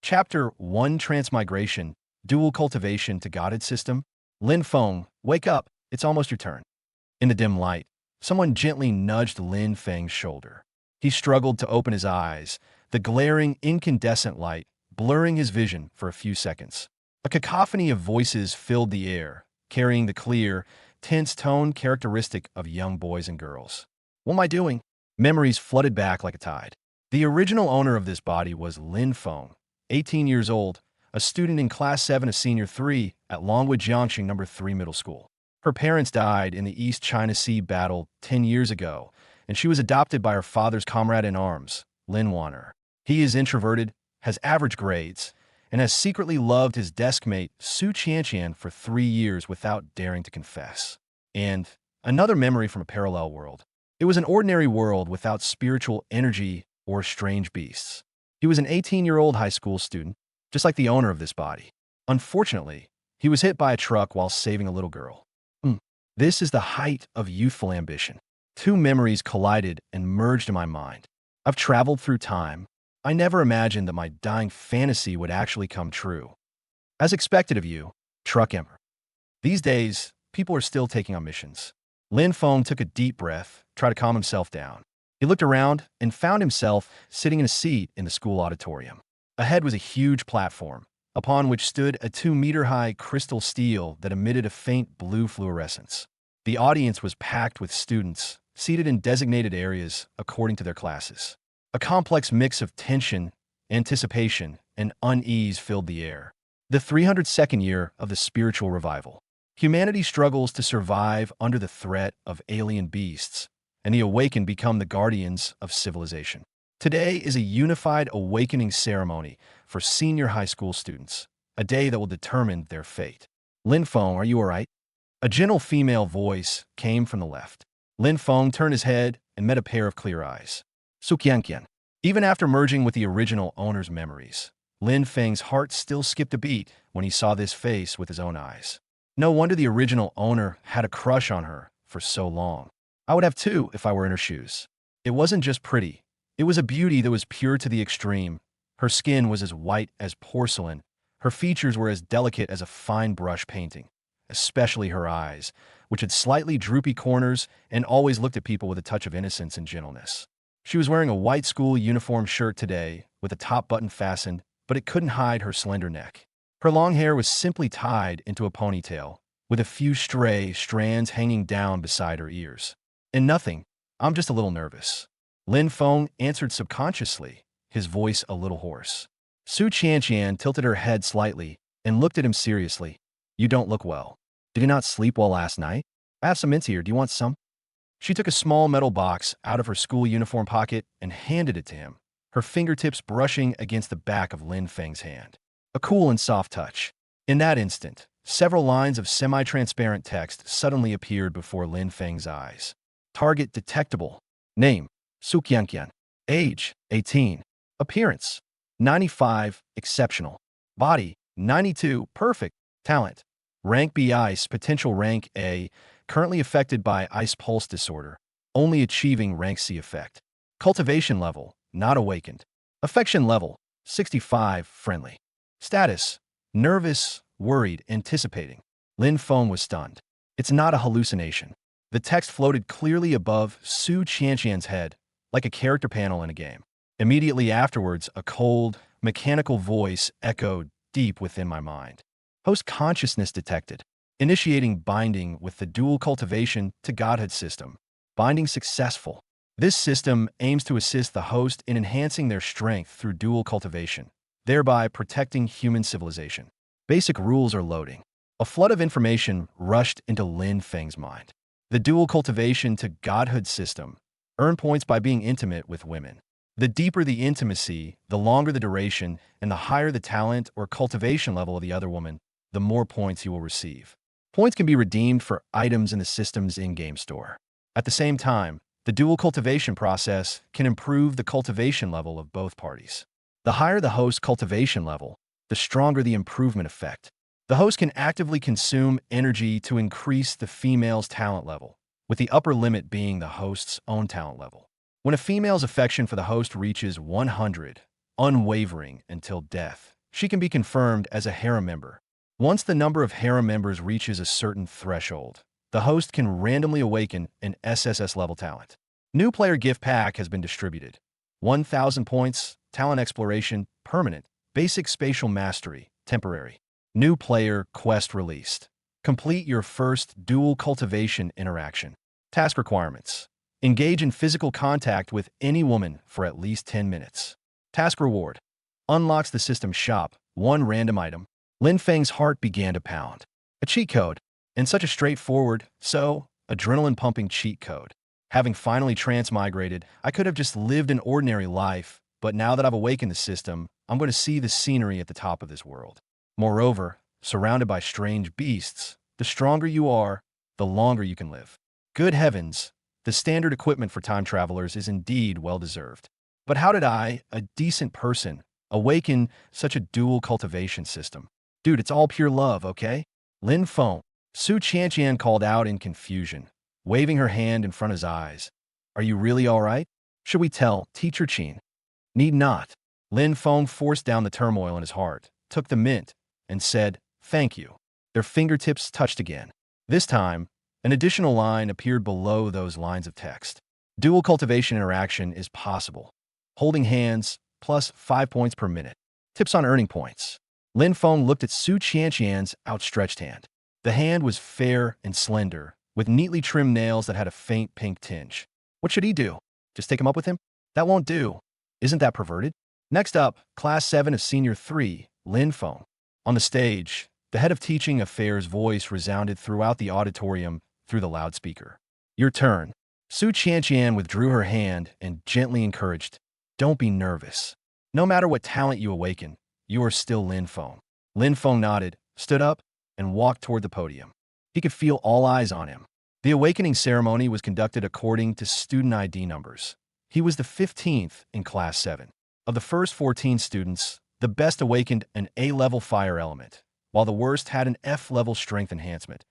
Chapter 1 Transmigration, Dual Cultivation to Godhead System. Lin Feng, wake up, it's almost your turn. In the dim light, someone gently nudged Lin Feng's shoulder. He struggled to open his eyes, the glaring, incandescent light blurring his vision for a few seconds. A cacophony of voices filled the air, carrying the clear, tense tone characteristic of young boys and girls. What am I doing? Memories flooded back like a tide. The original owner of this body was Lin Feng, 18 years old, a student in Class 7 of Senior 3 at Longwood Jiangxing No. 3 Middle School. Her parents died in the East China Sea battle 10 years ago, and she was adopted by her father's comrade in arms, Lin Wanner. He is introverted, has average grades, and has secretly loved his deskmate Su Qianqian for 3 years without daring to confess. And another memory from a parallel world. It was an ordinary world without spiritual energy or strange beasts. He was an 18-year-old high school student, just like the owner of this body. Unfortunately, he was hit by a truck while saving a little girl. This is the height of youthful ambition. Two memories collided and merged in my mind. I've traveled through time. I never imagined that my dying fantasy would actually come true. As expected of you, Truck Emperor. These days, people are still taking on missions. Lin Feng took a deep breath, tried to calm himself down. He looked around and found himself sitting in a seat in the school auditorium. Ahead was a huge platform, upon which stood a 2-meter-high crystal stele that emitted a faint blue fluorescence. The audience was packed with students, seated in designated areas according to their classes. A complex mix of tension, anticipation, and unease filled the air. The 302nd year of the spiritual revival. Humanity struggles to survive under the threat of alien beasts, and the awakened become the guardians of civilization. Today is a unified awakening ceremony for senior high school students, a day that will determine their fate. Lin Feng, are you all right? A gentle female voice came from the left. Lin Feng turned his head and met a pair of clear eyes. Su Qianqian. Even after merging with the original owner's memories, Lin Feng's heart still skipped a beat when he saw this face with his own eyes. No wonder the original owner had a crush on her for so long. I would have too if I were in her shoes. It wasn't just pretty. It was a beauty that was pure to the extreme. Her skin was as white as porcelain. Her features were as delicate as a fine brush painting, especially her eyes, which had slightly droopy corners and always looked at people with a touch of innocence and gentleness. She was wearing a white school uniform shirt today with a top button fastened, but it couldn't hide her slender neck. Her long hair was simply tied into a ponytail, with a few stray strands hanging down beside her ears. And nothing, I'm just a little nervous. Lin Feng answered subconsciously, his voice a little hoarse. Su Qianqian tilted her head slightly and looked at him seriously. You don't look well. Did you not sleep well last night? I have some mints here. Do you want some? She took a small metal box out of her school uniform pocket and handed it to him, her fingertips brushing against the back of Lin Feng's hand. A cool and soft touch. In that instant, several lines of semi-transparent text suddenly appeared before Lin Feng's eyes. Target detectable. Name, Su Qianqian. Age, 18. Appearance, 95, exceptional. Body, 92, perfect. Talent, rank B ice, potential rank A, currently affected by ice pulse disorder, only achieving rank C effect. Cultivation level, not awakened. Affection level, 65, friendly. Status, nervous, worried, anticipating. Lin Feng was stunned. It's not a hallucination. The text floated clearly above Su Qianqian's head, like a character panel in a game. Immediately afterwards, a cold, mechanical voice echoed deep within my mind. Host consciousness detected. Initiating binding with the dual cultivation to Godhead system. Binding successful. This system aims to assist the host in enhancing their strength through dual cultivation, thereby protecting human civilization. Basic rules are loading. A flood of information rushed into Lin Feng's mind. The dual cultivation to Godhood system. Earn points by being intimate with women. The deeper the intimacy, the longer the duration, and the higher the talent or cultivation level of the other woman, the more points you will receive. Points can be redeemed for items in the system's in-game store. At the same time, the dual cultivation process can improve the cultivation level of both parties. The higher the host's cultivation level, the stronger the improvement effect. The host can actively consume energy to increase the female's talent level, with the upper limit being the host's own talent level. When a female's affection for the host reaches 100, unwavering until death. She can be confirmed as a harem member. Once the number of harem members reaches a certain threshold, the host can randomly awaken an SSS-level talent. New player gift pack has been distributed. 1,000 points, talent exploration, permanent, basic spatial mastery, temporary. New player quest released. Complete your first dual cultivation interaction. Task requirements. Engage in physical contact with any woman for at least 10 minutes. Task reward. Unlocks the system shop, one random item. Lin Feng's heart began to pound. A cheat code. And such a straightforward, adrenaline-pumping cheat code. Having finally transmigrated, I could have just lived an ordinary life, but now that I've awakened the system, I'm going to see the scenery at the top of this world. Moreover, surrounded by strange beasts, the stronger you are, the longer you can live. Good heavens, the standard equipment for time travelers is indeed well-deserved. But how did I, a decent person, awaken such a dual cultivation system? Dude, it's all pure love, okay? Lin Feng. Su Qianqian called out in confusion, waving her hand in front of his eyes. Are you really all right? Should we tell Teacher Qin? Need not. Lin Feng forced down the turmoil in his heart, took the mint, and said, thank you. Their fingertips touched again. This time, an additional line appeared below those lines of text. Dual cultivation interaction is possible. Holding hands, plus 5 points per minute. Tips on earning points. Lin Feng looked at Su Qianqian's outstretched hand. The hand was fair and slender, with neatly trimmed nails that had a faint pink tinge. What should he do? Just take him up with him? That won't do. Isn't that perverted? Next up, Class 7 of Senior 3, Lin Feng. On the stage, the head of teaching affairs' voice resounded throughout the auditorium through the loudspeaker. Your turn. Su Qianqian withdrew her hand and gently encouraged, don't be nervous. No matter what talent you awaken, you are still Lin Feng. Lin Feng nodded, stood up, and walked toward the podium. He could feel all eyes on him. The awakening ceremony was conducted according to student ID numbers. He was the 15th in Class 7. Of the first 14 students, the best awakened an A-level fire element, while the worst had an F-level strength enhancement,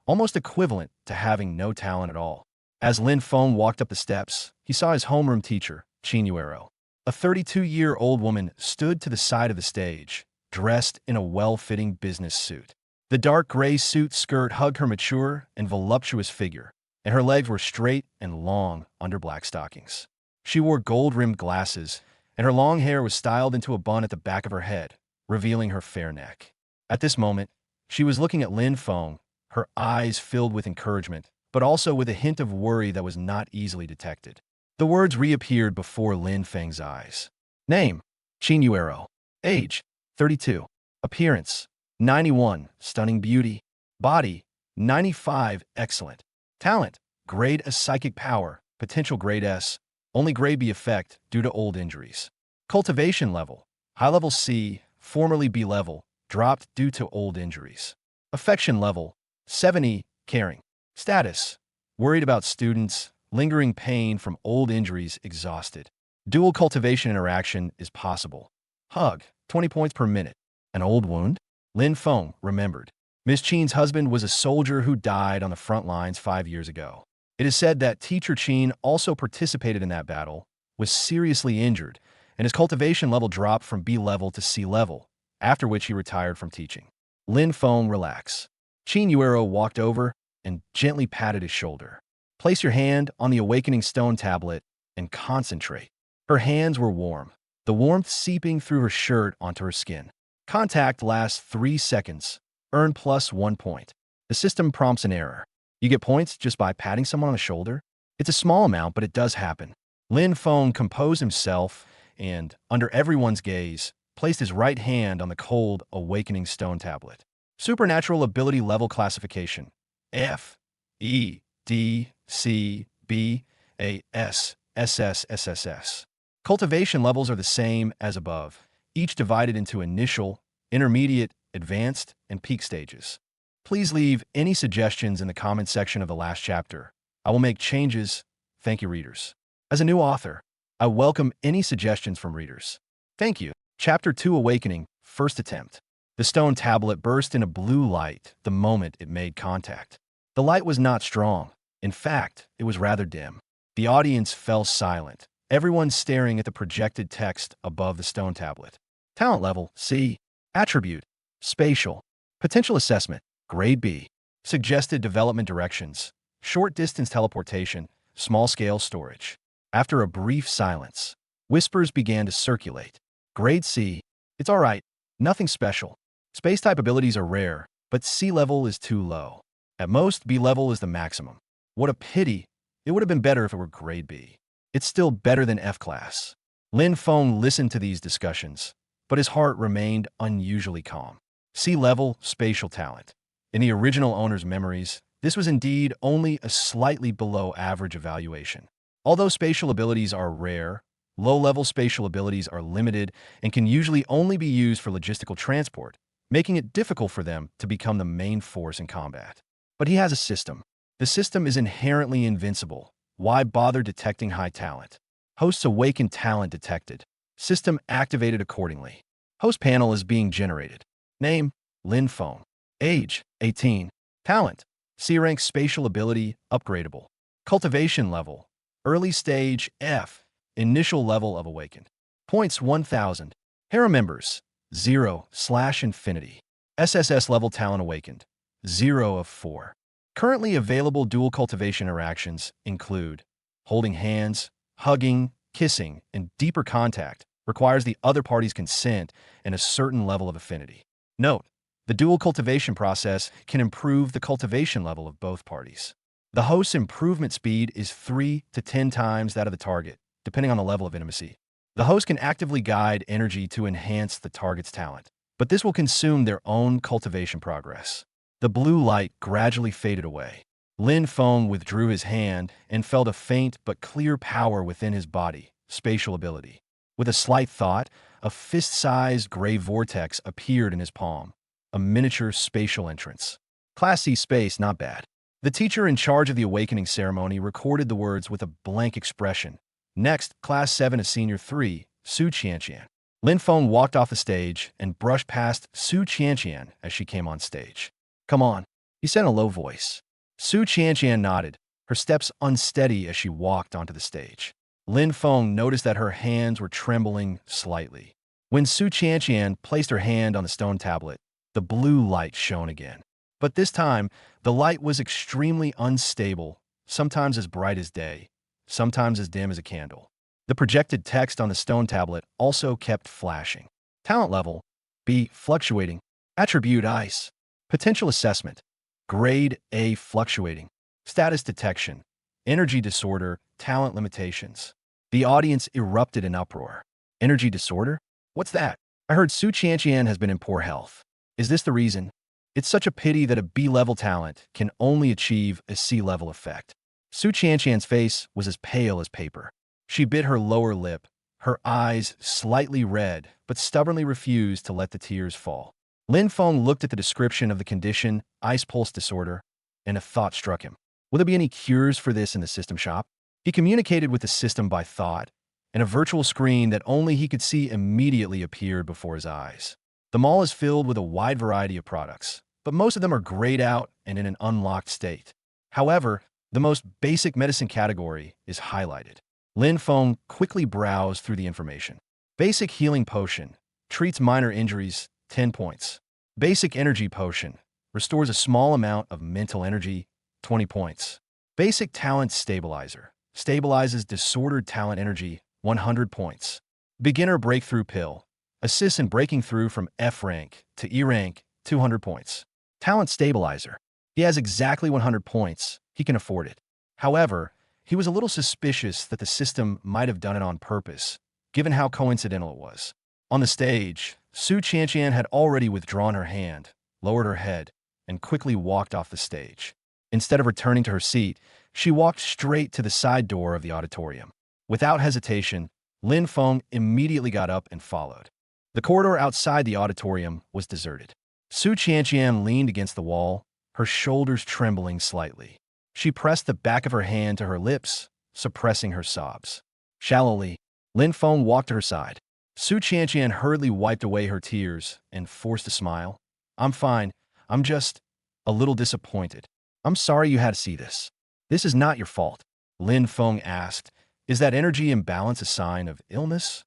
almost equivalent to having no talent at all. As Lin Feng walked up the steps, he saw his homeroom teacher, Qin Yuero. A 32-year-old woman stood to the side of the stage, dressed in a well-fitting business suit. The dark gray suit skirt hugged her mature and voluptuous figure, and her legs were straight and long under black stockings. She wore gold-rimmed glasses, and her long hair was styled into a bun at the back of her head, revealing her fair neck. At this moment, she was looking at Lin Feng, her eyes filled with encouragement, but also with a hint of worry that was not easily detected. The words reappeared before Lin Feng's eyes. Name, Qin Yuero. Age, 32. Appearance, 91, stunning beauty. Body, 95, excellent. Talent, grade A psychic power, potential grade S, only grade B effect due to old injuries. Cultivation level, high level C, formerly B level, dropped due to old injuries. Affection level, 70, caring. Status, worried about students, lingering pain from old injuries, exhausted. Dual cultivation interaction is possible. Hug, 20 points per minute. An old wound? Lin Feng remembered. Miss Qin's husband was a soldier who died on the front lines 5 years ago. It is said that Teacher Qin also participated in that battle, was seriously injured, and his cultivation level dropped from B level to C level, after which he retired from teaching. Lin Feng relaxed. Qin Yuero walked over and gently patted his shoulder. Place your hand on the awakening stone tablet and concentrate. Her hands were warm, the warmth seeping through her shirt onto her skin. Contact lasts 3 seconds. Earn plus 1 point. The system prompts an error. You get points just by patting someone on the shoulder? It's a small amount, but it does happen. Lin Feng composed himself and, under everyone's gaze, placed his right hand on the cold, awakening stone tablet. Supernatural ability level classification. F, E, D, C, B, A, S, SS, SSS. Cultivation levels are the same as above, each divided into initial, intermediate, advanced, and peak stages. Please leave any suggestions in the comment section of the last chapter. I will make changes. Thank you, readers. As a new author, I welcome any suggestions from readers. Thank you. Chapter 2 Awakening, First Attempt. The stone tablet burst into blue light the moment it made contact. The light was not strong. In fact, it was rather dim. The audience fell silent, everyone staring at the projected text above the stone tablet. Talent level, C. Attribute, spatial. Potential assessment, grade B. Suggested development directions, short distance teleportation, small scale storage. After a brief silence, whispers began to circulate. Grade C, it's all right, nothing special. Space type abilities are rare, but C level is too low. At most, B level is the maximum. What a pity. It would have been better if it were grade B. It's still better than F class. Lin Feng listened to these discussions, but his heart remained unusually calm. C level, spatial talent. In the original owner's memories, this was indeed only a slightly below average evaluation. Although spatial abilities are rare, low-level spatial abilities are limited and can usually only be used for logistical transport, making it difficult for them to become the main force in combat. But he has a system. The system is inherently invincible. Why bother detecting high talent? Host's awakened talent detected. System activated accordingly. Host panel is being generated. Name, Lin Feng. Age, 18. Talent, C-rank spatial ability, upgradable. Cultivation level, early stage, F. Initial level of awakened. Points 1000. Harem members, 0/infinity. SSS level talent awakened, 0 of 4. Currently available dual cultivation interactions include holding hands, hugging, kissing, and deeper contact requires the other party's consent and a certain level of affinity. Note, the dual cultivation process can improve the cultivation level of both parties. The host's improvement speed is 3 to 10 times that of the target, depending on the level of intimacy. The host can actively guide energy to enhance the target's talent, but this will consume their own cultivation progress. The blue light gradually faded away. Lin Feng withdrew his hand and felt a faint but clear power within his body, spatial ability. With a slight thought, a fist-sized gray vortex appeared in his palm, a miniature spatial entrance. Class C space, not bad. The teacher in charge of the awakening ceremony recorded the words with a blank expression. Next, Class 7 of Senior 3, Su Qianqian. Lin Feng walked off the stage and brushed past Su Qianqian as she came on stage. Come on, he said in a low voice. Su Qianqian nodded, her steps unsteady as she walked onto the stage. Lin Feng noticed that her hands were trembling slightly. When Su Qianqian placed her hand on the stone tablet, the blue light shone again. But this time, the light was extremely unstable, sometimes as bright as day, sometimes as dim as a candle. The projected text on the stone tablet also kept flashing. Talent level, B, fluctuating. Attribute, ice. Potential assessment, grade A, fluctuating. Status detection, energy disorder, talent limitations. The audience erupted in uproar. Energy disorder? What's that? I heard Su Qianqian has been in poor health. Is this the reason? It's such a pity that a B-level talent can only achieve a C-level effect. Su Qianqian's face was as pale as paper. She bit her lower lip, her eyes slightly red, but stubbornly refused to let the tears fall. Lin Feng looked at the description of the condition, ice pulse disorder, and a thought struck him. Will there be any cures for this in the system shop? He communicated with the system by thought, and a virtual screen that only he could see immediately appeared before his eyes. The mall is filled with a wide variety of products, but most of them are grayed out and in an unlocked state. However, the most basic medicine category is highlighted. Lin Feng quickly browsed through the information. Basic healing potion, treats minor injuries, 10 points. Basic energy potion, restores a small amount of mental energy, 20 points. Basic talent stabilizer, stabilizes disordered talent energy, 100 points. Beginner breakthrough pill, assists in breaking through from F rank to E rank, 200 points. Talent stabilizer, he has exactly 100 points, he can afford it. However, he was a little suspicious that the system might have done it on purpose, given how coincidental it was. On the stage, Su Qianqian had already withdrawn her hand, lowered her head, and quickly walked off the stage. Instead of returning to her seat, she walked straight to the side door of the auditorium. Without hesitation, Lin Feng immediately got up and followed. The corridor outside the auditorium was deserted. Su Qianqian leaned against the wall, her shoulders trembling slightly. She pressed the back of her hand to her lips, suppressing her sobs. Shallowly, Lin Feng walked to her side. Su Qianqian hurriedly wiped away her tears and forced a smile. I'm fine. I'm just a little disappointed. I'm sorry you had to see this. This is not your fault, Lin Feng asked, Is that energy imbalance a sign of illness?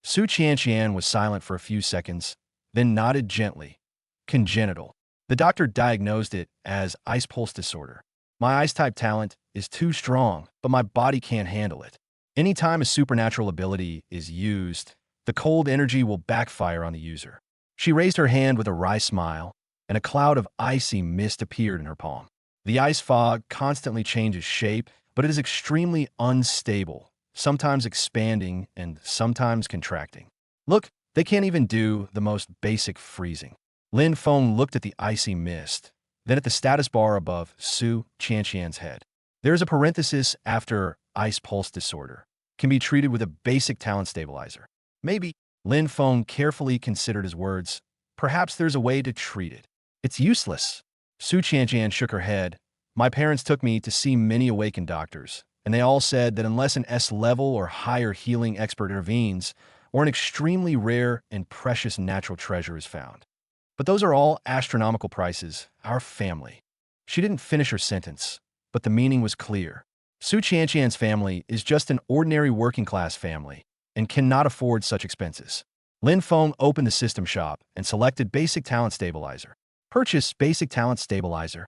Su Qianqian was silent for a few seconds, then nodded gently. Congenital. The doctor diagnosed it as ice pulse disorder. My ice-type talent is too strong, but my body can't handle it. Anytime a supernatural ability is used, the cold energy will backfire on the user. She raised her hand with a wry smile, and a cloud of icy mist appeared in her palm. The ice fog constantly changes shape, but it is extremely unstable, sometimes expanding and sometimes contracting. Look, they can't even do the most basic freezing. Lin Feng looked at the icy mist, then at the status bar above Su Qianqian's head. There is a parenthesis after ice pulse disorder. Can be treated with a basic talent stabilizer. Maybe. Lin Feng carefully considered his words. Perhaps there's a way to treat it. It's useless. Su Qianqian shook her head. My parents took me to see many awakened doctors, and they all said that unless an S-level or higher healing expert intervenes, or an extremely rare and precious natural treasure is found. But those are all astronomical prices. Our family. She didn't finish her sentence, but the meaning was clear. Su Qianqian's family is just an ordinary working-class family and cannot afford such expenses. Lin Feng opened the system shop and selected Basic Talent Stabilizer. Purchase Basic Talent Stabilizer.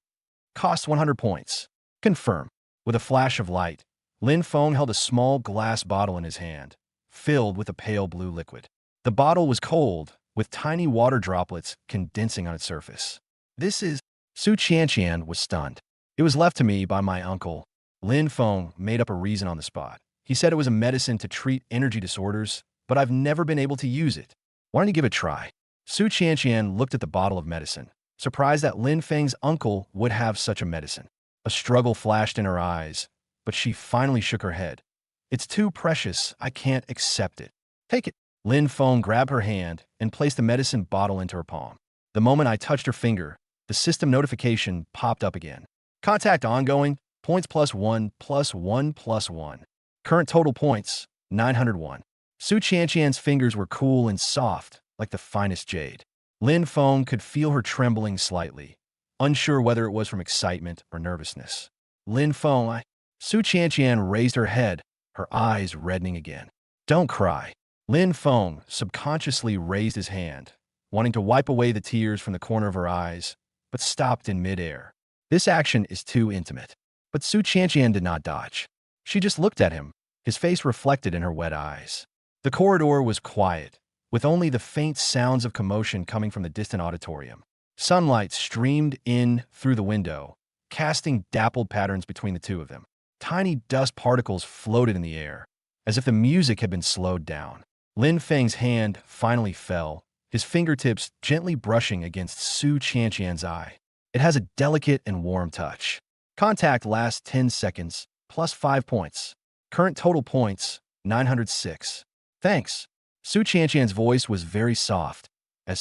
Cost 100 points. Confirm. With a flash of light, Lin Feng held a small glass bottle in his hand, filled with a pale blue liquid. The bottle was cold, with tiny water droplets condensing on its surface. This is... Su Qianqian was stunned. It was left to me by my uncle. Lin Feng made up a reason on the spot. He said it was a medicine to treat energy disorders, but I've never been able to use it. Why don't you give it a try? Su Qianqian looked at the bottle of medicine, surprised that Lin Feng's uncle would have such a medicine. A struggle flashed in her eyes, but she finally shook her head. It's too precious, I can't accept it. Take it. Lin Feng grabbed her hand and placed the medicine bottle into her palm. The moment I touched her finger, the system notification popped up again. Contact ongoing, points +1, +1, +1. Current total points, 901. Su Qianqian's fingers were cool and soft, like the finest jade. Lin Feng could feel her trembling slightly, unsure whether it was from excitement or nervousness. Lin Feng, Su Qianqian raised her head, her eyes reddening again. Don't cry. Lin Feng subconsciously raised his hand, wanting to wipe away the tears from the corner of her eyes, but stopped in midair. This action is too intimate. But Su Qianqian did not dodge. She just looked at him, his face reflected in her wet eyes. The corridor was quiet, with only the faint sounds of commotion coming from the distant auditorium. Sunlight streamed in through the window, casting dappled patterns between the two of them. Tiny dust particles floated in the air, as if the music had been slowed down. Lin Feng's hand finally fell, his fingertips gently brushing against Su Qianqian's eye. It has a delicate and warm touch. Contact lasts 10 seconds, +5 points. Current total points, 906. Thanks. Su Qianqian's voice was very soft as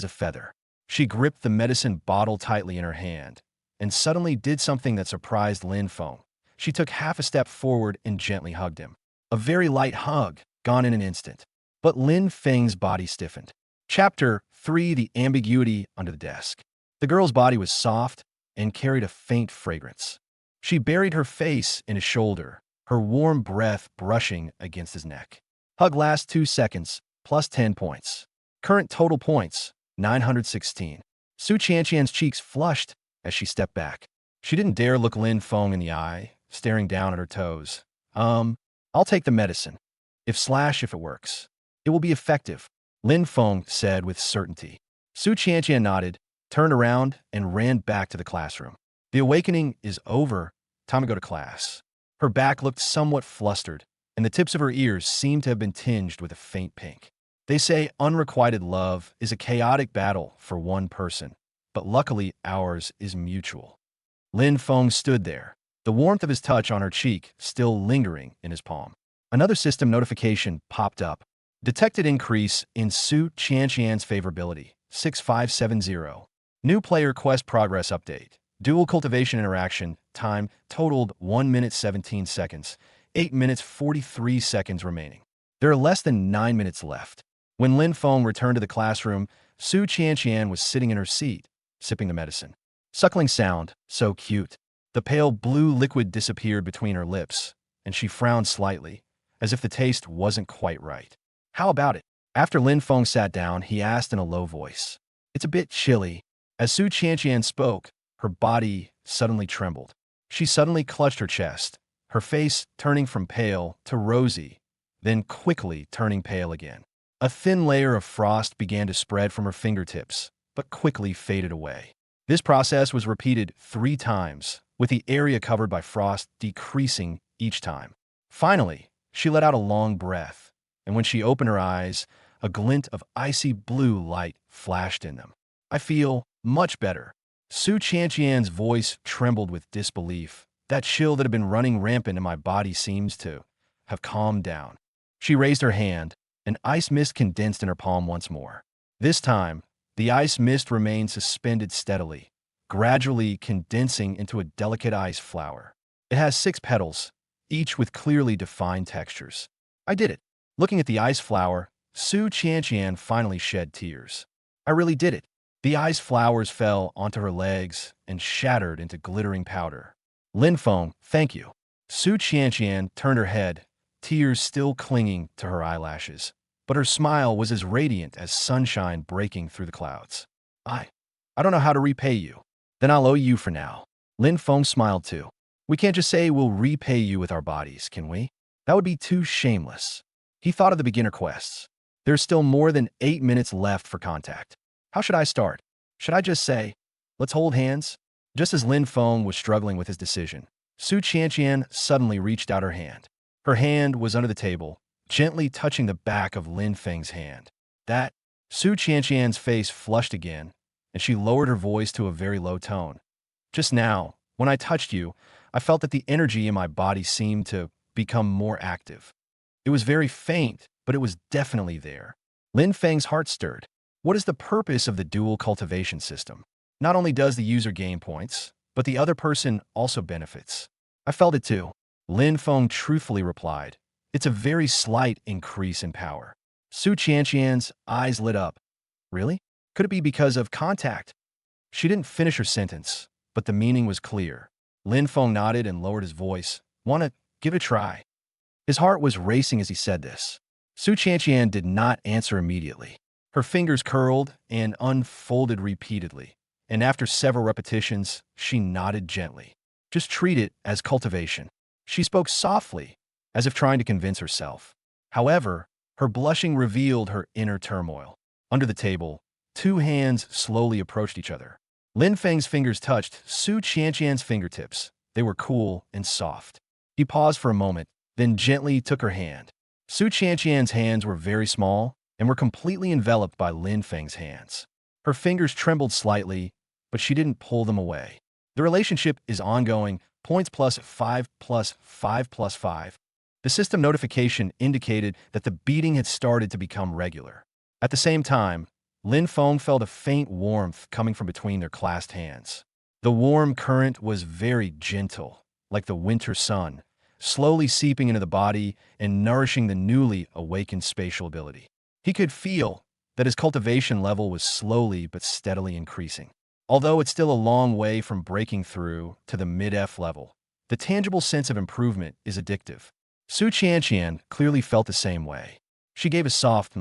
a feather. She gripped the medicine bottle tightly in her hand, and suddenly did something that surprised Lin Feng. She took half a step forward and gently hugged him. A very light hug, gone in an instant. But Lin Feng's body stiffened. Chapter 3: The Ambiguity Under the Desk. The girl's body was soft and carried a faint fragrance. She buried her face in his shoulder, her warm breath brushing against his neck. Hug lasts 2 seconds, +10 points. Current total points, 916. Su Qianqian's cheeks flushed as she stepped back. She didn't dare look Lin Feng in the eye, staring down at her toes. I'll take the medicine. If it works. It will be effective, Lin Feng said with certainty. Su Qianqian nodded, turned around, and ran back to the classroom. The awakening is over. Time to go to class. Her back looked somewhat flustered, and the tips of her ears seemed to have been tinged with a faint pink. They say unrequited love is a chaotic battle for one person, but luckily ours is mutual. Lin Feng stood there, the warmth of his touch on her cheek still lingering in his palm. Another system notification popped up. Detected increase in Su Qianqian's favorability, 6570. New player quest progress update. Dual cultivation interaction, time totaled 1 minute 17 seconds, 8 minutes 43 seconds remaining. There are less than 9 minutes left. When Lin Feng returned to the classroom, Su Qianqian was sitting in her seat, sipping the medicine. Suckling sound, so cute. The pale blue liquid disappeared between her lips, and she frowned slightly, as if the taste wasn't quite right. How about it? After Lin Feng sat down, he asked in a low voice. It's a bit chilly. As Su Qianqian spoke, her body suddenly trembled. She suddenly clutched her chest, her face turning from pale to rosy, then quickly turning pale again. A thin layer of frost began to spread from her fingertips, but quickly faded away. This process was repeated 3 times, with the area covered by frost decreasing each time. Finally, she let out a long breath, and when she opened her eyes, a glint of icy blue light flashed in them. I feel much better. Su Qianqian's voice trembled with disbelief. That chill that had been running rampant in my body seems to have calmed down. She raised her hand, and ice mist condensed in her palm once more. This time, the ice mist remained suspended steadily, gradually condensing into a delicate ice flower. It has 6 petals, each with clearly defined textures. I did it. Looking at the ice flower, Su Qianqian finally shed tears. I really did it. The ice flowers fell onto her legs and shattered into glittering powder. Lin Feng, thank you. Su Qianqian turned her head, tears still clinging to her eyelashes, but her smile was as radiant as sunshine breaking through the clouds. I don't know how to repay you. Then I'll owe you for now. Lin Feng smiled too. We can't just say we'll repay you with our bodies, can we? That would be too shameless. He thought of the beginner quests. There's still more than 8 minutes left for contact. How should I start? Should I just say, let's hold hands? Just as Lin Feng was struggling with his decision, Su Qianqian suddenly reached out her hand. Her hand was under the table, gently touching the back of Lin Feng's hand. Su Qianqian's face flushed again, and she lowered her voice to a very low tone. Just now, when I touched you, I felt that the energy in my body seemed to become more active. It was very faint, but it was definitely there. Lin Feng's heart stirred. What is the purpose of the dual cultivation system? Not only does the user gain points, but the other person also benefits. I felt it too. Lin Feng truthfully replied. It's a very slight increase in power. Su Qianqian's eyes lit up. Really? Could it be because of contact? She didn't finish her sentence, but the meaning was clear. Lin Feng nodded and lowered his voice. Wanna give it a try? His heart was racing as he said this. Su Qianqian did not answer immediately. Her fingers curled and unfolded repeatedly, and after several repetitions, she nodded gently. Just treat it as cultivation. She spoke softly, as if trying to convince herself. However, her blushing revealed her inner turmoil. Under the table, 2 hands slowly approached each other. Lin Feng's fingers touched Su Qianqian's fingertips. They were cool and soft. He paused for a moment, then gently took her hand. Su Qianqian's hands were very small and were completely enveloped by Lin Feng's hands. Her fingers trembled slightly, but she didn't pull them away. The relationship is ongoing, points plus 5 plus 5 plus 5. The system notification indicated that the beating had started to become regular. At the same time, Lin Feng felt a faint warmth coming from between their clasped hands. The warm current was very gentle, like the winter sun, slowly seeping into the body and nourishing the newly awakened spatial ability. He could feel that his cultivation level was slowly but steadily increasing. Although it's still a long way from breaking through to the mid-F level, the tangible sense of improvement is addictive. Su Qianqian clearly felt the same way. She gave a soft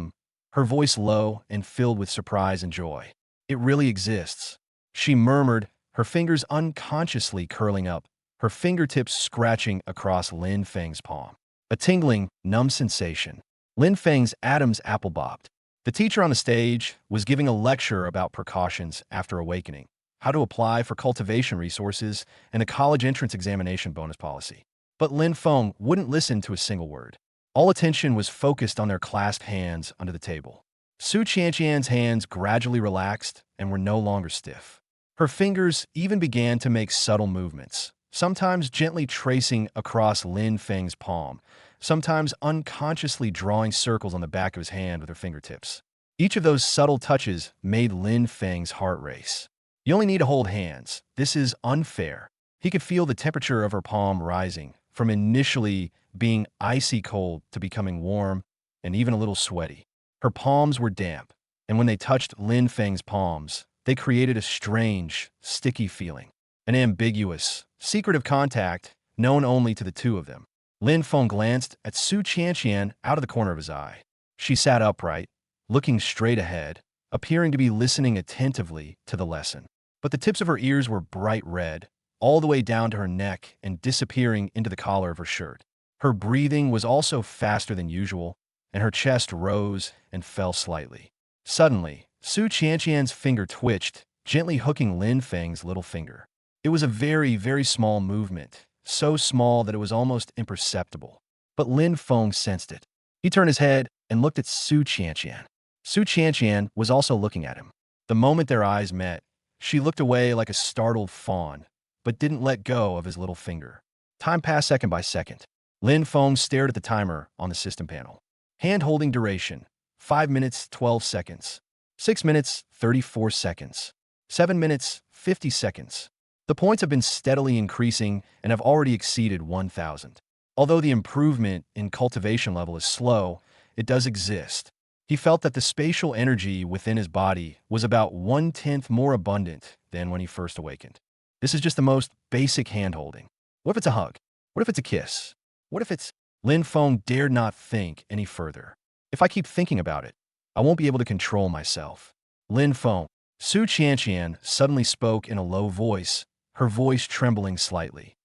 her voice low and filled with surprise and joy. It really exists. She murmured, her fingers unconsciously curling up, her fingertips scratching across Lin Feng's palm. A tingling, numb sensation. Lin Feng's Adam's apple bobbed. The teacher on the stage was giving a lecture about precautions after awakening, how to apply for cultivation resources, and a college entrance examination bonus policy. But Lin Feng wouldn't listen to a single word. All attention was focused on their clasped hands under the table. Su Qianqian's hands gradually relaxed and were no longer stiff. Her fingers even began to make subtle movements, sometimes gently tracing across Lin Feng's palm, sometimes unconsciously drawing circles on the back of his hand with her fingertips. Each of those subtle touches made Lin Feng's heart race. You only need to hold hands. This is unfair. He could feel the temperature of her palm rising, from initially being icy cold to becoming warm and even a little sweaty. Her palms were damp, and when they touched Lin Feng's palms, they created a strange, sticky feeling, an ambiguous, secretive contact known only to the two of them. Lin Feng glanced at Su Qianqian out of the corner of his eye. She sat upright, looking straight ahead, appearing to be listening attentively to the lesson. But the tips of her ears were bright red, all the way down to her neck and disappearing into the collar of her shirt. Her breathing was also faster than usual, and her chest rose and fell slightly. Suddenly, Su Qianqian's finger twitched, gently hooking Lin Feng's little finger. It was a very, very small movement, so small that it was almost imperceptible. But Lin Feng sensed it. He turned his head and looked at Su Qianqian. Su Qianqian was also looking at him. The moment their eyes met, she looked away like a startled fawn, but didn't let go of his little finger. Time passed second by second. Lin Feng stared at the timer on the system panel. Hand-holding duration, 5 minutes, 12 seconds. 6 minutes, 34 seconds. 7 minutes, 50 seconds. The points have been steadily increasing and have already exceeded 1,000. Although the improvement in cultivation level is slow, it does exist. He felt that the spatial energy within his body was about 1/10 more abundant than when he first awakened. This is just the most basic hand-holding. What if it's a hug? What if it's a kiss? What if it's... Lin Feng dared not think any further. If I keep thinking about it, I won't be able to control myself. Lin Feng. Su Qianqian suddenly spoke in a low voice, her voice trembling slightly.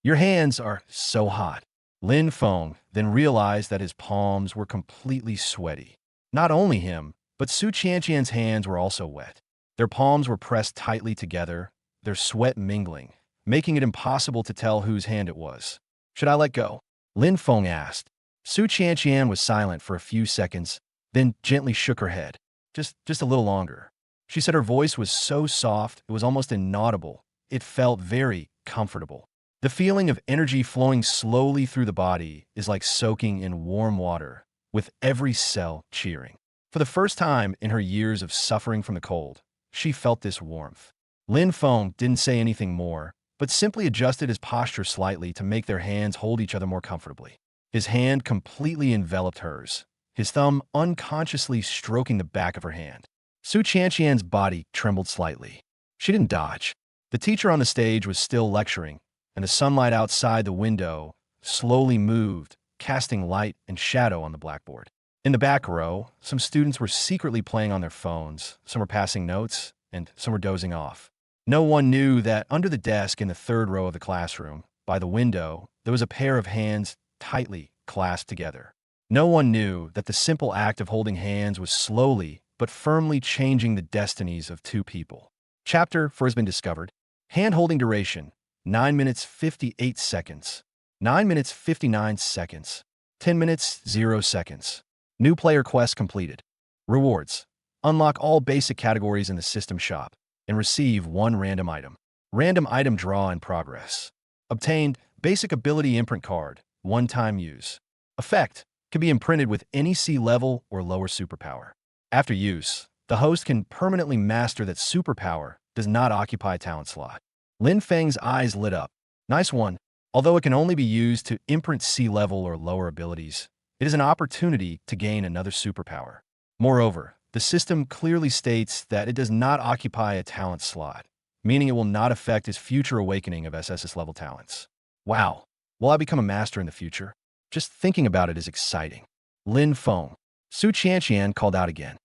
Your hands are so hot. Lin Feng then realized that his palms were completely sweaty. Not only him, but Su Qianqian's hands were also wet. Their palms were pressed tightly together, their sweat mingling, making it impossible to tell whose hand it was. Should I let go? Lin Feng asked. Su Qianqian was silent for a few seconds, then gently shook her head. Just a little longer. She said her voice was so soft it was almost inaudible. It felt very comfortable. The feeling of energy flowing slowly through the body is like soaking in warm water, with every cell cheering. For the first time in her years of suffering from the cold, she felt this warmth. Lin Feng didn't say anything more, but simply adjusted his posture slightly to make their hands hold each other more comfortably. His hand completely enveloped hers, his thumb unconsciously stroking the back of her hand. Su Qianqian's body trembled slightly. She didn't dodge. The teacher on the stage was still lecturing, and the sunlight outside the window slowly moved, casting light and shadow on the blackboard. In the back row, some students were secretly playing on their phones, some were passing notes, and some were dozing off. No one knew that under the desk in the third row of the classroom, by the window, there was a pair of hands tightly clasped together. No one knew that the simple act of holding hands was slowly but firmly changing the destinies of two people. Chapter 4 has been discovered. Hand-holding duration, 9 minutes 58 seconds. 9 minutes 59 seconds. 10 minutes 0 seconds. New player quest completed. Rewards. Unlock all basic categories in the system shop and receive 1 random item. Random item draw in progress. Obtained basic ability imprint card, 1-time use. Effect can be imprinted with any C level or lower superpower. After use, the host can permanently master that superpower does not occupy talent slot. Lin Feng's eyes lit up. Nice one. Although it can only be used to imprint C level or lower abilities, it is an opportunity to gain another superpower. Moreover, the system clearly states that it does not occupy a talent slot, meaning it will not affect his future awakening of SSS level talents. Wow, will I become a master in the future? Just thinking about it is exciting. Lin Feng. Su Qianqian called out again.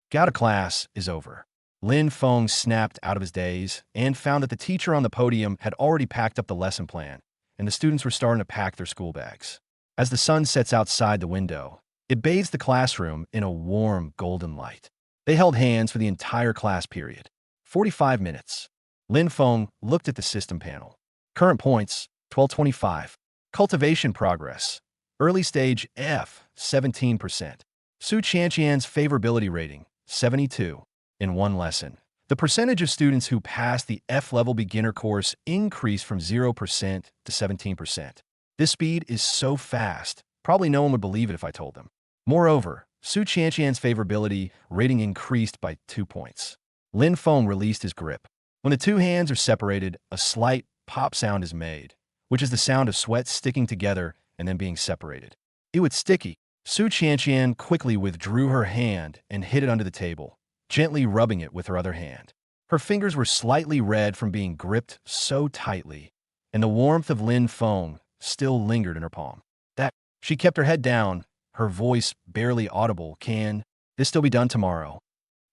Gao class is over. Lin Feng snapped out of his daze and found that the teacher on the podium had already packed up the lesson plan, and the students were starting to pack their school bags. As the sun sets outside the window, it bathes the classroom in a warm golden light. They held hands for the entire class period. 45 minutes. Lin Feng looked at the system panel. Current points, 1225. Cultivation progress. Early stage F, 17%. Su Qianqian's favorability rating, 72. In 1 lesson, the percentage of students who passed the F-level beginner course increased from 0% to 17%. This speed is so fast, probably no one would believe it if I told them. Moreover, Su Qianqian's favorability rating increased by 2 points. Lin Feng released his grip. When the two hands are separated, a slight pop sound is made, which is the sound of sweat sticking together and then being separated. Ew, it's sticky. Su Qianqian quickly withdrew her hand and hid it under the table, gently rubbing it with her other hand. Her fingers were slightly red from being gripped so tightly, and the warmth of Lin Feng still lingered in her palm. That she kept her head down, her voice barely audible. Can this still be done tomorrow?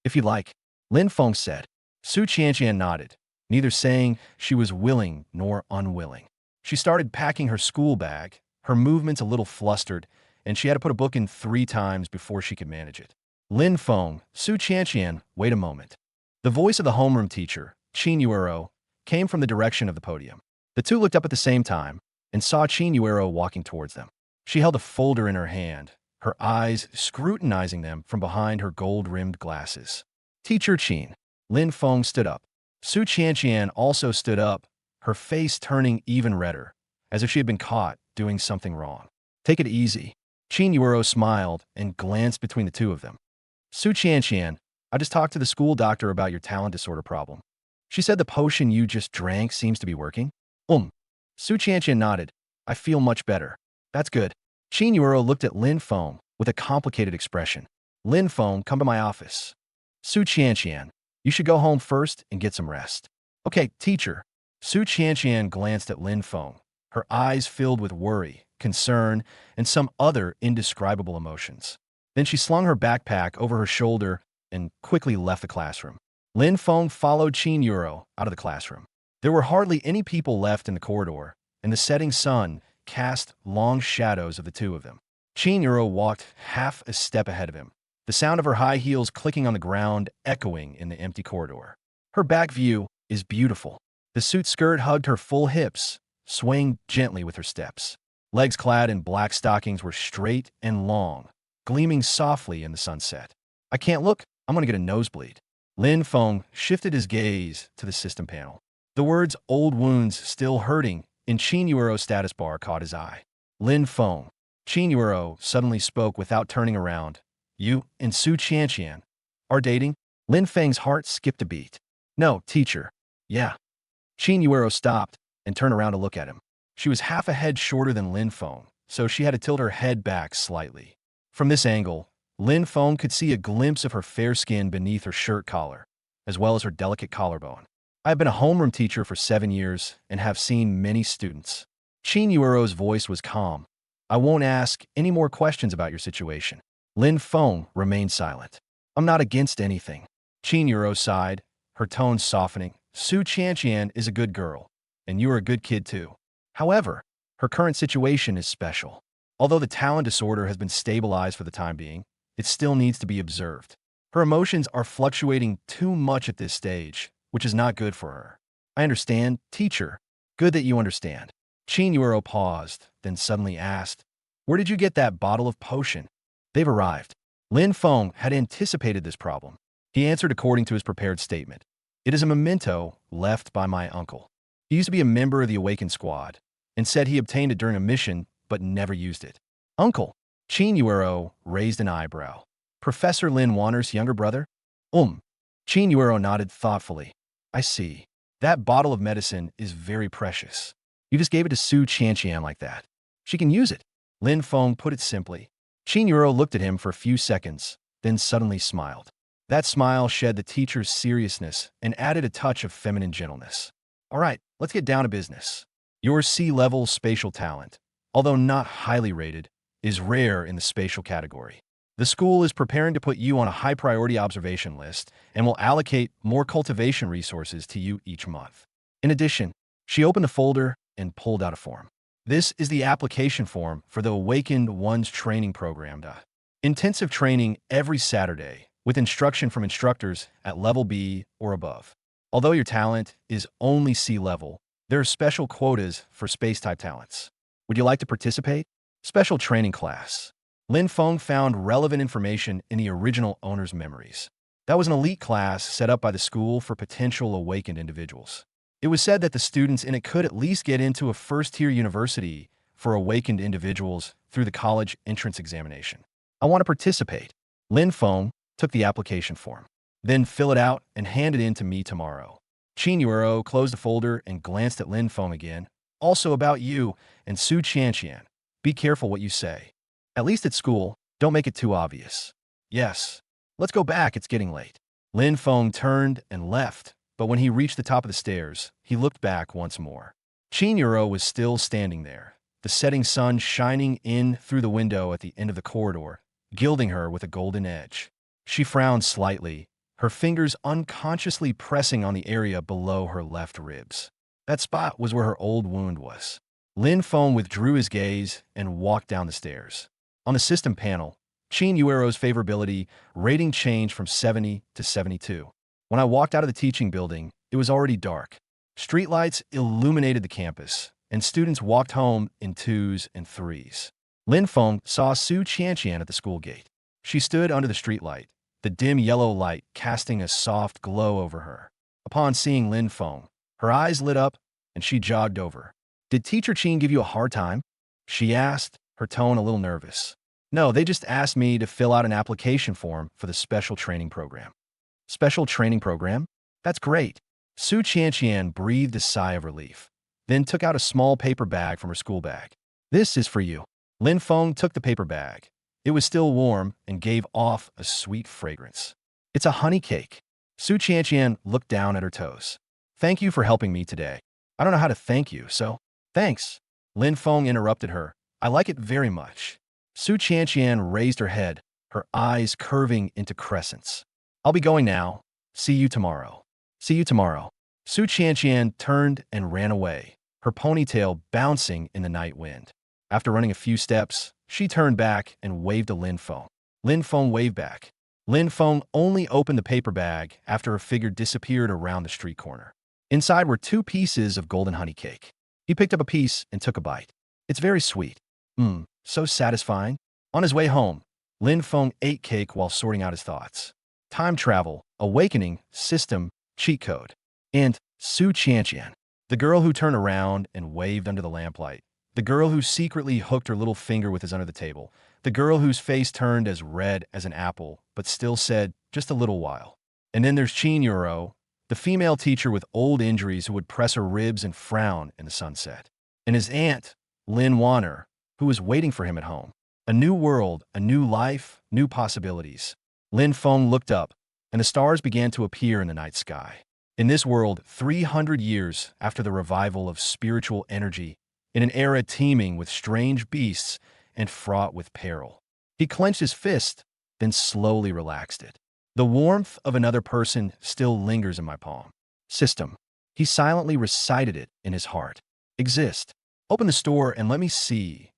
If you'd like, Lin Feng said. Su Qianqian nodded, neither saying she was willing nor unwilling. She started packing her school bag, her movements a little flustered, and she had to put a book in 3 times before she could manage it. Lin Feng, Su Qianqian, wait a moment. The voice of the homeroom teacher, Qin Yuero, came from the direction of the podium. The two looked up at the same time and saw Qin Yuero walking towards them. She held a folder in her hand, her eyes scrutinizing them from behind her gold-rimmed glasses. Teacher Qin. Lin Feng stood up. Su Qianqian also stood up, her face turning even redder, as if she had been caught doing something wrong. Take it easy. Qin Yuero smiled and glanced between the two of them. Su Qianqian, I just talked to the school doctor about your talent disorder problem. She said the potion you just drank seems to be working. Su Qianqian nodded. I feel much better. That's good. Qin Yuero looked at Lin Feng with a complicated expression. Lin Feng, come to my office. Su Qianqian, you should go home first and get some rest. Okay, teacher. Su Qianqian glanced at Lin Feng, her eyes filled with worry, concern, and some other indescribable emotions. Then she slung her backpack over her shoulder and quickly left the classroom. Lin Feng followed Qin Yuero out of the classroom. There were hardly any people left in the corridor, and the setting sun cast long shadows of the two of them. Qin Yuero walked half a step ahead of him, the sound of her high heels clicking on the ground echoing in the empty corridor. Her back view is beautiful. The suit skirt hugged her full hips, swaying gently with her steps. Legs clad in black stockings were straight and long, gleaming softly in the sunset. I can't look, I'm gonna get a nosebleed. Lin Feng shifted his gaze to the system panel. The words old wounds still hurting in Qin Yuero's status bar caught his eye. Lin Feng. Qin Yuero suddenly spoke without turning around. You and Su Qianqian are dating? Lin Feng's heart skipped a beat. No, teacher. Yeah. Qin Yuero stopped and turned around to look at him. She was half a head shorter than Lin Feng, so she had to tilt her head back slightly. From this angle, Lin Feng could see a glimpse of her fair skin beneath her shirt collar, as well as her delicate collarbone. I have been a homeroom teacher for 7 years and have seen many students. Qin Yuero's voice was calm. I won't ask any more questions about your situation. Lin Feng remained silent. I'm not against anything. Qin Yuero sighed, her tone softening. Su Qianqian is a good girl, and you are a good kid too. However, her current situation is special. Although the talent disorder has been stabilized for the time being, it still needs to be observed. Her emotions are fluctuating too much at this stage, which is not good for her. I understand, teacher. Good that you understand. Qin Yuero paused, then suddenly asked, where did you get that bottle of potion? They've arrived. Lin Feng had anticipated this problem. He answered according to his prepared statement. It is a memento left by my uncle. He used to be a member of the Awakened Squad, and said he obtained it during a mission, but never used it. Uncle? Qin Yuero raised an eyebrow. Professor Lin Wanner's younger brother? Qin Yuero nodded thoughtfully. I see. That bottle of medicine is very precious. You just gave it to Su Qianqian like that. She can use it. Lin Feng put it simply. Qin Yuero looked at him for a few seconds, then suddenly smiled. That smile shed the teacher's seriousness and added a touch of feminine gentleness. All right, let's get down to business. Your C-level spatial talent, although not highly rated, is rare in the spatial category. The school is preparing to put you on a high-priority observation list and will allocate more cultivation resources to you each month. In addition, she opened the folder and pulled out a form. This is the application form for the Awakened One's training program. Intensive training every Saturday, with instruction from instructors at level B or above. Although your talent is only C-level, there are special quotas for space-type talents. Would you like to participate? Special training class. Lin Feng found relevant information in the original owner's memories. That was an elite class set up by the school for potential awakened individuals. It was said that the students in it could at least get into a first-tier university for awakened individuals through the college entrance examination. I want to participate. Lin Feng took the application form. Then fill it out and hand it in to me tomorrow. Qin Yuero closed the folder and glanced at Lin Feng again. Also about you and Su Qianqian. Be careful what you say. At least at school, don't make it too obvious. Yes. Let's go back, it's getting late. Lin Feng turned and left, but when he reached the top of the stairs, he looked back once more. Qin Yuero was still standing there, the setting sun shining in through the window at the end of the corridor, gilding her with a golden edge. She frowned slightly, her fingers unconsciously pressing on the area below her left ribs. That spot was where her old wound was. Lin Feng withdrew his gaze and walked down the stairs. On the system panel, Qin Yuero's favorability rating changed from 70 to 72. When I walked out of the teaching building, it was already dark. Streetlights illuminated the campus, and students walked home in twos and threes. Lin Feng saw Su Qianqian at the school gate. She stood under the streetlight, the dim yellow light casting a soft glow over her. Upon seeing Lin Feng, her eyes lit up, and she jogged over. "Did Teacher Qin give you a hard time?" she asked, her tone a little nervous. "No, they just asked me to fill out an application form for the special training program." "Special training program? That's great." Su Qianqian breathed a sigh of relief, then took out a small paper bag from her school bag. "This is for you." Lin Feng took the paper bag. It was still warm and gave off a sweet fragrance. "It's a honey cake." Su Qianqian looked down at her toes. "Thank you for helping me today. I don't know how to thank you, so thanks." Lin Feng interrupted her. "I like it very much." Su Qianqian raised her head, her eyes curving into crescents. "I'll be going now. See you tomorrow." "See you tomorrow." Su Qianqian turned and ran away, her ponytail bouncing in the night wind. After running a few steps, she turned back and waved to Lin Feng. Lin Feng waved back. Lin Feng only opened the paper bag after her figure disappeared around the street corner. Inside were 2 pieces of golden honey cake. He picked up a piece and took a bite. "It's very sweet. So satisfying." On his way home, Lin Feng ate cake while sorting out his thoughts. Time travel, awakening, system, cheat code. And Su Qianqian, the girl who turned around and waved under the lamplight. The girl who secretly hooked her little finger with his under the table. The girl whose face turned as red as an apple, but still said, "Just a little while." And then there's Qin Yuro, the female teacher with old injuries who would press her ribs and frown in the sunset. And his aunt, Lin Warner, who was waiting for him at home. A new world, a new life, new possibilities. Lin Feng looked up, and the stars began to appear in the night sky. In this world, 300 years after the revival of spiritual energy, in an era teeming with strange beasts and fraught with peril. He clenched his fist, then slowly relaxed it. "The warmth of another person still lingers in my palm." System. He silently recited it in his heart. "Exist. Open the store and let me see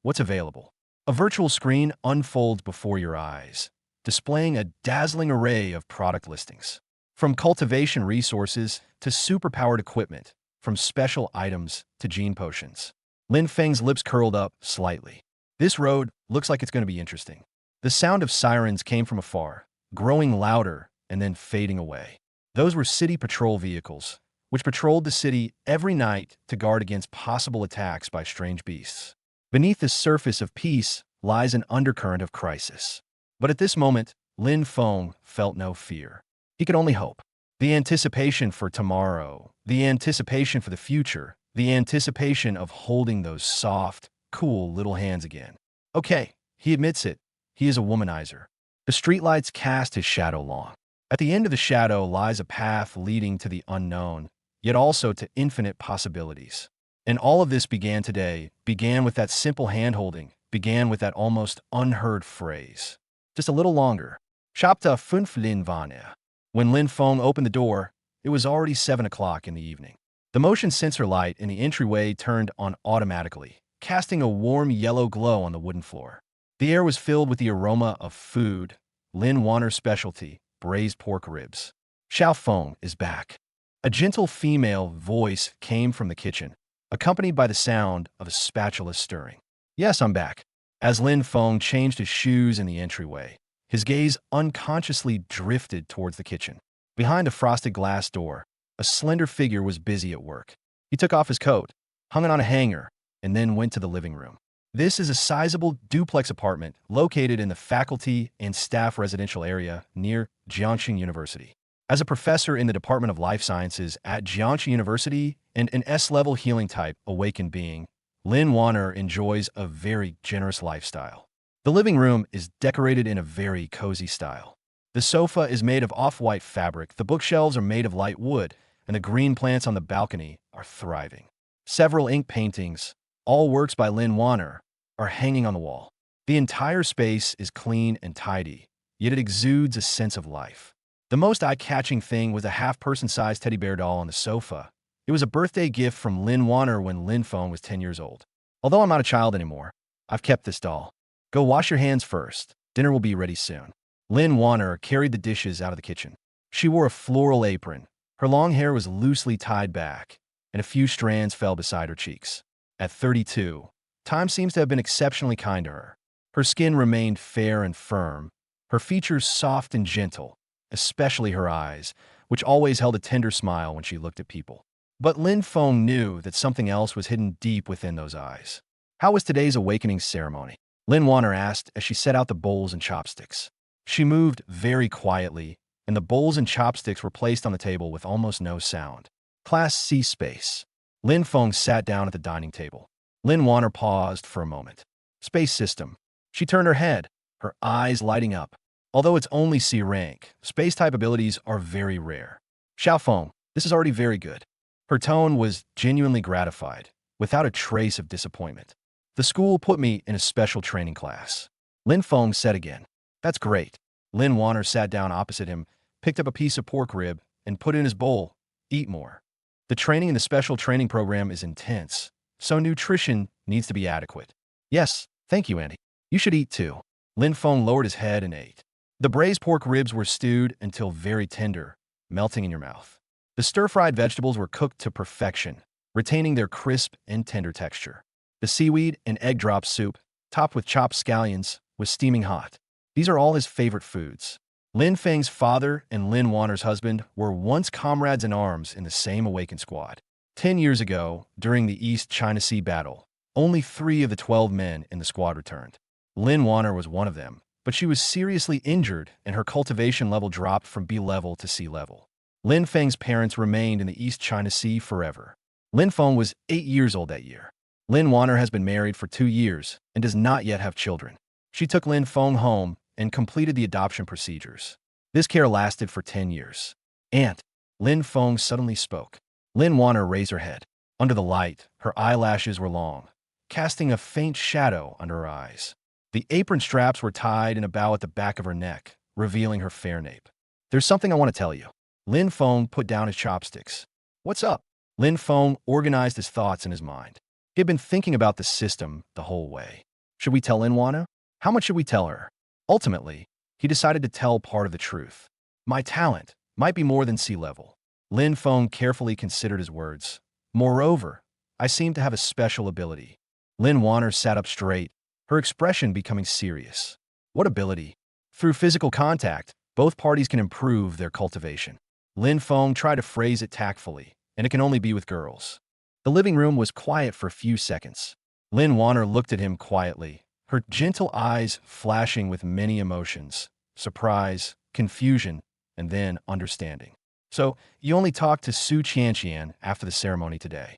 what's available." A virtual screen unfolds before your eyes, displaying a dazzling array of product listings. From cultivation resources to superpowered equipment, from special items to gene potions. Lin Feng's lips curled up slightly. This road looks like it's going to be interesting. The sound of sirens came from afar, growing louder and then fading away. Those were city patrol vehicles, which patrolled the city every night to guard against possible attacks by strange beasts. Beneath the surface of peace lies an undercurrent of crisis. But at this moment, Lin Feng felt no fear. He could only hope. The anticipation for tomorrow, the anticipation for the future, the anticipation of holding those soft, cool little hands again. Okay, he admits it. He is a womanizer. The streetlights cast his shadow long. At the end of the shadow lies a path leading to the unknown, yet also to infinite possibilities. And all of this began today, began with that simple hand-holding, began with that almost unheard phrase. Just a little longer. Chapter 5 Lin Vanne. When Lin Feng opened the door, it was already 7 o'clock in the evening. The motion sensor light in the entryway turned on automatically, casting a warm yellow glow on the wooden floor. The air was filled with the aroma of food, Lin Warner's specialty, braised pork ribs. "Xiao Feng is back." A gentle female voice came from the kitchen, accompanied by the sound of a spatula stirring. "Yes, I'm back." As Lin Feng changed his shoes in the entryway, his gaze unconsciously drifted towards the kitchen. Behind a frosted glass door, a slender figure was busy at work. He took off his coat, hung it on a hanger, and then went to the living room. This is a sizable duplex apartment located in the faculty and staff residential area near Jiangxing University. As a professor in the Department of Life Sciences at Jiangxing University and an S-level healing type awakened being, Lin Warner enjoys a very generous lifestyle. The living room is decorated in a very cozy style. The sofa is made of off-white fabric, the bookshelves are made of light wood, and the green plants on the balcony are thriving. Several ink paintings, All works by Lin Wanner are hanging on the wall. The entire space is clean and tidy, yet it exudes a sense of life. The most eye-catching thing was a half-person-sized teddy bear doll on the sofa. It was a birthday gift from Lin Wanner when Lin Feng was 10 years old. Although I'm not a child anymore, I've kept this doll. Go wash your hands first. Dinner will be ready soon. Lin Wanner carried the dishes out of the kitchen. She wore a floral apron. Her long hair was loosely tied back, and a few strands fell beside her cheeks. At 32, time seems to have been exceptionally kind to her. Her skin remained fair and firm, her features soft and gentle, especially her eyes, which always held a tender smile when she looked at people. But Lin Feng knew that something else was hidden deep within those eyes. How was today's awakening ceremony? Lin Wanner asked as she set out the bowls and chopsticks. She moved very quietly, and the bowls and chopsticks were placed on the table with almost no sound. Class C space. Lin Feng sat down at the dining table. Lin Wanner paused for a moment. Space system. She turned her head, her eyes lighting up. Although it's only C rank, space-type abilities are very rare. Xiaofeng, this is already very good. Her tone was genuinely gratified, without a trace of disappointment. The school put me in a special training class. Lin Feng said again. That's great. Lin Wanner sat down opposite him, picked up a piece of pork rib, and put it in his bowl. Eat more. The training in the special training program is intense, so nutrition needs to be adequate. Yes, thank you, Auntie. You should eat too. Lin Feng lowered his head and ate. The braised pork ribs were stewed until very tender, melting in your mouth. The stir-fried vegetables were cooked to perfection, retaining their crisp and tender texture. The seaweed and egg drop soup, topped with chopped scallions, was steaming hot. These are all his favorite foods. Lin Feng's father and Lin Wanner's husband were once comrades in arms in the same awakened squad. 10 years ago, during the East China Sea battle, only 3 of the 12 men in the squad returned. Lin Wanner was one of them, but she was seriously injured and her cultivation level dropped from B level to C level. Lin Feng's parents remained in the East China Sea forever. Lin Feng was 8 years old that year. Lin Wanner has been married for 2 years and does not yet have children. She took Lin Feng home and completed the adoption procedures. This care lasted for 10 years. Aunt, Lin Feng suddenly spoke. Lin Wanner raised her head. Under the light, her eyelashes were long, casting a faint shadow under her eyes. The apron straps were tied in a bow at the back of her neck, revealing her fair nape. There's something I want to tell you. Lin Feng put down his chopsticks. What's up? Lin Feng organized his thoughts in his mind. He had been thinking about the system the whole way. Should we tell Lin Wanner? How much should we tell her? Ultimately, he decided to tell part of the truth. My talent might be more than sea level. Lin Feng carefully considered his words. Moreover, I seem to have a special ability. Lin Wanner sat up straight, her expression becoming serious. What ability? Through physical contact, both parties can improve their cultivation. Lin Feng tried to phrase it tactfully, and it can only be with girls. The living room was quiet for a few seconds. Lin Wanner looked at him quietly, her gentle eyes flashing with many emotions, surprise, confusion, and then understanding. So, you only talked to Su Qianqian after the ceremony today.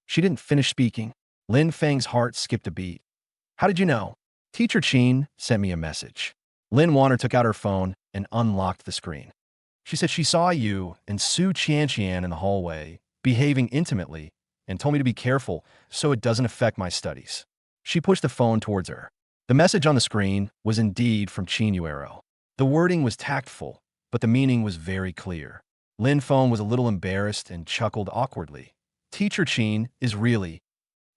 She didn't finish speaking. Lin Feng's heart skipped a beat. How did you know? Teacher Qin sent me a message. Lin Wanner took out her phone and unlocked the screen. She said she saw you and Su Qianqian in the hallway, behaving intimately, and told me to be careful so it doesn't affect my studies. She pushed the phone towards her. The message on the screen was indeed from Qin Yuero. The wording was tactful, but the meaning was very clear. Lin Feng was a little embarrassed and chuckled awkwardly. Teacher Qin is really...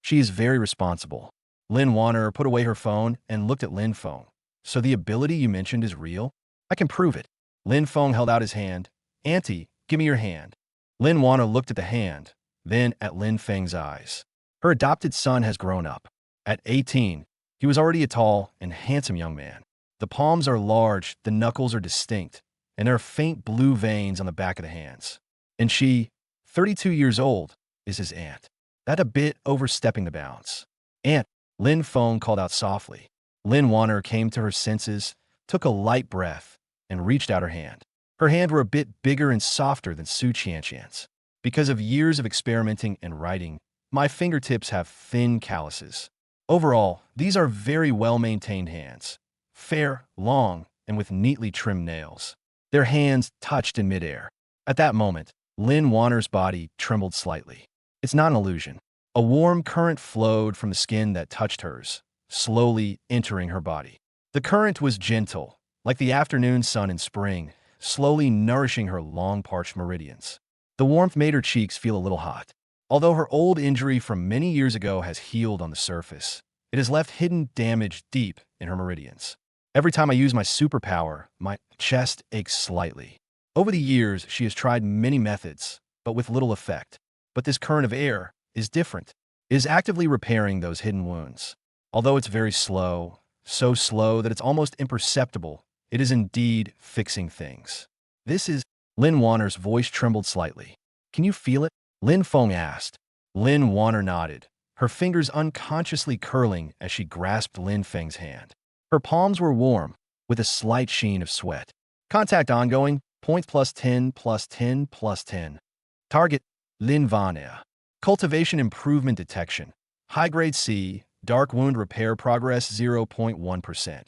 She is very responsible. Lin Wanner put away her phone and looked at Lin Feng. So the ability you mentioned is real? I can prove it. Lin Feng held out his hand. Auntie, give me your hand. Lin Wanner looked at the hand, then at Lin Feng's eyes. Her adopted son has grown up. At 18, he was already a tall and handsome young man. The palms are large, the knuckles are distinct, and there are faint blue veins on the back of the hands. And she, 32 years old, is his aunt. That a bit overstepping the bounds. Aunt, Lin Feng called out softly. Lin Wanner came to her senses, took a light breath, and reached out her hand. Her hands were a bit bigger and softer than Su Qianqian's. Because of years of experimenting and writing, my fingertips have thin calluses. Overall, these are very well-maintained hands. Fair, long, and with neatly trimmed nails. Their hands touched in midair. At that moment, Lin Wanner's body trembled slightly. It's not an illusion. A warm current flowed from the skin that touched hers, slowly entering her body. The current was gentle, like the afternoon sun in spring, slowly nourishing her long parched meridians. The warmth made her cheeks feel a little hot. Although her old injury from many years ago has healed on the surface, it has left hidden damage deep in her meridians. Every time I use my superpower, my chest aches slightly. Over the years, she has tried many methods, but with little effect. But this current of air is different. It is actively repairing those hidden wounds. Although it's very slow, so slow that it's almost imperceptible, it is indeed fixing things. This is Lin Wanner's voice trembled slightly. Can you feel it? Lin Feng asked. Lin Wanner nodded, her fingers unconsciously curling as she grasped Lin Feng's hand. Her palms were warm, with a slight sheen of sweat. Contact ongoing, points +10, +10, +10. Target, Lin Wanner. Cultivation improvement detection. High-grade C, dark wound repair progress 0.1%.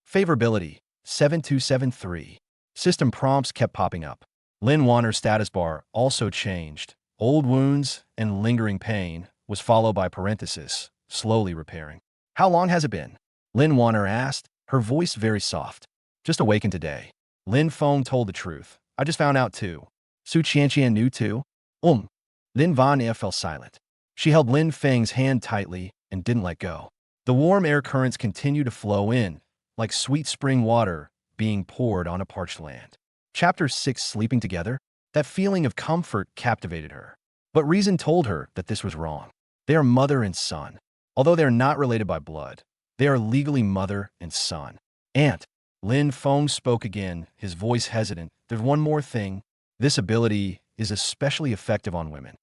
Favorability, 7273. System prompts kept popping up. Lin Wanner's status bar also changed. Old wounds and lingering pain was followed by parenthesis, slowly repairing. How long has it been? Lin Wanner asked, her voice very soft. Just awakened today. Lin Feng told the truth. I just found out too. Su Qianqian knew too? Lin Wanner fell silent. She held Lin Feng's hand tightly and didn't let go. The warm air currents continued to flow in, like sweet spring water being poured on a parched land. Chapter 6 Sleeping Together? That feeling of comfort captivated her. But reason told her that this was wrong. They are mother and son. Although they are not related by blood, they are legally mother and son. Aunt. Lin Feng spoke again, his voice hesitant. There's one more thing. This ability is especially effective on women.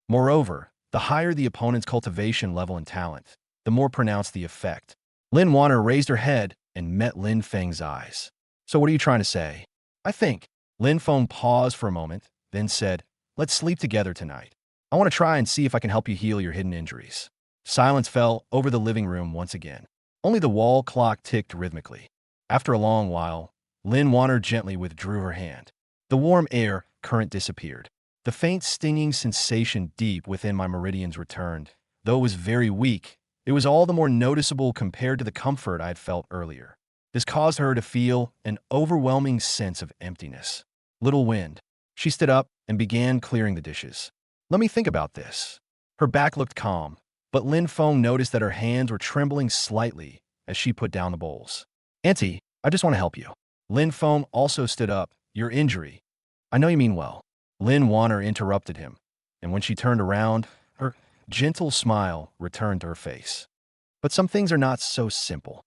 Moreover, the higher the opponent's cultivation level and talent, the more pronounced the effect. Lin Wanner raised her head and met Lin Feng's eyes. So what are you trying to say? I think. Lin Feng paused for a moment, then said, let's sleep together tonight. I want to try and see if I can help you heal your hidden injuries. Silence fell over the living room once again. Only the wall clock ticked rhythmically. After a long while, Lin Wanner gently withdrew her hand. The warm air current disappeared. The faint stinging sensation deep within my meridians returned. Though it was very weak, it was all the more noticeable compared to the comfort I had felt earlier. This caused her to feel an overwhelming sense of emptiness. Little wind. She stood up and began clearing the dishes. Let me think about this. Her back looked calm, but Lin Feng noticed that her hands were trembling slightly as she put down the bowls. Auntie, I just want to help you. Lin Feng also stood up. Your injury. I know you mean well. Lin Wanner interrupted him, and when she turned around, her gentle smile returned to her face. But some things are not so simple.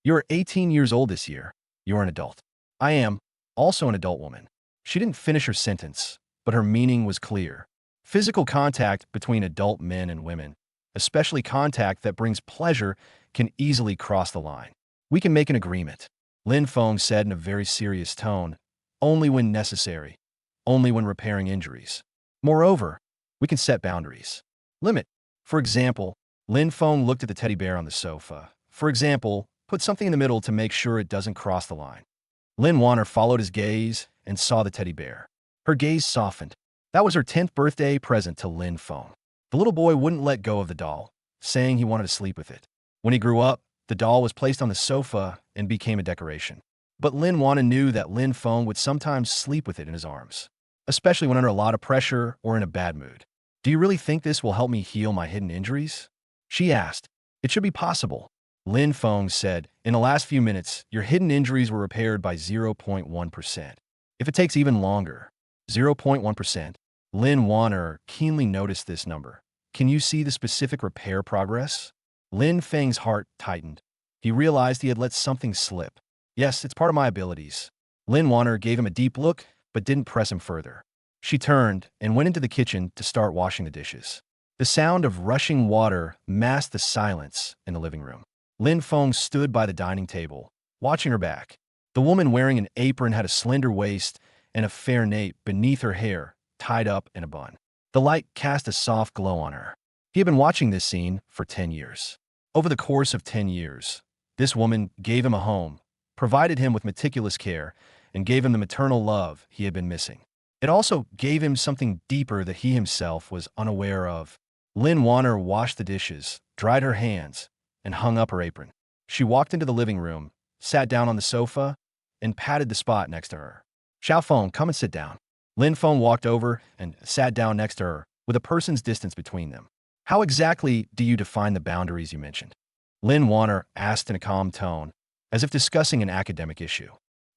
You're 18 years old this year. You're an adult. I am also an adult woman. She didn't finish her sentence, but her meaning was clear. Physical contact between adult men and women, especially contact that brings pleasure, can easily cross the line. We can make an agreement, Lin Feng said in a very serious tone, only when necessary, only when repairing injuries. Moreover, we can set boundaries. Limit. For example, Lin Feng looked at the teddy bear on the sofa. For example, put something in the middle to make sure it doesn't cross the line. Lin Wanner followed his gaze and saw the teddy bear. Her gaze softened. That was her 10th birthday present to Lin Feng. The little boy wouldn't let go of the doll, saying he wanted to sleep with it. When he grew up, the doll was placed on the sofa and became a decoration. But Lin Wanner knew that Lin Feng would sometimes sleep with it in his arms, especially when under a lot of pressure or in a bad mood. Do you really think this will help me heal my hidden injuries? She asked. It should be possible. Lin Feng said, in the last few minutes, your hidden injuries were repaired by 0.1%. If it takes even longer, 0.1%, Lin Wanner keenly noticed this number. Can you see the specific repair progress? Lin Feng's heart tightened. He realized he had let something slip. Yes, it's part of my abilities. Lin Wanner gave him a deep look, but didn't press him further. She turned and went into the kitchen to start washing the dishes. The sound of rushing water masked the silence in the living room. Lin Feng stood by the dining table, watching her back. The woman wearing an apron had a slender waist and a fair nape beneath her hair, tied up in a bun. The light cast a soft glow on her. He had been watching this scene for 10 years. Over the course of 10 years, this woman gave him a home, provided him with meticulous care, and gave him the maternal love he had been missing. It also gave him something deeper that he himself was unaware of. Lin Wanner washed the dishes, dried her hands, and hung up her apron. She walked into the living room, sat down on the sofa, and patted the spot next to her. Xiaofeng, come and sit down. Lin Feng walked over and sat down next to her, with a person's distance between them. How exactly do you define the boundaries you mentioned? Lin Wanner asked in a calm tone, as if discussing an academic issue.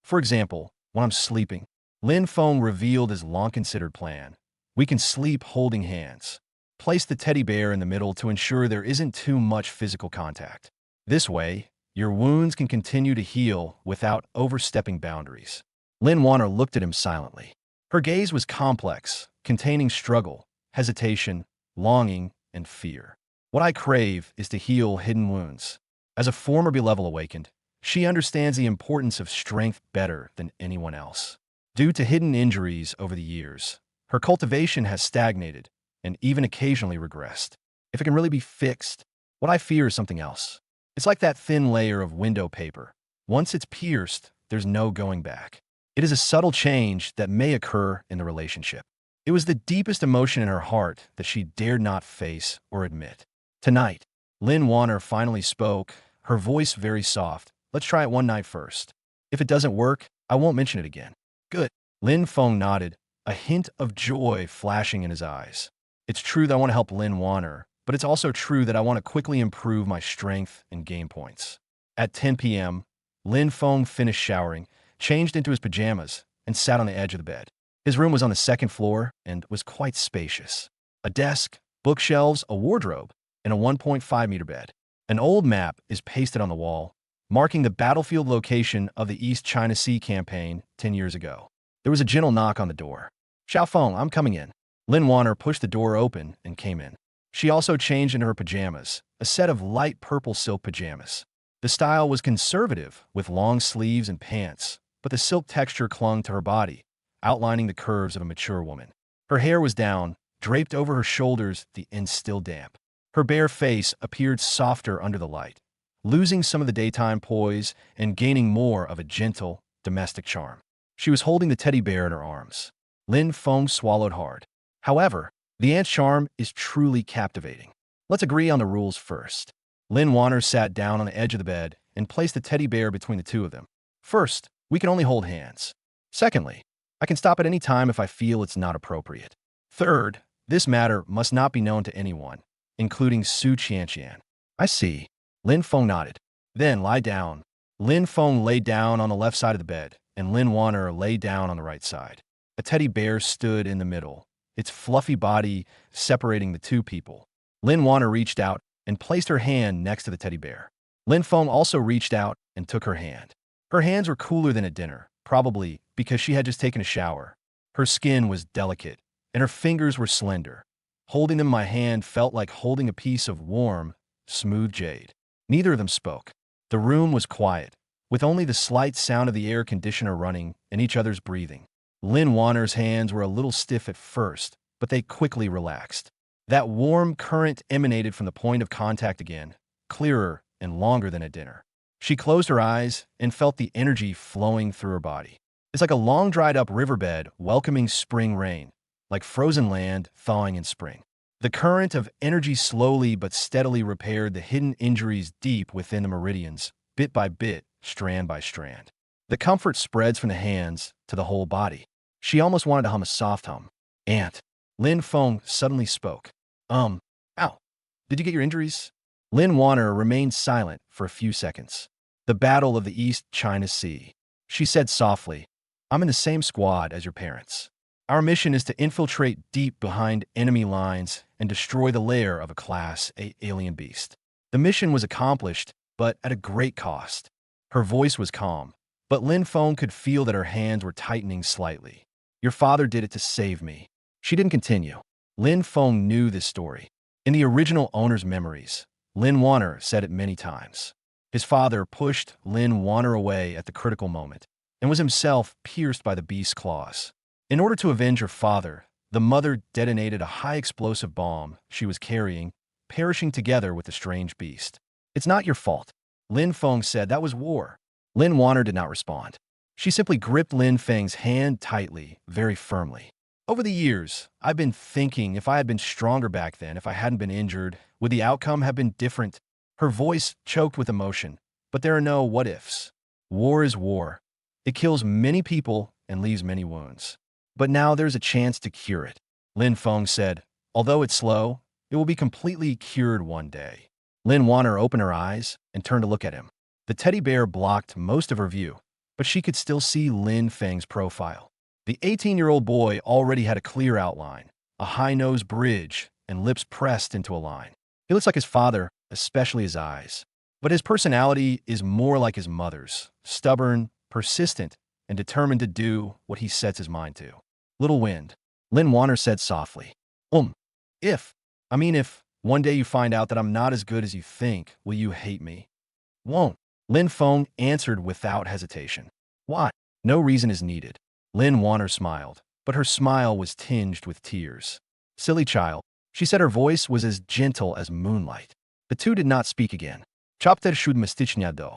For example, when I'm sleeping, Lin Feng revealed his long-considered plan. We can sleep holding hands. Place the teddy bear in the middle to ensure there isn't too much physical contact. This way, your wounds can continue to heal without overstepping boundaries. Lin Wanner looked at him silently. Her gaze was complex, containing struggle, hesitation, longing, and fear. What I crave is to heal hidden wounds. As a former B-level awakened, she understands the importance of strength better than anyone else. Due to hidden injuries over the years, her cultivation has stagnated and even occasionally regressed. If it can really be fixed, what I fear is something else. It's like that thin layer of window paper. Once it's pierced, there's no going back. It is a subtle change that may occur in the relationship. It was the deepest emotion in her heart that she dared not face or admit. Tonight, Lin Wanner finally spoke, her voice very soft. Let's try it one night first. If it doesn't work, I won't mention it again. Good. Lin Feng nodded, a hint of joy flashing in his eyes. It's true that I want to help Lin Wanner, but it's also true that I want to quickly improve my strength and gain points. At 10 p.m., Lin Feng finished showering, changed into his pajamas, and sat on the edge of the bed. His room was on the second floor and was quite spacious. A desk, bookshelves, a wardrobe, and a 1.5-meter bed. An old map is pasted on the wall, marking the battlefield location of the East China Sea campaign 10 years ago. There was a gentle knock on the door. Xiaofeng, I'm coming in. Lin Wanner pushed the door open and came in. She also changed into her pajamas, a set of light purple silk pajamas. The style was conservative, with long sleeves and pants, but the silk texture clung to her body, outlining the curves of a mature woman. Her hair was down, draped over her shoulders, the ends still damp. Her bare face appeared softer under the light, losing some of the daytime poise and gaining more of a gentle, domestic charm. She was holding the teddy bear in her arms. Lin Feng swallowed hard. However, the aunt's charm is truly captivating. Let's agree on the rules first. Lin Wanner sat down on the edge of the bed and placed the teddy bear between the two of them. First, we can only hold hands. Secondly, I can stop at any time if I feel it's not appropriate. Third, this matter must not be known to anyone, including Su Qianqian. I see. Lin Feng nodded. Then lie down. Lin Feng lay down on the left side of the bed, and Lin Wanner lay down on the right side. A teddy bear stood in the middle, its fluffy body separating the two people. Lin Wanner reached out and placed her hand next to the teddy bear. Lin Feng also reached out and took her hand. Her hands were cooler than at dinner, probably because she had just taken a shower. Her skin was delicate, and her fingers were slender. Holding them in my hand felt like holding a piece of warm, smooth jade. Neither of them spoke. The room was quiet, with only the slight sound of the air conditioner running and each other's breathing. Lin Wanner's hands were a little stiff at first, but they quickly relaxed. That warm current emanated from the point of contact again, clearer and longer than at dinner. She closed her eyes and felt the energy flowing through her body. It's like a long dried-up riverbed welcoming spring rain, like frozen land thawing in spring. The current of energy slowly but steadily repaired the hidden injuries deep within the meridians, bit by bit, strand by strand. The comfort spreads from the hands to the whole body. She almost wanted to hum a soft hum. Aunt. Lin Feng suddenly spoke. Ow. Did you get your injuries? Lin Wanner remained silent for a few seconds. The Battle of the East China Sea. She said softly, I'm in the same squad as your parents. Our mission is to infiltrate deep behind enemy lines and destroy the lair of a Class A alien beast. The mission was accomplished, but at a great cost. Her voice was calm, but Lin Feng could feel that her hands were tightening slightly. Your father did it to save me. She didn't continue. Lin Feng knew this story. In the original owner's memories, Lin Wanner said it many times. His father pushed Lin Wanner away at the critical moment and was himself pierced by the beast's claws. In order to avenge her father, the mother detonated a high-explosive bomb she was carrying, perishing together with the strange beast. It's not your fault. Lin Feng said that was war. Lin Wanner did not respond. She simply gripped Lin Feng's hand tightly, very firmly. Over the years, I've been thinking if I had been stronger back then, if I hadn't been injured, would the outcome have been different? Her voice choked with emotion, but there are no what-ifs. War is war. It kills many people and leaves many wounds. But now there's a chance to cure it. Lin Feng said, although it's slow, it will be completely cured one day. Lin Wanner opened her eyes and turned to look at him. The teddy bear blocked most of her view, but she could still see Lin Feng's profile. The 18-year-old boy already had a clear outline, a high-nosed bridge, and lips pressed into a line. He looks like his father, especially his eyes. But his personality is more like his mother's, stubborn, persistent, and determined to do what he sets his mind to. Little wind, Lin Wanner said softly. If one day you find out that I'm not as good as you think, will you hate me? Won't. Lin Feng answered without hesitation. Why? No reason is needed. Lin Wanner smiled, but her smile was tinged with tears. Silly child, she said. Her voice was as gentle as moonlight. The two did not speak again. Chapter shud mystichnya do.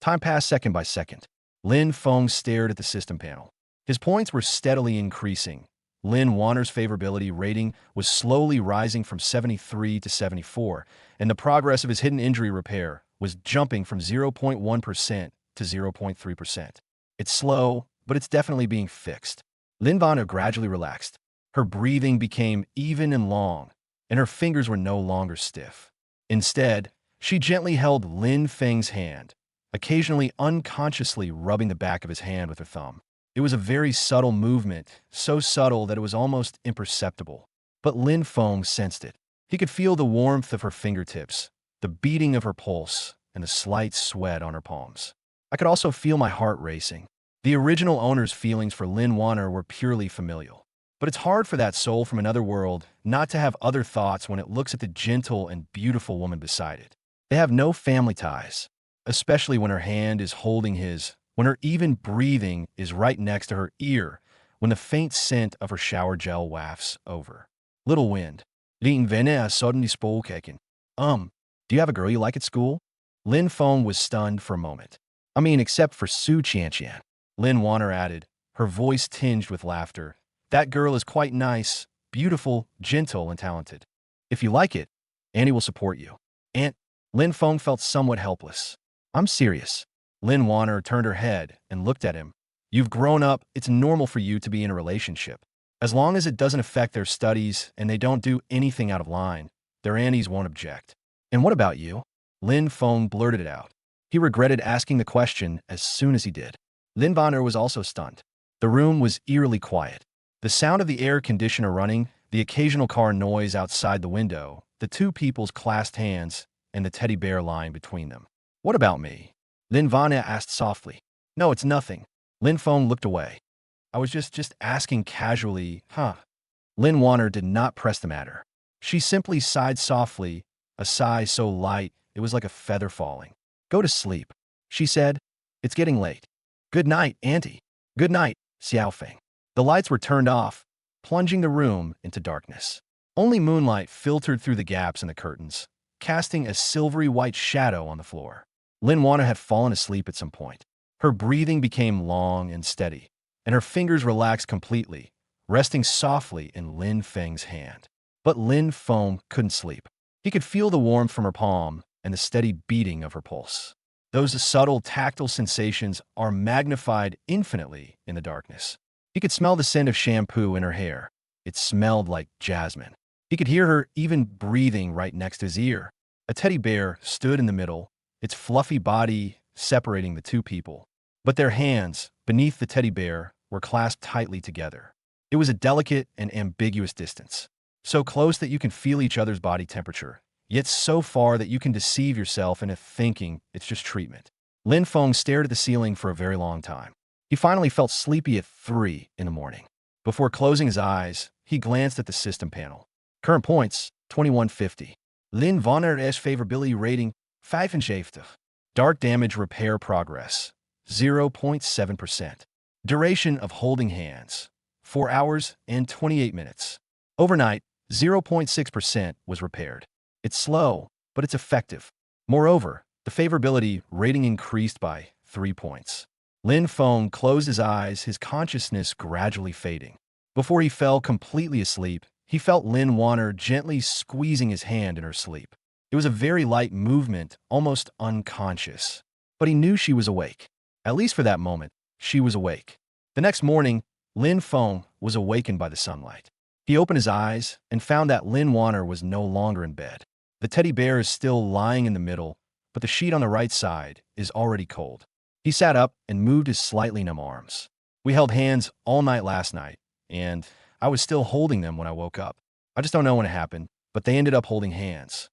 Time passed second by second. Lin Feng stared at the system panel. His points were steadily increasing. Lin Wanner's favorability rating was slowly rising from 73 to 74, and the progress of his hidden injury repair was jumping from 0.1% to 0.3%. It's slow, but it's definitely being fixed. Lin Wanner gradually relaxed. Her breathing became even and long, and her fingers were no longer stiff. Instead, she gently held Lin Feng's hand, occasionally unconsciously rubbing the back of his hand with her thumb. It was a very subtle movement, so subtle that it was almost imperceptible. But Lin Feng sensed it. He could feel the warmth of her fingertips, the beating of her pulse, and the slight sweat on her palms. I could also feel my heart racing. The original owner's feelings for Lin Wanner were purely familial. But it's hard for that soul from another world not to have other thoughts when it looks at the gentle and beautiful woman beside it. They have no family ties, especially when her hand is holding his, when her even breathing is right next to her ear, when the faint scent of her shower gel wafts over. Little wind. Lin Vene suddenly spoke. Do you have a girl you like at school? Lin Feng was stunned for a moment. Except for Su Qianqian. Lin Wanner added, her voice tinged with laughter. That girl is quite nice, beautiful, gentle, and talented. If you like it, Annie will support you. Aunt, Lin Feng felt somewhat helpless. I'm serious. Lin Wanner turned her head and looked at him. You've grown up, it's normal for you to be in a relationship. As long as it doesn't affect their studies and they don't do anything out of line, their aunties won't object. And what about you? Lin Feng blurted it out. He regretted asking the question as soon as he did. Lin Wanner was also stunned. The room was eerily quiet. The sound of the air conditioner running, the occasional car noise outside the window, the two people's clasped hands, and the teddy bear lying between them. What about me? Lin Wanner asked softly. No, it's nothing. Lin Feng looked away. I was just asking casually, huh? Lin Wanner did not press the matter. She simply sighed softly, a sigh so light it was like a feather falling. Go to sleep, she said. It's getting late. Good night, Auntie. Good night, Xiaofeng. The lights were turned off, plunging the room into darkness. Only moonlight filtered through the gaps in the curtains, casting a silvery white shadow on the floor. Lin Wanner had fallen asleep at some point. Her breathing became long and steady, and her fingers relaxed completely, resting softly in Lin Feng's hand. But Lin Feng couldn't sleep. He could feel the warmth from her palm and the steady beating of her pulse. Those subtle tactile sensations are magnified infinitely in the darkness. He could smell the scent of shampoo in her hair. It smelled like jasmine. He could hear her even breathing right next to his ear. A teddy bear stood in the middle, its fluffy body separating the two people. But their hands, beneath the teddy bear, were clasped tightly together. It was a delicate and ambiguous distance. So close that you can feel each other's body temperature, yet so far that you can deceive yourself into thinking it's just treatment. Lin Feng stared at the ceiling for a very long time. He finally felt sleepy at 3 in the morning. Before closing his eyes, he glanced at the system panel. Current points, 2150. Lin Wanner's favorability rating, 75. Dark damage repair progress, 0.7%. Duration of holding hands, 4 hours and 28 minutes. Overnight, 0.6% was repaired. It's slow, but it's effective. Moreover, the favorability rating increased by 3 points. Lin Feng closed his eyes, his consciousness gradually fading. Before he fell completely asleep, he felt Lin Wanner gently squeezing his hand in her sleep. It was a very light movement, almost unconscious. But he knew she was awake. At least for that moment, she was awake. The next morning, Lin Feng was awakened by the sunlight. He opened his eyes and found that Lin Wanner was no longer in bed. The teddy bear is still lying in the middle, but the sheet on the right side is already cold. He sat up and moved his slightly numb arms. We held hands all night last night, and I was still holding them when I woke up. I just don't know when it happened, but they ended up holding hands.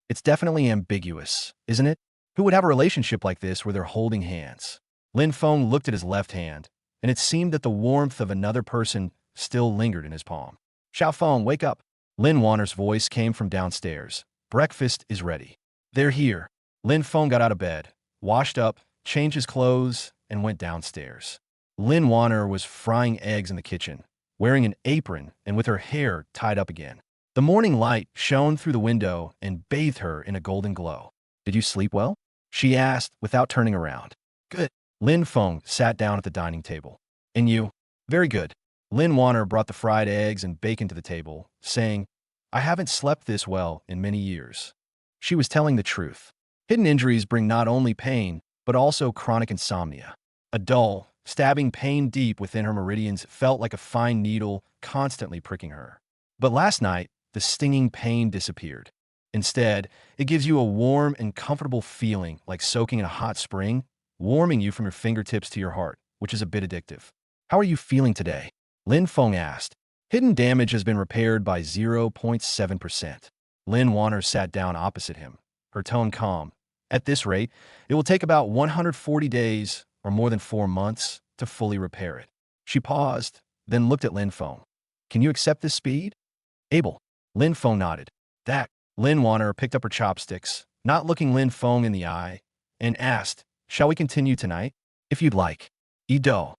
It's definitely ambiguous, isn't it? Who would have a relationship like this where they're holding hands? Lin Feng looked at his left hand, and it seemed that the warmth of another person still lingered in his palm. Xiao Feng, wake up. Lin Wanner's voice came from downstairs. Breakfast is ready. They're here. Lin Feng got out of bed, washed up, changed his clothes, and went downstairs. Lin Wanner was frying eggs in the kitchen, wearing an apron and with her hair tied up again. The morning light shone through the window and bathed her in a golden glow. Did you sleep well? She asked without turning around. Good. Lin Feng sat down at the dining table. And you? Very good. Lin Wanner brought the fried eggs and bacon to the table, saying, I haven't slept this well in many years. She was telling the truth. Hidden injuries bring not only pain, but also chronic insomnia. A dull, stabbing pain deep within her meridians felt like a fine needle constantly pricking her. But last night, the stinging pain disappeared. Instead, it gives you a warm and comfortable feeling like soaking in a hot spring, warming you from your fingertips to your heart, which is a bit addictive. How are you feeling today? Lin Feng asked. Hidden damage has been repaired by 0.7%. Lin Wanner sat down opposite him, her tone calm. At this rate, it will take about 140 days, or more than 4 months, to fully repair it. She paused, then looked at Lin Feng. Can you accept this speed? Able. Lin Feng nodded. That. Lin Wanner picked up her chopsticks, not looking Lin Feng in the eye, and asked, Shall we continue tonight? If you'd like. Ido.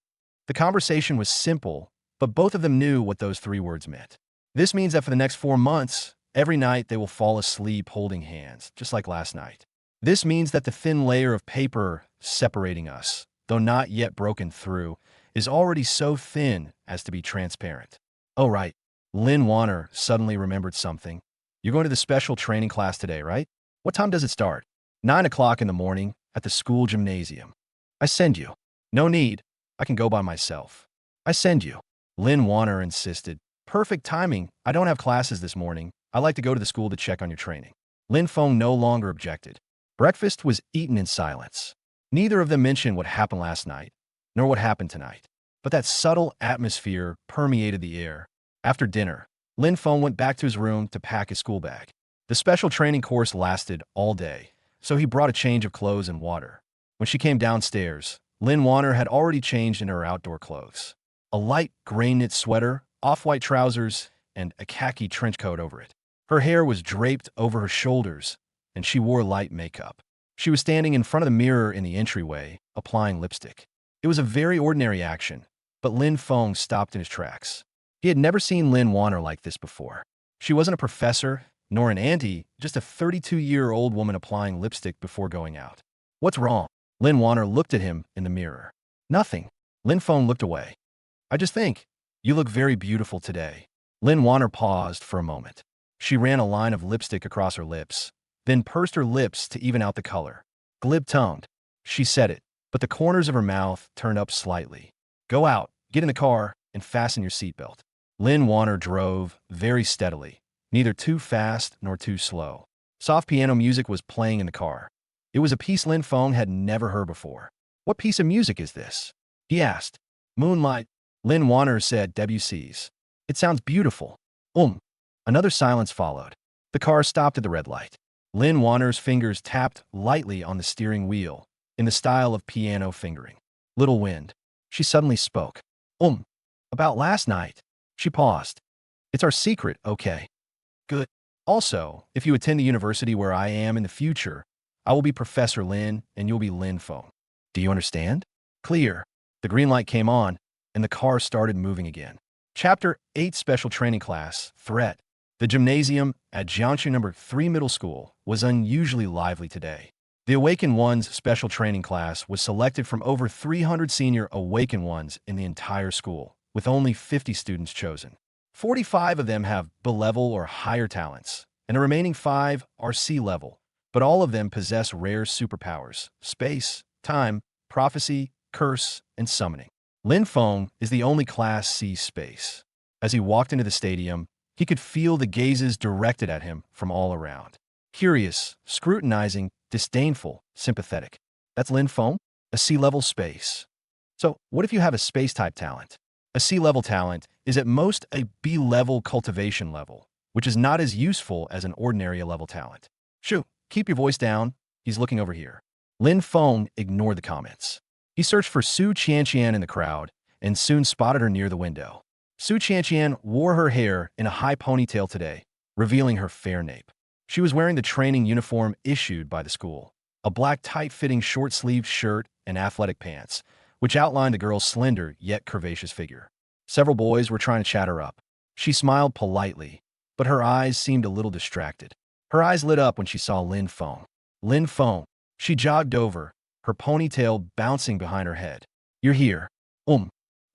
The conversation was simple, but both of them knew what those 3 words meant. This means that for the next 4 months, every night they will fall asleep holding hands, just like last night. This means that the thin layer of paper separating us, though not yet broken through, is already so thin as to be transparent. Oh, right. Lin Wanner suddenly remembered something. You're going to the special training class today, right? What time does it start? 9 o'clock in the morning at the school gymnasium. I send you. No need. I can go by myself. I send you. Lin Wanner insisted. Perfect timing. I don't have classes this morning. I like to go to the school to check on your training. Lin Feng no longer objected. Breakfast was eaten in silence. Neither of them mentioned what happened last night, nor what happened tonight. But that subtle atmosphere permeated the air. After dinner, Lin Feng went back to his room to pack his school bag. The special training course lasted all day, so he brought a change of clothes and water. When she came downstairs, Lin Wanner had already changed into her outdoor clothes. A light gray knit sweater, off-white trousers, and a khaki trench coat over it. Her hair was draped over her shoulders, and she wore light makeup. She was standing in front of the mirror in the entryway, applying lipstick. It was a very ordinary action, but Lin Feng stopped in his tracks. He had never seen Lin Wanner like this before. She wasn't a professor, nor an auntie, just a 32-year-old woman applying lipstick before going out. What's wrong? Lin Wanner looked at him in the mirror. Nothing. Lin Feng looked away. I just think, you look very beautiful today. Lin Wanner paused for a moment. She ran a line of lipstick across her lips, then pursed her lips to even out the color. Glib-tongued. She said it, but the corners of her mouth turned up slightly. Go out, get in the car, and fasten your seatbelt. Lin Wanner drove very steadily, neither too fast nor too slow. Soft piano music was playing in the car. It was a piece Lin Feng had never heard before. What piece of music is this? He asked. Moonlight. Lin Wanner said Debussy's. It sounds beautiful. Another silence followed. The car stopped at the red light. Lin Wanner's fingers tapped lightly on the steering wheel, in the style of piano fingering. Little wind. She suddenly spoke. About last night. She paused. It's our secret, okay? Good. Also, if you attend the university where I am in the future, I will be Professor Lin and you'll be Lin Feng. Do you understand? Clear. The green light came on, and the car started moving again. Chapter 8 Special Training Class, Threat. The gymnasium at Jiangsu No. 3 Middle School was unusually lively today. The Awakened Ones special training class was selected from over 300 senior Awakened Ones in the entire school, with only 50 students chosen. 45 of them have B-level or higher talents, and the remaining 5 are C-level, but all of them possess rare superpowers: space, time, prophecy, curse, and summoning. Lin Feng is the only Class C space. As he walked into the stadium, he could feel the gazes directed at him from all around. Curious, scrutinizing, disdainful, sympathetic. That's Lin Feng, a C-level space. So, what if you have a space-type talent? A C-level talent is at most a B-level cultivation level, which is not as useful as an ordinary A-level talent. Shoo, keep your voice down. He's looking over here. Lin Feng ignored the comments. He searched for Su Qianqian in the crowd and soon spotted her near the window. Su Qianqian wore her hair in a high ponytail today, revealing her fair nape. She was wearing the training uniform issued by the school, a black tight-fitting short-sleeved shirt and athletic pants, which outlined the girl's slender yet curvaceous figure. Several boys were trying to chat her up. She smiled politely, but her eyes seemed a little distracted. Her eyes lit up when she saw Lin Feng. Lin Feng. She jogged over, her ponytail bouncing behind her head. "You're here."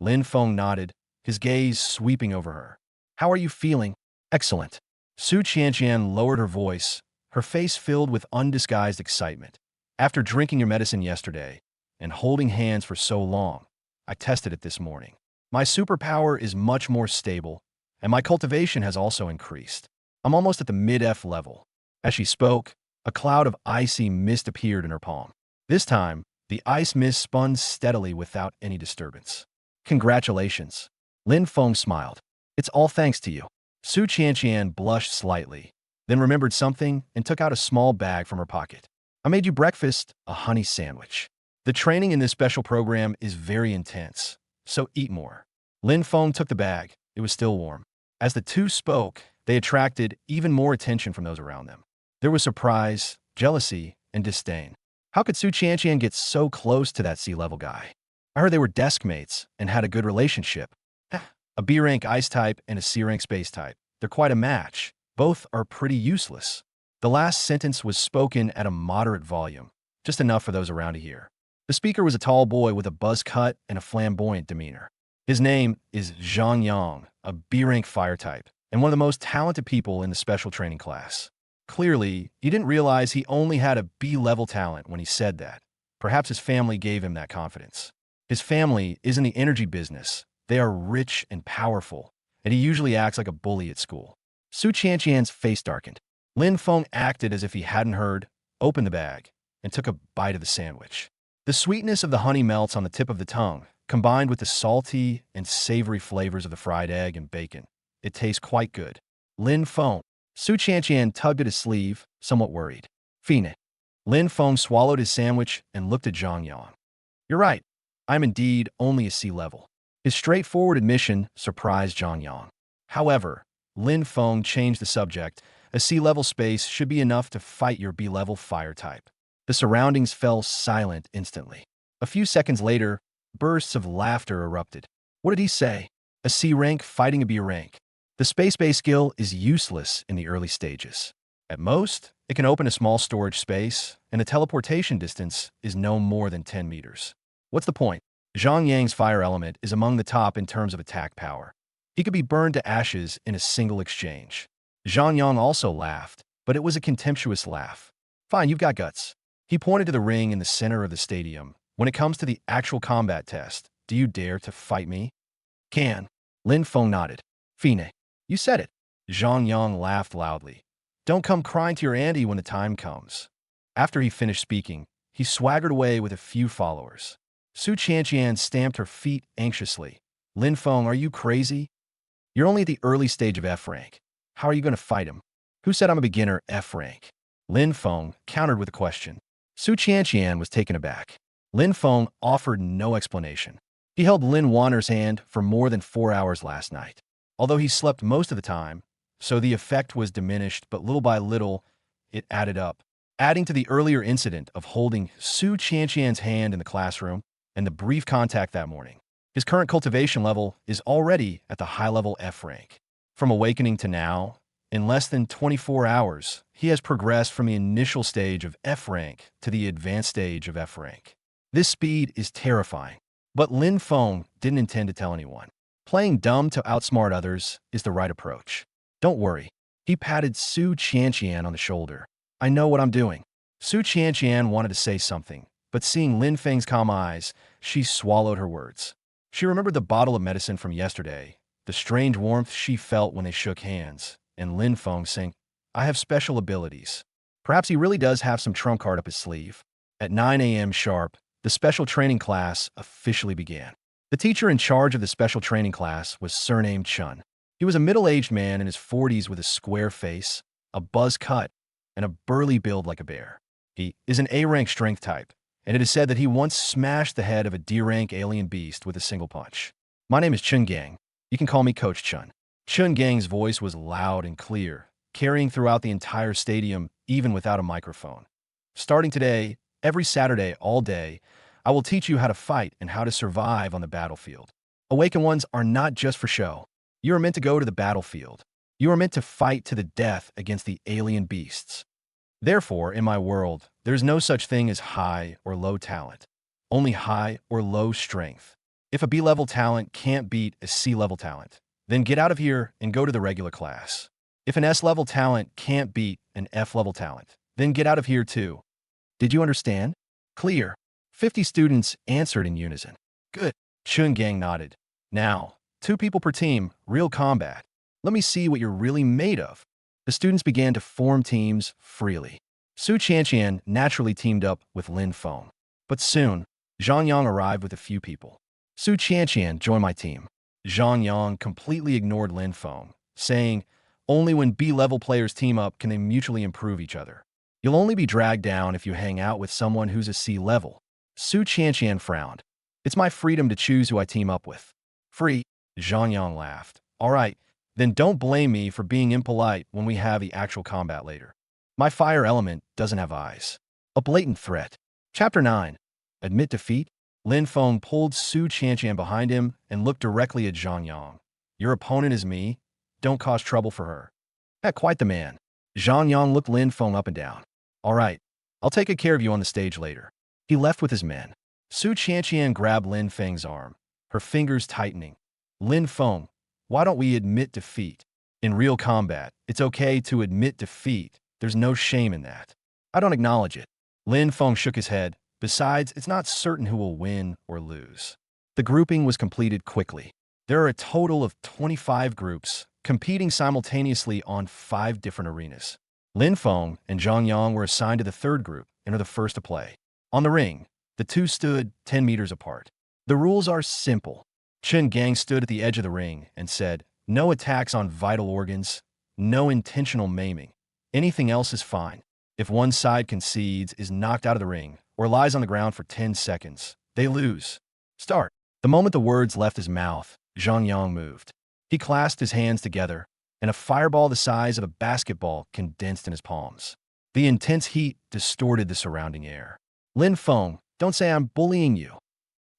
Lin Feng nodded, his gaze sweeping over her. "How are you feeling?" "Excellent." Su Qianqian lowered her voice, her face filled with undisguised excitement. "After drinking your medicine yesterday and holding hands for so long, I tested it this morning. My superpower is much more stable, and my cultivation has also increased. I'm almost at the mid-F level." As she spoke, a cloud of icy mist appeared in her palm. This time, the ice mist spun steadily without any disturbance. "Congratulations." Lin Feng smiled. "It's all thanks to you." Su Qianqian blushed slightly, then remembered something and took out a small bag from her pocket. "I made you breakfast, a honey sandwich. The training in this special program is very intense, so eat more." Lin Feng took the bag. It was still warm. As the two spoke, they attracted even more attention from those around them. There was surprise, jealousy, and disdain. How could Su Qianqian get so close to that C-level guy? I heard they were desk mates and had a good relationship. A B-rank ice type and a C-rank space type. They're quite a match. Both are pretty useless. The last sentence was spoken at a moderate volume, just enough for those around to hear. The speaker was a tall boy with a buzz cut and a flamboyant demeanor. His name is Zhang Yang, a B-rank fire type, and one of the most talented people in the special training class. Clearly, he didn't realize he only had a B-level talent when he said that. Perhaps his family gave him that confidence. His family is in the energy business. They are rich and powerful, and he usually acts like a bully at school. Su Qianqian's face darkened. Lin Feng acted as if he hadn't heard, opened the bag, and took a bite of the sandwich. The sweetness of the honey melts on the tip of the tongue, combined with the salty and savory flavors of the fried egg and bacon. It tastes quite good. Lin Feng. Su Qianqian tugged at his sleeve, somewhat worried. "Fine." Lin Feng swallowed his sandwich and looked at Zhang Yang. "You're right. I'm indeed only a C-level." His straightforward admission surprised Zhang Yang. However, Lin Feng changed the subject. A C-level space should be enough to fight your B-level fire type. The surroundings fell silent instantly. A few seconds later, bursts of laughter erupted. "What did he say? A C-rank fighting a B-rank. The space-based skill is useless in the early stages. At most, it can open a small storage space, and the teleportation distance is no more than 10 meters. What's the point? Zhang Yang's fire element is among the top in terms of attack power. He could be burned to ashes in a single exchange." Zhang Yang also laughed, but it was a contemptuous laugh. "Fine, you've got guts." He pointed to the ring in the center of the stadium. "When it comes to the actual combat test, do you dare to fight me?" "Can." Lin Feng nodded. "Fine. You said it." Zhang Yang laughed loudly. "Don't come crying to your auntie when the time comes." After he finished speaking, he swaggered away with a few followers. Su Qianqian stamped her feet anxiously. "Lin Feng, are you crazy? You're only at the early stage of F rank. How are you going to fight him?" "Who said I'm a beginner F rank?" Lin Feng countered with a question. Su Qianqian was taken aback. Lin Feng offered no explanation. He held Lin Wanner's hand for more than 4 hours last night. Although he slept most of the time, so the effect was diminished, but little by little, it added up, adding to the earlier incident of holding Su Qianqian's hand in the classroom and the brief contact that morning. His current cultivation level is already at the high-level F rank. From awakening to now, in less than 24 hours, he has progressed from the initial stage of F rank to the advanced stage of F rank. This speed is terrifying, but Lin Feng didn't intend to tell anyone. Playing dumb to outsmart others is the right approach. Don't worry. He patted Su Qianqian on the shoulder. I know what I'm doing. Su Qianqian wanted to say something, but seeing Lin Feng's calm eyes, she swallowed her words. She remembered the bottle of medicine from yesterday, the strange warmth she felt when they shook hands, and Lin Feng saying, I have special abilities. Perhaps he really does have some trump card up his sleeve. At 9 a.m. sharp, the special training class officially began. The teacher in charge of the special training class was surnamed Chun. He was a middle-aged man in his 40s with a square face, a buzz cut, and a burly build like a bear. He is an A-rank strength type, and it is said that he once smashed the head of a D-rank alien beast with a single punch. My name is Chun Gang. You can call me Coach Chun. Chun Gang's voice was loud and clear, carrying throughout the entire stadium, even without a microphone. Starting today, every Saturday, all day, I will teach you how to fight and how to survive on the battlefield. Awakened ones are not just for show. You are meant to go to the battlefield. You are meant to fight to the death against the alien beasts. Therefore, in my world, there's no such thing as high or low talent, only high or low strength. If a B-level talent can't beat a C-level talent, then get out of here and go to the regular class. If an S-level talent can't beat an F-level talent, then get out of here too. Did you understand? Clear. 50 students answered in unison. Good. Chun Gang nodded. Now, 2 people per team, real combat. Let me see what you're really made of. The students began to form teams freely. Su Qianqian naturally teamed up with Lin Feng. But soon, Zhang Yang arrived with a few people. Su Qianqian joined my team. Zhang Yang completely ignored Lin Feng, saying, only when B-level players team up can they mutually improve each other. You'll only be dragged down if you hang out with someone who's a C-level. Su Qianqian frowned. It's my freedom to choose who I team up with. Free? Zhang Yang laughed. All right, then don't blame me for being impolite when we have the actual combat later. My fire element doesn't have eyes. A blatant threat. Chapter 9. Admit defeat? Lin Feng pulled Su Qianqian behind him and looked directly at Zhang Yang. Your opponent is me. Don't cause trouble for her. Quite the man. Zhang Yang looked Lin Feng up and down. All right, I'll take care of you on the stage later. He left with his men. Su Qianqian grabbed Lin Feng's arm, her fingers tightening. Lin Feng, why don't we admit defeat? In real combat, it's okay to admit defeat. There's no shame in that. I don't acknowledge it. Lin Feng shook his head. Besides, it's not certain who will win or lose. The grouping was completed quickly. There are a total of 25 groups, competing simultaneously on 5 different arenas. Lin Feng and Zhang Yang were assigned to the 3rd group and are the first to play. On the ring, the 2 stood 10 meters apart. The rules are simple. Chun Gang stood at the edge of the ring and said, no attacks on vital organs, no intentional maiming. Anything else is fine. If one side concedes, is knocked out of the ring, or lies on the ground for 10 seconds, they lose. Start. The moment the words left his mouth, Zhang Yang moved. He clasped his hands together, and a fireball the size of a basketball condensed in his palms. The intense heat distorted the surrounding air. Lin Feng, don't say I'm bullying you.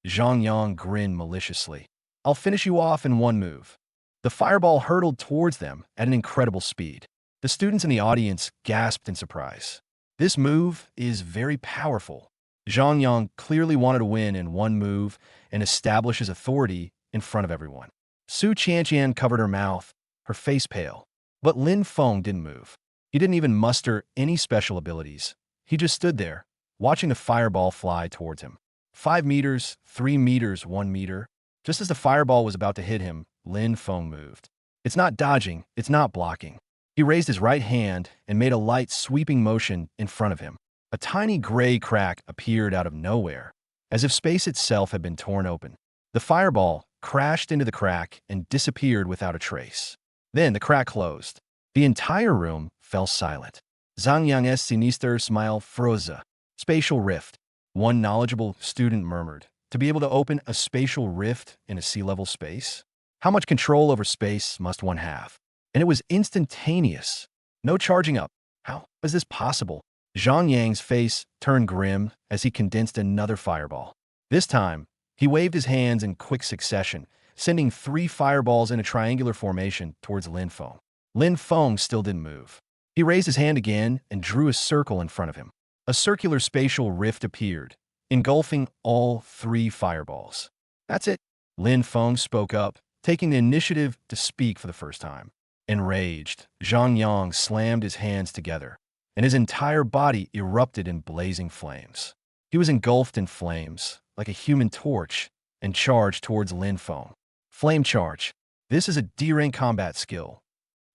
Zhang Yang grinned maliciously. I'll finish you off in one move. The fireball hurtled towards them at an incredible speed. The students in the audience gasped in surprise. This move is very powerful. Zhang Yang clearly wanted to win in one move and establish his authority in front of everyone. Su Qianqian covered her mouth, her face pale. But Lin Feng didn't move. He didn't even muster any special abilities. He just stood there, watching the fireball fly towards him. 5 meters, 3 meters, 1 meter. Just as the fireball was about to hit him, Lin Feng moved. It's not dodging, it's not blocking. He raised his right hand and made a light sweeping motion in front of him. A tiny gray crack appeared out of nowhere, as if space itself had been torn open. The fireball crashed into the crack and disappeared without a trace. Then the crack closed. The entire room fell silent. Zhang Yang's sinister smile froze. Spatial rift. One knowledgeable student murmured. To be able to open a spatial rift in a sea-level space? How much control over space must one have? And it was instantaneous. No charging up. How is this possible? Zhang Yang's face turned grim as he condensed another fireball. This time, he waved his hands in quick succession, sending 3 fireballs in a triangular formation towards Lin Feng. Lin Feng still didn't move. He raised his hand again and drew a circle in front of him. A circular spatial rift appeared, engulfing all 3 fireballs. That's it. Lin Feng spoke up, taking the initiative to speak for the first time. Enraged, Zhang Yang slammed his hands together, and his entire body erupted in blazing flames. He was engulfed in flames, like a human torch, and charged towards Lin Feng. Flame charge. This is a D-rank combat skill.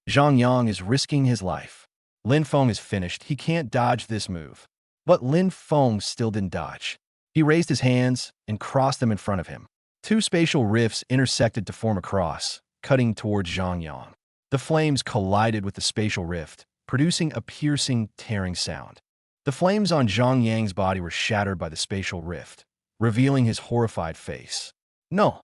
Zhang Yang is risking his life. Lin Feng is finished. He can't dodge this move. But Lin Feng still didn't dodge. He raised his hands and crossed them in front of him. Two spatial rifts intersected to form a cross, cutting towards Zhang Yang. The flames collided with the spatial rift, producing a piercing, tearing sound. The flames on Zhang Yang's body were shattered by the spatial rift, revealing his horrified face. No!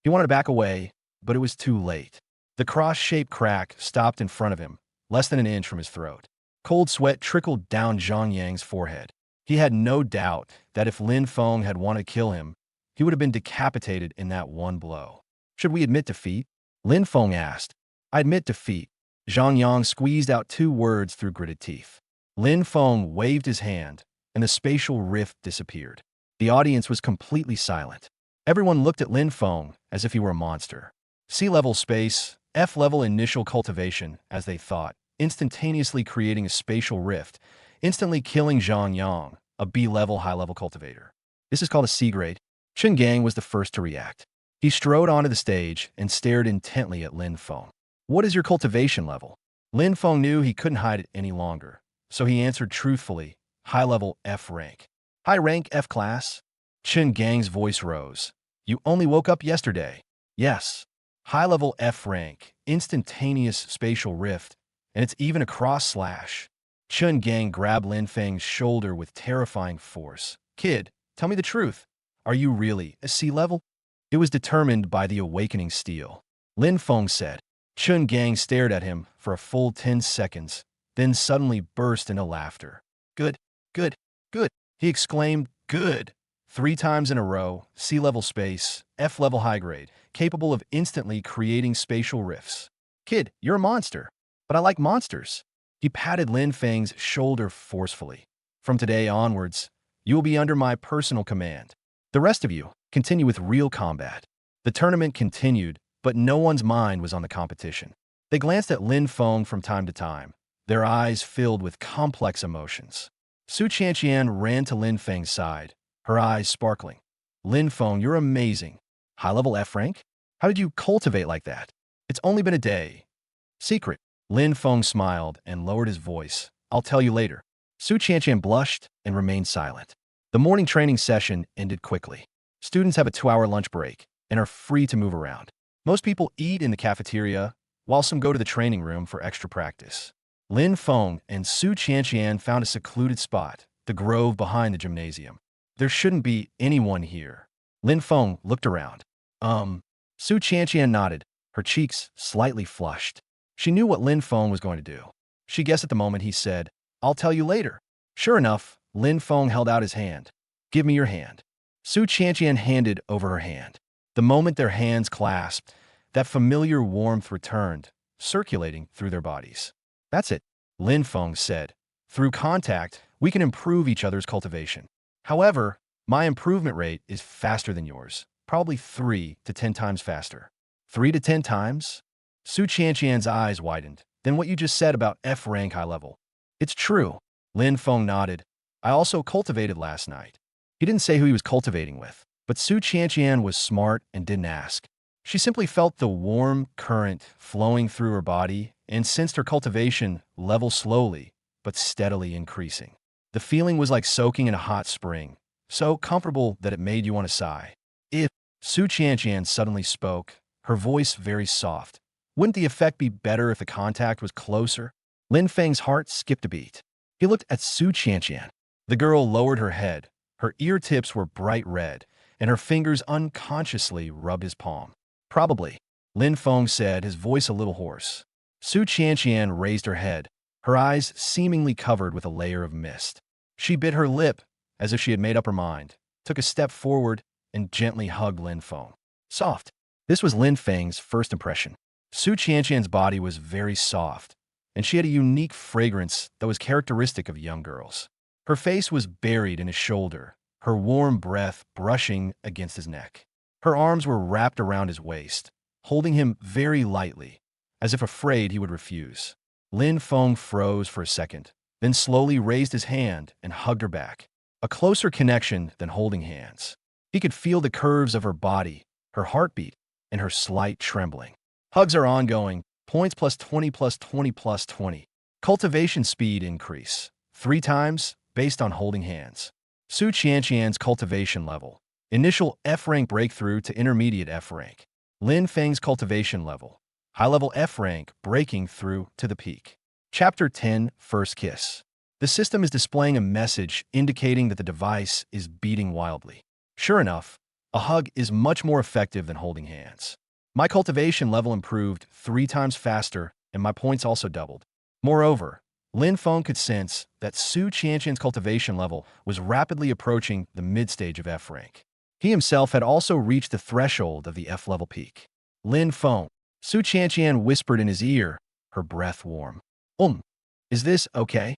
He wanted to back away, but it was too late. The cross-shaped crack stopped in front of him, less than an inch from his throat. Cold sweat trickled down Zhang Yang's forehead. He had no doubt that if Lin Feng had wanted to kill him, he would have been decapitated in that one blow. Should we admit defeat? Lin Feng asked. I admit defeat. Zhang Yang squeezed out two words through gritted teeth. Lin Feng waved his hand, and the spatial rift disappeared. The audience was completely silent. Everyone looked at Lin Feng as if he were a monster. C-level space, F-level initial cultivation, as they thought, instantaneously creating a spatial rift, instantly killing Zhang Yang, a B-level high-level cultivator. This is called a C-grade. Chen Gang was the first to react. He strode onto the stage and stared intently at Lin Feng. What is your cultivation level? Lin Feng knew he couldn't hide it any longer, so he answered truthfully, high-level F rank. High rank F class? Chen Gang's voice rose. You only woke up yesterday. Yes. High-level F rank, instantaneous spatial rift, and it's even a cross-slash. Chen Gang grabbed Lin Feng's shoulder with terrifying force. Kid, tell me the truth. Are you really a C-level? It was determined by the awakening steel. Lin Feng said. Chen Gang stared at him for a full 10 seconds, then suddenly burst into laughter. Good, good, good, he exclaimed, good. 3 times in a row, C-level space, F-level high grade, capable of instantly creating spatial rifts. Kid, you're a monster. But I like monsters. He patted Lin Feng's shoulder forcefully. From today onwards, you will be under my personal command. The rest of you, continue with real combat. The tournament continued, but no one's mind was on the competition. They glanced at Lin Feng from time to time, their eyes filled with complex emotions. Su Qianqian ran to Lin Feng's side, her eyes sparkling. Lin Feng, you're amazing. High-level F rank? How did you cultivate like that? It's only been a day. Secret. Lin Feng smiled and lowered his voice. I'll tell you later. Su Qianqian blushed and remained silent. The morning training session ended quickly. Students have a 2-hour lunch break and are free to move around. Most people eat in the cafeteria, while some go to the training room for extra practice. Lin Feng and Su Qianqian found a secluded spot, the grove behind the gymnasium. There shouldn't be anyone here. Lin Feng looked around. Su Qianqian nodded, her cheeks slightly flushed. She knew what Lin Feng was going to do. She guessed at the moment he said, I'll tell you later. Sure enough, Lin Feng held out his hand. Give me your hand. Su Qianqian handed over her hand. The moment their hands clasped, that familiar warmth returned, circulating through their bodies. That's it, Lin Feng said. Through contact, we can improve each other's cultivation. However, my improvement rate is faster than yours, probably 3 to 10 times faster. 3 to 10 times? Su Qianqian's eyes widened. Then what you just said about F rank high level. It's true. Lin Feng nodded. I also cultivated last night. He didn't say who he was cultivating with, but Su Qianqian was smart and didn't ask. She simply felt the warm current flowing through her body and sensed her cultivation level slowly, but steadily increasing. The feeling was like soaking in a hot spring, so comfortable that it made you want to sigh. If Su Qianqian suddenly spoke, her voice very soft. Wouldn't the effect be better if the contact was closer? Lin Feng's heart skipped a beat. He looked at Su Qianqian. The girl lowered her head. Her ear tips were bright red, and her fingers unconsciously rubbed his palm. Probably, Lin Feng said, his voice a little hoarse. Su Qianqian raised her head, her eyes seemingly covered with a layer of mist. She bit her lip, as if she had made up her mind, took a step forward, and gently hugged Lin Feng. Soft. This was Lin Feng's first impression. Su Qianqian's body was very soft, and she had a unique fragrance that was characteristic of young girls. Her face was buried in his shoulder, her warm breath brushing against his neck. Her arms were wrapped around his waist, holding him very lightly, as if afraid he would refuse. Lin Feng froze for a second, then slowly raised his hand and hugged her back. A closer connection than holding hands. He could feel the curves of her body, her heartbeat, and her slight trembling. Hugs are ongoing. Points plus 20 plus 20 plus 20. Cultivation speed increase. 3 times, based on holding hands. Su Qianqian's cultivation level. Initial F rank breakthrough to intermediate F rank. Lin Feng's cultivation level. High-level F rank breaking through to the peak. Chapter 10, First Kiss. The system is displaying a message indicating that the device is beating wildly. Sure enough, a hug is much more effective than holding hands. My cultivation level improved 3 times faster, and my points also doubled. Moreover, Lin Feng could sense that Su Qianqian's cultivation level was rapidly approaching the mid-stage of F rank. He himself had also reached the threshold of the F-level peak. Lin Feng, Su Qianqian whispered in his ear, her breath warm. Is this okay?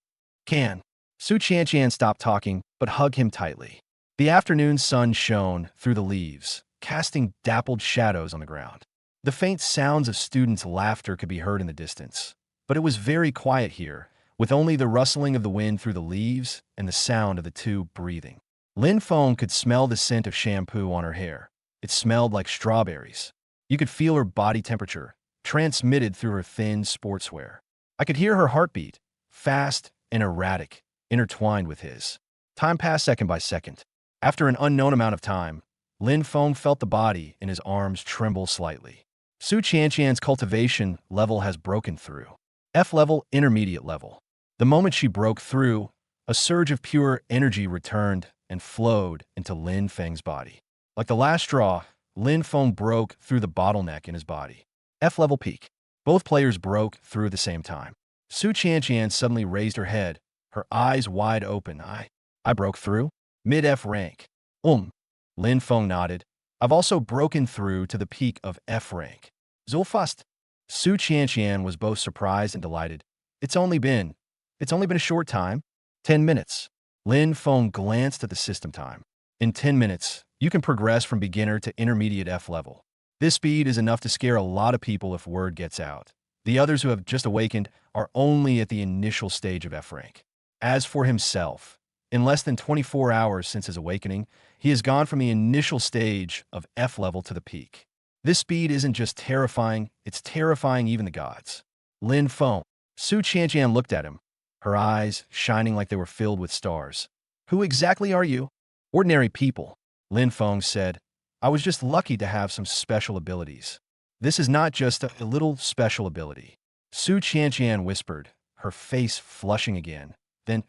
Can. Su Qianqian stopped talking, but hugged him tightly. The afternoon sun shone through the leaves, casting dappled shadows on the ground. The faint sounds of students' laughter could be heard in the distance, but it was very quiet here, with only the rustling of the wind through the leaves and the sound of the two breathing. Lin Feng could smell the scent of shampoo on her hair. It smelled like strawberries. You could feel her body temperature, transmitted through her thin sportswear. I could hear her heartbeat, fast and erratic, intertwined with his. Time passed second by second. After an unknown amount of time, Lin Feng felt the body in his arms tremble slightly. Su Qianqian's cultivation level has broken through. F-level, intermediate level. The moment she broke through, a surge of pure energy returned and flowed into Lin Feng's body. Like the last straw, Lin Feng broke through the bottleneck in his body. F-level peak. Both players broke through at the same time. Su Qianqian suddenly raised her head, her eyes wide open. I broke through? Mid-F rank. Lin Feng nodded. I've also broken through to the peak of F rank. Zulfast. Su Qianqian was both surprised and delighted. It's only been a short time. 10 minutes. Lin Feng glanced at the system time. In 10 minutes, you can progress from beginner to intermediate F level. This speed is enough to scare a lot of people if word gets out. The others who have just awakened are only at the initial stage of F rank. As for himself, in less than 24 hours since his awakening, he has gone from the initial stage of F level to the peak. This speed isn't just terrifying, it's terrifying even the gods. Lin Feng. Su Qianqian looked at him, her eyes shining like they were filled with stars. Who exactly are you? Ordinary people. Lin Feng said, I was just lucky to have some special abilities. This is not just a little special ability. Su Qianqian whispered, her face flushing again. Then,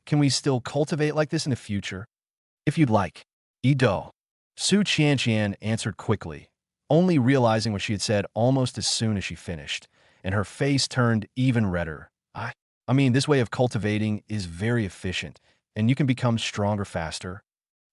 can we still cultivate like this in the future? If you'd like. Ido. Su Qianqian answered quickly, only realizing what she had said almost as soon as she finished, and her face turned even redder. I mean, this way of cultivating is very efficient, and you can become stronger faster.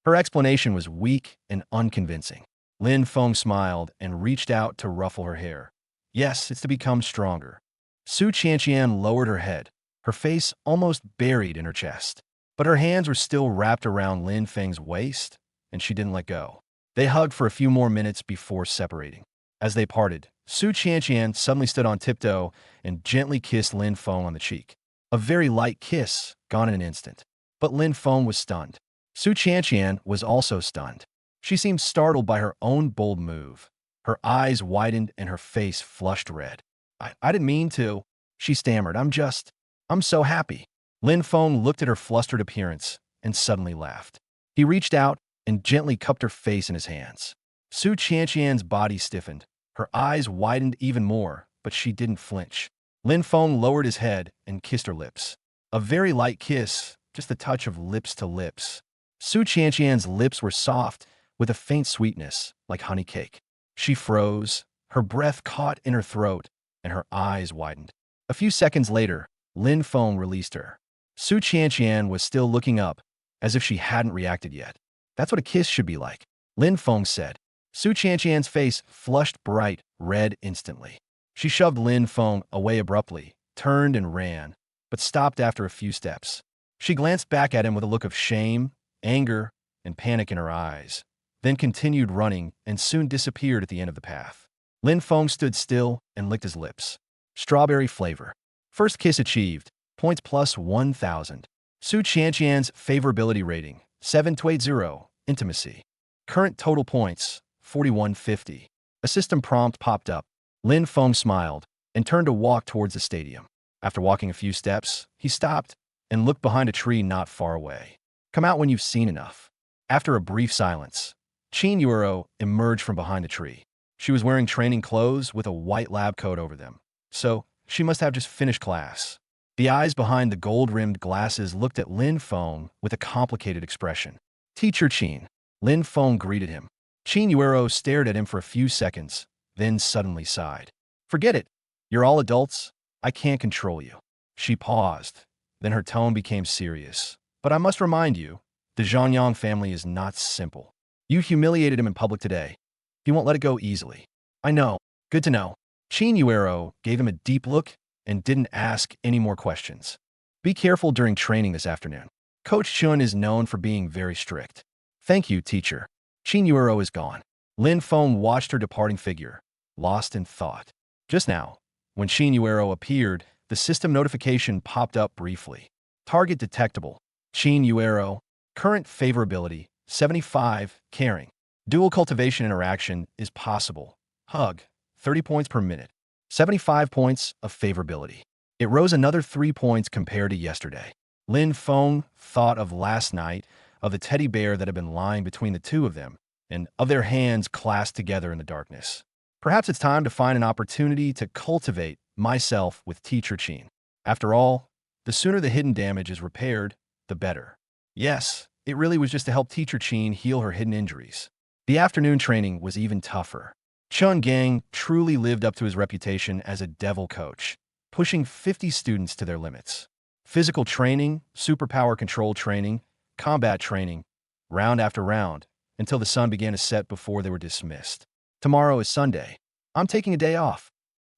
Her explanation was weak and unconvincing. Lin Feng smiled and reached out to ruffle her hair. Yes, it's to become stronger. Su Qianqian lowered her head, her face almost buried in her chest. But her hands were still wrapped around Lin Feng's waist, and she didn't let go. They hugged for a few more minutes before separating. As they parted, Su Qianqian suddenly stood on tiptoe and gently kissed Lin Feng on the cheek. A very light kiss, gone in an instant. But Lin Feng was stunned. Su Qianqian was also stunned. She seemed startled by her own bold move. Her eyes widened and her face flushed red. I didn't mean to, she stammered. I'm so happy. Lin Feng looked at her flustered appearance and suddenly laughed. He reached out and gently cupped her face in his hands. Su Qianqian's body stiffened. Her eyes widened even more, but she didn't flinch. Lin Feng lowered his head and kissed her lips. A very light kiss, just a touch of lips to lips. Su Qianqian's lips were soft, with a faint sweetness, like honey cake. She froze, her breath caught in her throat, and her eyes widened. A few seconds later, Lin Feng released her. Su Qianqian was still looking up, as if she hadn't reacted yet. That's what a kiss should be like, Lin Feng said. Su Qianqian's face flushed bright red instantly. She shoved Lin Feng away abruptly, turned and ran, but stopped after a few steps. She glanced back at him with a look of shame, anger, and panic in her eyes, then continued running and soon disappeared at the end of the path. Lin Feng stood still and licked his lips. Strawberry flavor. First kiss achieved. Points plus 1,000. Su Qianqian's favorability rating, 7-80. Intimacy. Current total points, 4150. A system prompt popped up. Lin Feng smiled and turned to walk towards the stadium. After walking a few steps, he stopped and looked behind a tree not far away. Come out when you've seen enough. After a brief silence, Qin Yuero emerged from behind the tree. She was wearing training clothes with a white lab coat over them, so she must have just finished class. The eyes behind the gold-rimmed glasses looked at Lin Feng with a complicated expression. Teacher Qin. Lin Feng greeted him. Qin Yuero stared at him for a few seconds, then suddenly sighed. Forget it. You're all adults. I can't control you. She paused. Then her tone became serious. But I must remind you, the Zhanyang family is not simple. You humiliated him in public today. He won't let it go easily. I know. Good to know. Qin Yuero gave him a deep look and didn't ask any more questions. Be careful during training this afternoon. Coach Chun is known for being very strict. Thank you, teacher. Qin Yuero is gone. Lin Feng watched her departing figure, lost in thought. Just now, when Qin Yuero appeared, the system notification popped up briefly. Target detectable. Qin Yuero. Current favorability, 75. Caring. Dual cultivation interaction is possible. Hug, 30 points per minute. 75 points of favorability. It rose another 3 points compared to yesterday. Lin Feng thought of last night, of the teddy bear that had been lying between the two of them, and of their hands clasped together in the darkness. Perhaps it's time to find an opportunity to cultivate myself with Teacher Qin. After all, the sooner the hidden damage is repaired, the better. Yes, it really was just to help Teacher Qin heal her hidden injuries. The afternoon training was even tougher. Chun Gang truly lived up to his reputation as a devil coach, pushing 50 students to their limits. Physical training, superpower control training, combat training, round after round, until the sun began to set before they were dismissed. Tomorrow is Sunday. I'm taking a day off.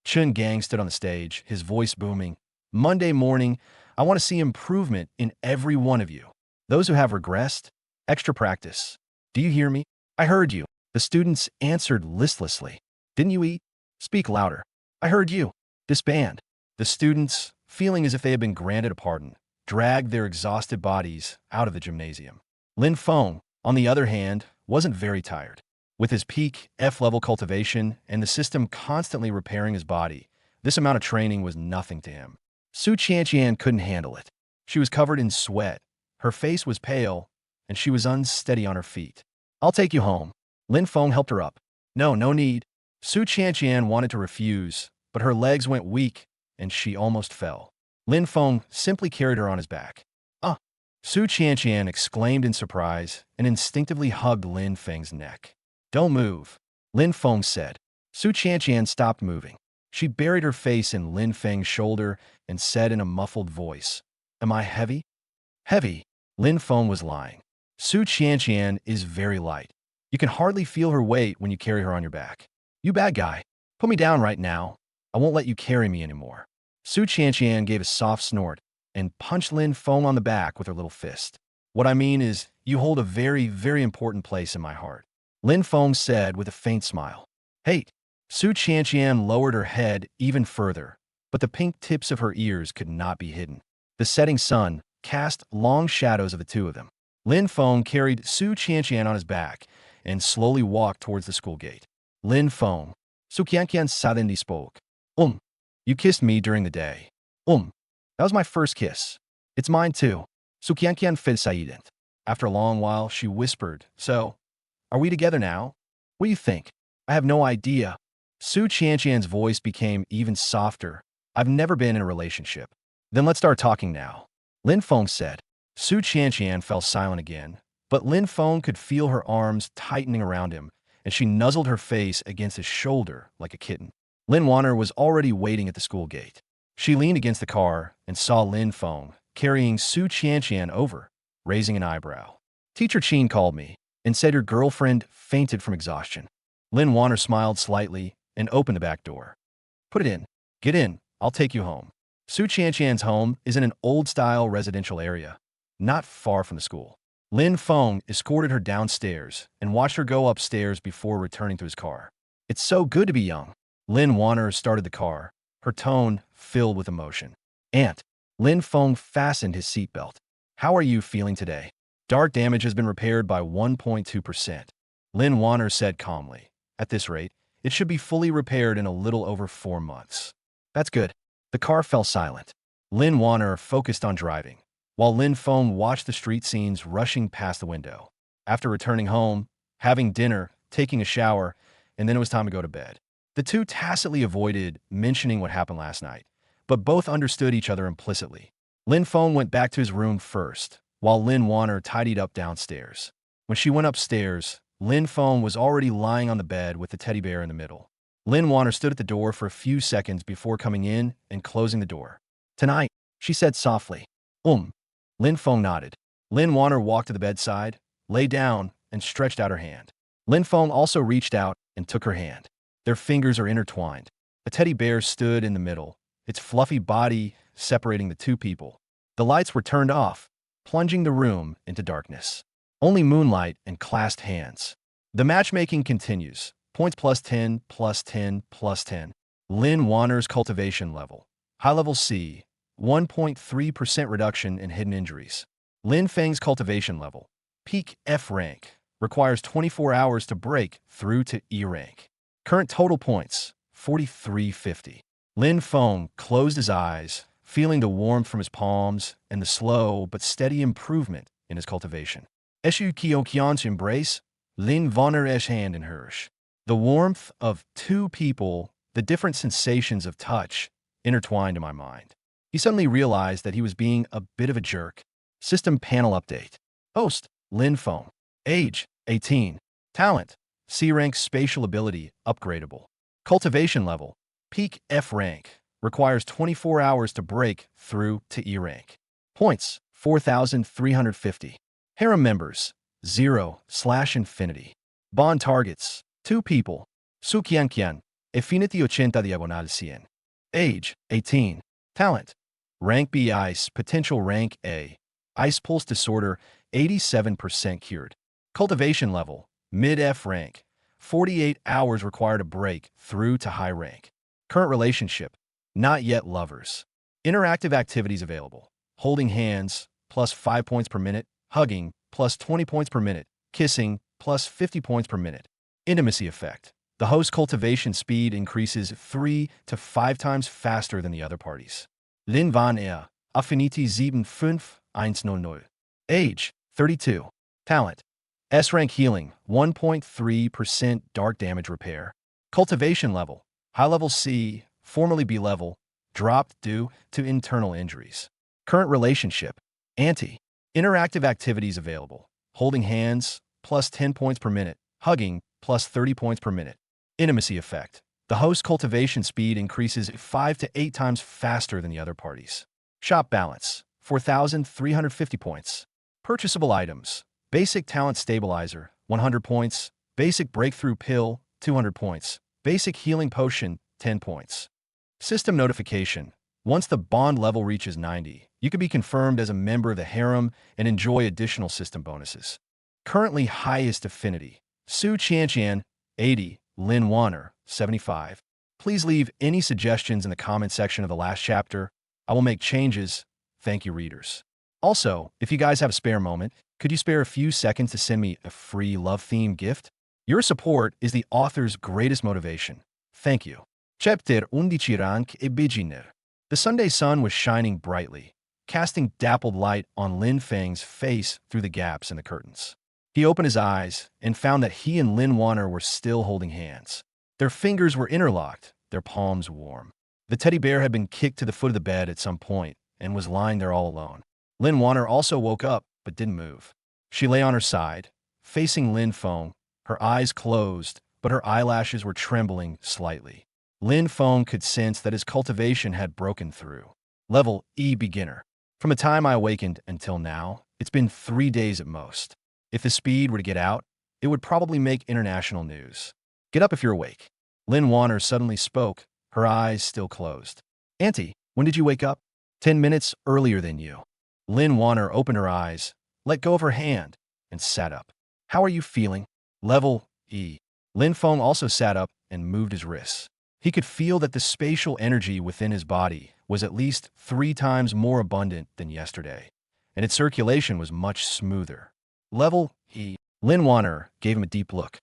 Chun Gang stood on the stage, his voice booming. Monday morning, I want to see improvement in every one of you. Those who have regressed, extra practice. Do you hear me? I heard you. The students answered listlessly. Didn't you eat? Speak louder. I heard you. Disband. The students, feeling as if they had been granted a pardon, dragged their exhausted bodies out of the gymnasium. Lin Feng, on the other hand, wasn't very tired. With his peak F-level cultivation and the system constantly repairing his body, this amount of training was nothing to him. Su Qianqian couldn't handle it. She was covered in sweat. Her face was pale, and she was unsteady on her feet. I'll take you home. Lin Feng helped her up. No need. Su Qianqian wanted to refuse, but her legs went weak, and she almost fell. Lin Feng simply carried her on his back. Ah! Su Qianqian exclaimed in surprise and instinctively hugged Lin Feng's neck. Don't move, Lin Feng said. Su Qianqian stopped moving. She buried her face in Lin Feng's shoulder and said in a muffled voice, Am I heavy? Heavy. Lin Feng was lying. Su Qianqian is very light. You can hardly feel her weight when you carry her on your back. You bad guy. Put me down right now. I won't let you carry me anymore. Su Qianqian gave a soft snort and punched Lin Feng on the back with her little fist. What I mean is, you hold a very, very important place in my heart. Lin Feng said with a faint smile. Hate. Su Qianqian lowered her head even further, but the pink tips of her ears could not be hidden. The setting sun cast long shadows of the two of them. Lin Feng carried Su Qianqian on his back and slowly walked towards the school gate. Lin Feng. Su Qianqian suddenly spoke. You kissed me during the day. That was my first kiss. It's mine too. Su Qianqian fed Saident. After a long while, she whispered, So, are we together now? What do you think? I have no idea. Su Qianqian's voice became even softer. I've never been in a relationship. Then let's start talking now. Lin Feng said. Su Qianqian fell silent again, but Lin Feng could feel her arms tightening around him, and she nuzzled her face against his shoulder like a kitten. Lin Wanner was already waiting at the school gate. She leaned against the car and saw Lin Feng carrying Su Qianqian over, raising an eyebrow. Teacher Qin called me and said your girlfriend fainted from exhaustion. Lin Wanner smiled slightly and opened the back door. Put it in. Get in. I'll take you home. Su Qianqian's home is in an old-style residential area, not far from the school. Lin Feng escorted her downstairs and watched her go upstairs before returning to his car. It's so good to be young. Lin Wanner started the car, her tone filled with emotion. Aunt. Lin Feng fastened his seatbelt. How are you feeling today? Dark damage has been repaired by 1.2%. Lin Wanner said calmly. At this rate, it should be fully repaired in a little over 4 months. That's good. The car fell silent. Lin Wanner focused on driving, while Lin Feng watched the street scenes rushing past the window. After returning home, having dinner, taking a shower, and then it was time to go to bed. The two tacitly avoided mentioning what happened last night, but both understood each other implicitly. Lin Feng went back to his room first, while Lin Wanner tidied up downstairs. When she went upstairs, Lin Feng was already lying on the bed with the teddy bear in the middle. Lin Wanner stood at the door for a few seconds before coming in and closing the door. Tonight, she said softly. Lin Feng nodded. Lin Wanner walked to the bedside, lay down, and stretched out her hand. Lin Feng also reached out and took her hand. Their fingers are intertwined. A teddy bear stood in the middle, its fluffy body separating the two people. The lights were turned off, plunging the room into darkness. Only moonlight and clasped hands. The matchmaking continues. Points plus 10, plus 10, plus 10. Lin Wanner's cultivation level. High level C. 1.3% reduction in hidden injuries. Lin Feng's cultivation level. Peak F rank. Requires 24 hours to break through to E rank. Current total points. 4350. Lin Feng closed his eyes, feeling the warmth from his palms and the slow but steady improvement in his cultivation. Eshu Kyo Kyan's embrace, Lin Vonner Esh hand in hers. The warmth of two people, the different sensations of touch, intertwined in my mind. He suddenly realized that he was being a bit of a jerk. System panel update. Host, Lin Feng. Age, 18. Talent, C rank spatial ability, upgradable. Cultivation level, peak F rank. Requires 24 hours to break through to E rank. Points, 4,350. Harem members, 0/infinity. Bond targets, 2 people. Sukiankian, Infinity 80 diagonal 100. Age, 18. Talent, rank B Ice, potential rank A. Ice pulse disorder, 87% cured. Cultivation level, mid F rank. 48 hours required to break through to high rank. Current relationship, not yet lovers. Interactive activities available. Holding hands, plus 5 points per minute. Hugging, plus 20 points per minute. Kissing, plus 50 points per minute. Intimacy effect. The host cultivation speed increases 3 to 5 times faster than the other parties. Lin Van Affinity 75100. Age, 32. Talent, S-rank healing, 1.3% dark damage repair. Cultivation level, high level C, formerly B level, dropped due to internal injuries. Current relationship, anti. Interactive activities available. Holding hands, plus 10 points per minute. Hugging, plus 30 points per minute. Intimacy effect. The host cultivation speed increases 5 to 8 times faster than the other parties. Shop balance, 4,350 points. Purchasable items. Basic talent stabilizer, 100 points. Basic breakthrough pill, 200 points. Basic healing potion, 10 points. System notification. Once the bond level reaches 90, you can be confirmed as a member of the harem and enjoy additional system bonuses. Currently highest affinity. Su Qianqian, 80. Lin Wanner, 75. Please leave any suggestions in the comment section of the last chapter. I will make changes. Thank you, readers. Also, if you guys have a spare moment, could you spare a few seconds to send me a free love-themed gift? Your support is the author's greatest motivation. Thank you. Chapter 11 rank e beginner. The Sunday sun was shining brightly, casting dappled light on Lin Feng's face through the gaps in the curtains. He opened his eyes and found that he and Lin Wanner were still holding hands. Their fingers were interlocked, their palms warm. The teddy bear had been kicked to the foot of the bed at some point and was lying there all alone. Lin Wanner also woke up but didn't move. She lay on her side, facing Lin Feng, her eyes closed, but her eyelashes were trembling slightly. Lin Feng could sense that his cultivation had broken through. Level E beginner. From the time I awakened until now, it's been 3 days at most. If the speed were to get out, it would probably make international news. Get up if you're awake. Lin Wanner suddenly spoke, her eyes still closed. Auntie, when did you wake up? 10 minutes earlier than you. Lin Wanner opened her eyes, let go of her hand, and sat up. How are you feeling? Level E. Lin Feng also sat up, and moved his wrists. He could feel that the spatial energy within his body was at least 3 times more abundant than yesterday, and its circulation was much smoother. Level E. Lin Wanner gave him a deep look.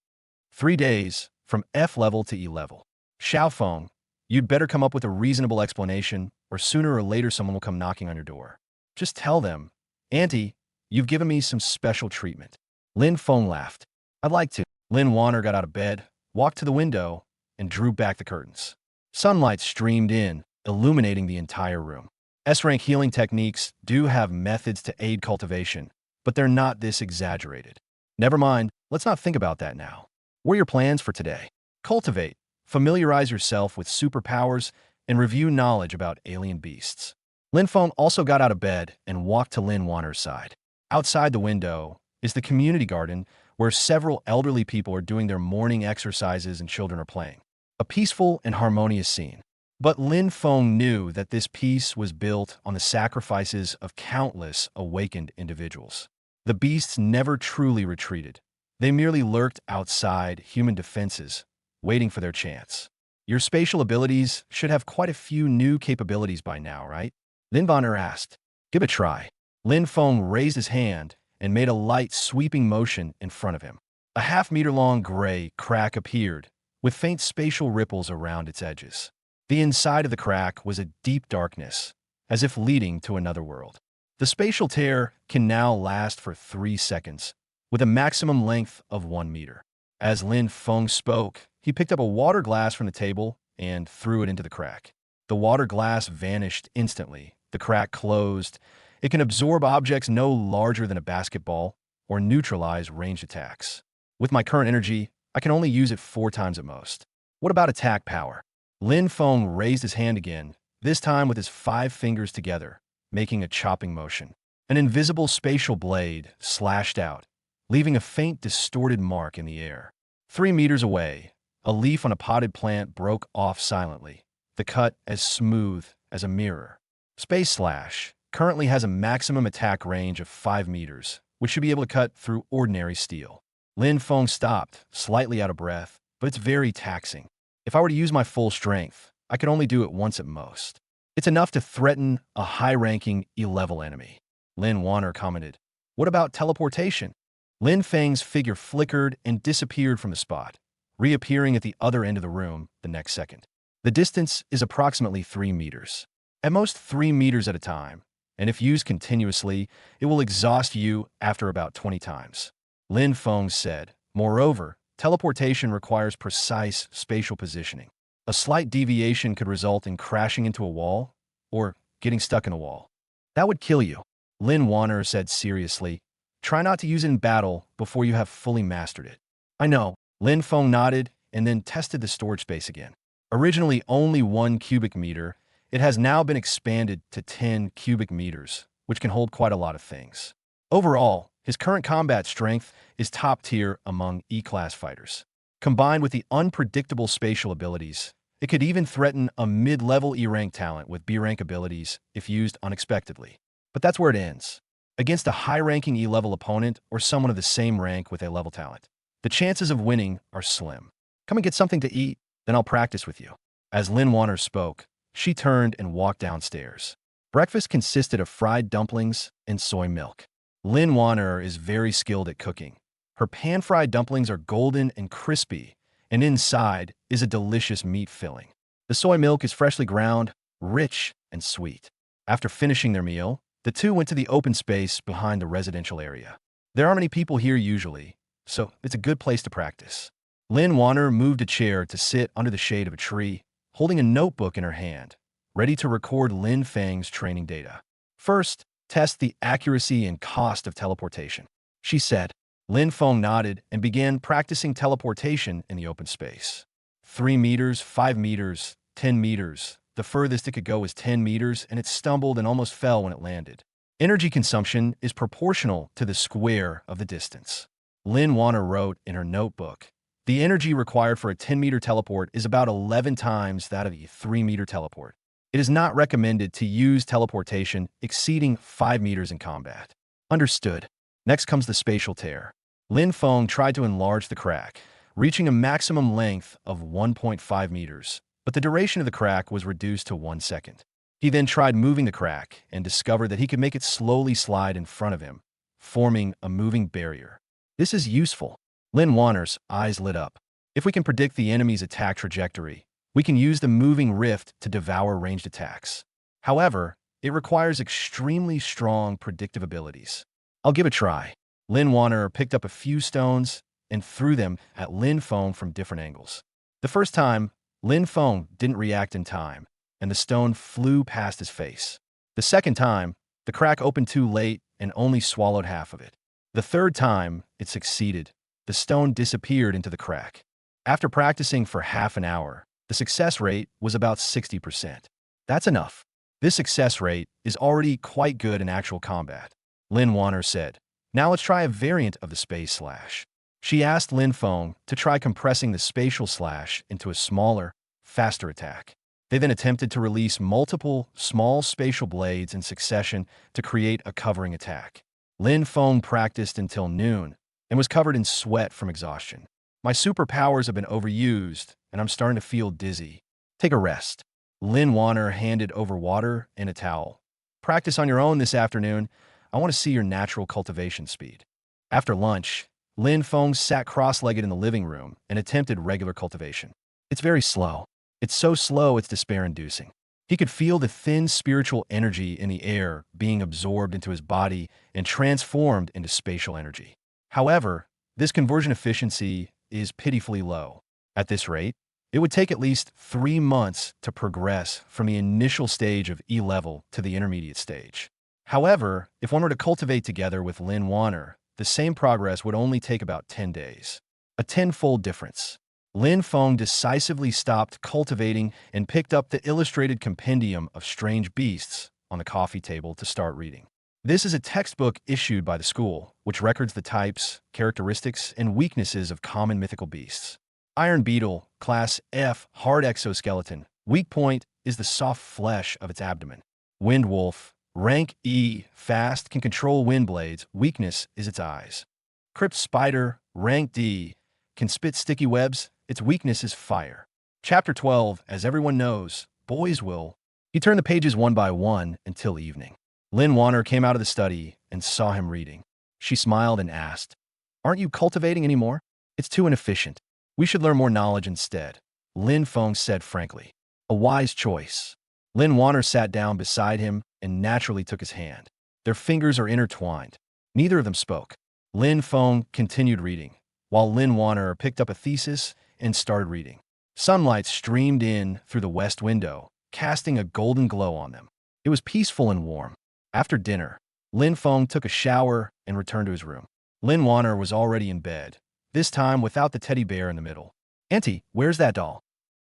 3 days, from F level to E level. Xiaofeng, you'd better come up with a reasonable explanation, or sooner or later someone will come knocking on your door. Just tell them, Auntie, you've given me some special treatment. Lin Feng laughed. I'd like to. Lin Wanner got out of bed, walked to the window, and drew back the curtains. Sunlight streamed in, illuminating the entire room. S-rank healing techniques do have methods to aid cultivation, but they're not this exaggerated. Never mind, let's not think about that now. What are your plans for today? Cultivate, familiarize yourself with superpowers, and review knowledge about alien beasts. Lin Feng also got out of bed and walked to Lin Wanner's side. Outside the window is the community garden where several elderly people are doing their morning exercises and children are playing. A peaceful and harmonious scene. But Lin Feng knew that this peace was built on the sacrifices of countless awakened individuals. The beasts never truly retreated. They merely lurked outside human defenses, waiting for their chance. Your spatial abilities should have quite a few new capabilities by now, right? Lin Wanner asked. Give it a try. Lin Feng raised his hand and made a light sweeping motion in front of him. A half-meter-long gray crack appeared, with faint spatial ripples around its edges. The inside of the crack was a deep darkness, as if leading to another world. The spatial tear can now last for 3 seconds, with a maximum length of 1 meter. As Lin Feng spoke, he picked up a water glass from the table and threw it into the crack. The water glass vanished instantly. The crack closed. It can absorb objects no larger than a basketball or neutralize ranged attacks. With my current energy, I can only use it 4 times at most. What about attack power? Lin Feng raised his hand again, this time with his 5 fingers together, making a chopping motion. An invisible spatial blade slashed out, leaving a faint distorted mark in the air. 3 meters away, a leaf on a potted plant broke off silently, the cut as smooth as a mirror. Space Slash currently has a maximum attack range of 5 meters, which should be able to cut through ordinary steel. Lin Feng stopped, slightly out of breath, but it's very taxing. If I were to use my full strength, I could only do it once at most. It's enough to threaten a high-ranking E-level enemy. Lin Wanner commented. What about teleportation? Lin Feng's figure flickered and disappeared from the spot, reappearing at the other end of the room the next second. The distance is approximately 3 meters. At most 3 meters at a time, and if used continuously, it will exhaust you after about 20 times. Lin Feng said. Moreover, teleportation requires precise spatial positioning. A slight deviation could result in crashing into a wall or getting stuck in a wall. That would kill you, Lin Wanner said seriously. Try not to use it in battle before you have fully mastered it. I know. Lin Feng nodded and then tested the storage space again. Originally only 1 cubic meter, it has now been expanded to 10 cubic meters, which can hold quite a lot of things. Overall, his current combat strength is top tier among E-class fighters. Combined with the unpredictable spatial abilities, it could even threaten a mid-level E-rank talent with B-rank abilities if used unexpectedly. But that's where it ends. Against a high-ranking E-level opponent or someone of the same rank with A-level talent, the chances of winning are slim. Come and get something to eat, then I'll practice with you. As Lin Wanner spoke, she turned and walked downstairs. Breakfast consisted of fried dumplings and soy milk. Lin Wanner is very skilled at cooking. Her pan-fried dumplings are golden and crispy, and inside is a delicious meat filling. The soy milk is freshly ground, rich, and sweet. After finishing their meal, the two went to the open space behind the residential area. There aren't many people here usually, so it's a good place to practice. Lin Wanner moved a chair to sit under the shade of a tree, holding a notebook in her hand, ready to record Lin Feng's training data. First, test the accuracy and cost of teleportation, she said. Lin Feng nodded and began practicing teleportation in the open space. 3 meters, 5 meters, 10 meters. The furthest it could go was 10 meters, and it stumbled and almost fell when it landed. Energy consumption is proportional to the square of the distance. Lin Wanner wrote in her notebook, the energy required for a 10-meter teleport is about 11 times that of a 3-meter teleport. It is not recommended to use teleportation exceeding 5 meters in combat. Understood. Next comes the spatial tear. Lin Feng tried to enlarge the crack, reaching a maximum length of 1.5 meters, but the duration of the crack was reduced to 1 second. He then tried moving the crack and discovered that he could make it slowly slide in front of him, forming a moving barrier. This is useful. Lin Warner's eyes lit up. If we can predict the enemy's attack trajectory, we can use the moving rift to devour ranged attacks. However, it requires extremely strong predictive abilities. I'll give it a try. Lin Warner picked up a few stones and threw them at Lin Feng from different angles. The first time, Lin Feng didn't react in time, and the stone flew past his face. The second time, the crack opened too late and only swallowed half of it. The third time, it succeeded. The stone disappeared into the crack. After practicing for half an hour, the success rate was about 60%. That's enough. This success rate is already quite good in actual combat, Lin Warner said. Now let's try a variant of the space slash. She asked Lin Feng to try compressing the spatial slash into a smaller, faster attack. They then attempted to release multiple small spatial blades in succession to create a covering attack. Lin Feng practiced until noon and was covered in sweat from exhaustion. My superpowers have been overused, and I'm starting to feel dizzy. Take a rest. Lin Warner handed over water and a towel. Practice on your own this afternoon. I want to see your natural cultivation speed. After lunch, Lin Feng sat cross-legged in the living room and attempted regular cultivation. It's very slow. It's so slow it's despair-inducing. He could feel the thin spiritual energy in the air being absorbed into his body and transformed into spatial energy. However, this conversion efficiency is pitifully low. At this rate, it would take at least 3 months to progress from the initial stage of E level to the intermediate stage. However, if one were to cultivate together with Lin Warner, the same progress would only take about 10 days. A tenfold difference. Lin Feng decisively stopped cultivating and picked up the illustrated compendium of strange beasts on the coffee table to start reading. This is a textbook issued by the school, which records the types, characteristics, and weaknesses of common mythical beasts. Iron beetle, class F, hard exoskeleton. Weak point is the soft flesh of its abdomen. Wind wolf, rank E, fast, can control wind blades. Weakness is its eyes. Crypt spider, rank D, can spit sticky webs. Its weakness is fire. Chapter 12, as everyone knows, boys will. He turned the pages one by one until evening. Lin Warner came out of the study and saw him reading. She smiled and asked, "Aren't you cultivating anymore? It's too inefficient. We should learn more knowledge instead," Lin Feng said frankly. A wise choice. Lin Warner sat down beside him and naturally took his hand. Their fingers are intertwined. Neither of them spoke. Lin Feng continued reading, while Lin Warner picked up a thesis and started reading. Sunlight streamed in through the west window, casting a golden glow on them. It was peaceful and warm. After dinner, Lin Feng took a shower and returned to his room. Lin Warner was already in bed, this time without the teddy bear in the middle. "Auntie, where's that doll?"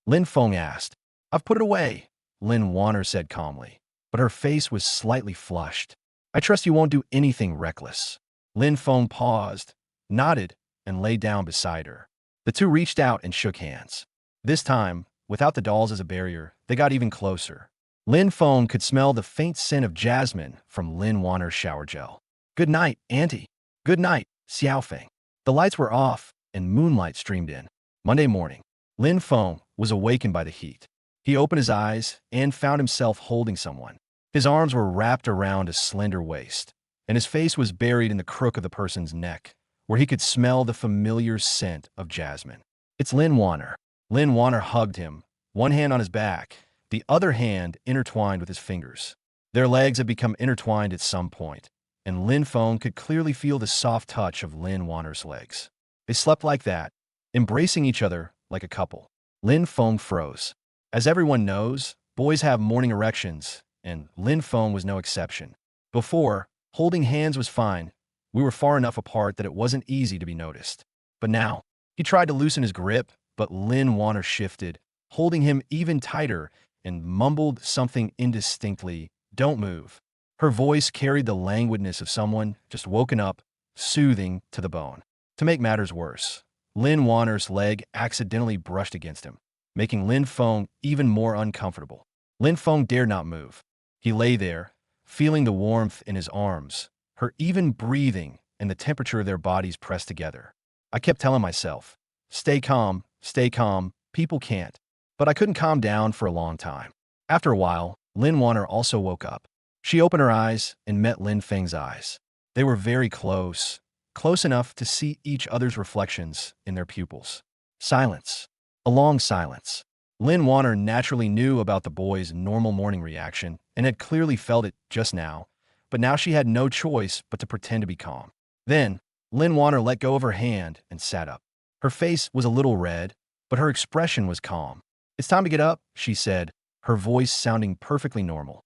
Lin Feng asked. "I've put it away," Lin Warner said calmly, but her face was slightly flushed. "I trust you won't do anything reckless." Lin Feng paused, nodded, and lay down beside her. The two reached out and shook hands. This time, without the dolls as a barrier, they got even closer. Lin Feng could smell the faint scent of jasmine from Lin Warner's shower gel. "Good night, Auntie." "Good night, Xiaofeng." The lights were off, and moonlight streamed in. Monday morning, Lin Feng was awakened by the heat. He opened his eyes and found himself holding someone. His arms were wrapped around a slender waist, and his face was buried in the crook of the person's neck, where he could smell the familiar scent of jasmine. "It's Lin Warner." Lin Warner hugged him, one hand on his back, the other hand intertwined with his fingers. Their legs had become intertwined at some point, and Lin Feng could clearly feel the soft touch of Lin Warner's legs. They slept like that, embracing each other like a couple. Lin Feng froze. As everyone knows, boys have morning erections, and Lin Feng was no exception. Before, holding hands was fine. We were far enough apart that it wasn't easy to be noticed. But now, he tried to loosen his grip, but Lin Warner shifted, holding him even tighter, and mumbled something indistinctly. "Don't move." Her voice carried the languidness of someone just woken up, soothing to the bone. To make matters worse, Lin Warner's leg accidentally brushed against him, making Lin Feng even more uncomfortable. Lin Feng dared not move. He lay there, feeling the warmth in his arms, her even breathing, and the temperature of their bodies pressed together. I kept telling myself, stay calm, stay calm, people can't. But I couldn't calm down for a long time. After a while, Lin Wanner also woke up. She opened her eyes and met Lin Feng's eyes. They were very close, close enough to see each other's reflections in their pupils. Silence. A long silence. Lin Wanner naturally knew about the boy's normal morning reaction and had clearly felt it just now, but now she had no choice but to pretend to be calm. Then, Lin Wanner let go of her hand and sat up. Her face was a little red, but her expression was calm. "It's time to get up," she said, her voice sounding perfectly normal.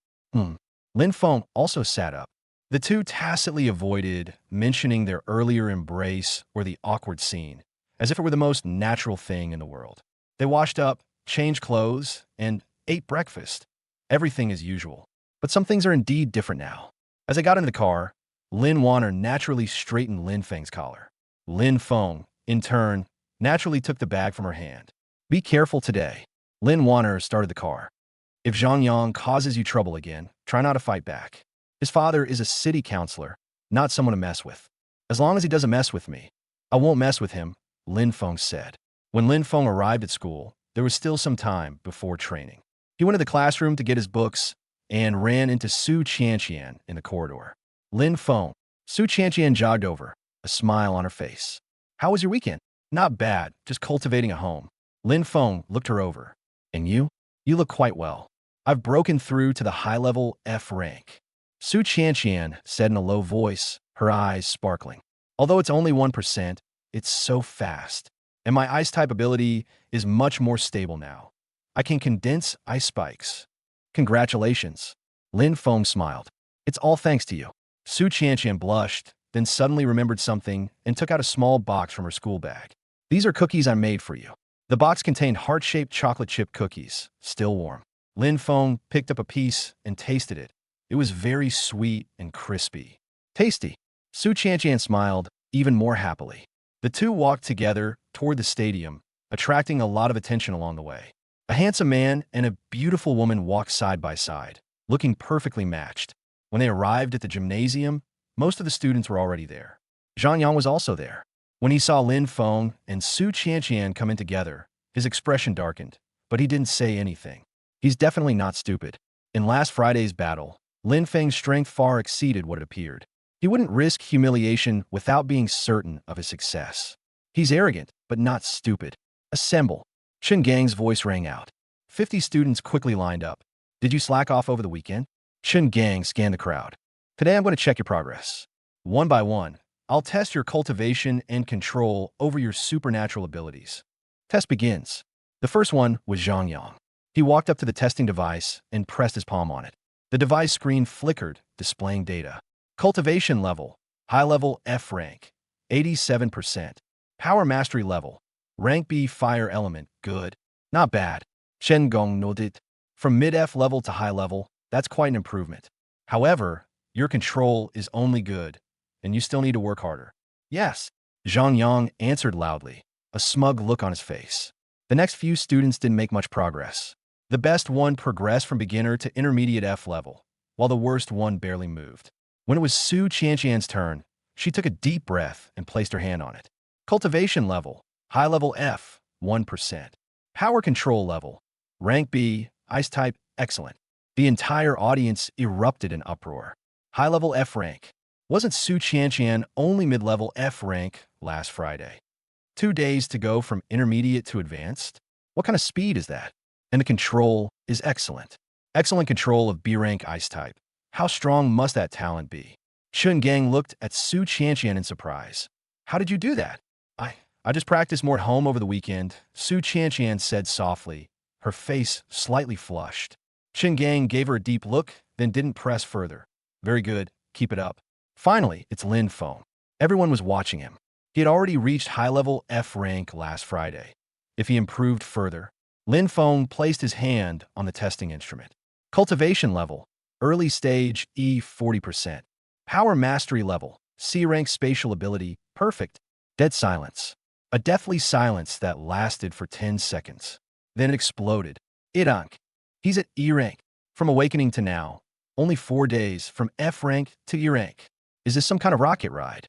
Lin Feng also sat up. The two tacitly avoided mentioning their earlier embrace or the awkward scene, as if it were the most natural thing in the world. They washed up, changed clothes, and ate breakfast. Everything as usual. But some things are indeed different now. As they got into the car, Lin Wanner naturally straightened Lin Feng's collar. Lin Feng, in turn, naturally took the bag from her hand. "Be careful today." Lin Wanner started the car. "If Zhang Yang causes you trouble again, try not to fight back. His father is a city councilor, not someone to mess with. As long as he doesn't mess with me, I won't mess with him," Lin Feng said. When Lin Feng arrived at school, there was still some time before training. He went to the classroom to get his books and ran into Su Qianqian in the corridor. "Lin Feng." Su Qianqian jogged over, a smile on her face. "How was your weekend?" "Not bad, just cultivating a home." Lin Feng looked her over. "And you? You look quite well. I've broken through to the high-level F rank." Su Qianqian said in a low voice, her eyes sparkling. "Although it's only 1%, it's so fast. And my ice-type ability is much more stable now. I can condense ice spikes." "Congratulations." Lin Feng smiled. "It's all thanks to you." Su Qianqian blushed, then suddenly remembered something and took out a small box from her school bag. "These are cookies I made for you." The box contained heart-shaped chocolate chip cookies, still warm. Lin Feng picked up a piece and tasted it. It was very sweet and crispy. "Tasty." Su Qianqian smiled, even more happily. The two walked together toward the stadium, attracting a lot of attention along the way. A handsome man and a beautiful woman walked side by side, looking perfectly matched. When they arrived at the gymnasium, most of the students were already there. Zhang Yang was also there. When he saw Lin Feng and Su Qianqian come in together, his expression darkened, but he didn't say anything. He's definitely not stupid. In last Friday's battle, Lin Feng's strength far exceeded what it appeared. He wouldn't risk humiliation without being certain of his success. He's arrogant, but not stupid. "Assemble." Chen Gang's voice rang out. 50 students quickly lined up. "Did you slack off over the weekend?" Chen Gang scanned the crowd. "Today I'm going to check your progress. One by one, I'll test your cultivation and control over your supernatural abilities." Test begins. The first one was Zhang Yang. He walked up to the testing device and pressed his palm on it. The device screen flickered, displaying data. Cultivation level, high level F rank, 87%. Power mastery level, rank B fire element, good. Not bad. Chen Gong nodded. From mid-F level to high level, that's quite an improvement. However, your control is only good, and you still need to work harder. "Yes." Zhang Yang answered loudly, a smug look on his face. The next few students didn't make much progress. The best one progressed from beginner to intermediate F level, while the worst one barely moved. When it was Su Qianqian's turn, she took a deep breath and placed her hand on it. Cultivation level, high level F, 1%. Power control level, rank B, ice type, excellent. The entire audience erupted in uproar. High level F rank. Wasn't Su Qianqian only mid-level F rank last Friday? 2 days to go from intermediate to advanced? What kind of speed is that? And the control is excellent. Excellent control of B rank ice type. How strong must that talent be? Chun Gang looked at Su Qianqian in surprise. "How did you do that?" I just practiced more at home over the weekend," Su Qianqian said softly, her face slightly flushed. Chen Gang gave her a deep look, then didn't press further. "Very good, keep it up." Finally, it's Lin Feng. Everyone was watching him. He had already reached high-level F rank last Friday. If he improved further, Lin Feng placed his hand on the testing instrument. Cultivation level, early stage E 40%. Power mastery level, C rank spatial ability, perfect. Dead silence. A deathly silence that lasted for 10 seconds. Then it exploded. "Irank. He's at E rank. From awakening to now, only 4 days from F rank to E rank. Is this some kind of rocket ride?"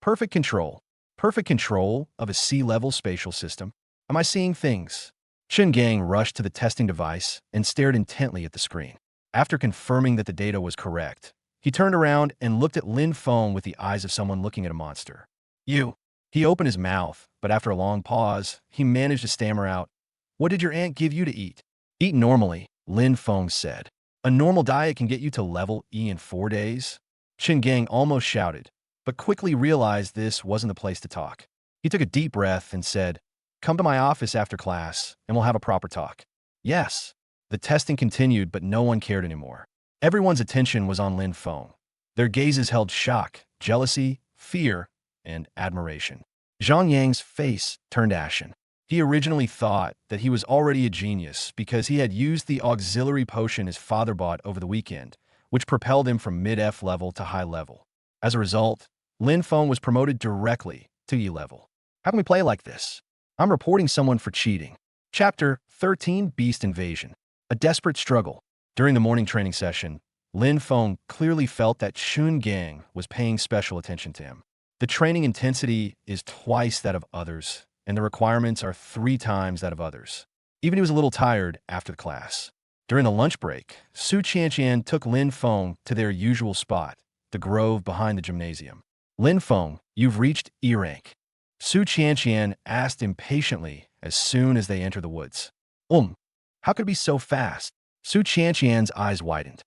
Perfect control. Perfect control of a C-level spatial system. Am I seeing things? Chen Gang rushed to the testing device and stared intently at the screen. After confirming that the data was correct, he turned around and looked at Lin Feng with the eyes of someone looking at a monster. You. He opened his mouth, but after a long pause, he managed to stammer out, "What did your aunt give you to eat?" "Eat normally," Lin Feng said. "A normal diet can get you to level E in 4 days?" Chen Gang almost shouted, but quickly realized this wasn't the place to talk. He took a deep breath and said, "Come to my office after class, and we'll have a proper talk." Yes. The testing continued, but no one cared anymore. Everyone's attention was on Lin Feng. Their gazes held shock, jealousy, fear, and admiration. Zhang Yang's face turned ashen. He originally thought that he was already a genius because he had used the auxiliary potion his father bought over the weekend, which propelled him from mid-F level to high level. As a result, Lin Feng was promoted directly to E level. How can we play like this? I'm reporting someone for cheating. Chapter 13, Beast Invasion. A desperate struggle. During the morning training session, Lin Feng clearly felt that Chun Gang was paying special attention to him. The training intensity is twice that of others, and the requirements are 3 times that of others. Even he was a little tired after the class. During the lunch break, Su Qianqian took Lin Feng to their usual spot, the grove behind the gymnasium. "Lin Feng, you've reached E rank." Su Qianqian asked impatiently as soon as they entered the woods. How could it be so fast?" Su Qianqian's eyes widened.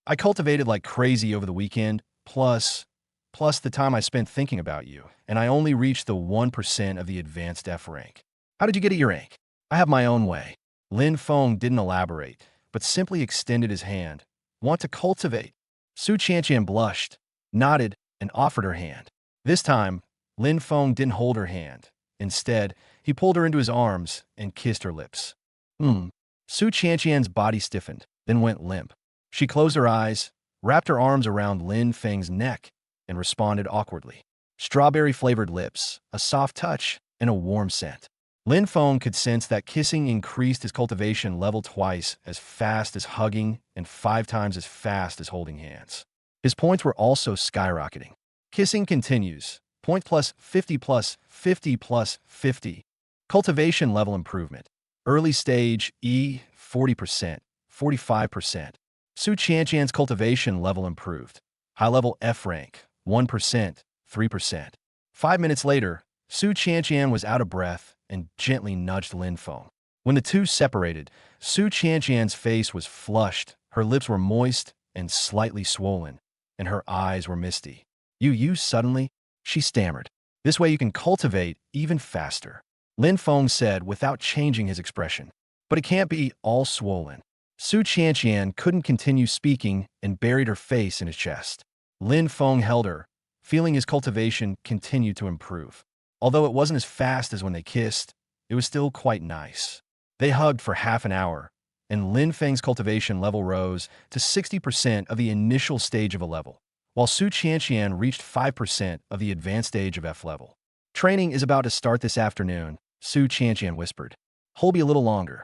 "I cultivated like crazy over the weekend, plus the time I spent thinking about you, and I only reached the 1% of the advanced F rank." "How did you get E rank?" "I have my own way." Lin Feng didn't elaborate, but simply extended his hand. "Want to cultivate?" Su Qianqian blushed, nodded, and offered her hand. This time, Lin Feng didn't hold her hand. Instead, he pulled her into his arms and kissed her lips. Su Qianqian's body stiffened, then went limp. She closed her eyes, wrapped her arms around Lin Feng's neck, and responded awkwardly. Strawberry-flavored lips, a soft touch, and a warm scent. Lin Feng could sense that kissing increased his cultivation level twice as fast as hugging and 5 times as fast as holding hands. His points were also skyrocketing. Kissing continues. Point plus 50 plus 50 plus 50. Cultivation level improvement. Early stage E, 40%, 45%. Su Qianqian's cultivation level improved. High level F rank, 1%, 3%. 5 minutes later, Su Qianqian was out of breath and gently nudged Lin Feng. When the two separated, Su Qianqian's face was flushed, her lips were moist and slightly swollen, and her eyes were misty. You suddenly? She stammered. "This way you can cultivate even faster," Lin Feng said without changing his expression. "But it can't be all swollen." Su Qianqian couldn't continue speaking and buried her face in his chest. Lin Feng held her, feeling his cultivation continued to improve. Although it wasn't as fast as when they kissed, it was still quite nice. They hugged for half an hour, and Lin Feng's cultivation level rose to 60% of the initial stage of a level, while Su Qianqian reached 5% of the advanced stage of F level. "Training is about to start this afternoon," Su Qianqian whispered. "Hold me a little longer."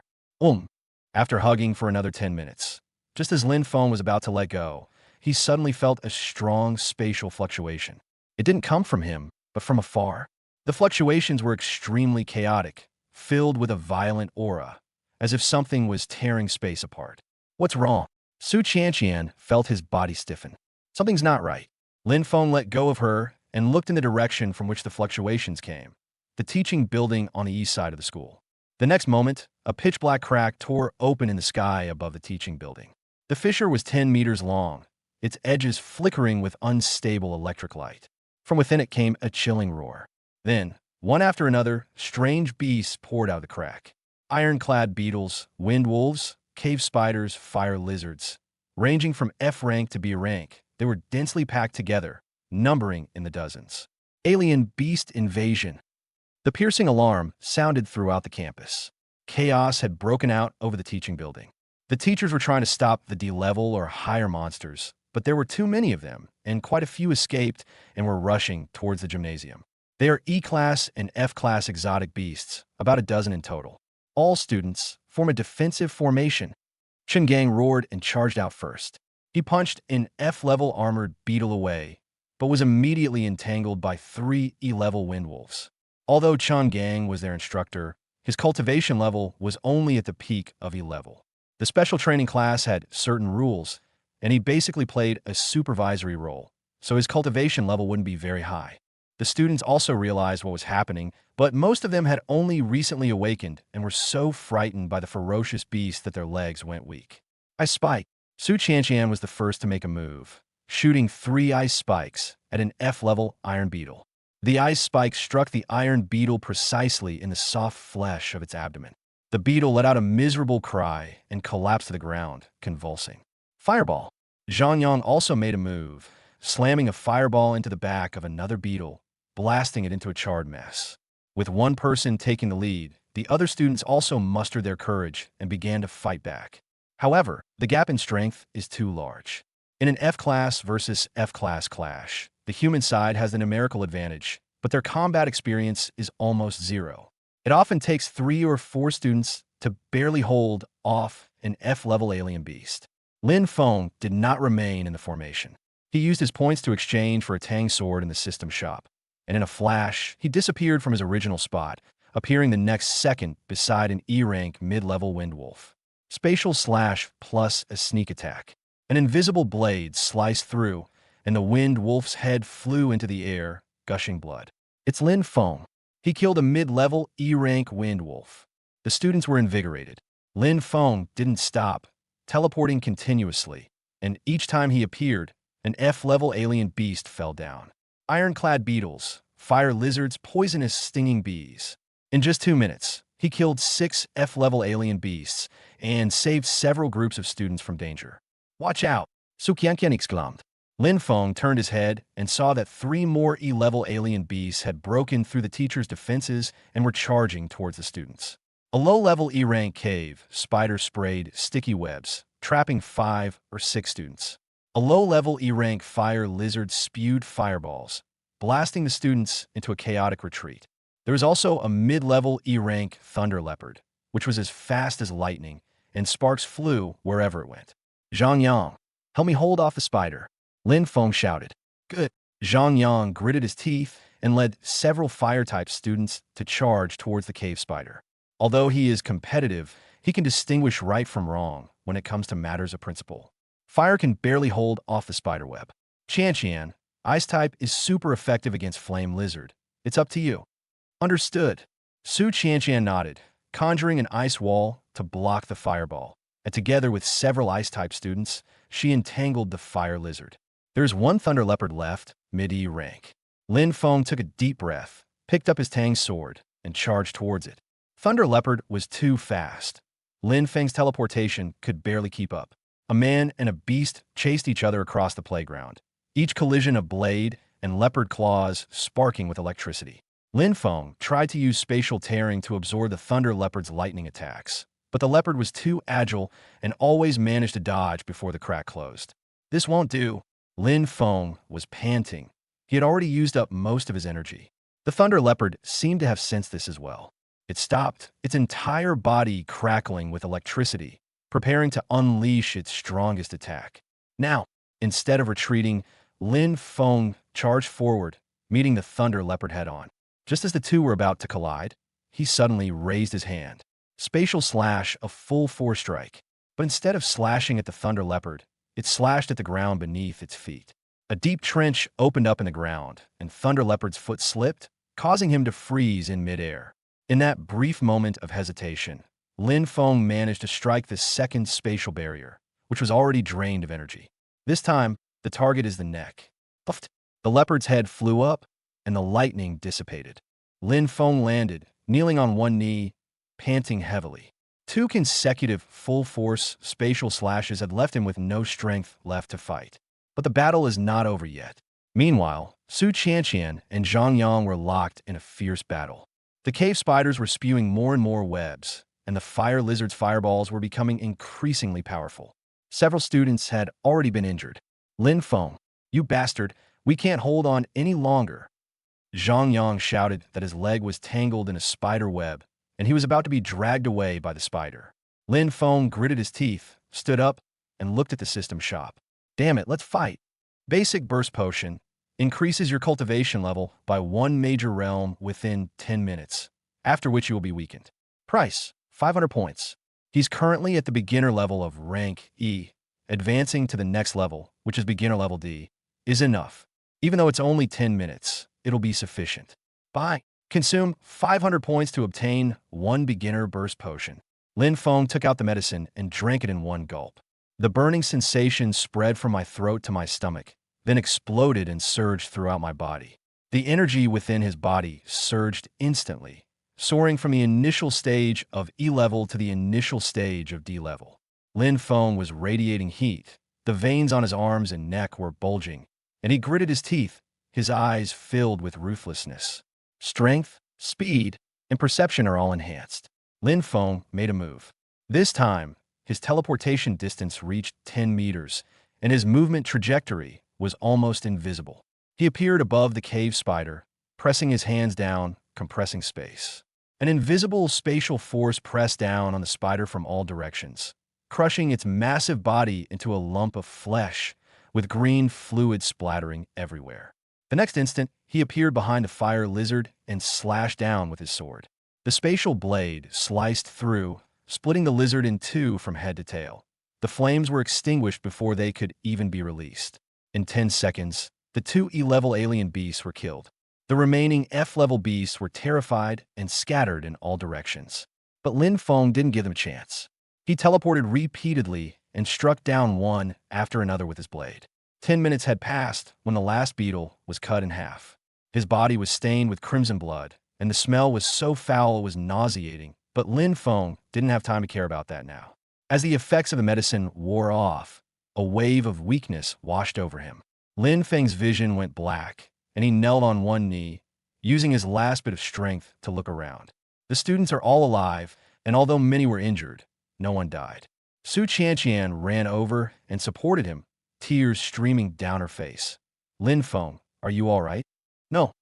After hugging for another 10 minutes, just as Lin Feng was about to let go, he suddenly felt a strong spatial fluctuation. It didn't come from him, but from afar. The fluctuations were extremely chaotic, filled with a violent aura, as if something was tearing space apart. "What's wrong?" Su Qianqian felt his body stiffen. "Something's not right." Lin Feng let go of her and looked in the direction from which the fluctuations came, the teaching building on the east side of the school. The next moment, a pitch-black crack tore open in the sky above the teaching building. The fissure was 10 meters long, its edges flickering with unstable electric light. From within it came a chilling roar. Then, one after another, strange beasts poured out of the crack. Ironclad beetles, wind wolves, cave spiders, fire lizards. Ranging from F rank to B rank, they were densely packed together, numbering in the dozens. Alien beast invasion. The piercing alarm sounded throughout the campus. Chaos had broken out over the teaching building. The teachers were trying to stop the D-level or higher monsters, but there were too many of them, and quite a few escaped and were rushing towards the gymnasium. They are E-class and F-class exotic beasts, about a dozen in total. All students form a defensive formation. Chen Gang roared and charged out first. He punched an F-level armored beetle away, but was immediately entangled by 3 E-level wind wolves. Although Chen Gang was their instructor, his cultivation level was only at the peak of E-level. The special training class had certain rules, and he basically played a supervisory role, so his cultivation level wouldn't be very high. The students also realized what was happening, but most of them had only recently awakened and were so frightened by the ferocious beast that their legs went weak. Ice Spike. Su Qianqian was the first to make a move, shooting 3 ice spikes at an F-level iron beetle. The ice spike struck the iron beetle precisely in the soft flesh of its abdomen. The beetle let out a miserable cry and collapsed to the ground, convulsing. Fireball. Zhang Yang also made a move, slamming a fireball into the back of another beetle, blasting it into a charred mess. With one person taking the lead, the other students also mustered their courage and began to fight back. However, the gap in strength is too large. In an F-class versus F-class clash, the human side has the numerical advantage, but their combat experience is almost zero. It often takes 3 or 4 students to barely hold off an F-level alien beast. Lin Feng did not remain in the formation. He used his points to exchange for a Tang sword in the system shop, and in a flash, he disappeared from his original spot, appearing the next second beside an E-rank mid-level wind wolf. Spatial slash plus a sneak attack. An invisible blade sliced through, and the wind wolf's head flew into the air, gushing blood. It's Lin Feng. He killed a mid-level E-rank wind wolf. The students were invigorated. Lin Feng didn't stop, teleporting continuously, and each time he appeared, an F-level alien beast fell down. Ironclad beetles, fire lizards, poisonous stinging bees. In just 2 minutes, he killed 6 F-level alien beasts and saved several groups of students from danger. Watch out! Su Qianqian exclaimed. Lin Feng turned his head and saw that 3 more E-level alien beasts had broken through the teacher's defenses and were charging towards the students. A low-level E-rank cave spider sprayed sticky webs, trapping 5 or 6 students. A low-level E-rank fire lizard spewed fireballs, blasting the students into a chaotic retreat. There was also a mid-level E-rank thunder leopard, which was as fast as lightning, and sparks flew wherever it went. Zhang Yang, help me hold off the spider. Lin Feng shouted. Good. Zhang Yang gritted his teeth and led several fire-type students to charge towards the cave spider. Although he is competitive, he can distinguish right from wrong when it comes to matters of principle. Fire can barely hold off the spiderweb. Qianqian, ice type is super effective against flame lizard. It's up to you. Understood. Su Qianqian nodded, conjuring an ice wall to block the fireball, and together with several ice-type students, she entangled the fire lizard. There's 1 thunder leopard left, mid-E rank. Lin Feng took a deep breath, picked up his Tang sword, and charged towards it. Thunder leopard was too fast. Lin Feng's teleportation could barely keep up. A man and a beast chased each other across the playground, each collision a blade and leopard claws sparking with electricity. Lin Feng tried to use spatial tearing to absorb the thunder leopard's lightning attacks, but the leopard was too agile and always managed to dodge before the crack closed. This won't do. Lin Feng was panting. He had already used up most of his energy. The thunder leopard seemed to have sensed this as well. It stopped, its entire body crackling with electricity, preparing to unleash its strongest attack. Now, instead of retreating, Lin Feng charged forward, meeting the thunder leopard head-on. Just as the two were about to collide, he suddenly raised his hand. Spatial slash, a full force strike. But instead of slashing at the thunder leopard, it slashed at the ground beneath its feet. A deep trench opened up in the ground, and thunder leopard's foot slipped, causing him to freeze in midair. In that brief moment of hesitation, Lin Feng managed to strike the second spatial barrier, which was already drained of energy. This time, the target is the neck. Puffed. The leopard's head flew up, and the lightning dissipated. Lin Feng landed, kneeling on one knee, panting heavily. 2 consecutive full-force spatial slashes had left him with no strength left to fight. But the battle is not over yet. Meanwhile, Su Qianqian and Zhang Yang were locked in a fierce battle. The cave spiders were spewing more and more webs, and the fire lizard's fireballs were becoming increasingly powerful. Several students had already been injured. Lin Feng, you bastard, we can't hold on any longer. Zhang Yang shouted that his leg was tangled in a spider web, and he was about to be dragged away by the spider. Lin Feng gritted his teeth, stood up, and looked at the system shop. Damn it, let's fight. Basic burst potion, increases your cultivation level by one major realm within 10 minutes, after which you will be weakened. Price, 500 points. He's currently at the beginner level of rank E. Advancing to the next level, which is beginner level D, is enough. Even though it's only 10 minutes, it'll be sufficient. Buy. Consume 500 points to obtain one beginner burst potion. Lin Feng took out the medicine and drank it in one gulp. The burning sensation spread from my throat to my stomach, then exploded and surged throughout my body. The energy within his body surged instantly, soaring from the initial stage of E level to the initial stage of D level. Lin Feng was radiating heat. The veins on his arms and neck were bulging, and he gritted his teeth, his eyes filled with ruthlessness. Strength, speed, and perception are all enhanced. Lin Feng made a move. This time, his teleportation distance reached 10 meters, and his movement trajectory was almost invisible. He appeared above the cave spider, pressing his hands down, compressing space. An invisible spatial force pressed down on the spider from all directions, crushing its massive body into a lump of flesh, with green fluid splattering everywhere. The next instant, he appeared behind a fire lizard and slashed down with his sword. The spatial blade sliced through, splitting the lizard in two from head to tail. The flames were extinguished before they could even be released. In 10 seconds, the two E-level alien beasts were killed. The remaining F-level beasts were terrified and scattered in all directions. But Lin Feng didn't give them a chance. He teleported repeatedly and struck down one after another with his blade. 10 minutes had passed when the last beetle was cut in half. His body was stained with crimson blood, and the smell was so foul it was nauseating, but Lin Feng didn't have time to care about that now. As the effects of the medicine wore off, a wave of weakness washed over him. Lin Feng's vision went black, and he knelt on one knee, using his last bit of strength to look around. The students are all alive, and although many were injured, no one died. Su Qianqian ran over and supported him, tears streaming down her face. Lin Feng, are you all right? No.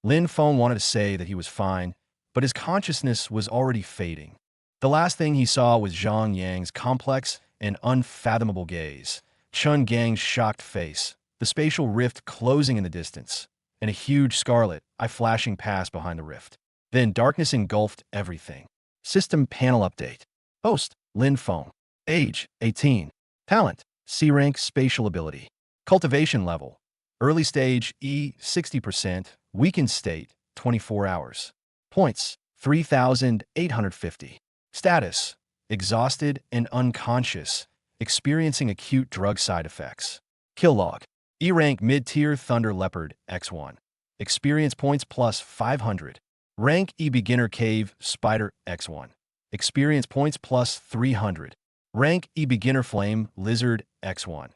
Lin Feng wanted to say that he was fine, but his consciousness was already fading. The last thing he saw was Zhang Yang's complex and unfathomable gaze, Chun Gang's shocked face, the spatial rift closing in the distance, and a huge scarlet eye flashing past behind the rift. Then darkness engulfed everything. System panel update. Host, Lin Feng. Age, 18. Talent, C-rank spatial ability. Cultivation level, early stage E, 60%, weakened state, 24 hours. Points, 3,850. Status, exhausted and unconscious, experiencing acute drug side effects. Kill log, E-rank mid-tier Thunder Leopard, X1. Experience points plus 500. Rank E beginner Cave Spider, X1. Experience points plus 300. Rank E beginner Flame Lizard, X1.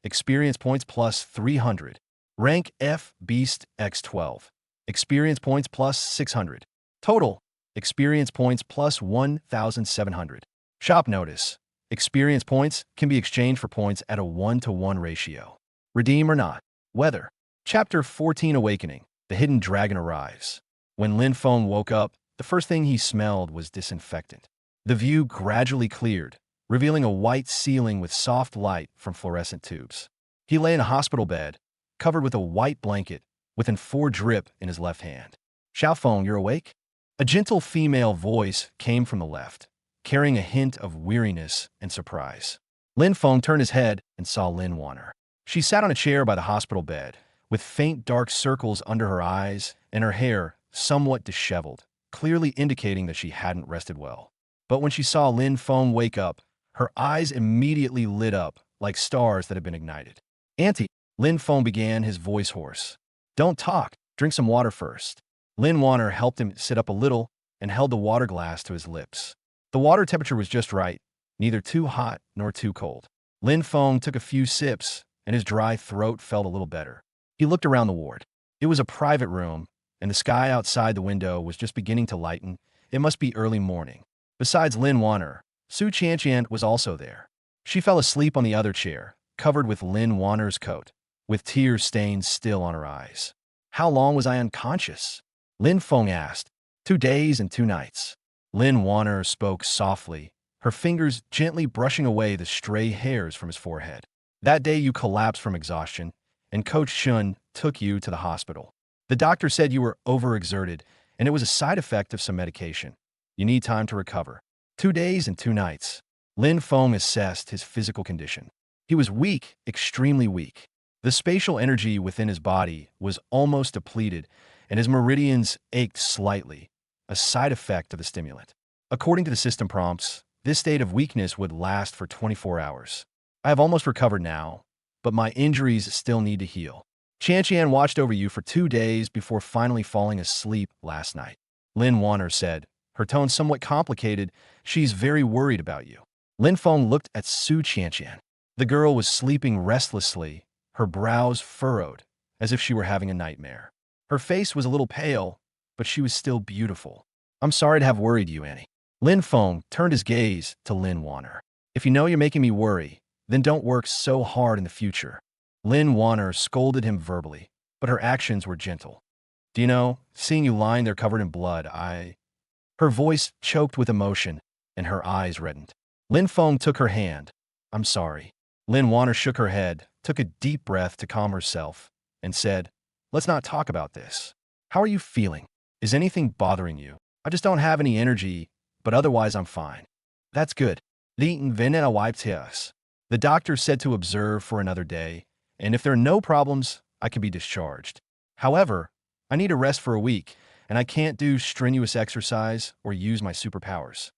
Experience points plus 300. Rank F Beast, X12. Experience points plus 600. Total, experience points plus 1,700. Shop notice. Experience points can be exchanged for points at a 1-to-1 ratio. Redeem or not. Weather. Chapter 14 Awakening. The hidden dragon arrives. When Lin Feng woke up, the first thing he smelled was disinfectant. The view gradually cleared, revealing a white ceiling with soft light from fluorescent tubes. He lay in a hospital bed, covered with a white blanket, with an 4 drip in his left hand. Xiaofeng, you're awake? A gentle female voice came from the left, carrying a hint of weariness and surprise. Lin Feng turned his head and saw Lin Wanner. She sat on a chair by the hospital bed, with faint dark circles under her eyes and her hair somewhat disheveled, clearly indicating that she hadn't rested well. But when she saw Lin Feng wake up, her eyes immediately lit up like stars that had been ignited. Auntie, Lin Feng began, his voice hoarse. Don't talk, drink some water first. Lin Wanner helped him sit up a little and held the water glass to his lips. The water temperature was just right, neither too hot nor too cold. Lin Feng took a few sips, and his dry throat felt a little better. He looked around the ward. It was a private room, and the sky outside the window was just beginning to lighten. It must be early morning. Besides Lin Wanner, Su Qianqian was also there. She fell asleep on the other chair, covered with Lin Wanner's coat, with tear stains still on her eyes. How long was I unconscious? Lin Feng asked. 2 days and 2 nights. Lin Wanner spoke softly, her fingers gently brushing away the stray hairs from his forehead. That day you collapsed from exhaustion, and Coach Shun took you to the hospital. The doctor said you were overexerted, and it was a side effect of some medication. You need time to recover. 2 days and 2 nights. Lin Feng assessed his physical condition. He was weak, extremely weak. The spatial energy within his body was almost depleted, and his meridians ached slightly, a side effect of the stimulant. According to the system prompts, this state of weakness would last for 24 hours. I have almost recovered now, but my injuries still need to heal. Qian watched over you for 2 days before finally falling asleep last night. Lin Wanner said, her tone somewhat complicated. She's very worried about you. Lin Feng looked at Su Qian. The girl was sleeping restlessly, her brows furrowed, as if she were having a nightmare. Her face was a little pale, but she was still beautiful. I'm sorry to have worried you, Annie. Lin Feng turned his gaze to Lin Wanner. If you know you're making me worry, then don't work so hard in the future. Lin Wanner scolded him verbally, but her actions were gentle. Do you know, seeing you lying there covered in blood, Her voice choked with emotion, and her eyes reddened. Lin Feng took her hand. I'm sorry. Lin Wanner shook her head, took a deep breath to calm herself, and said, let's not talk about this. How are you feeling? Is anything bothering you? I just don't have any energy, but otherwise I'm fine. That's good. The doctor said to observe for another day, and if there are no problems, I can be discharged. However, I need a rest for a week, and I can't do strenuous exercise or use my superpowers.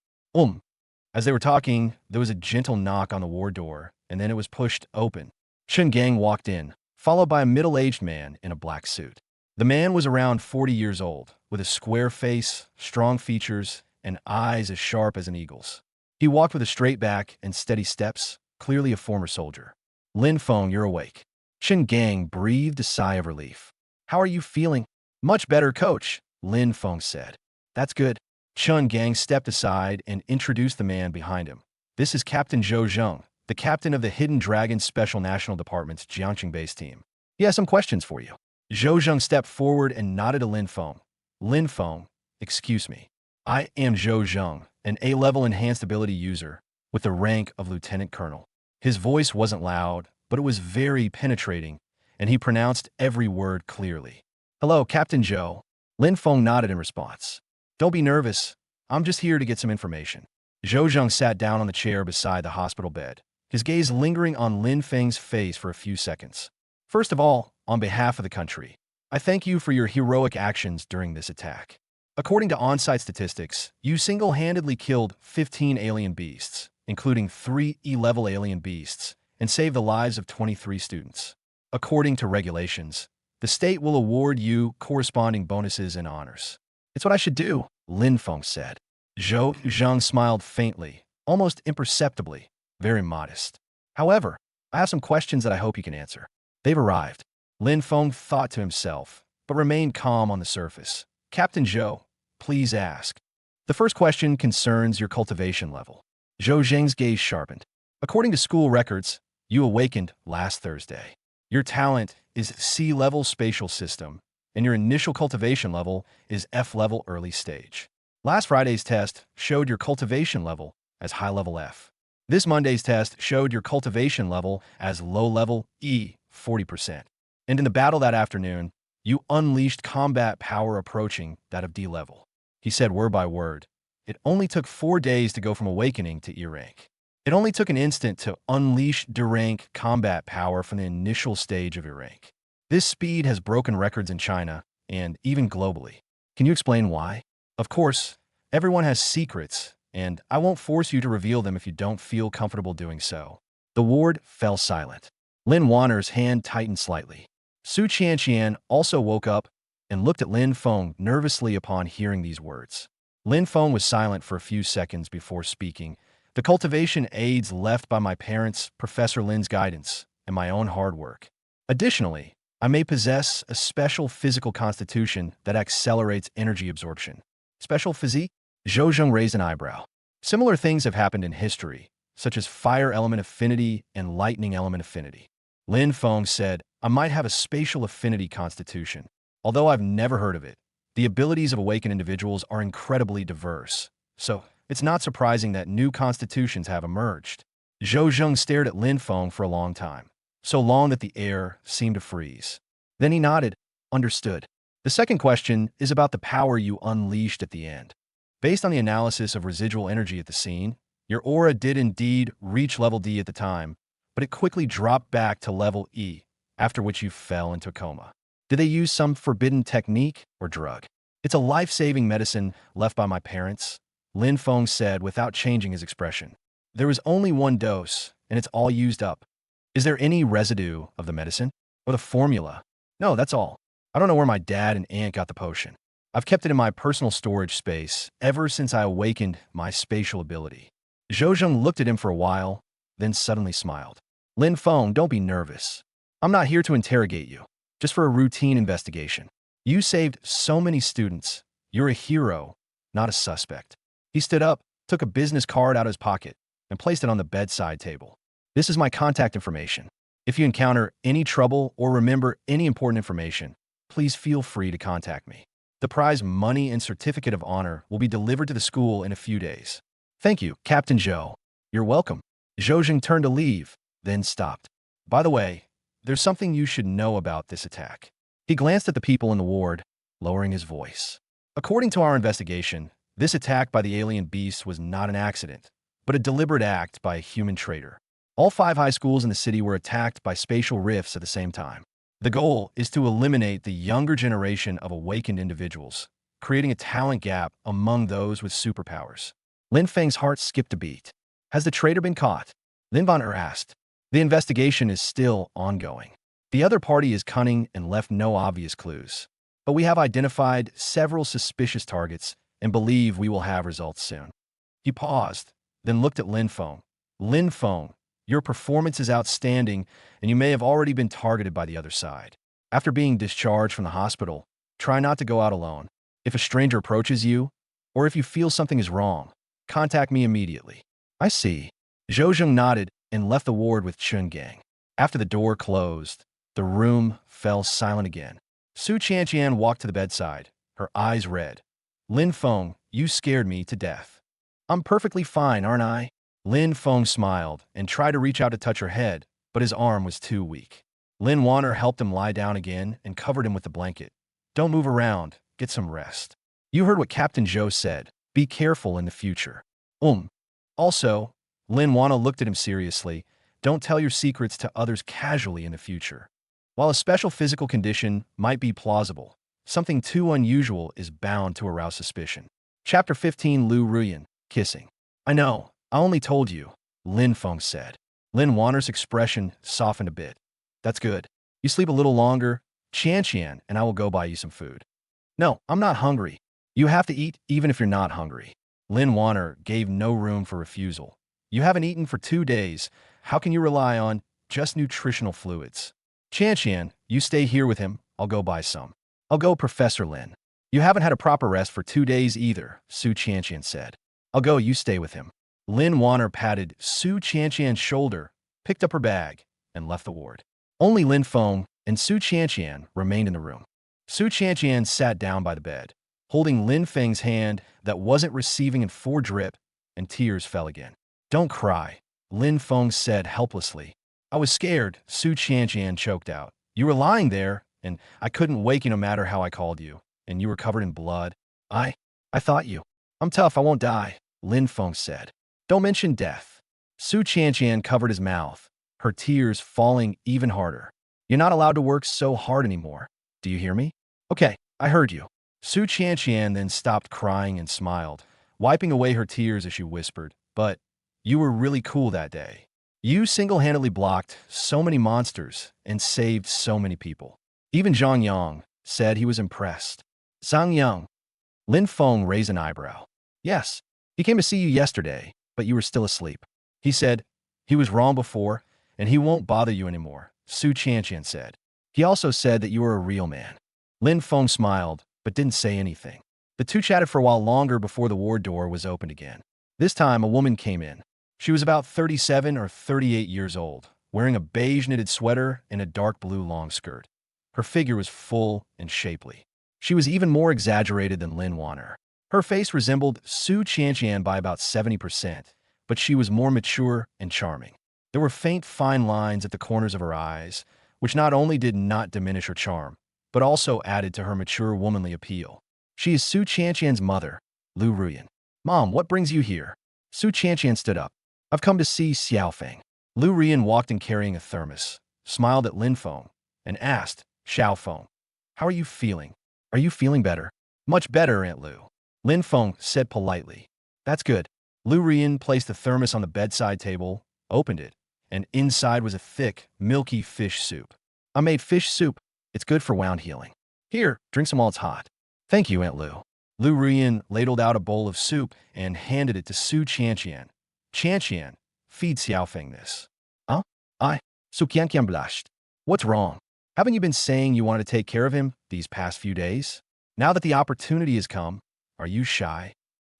As they were talking, there was a gentle knock on the ward door, and then it was pushed open. Chen Gang walked in, followed by a middle-aged man in a black suit. The man was around 40 years old, with a square face, strong features, and eyes as sharp as an eagle's. He walked with a straight back and steady steps, clearly a former soldier. Lin Feng, you're awake. Chen Gang breathed a sigh of relief. How are you feeling? Much better, coach, Lin Feng said. That's good. Chen Gang stepped aside and introduced the man behind him. This is Captain Zhou Zheng, the captain of the Hidden Dragon Special National Department's Jiangqing base team. He has some questions for you. Zhou Zheng stepped forward and nodded to Lin Feng. Lin Feng, excuse me. I am Zhou Zheng, an A-level enhanced ability user with the rank of Lieutenant Colonel. His voice wasn't loud, but it was very penetrating, and he pronounced every word clearly. Hello, Captain Zhou. Lin Feng nodded in response. Don't be nervous. I'm just here to get some information. Zhou Zheng sat down on the chair beside the hospital bed, his gaze lingering on Lin Feng's face for a few seconds. First of all, on behalf of the country, I thank you for your heroic actions during this attack. According to on-site statistics, you single-handedly killed 15 alien beasts, including 3 E-level alien beasts, and saved the lives of 23 students. According to regulations, the state will award you corresponding bonuses and honors. It's what I should do, Lin Feng said. Zhou Zheng smiled faintly, almost imperceptibly, very modest. However, I have some questions that I hope you can answer. They've arrived. Lin Feng thought to himself, but remained calm on the surface. Captain Zhou, please ask. The first question concerns your cultivation level. Zhou Zheng's gaze sharpened. According to school records, you awakened last Thursday. Your talent is C-level spatial system, and your initial cultivation level is F-level early stage. Last Friday's test showed your cultivation level as high-level F. This Monday's test showed your cultivation level as low-level E, 40%. And in the battle that afternoon, you unleashed combat power approaching that of D-level. He said word by word. It only took 4 days to go from awakening to E-rank. It only took an instant to unleash D-rank combat power from the initial stage of E-rank. This speed has broken records in China and even globally. Can you explain why? Of course, everyone has secrets, and I won't force you to reveal them if you don't feel comfortable doing so. The ward fell silent. Lin Wanner's hand tightened slightly. Su Qian also woke up and looked at Lin Feng nervously upon hearing these words. Lin Feng was silent for a few seconds before speaking. The cultivation aids left by my parents, Professor Lin's guidance, and my own hard work. Additionally, I may possess a special physical constitution that accelerates energy absorption. Special physique? Zhou Zheng raised an eyebrow. Similar things have happened in history, such as fire element affinity and lightning element affinity. Lin Feng said, I might have a spatial affinity constitution. Although I've never heard of it, the abilities of awakened individuals are incredibly diverse, so it's not surprising that new constitutions have emerged. Zhou Zheng stared at Lin Feng for a long time. so long that the air seemed to freeze. Then he nodded. Understood. The second question is about the power you unleashed at the end. Based on the analysis of residual energy at the scene, your aura did indeed reach level D at the time, but it quickly dropped back to level E, after which you fell into a coma. Did they use some forbidden technique or drug? It's a life-saving medicine left by my parents, Lin Feng said without changing his expression. There was only one dose, and it's all used up. Is there any residue of the medicine? Or the formula? No, that's all. I don't know where my dad and aunt got the potion. I've kept it in my personal storage space ever since I awakened my spatial ability. Zhou Zheng looked at him for a while, then suddenly smiled. Lin Feng, don't be nervous. I'm not here to interrogate you, just for a routine investigation. You saved so many students. You're a hero, not a suspect. He stood up, took a business card out of his pocket, and placed it on the bedside table. This is my contact information. If you encounter any trouble or remember any important information, please feel free to contact me. The prize money and certificate of honor will be delivered to the school in a few days. Thank you, Captain Zhou. You're welcome. Zhou Zheng turned to leave, then stopped. By the way, there's something you should know about this attack. He glanced at the people in the ward, lowering his voice. According to our investigation, this attack by the alien beast was not an accident, but a deliberate act by a human traitor. All 5 high schools in the city were attacked by spatial rifts at the same time. The goal is to eliminate the younger generation of awakened individuals, creating a talent gap among those with superpowers. Lin Feng's heart skipped a beat. Has the traitor been caught? Lin Von asked. The investigation is still ongoing. The other party is cunning and left no obvious clues. But we have identified several suspicious targets and believe we will have results soon. He paused, then looked at Lin Feng. Lin Feng, your performance is outstanding, and you may have already been targeted by the other side. After being discharged from the hospital, try not to go out alone. If a stranger approaches you, or if you feel something is wrong, contact me immediately. I see. Zhou Zheng nodded and left the ward with Chun Gang. After the door closed, the room fell silent again. Su Qianqian walked to the bedside, her eyes red. Lin Feng, you scared me to death. I'm perfectly fine, aren't I? Lin Feng smiled and tried to reach out to touch her head, but his arm was too weak. Lin Wanner helped him lie down again and covered him with the blanket. Don't move around. Get some rest. You heard what Captain Zhou said. Be careful in the future. Also, Lin Wanner looked at him seriously. Don't tell your secrets to others casually in the future. While a special physical condition might be plausible, something too unusual is bound to arouse suspicion. Chapter 15 Lu Ruyan, Kissing. I know. I only told you, Lin Feng said. Lin Wanner's expression softened a bit. That's good. You sleep a little longer, Qianqian, and I will go buy you some food. No, I'm not hungry. You have to eat even if you're not hungry. Lin Wanner gave no room for refusal. You haven't eaten for 2 days. How can you rely on just nutritional fluids? Qianqian, you stay here with him. I'll go buy some. I'll go, Professor Lin. You haven't had a proper rest for 2 days either, Su Qianqian said. I'll go, you stay with him. Lin Wanner patted Su Qianqian's shoulder, picked up her bag, and left the ward. Only Lin Feng and Su Qianqian remained in the room. Su Qianqian sat down by the bed, holding Lin Feng's hand that wasn't receiving in 4 drip, and tears fell again. Don't cry, Lin Feng said helplessly. I was scared, Su Qianqian choked out. You were lying there, and I couldn't wake you no matter how I called you, and you were covered in blood. I thought you. I'm tough, I won't die, Lin Feng said. Don't mention death. Su Qianqian covered his mouth, her tears falling even harder. You're not allowed to work so hard anymore. Do you hear me? Okay, I heard you. Su Qianqian then stopped crying and smiled, wiping away her tears as she whispered, but you were really cool that day. You single-handedly blocked so many monsters and saved so many people. Even Zhang Yang said he was impressed. Zhang Yang. Lin Feng raised an eyebrow. Yes, he came to see you yesterday, but you were still asleep. He said he was wrong before, and he won't bother you anymore, Su Qianqian said. He also said that you were a real man. Lin Feng smiled, but didn't say anything. The two chatted for a while longer before the ward door was opened again. This time, a woman came in. She was about 37 or 38 years old, wearing a beige knitted sweater and a dark blue long skirt. Her figure was full and shapely. She was even more exaggerated than Lin Wanner. Her face resembled Su Qianqian by about 70%, but she was more mature and charming. There were faint, fine lines at the corners of her eyes, which not only did not diminish her charm, but also added to her mature womanly appeal. She is Su Qianqian's mother, Lu Ruyan. Mom, what brings you here? Su Qianqian stood up. I've come to see Xiaofeng. Lu Ruyan walked in carrying a thermos, smiled at Lin Feng, and asked, Xiaofeng, how are you feeling? Are you feeling better? Much better, Aunt Lu. Lin Feng said politely. That's good. Lu Ruyan placed the thermos on the bedside table, opened it, and inside was a thick, milky fish soup. I made fish soup. It's good for wound healing. Here, drink some while it's hot. Thank you, Aunt Lu. Lu Ruyan ladled out a bowl of soup and handed it to Su Qianqian. Qianqian, feed Xiaofeng this. Huh? Su Qianqian blushed. What's wrong? Haven't you been saying you wanted to take care of him these past few days? Now that the opportunity has come, are you shy?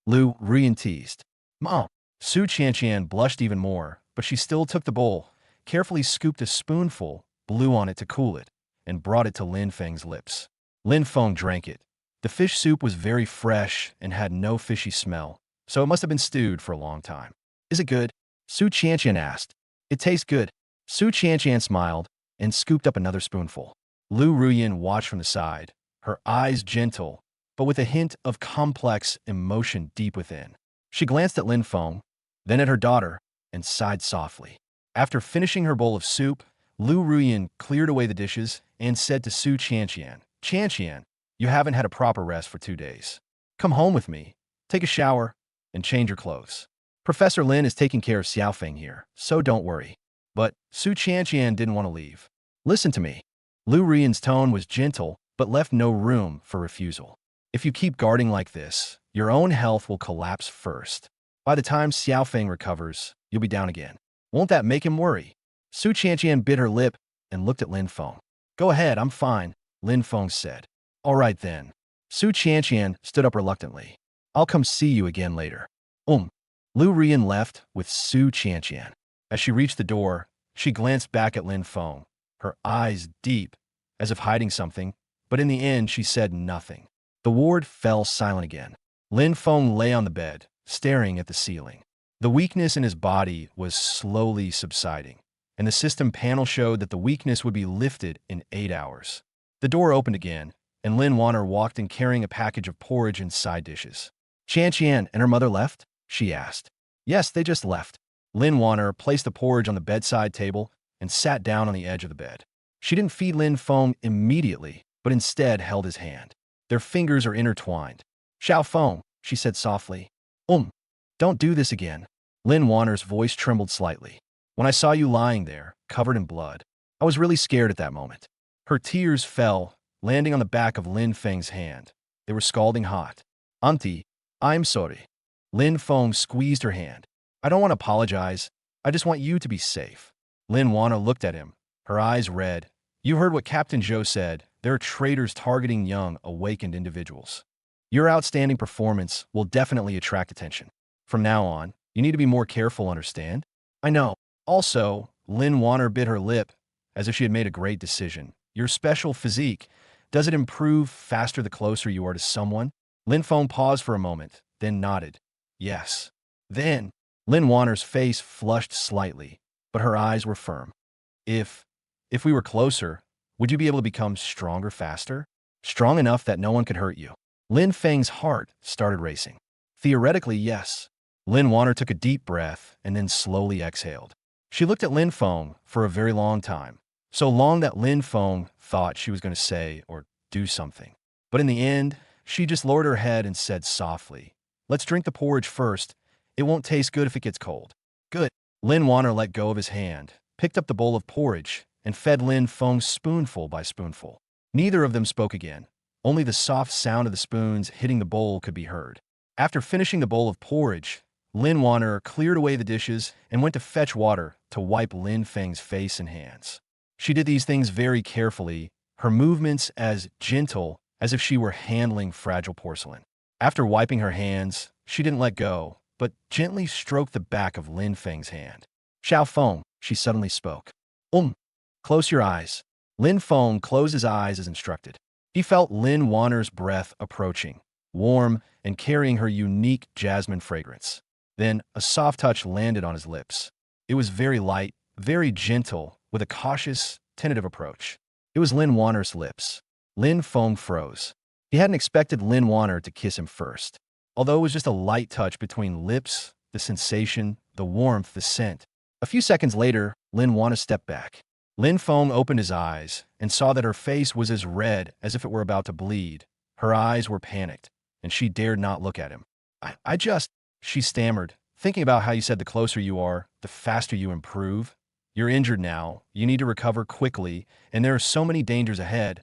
Lu Ruyan teased. Mom. Su Qianqian blushed even more, but she still took the bowl, carefully scooped a spoonful, blew on it to cool it, and brought it to Lin Feng's lips. Lin Feng drank it. The fish soup was very fresh and had no fishy smell, so it must have been stewed for a long time. Is it good? Su Qianqian asked. It tastes good. Su Qianqian smiled and scooped up another spoonful. Lu Ruyan watched from the side, her eyes gentle, but with a hint of complex emotion deep within. She glanced at Lin Feng, then at her daughter, and sighed softly. After finishing her bowl of soup, Lu Ruyan cleared away the dishes and said to Su Qianqian, Qianqian, you haven't had a proper rest for 2 days. Come home with me, take a shower, and change your clothes. Professor Lin is taking care of Xiaofeng here, so don't worry. But Su Qianqian didn't want to leave. Listen to me. Lu Ruyan's tone was gentle, but left no room for refusal. If you keep guarding like this, your own health will collapse first. By the time Xiaofeng recovers, you'll be down again. Won't that make him worry? Su Qianqian bit her lip and looked at Lin Feng. Go ahead, I'm fine, Lin Feng said. All right then. Su Qianqian stood up reluctantly. I'll come see you again later. Lu Ruyan left with Su Qianqian. As she reached the door, she glanced back at Lin Feng, her eyes deep, as if hiding something, but in the end she said nothing. The ward fell silent again. Lin Feng lay on the bed, staring at the ceiling. The weakness in his body was slowly subsiding, and the system panel showed that the weakness would be lifted in 8 hours. The door opened again, and Lin Wanner walked in carrying a package of porridge and side dishes. Qianqian and her mother left? She asked. Yes, they just left. Lin Wanner placed the porridge on the bedside table and sat down on the edge of the bed. She didn't feed Lin Feng immediately, but instead held his hand. Their fingers are intertwined. Xiaofeng, she said softly. Don't do this again. Lin Wanner's voice trembled slightly. When I saw you lying there, covered in blood, I was really scared at that moment. Her tears fell, landing on the back of Lin Feng's hand. They were scalding hot. Auntie, I'm sorry. Lin Feng squeezed her hand. I don't want to apologize. I just want you to be safe. Lin Wanner looked at him, her eyes red. You heard what Captain Zhou said. There are traitors targeting young, awakened individuals. Your outstanding performance will definitely attract attention. From now on, you need to be more careful, understand? I know. Also, Lin Wanner bit her lip, as if she had made a great decision. Your special physique, does it improve faster the closer you are to someone? Lin Feng paused for a moment, then nodded. Yes. Then, Lin Wanner's face flushed slightly, but her eyes were firm. If we were closer, would you be able to become stronger faster? Strong enough that no one could hurt you? Lin Feng's heart started racing. Theoretically, yes. Lin Wanner took a deep breath and then slowly exhaled. She looked at Lin Feng for a very long time, so long that Lin Feng thought she was going to say or do something. But in the end, she just lowered her head and said softly, Let's drink the porridge first. It won't taste good if it gets cold. Good. Lin Wanner let go of his hand, picked up the bowl of porridge, and fed Lin Feng spoonful by spoonful. Neither of them spoke again. Only the soft sound of the spoons hitting the bowl could be heard. After finishing the bowl of porridge, Lin Wanner cleared away the dishes and went to fetch water to wipe Lin Feng's face and hands. She did these things very carefully, her movements as gentle as if she were handling fragile porcelain. After wiping her hands, she didn't let go, but gently stroked the back of Lin Feng's hand. Xiaofeng, she suddenly spoke. Close your eyes. Lin Feng closed his eyes as instructed. He felt Lin Wanner's breath approaching, warm and carrying her unique jasmine fragrance. Then a soft touch landed on his lips. It was very light, very gentle, with a cautious, tentative approach. It was Lin Wanner's lips. Lin Feng froze. He hadn't expected Lin Wanner to kiss him first. Although it was just a light touch between lips, the sensation, the warmth, the scent. A few seconds later, Lin Wanner stepped back. Lin Feng opened his eyes and saw that her face was as red as if it were about to bleed. Her eyes were panicked, and she dared not look at him. She stammered, thinking about how you said the closer you are, the faster you improve. You're injured now, you need to recover quickly, and there are so many dangers ahead.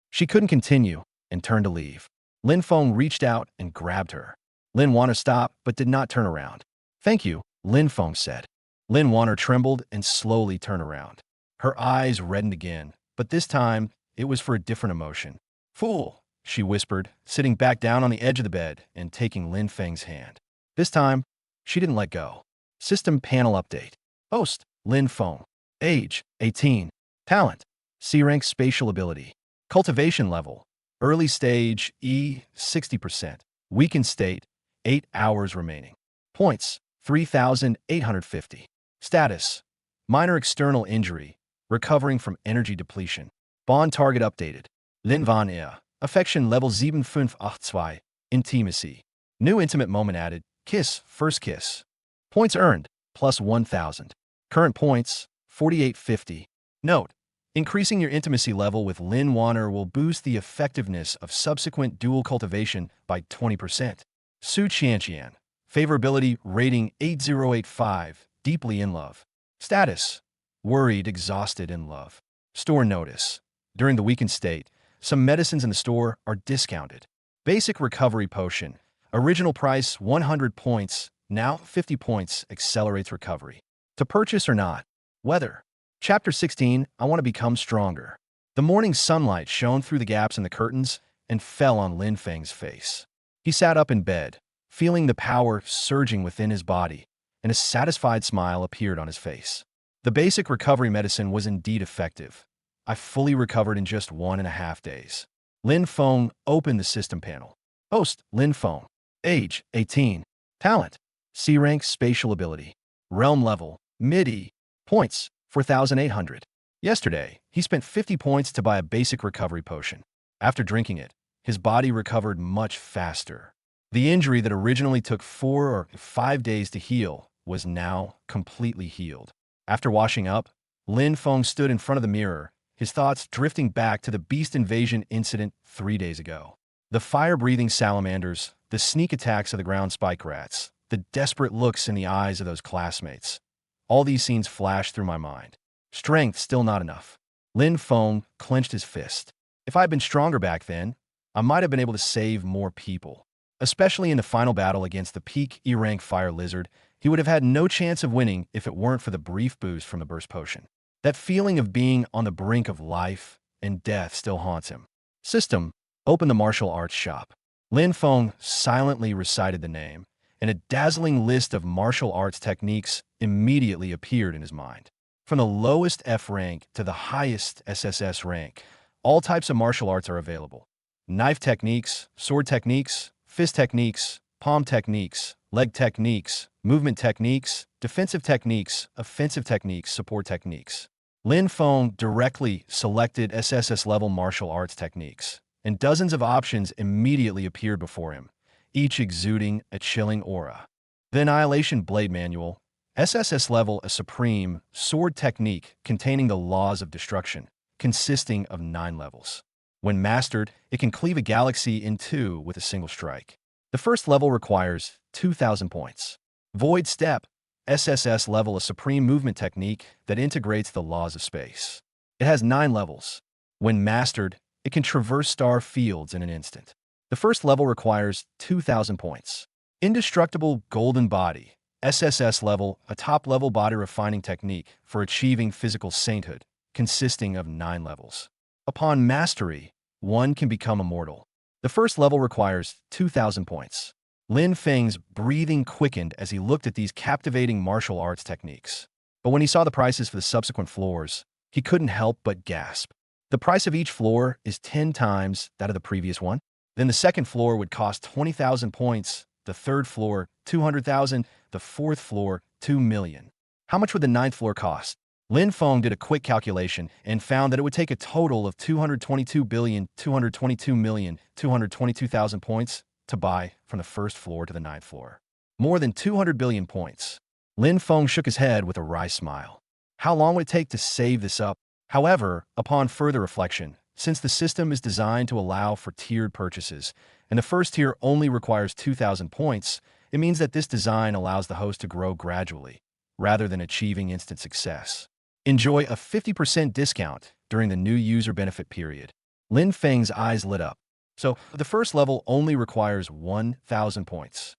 She couldn't continue and turned to leave. Lin Feng reached out and grabbed her. Lin Wanner stopped but did not turn around. Thank you, Lin Feng said. Lin Wanner trembled and slowly turned around. Her eyes reddened again, but this time it was for a different emotion. Fool, she whispered, sitting back down on the edge of the bed and taking Lin Feng's hand. This time, she didn't let go. System panel update. Host, Lin Feng. Age, 18. Talent, C-rank spatial ability. Cultivation level, early stage, E, 60%. Weakened state, 8 hours remaining. Points, 3,850. Status, minor external injury, recovering from energy depletion. Bond target updated. Lin Van Er. Affection level 7582. Intimacy. New intimate moment added. Kiss, first kiss. Points earned, plus 1,000. Current points, 4,850. Note, increasing your intimacy level with Lin Wanner will boost the effectiveness of subsequent dual cultivation by 20%. Su Qianqian. Favorability rating 8085. Deeply in love. Status, worried, exhausted, in love. Store notice. During the weakened state, some medicines in the store are discounted. Basic recovery potion. Original price 100 points, now 50 points, accelerates recovery. To purchase or not. Weather. Chapter 16, I want to become stronger. The morning sunlight shone through the gaps in the curtains and fell on Lin Feng's face. He sat up in bed, feeling the power surging within his body, and a satisfied smile appeared on his face. The basic recovery medicine was indeed effective. I fully recovered in just 1.5 days. Lin Feng opened the system panel. Host, Lin Feng. Age, 18. Talent, C-rank spatial ability. Realm level, mid-E. Points, 4,800. Yesterday, he spent 50 points to buy a basic recovery potion. After drinking it, his body recovered much faster. The injury that originally took 4 or 5 days to heal was now completely healed. After washing up, Lin Feng stood in front of the mirror, his thoughts drifting back to the beast invasion incident 3 days ago. The fire-breathing salamanders, the sneak attacks of the ground spike rats, the desperate looks in the eyes of those classmates. All these scenes flashed through my mind. Strength still not enough. Lin Feng clenched his fist. If I had been stronger back then, I might have been able to save more people. Especially in the final battle against the peak E-rank fire lizard, he would have had no chance of winning if it weren't for the brief boost from the burst potion. That feeling of being on the brink of life and death still haunts him. System, open the martial arts shop. Lin Feng silently recited the name, and a dazzling list of martial arts techniques immediately appeared in his mind. From the lowest F rank to the highest SSS rank, all types of martial arts are available. Knife techniques, sword techniques, fist techniques, palm techniques, leg techniques, movement techniques, defensive techniques, offensive techniques, support techniques. Lin Feng directly selected SSS-level martial arts techniques, and dozens of options immediately appeared before him, each exuding a chilling aura. The Annihilation Blade Manual, SSS level, a supreme sword technique containing the laws of destruction, consisting of 9 levels. When mastered, it can cleave a galaxy in 2 with a single strike. The first level requires 2,000 points. Void Step, SSS level, a supreme movement technique that integrates the laws of space. It has 9 levels. When mastered, it can traverse star fields in an instant. The first level requires 2,000 points. Indestructible Golden Body, SSS level, a top-level body refining technique for achieving physical sainthood, consisting of 9 levels. Upon mastery, one can become immortal. The first level requires 2,000 points. Lin Feng's breathing quickened as he looked at these captivating martial arts techniques. But when he saw the prices for the subsequent floors, he couldn't help but gasp. The price of each floor is 10 times that of the previous one. Then the second floor would cost 20,000 points, the third floor 200,000, the fourth floor 2 million. How much would the ninth floor cost? Lin Feng did a quick calculation and found that it would take a total of 222,222,222,000 points to buy from the first floor to the ninth floor. More than 200 billion points. Lin Feng shook his head with a wry smile. How long would it take to save this up? However, upon further reflection, since the system is designed to allow for tiered purchases, and the first tier only requires 2,000 points, it means that this design allows the host to grow gradually, rather than achieving instant success. Enjoy a 50% discount during the new user benefit period. Lin Feng's eyes lit up. So, the first level only requires 1,000 points.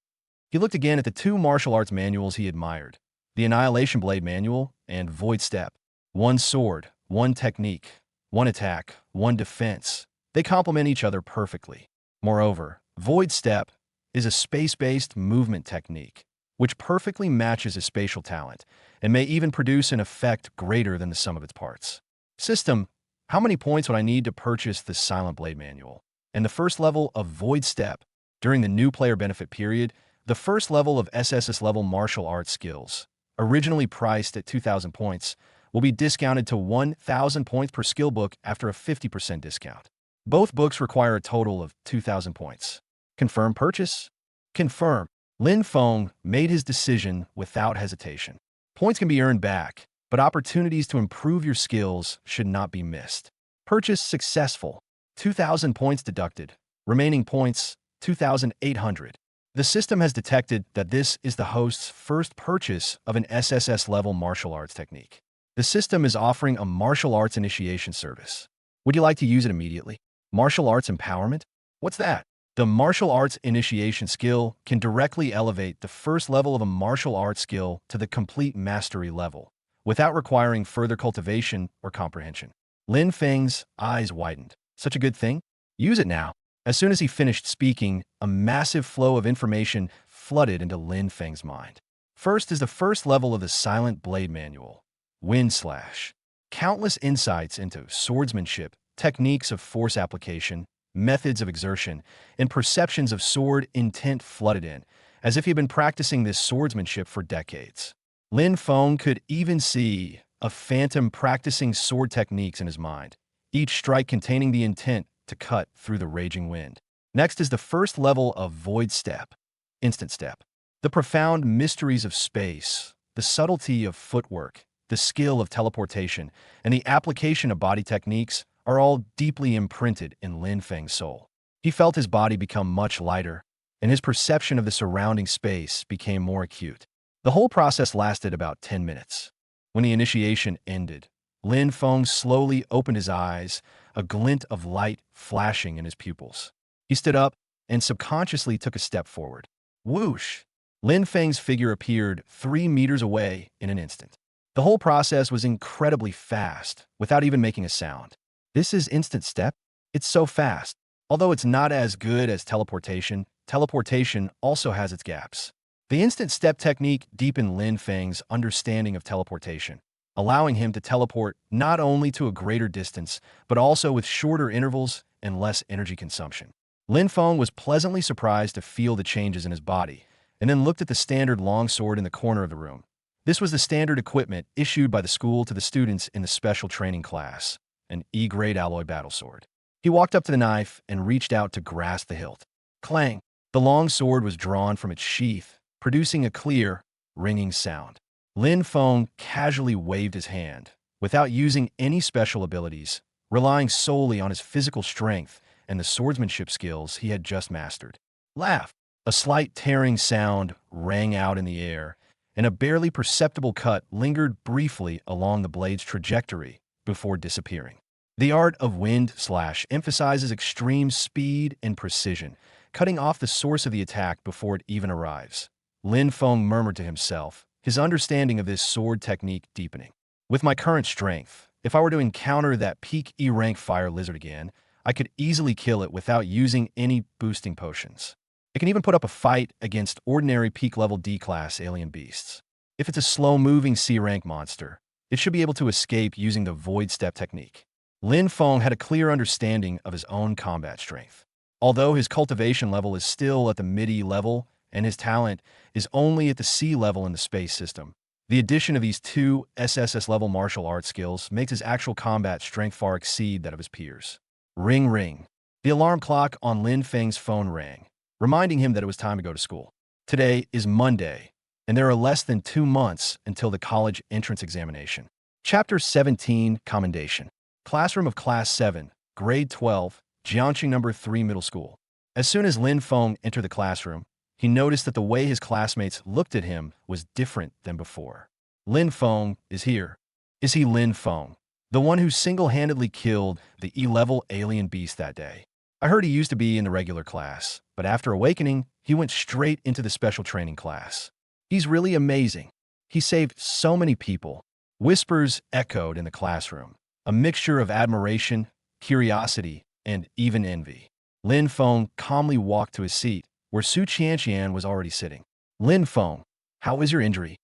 He looked again at the two martial arts manuals he admired, the Annihilation Blade Manual and Void Step. One sword, one technique, one attack, one defense. They complement each other perfectly. Moreover, Void Step is a space-based movement technique, which perfectly matches his spatial talent and may even produce an effect greater than the sum of its parts. System, how many points would I need to purchase the Silent Blade Manual? And the first level of Void Step, during the new player benefit period, the first level of SSS level martial arts skills, originally priced at 2,000 points, will be discounted to 1,000 points per skill book after a 50% discount. Both books require a total of 2,000 points. Confirm purchase? Confirm. Lin Feng made his decision without hesitation. Points can be earned back, but opportunities to improve your skills should not be missed. Purchase successful. 2,000 points deducted. Remaining points, 2,800. The system has detected that this is the host's first purchase of an SSS-level martial arts technique. The system is offering a martial arts initiation service. Would you like to use it immediately? Martial arts empowerment? What's that? The martial arts initiation skill can directly elevate the first level of a martial arts skill to the complete mastery level, without requiring further cultivation or comprehension. Lin Feng's eyes widened. Such a good thing? Use it now. As soon as he finished speaking, a massive flow of information flooded into Lin Feng's mind. First is the first level of the Silent Blade Manual, Wind Slash. Countless insights into swordsmanship, techniques of force application, methods of exertion, and perceptions of sword intent flooded in, as if he had been practicing this swordsmanship for decades. Lin Feng could even see a phantom practicing sword techniques in his mind, each strike containing the intent to cut through the raging wind. Next is the first level of Void Step, Instant Step. The profound mysteries of space, the subtlety of footwork, the skill of teleportation, and the application of body techniques are all deeply imprinted in Lin Feng's soul. He felt his body become much lighter, and his perception of the surrounding space became more acute. The whole process lasted about 10 minutes. When the initiation ended, Lin Feng slowly opened his eyes, a glint of light flashing in his pupils. He stood up and subconsciously took a step forward. Whoosh! Lin Feng's figure appeared 3 meters away in an instant. The whole process was incredibly fast, without even making a sound. This is instant step? It's so fast. Although it's not as good as teleportation, teleportation also has its gaps. The instant step technique deepened Lin Feng's understanding of teleportation, allowing him to teleport not only to a greater distance, but also with shorter intervals and less energy consumption. Lin Feng was pleasantly surprised to feel the changes in his body, and then looked at the standard longsword in the corner of the room. This was the standard equipment issued by the school to the students in the special training class, an E-grade alloy battle sword. He walked up to the knife and reached out to grasp the hilt. Clang! The long sword was drawn from its sheath, producing a clear, ringing sound. Lin Feng casually waved his hand, without using any special abilities, relying solely on his physical strength and the swordsmanship skills he had just mastered. Laugh! A slight tearing sound rang out in the air, and a barely perceptible cut lingered briefly along the blade's trajectory before disappearing. The art of Wind Slash emphasizes extreme speed and precision, cutting off the source of the attack before it even arrives. Lin Feng murmured to himself, his understanding of this sword technique deepening. With my current strength, if I were to encounter that peak E-rank fire lizard again, I could easily kill it without using any boosting potions. It can even put up a fight against ordinary peak-level D-class alien beasts. If it's a slow-moving C-rank monster, it should be able to escape using the Void Step technique. Lin Feng had a clear understanding of his own combat strength. Although his cultivation level is still at the mid-E level, and his talent is only at the C level in the space system, The addition of these two SSS-level martial arts skills makes his actual combat strength far exceed that of his peers. Ring ring. The alarm clock on Lin Feng's phone rang, reminding him that it was time to go to school. Today is Monday, and there are less than 2 months until the college entrance examination. Chapter 17, Commendation. Classroom of Class 7, Grade 12, Jiangqing No. 3 Middle School. As soon as Lin Feng entered the classroom, he noticed that the way his classmates looked at him was different than before. Lin Feng is here. Is he Lin Feng, the one who single-handedly killed the E-level alien beast that day? I heard he used to be in the regular class, but after awakening, he went straight into the special training class. He's really amazing. He saved so many people. Whispers echoed in the classroom, a mixture of admiration, curiosity, and even envy. Lin Feng calmly walked to his seat, where Su Qianqian was already sitting. Lin Feng, how is your injury?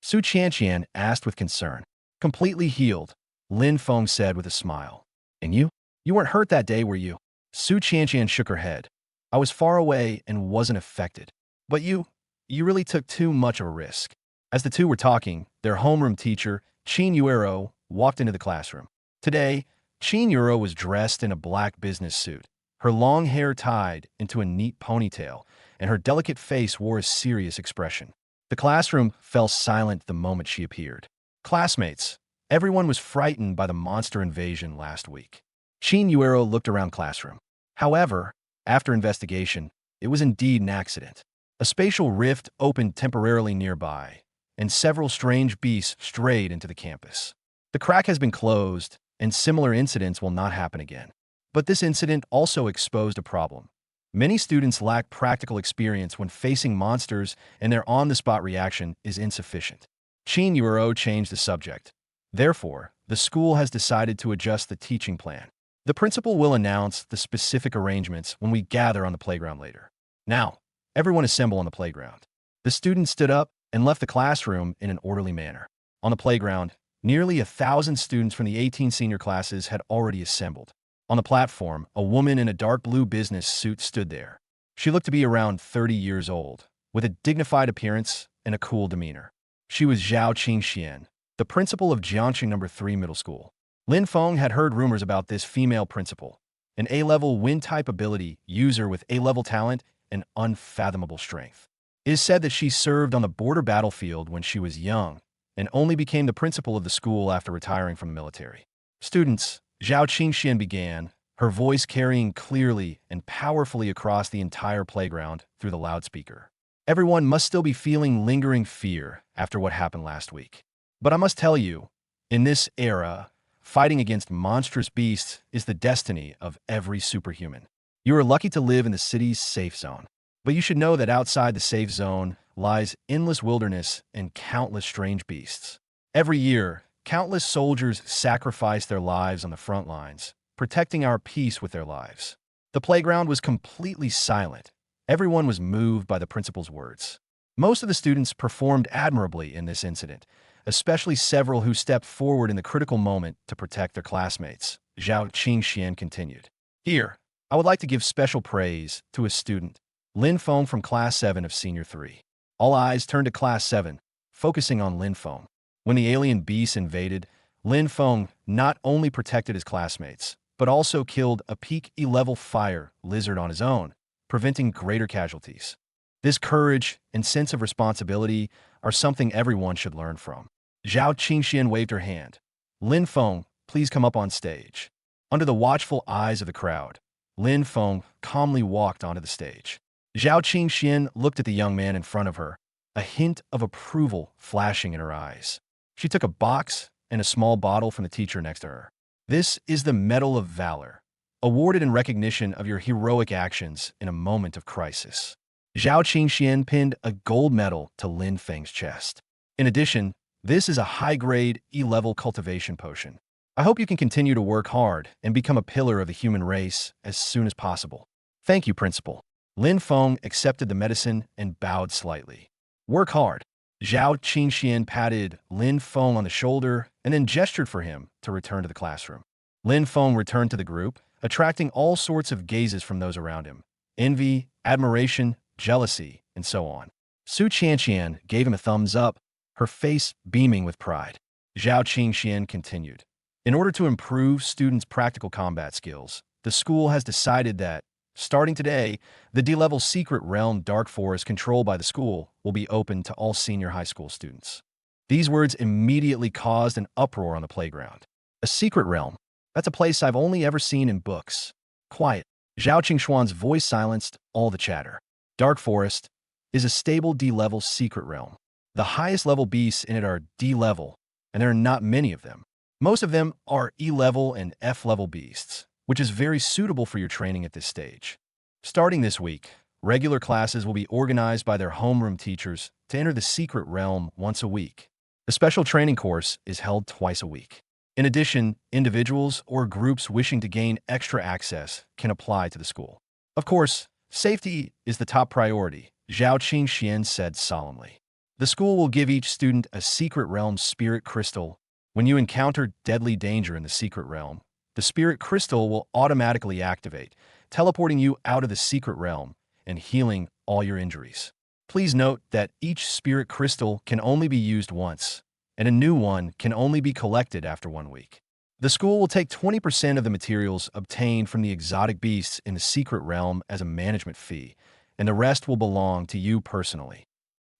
Su Qianqian asked with concern. Completely healed, Lin Feng said with a smile. And you? You weren't hurt that day, were you? Su Qianqian shook her head. I was far away and wasn't affected. But you really took too much of a risk. As the two were talking, their homeroom teacher, Qin Yuero, walked into the classroom. Today, Qin Yuero was dressed in a black business suit, her long hair tied into a neat ponytail, and her delicate face wore a serious expression. The classroom fell silent the moment she appeared. Classmates, everyone was frightened by the monster invasion last week. Qin Yuero looked around classroom. However, after investigation, it was indeed an accident. A spatial rift opened temporarily nearby, and several strange beasts strayed into the campus. The crack has been closed, and similar incidents will not happen again. But this incident also exposed a problem. Many students lack practical experience when facing monsters, and their on-the-spot reaction is insufficient. Qin Yuero changed the subject. Therefore, the school has decided to adjust the teaching plan. The principal will announce the specific arrangements when we gather on the playground later. Now, everyone assemble on the playground. The students stood up and left the classroom in an orderly manner. On the playground, nearly 1,000 students from the 18 senior classes had already assembled. On the platform, a woman in a dark blue business suit stood there. She looked to be around 30 years old, with a dignified appearance and a cool demeanor. She was Zhao Qingxian, the principal of Jiangqing No. 3 Middle School. Lin Feng had heard rumors about this female principal, an A-level wind-type ability user with A-level talent and unfathomable strength. It is said that she served on the border battlefield when she was young and only became the principal of the school after retiring from the military. Students, Zhao Qingxian began, her voice carrying clearly and powerfully across the entire playground through the loudspeaker. Everyone must still be feeling lingering fear after what happened last week. But I must tell you, in this era, fighting against monstrous beasts is the destiny of every superhuman. You are lucky to live in the city's safe zone. But you should know that outside the safe zone lies endless wilderness and countless strange beasts. Every year, countless soldiers sacrifice their lives on the front lines, protecting our peace with their lives. The playground was completely silent. Everyone was moved by the principal's words. Most of the students performed admirably in this incident, especially several who stepped forward in the critical moment to protect their classmates. Zhao Qingxian continued. Here, I would like to give special praise to a student, Lin Feng from Class 7 of Senior 3. All eyes turned to Class 7, focusing on Lin Feng. When the alien beasts invaded, Lin Feng not only protected his classmates, but also killed a peak E-level fire lizard on his own, preventing greater casualties. This courage and sense of responsibility are something everyone should learn from. Zhao Qingxian waved her hand. Lin Feng, please come up on stage. Under the watchful eyes of the crowd, Lin Feng calmly walked onto the stage. Zhao Qingxian looked at the young man in front of her, a hint of approval flashing in her eyes. She took a box and a small bottle from the teacher next to her. This is the Medal of Valor, awarded in recognition of your heroic actions in a moment of crisis. Zhao Qingxian pinned a gold medal to Lin Feng's chest. In addition, this is a high-grade E-level cultivation potion. I hope you can continue to work hard and become a pillar of the human race as soon as possible. Thank you, Principal. Lin Feng accepted the medicine and bowed slightly. Work hard. Zhao Qingxian patted Lin Feng on the shoulder and then gestured for him to return to the classroom. Lin Feng returned to the group, attracting all sorts of gazes from those around him. Envy, admiration, jealousy, and so on. Su Qianqian gave him a thumbs up, her face beaming with pride. Zhao Qingxian continued. In order to improve students' practical combat skills, the school has decided that, starting today, the D-level secret realm Dark Forest controlled by the school will be open to all senior high school students. These words immediately caused an uproar on the playground. A secret realm? That's a place I've only ever seen in books. Quiet. Zhao Qingshuan's voice silenced all the chatter. Dark Forest is a stable D-level secret realm. The highest level beasts in it are D-level, and there are not many of them. Most of them are E-level and F-level beasts, which is very suitable for your training at this stage. Starting this week, regular classes will be organized by their homeroom teachers to enter the secret realm once a week. A special training course is held twice a week. In addition, individuals or groups wishing to gain extra access can apply to the school. Of course, safety is the top priority, Zhao Qingxian said solemnly. The school will give each student a secret realm spirit crystal. When you encounter deadly danger in the secret realm, the spirit crystal will automatically activate, teleporting you out of the secret realm and healing all your injuries. Please note that each spirit crystal can only be used once, and a new one can only be collected after 1 week. The school will take 20% of the materials obtained from the exotic beasts in the secret realm as a management fee, and the rest will belong to you personally.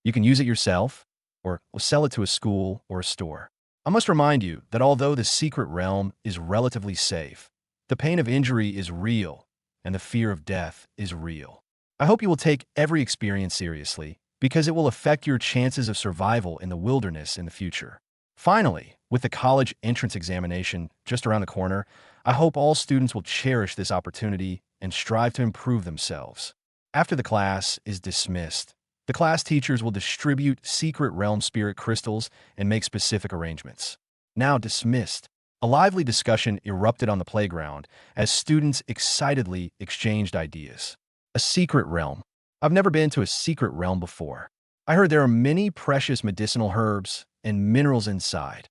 You can use it yourself, or sell it to a school or a store. I must remind you that although the secret realm is relatively safe, the pain of injury is real, and the fear of death is real. I hope you will take every experience seriously, because it will affect your chances of survival in the wilderness in the future. Finally, with the college entrance examination just around the corner, I hope all students will cherish this opportunity and strive to improve themselves. After the class is dismissed, the class teachers will distribute secret realm spirit crystals and make specific arrangements. Now dismissed. A lively discussion erupted on the playground as students excitedly exchanged ideas. A secret realm. I've never been to a secret realm before. I heard there are many precious medicinal herbs and minerals inside.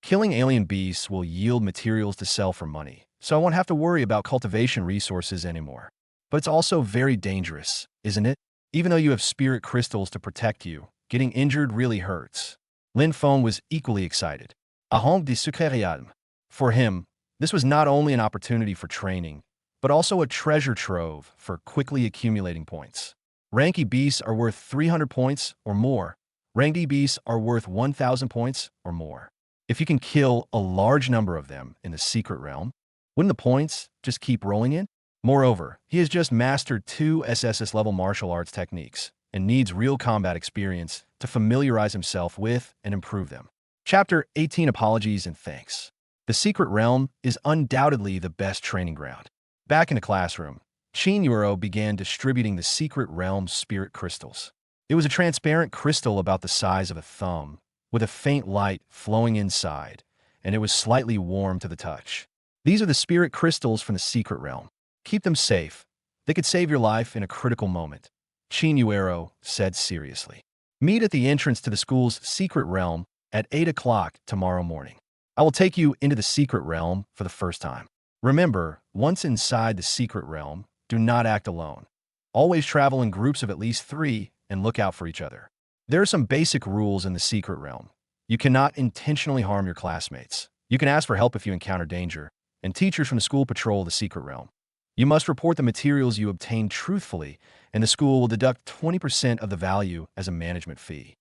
Killing alien beasts will yield materials to sell for money, so I won't have to worry about cultivation resources anymore. But it's also very dangerous, isn't it? Even though you have spirit crystals to protect you, getting injured really hurts. Lin Feng was equally excited. Ahong de Sucreriadme. For him, this was not only an opportunity for training, but also a treasure trove for quickly accumulating points. Ranky beasts are worth 300 points or more. Ranky beasts are worth 1,000 points or more. If you can kill a large number of them in the secret realm, wouldn't the points just keep rolling in? Moreover, he has just mastered 2 SSS-level martial arts techniques and needs real combat experience to familiarize himself with and improve them. Chapter 18 Apologies and Thanks. The secret realm is undoubtedly the best training ground. Back in the classroom, Qin Yuro began distributing the secret realm spirit crystals. It was a transparent crystal about the size of a thumb, with a faint light flowing inside, and it was slightly warm to the touch. These are the spirit crystals from the secret realm. Keep them safe. They could save your life in a critical moment, Qin Yuero said seriously. Meet at the entrance to the school's secret realm at 8 o'clock tomorrow morning. I will take you into the secret realm for the first time. Remember, once inside the secret realm, do not act alone. Always travel in groups of at least 3 and look out for each other. There are some basic rules in the secret realm. You cannot intentionally harm your classmates. You can ask for help if you encounter danger, and teachers from the school patrol the secret realm. You must report the materials you obtain truthfully, and the school will deduct 20% of the value as a management fee.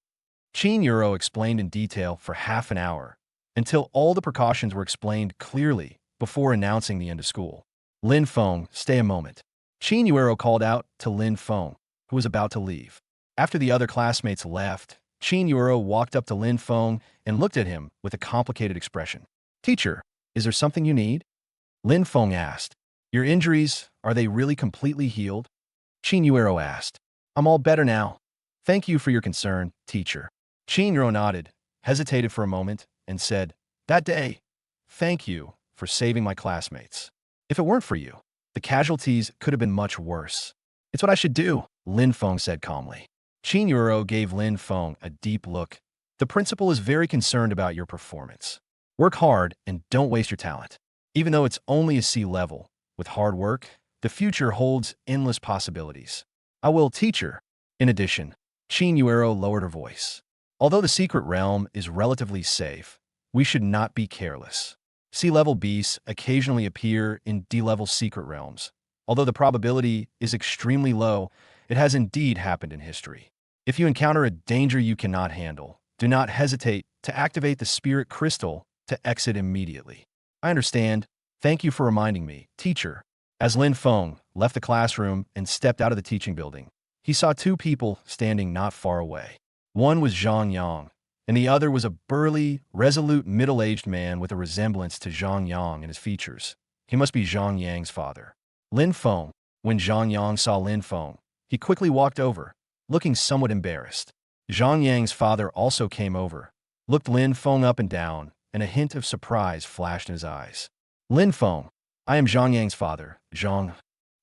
Qin Yuro explained in detail for half an hour, until all the precautions were explained clearly before announcing the end of school. Lin Feng, stay a moment. Qin Yuro called out to Lin Feng, who was about to leave. After the other classmates left, Qin Yuro walked up to Lin Feng and looked at him with a complicated expression. Teacher, is there something you need? Lin Feng asked. Your injuries, are they really completely healed? Qin Yuro asked. I'm all better now. Thank you for your concern, teacher. Qin Yuro nodded, hesitated for a moment, and said, That day, thank you for saving my classmates. If it weren't for you, the casualties could have been much worse. It's what I should do, Lin Feng said calmly. Qin Yuro gave Lin Feng a deep look. The principal is very concerned about your performance. Work hard and don't waste your talent. Even though it's only a C level, with hard work, the future holds endless possibilities. I will, teacher. In addition, Qin Yuro lowered her voice. Although the secret realm is relatively safe, we should not be careless. Sea-level beasts occasionally appear in D-level secret realms. Although the probability is extremely low, it has indeed happened in history. If you encounter a danger you cannot handle, do not hesitate to activate the spirit crystal to exit immediately. I understand. Thank you for reminding me, teacher. As Lin Feng left the classroom and stepped out of the teaching building, he saw two people standing not far away. One was Zhang Yang, and the other was a burly, resolute middle-aged man with a resemblance to Zhang Yang in his features. He must be Zhang Yang's father. Lin Feng. When Zhang Yang saw Lin Feng, he quickly walked over, looking somewhat embarrassed. Zhang Yang's father also came over, looked Lin Feng up and down, and a hint of surprise flashed in his eyes. Lin Feng, I am Zhang Yang's father, Zhang.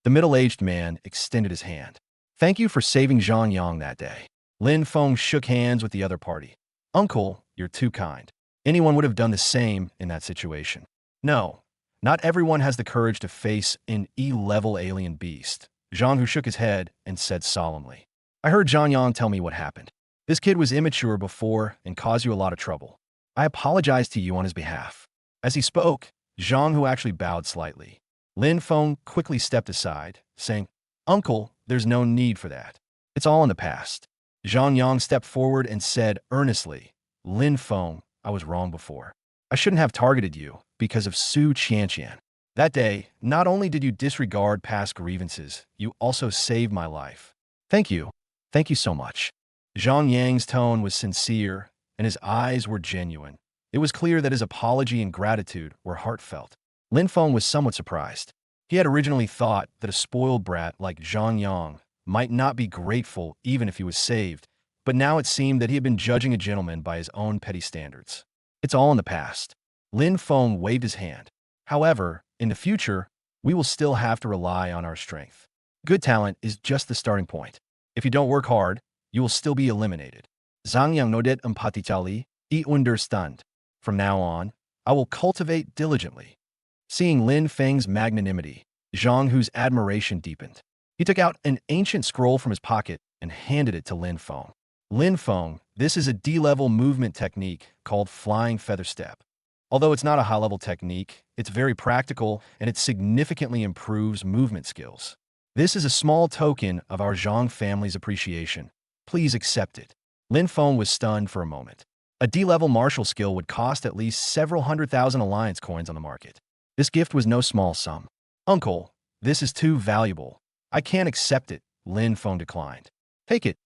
The middle-aged man extended his hand. Thank you for saving Zhang Yang that day. Lin Feng shook hands with the other party. Uncle, you're too kind. Anyone would have done the same in that situation. No, not everyone has the courage to face an E-level alien beast. Zhang Hu shook his head and said solemnly. I heard Zhang Yang tell me what happened. This kid was immature before and caused you a lot of trouble. I apologize to you on his behalf. As he spoke, Zhang Hu actually bowed slightly. Lin Feng quickly stepped aside, saying, Uncle, there's no need for that. It's all in the past. Zhang Yang stepped forward and said earnestly, Lin Feng, I was wrong before. I shouldn't have targeted you because of Su Qianqian. That day, not only did you disregard past grievances, you also saved my life. Thank you. Thank you so much. Zhang Yang's tone was sincere, and his eyes were genuine. It was clear that his apology and gratitude were heartfelt. Lin Feng was somewhat surprised. He had originally thought that a spoiled brat like Zhang Yang might not be grateful even if he was saved, but now it seemed that he had been judging a gentleman by his own petty standards. It's all in the past. Lin Feng waved his hand. However, in the future, we will still have to rely on our strength. Good talent is just the starting point. If you don't work hard, you will still be eliminated. Zhang Yang nodet empatichali, understand. From now on, I will cultivate diligently. Seeing Lin Feng's magnanimity, Zhang Hu's admiration deepened. He took out an ancient scroll from his pocket and handed it to Lin Feng. Lin Feng, this is a D-level movement technique called Flying Feather Step. Although it's not a high-level technique, it's very practical and it significantly improves movement skills. This is a small token of our Zhang family's appreciation. Please accept it. Lin Feng was stunned for a moment. A D-level martial skill would cost at least several 100,000 alliance coins on the market. This gift was no small sum. Uncle, this is too valuable. I can't accept it, Lin Feng declined. Take it,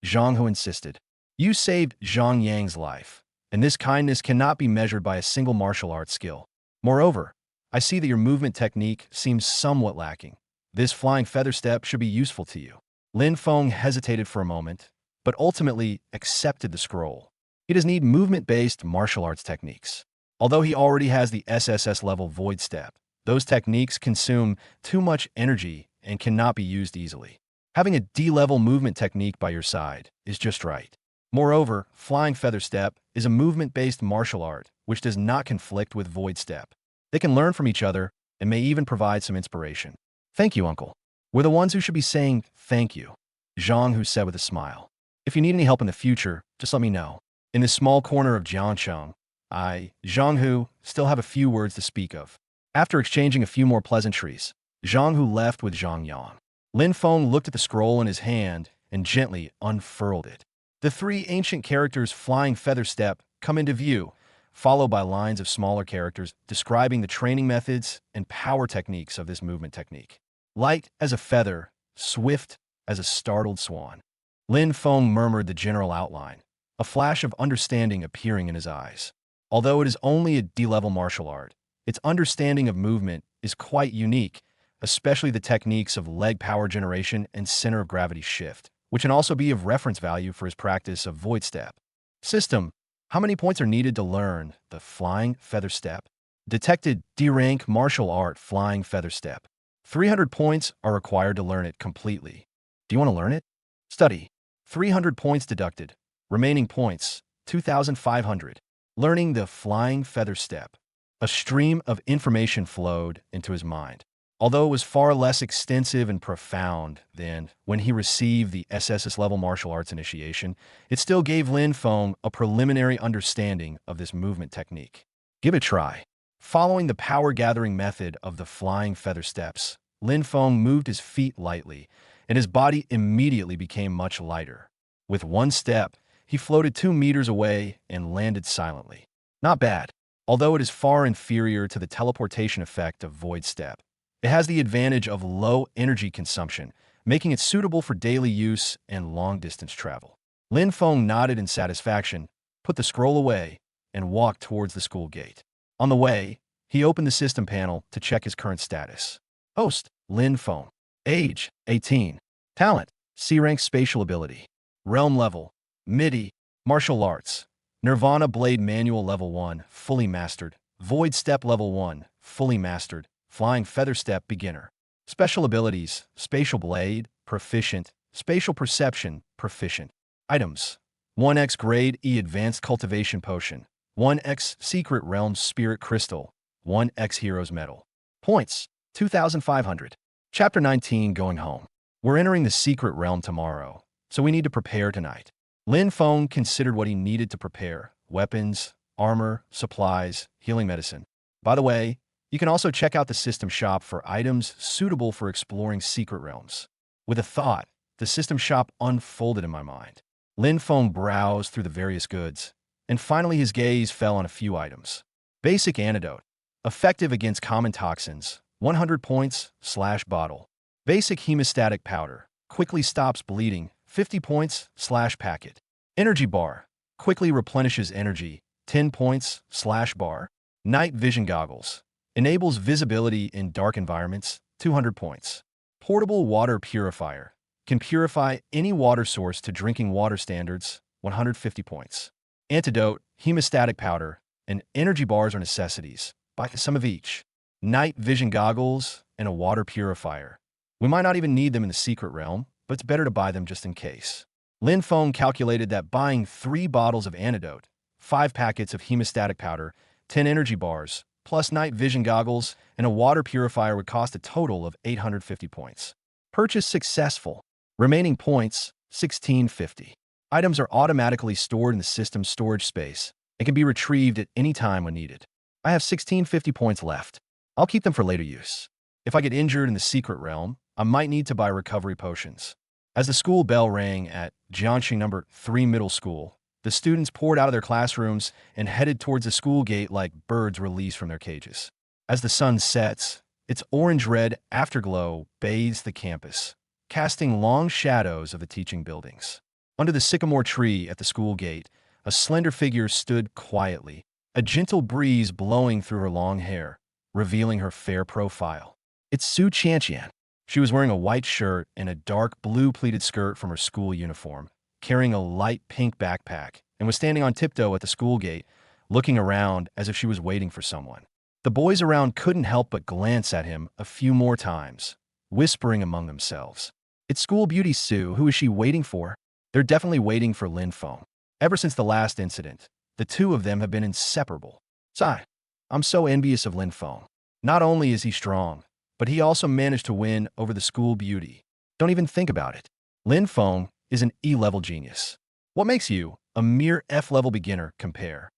Zhang Hu insisted. You saved Zhang Yang's life, and this kindness cannot be measured by a single martial arts skill. Moreover, I see that your movement technique seems somewhat lacking. This flying feather step should be useful to you. Lin Feng hesitated for a moment, but ultimately accepted the scroll. He does need movement-based martial arts techniques. Although he already has the SSS-level Void Step, those techniques consume too much energy and cannot be used easily. Having a D-level movement technique by your side is just right. Moreover, Flying Feather Step is a movement-based martial art which does not conflict with Void Step. They can learn from each other and may even provide some inspiration. Thank you, Uncle. We're the ones who should be saying thank you, Zhang Hu said with a smile. If you need any help in the future, just let me know. In this small corner of Jiangcheng, I, Zhang Hu, still have a few words to speak of. After exchanging a few more pleasantries, Zhang Hu left with Zhang Yang. Lin Feng looked at the scroll in his hand and gently unfurled it. The three ancient characters Flying Feather Step come into view, followed by lines of smaller characters describing the training methods and power techniques of this movement technique. Light as a feather, swift as a startled swan. Lin Feng murmured the general outline, a flash of understanding appearing in his eyes. Although it is only a D-level martial art, its understanding of movement is quite unique, especially the techniques of leg power generation and center of gravity shift, which can also be of reference value for his practice of Void Step. System: how many points are needed to learn the Flying Feather Step? Detected D-rank martial art Flying Feather Step. 300 points are required to learn it completely. Do you want to learn it? Study. 300 points deducted. Remaining points, 2,500. Learning the Flying Feather Step. A stream of information flowed into his mind. Although it was far less extensive and profound than when he received the SSS-level martial arts initiation, it still gave Lin Feng a preliminary understanding of this movement technique. Give it a try. Following the power-gathering method of the flying feather steps, Lin Feng moved his feet lightly, and his body immediately became much lighter. With one step, he floated 2 meters away and landed silently. Not bad, although it is far inferior to the teleportation effect of Void Step. It has the advantage of low energy consumption, making it suitable for daily use and long-distance travel. Lin Feng nodded in satisfaction, put the scroll away, and walked towards the school gate. On the way, he opened the system panel to check his current status. Host, Lin Feng. Age, 18. Talent, C-rank spatial ability. Realm level, MIDI, martial arts. Nirvana Blade Manual Level 1, fully mastered. Void Step Level 1, fully mastered. Flying Feather Step Beginner. Special abilities, Spatial Blade, proficient. Spatial Perception, proficient. Items, 1x Grade E Advanced Cultivation Potion, 1x Secret Realm Spirit Crystal, 1x Hero's Medal. Points, 2,500. Chapter 19, Going Home. We're entering the Secret Realm tomorrow, so we need to prepare tonight. Lin Feng considered what he needed to prepare: weapons, armor, supplies, healing medicine. By the way, you can also check out the system shop for items suitable for exploring secret realms. With a thought, the system shop unfolded in my mind. Lin Feng browsed through the various goods, and finally his gaze fell on a few items. Basic Antidote. Effective against common toxins. 100 points, /bottle. Basic Hemostatic Powder. Quickly stops bleeding. 50 points, /packet. Energy Bar. Quickly replenishes energy. 10 points, /bar. Night Vision Goggles. Enables visibility in dark environments. 200 points. Portable Water Purifier. Can purify any water source to drinking water standards. 150 points. Antidote, Hemostatic Powder, and Energy Bars are necessities. Buy some of each. Night Vision Goggles and a Water Purifier. We might not even need them in the secret realm, but it's better to buy them just in case. Lin Feng calculated that buying 3 bottles of Antidote, 5 packets of Hemostatic Powder, 10 energy bars, plus night vision goggles, and a water purifier would cost a total of 850 points. Purchase successful. Remaining points, 1650. Items are automatically stored in the system's storage space and can be retrieved at any time when needed. I have 1650 points left. I'll keep them for later use. If I get injured in the secret realm, I might need to buy recovery potions. As the school bell rang at Jiangxing No. 3 Middle School, the students poured out of their classrooms and headed towards the school gate like birds released from their cages. As the sun sets, its orange-red afterglow bathes the campus, casting long shadows of the teaching buildings. Under the sycamore tree at the school gate, a slender figure stood quietly, a gentle breeze blowing through her long hair, revealing her fair profile. It's Su Qianqian. She was wearing a white shirt and a dark blue pleated skirt from her school uniform, carrying a light pink backpack, and was standing on tiptoe at the school gate, looking around as if she was waiting for someone. The boys around couldn't help but glance at him a few more times, whispering among themselves. It's School Beauty Su. Who is she waiting for? They're definitely waiting for Lin Feng. Ever since the last incident, the two of them have been inseparable. Sigh. I'm so envious of Lin Feng. Not only is he strong, but he also managed to win over the school beauty. Don't even think about it. Lin Feng is an E-level genius. What makes you, a mere F-level beginner, compare?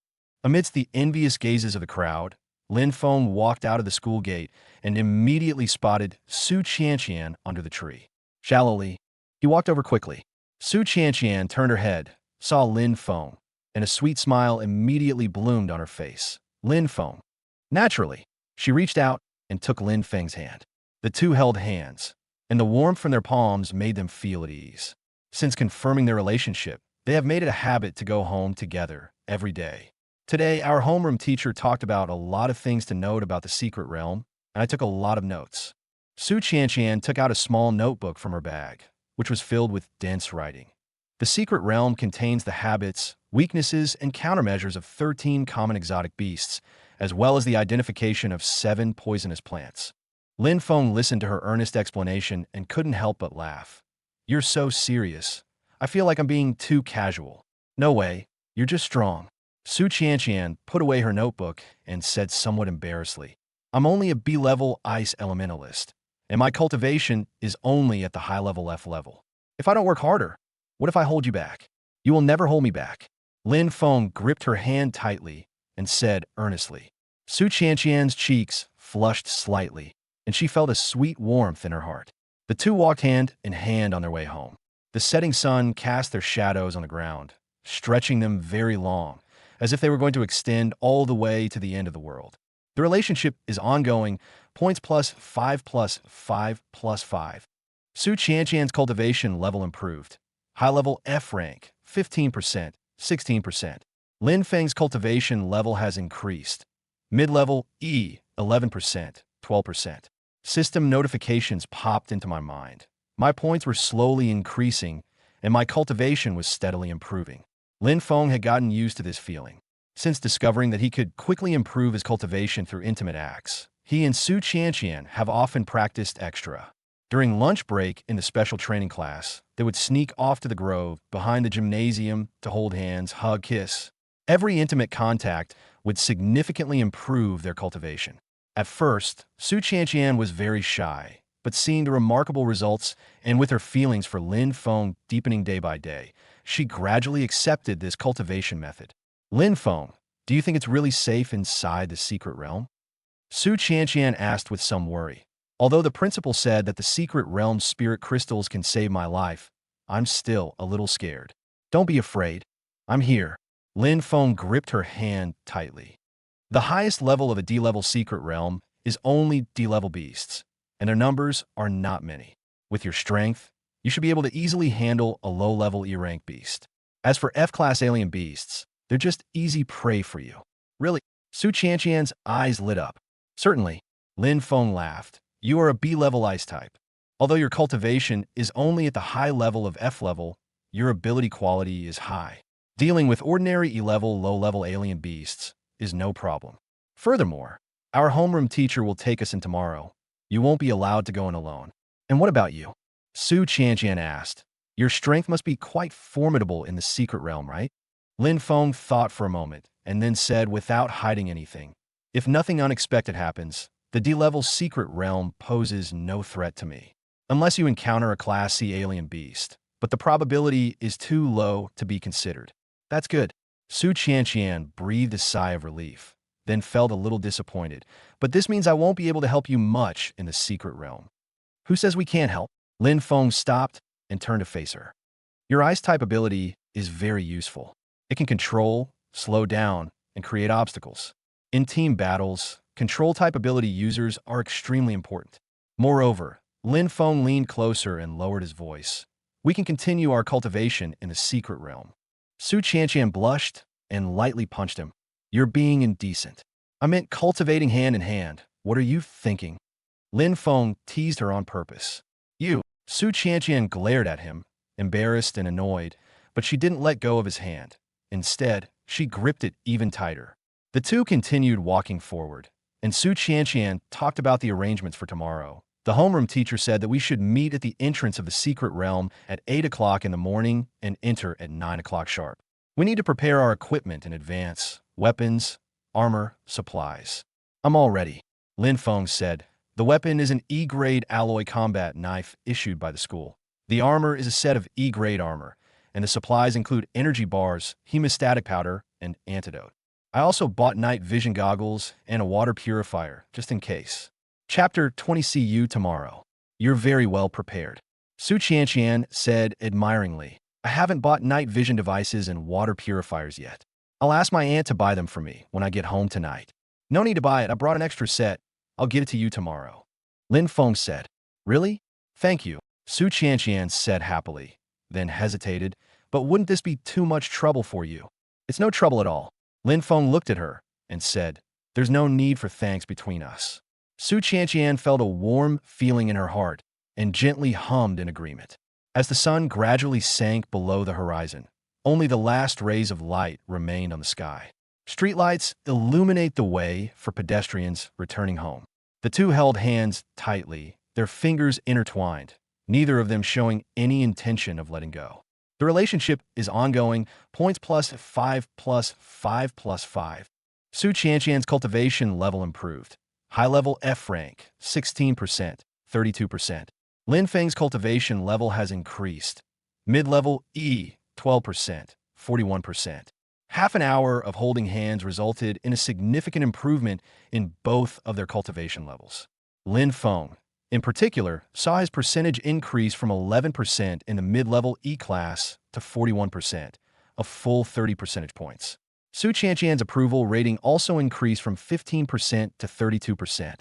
Amidst the envious gazes of the crowd, Lin Feng walked out of the school gate and immediately spotted Su Qianqian under the tree. Shallowly, he walked over quickly. Su Qianqian turned her head, saw Lin Feng, and a sweet smile immediately bloomed on her face. Lin Feng. Naturally, she reached out and took Lin Feng's hand. The two held hands, and the warmth from their palms made them feel at ease. Since confirming their relationship, they have made it a habit to go home together every day. Today, our homeroom teacher talked about a lot of things to note about the secret realm, and I took a lot of notes. Su Qianqian took out a small notebook from her bag, which was filled with dense writing. The secret realm contains the habits, weaknesses, and countermeasures of 13 common exotic beasts, as well as the identification of 7 poisonous plants. Lin Feng listened to her earnest explanation and couldn't help but laugh. You're so serious. I feel like I'm being too casual. No way, you're just strong. Su Qianqian put away her notebook and said somewhat embarrassedly. I'm only a B-level ice elementalist, and my cultivation is only at the high-level F level. If I don't work harder, what if I hold you back? You will never hold me back. Lin Feng gripped her hand tightly and said earnestly. Su Qianqian's cheeks flushed slightly, and she felt a sweet warmth in her heart. The two walked hand in hand on their way home. The setting sun cast their shadows on the ground, stretching them very long, as if they were going to extend all the way to the end of the world. The relationship is ongoing, points plus 5 plus 5 plus 5. Su Qianqian's cultivation level improved. High-level F rank, 15%, 16%. Lin Feng's cultivation level has increased. Mid-level E, 11%, 12%. System notifications popped into my mind. My points were slowly increasing, and my cultivation was steadily improving. Lin Feng had gotten used to this feeling. Since discovering that he could quickly improve his cultivation through intimate acts, he and Su Qianqian have often practiced extra. During lunch break in the special training class, they would sneak off to the grove behind the gymnasium to hold hands, hug, kiss. Every intimate contact would significantly improve their cultivation. At first, Su Qianqian was very shy, but seeing the remarkable results and with her feelings for Lin Feng deepening day by day, she gradually accepted this cultivation method. Lin Feng, do you think it's really safe inside the secret realm? Su Qianqian asked with some worry. Although the principal said that the secret realm's spirit crystals can save my life, I'm still a little scared. Don't be afraid. I'm here. Lin Feng gripped her hand tightly. The highest level of a D-level secret realm is only D-level beasts, and their numbers are not many. With your strength, you should be able to easily handle a low-level E-rank beast. As for F-class alien beasts, they're just easy prey for you. Really? Su Qianqian's eyes lit up. Certainly. Lin Feng laughed. You are a B-level ice type. Although your cultivation is only at the high level of F level, your ability quality is high. Dealing with ordinary E-level, low-level alien beasts is no problem. Furthermore, our homeroom teacher will take us in tomorrow. You won't be allowed to go in alone. And what about you? Su Qianqian asked. Your strength must be quite formidable in the secret realm, right? Lin Feng thought for a moment and then said without hiding anything, if nothing unexpected happens, the D-level secret realm poses no threat to me. Unless you encounter a Class C alien beast, but the probability is too low to be considered. That's good. Su Qianqian breathed a sigh of relief, then felt a little disappointed. But this means I won't be able to help you much in the secret realm. Who says we can't help? Lin Feng stopped and turned to face her. Your ice-type ability is very useful. It can control, slow down, and create obstacles. In team battles, control-type ability users are extremely important. Moreover, Lin Feng leaned closer and lowered his voice. We can continue our cultivation in the secret realm. Su Qianqian blushed and lightly punched him. You're being indecent. I meant cultivating hand in hand. What are you thinking? Lin Feng teased her on purpose. You. Su Qianqian glared at him, embarrassed and annoyed, but she didn't let go of his hand. Instead, she gripped it even tighter. The two continued walking forward, and Su Qianqian talked about the arrangements for tomorrow. The homeroom teacher said that we should meet at the entrance of the secret realm at 8 o'clock in the morning and enter at 9 o'clock sharp. We need to prepare our equipment in advance, weapons, armor, supplies. I'm all ready, Lin Feng said. The weapon is an E-grade alloy combat knife issued by the school. The armor is a set of E-grade armor, and the supplies include energy bars, hemostatic powder, and antidote. I also bought night vision goggles and a water purifier, just in case. Chapter 20. See you tomorrow. You're very well prepared. Su Qianqian said admiringly. I haven't bought night vision devices and water purifiers yet. I'll ask my aunt to buy them for me when I get home tonight. No need to buy it. I brought an extra set. I'll get it to you tomorrow. Lin Feng said. Really? Thank you. Su Qianqian said happily, then hesitated. But wouldn't this be too much trouble for you? It's no trouble at all. Lin Feng looked at her and said, there's no need for thanks between us. Su Qianqian felt a warm feeling in her heart and gently hummed in agreement. As the sun gradually sank below the horizon, only the last rays of light remained on the sky. Streetlights illuminate the way for pedestrians returning home. The two held hands tightly, their fingers intertwined, neither of them showing any intention of letting go. The relationship is ongoing, points plus 5 plus 5 plus 5. Su Qianqian's cultivation level improved. High-level F rank, 16%, 32%. Lin Feng's cultivation level has increased. Mid-level E, 12%, 41%. Half an hour of holding hands resulted in a significant improvement in both of their cultivation levels. Lin Feng, in particular, saw his percentage increase from 11% in the mid-level E class to 41%, a full 30 percentage points. Su Qianqian's approval rating also increased from 15% to 32%,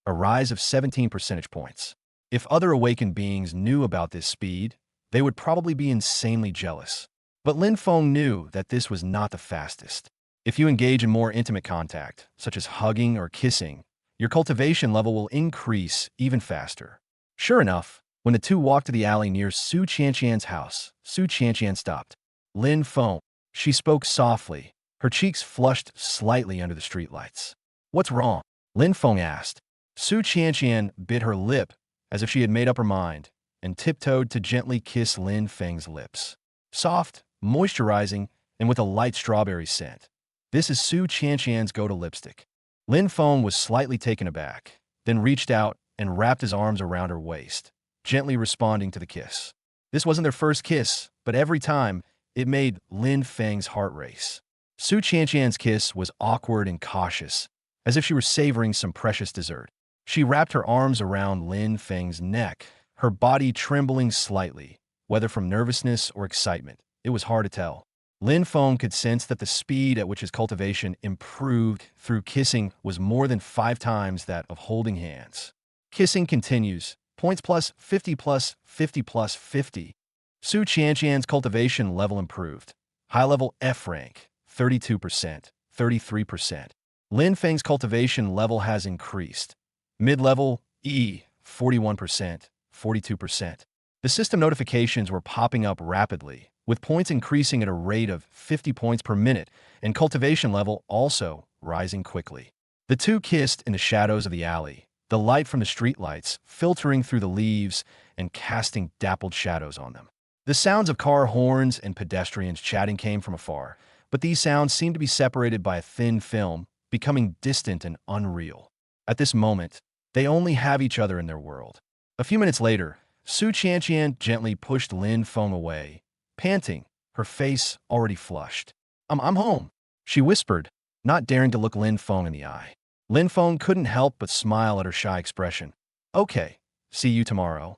a rise of 17 percentage points. If other awakened beings knew about this speed, they would probably be insanely jealous. But Lin Feng knew that this was not the fastest. If you engage in more intimate contact, such as hugging or kissing, your cultivation level will increase even faster. Sure enough, when the two walked to the alley near Su Qianqian's house, Su Qianqian stopped. Lin Feng, she spoke softly, her cheeks flushed slightly under the streetlights. What's wrong? Lin Feng asked. Su Qianqian bit her lip as if she had made up her mind and tiptoed to gently kiss Lin Feng's lips. Soft, moisturizing, and with a light strawberry scent. This is Su Qianqian's go-to lipstick. Lin Feng was slightly taken aback, then reached out and wrapped his arms around her waist, gently responding to the kiss. This wasn't their first kiss, but every time, it made Lin Feng's heart race. Su Qianqian's kiss was awkward and cautious, as if she were savoring some precious dessert. She wrapped her arms around Lin Feng's neck, her body trembling slightly, whether from nervousness or excitement. It was hard to tell. Lin Feng could sense that the speed at which his cultivation improved through kissing was more than 5 times that of holding hands. Kissing continues. Points plus 50 plus 50 plus 50. Su Qianqian's cultivation level improved. High-level F rank, 32%, 33%. Lin Feng's cultivation level has increased. Mid-level E, 41%, 42%. The system notifications were popping up rapidly, with points increasing at a rate of 50 points per minute and cultivation level also rising quickly. The two kissed in the shadows of the alley, the light from the streetlights filtering through the leaves and casting dappled shadows on them. The sounds of car horns and pedestrians chatting came from afar, but these sounds seemed to be separated by a thin film, becoming distant and unreal. At this moment, they only have each other in their world. A few minutes later, Su Qianqian gently pushed Lin Feng away, panting, her face already flushed. I'm home, she whispered, not daring to look Lin Feng in the eye. Lin Feng couldn't help but smile at her shy expression. Okay, see you tomorrow.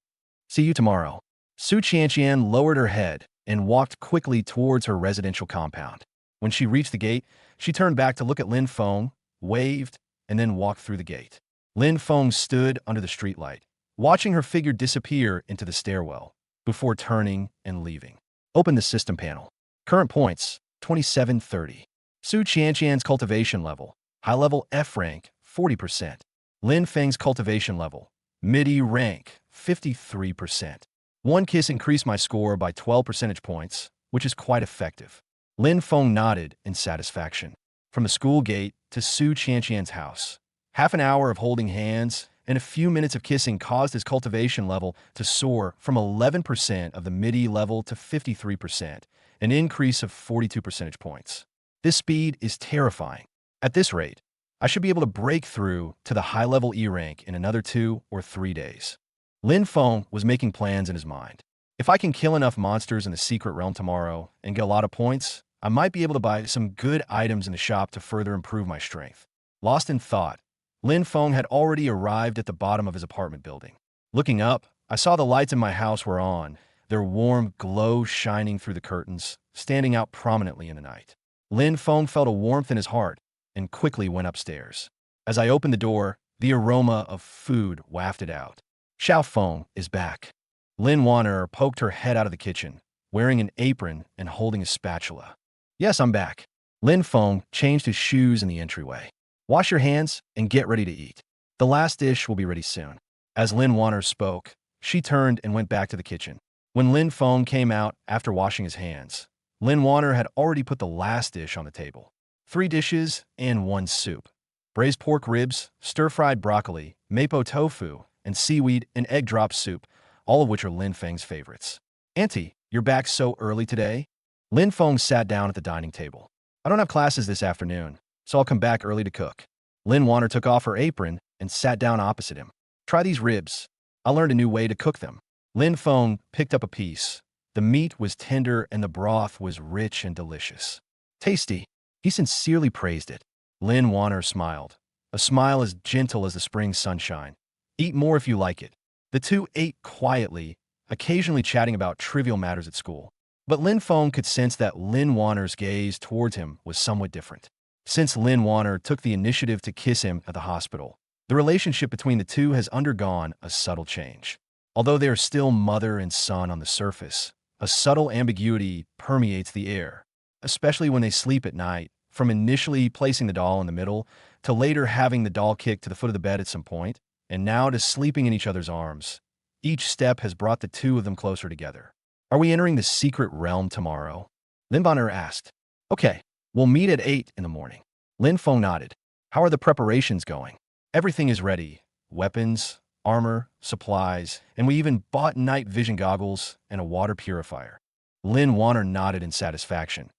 See you tomorrow. Su Qianqian lowered her head and walked quickly towards her residential compound. When she reached the gate, she turned back to look at Lin Feng, waved, and then walked through the gate. Lin Feng stood under the streetlight, watching her figure disappear into the stairwell, before turning and leaving. Open the system panel. Current points, 2730. Su Qianqian's cultivation level, high-level F rank, 40%. Lin Feng's cultivation level, mid-E rank, 53%. One kiss increased my score by 12 percentage points, which is quite effective. Lin Feng nodded in satisfaction. From the school gate to Su Qianqian's house, half an hour of holding hands and a few minutes of kissing caused his cultivation level to soar from 11% of the mid-E level to 53%, an increase of 42 percentage points. This speed is terrifying. At this rate, I should be able to break through to the high-level E rank in another 2 or 3 days. Lin Feng was making plans in his mind. If I can kill enough monsters in the secret realm tomorrow and get a lot of points, I might be able to buy some good items in the shop to further improve my strength. Lost in thought, Lin Feng had already arrived at the bottom of his apartment building. Looking up, I saw the lights in my house were on, their warm glow shining through the curtains, standing out prominently in the night. Lin Feng felt a warmth in his heart and quickly went upstairs. As I opened the door, the aroma of food wafted out. Xiao Feng is back. Lin Wanner poked her head out of the kitchen, wearing an apron and holding a spatula. Yes, I'm back. Lin Feng changed his shoes in the entryway. Wash your hands and get ready to eat. The last dish will be ready soon. As Lin Wanner spoke, she turned and went back to the kitchen. When Lin Feng came out after washing his hands, Lin Wanner had already put the last dish on the table. 3 dishes and 1 soup. Braised pork ribs, stir-fried broccoli, mapo tofu, and seaweed and egg drop soup, all of which are Lin Feng's favorites. Auntie, you're back so early today? Lin Feng sat down at the dining table. I don't have classes this afternoon, so I'll come back early to cook. Lin Wanner took off her apron and sat down opposite him. Try these ribs. I learned a new way to cook them. Lin Feng picked up a piece. The meat was tender and the broth was rich and delicious. Tasty. He sincerely praised it. Lin Wanner smiled, a smile as gentle as the spring sunshine. Eat more if you like it. The two ate quietly, occasionally chatting about trivial matters at school. But Lin Feng could sense that Lin Wanner's gaze towards him was somewhat different. Since Lin Wanner took the initiative to kiss him at the hospital, the relationship between the two has undergone a subtle change. Although they are still mother and son on the surface, a subtle ambiguity permeates the air, especially when they sleep at night, from initially placing the doll in the middle to later having the doll kicked to the foot of the bed at some point, and now to sleeping in each other's arms. Each step has brought the two of them closer together. Are we entering the secret realm tomorrow? Lin Bonner asked. Okay, we'll meet at 8 in the morning. Lin Feng nodded. How are the preparations going? Everything is ready. Weapons, armor, supplies, and we even bought night vision goggles and a water purifier. Lin Wanner nodded in satisfaction.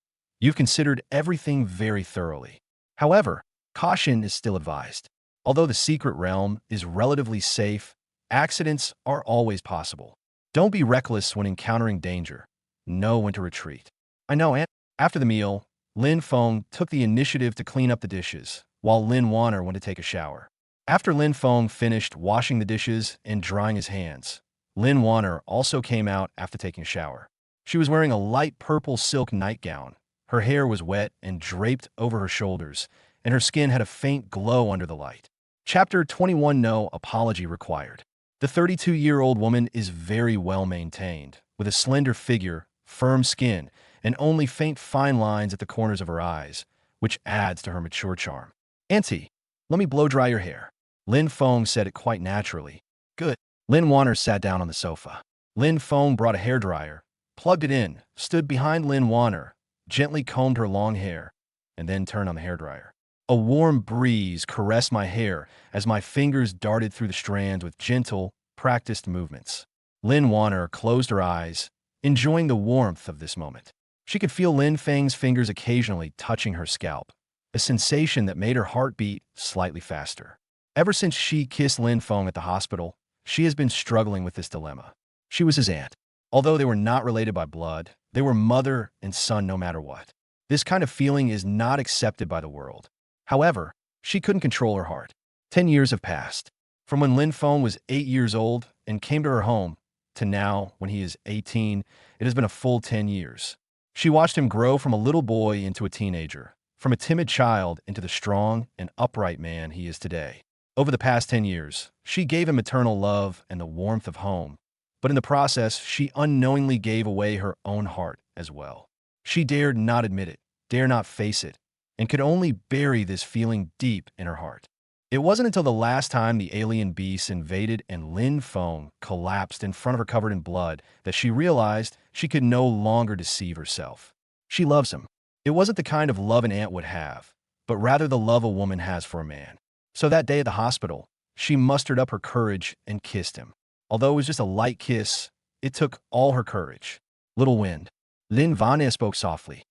You've considered everything very thoroughly. However, caution is still advised. Although the secret realm is relatively safe, accidents are always possible. Don't be reckless when encountering danger. Know when to retreat. I know, and after the meal, Lin Feng took the initiative to clean up the dishes, while Lin Wanner went to take a shower. After Lin Feng finished washing the dishes and drying his hands, Lin Wanner also came out after taking a shower. She was wearing a light purple silk nightgown. Her hair was wet and draped over her shoulders, and her skin had a faint glow under the light. Chapter 21. No apology required. The 32-year-old woman is very well maintained, with a slender figure, firm skin, and only faint fine lines at the corners of her eyes, which adds to her mature charm. Auntie, let me blow-dry your hair. Lin Feng said it quite naturally. Good. Lin Wanner sat down on the sofa. Lin Feng brought a hairdryer, plugged it in, stood behind Lin Wanner, gently combed her long hair, and then turned on the hairdryer. A warm breeze caressed my hair as my fingers darted through the strands with gentle, practiced movements. Lin Wanner closed her eyes, enjoying the warmth of this moment. She could feel Lin Feng's fingers occasionally touching her scalp, a sensation that made her heart beat slightly faster. Ever since she kissed Lin Feng at the hospital, she has been struggling with this dilemma. She was his aunt. Although they were not related by blood, they were mother and son no matter what. This kind of feeling is not accepted by the world. However, she couldn't control her heart. 10 years have passed. From when Lin Feng was 8 years old and came to her home, to now, when he is 18, it has been a full 10 years. She watched him grow from a little boy into a teenager, from a timid child into the strong and upright man he is today. Over the past 10 years, she gave him maternal love and the warmth of home, but in the process, she unknowingly gave away her own heart as well. She dared not admit it, dare not face it, and could only bury this feeling deep in her heart. It wasn't until the last time the alien beasts invaded and Lin Feng collapsed in front of her covered in blood that she realized she could no longer deceive herself. She loves him. It wasn't the kind of love an aunt would have, but rather the love a woman has for a man. So that day at the hospital, she mustered up her courage and kissed him. Although it was just a light kiss, it took all her courage. Little wind. Lin Vanna spoke softly.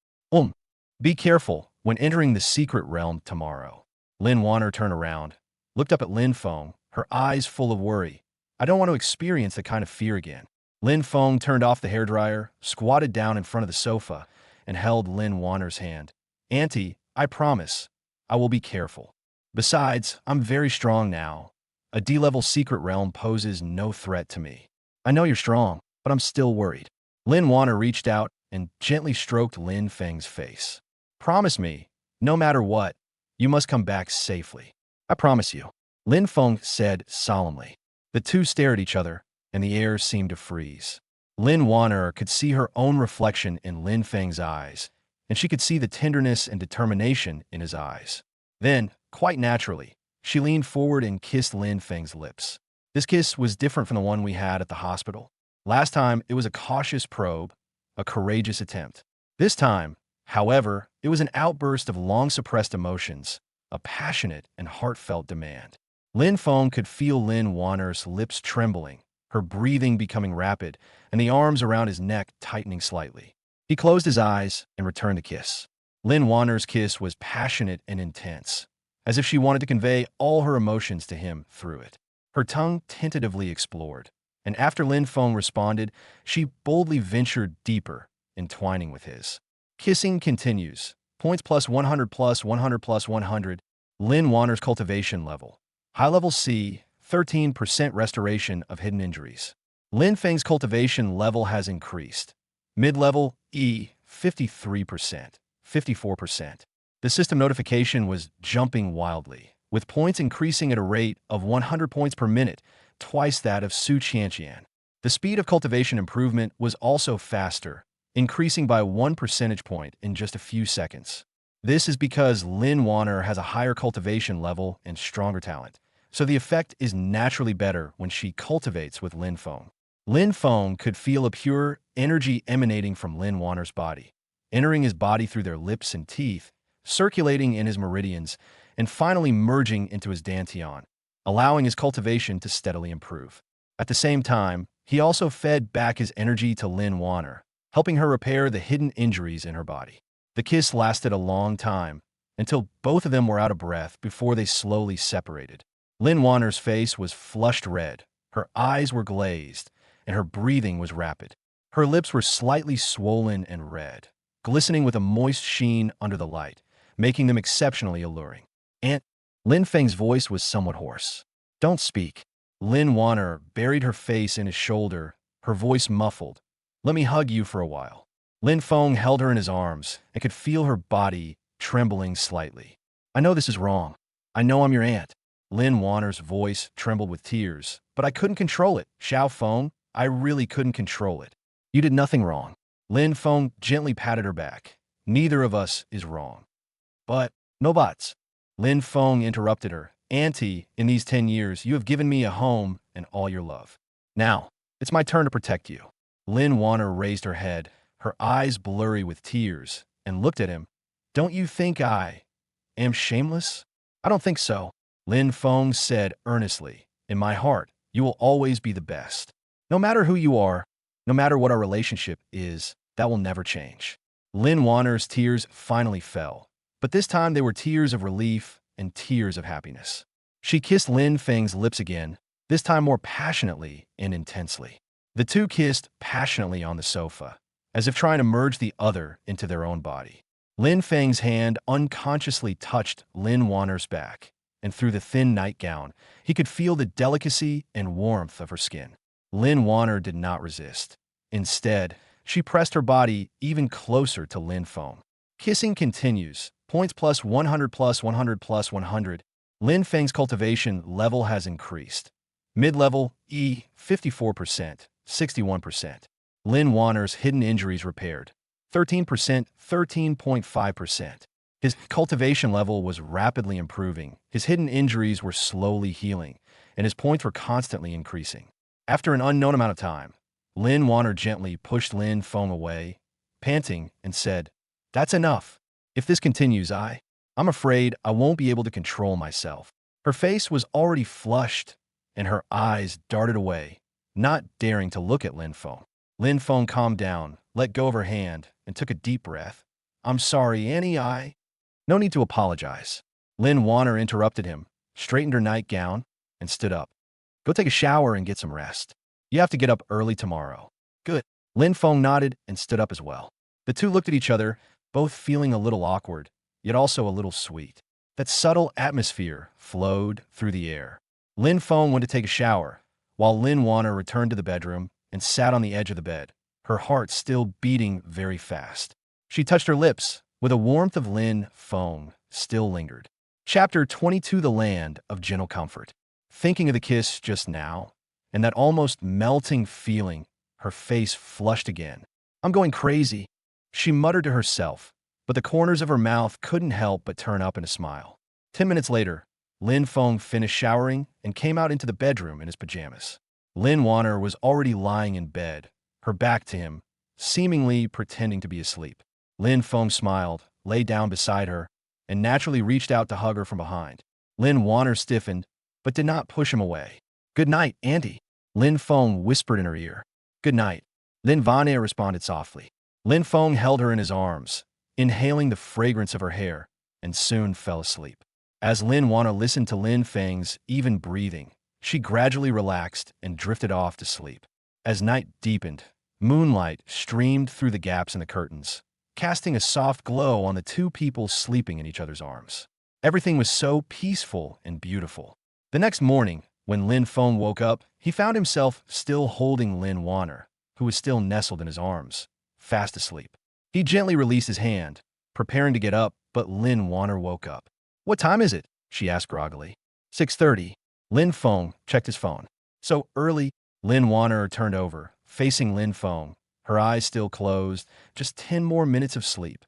Be careful when entering the secret realm tomorrow. Lin Wanner turned around, looked up at Lin Feng, her eyes full of worry. I don't want to experience that kind of fear again. Lin Feng turned off the hairdryer, squatted down in front of the sofa, and held Lin Wanner's hand. Auntie, I promise, I will be careful. Besides, I'm very strong now. A D-level secret realm poses no threat to me. I know you're strong, but I'm still worried. Lin Wanner reached out and gently stroked Lin Feng's face. Promise me, no matter what, you must come back safely. I promise you, Lin Feng said solemnly. The two stared at each other, and the air seemed to freeze. Lin Wanner could see her own reflection in Lin Feng's eyes, and she could see the tenderness and determination in his eyes. Then, quite naturally, she leaned forward and kissed Lin Feng's lips. This kiss was different from the one we had at the hospital. Last time, it was a cautious probe, a courageous attempt. This time, however, it was an outburst of long-suppressed emotions, a passionate and heartfelt demand. Lin Feng could feel Lin Wanner's lips trembling, her breathing becoming rapid, and the arms around his neck tightening slightly. He closed his eyes and returned the kiss. Lin Wanner's kiss was passionate and intense, as if she wanted to convey all her emotions to him through it. Her tongue tentatively explored, and after Lin Feng responded, she boldly ventured deeper, entwining with his. Kissing continues. Points plus 100 plus 100 plus 100. Lin Wanner's cultivation level. High level C, 13% restoration of hidden injuries. Lin Feng's cultivation level has increased. Mid-level E, 53%, 54%. The system notification was jumping wildly, with points increasing at a rate of 100 points per minute, twice that of Su Qianqian. The speed of cultivation improvement was also faster, increasing by 1 percentage point in just a few seconds. This is because Lin Wanner has a higher cultivation level and stronger talent, so the effect is naturally better when she cultivates with Lin Feng. Lin Feng could feel a pure energy emanating from Lin Wanner's body, entering his body through their lips and teeth, circulating in his meridians, and finally merging into his dantian, allowing his cultivation to steadily improve. At the same time, he also fed back his energy to Lin Wanner, helping her repair the hidden injuries in her body. The kiss lasted a long time, until both of them were out of breath before they slowly separated. Lin Wanner's face was flushed red, her eyes were glazed, and her breathing was rapid. Her lips were slightly swollen and red, glistening with a moist sheen under the light, making them exceptionally alluring. "Aunt," Lin Feng's voice was somewhat hoarse. "Don't speak." Lin Wanner buried her face in his shoulder, her voice muffled. "Let me hug you for a while." Lin Feng held her in his arms and could feel her body trembling slightly. "I know this is wrong. I know I'm your aunt." Lin Wanner's voice trembled with tears, but I couldn't control it. Xiao Feng, I really couldn't control it. "You did nothing wrong." Lin Feng gently patted her back. "Neither of us is wrong." "But, no buts." Lin Feng interrupted her. "Auntie, in these 10 years, you have given me a home and all your love. Now, it's my turn to protect you." Lin Wanner raised her head, her eyes blurry with tears, and looked at him. "Don't you think I am shameless?" "I don't think so," Lin Feng said earnestly. "In my heart, you will always be the best. No matter who you are, no matter what our relationship is, that will never change." Lin Wanner's tears finally fell, but this time they were tears of relief and tears of happiness. She kissed Lin Feng's lips again, this time more passionately and intensely. The two kissed passionately on the sofa, as if trying to merge the other into their own body. Lin Feng's hand unconsciously touched Lin Wanner's back, and through the thin nightgown, he could feel the delicacy and warmth of her skin. Lin Wanner did not resist. Instead, she pressed her body even closer to Lin Feng. Kissing continues. Points plus 100 plus 100 plus 100. Lin Feng's cultivation level has increased. Mid-level E, 54%, 61%. Lin Wanner's hidden injuries repaired. 13%, 13.5%. His cultivation level was rapidly improving, his hidden injuries were slowly healing, and his points were constantly increasing. After an unknown amount of time, Lin Wanner gently pushed Lin Feng away, panting, and said, "That's enough. If this continues, I'm afraid I won't be able to control myself." Her face was already flushed, and her eyes darted away, not daring to look at Lin Feng. Lin Feng calmed down, let go of her hand, and took a deep breath. "I'm sorry, Annie, No need to apologize." Lin Wanner interrupted him, straightened her nightgown, and stood up. "Go take a shower and get some rest. You have to get up early tomorrow." "Good." Lin Feng nodded and stood up as well. The two looked at each other, both feeling a little awkward, yet also a little sweet. That subtle atmosphere flowed through the air. Lin Feng went to take a shower, while Lin Wanner returned to the bedroom and sat on the edge of the bed, her heart still beating very fast. She touched her lips, where the warmth of Lin Feng still lingered. Chapter 22. The Land of Gentle Comfort. Thinking of the kiss just now, and that almost melting feeling, her face flushed again. "I'm going crazy," she muttered to herself, but the corners of her mouth couldn't help but turn up in a smile. 10 minutes later, Lin Feng finished showering and came out into the bedroom in his pajamas. Lin Wanner was already lying in bed, her back to him, seemingly pretending to be asleep. Lin Feng smiled, lay down beside her, and naturally reached out to hug her from behind. Lin Wanner stiffened, but did not push him away. "Good night, Auntie," Lin Feng whispered in her ear. "Good night," Lin Wanner responded softly. Lin Feng held her in his arms, inhaling the fragrance of her hair, and soon fell asleep. As Lin Wana listened to Lin Feng's even breathing, she gradually relaxed and drifted off to sleep. As night deepened, moonlight streamed through the gaps in the curtains, casting a soft glow on the two people sleeping in each other's arms. Everything was so peaceful and beautiful. The next morning, when Lin Feng woke up, he found himself still holding Lin Wanner, who was still nestled in his arms, fast asleep. He gently released his hand, preparing to get up, but Lin Wanner woke up. "What time is it?" she asked groggily. 6:30. Lin Feng checked his phone. "So early?" Lin Wanner turned over, facing Lin Feng, her eyes still closed, just 10 more minutes of sleep.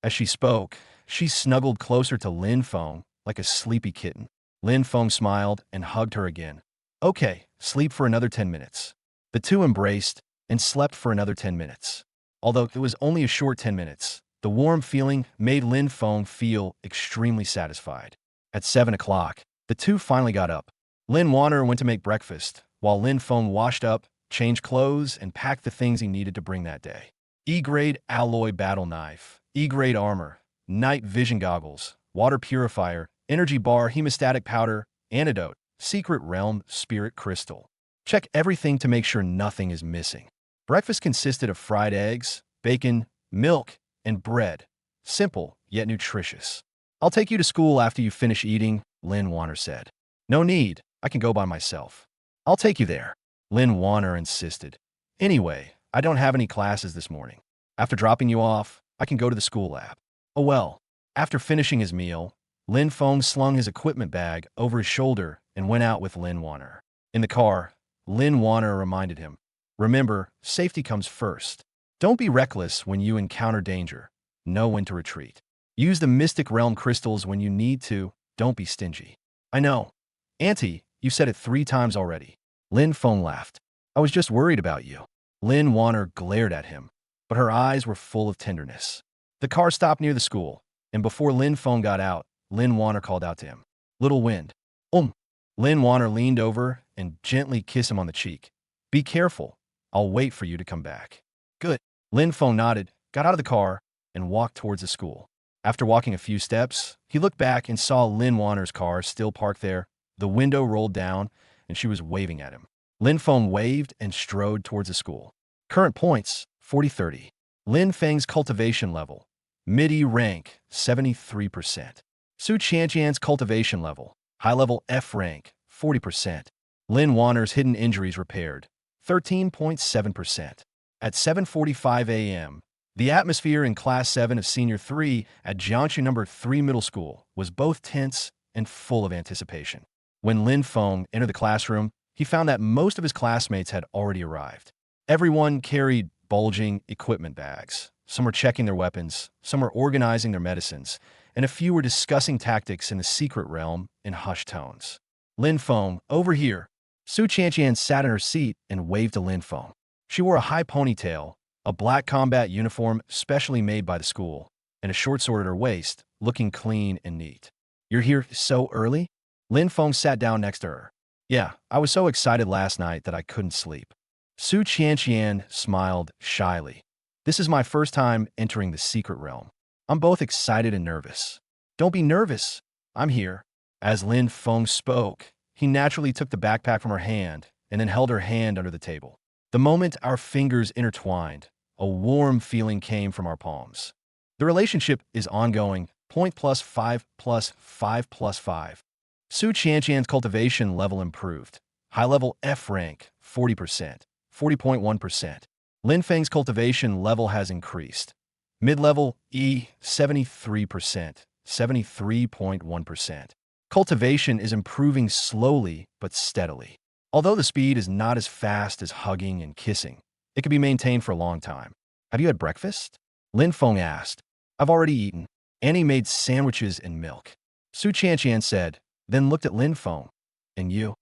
As she spoke, she snuggled closer to Lin Feng like a sleepy kitten. Lin Feng smiled and hugged her again. "Okay, sleep for another 10 minutes. The two embraced and slept for another 10 minutes. Although it was only a short 10 minutes, the warm feeling made Lin Feng feel extremely satisfied. At 7 o'clock, the two finally got up. Lin Wanner went to make breakfast, while Lin Feng washed up, changed clothes, and packed the things he needed to bring that day. E-grade alloy battle knife, E-grade armor, night vision goggles, water purifier, energy bar, hemostatic powder, antidote, secret realm, spirit crystal. Check everything to make sure nothing is missing. Breakfast consisted of fried eggs, bacon, milk, and bread. Simple, yet nutritious. "I'll take you to school after you finish eating," Lin Wanner said. "No need. I can go by myself." "I'll take you there," Lin Wanner insisted. "Anyway, I don't have any classes this morning. After dropping you off, I can go to the school lab." "Oh well." After finishing his meal, Lin Feng slung his equipment bag over his shoulder and went out with Lin Wanner. In the car, Lin Wanner reminded him, "Remember, safety comes first. Don't be reckless when you encounter danger. Know when to retreat. Use the Mystic Realm crystals when you need to. Don't be stingy." "I know. Auntie, you said it 3 times already." Lin Feng laughed. "I was just worried about you." Lin Wanner glared at him, but her eyes were full of tenderness. The car stopped near the school, and before Lin Feng got out, Lin Wanner called out to him, "Little wind." Lin Wanner leaned over and gently kissed him on the cheek. "Be careful. I'll wait for you to come back." "Good." Lin Feng nodded, got out of the car, and walked towards the school. After walking a few steps, he looked back and saw Lin Wanner's car still parked there. The window rolled down, and she was waving at him. Lin Feng waved and strode towards the school. Current points, 40-30. Lin Feng's cultivation level, MIDI rank, 73%. Su Qianqian's cultivation level, high level F rank, 40%. Lin Wanner's hidden injuries repaired, 13.7%. At 7:45 a.m., the atmosphere in Class 7 of Senior 3 at Jiangsu No. 3 Middle School was both tense and full of anticipation. When Lin Feng entered the classroom, he found that most of his classmates had already arrived. Everyone carried bulging equipment bags. Some were checking their weapons, some were organizing their medicines, and a few were discussing tactics in the secret realm in hushed tones. "Lin Feng, over here." Su Qianqian sat in her seat and waved to Lin Feng. She wore a high ponytail, a black combat uniform specially made by the school, and a short sword at her waist, looking clean and neat. "You're here so early?" Lin Feng sat down next to her. "Yeah, I was so excited last night that I couldn't sleep." Su Qianqian smiled shyly. "This is my first time entering the secret realm. I'm both excited and nervous." "Don't be nervous. I'm here." As Lin Feng spoke, he naturally took the backpack from her hand and then held her hand under the table. The moment our fingers intertwined, a warm feeling came from our palms. The relationship is ongoing, point +5 +5 +5. Su Qianqian's cultivation level improved. High level F rank, 40%, 40.1%. Lin Feng's cultivation level has increased. Mid-level E, 73%, 73.1%. Cultivation is improving slowly but steadily. Although the speed is not as fast as hugging and kissing, it can be maintained for a long time. "Have you had breakfast?" Lin Feng asked. "I've already eaten." Annie made sandwiches and milk. Su Qianqian said, then looked at Lin Feng. "And you?"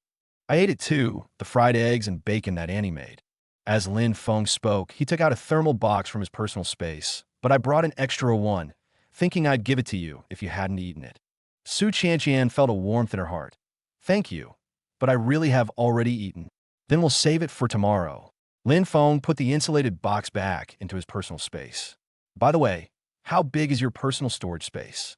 "I ate it too, the fried eggs and bacon that Annie made." As Lin Feng spoke, he took out a thermal box from his personal space, "But I brought an extra one, thinking I'd give it to you if you hadn't eaten it." Su Qianqian felt a warmth in her heart. "Thank you, but I really have already eaten." "Then we'll save it for tomorrow." Lin Feng put the insulated box back into his personal space. "By the way, how big is your personal storage space?"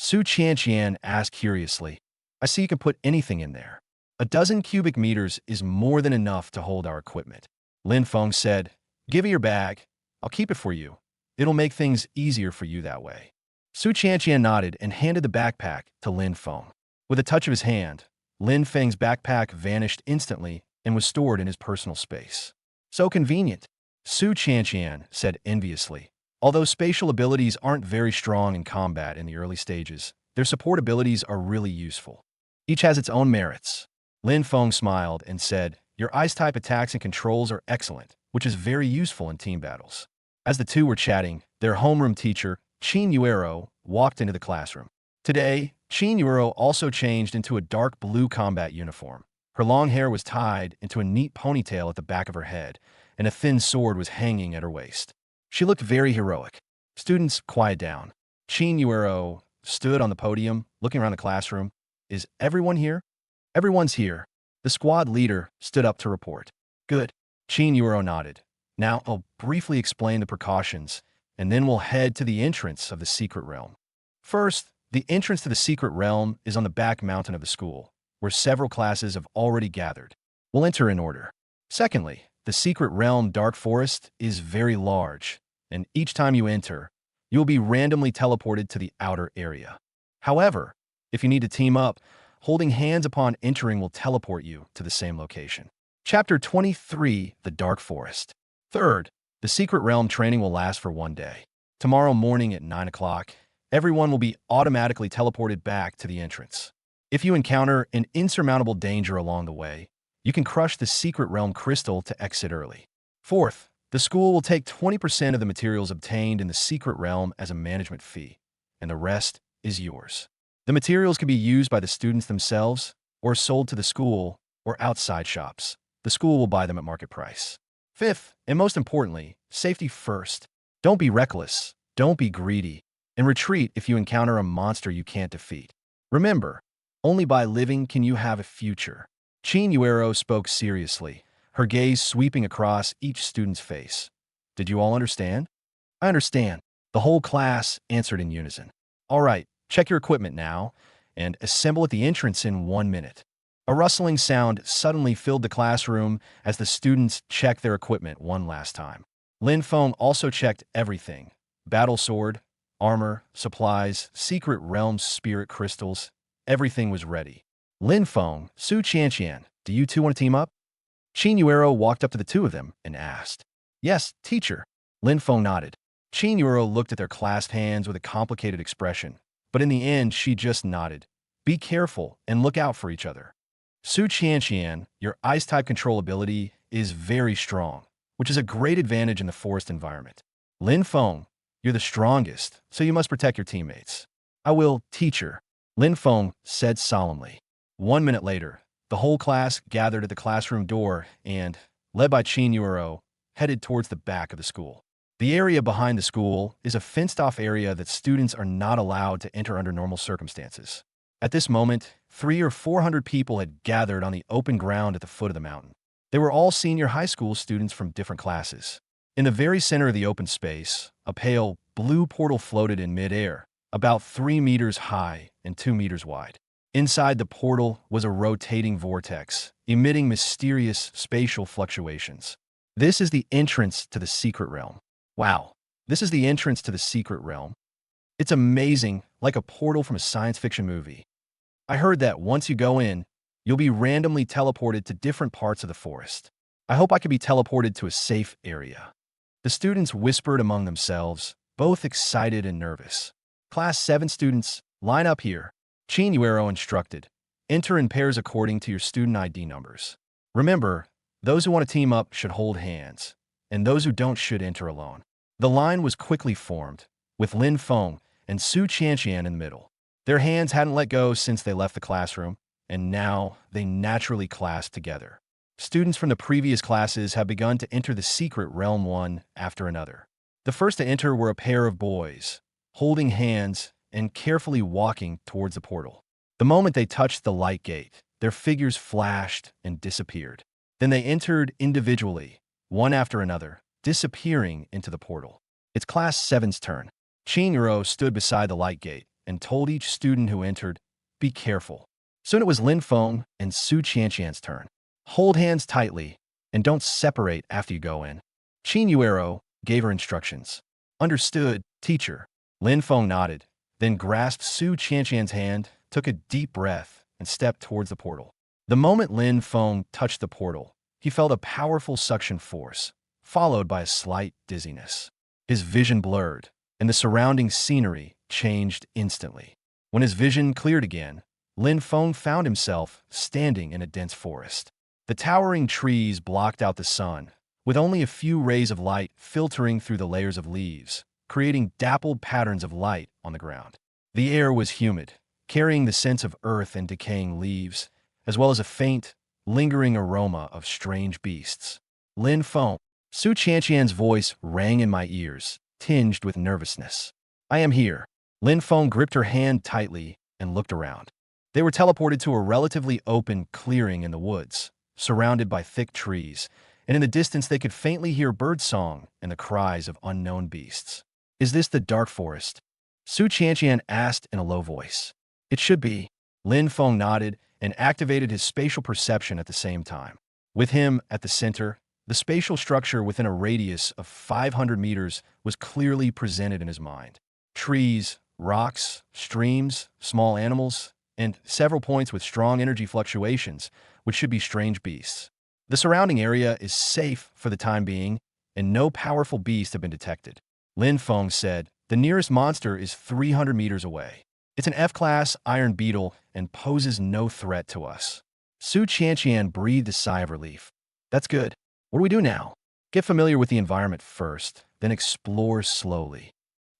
Su Qianqian asked curiously. I see you can put anything in there. A dozen cubic meters is more than enough to hold our equipment. Lin Feng said, give me your bag. I'll keep it for you. It'll make things easier for you that way. Su Qianqian nodded and handed the backpack to Lin Feng. With a touch of his hand, Lin Feng's backpack vanished instantly and was stored in his personal space. So convenient, Su Qianqian said enviously. Although spatial abilities aren't very strong in combat in the early stages, their support abilities are really useful. Each has its own merits. Lin Feng smiled and said, your ice-type attacks and controls are excellent, which is very useful in team battles. As the two were chatting, their homeroom teacher, Qin Yuero, walked into the classroom. Today, Qin Yuero also changed into a dark blue combat uniform. Her long hair was tied into a neat ponytail at the back of her head, and a thin sword was hanging at her waist. She looked very heroic. Students, quiet down. Qin Yuero stood on the podium, looking around the classroom. Is everyone here? Everyone's here. The squad leader stood up to report. Good. Qin Yuero nodded. Now I'll briefly explain the precautions, and then we'll head to the entrance of the secret realm. First, the entrance to the secret realm is on the back mountain of the school, where several classes have already gathered. We'll enter in order. Secondly, the secret realm Dark Forest is very large, and each time you enter, you'll be randomly teleported to the outer area. However, if you need to team up, holding hands upon entering will teleport you to the same location. Chapter 23, The Dark Forest. Third, the secret realm training will last for 1 day. Tomorrow morning at 9 o'clock, everyone will be automatically teleported back to the entrance. If you encounter an insurmountable danger along the way, you can crush the secret realm crystal to exit early. Fourth, the school will take 20% of the materials obtained in the secret realm as a management fee, and the rest is yours. The materials can be used by the students themselves, or sold to the school, or outside shops. The school will buy them at market price. Fifth, and most importantly, safety first. Don't be reckless, don't be greedy, and retreat if you encounter a monster you can't defeat. Remember, only by living can you have a future. Qin Yuero spoke seriously, her gaze sweeping across each student's face. Did you all understand? I understand. The whole class answered in unison. All right, check your equipment now, and assemble at the entrance in 1 minute. A rustling sound suddenly filled the classroom as the students checked their equipment one last time. Lin Feng also checked everything. Battle sword, armor, supplies, secret realm spirit crystals. Everything was ready. Lin Feng, Su Qianqian, do you two want to team up? Qin Yuero walked up to the two of them and asked. Yes, teacher. Lin Feng nodded. Qin Yuero looked at their clasped hands with a complicated expression, but in the end she just nodded. Be careful and look out for each other. Su Qianqian, your ice-type control ability is very strong, which is a great advantage in the forest environment. Lin Feng, you're the strongest, so you must protect your teammates. I will, teacher, Lin Feng said solemnly. 1 minute later, the whole class gathered at the classroom door and, led by Qin Yuero, headed towards the back of the school. The area behind the school is a fenced-off area that students are not allowed to enter under normal circumstances. At this moment, 300 or 400 people had gathered on the open ground at the foot of the mountain. They were all senior high school students from different classes. In the very center of the open space, a pale blue portal floated in midair, about 3 meters high and 2 meters wide. Inside the portal was a rotating vortex, emitting mysterious spatial fluctuations. This is the entrance to the secret realm. Wow, this is the entrance to the secret realm. It's amazing, like a portal from a science fiction movie. I heard that once you go in, you'll be randomly teleported to different parts of the forest. I hope I can be teleported to a safe area. The students whispered among themselves, both excited and nervous. Class 7 students, line up here. Qin Yuero instructed. Enter in pairs according to your student ID numbers. Remember, those who want to team up should hold hands, and those who don't should enter alone. The line was quickly formed, with Lin Feng and Su Qianqian in the middle. Their hands hadn't let go since they left the classroom, and now they naturally clasped together. Students from the previous classes have begun to enter the secret realm one after another. The first to enter were a pair of boys, holding hands and carefully walking towards the portal. The moment they touched the light gate, their figures flashed and disappeared. Then they entered individually, one after another, disappearing into the portal. It's Class 7's turn. Qin Yuero stood beside the light gate, and told each student who entered, "Be careful." Soon it was Lin Feng and Su Qianqian's turn. "Hold hands tightly, and don't separate after you go in." Qin Yuero gave her instructions. "Understood, teacher." Lin Feng nodded, then grasped Su Qianqian's hand, took a deep breath, and stepped towards the portal. The moment Lin Feng touched the portal, he felt a powerful suction force, followed by a slight dizziness. His vision blurred, and the surrounding scenery changed instantly. When his vision cleared again, Lin Feng found himself standing in a dense forest. The towering trees blocked out the sun, with only a few rays of light filtering through the layers of leaves, creating dappled patterns of light on the ground. The air was humid, carrying the sense of earth and decaying leaves, as well as a faint, lingering aroma of strange beasts. "Lin Feng." Su Qianqian's voice rang in my ears, tinged with nervousness. "I am here." Lin Feng gripped her hand tightly and looked around. They were teleported to a relatively open clearing in the woods, surrounded by thick trees, and in the distance they could faintly hear birdsong and the cries of unknown beasts. "Is this the dark forest?" Su Qianqian asked in a low voice. "It should be." Lin Feng nodded and activated his spatial perception at the same time. With him at the center, the spatial structure within a radius of 500 meters was clearly presented in his mind. Trees, rocks, streams, small animals, and several points with strong energy fluctuations, which should be strange beasts. The surrounding area is safe for the time being, and no powerful beasts have been detected. Lin Feng said, "The nearest monster is 300 meters away. It's an F-class iron beetle and poses no threat to us." Su Qianqian breathed a sigh of relief. "That's good. What do we do now?" "Get familiar with the environment first, then explore slowly."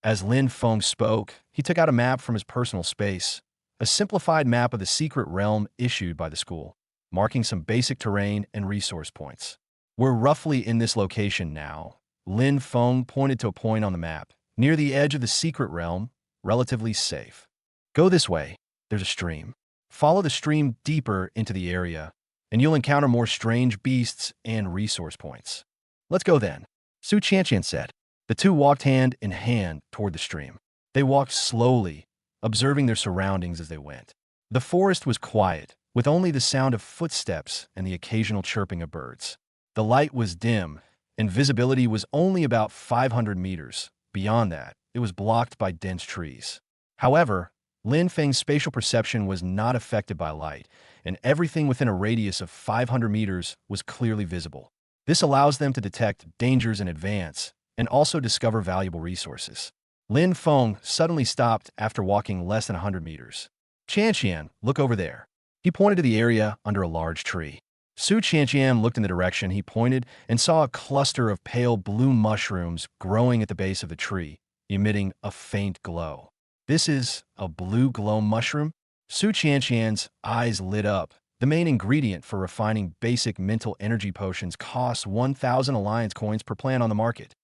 As Lin Feng spoke, he took out a map from his personal space, a simplified map of the secret realm issued by the school, marking some basic terrain and resource points. "We're roughly in this location now." Lin Feng pointed to a point on the map, near the edge of the secret realm, relatively safe. "Go this way. There's a stream. Follow the stream deeper into the area, and you'll encounter more strange beasts and resource points." "Let's go then," Su Qianqian said. The two walked hand in hand toward the stream. They walked slowly, observing their surroundings as they went. The forest was quiet, with only the sound of footsteps and the occasional chirping of birds. The light was dim, and visibility was only about 500 meters. Beyond that, it was blocked by dense trees. However, Lin Feng's spatial perception was not affected by light, and everything within a radius of 500 meters was clearly visible. This allows them to detect dangers in advance and also discover valuable resources. Lin Feng suddenly stopped after walking less than 100 meters. "Qianqian, look over there." He pointed to the area under a large tree. Su Qianqian looked in the direction he pointed and saw a cluster of pale blue mushrooms growing at the base of the tree, emitting a faint glow. "This is a blue glow mushroom?" Su Qianqian's eyes lit up. The main ingredient for refining basic mental energy potions costs 1,000 alliance coins per plant on the market.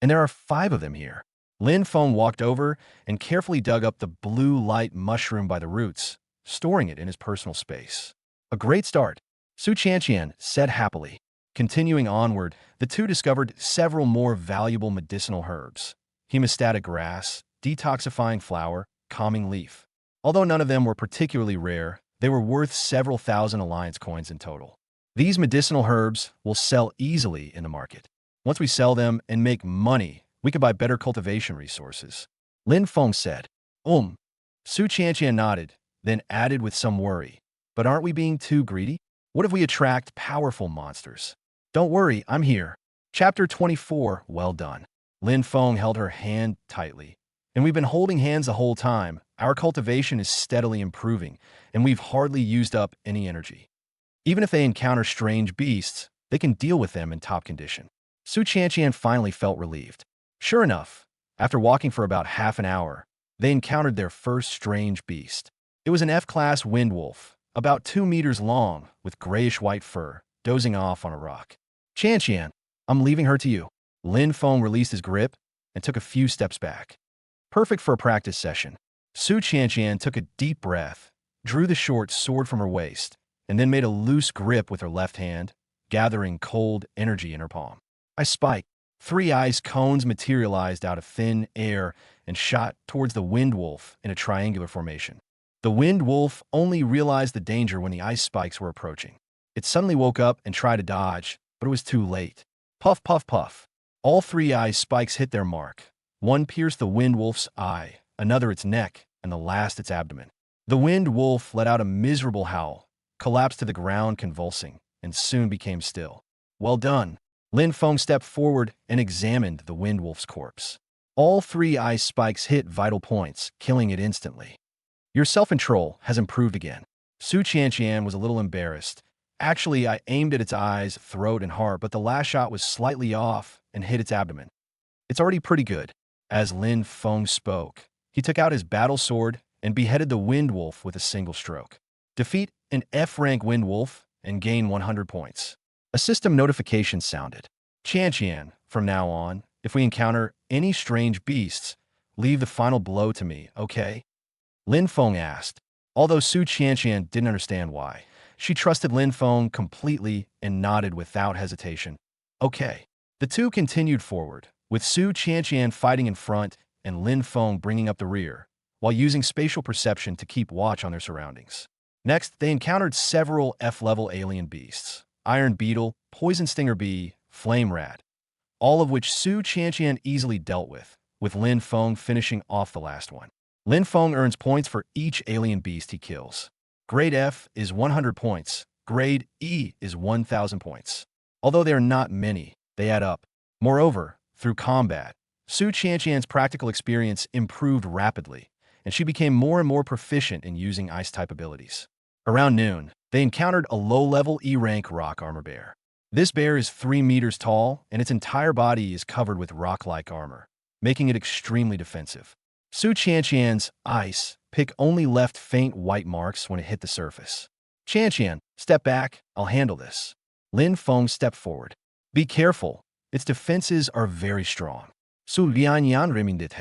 And there are 5 of them here. Lin Feng walked over and carefully dug up the blue light mushroom by the roots, storing it in his personal space. "A great start," Su Qianqian said happily. Continuing onward, the two discovered several more valuable medicinal herbs: hemostatic grass, detoxifying flower, calming leaf. Although none of them were particularly rare, they were worth several thousand alliance coins in total. These medicinal herbs will sell easily in the market. Once we sell them and make money, we could buy better cultivation resources. Lin Feng said. Su Qianqian nodded, then added with some worry. "But aren't we being too greedy? What if we attract powerful monsters?" "Don't worry, I'm here." Chapter 24, well done. Lin Feng held her hand tightly. "And we've been holding hands the whole time. Our cultivation is steadily improving, and we've hardly used up any energy. Even if they encounter strange beasts, they can deal with them in top condition." Su Qianqian finally felt relieved. Sure enough, after walking for about half an hour, they encountered their first strange beast. It was an F-class windwolf, about 2 meters long, with grayish-white fur, dozing off on a rock. "Qianqian, I'm leaving her to you." Lin Feng released his grip and took a few steps back. Perfect for a practice session. Su Qianqian took a deep breath, drew the short sword from her waist, and then made a loose grip with her left hand, gathering cold energy in her palm. I spiked. 3 ice cones materialized out of thin air and shot towards the Wind Wolf in a triangular formation. The Wind Wolf only realized the danger when the ice spikes were approaching. It suddenly woke up and tried to dodge, but it was too late. Puff, puff, puff. All three ice spikes hit their mark. One pierced the Wind Wolf's eye, another its neck, and the last its abdomen. The Wind Wolf let out a miserable howl, collapsed to the ground convulsing, and soon became still. Well done. Lin Feng stepped forward and examined the Wind Wolf's corpse. All three ice spikes hit vital points, killing it instantly. Your self-control has improved again. Su Qianqian was a little embarrassed. Actually, I aimed at its eyes, throat, and heart, but the last shot was slightly off and hit its abdomen. It's already pretty good. As Lin Feng spoke, he took out his battle sword and beheaded the Wind Wolf with a single stroke. Defeat an F-rank Wind Wolf and gain 100 points. A system notification sounded. Qianqian, from now on, if we encounter any strange beasts, leave the final blow to me, okay? Lin Feng asked. Although Su Qianqian didn't understand why, she trusted Lin Feng completely and nodded without hesitation. Okay. The two continued forward, with Su Qianqian fighting in front and Lin Feng bringing up the rear, while using spatial perception to keep watch on their surroundings. Next, they encountered several F-level alien beasts: Iron Beetle, Poison Stinger Bee, Flame Rat, all of which Su Qianqian easily dealt with Lin Feng finishing off the last one. Lin Feng earns points for each alien beast he kills. Grade F is 100 points. Grade E is 1,000 points. Although they are not many, they add up. Moreover, through combat, Su Qianqian's practical experience improved rapidly, and she became more and more proficient in using ice-type abilities. Around noon, they encountered a low-level E-rank rock armor bear. This bear is 3 meters tall, and its entire body is covered with rock-like armor, making it extremely defensive. Su Qianqian's ice pick only left faint white marks when it hit the surface. Qianqian, step back, I'll handle this. Lin Feng stepped forward. Be careful, its defenses are very strong. Su Lianyan remindit.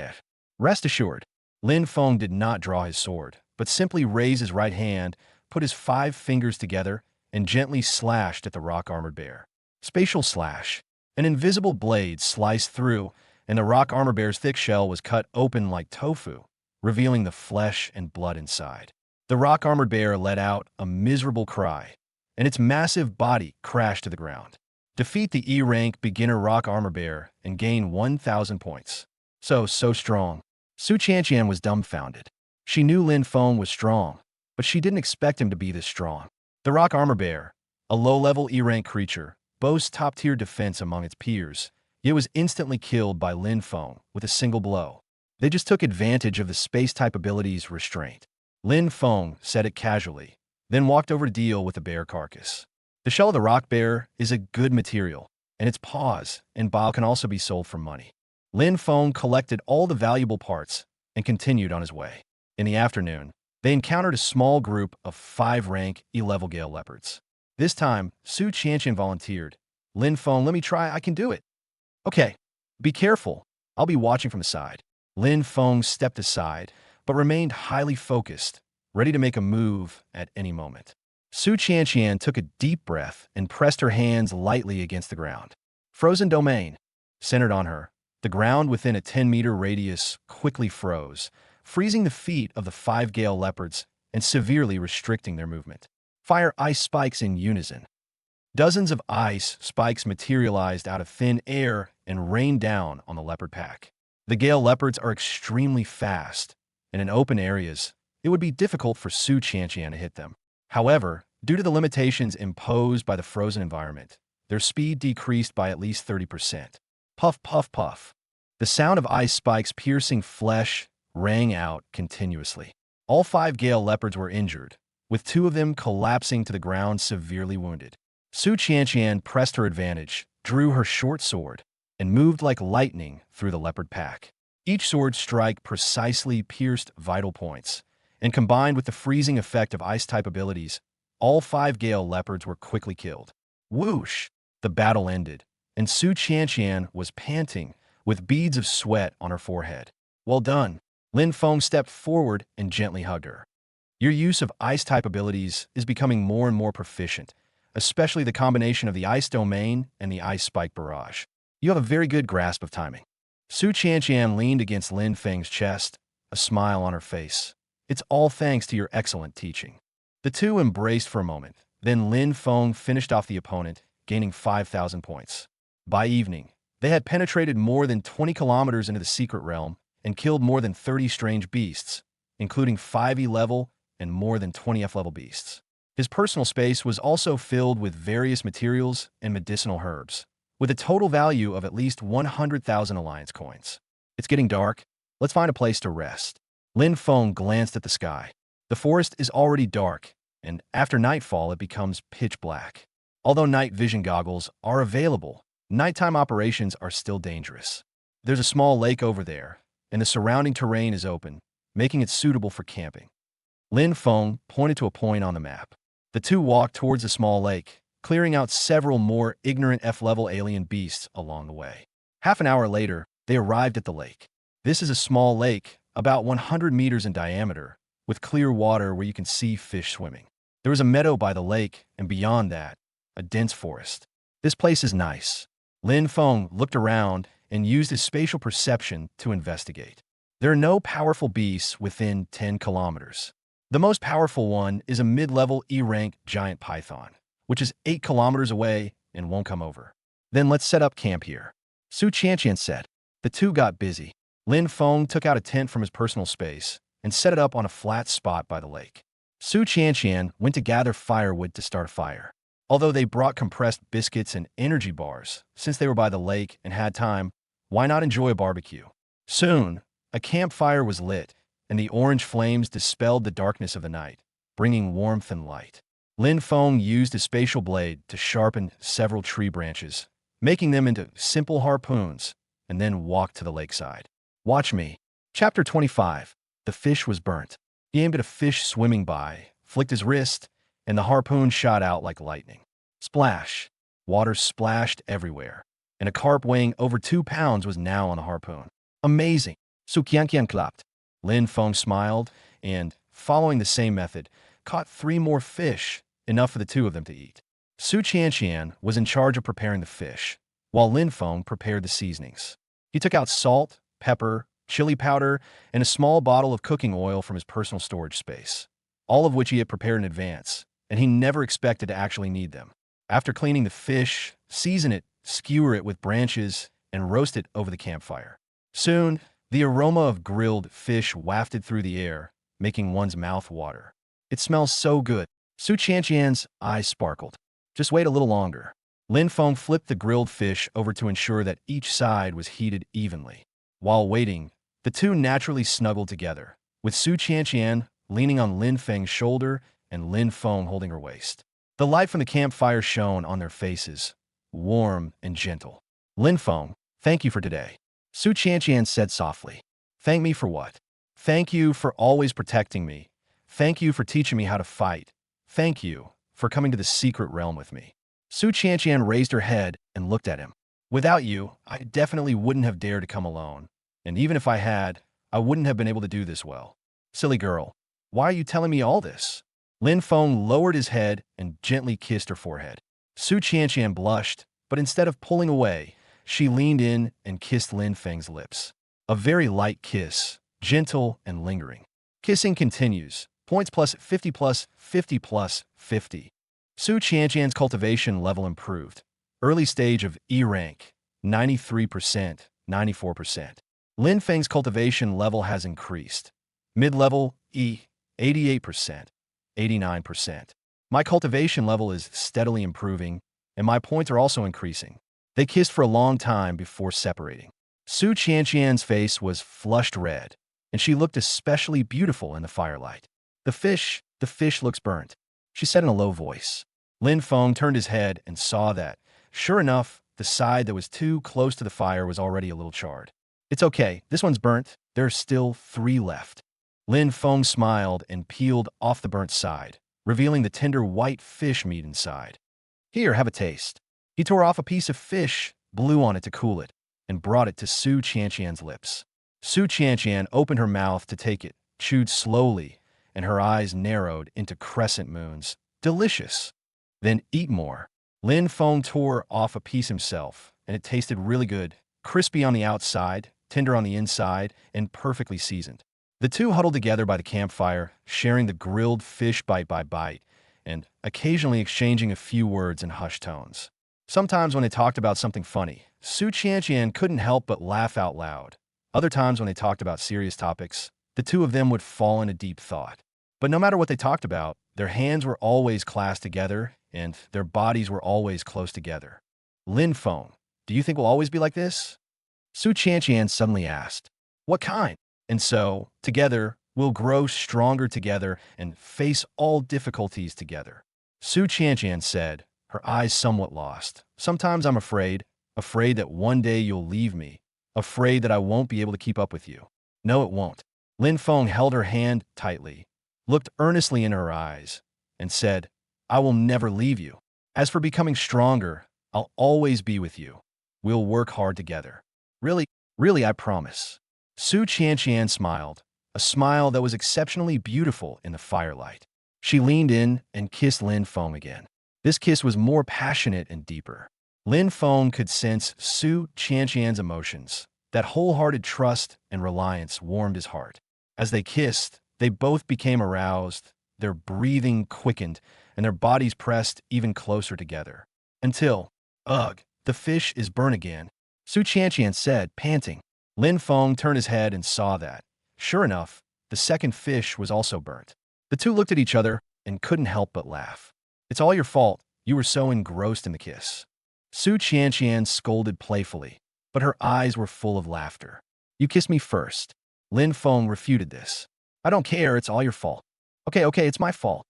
Rest assured, Lin Feng did not draw his sword, but simply raised his right hand, put his 5 fingers together, and gently slashed at the rock-armored bear. Spatial slash. An invisible blade sliced through, and the rock armor bear's thick shell was cut open like tofu, revealing the flesh and blood inside. The rock-armored bear let out a miserable cry, and its massive body crashed to the ground. Defeat the E-rank beginner rock armor bear and gain 1,000 points. So strong. Su Qianqian was dumbfounded. She knew Lin Feng was strong, but she didn't expect him to be this strong. The rock armor bear, a low-level E-rank creature, boasts top-tier defense among its peers, yet was instantly killed by Lin Feng with a single blow. They just took advantage of the space-type ability's restraint. Lin Feng said it casually, then walked over to deal with the bear carcass. The shell of the rock bear is a good material, and its paws and bile can also be sold for money. Lin Feng collected all the valuable parts and continued on his way. In the afternoon, they encountered a small group of 5-rank E-level Gale Leopards. This time, Su Qianqian volunteered. Lin Feng, let me try, I can do it. Okay, be careful, I'll be watching from the side. Lin Feng stepped aside, but remained highly focused, ready to make a move at any moment. Su Qianqian took a deep breath and pressed her hands lightly against the ground. Frozen domain. Centered on her, the ground within a 10-meter radius quickly froze, freezing the feet of the 5 Gale Leopards and severely restricting their movement. Fire ice spikes in unison. Dozens of ice spikes materialized out of thin air and rained down on the leopard pack. The Gale Leopards are extremely fast, and in open areas, it would be difficult for Su Qianqian to hit them. However, due to the limitations imposed by the frozen environment, their speed decreased by at least 30%. Puff, puff, puff. The sound of ice spikes piercing flesh rang out continuously. All 5 Gale Leopards were injured, with 2 of them collapsing to the ground severely wounded. Su Qianqian pressed her advantage, drew her short sword, and moved like lightning through the leopard pack. Each sword strike precisely pierced vital points, and combined with the freezing effect of ice-type abilities, all 5 Gale Leopards were quickly killed. Whoosh! The battle ended, and Su Qianqian was panting, with beads of sweat on her forehead. Well done. Lin Feng stepped forward and gently hugged her. Your use of ice-type abilities is becoming more and more proficient, especially the combination of the ice domain and the ice spike barrage. You have a very good grasp of timing. Su Qianqian leaned against Lin Feng's chest, a smile on her face. It's all thanks to your excellent teaching. The two embraced for a moment. Then Lin Feng finished off the opponent, gaining 5,000 points. By evening, they had penetrated more than 20 kilometers into the secret realm and killed more than 30 strange beasts, including 5E level and more than 20F level beasts. His personal space was also filled with various materials and medicinal herbs, with a total value of at least 100,000 alliance coins. It's getting dark. Let's find a place to rest. Lin Feng glanced at the sky. The forest is already dark, and after nightfall it becomes pitch black. Although night vision goggles are available, nighttime operations are still dangerous. There's a small lake over there, and the surrounding terrain is open, making it suitable for camping. Lin Feng pointed to a point on the map. The two walked towards the small lake, clearing out several more ignorant F-level alien beasts along the way. Half an hour later, they arrived at the lake. This is a small lake, about 100 meters in diameter, with clear water where you can see fish swimming. There is a meadow by the lake, and beyond that, a dense forest. This place is nice. Lin Feng looked around and used his spatial perception to investigate. There are no powerful beasts within 10 kilometers. The most powerful one is a mid-level E-rank giant python, which is 8 kilometers away and won't come over. Then let's set up camp here. Su Qianqian said. The two got busy. Lin Feng took out a tent from his personal space and set it up on a flat spot by the lake. Su Qianqian went to gather firewood to start a fire. Although they brought compressed biscuits and energy bars, since they were by the lake and had time, why not enjoy a barbecue? Soon, a campfire was lit, and the orange flames dispelled the darkness of the night, bringing warmth and light. Lin Feng used his spatial blade to sharpen several tree branches, making them into simple harpoons, and then walked to the lakeside. Watch me. Chapter 25. The fish was burnt. He aimed at a fish swimming by, flicked his wrist, and the harpoon shot out like lightning. Splash! Water splashed everywhere, and a carp weighing over 2 pounds was now on the harpoon. Amazing! Su Qianqian clapped. Lin Feng smiled and, following the same method, caught 3 more fish, enough for the 2 of them to eat. Su Qianqian was in charge of preparing the fish, while Lin Feng prepared the seasonings. He took out salt, pepper, chili powder, and a small bottle of cooking oil from his personal storage space, all of which he had prepared in advance, and he never expected to actually need them. After cleaning the fish, season it, skewer it with branches, and roast it over the campfire. Soon, the aroma of grilled fish wafted through the air, making one's mouth water. It smells so good. Su Qianqian's eyes sparkled. Just wait a little longer. Lin Feng flipped the grilled fish over to ensure that each side was heated evenly. While waiting, the two naturally snuggled together, with Su Qianqian leaning on Lin Feng's shoulder and Lin Feng holding her waist. The light from the campfire shone on their faces, warm and gentle. Lin Feng, thank you for today. Su Qianqian said softly. Thank me for what? Thank you for always protecting me. Thank you for teaching me how to fight. Thank you for coming to the secret realm with me. Su Qianqian raised her head and looked at him. Without you, I definitely wouldn't have dared to come alone. And even if I had, I wouldn't have been able to do this well. Silly girl, why are you telling me all this? Lin Feng lowered his head and gently kissed her forehead. Su Qianqian blushed, but instead of pulling away, she leaned in and kissed Lin Feng's lips. A very light kiss, gentle and lingering. Kissing continues. Points plus 50 plus 50 plus 50. Su Qianqian's cultivation level improved. Early stage of E rank, 93%, 94%. Lin Feng's cultivation level has increased. Mid-level E, 88%, 89%. My cultivation level is steadily improving, and my points are also increasing. They kissed for a long time before separating. Su Qianqian's face was flushed red, and she looked especially beautiful in the firelight. The fish looks burnt, she said in a low voice. Lin Feng turned his head and saw that, sure enough, the side that was too close to the fire was already a little charred. It's okay, this one's burnt. There are still 3 left. Lin Feng smiled and peeled off the burnt side, revealing the tender white fish meat inside. Here, have a taste. He tore off a piece of fish, blew on it to cool it, and brought it to Su Qianqian's lips. Su Qianqian opened her mouth to take it, chewed slowly, and her eyes narrowed into crescent moons. Delicious. Then eat more. Lin Feng tore off a piece himself, and it tasted really good, crispy on the outside, tender on the inside and perfectly seasoned. The two huddled together by the campfire, sharing the grilled fish bite by bite, and occasionally exchanging a few words in hushed tones. Sometimes when they talked about something funny, Su Qianqian couldn't help but laugh out loud. Other times when they talked about serious topics, the two of them would fall into deep thought. But no matter what they talked about, their hands were always clasped together, and their bodies were always close together. Lin Feng, do you think we'll always be like this? Su Qianqian suddenly asked. What kind? And so, together, we'll grow stronger together and face all difficulties together. Su Qianqian said, her eyes somewhat lost. Sometimes I'm afraid that one day you'll leave me, afraid that I won't be able to keep up with you. No, it won't. Lin Feng held her hand tightly, looked earnestly in her eyes, and said, I will never leave you. As for becoming stronger, I'll always be with you. We'll work hard together. Really, I promise. Su Qianqian smiled, a smile that was exceptionally beautiful in the firelight. She leaned in and kissed Lin Feng again. This kiss was more passionate and deeper. Lin Feng could sense Su Qianqian's emotions. That wholehearted trust and reliance warmed his heart. As they kissed, they both became aroused, their breathing quickened, and their bodies pressed even closer together. Until, ugh, the fish is burnt again, Su Qianqian said, panting. Lin Feng turned his head and saw that. Sure enough, the second fish was also burnt. The two looked at each other and couldn't help but laugh. It's all your fault. You were so engrossed in the kiss. Su Qianqian scolded playfully, but her eyes were full of laughter. You kissed me first. Lin Feng refuted this. I don't care, it's all your fault. Okay, it's my fault.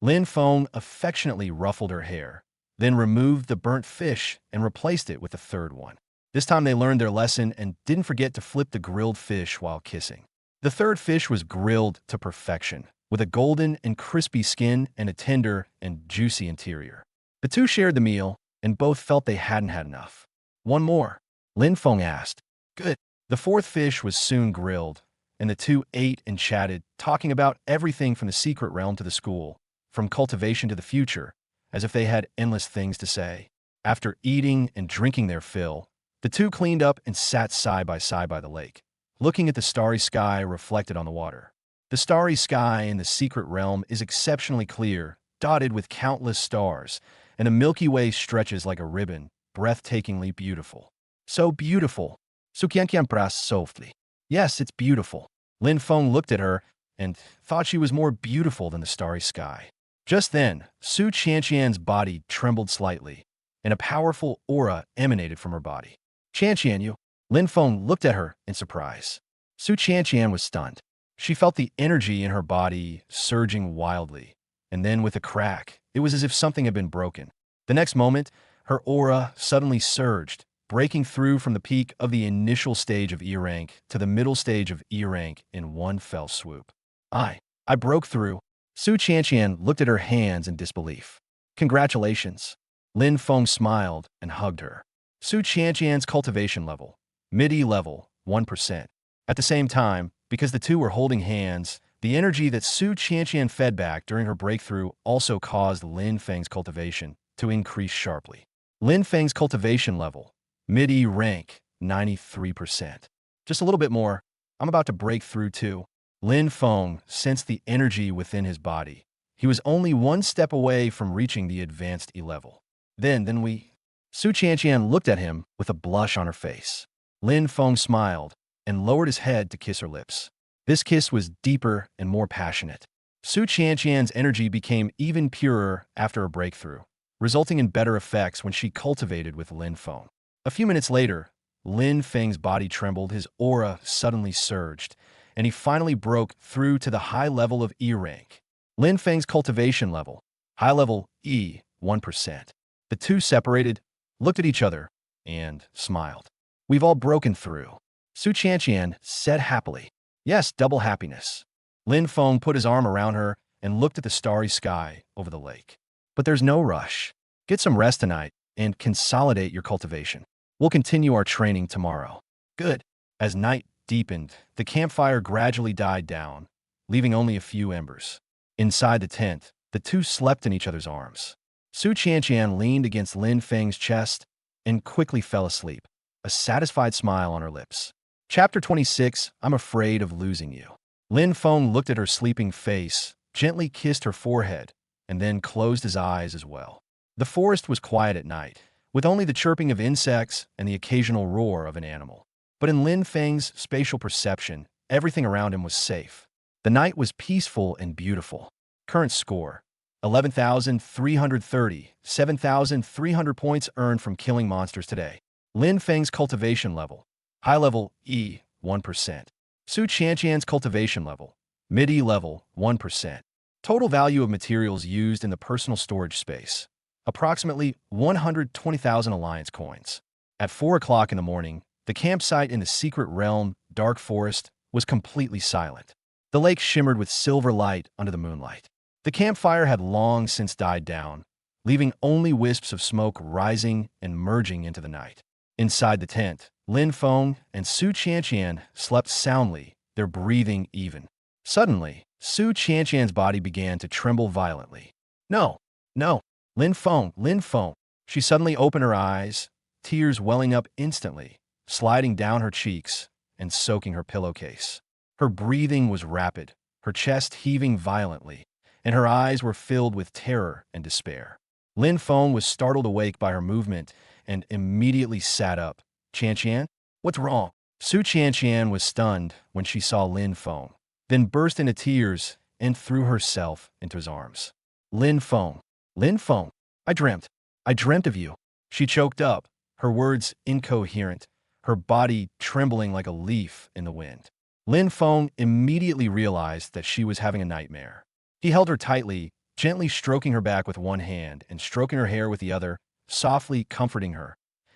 Lin Feng affectionately ruffled her hair, then removed the burnt fish and replaced it with a third one. This time they learned their lesson and didn't forget to flip the grilled fish while kissing. The third fish was grilled to perfection, with a golden and crispy skin and a tender and juicy interior. The two shared the meal, and both felt they hadn't had enough. One more, Lin Feng asked. Good. The fourth fish was soon grilled, and the two ate and chatted, talking about everything from the secret realm to the school, from cultivation to the future, as if they had endless things to say. After eating and drinking their fill, the two cleaned up and sat side by the lake, looking at the starry sky reflected on the water. The starry sky in the secret realm is exceptionally clear, dotted with countless stars, and a Milky Way stretches like a ribbon, breathtakingly beautiful. So beautiful. Su Qianqian pressed softly. Yes, it's beautiful. Lin Feng looked at her and thought she was more beautiful than the starry sky. Just then, Su Qianqian's body trembled slightly, and a powerful aura emanated from her body. Qianqian, you. Lin Feng looked at her in surprise. Su Qianqian was stunned. She felt the energy in her body surging wildly, and then with a crack, it was as if something had been broken. The next moment, her aura suddenly surged, breaking through from the peak of the initial stage of E rank to the middle stage of E rank in one fell swoop. I broke through. Su Qianqian looked at her hands in disbelief. Congratulations. Lin Feng smiled and hugged her. Su Qianqian's cultivation level, mid-E level, 1%. At the same time, because the two were holding hands, the energy that Su Qianqian fed back during her breakthrough also caused Lin Feng's cultivation to increase sharply. Lin Feng's cultivation level, mid-E rank, 93%. Just a little bit more. I'm about to break through too. Lin Feng sensed the energy within his body. He was only one step away from reaching the advanced E level. Then we... Su Qianqian looked at him with a blush on her face. Lin Feng smiled and lowered his head to kiss her lips. This kiss was deeper and more passionate. Su Qianqian's energy became even purer after her breakthrough, resulting in better effects when she cultivated with Lin Feng. A few minutes later, Lin Feng's body trembled, his aura suddenly surged, and he finally broke through to the high level of E rank. Lin Feng's cultivation level, high level E, 1%. The two separated, looked at each other, and smiled. We've all broken through. Su Qianqian said happily. Yes, double happiness. Lin Feng put his arm around her and looked at the starry sky over the lake. But there's no rush. Get some rest tonight and consolidate your cultivation. We'll continue our training tomorrow. Good. As night deepened, the campfire gradually died down, leaving only a few embers. Inside the tent, the two slept in each other's arms. Su Qianqian leaned against Lin Feng's chest and quickly fell asleep, a satisfied smile on her lips. Chapter 26, I'm afraid of losing you. Lin Feng looked at her sleeping face, gently kissed her forehead, and then closed his eyes as well. The forest was quiet at night, with only the chirping of insects and the occasional roar of an animal. But in Lin Feng's spatial perception, everything around him was safe. The night was peaceful and beautiful. Current score: 11,330, 7,300 points earned from killing monsters today. Lin Feng's cultivation level: high level E, 1%. Su Qianqian's cultivation level: mid-E level, 1%. Total value of materials used in the personal storage space: approximately 120,000 alliance coins. At 4 o'clock in the morning, the campsite in the secret realm, Dark Forest, was completely silent. The lake shimmered with silver light under the moonlight. The campfire had long since died down, leaving only wisps of smoke rising and merging into the night. Inside the tent, Lin Feng and Su Qianqian slept soundly, their breathing even. Suddenly, Su Qianqian's body began to tremble violently. No, no, Lin Feng, Lin Feng. She suddenly opened her eyes, tears welling up instantly, sliding down her cheeks and soaking her pillowcase. Her breathing was rapid, her chest heaving violently, and her eyes were filled with terror and despair. Lin Feng was startled awake by her movement and immediately sat up. Qianqian? What's wrong? Su Qianqian was stunned when she saw Lin Feng, then burst into tears and threw herself into his arms. Lin Feng, I dreamt of you. She choked up, her words incoherent, her body trembling like a leaf in the wind. Lin Feng immediately realized that she was having a nightmare. He held her tightly, gently stroking her back with one hand and stroking her hair with the other, softly comforting her.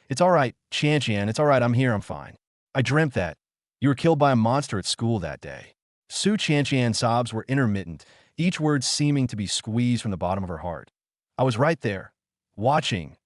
It's all right, Qianqian, it's all right, I'm here, I'm fine. I dreamt that you were killed by a monster at school that day. Su Qianqian's sobs were intermittent, each word seeming to be squeezed from the bottom of her heart. I was right there, watching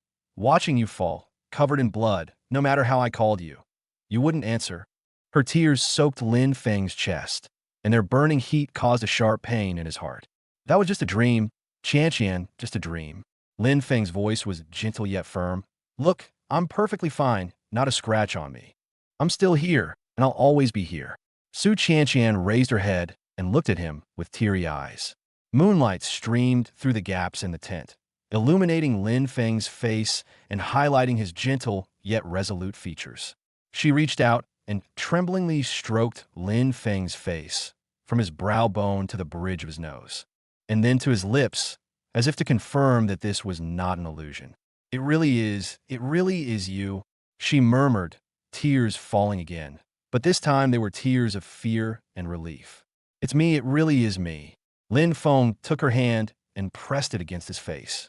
you fall, covered in blood, no matter how I called you. You wouldn't answer. Her tears soaked Lin Feng's chest, and their burning heat caused a sharp pain in his heart. That was just a dream, Qianqian, just a dream. Lin Feng's voice was gentle yet firm. Look, I'm perfectly fine, not a scratch on me. I'm still here, and I'll always be here. Su Qianqian raised her head and looked at him with teary eyes. Moonlight streamed through the gaps in the tent, illuminating Lin Feng's face and highlighting his gentle yet resolute features. She reached out and tremblingly stroked Lin Feng's face, from his brow bone to the bridge of his nose, and then to his lips, as if to confirm that this was not an illusion. It really is you, she murmured, tears falling again. But this time they were tears of fear and relief. It's me, it really is me. Lin Feng took her hand and pressed it against his face.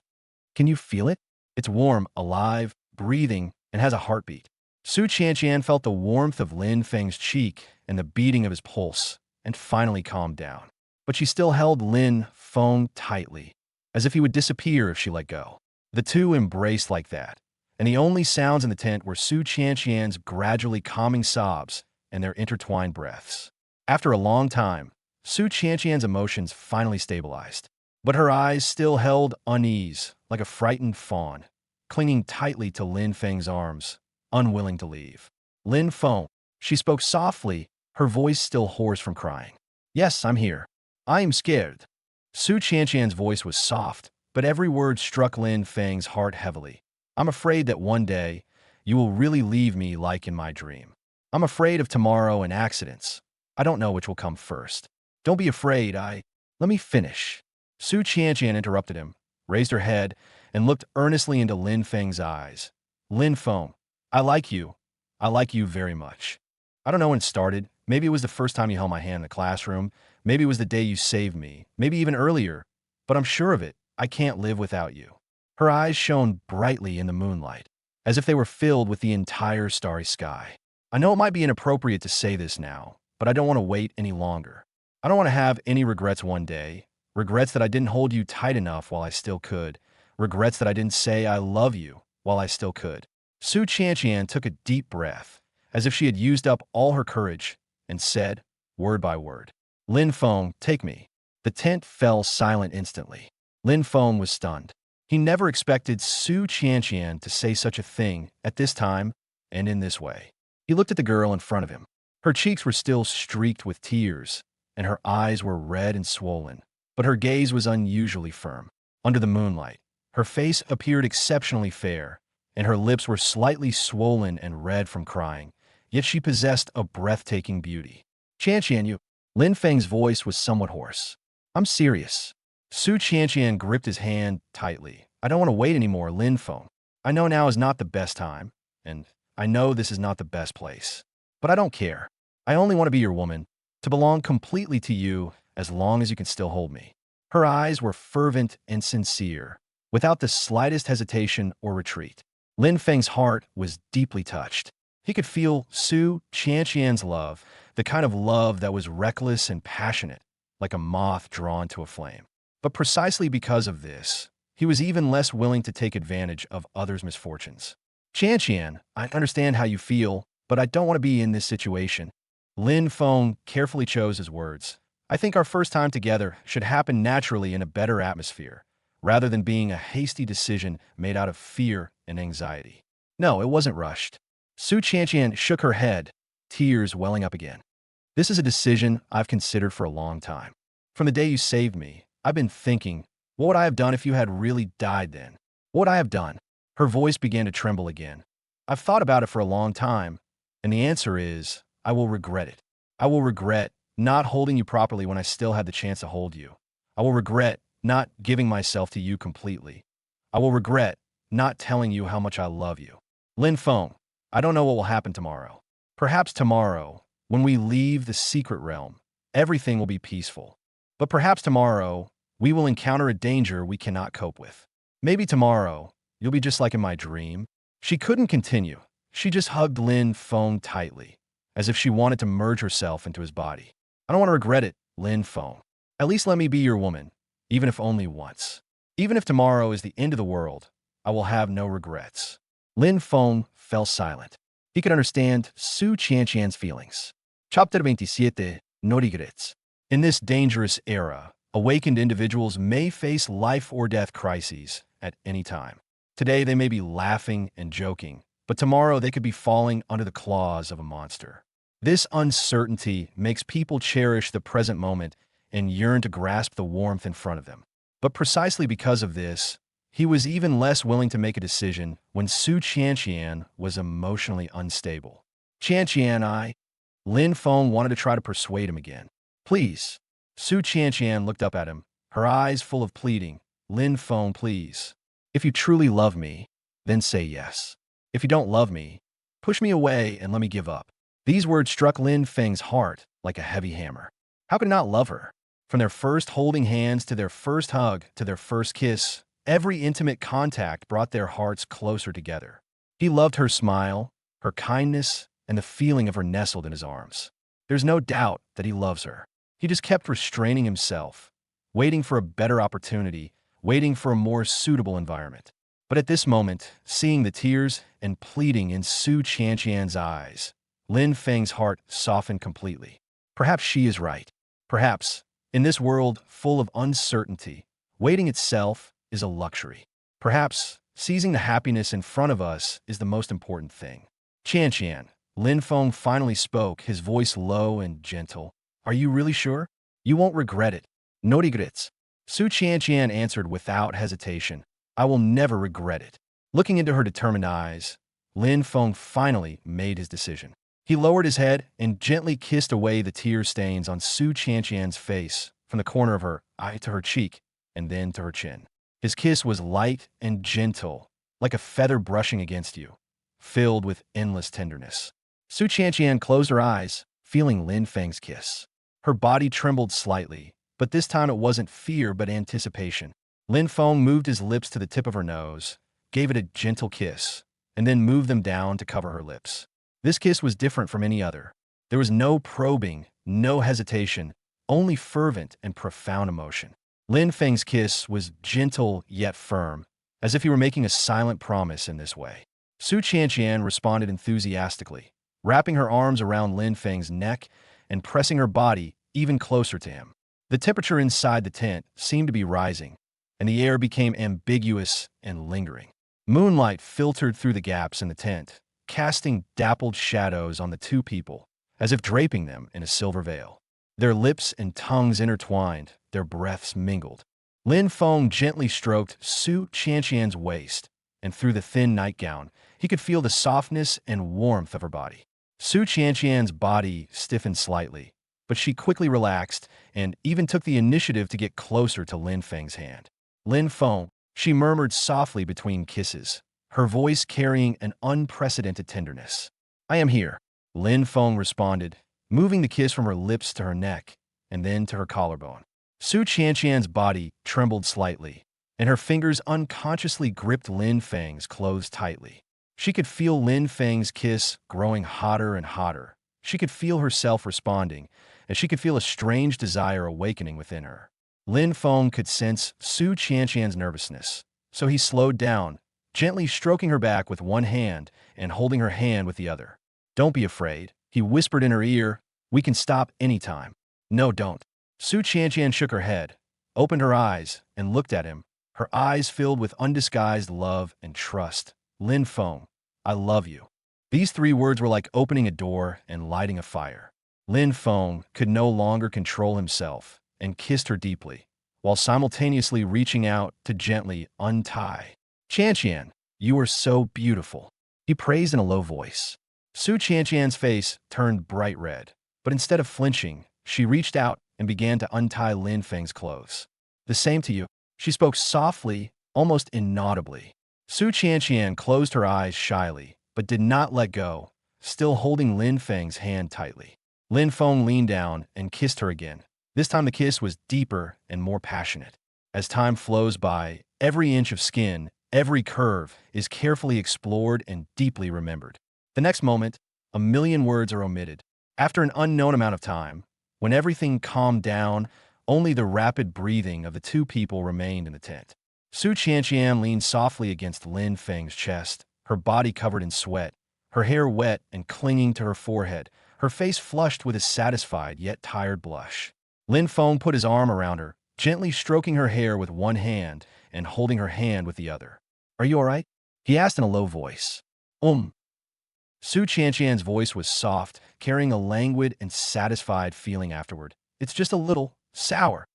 Can you feel it? It's warm, alive, breathing, and has a heartbeat. Su Qianqian felt the warmth of Lin Feng's cheek and the beating of his pulse, and finally calmed down. But she still held Lin Feng tightly, as if he would disappear if she let go. The two embraced like that, and the only sounds in the tent were Su Qianqian's gradually calming sobs and their intertwined breaths. After a long time, Su Qianqian's emotions finally stabilized, but her eyes still held unease, like a frightened fawn, clinging tightly to Lin Feng's arms, unwilling to leave. Lin Feng, she spoke softly, her voice still hoarse from crying. Yes, I'm here. I am scared. Su Qianqian's voice was soft, but every word struck Lin Feng's heart heavily. I'm afraid that one day, you will really leave me like in my dream. I'm afraid of tomorrow and accidents. I don't know which will come first. Don't be afraid, Let me finish. Su Qianqian interrupted him, raised her head, and looked earnestly into Lin Feng's eyes. Lin Feng, I like you. I like you very much. I don't know when it started. Maybe it was the first time you held my hand in the classroom. Maybe it was the day you saved me. Maybe even earlier. But I'm sure of it. I can't live without you. Her eyes shone brightly in the moonlight, as if they were filled with the entire starry sky. I know it might be inappropriate to say this now, but I don't want to wait any longer. I don't want to have any regrets one day, regrets that I didn't hold you tight enough while I still could, regrets that I didn't say I love you while I still could. Su Qianqian took a deep breath, as if she had used up all her courage, and said, word by word, Lin Feng, take me. The tent fell silent instantly. Lin Feng was stunned. He never expected Su Qianqian to say such a thing at this time and in this way. He looked at the girl in front of him. Her cheeks were still streaked with tears, and her eyes were red and swollen, but her gaze was unusually firm. Under the moonlight, her face appeared exceptionally fair, and her lips were slightly swollen and red from crying, yet she possessed a breathtaking beauty. Qianqian, Lin Feng's voice was somewhat hoarse. I'm serious. Su Qianqian gripped his hand tightly. I don't want to wait anymore, Lin Feng. I know now is not the best time, and I know this is not the best place. But I don't care. I only want to be your woman, to belong completely to you as long as you can still hold me. Her eyes were fervent and sincere, without the slightest hesitation or retreat. Lin Feng's heart was deeply touched. He could feel Su Qianqian's love, the kind of love that was reckless and passionate, like a moth drawn to a flame. But precisely because of this, he was even less willing to take advantage of others' misfortunes. Qianqian, I understand how you feel, but I don't want to be in this situation. Lin Feng carefully chose his words. I think our first time together should happen naturally in a better atmosphere, rather than being a hasty decision made out of fear and anxiety. No, it wasn't rushed. Su Qianqian shook her head, tears welling up again. This is a decision I've considered for a long time. From the day you saved me, I've been thinking, what would I have done if you had really died then? What would I have done? Her voice began to tremble again. I've thought about it for a long time, and the answer is, I will regret it. I will regret not holding you properly when I still had the chance to hold you. I will regret not giving myself to you completely. I will regret not telling you how much I love you. Lin Feng, I don't know what will happen tomorrow. Perhaps tomorrow, when we leave the secret realm, everything will be peaceful. But perhaps tomorrow, we will encounter a danger we cannot cope with. Maybe tomorrow, you'll be just like in my dream. She couldn't continue. She just hugged Lin Feng tightly, as if she wanted to merge herself into his body. I don't want to regret it, Lin Feng. At least let me be your woman, even if only once. Even if tomorrow is the end of the world, I will have no regrets. Lin Feng fell silent. He could understand Su Qianqian's feelings. Chapter 27, No Regrets. In this dangerous era, awakened individuals may face life or death crises at any time. Today they may be laughing and joking, but tomorrow they could be falling under the claws of a monster. This uncertainty makes people cherish the present moment and yearn to grasp the warmth in front of them. But precisely because of this, he was even less willing to make a decision when Su Qianqian was emotionally unstable. Qianqian, Lin Feng wanted to try to persuade him again. Please. Su Qianqian looked up at him, her eyes full of pleading. Lin Feng, please. If you truly love me, then say yes. If you don't love me, push me away and let me give up. These words struck Lin Feng's heart like a heavy hammer. How could he not love her? From their first holding hands to their first hug to their first kiss, every intimate contact brought their hearts closer together. He loved her smile, her kindness, and the feeling of her nestled in his arms. There's no doubt that he loves her. He just kept restraining himself, waiting for a better opportunity, waiting for a more suitable environment. But at this moment, seeing the tears and pleading in Su Qianqian's eyes, Lin Feng's heart softened completely. Perhaps she is right. Perhaps, in this world full of uncertainty, waiting itself is a luxury. Perhaps, seizing the happiness in front of us is the most important thing. Qianqian, Lin Feng finally spoke, his voice low and gentle. Are you really sure? You won't regret it. No regrets. Su Qianqian answered without hesitation. I will never regret it. Looking into her determined eyes, Lin Feng finally made his decision. He lowered his head and gently kissed away the tear stains on Su Qianqian's face, from the corner of her eye to her cheek, and then to her chin. His kiss was light and gentle, like a feather brushing against you, filled with endless tenderness. Su Qianqian closed her eyes, feeling Lin Feng's kiss. Her body trembled slightly, but this time it wasn't fear but anticipation. Lin Feng moved his lips to the tip of her nose, gave it a gentle kiss, and then moved them down to cover her lips. This kiss was different from any other. There was no probing, no hesitation, only fervent and profound emotion. Lin Feng's kiss was gentle yet firm, as if he were making a silent promise in this way. Su Qianqian responded enthusiastically, wrapping her arms around Lin Feng's neck and pressing her body even closer to him. The temperature inside the tent seemed to be rising, and the air became ambiguous and lingering. Moonlight filtered through the gaps in the tent, casting dappled shadows on the two people, as if draping them in a silver veil. Their lips and tongues intertwined, their breaths mingled. Lin Feng gently stroked Su Qianqian's waist, and through the thin nightgown, he could feel the softness and warmth of her body. Su Qianqian's body stiffened slightly, but she quickly relaxed and even took the initiative to get closer to Lin Feng's hand. Lin Feng, she murmured softly between kisses, her voice carrying an unprecedented tenderness. I am here, Lin Feng responded, moving the kiss from her lips to her neck and then to her collarbone. Su Qianqian's body trembled slightly, and her fingers unconsciously gripped Lin Feng's clothes tightly. She could feel Lin Feng's kiss growing hotter and hotter. She could feel herself responding, and she could feel a strange desire awakening within her. Lin Feng could sense Su Qianqian's nervousness, so he slowed down, gently stroking her back with one hand and holding her hand with the other. Don't be afraid, he whispered in her ear. We can stop anytime. No, don't. Su Qianqian shook her head, opened her eyes, and looked at him, her eyes filled with undisguised love and trust. Lin Feng, I love you. These three words were like opening a door and lighting a fire. Lin Feng could no longer control himself and kissed her deeply, while simultaneously reaching out to gently untie. Qianqian, you are so beautiful, he praised in a low voice. Su Qianqian's face turned bright red, but instead of flinching, she reached out and began to untie Lin Feng's clothes. The same to you, she spoke softly, almost inaudibly. Su Qianqian closed her eyes shyly, but did not let go, still holding Lin Feng's hand tightly. Lin Feng leaned down and kissed her again. This time the kiss was deeper and more passionate. As time flows by, every inch of skin, every curve is carefully explored and deeply remembered. The next moment, a million words are omitted. After an unknown amount of time, when everything calmed down, only the rapid breathing of the two people remained in the tent. Su Qianqian leaned softly against Lin Feng's chest, her body covered in sweat, her hair wet and clinging to her forehead, her face flushed with a satisfied yet tired blush. Lin Feng put his arm around her, gently stroking her hair with one hand and holding her hand with the other. Are you all right? He asked in a low voice. Su Qianqian's voice was soft, carrying a languid and satisfied feeling afterward. It's just a little sour.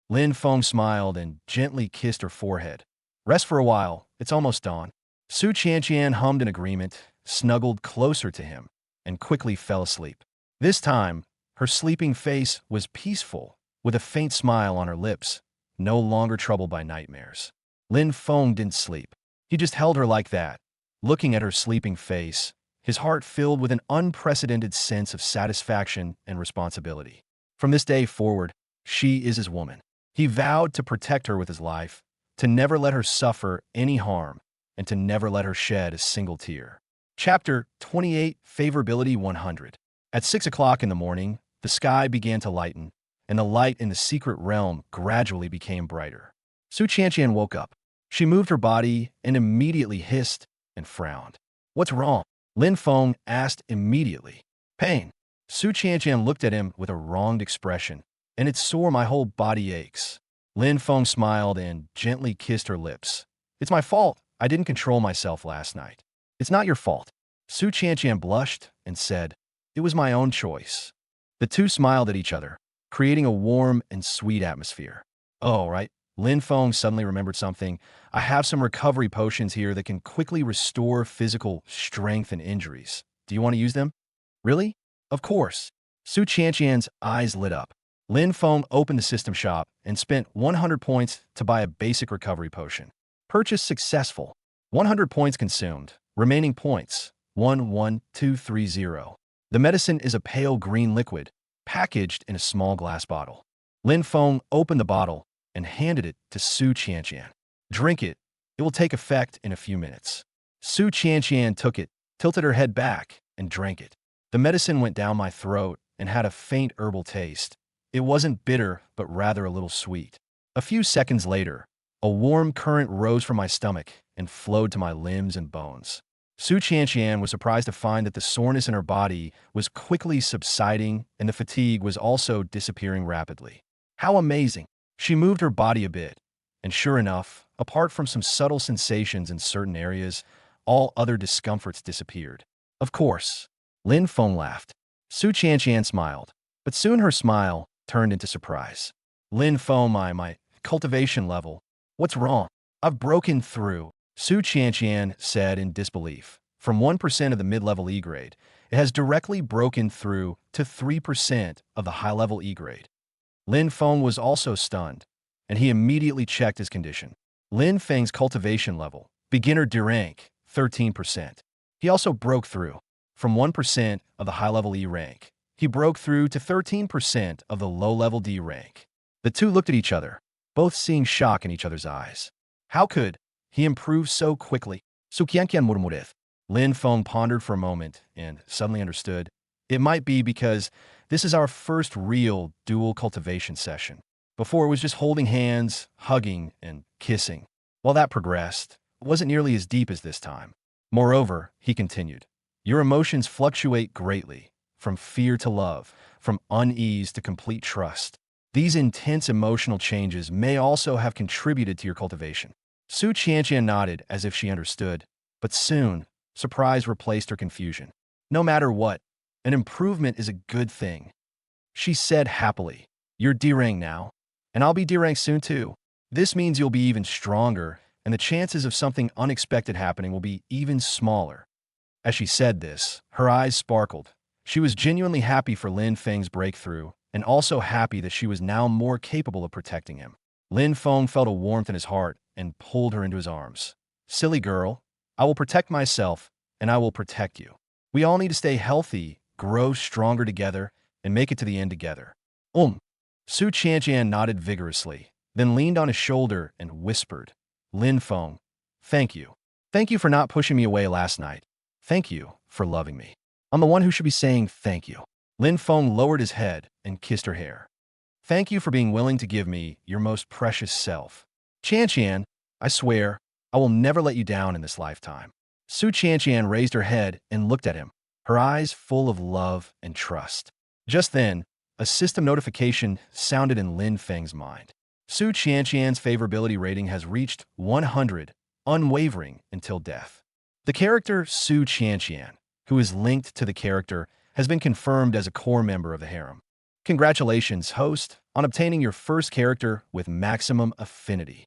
Lin Feng smiled and gently kissed her forehead. Rest for a while, it's almost dawn. Su Qianqian hummed in agreement, snuggled closer to him, and quickly fell asleep. This time, her sleeping face was peaceful, with a faint smile on her lips, no longer troubled by nightmares. Lin Feng didn't sleep. He just held her like that, looking at her sleeping face, his heart filled with an unprecedented sense of satisfaction and responsibility. From this day forward, she is his woman. He vowed to protect her with his life, to never let her suffer any harm, and to never let her shed a single tear. Chapter 28, Favorability 100. At 6 o'clock in the morning, the sky began to lighten, and the light in the secret realm gradually became brighter. Su Qianqian woke up. She moved her body and immediately hissed and frowned. What's wrong? Lin Feng asked immediately. Pain. Su Qianqian looked at him with a wronged expression. And it's sore, my whole body aches. Lin Feng smiled and gently kissed her lips. It's my fault. I didn't control myself last night. It's not your fault. Su Qianqian blushed and said, It was my own choice. The two smiled at each other, creating a warm and sweet atmosphere. Oh, right. Lin Feng suddenly remembered something. I have some recovery potions here that can quickly restore physical strength and injuries. Do you want to use them? Really? Of course. Su Qianqian's eyes lit up. Lin Feng opened the system shop and spent 100 points to buy a basic recovery potion. Purchase successful. 100 points consumed. Remaining points, 11230. The medicine is a pale green liquid, packaged in a small glass bottle. Lin Feng opened the bottle and handed it to Su Qianqian. Drink it. It will take effect in a few minutes. Su Qianqian took it, tilted her head back, and drank it. The medicine went down my throat and had a faint herbal taste. It wasn't bitter, but rather a little sweet. A few seconds later, a warm current rose from my stomach and flowed to my limbs and bones. Su Qianqian was surprised to find that the soreness in her body was quickly subsiding and the fatigue was also disappearing rapidly. How amazing! She moved her body a bit, and sure enough, apart from some subtle sensations in certain areas, all other discomforts disappeared. Of course, Lin Feng laughed. Su Qianqian smiled, but soon her smile turned into surprise. Lin Feng, my cultivation level. What's wrong? I've broken through, Su Qianqian said in disbelief. From 1% of the mid-level E grade, it has directly broken through to 3% of the high-level E grade. Lin Feng was also stunned, and he immediately checked his condition. Lin Feng's cultivation level, beginner D rank, 13%. He also broke through. From 1% of the high-level E rank, he broke through to 13% of the low-level D rank. The two looked at each other, both seeing shock in each other's eyes. How could he improve so quickly? Su Qianqian murmured. Lin Feng pondered for a moment and suddenly understood. It might be because this is our first real dual cultivation session. Before, it was just holding hands, hugging, and kissing. While that progressed, it wasn't nearly as deep as this time. Moreover, he continued, your emotions fluctuate greatly, from fear to love, from unease to complete trust. These intense emotional changes may also have contributed to your cultivation. Su Qianqian nodded as if she understood, but soon, surprise replaced her confusion. No matter what, an improvement is a good thing. She said happily, you're D-rank now, and I'll be D-rank soon too. This means you'll be even stronger, and the chances of something unexpected happening will be even smaller. As she said this, her eyes sparkled. She was genuinely happy for Lin Feng's breakthrough, and also happy that she was now more capable of protecting him. Lin Feng felt a warmth in his heart and pulled her into his arms. Silly girl, I will protect myself, and I will protect you. We all need to stay healthy, grow stronger together, and make it to the end together. Su Qianqian nodded vigorously, then leaned on his shoulder and whispered, Lin Feng, thank you. Thank you for not pushing me away last night. Thank you for loving me. I'm the one who should be saying thank you. Lin Feng lowered his head and kissed her hair. Thank you for being willing to give me your most precious self. Qianqian, I swear, I will never let you down in this lifetime. Su Qianqian raised her head and looked at him, her eyes full of love and trust. Just then, a system notification sounded in Lin Feng's mind. Su Qianqian's favorability rating has reached 100, unwavering until death. The character Su Qianqian, who is linked to the character, has been confirmed as a core member of the harem. Congratulations, host, on obtaining your first character with maximum affinity.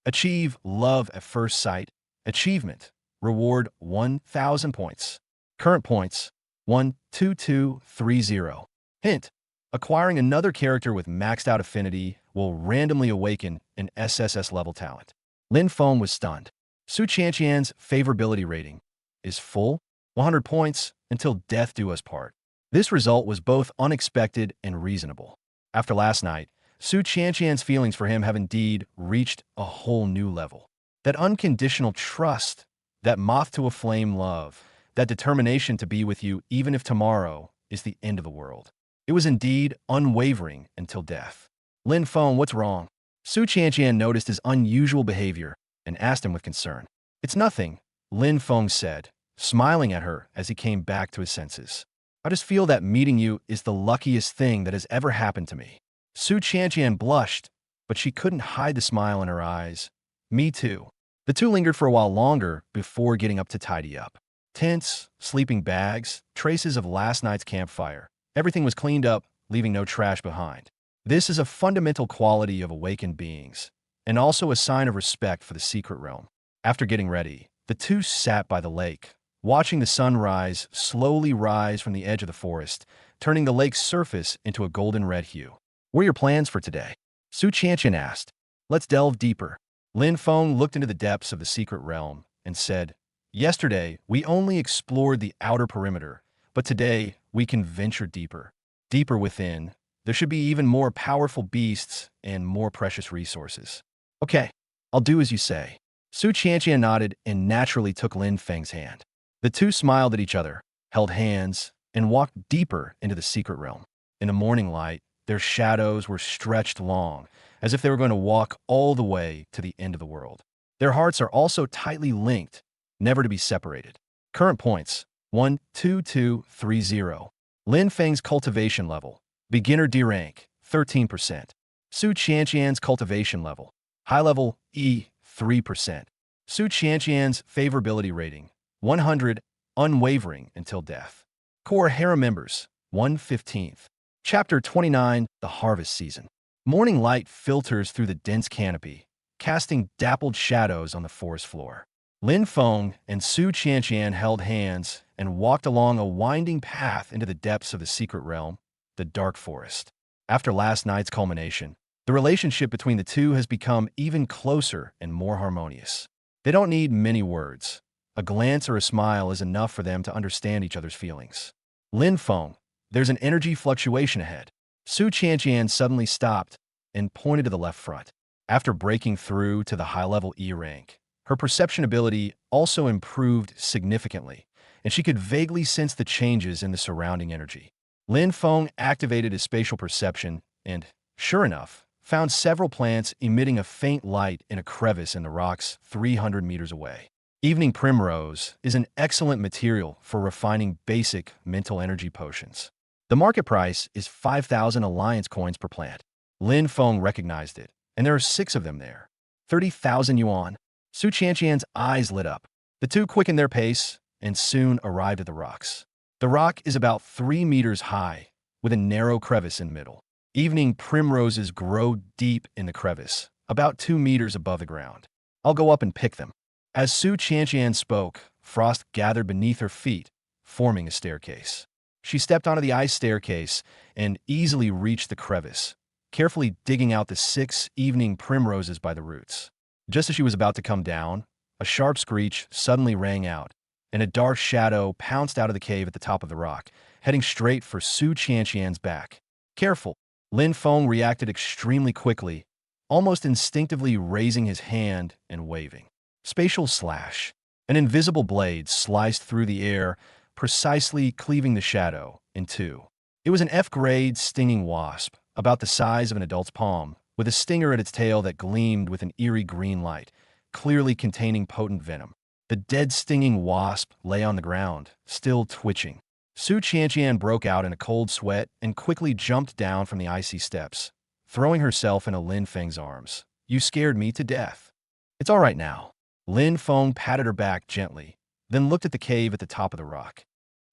Achieve love at first sight. Achievement. Reward 1,000 points. Current points 12230. Hint. Acquiring another character with maxed out affinity will randomly awaken an SSS level talent. Lin Feng was stunned. Su Qianqian's favorability rating is full, 100 points until death do us part. This result was both unexpected and reasonable. After last night, Su Qianqian's feelings for him have indeed reached a whole new level. That unconditional trust, that moth-to-a-flame love, that determination to be with you even if tomorrow is the end of the world. It was indeed unwavering until death. Lin Feng, what's wrong? Su Qianqian noticed his unusual behavior and asked him with concern. It's nothing, Lin Feng said, smiling at her as he came back to his senses. I just feel that meeting you is the luckiest thing that has ever happened to me. Su Qianqian blushed, but she couldn't hide the smile in her eyes. Me too. The two lingered for a while longer before getting up to tidy up. Tents, sleeping bags, traces of last night's campfire. Everything was cleaned up, leaving no trash behind. This is a fundamental quality of awakened beings, and also a sign of respect for the secret realm. After getting ready, the two sat by the lake, watching the sunrise slowly rise from the edge of the forest, turning the lake's surface into a golden red hue. What are your plans for today? Su Qianqian asked. Let's delve deeper. Lin Feng looked into the depths of the secret realm and said, yesterday, we only explored the outer perimeter, but today we can venture deeper. Deeper within, there should be even more powerful beasts and more precious resources. Okay, I'll do as you say. Su Qianqian nodded and naturally took Lin Feng's hand. The two smiled at each other, held hands, and walked deeper into the secret realm. In the morning light, their shadows were stretched long, as if they were going to walk all the way to the end of the world. Their hearts are also tightly linked, never to be separated. Current points, 12230. Lin Feng's cultivation level, beginner D rank, 13%. Su Qianqian's cultivation level, high level E, 3%. Su Qianqian's favorability rating, 100, unwavering until death. Core harem members, 1/15. Chapter 29, The Harvest Season. Morning light filters through the dense canopy, casting dappled shadows on the forest floor. Lin Feng and Su Qianqian held hands and walked along a winding path into the depths of the secret realm, the dark forest. After last night's culmination, the relationship between the two has become even closer and more harmonious. They don't need many words. A glance or a smile is enough for them to understand each other's feelings. Lin Feng, there's an energy fluctuation ahead. Su Qianqian suddenly stopped and pointed to the left front. After breaking through to the high-level E rank, her perception ability also improved significantly, and she could vaguely sense the changes in the surrounding energy. Lin Feng activated his spatial perception and, sure enough, found several plants emitting a faint light in a crevice in the rocks 300 meters away. Evening primrose is an excellent material for refining basic mental energy potions. The market price is 5,000 alliance coins per plant. Lin Feng recognized it, and there are 6 of them there. 30,000 yuan. Su Qianqian's eyes lit up. The two quickened their pace and soon arrived at the rocks. The rock is about 3 meters high, with a narrow crevice in the middle. Evening primroses grow deep in the crevice, about 2 meters above the ground. I'll go up and pick them. As Su Qianqian spoke, frost gathered beneath her feet, forming a staircase. She stepped onto the ice staircase and easily reached the crevice, carefully digging out the 6 evening primroses by the roots. Just as she was about to come down, a sharp screech suddenly rang out, and a dark shadow pounced out of the cave at the top of the rock, heading straight for Su Qianqian's back. Careful! Lin Feng reacted extremely quickly, almost instinctively raising his hand and waving. Spatial slash. An invisible blade sliced through the air, precisely cleaving the shadow in two. It was an F-grade stinging wasp, about the size of an adult's palm, with a stinger at its tail that gleamed with an eerie green light, clearly containing potent venom. The dead stinging wasp lay on the ground, still twitching. Su Qianqian broke out in a cold sweat and quickly jumped down from the icy steps, throwing herself into Lin Feng's arms. "You scared me to death. It's all right now." Lin Feng patted her back gently, then looked at the cave at the top of the rock.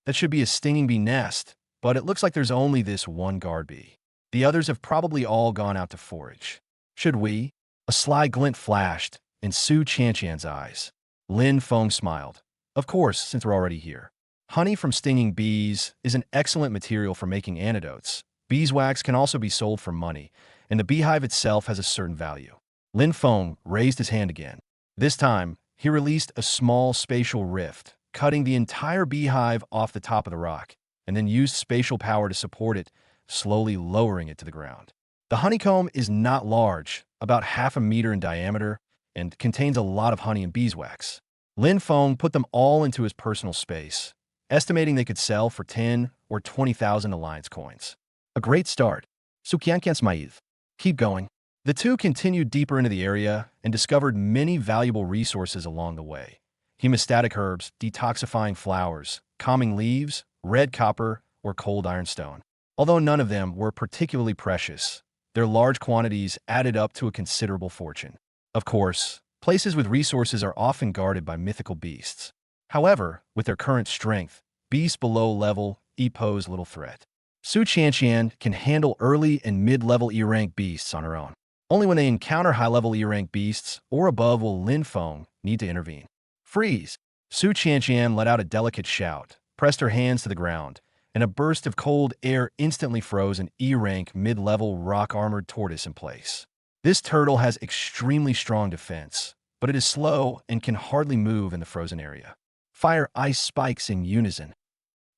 That should be a stinging bee nest, but it looks like there's only this one guard bee. The others have probably all gone out to forage. Should we? A sly glint flashed in Su Qianqian's eyes. Lin Feng smiled. Of course, since we're already here. Honey from stinging bees is an excellent material for making antidotes. Beeswax can also be sold for money, and the beehive itself has a certain value. Lin Feng raised his hand again. This time, he released a small spatial rift, cutting the entire beehive off the top of the rock, and then used spatial power to support it, slowly lowering it to the ground. The honeycomb is not large, about half a meter in diameter, and contains a lot of honey and beeswax. Lin Feng put them all into his personal space, estimating they could sell for 10 or 20,000 alliance coins. A great start. Su Qianqian smiled. Keep going. The two continued deeper into the area and discovered many valuable resources along the way. Hemostatic herbs, detoxifying flowers, calming leaves, red copper, or cold ironstone. Although none of them were particularly precious, their large quantities added up to a considerable fortune. Of course, places with resources are often guarded by mythical beasts. However, with their current strength, beasts below level E pose little threat. Su Qianqian can handle early and mid-level E-rank beasts on her own. Only when they encounter high-level E-rank beasts or above will Lin Feng need to intervene. Freeze! Su Qianqian let out a delicate shout, pressed her hands to the ground, and a burst of cold air instantly froze an E-rank mid-level rock-armored tortoise in place. This turtle has extremely strong defense, but it is slow and can hardly move in the frozen area. Fire ice spikes in unison.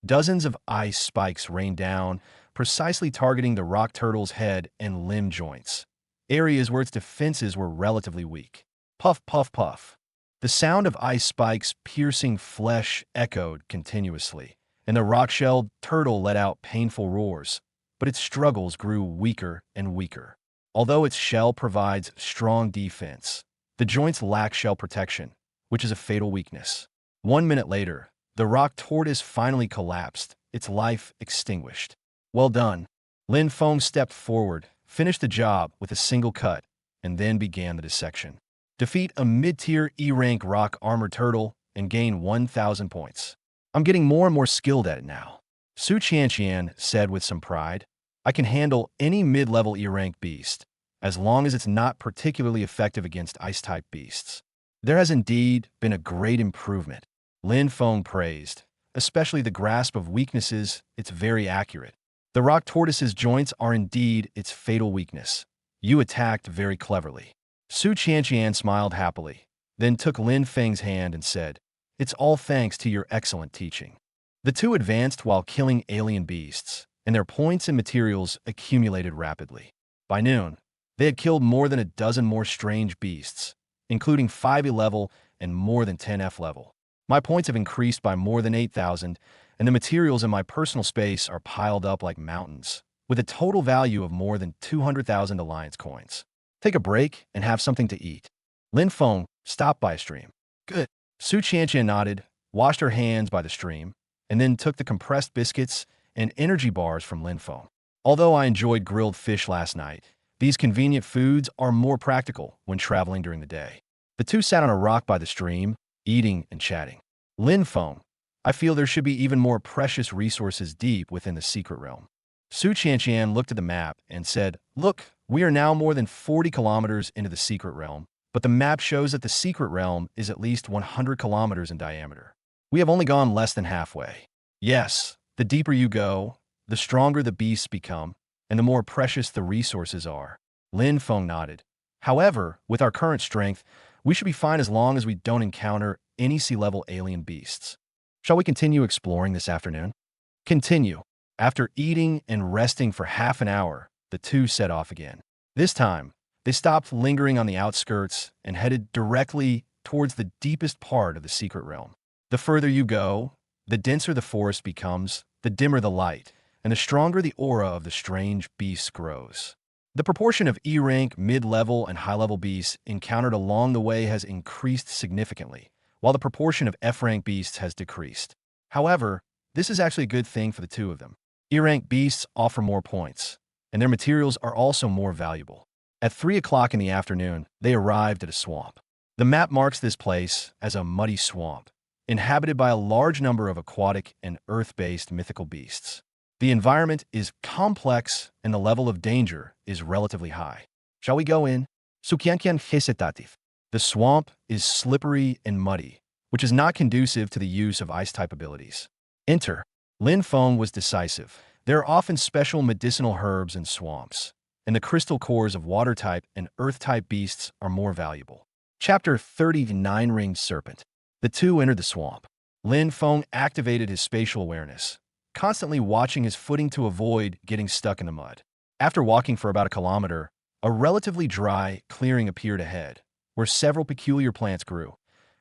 Dozens of ice spikes rained down, precisely targeting the rock turtle's head and limb joints, areas where its defenses were relatively weak. Puff, puff, puff. The sound of ice spikes piercing flesh echoed continuously, and the rock-shelled turtle let out painful roars, but its struggles grew weaker and weaker. Although its shell provides strong defense, the joints lack shell protection, which is a fatal weakness. 1 minute later, the rock tortoise finally collapsed, its life extinguished. Well done. Lin Feng stepped forward, finished the job with a single cut, and then began the dissection. Defeat a mid-tier E-rank rock armored turtle and gain 1,000 points. I'm getting more and more skilled at it now. Su Qianqian said with some pride. I can handle any mid-level E-rank beast, as long as it's not particularly effective against ice-type beasts. There has indeed been a great improvement, Lin Feng praised. Especially the grasp of weaknesses, it's very accurate. The rock tortoise's joints are indeed its fatal weakness. You attacked very cleverly. Su Qianqian smiled happily, then took Lin Feng's hand and said, It's all thanks to your excellent teaching. The two advanced while killing alien beasts, and their points and materials accumulated rapidly. By noon, they had killed more than a dozen more strange beasts, including 5E level and more than 10F level. My points have increased by more than 8,000, and the materials in my personal space are piled up like mountains, with a total value of more than 200,000 alliance coins. Take a break and have something to eat. Lin Feng stopped by a stream. Good. Su Qianqian nodded, washed her hands by the stream, and then took the compressed biscuits and energy bars from Lin Feng. Although I enjoyed grilled fish last night, these convenient foods are more practical when traveling during the day. The two sat on a rock by the stream, eating and chatting. Lin Feng, I feel there should be even more precious resources deep within the secret realm. Su Qianqian looked at the map and said, Look, we are now more than 40 kilometers into the secret realm, but the map shows that the secret realm is at least 100 kilometers in diameter. We have only gone less than halfway. Yes, the deeper you go, the stronger the beasts become, and the more precious the resources are. Lin Feng nodded. However, with our current strength, we should be fine as long as we don't encounter any sea-level alien beasts. Shall we continue exploring this afternoon? Continue. After eating and resting for half an hour, the two set off again. This time, they stopped lingering on the outskirts and headed directly towards the deepest part of the secret realm. The further you go, the denser the forest becomes, the dimmer the light, and the stronger the aura of the strange beasts grows. The proportion of E-rank, mid-level, and high-level beasts encountered along the way has increased significantly, while the proportion of F-rank beasts has decreased. However, this is actually a good thing for the two of them. E-rank beasts offer more points, and their materials are also more valuable. At 3 o'clock in the afternoon, they arrived at a swamp. The map marks this place as a muddy swamp, inhabited by a large number of aquatic and earth-based mythical beasts. The environment is complex and the level of danger is relatively high. Shall we go in? Sukiankian Hesetatif. The swamp is slippery and muddy, which is not conducive to the use of ice-type abilities. Enter. Lin Feng was decisive. There are often special medicinal herbs in swamps, and the crystal cores of water-type and earth-type beasts are more valuable. Chapter 39 Ringed Serpent. The two entered the swamp. Lin Feng activated his spatial awareness, constantly watching his footing to avoid getting stuck in the mud. After walking for about a kilometer, a relatively dry clearing appeared ahead, where several peculiar plants grew,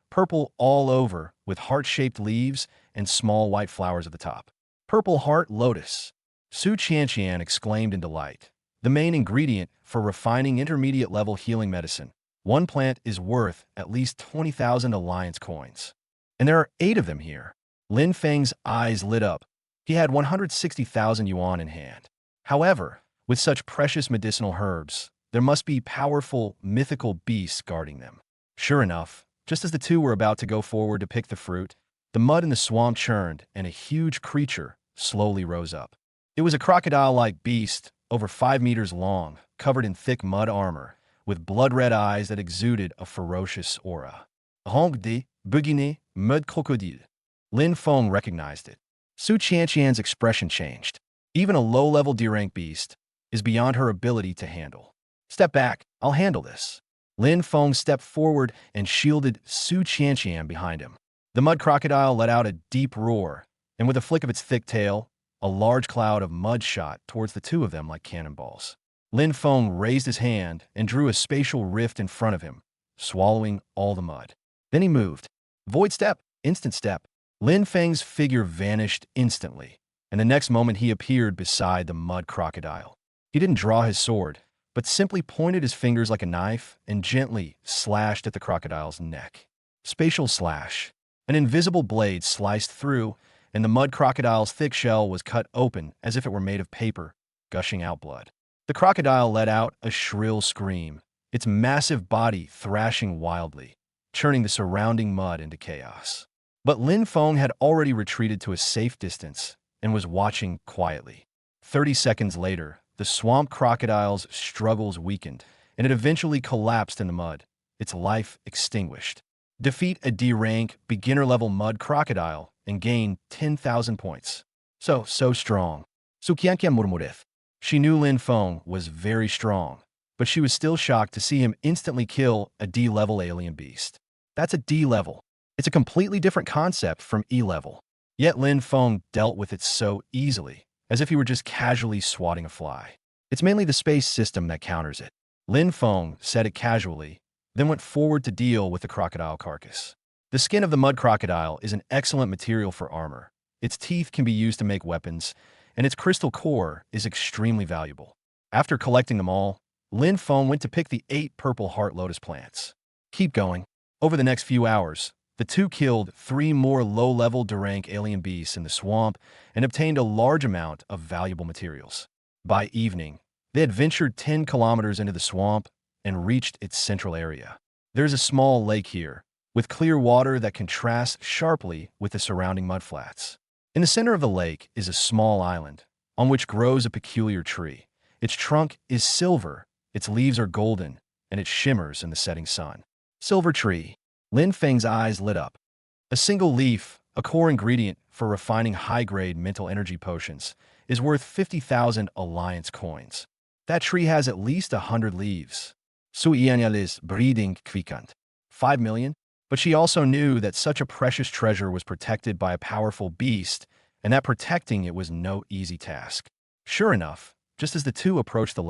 purple all over with heart-shaped leaves and small white flowers at the top. Purple heart lotus. Su Qianqian exclaimed in delight. The main ingredient for refining intermediate-level healing medicine. One plant is worth at least 20,000 alliance coins. And there are 8 of them here. Lin Feng's eyes lit up. He had 160,000 yuan in hand. However, with such precious medicinal herbs, there must be powerful, mythical beasts guarding them. Sure enough, just as the two were about to go forward to pick the fruit, the mud in the swamp churned and a huge creature slowly rose up. It was a crocodile-like beast, over 5 meters long, covered in thick mud armor, with blood-red eyes that exuded a ferocious aura. Honk de Bugine Mud Crocodile. Lin Feng recognized it. Su Qianqian's expression changed. Even a low-level D-rank beast is beyond her ability to handle. Step back, I'll handle this. Lin Feng stepped forward and shielded Su Qianqian behind him. The mud crocodile let out a deep roar, and with a flick of its thick tail, a large cloud of mud shot towards the two of them like cannonballs. Lin Feng raised his hand and drew a spatial rift in front of him, swallowing all the mud. Then he moved. Void step, instant step. Lin Feng's figure vanished instantly, and the next moment he appeared beside the mud crocodile. He didn't draw his sword, but simply pointed his fingers like a knife and gently slashed at the crocodile's neck. Spatial slash. An invisible blade sliced through, and the mud crocodile's thick shell was cut open as if it were made of paper, gushing out blood. The crocodile let out a shrill scream, its massive body thrashing wildly, churning the surrounding mud into chaos. But Lin Feng had already retreated to a safe distance and was watching quietly. 30 seconds later, the swamp crocodile's struggles weakened, and it eventually collapsed in the mud, its life extinguished. Defeat a D-rank, beginner-level mud crocodile and gain 10,000 points. So strong. Sukiankia murmureth. She knew Lin Feng was very strong, but she was still shocked to see him instantly kill a D-level alien beast. That's a D level. It's a completely different concept from E level. Yet Lin Feng dealt with it so easily, as if he were just casually swatting a fly. It's mainly the space system that counters it. Lin Feng said it casually, then went forward to deal with the crocodile carcass. The skin of the mud crocodile is an excellent material for armor. Its teeth can be used to make weapons, and its crystal core is extremely valuable. After collecting them all, Lin Feng went to pick the 8 purple heart lotus plants. Keep going. Over the next few hours, the two killed 3 more low-level D-rank alien beasts in the swamp and obtained a large amount of valuable materials. By evening, they had ventured 10 kilometers into the swamp and reached its central area. There's a small lake here, with clear water that contrasts sharply with the surrounding mudflats. In the center of the lake is a small island, on which grows a peculiar tree. Its trunk is silver, its leaves are golden, and it shimmers in the setting sun. Silver tree. Lin Feng's eyes lit up. A single leaf, a core ingredient for refining high-grade mental energy potions, is worth 50,000 alliance coins. That tree has at least 100 leaves. Suianyal breeding kvikant. 5 million? But she also knew that such a precious treasure was protected by a powerful beast, and that protecting it was no easy task. Sure enough, just as the two approached the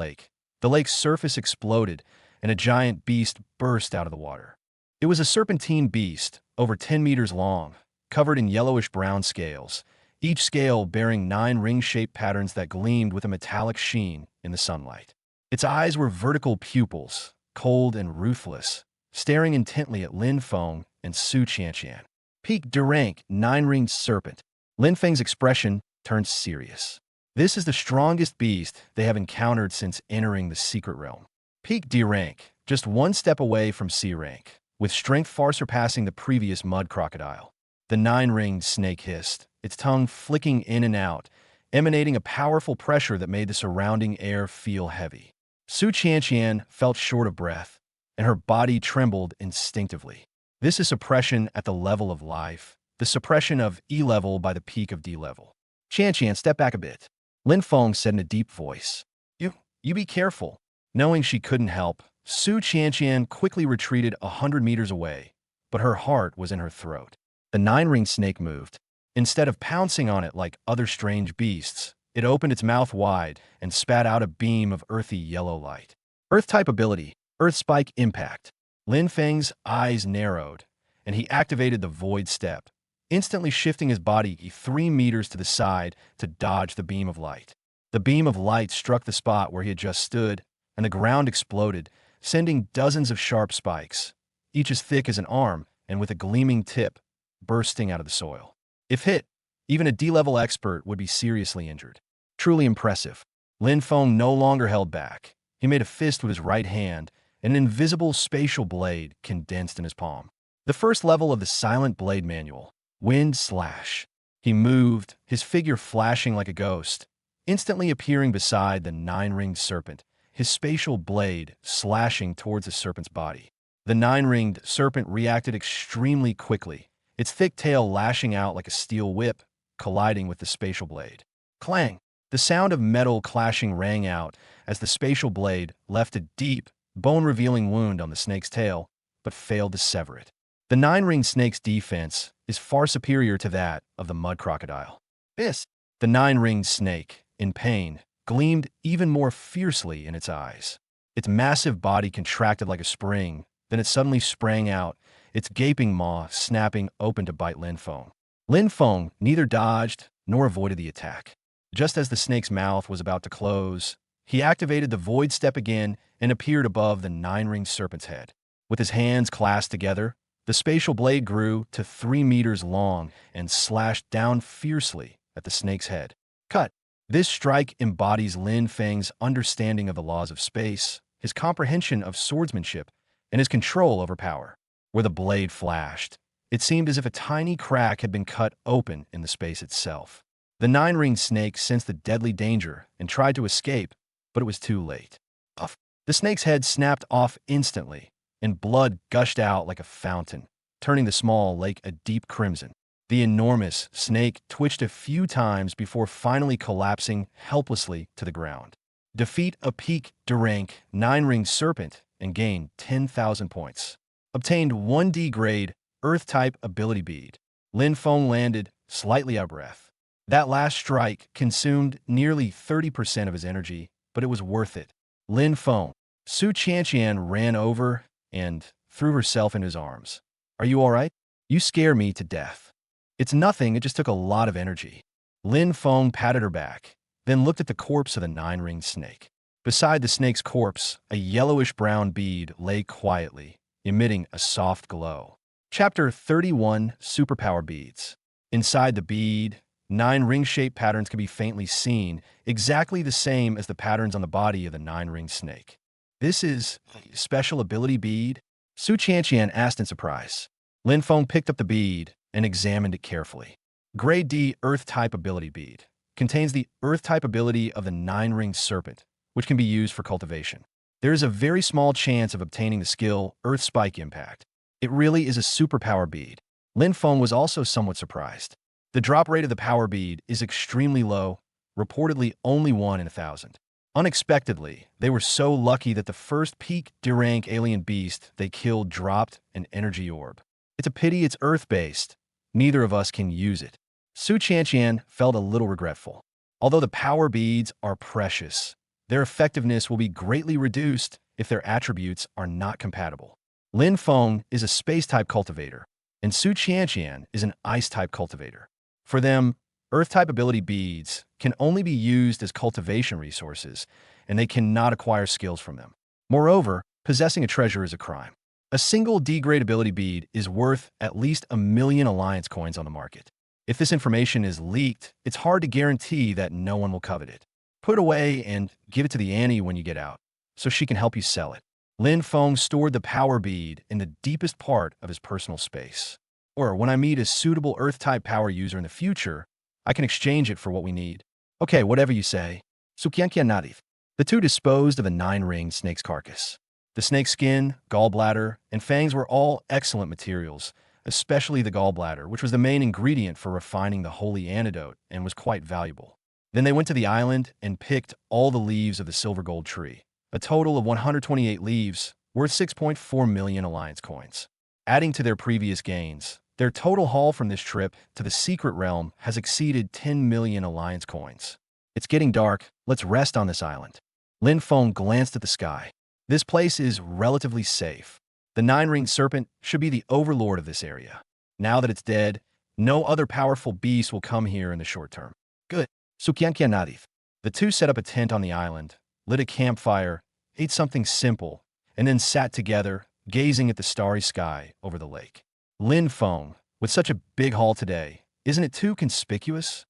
lake's surface exploded, and a giant beast burst out of the water. It was a serpentine beast, over 10 meters long, covered in yellowish-brown scales, each scale bearing 9 ring-shaped patterns that gleamed with a metallic sheen in the sunlight. Its eyes were vertical pupils, cold and ruthless, staring intently at Lin Feng and Su Qianqian. Peak D-rank, 9-ringed serpent. Lin Feng's expression turned serious. This is the strongest beast they have encountered since entering the secret realm. Peak D-rank, just 1 step away from C-rank, with strength far surpassing the previous mud crocodile. The 9-ringed snake hissed, its tongue flicking in and out, emanating a powerful pressure that made the surrounding air feel heavy. Su Qianqian felt short of breath, and her body trembled instinctively. This is suppression at the level of life, the suppression of E level by the peak of D level. Qianqian, step back a bit. Lin Feng said in a deep voice. You be careful. Knowing she couldn't help, Su Qianqian quickly retreated 100 meters away, but her heart was in her throat. The 9-ringed snake moved. Instead of pouncing on it like other strange beasts, it opened its mouth wide and spat out a beam of earthy yellow light. Earth-type ability, Earth Spike Impact. Lin Feng's eyes narrowed, and he activated the Void Step, instantly shifting his body 3 meters to the side to dodge the beam of light. The beam of light struck the spot where he had just stood, and the ground exploded, sending dozens of sharp spikes, each as thick as an arm and with a gleaming tip, bursting out of the soil. If hit, even a D-level expert would be seriously injured. Truly impressive. Lin Feng no longer held back. He made a fist with his right hand, and an invisible spatial blade condensed in his palm. The first level of the Silent Blade Manual, Wind Slash. He moved, his figure flashing like a ghost, instantly appearing beside the 9-ringed serpent, his spatial blade slashing towards the serpent's body. The 9-ringed serpent reacted extremely quickly, its thick tail lashing out like a steel whip, colliding with the spatial blade. Clang! The sound of metal clashing rang out as the spatial blade left a deep, bone-revealing wound on the snake's tail, but failed to sever it. The 9-ringed snake's defense is far superior to that of the mud crocodile. The 9-ringed snake, in pain, gleamed even more fiercely in its eyes. Its massive body contracted like a spring, then it suddenly sprang out, its gaping maw snapping open to bite Lin Feng. Lin Feng neither dodged nor avoided the attack. Just as the snake's mouth was about to close, he activated the Void Step again and appeared above the 9-ringed serpent's head. With his hands clasped together, the spatial blade grew to 3 meters long and slashed down fiercely at the snake's head. Cut! This strike embodies Lin Feng's understanding of the laws of space, his comprehension of swordsmanship, and his control over power. Where the blade flashed, it seemed as if a tiny crack had been cut open in the space itself. The nine-ringed snake sensed the deadly danger and tried to escape, but it was too late. Puff. The snake's head snapped off instantly, and blood gushed out like a fountain, turning the small lake a deep crimson. The enormous snake twitched a few times before finally collapsing helplessly to the ground. Defeat a peak de rank 9-ringed serpent and gain 10,000 points. Obtained 1D grade Earth-type ability bead. Lin Feng landed slightly out of breath. That last strike consumed nearly 30% of his energy, but it was worth it. Lin Feng. Su Qianqian ran over and threw herself in his arms. Are you all right? You scare me to death. It's nothing, it just took a lot of energy. Lin Feng patted her back, then looked at the corpse of the nine-ringed snake. Beside the snake's corpse, a yellowish-brown bead lay quietly, emitting a soft glow. Chapter 31 Superpower Beads. Inside the bead, 9 ring-shaped patterns can be faintly seen, exactly the same as the patterns on the body of the nine-ringed snake. This is a special ability bead? Su Qianqian asked in surprise. Lin Feng picked up the bead and examined it carefully. Grade D Earth-type ability bead. Contains the Earth-type ability of the nine-ringed serpent, which can be used for cultivation. There is a very small chance of obtaining the skill Earth Spike Impact. It really is a superpower bead. Lin Feng was also somewhat surprised. The drop rate of the power bead is extremely low, reportedly only 1 in 1,000. Unexpectedly, they were so lucky that the first peak D-rank alien beast they killed dropped an energy orb. It's a pity it's Earth-based. Neither of us can use it. Su Qianqian felt a little regretful. Although the power beads are precious, their effectiveness will be greatly reduced if their attributes are not compatible. Lin Feng is a space-type cultivator, and Su Qianqian is an ice-type cultivator. For them, Earth-type ability beads can only be used as cultivation resources, and they cannot acquire skills from them. Moreover, possessing a treasure is a crime. A single D-grade ability bead is worth at least 1,000,000 alliance coins on the market. If this information is leaked, it's hard to guarantee that no one will covet it. Put it away and give it to the Annie when you get out, so she can help you sell it. Lin Feng stored the power bead in the deepest part of his personal space. Or when I meet a suitable Earth-type power user in the future, I can exchange it for what we need. Okay, whatever you say. Su Qianqian nodded. The two disposed of the 9-ringed snake's carcass. The snake's skin, gallbladder, and fangs were all excellent materials, especially the gallbladder, which was the main ingredient for refining the holy antidote and was quite valuable. Then they went to the island and picked all the leaves of the silver gold tree, a total of 128 leaves, worth 6.4 million alliance coins. Adding to their previous gains, their total haul from this trip to the secret realm has exceeded 10 million alliance coins. It's getting dark, let's rest on this island. Lin Feng glanced at the sky. This place is relatively safe. The 9-ringed serpent should be the overlord of this area. Now that it's dead, no other powerful beast will come here in the short term. Good. Su Qianqian nodded. The two set up a tent on the island, lit a campfire, ate something simple, and then sat together, gazing at the starry sky over the lake. Lin Feng, with such a big haul today, isn't it too conspicuous?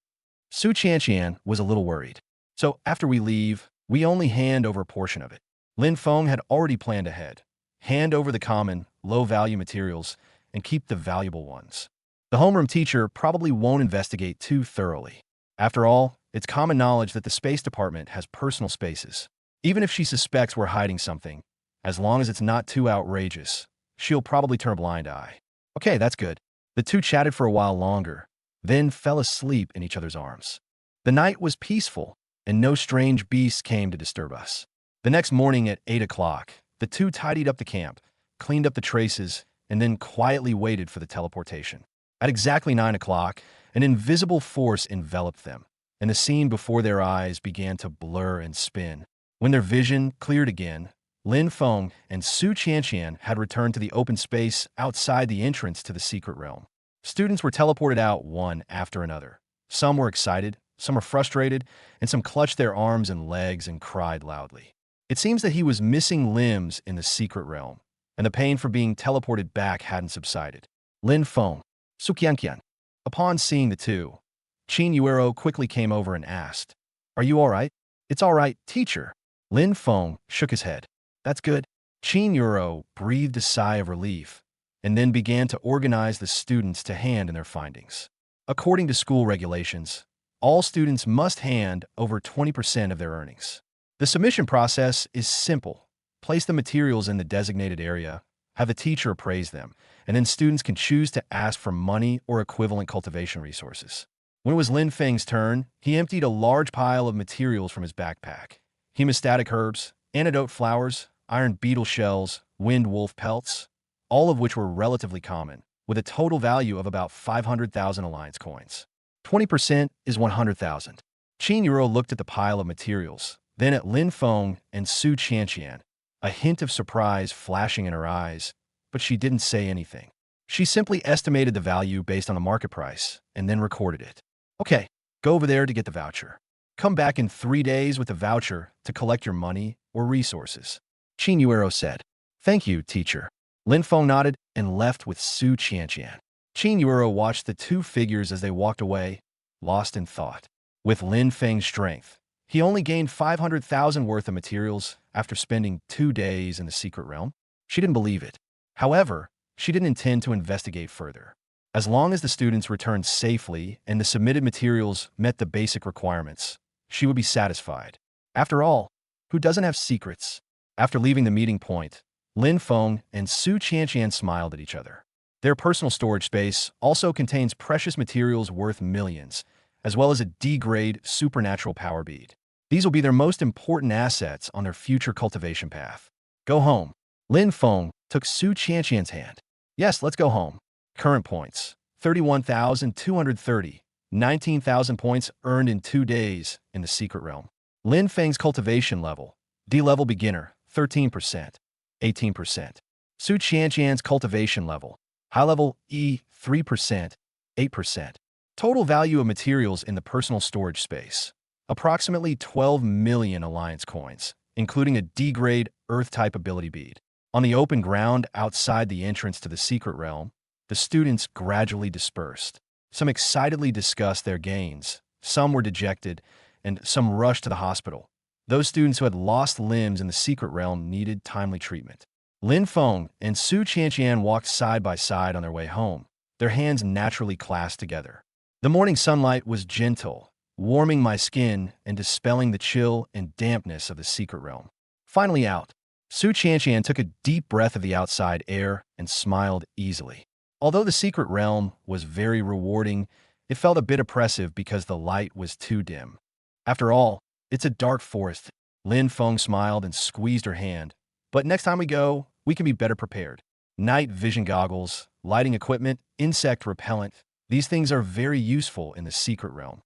Su Qianqian was a little worried. So after we leave, we only hand over a portion of it. Lin Feng had already planned ahead. Hand over the common, low-value materials and keep the valuable ones. The homeroom teacher probably won't investigate too thoroughly. After all, it's common knowledge that the space department has personal spaces. Even if she suspects we're hiding something, as long as it's not too outrageous, she'll probably turn a blind eye. Okay, that's good. The two chatted for a while longer, then fell asleep in each other's arms. The night was peaceful, and no strange beasts came to disturb us. The next morning at 8 o'clock, the two tidied up the camp, cleaned up the traces, and then quietly waited for the teleportation. At exactly 9 o'clock, an invisible force enveloped them, and the scene before their eyes began to blur and spin. When their vision cleared again, Lin Feng and Su Qianqian had returned to the open space outside the entrance to the secret realm. Students were teleported out one after another. Some were excited, some were frustrated, and some clutched their arms and legs and cried loudly. It seems that he was missing limbs in the secret realm, and the pain for being teleported back hadn't subsided. Lin Feng, Su Qianqian. Upon seeing the two, Qin Yuero quickly came over and asked, "Are you all right?" "It's all right, teacher." Lin Feng shook his head. "That's good." Qin Yuero breathed a sigh of relief, and then began to organize the students to hand in their findings. According to school regulations, all students must hand over 20% of their earnings. The submission process is simple. Place the materials in the designated area, have the teacher appraise them, and then students can choose to ask for money or equivalent cultivation resources. When it was Lin Feng's turn, he emptied a large pile of materials from his backpack. Hemostatic herbs, antidote flowers, iron beetle shells, wind wolf pelts, all of which were relatively common, with a total value of about 500,000 alliance coins. 20% is 100,000. Qin Yuro looked at the pile of materials, then at Lin Feng and Su Qianqian, a hint of surprise flashing in her eyes, but she didn't say anything. She simply estimated the value based on the market price and then recorded it. Okay, go over there to get the voucher. Come back in 3 days with the voucher to collect your money or resources. Qin Yuero said. Thank you, teacher. Lin Feng nodded and left with Su Qianqian. Qin Yuero watched the two figures as they walked away, lost in thought. With Lin Feng's strength, he only gained 500,000 worth of materials after spending 2 days in the secret realm. She didn't believe it. However, she didn't intend to investigate further. As long as the students returned safely and the submitted materials met the basic requirements, she would be satisfied. After all, who doesn't have secrets? After leaving the meeting point, Lin Feng and Su Qianqian smiled at each other. Their personal storage space also contains precious materials worth millions, as well as a D-grade supernatural power bead. These will be their most important assets on their future cultivation path. Go home. Lin Feng took Su Qianqian's hand. Yes, let's go home. Current points, 31,230, 19,000 points earned in 2 days in the secret realm. Lin Feng's cultivation level, D-level beginner, 13%, 18%. Su Qianqian's cultivation level, high level E, 3%, 8%. Total value of materials in the personal storage space, approximately 12 million alliance coins, including a D-grade Earth-type ability bead. On the open ground outside the entrance to the secret realm, the students gradually dispersed. Some excitedly discussed their gains, some were dejected, and some rushed to the hospital. Those students who had lost limbs in the secret realm needed timely treatment. Lin Feng and Su Qianqian walked side by side on their way home, their hands naturally clasped together. The morning sunlight was gentle, warming my skin and dispelling the chill and dampness of the secret realm. Finally out, Su Qianqian took a deep breath of the outside air and smiled easily. Although the secret realm was very rewarding, it felt a bit oppressive because the light was too dim. After all, it's a dark forest. Lin Feng smiled and squeezed her hand. But next time we go, we can be better prepared. Night vision goggles, lighting equipment, insect repellent. These things are very useful in the secret realm.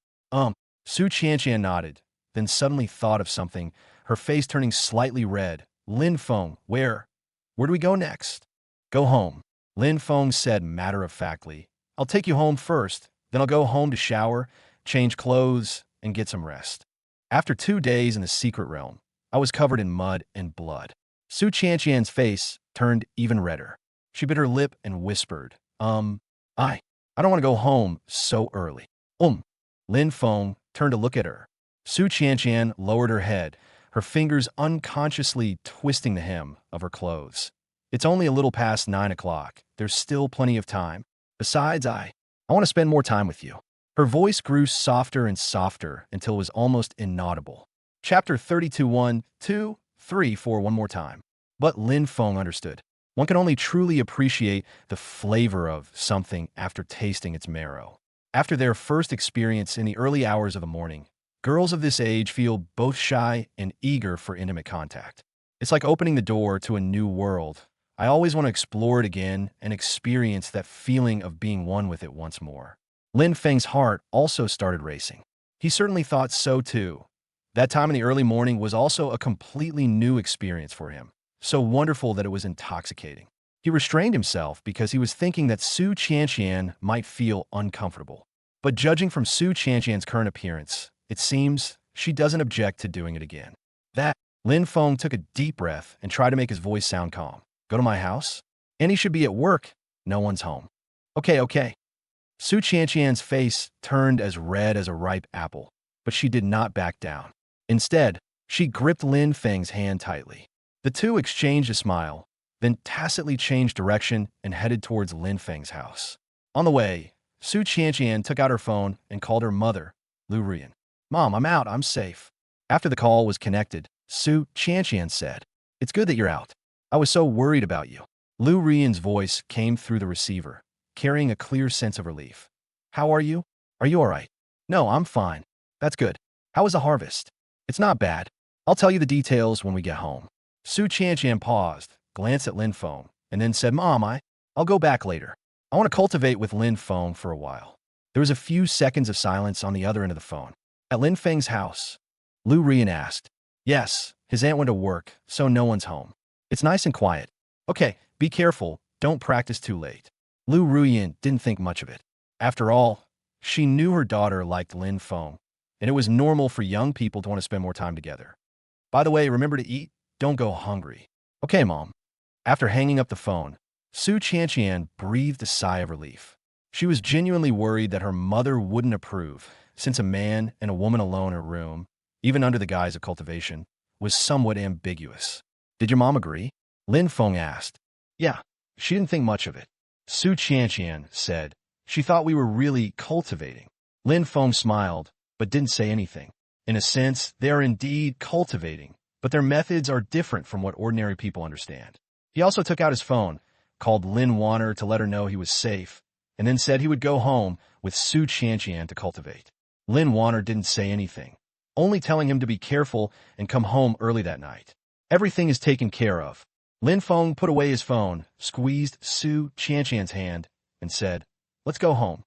Su Qianqian nodded, then suddenly thought of something, her face turning slightly red. Lin Feng, where do we go next? Go home. Lin Feng said matter-of-factly. I'll take you home first, then I'll go home to shower, change clothes, and get some rest. After 2 days in the secret realm, I was covered in mud and blood. Su Qianqian's face turned even redder. She bit her lip and whispered, I don't want to go home so early. Lin Feng turned to look at her. Su Qianqian lowered her head, her fingers unconsciously twisting the hem of her clothes. It's only a little past 9 o'clock. There's still plenty of time. Besides, I want to spend more time with you. Her voice grew softer and softer until it was almost inaudible. Chapter 32 1, 2, 3, 4 one more time. But Lin Feng understood. One can only truly appreciate the flavor of something after tasting its marrow. After their first experience in the early hours of the morning, girls of this age feel both shy and eager for intimate contact. It's like opening the door to a new world. I always want to explore it again and experience that feeling of being one with it once more. Lin Feng's heart also started racing. He certainly thought so too. That time in the early morning was also a completely new experience for him, so wonderful that it was intoxicating. He restrained himself because he was thinking that Su Qianqian might feel uncomfortable. But judging from Su Qianqian's current appearance, it seems she doesn't object to doing it again. Lin Feng took a deep breath and tried to make his voice sound calm. Go to my house? And he should be at work. No one's home. Okay. Su Qianqian's face turned as red as a ripe apple, but she did not back down. Instead, she gripped Lin Feng's hand tightly. The two exchanged a smile, then tacitly changed direction and headed towards Lin Feng's house. On the way, Su Qianqian took out her phone and called her mother, Lu Rian. Mom, I'm out. I'm safe. After the call was connected, Su Chanchian said, It's good that you're out. I was so worried about you. Lu Rian's voice came through the receiver, carrying a clear sense of relief. How are you? Are you all right? No, I'm fine. That's good. How was the harvest? It's not bad. I'll tell you the details when we get home. Su Chanchian paused, glanced at Lin Feng, and then said, Mom, I'll go back later. I want to cultivate with Lin Feng for a while. There was a few seconds of silence on the other end of the phone. At Lin Feng's house, Lu Rian asked. Yes, his aunt went to work, so no one's home. It's nice and quiet. Okay, be careful. Don't practice too late. Lu Rian didn't think much of it. After all, she knew her daughter liked Lin Feng, and it was normal for young people to want to spend more time together. By the way, remember to eat. Don't go hungry. Okay, Mom. After hanging up the phone, Su Chanchian breathed a sigh of relief. She was genuinely worried that her mother wouldn't approve, since a man and a woman alone in a room, even under the guise of cultivation, was somewhat ambiguous. Did your mom agree? Lin Feng asked. Yeah, she didn't think much of it. Su Chanchian said. She thought we were really cultivating. Lin Feng smiled, but didn't say anything. In a sense, they are indeed cultivating, but their methods are different from what ordinary people understand. He also took out his phone, called Lin Wanner to let her know he was safe, and then said he would go home with Su Chanchian to cultivate. Lin Wanner didn't say anything, only telling him to be careful and come home early that night. Everything is taken care of. Lin Feng put away his phone, squeezed Su Chanchian's hand, and said, Let's go home.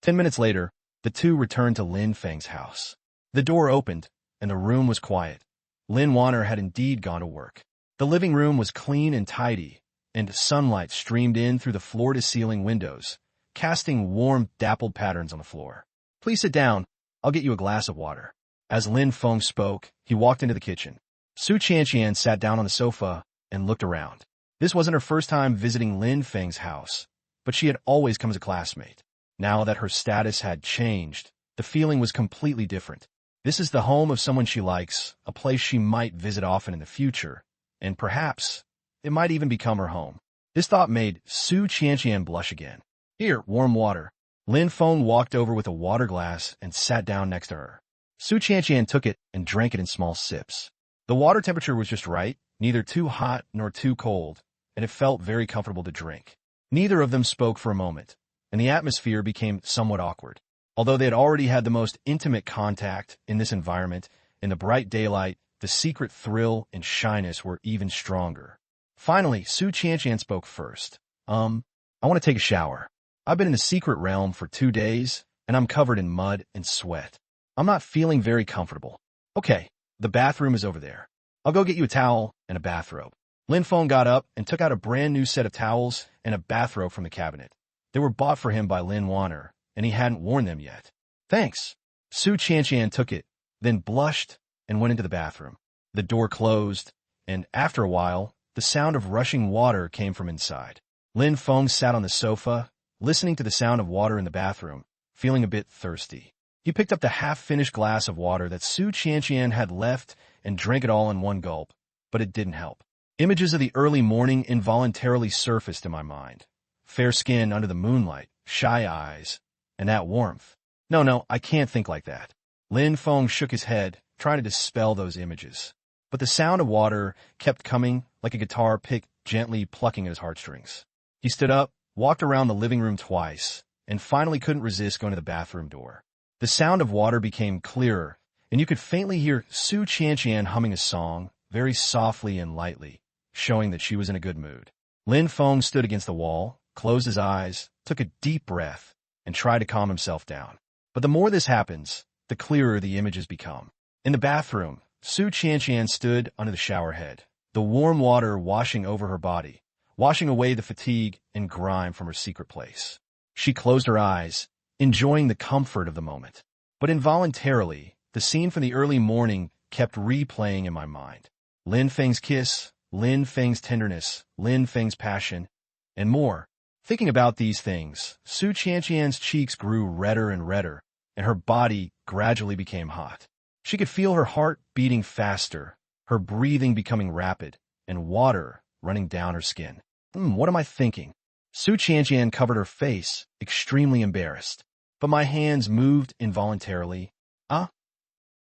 10 minutes later, the two returned to Lin Feng's house. The door opened, and the room was quiet. Lin Wanner had indeed gone to work. The living room was clean and tidy, and sunlight streamed in through the floor-to-ceiling windows, casting warm, dappled patterns on the floor. Please sit down. I'll get you a glass of water. As Lin Feng spoke, he walked into the kitchen. Su Chanchian sat down on the sofa and looked around. This wasn't her first time visiting Lin Feng's house, but she had always come as a classmate. Now that her status had changed, the feeling was completely different. This is the home of someone she likes, a place she might visit often in the future, and perhaps it might even become her home. This thought made Su Chanchian blush again. Here, warm water. Lin Feng walked over with a water glass and sat down next to her. Su Chanchian took it and drank it in small sips. The water temperature was just right, neither too hot nor too cold, and it felt very comfortable to drink. Neither of them spoke for a moment, and the atmosphere became somewhat awkward. Although they had already had the most intimate contact in this environment, in the bright daylight, the secret thrill and shyness were even stronger. Finally, Su Chanchian spoke first. I want to take a shower. I've been in the secret realm for 2 days, and I'm covered in mud and sweat. I'm not feeling very comfortable. Okay, the bathroom is over there. I'll go get you a towel and a bathrobe. Lin Feng got up and took out a brand new set of towels and a bathrobe from the cabinet. They were bought for him by Lin Wanner, and he hadn't worn them yet. Thanks. Su Chanchian took it, then blushed and went into the bathroom. The door closed, and after a while, the sound of rushing water came from inside. Lin Feng sat on the sofa, listening to the sound of water in the bathroom, feeling a bit thirsty. He picked up the half-finished glass of water that Su Chanchian had left and drank it all in one gulp, but it didn't help. Images of the early morning involuntarily surfaced in my mind. Fair skin under the moonlight, shy eyes, and that warmth. No, I can't think like that. Lin Feng shook his head, trying to dispel those images. But the sound of water kept coming like a guitar pick gently plucking at his heartstrings. He stood up, walked around the living room twice, and finally couldn't resist going to the bathroom door. The sound of water became clearer, and you could faintly hear Su Chanchian humming a song, very softly and lightly, showing that she was in a good mood. Lin Feng stood against the wall, closed his eyes, took a deep breath, and tried to calm himself down. But the more this happens, the clearer the images become. In the bathroom, Su Chanchian stood under the shower head, the warm water washing over her body, washing away the fatigue and grime from her secret place. She closed her eyes, enjoying the comfort of the moment. But involuntarily, the scene from the early morning kept replaying in my mind. Lin Feng's kiss, Lin Feng's tenderness, Lin Feng's passion, and more. Thinking about these things, Su Chanchian's cheeks grew redder and redder, and her body gradually became hot. She could feel her heart beating faster, her breathing becoming rapid, and water running down her skin. What am I thinking? Su Chanchian covered her face, extremely embarrassed. But my hands moved involuntarily, Ah?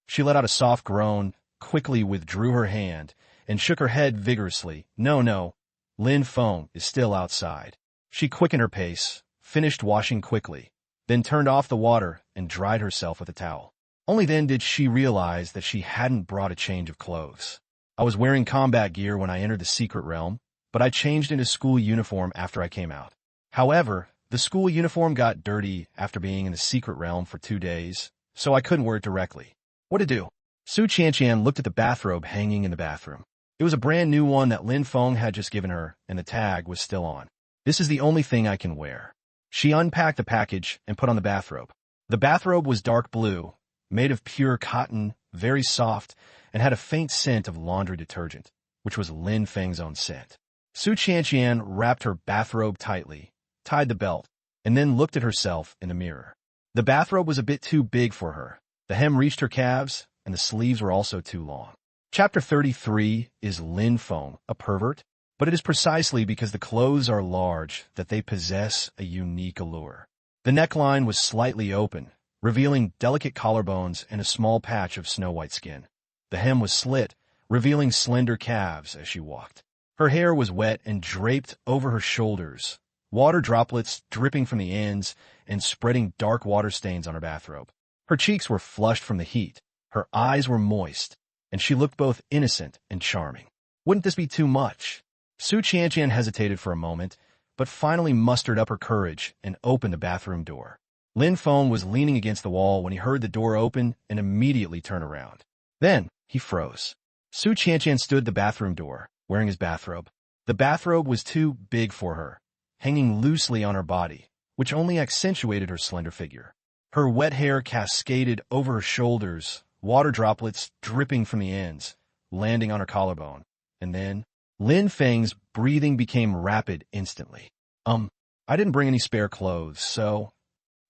She let out a soft groan, quickly withdrew her hand, and shook her head vigorously. No, no. Lin Feng is still outside. She quickened her pace, finished washing quickly, then turned off the water and dried herself with a towel. Only then did she realize that she hadn't brought a change of clothes. I was wearing combat gear when I entered the secret realm, but I changed into school uniform after I came out. However, the school uniform got dirty after being in the secret realm for 2 days, so I couldn't wear it directly. What to do? Su Qianqian looked at the bathrobe hanging in the bathroom. It was a brand new one that Lin Feng had just given her, and the tag was still on. This is the only thing I can wear. She unpacked the package and put on the bathrobe. The bathrobe was dark blue, made of pure cotton, very soft, and had a faint scent of laundry detergent, which was Lin Feng's own scent. Su Qianqian wrapped her bathrobe tightly, tied the belt, and then looked at herself in the mirror. The bathrobe was a bit too big for her. The hem reached her calves, and the sleeves were also too long. Chapter 33 is Lin Feng, a pervert? But it is precisely because the clothes are large that they possess a unique allure. The neckline was slightly open, revealing delicate collarbones and a small patch of snow-white skin. The hem was slit, revealing slender calves as she walked. Her hair was wet and draped over her shoulders, water droplets dripping from the ends and spreading dark water stains on her bathrobe. Her cheeks were flushed from the heat, her eyes were moist, and she looked both innocent and charming. Wouldn't this be too much? Su Qianqian hesitated for a moment, but finally mustered up her courage and opened the bathroom door. Lin Feng was leaning against the wall when he heard the door open and immediately turn around. Then, he froze. Su Qianqian stood at the bathroom door, wearing his bathrobe. The bathrobe was too big for her, hanging loosely on her body, which only accentuated her slender figure. Her wet hair cascaded over her shoulders, water droplets dripping from the ends, landing on her collarbone. And then, Lin Feng's breathing became rapid instantly. I didn't bring any spare clothes, so...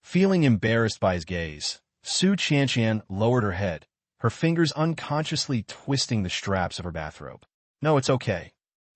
Feeling embarrassed by his gaze, Su Qianqian lowered her head, her fingers unconsciously twisting the straps of her bathrobe. No, it's okay.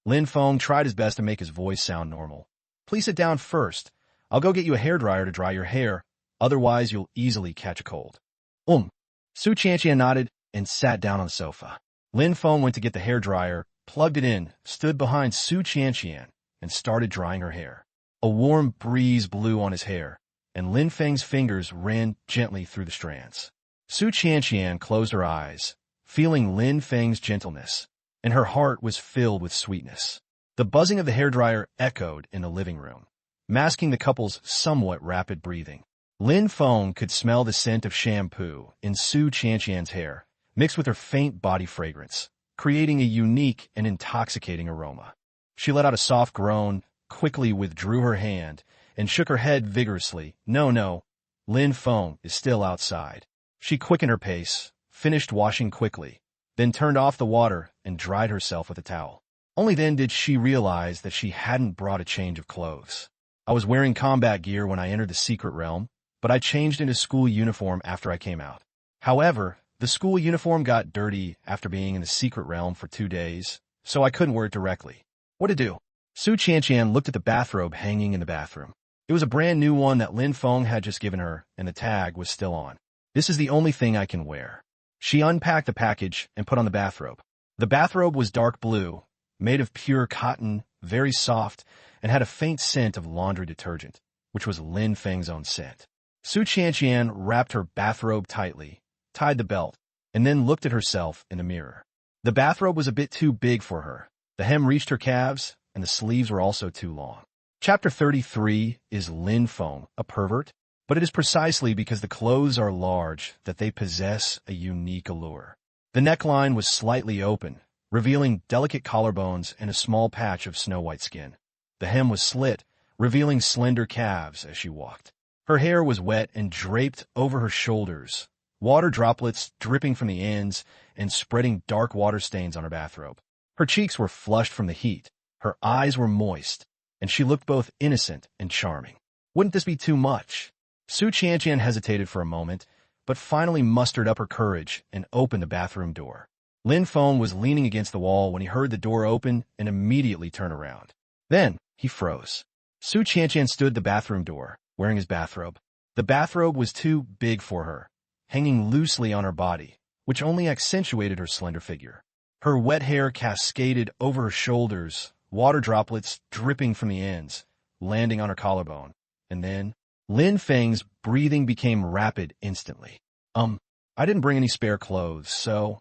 Lin Feng tried his best to make his voice sound normal. Please sit down first. I'll go get you a hairdryer to dry your hair, otherwise you'll easily catch a cold. Su Qianqian nodded and sat down on the sofa. Lin Feng went to get the hairdryer, plugged it in, stood behind Su Qianqian, and started drying her hair. A warm breeze blew on his hair, and Lin Feng's fingers ran gently through the strands. Su Qianqian closed her eyes, feeling Lin Feng's gentleness, and her heart was filled with sweetness. The buzzing of the hairdryer echoed in the living room, masking the couple's somewhat rapid breathing. Lin Feng could smell the scent of shampoo in Su Qianqian's hair, mixed with her faint body fragrance, creating a unique and intoxicating aroma. She let out a soft groan, quickly withdrew her hand, and shook her head vigorously. No, no. Lin Feng is still outside. She quickened her pace, finished washing quickly, then turned off the water and dried herself with a towel. Only then did she realize that she hadn't brought a change of clothes. I was wearing combat gear when I entered the secret realm, but I changed into school uniform after I came out. However, the school uniform got dirty after being in the secret realm for 2 days, so I couldn't wear it directly. What to do? Su Qianqian looked at the bathrobe hanging in the bathroom. It was a brand new one that Lin Feng had just given her, and the tag was still on. This is the only thing I can wear. She unpacked the package and put on the bathrobe. The bathrobe was dark blue, made of pure cotton, very soft, and had a faint scent of laundry detergent, which was Lin Feng's own scent. Su Qianqian wrapped her bathrobe tightly, tied the belt, and then looked at herself in the mirror. The bathrobe was a bit too big for her. The hem reached her calves, and the sleeves were also too long. Chapter 33 is Lin Feng, a pervert? But it is precisely because the clothes are large that they possess a unique allure. The neckline was slightly open, revealing delicate collarbones and a small patch of snow-white skin. The hem was slit, revealing slender calves as she walked. Her hair was wet and draped over her shoulders, water droplets dripping from the ends and spreading dark water stains on her bathrobe. Her cheeks were flushed from the heat, her eyes were moist, and she looked both innocent and charming. Wouldn't this be too much? Su Qianqian hesitated for a moment, but finally mustered up her courage and opened the bathroom door. Lin Feng was leaning against the wall when he heard the door open and immediately turn around. Then, he froze. Su Qianqian stood at the bathroom door, wearing his bathrobe. The bathrobe was too big for her, hanging loosely on her body, which only accentuated her slender figure. Her wet hair cascaded over her shoulders, water droplets dripping from the ends, landing on her collarbone. And then, Lin Feng's breathing became rapid instantly. I didn't bring any spare clothes, so...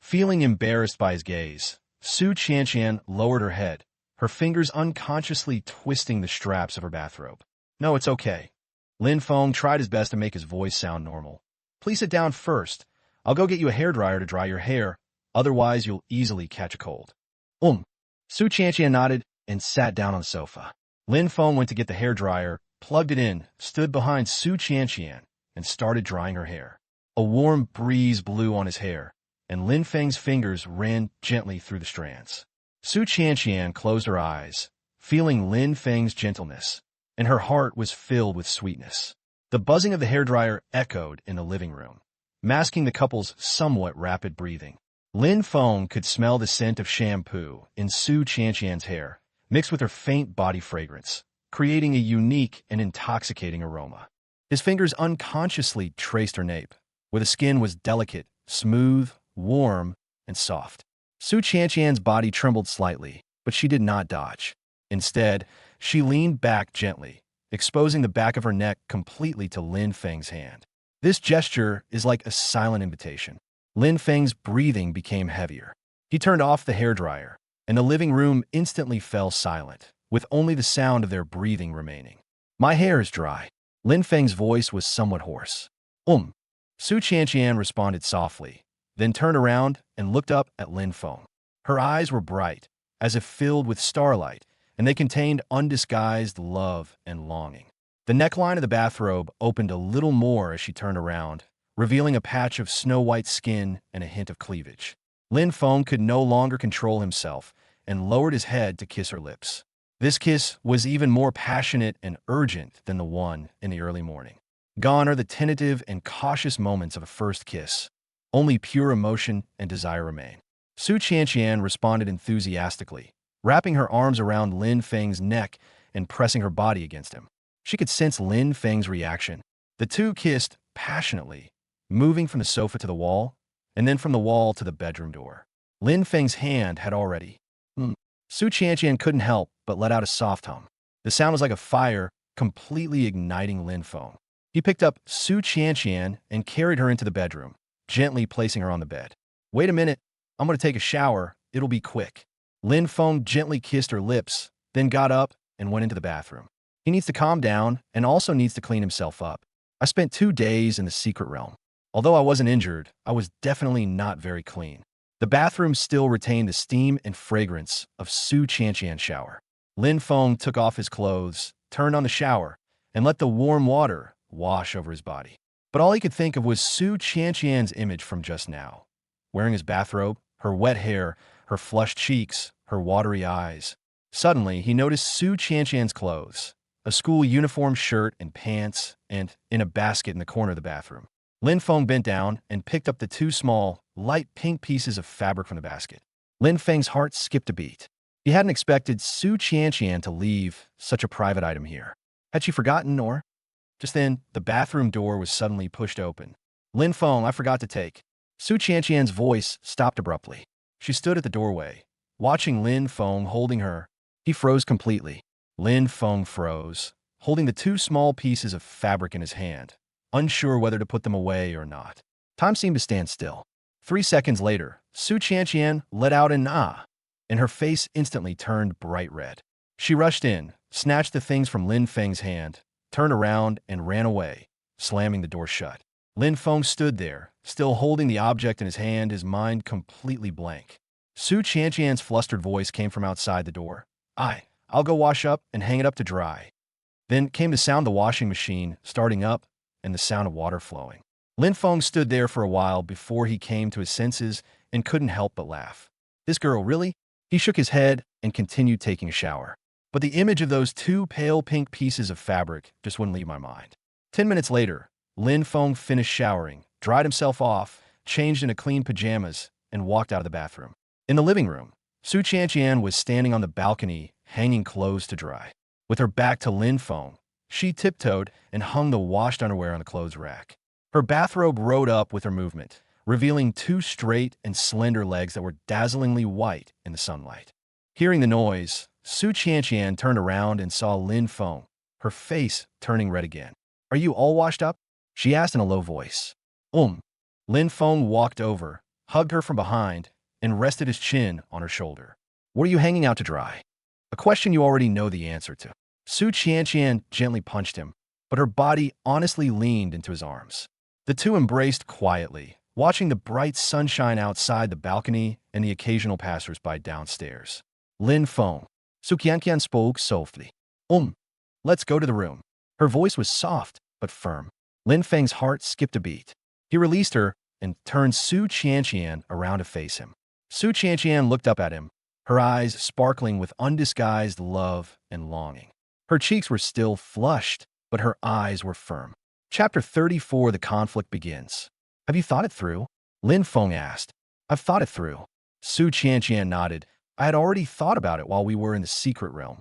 Feeling embarrassed by his gaze, Su Qianqian lowered her head, her fingers unconsciously twisting the straps of her bathrobe. No, it's okay. Lin Feng tried his best to make his voice sound normal. Please sit down first. I'll go get you a hairdryer to dry your hair, otherwise you'll easily catch a cold. Su Qianqian nodded and sat down on the sofa. Lin Feng went to get the hairdryer, plugged it in, stood behind Su Qianqian, and started drying her hair. A warm breeze blew on his hair, and Lin Feng's fingers ran gently through the strands. Su Qianqian closed her eyes, feeling Lin Feng's gentleness, and her heart was filled with sweetness. The buzzing of the hairdryer echoed in the living room, masking the couple's somewhat rapid breathing. Lin Feng could smell the scent of shampoo in Su Qianqian's hair, mixed with her faint body fragrance, creating a unique and intoxicating aroma. His fingers unconsciously traced her nape, where the skin was delicate, smooth, warm, and soft. Su Qianqian's body trembled slightly, but she did not dodge. Instead, she leaned back gently, exposing the back of her neck completely to Lin Feng's hand. This gesture is like a silent invitation. Lin Feng's breathing became heavier. He turned off the hairdryer, and the living room instantly fell silent, with only the sound of their breathing remaining. My hair is dry. Lin Feng's voice was somewhat hoarse. Su Qianqian responded softly, then turned around and looked up at Lin Feng. Her eyes were bright, as if filled with starlight, and they contained undisguised love and longing. The neckline of the bathrobe opened a little more as she turned around, revealing a patch of snow-white skin and a hint of cleavage. Lin Feng could no longer control himself and lowered his head to kiss her lips. This kiss was even more passionate and urgent than the one in the early morning. Gone are the tentative and cautious moments of a first kiss. Only pure emotion and desire remain. Su Qianqian responded enthusiastically, wrapping her arms around Lin Feng's neck and pressing her body against him. She could sense Lin Feng's reaction. The two kissed passionately, moving from the sofa to the wall, and then from the wall to the bedroom door. Lin Feng's hand had already... Su Qianqian couldn't help but let out a soft hum. The sound was like a fire, completely igniting Lin Feng. He picked up Su Qianqian and carried her into the bedroom, gently placing her on the bed. Wait a minute, I'm going to take a shower, it'll be quick. Lin Feng gently kissed her lips, then got up and went into the bathroom. He needs to calm down and also needs to clean himself up. I spent 2 days in the secret realm. Although I wasn't injured, I was definitely not very clean. The bathroom still retained the steam and fragrance of Su Qianqian's shower. Lin Feng took off his clothes, turned on the shower, and let the warm water wash over his body. But all he could think of was Su Qianqian's image from just now. Wearing his bathrobe, her wet hair, her flushed cheeks, her watery eyes. Suddenly, he noticed Su Qianqian's clothes, a school uniform shirt and pants, and in a basket in the corner of the bathroom. Lin Feng bent down and picked up the 2 small, light pink pieces of fabric from the basket. Lin Feng's heart skipped a beat. He hadn't expected Su Qianqian to leave such a private item here. Had she forgotten, or... Just then, the bathroom door was suddenly pushed open. Lin Feng, I forgot to take. Su Qianqian's voice stopped abruptly. She stood at the doorway, watching Lin Feng holding her. He froze completely. Lin Feng froze, holding the 2 small pieces of fabric in his hand, unsure whether to put them away or not. Time seemed to stand still. 3 seconds later, Su Qianqian let out an ah, and her face instantly turned bright red. She rushed in, snatched the things from Lin Feng's hand, turned around, and ran away, slamming the door shut. Lin Feng stood there, still holding the object in his hand, his mind completely blank. Su Qianqian's flustered voice came from outside the door. I'll go wash up and hang it up to dry. Then came the sound of the washing machine starting up and the sound of water flowing. Lin Feng stood there for a while before he came to his senses and couldn't help but laugh. This girl, really? He shook his head and continued taking a shower. But the image of those 2 pale pink pieces of fabric just wouldn't leave my mind. 10 minutes later, Lin Feng finished showering, dried himself off, changed into clean pajamas, and walked out of the bathroom. In the living room, Su Qianqian was standing on the balcony, hanging clothes to dry. With her back to Lin Feng, she tiptoed and hung the washed underwear on the clothes rack. Her bathrobe rode up with her movement, revealing two straight and slender legs that were dazzlingly white in the sunlight. Hearing the noise, Su Qianqian turned around and saw Lin Feng, her face turning red again. "Are you all washed up?" she asked in a low voice. Lin Feng walked over, hugged her from behind, and rested his chin on her shoulder. "What are you hanging out to dry?" A question you already know the answer to. Su Qianqian gently punched him, but her body honestly leaned into his arms. The two embraced quietly, watching the bright sunshine outside the balcony and the occasional passers-by downstairs. Lin Feng. Su Qianqian spoke softly. Let's go to the room." Her voice was soft but firm. Lin Feng's heart skipped a beat. He released her and turned Su Qianqian around to face him. Su Qianqian looked up at him, her eyes sparkling with undisguised love and longing. Her cheeks were still flushed, but her eyes were firm. Chapter 34. The conflict begins. "Have you thought it through?" Lin Feng asked. "I've thought it through." Su Qianqian nodded. "I had already thought about it while we were in the secret realm."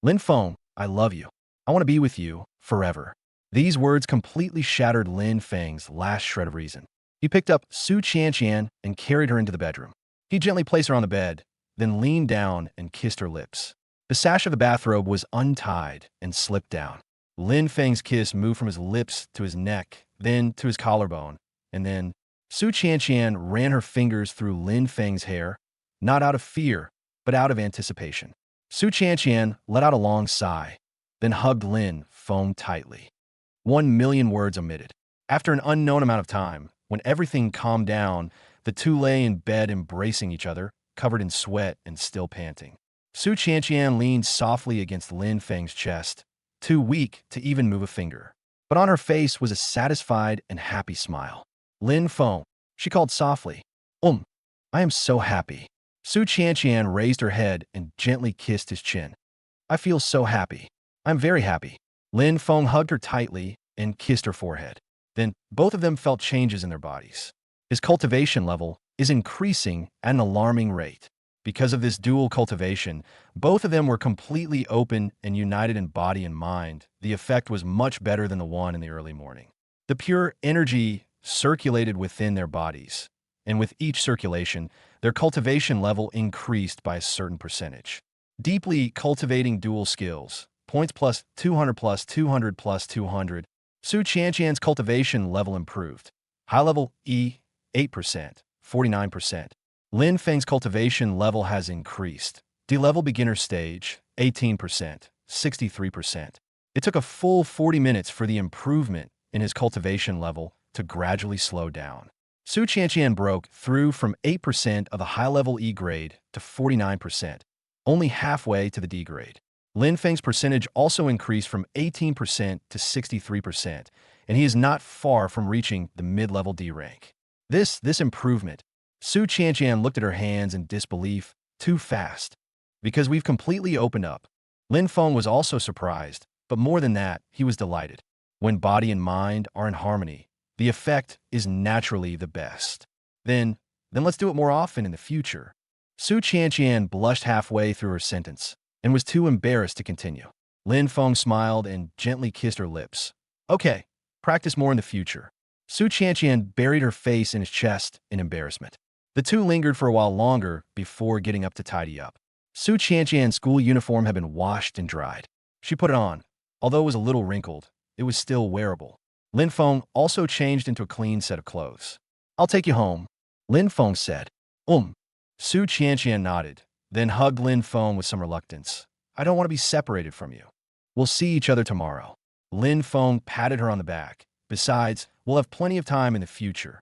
"Lin Feng, I love you. I want to be with you forever." These words completely shattered Lin Feng's last shred of reason. He picked up Su Qianqian and carried her into the bedroom. He gently placed her on the bed, then leaned down and kissed her lips. The sash of the bathrobe was untied and slipped down. Lin Feng's kiss moved from his lips to his neck, then to his collarbone, and then Su Qianqian ran her fingers through Lin Feng's hair, not out of fear, but out of anticipation. Su Qianqian let out a long sigh, then hugged Lin Feng tightly. 1,000,000 words omitted. After an unknown amount of time, when everything calmed down, the two lay in bed embracing each other, covered in sweat and still panting. Su Qianqian leaned softly against Lin Feng's chest, too weak to even move a finger. But on her face was a satisfied and happy smile. "Lin Feng," she called softly. I am so happy." Su Qianqian raised her head and gently kissed his chin. "I feel so happy. I'm very happy." Lin Feng hugged her tightly and kissed her forehead. Then both of them felt changes in their bodies. His cultivation level is increasing at an alarming rate. Because of this dual cultivation, both of them were completely open and united in body and mind. The effect was much better than the one in the early morning. The pure energy circulated within their bodies, and with each circulation, their cultivation level increased by a certain percentage. Deeply cultivating dual skills, points plus 200 plus 200 plus 200. Su Qianqian's cultivation level improved. High level E, 8%, 49%. Lin Feng's cultivation level has increased. D-level beginner stage, 18%, 63%. It took a full 40 minutes for the improvement in his cultivation level to gradually slow down. Su Qianqian broke through from 8% of the high-level E grade to 49%, only halfway to the D grade. Lin Feng's percentage also increased from 18% to 63%, and he is not far from reaching the mid-level D rank. This improvement. Su Qianqian looked at her hands in disbelief. Too fast. Because we've completely opened up. Lin Feng was also surprised, but more than that, he was delighted. When body and mind are in harmony, the effect is naturally the best. Then let's do it more often in the future. Su Qianqian blushed halfway through her sentence and was too embarrassed to continue. Lin Feng smiled and gently kissed her lips. "Okay, practice more in the future." Su Qianqian buried her face in his chest in embarrassment. The two lingered for a while longer before getting up to tidy up. Su Qianqian's school uniform had been washed and dried. She put it on. Although it was a little wrinkled, it was still wearable. Lin Feng also changed into a clean set of clothes. "I'll take you home," Lin Feng said. Su Qianqian nodded, then hugged Lin Feng with some reluctance. "I don't want to be separated from you. We'll see each other tomorrow." Lin Feng patted her on the back. "Besides, we'll have plenty of time in the future."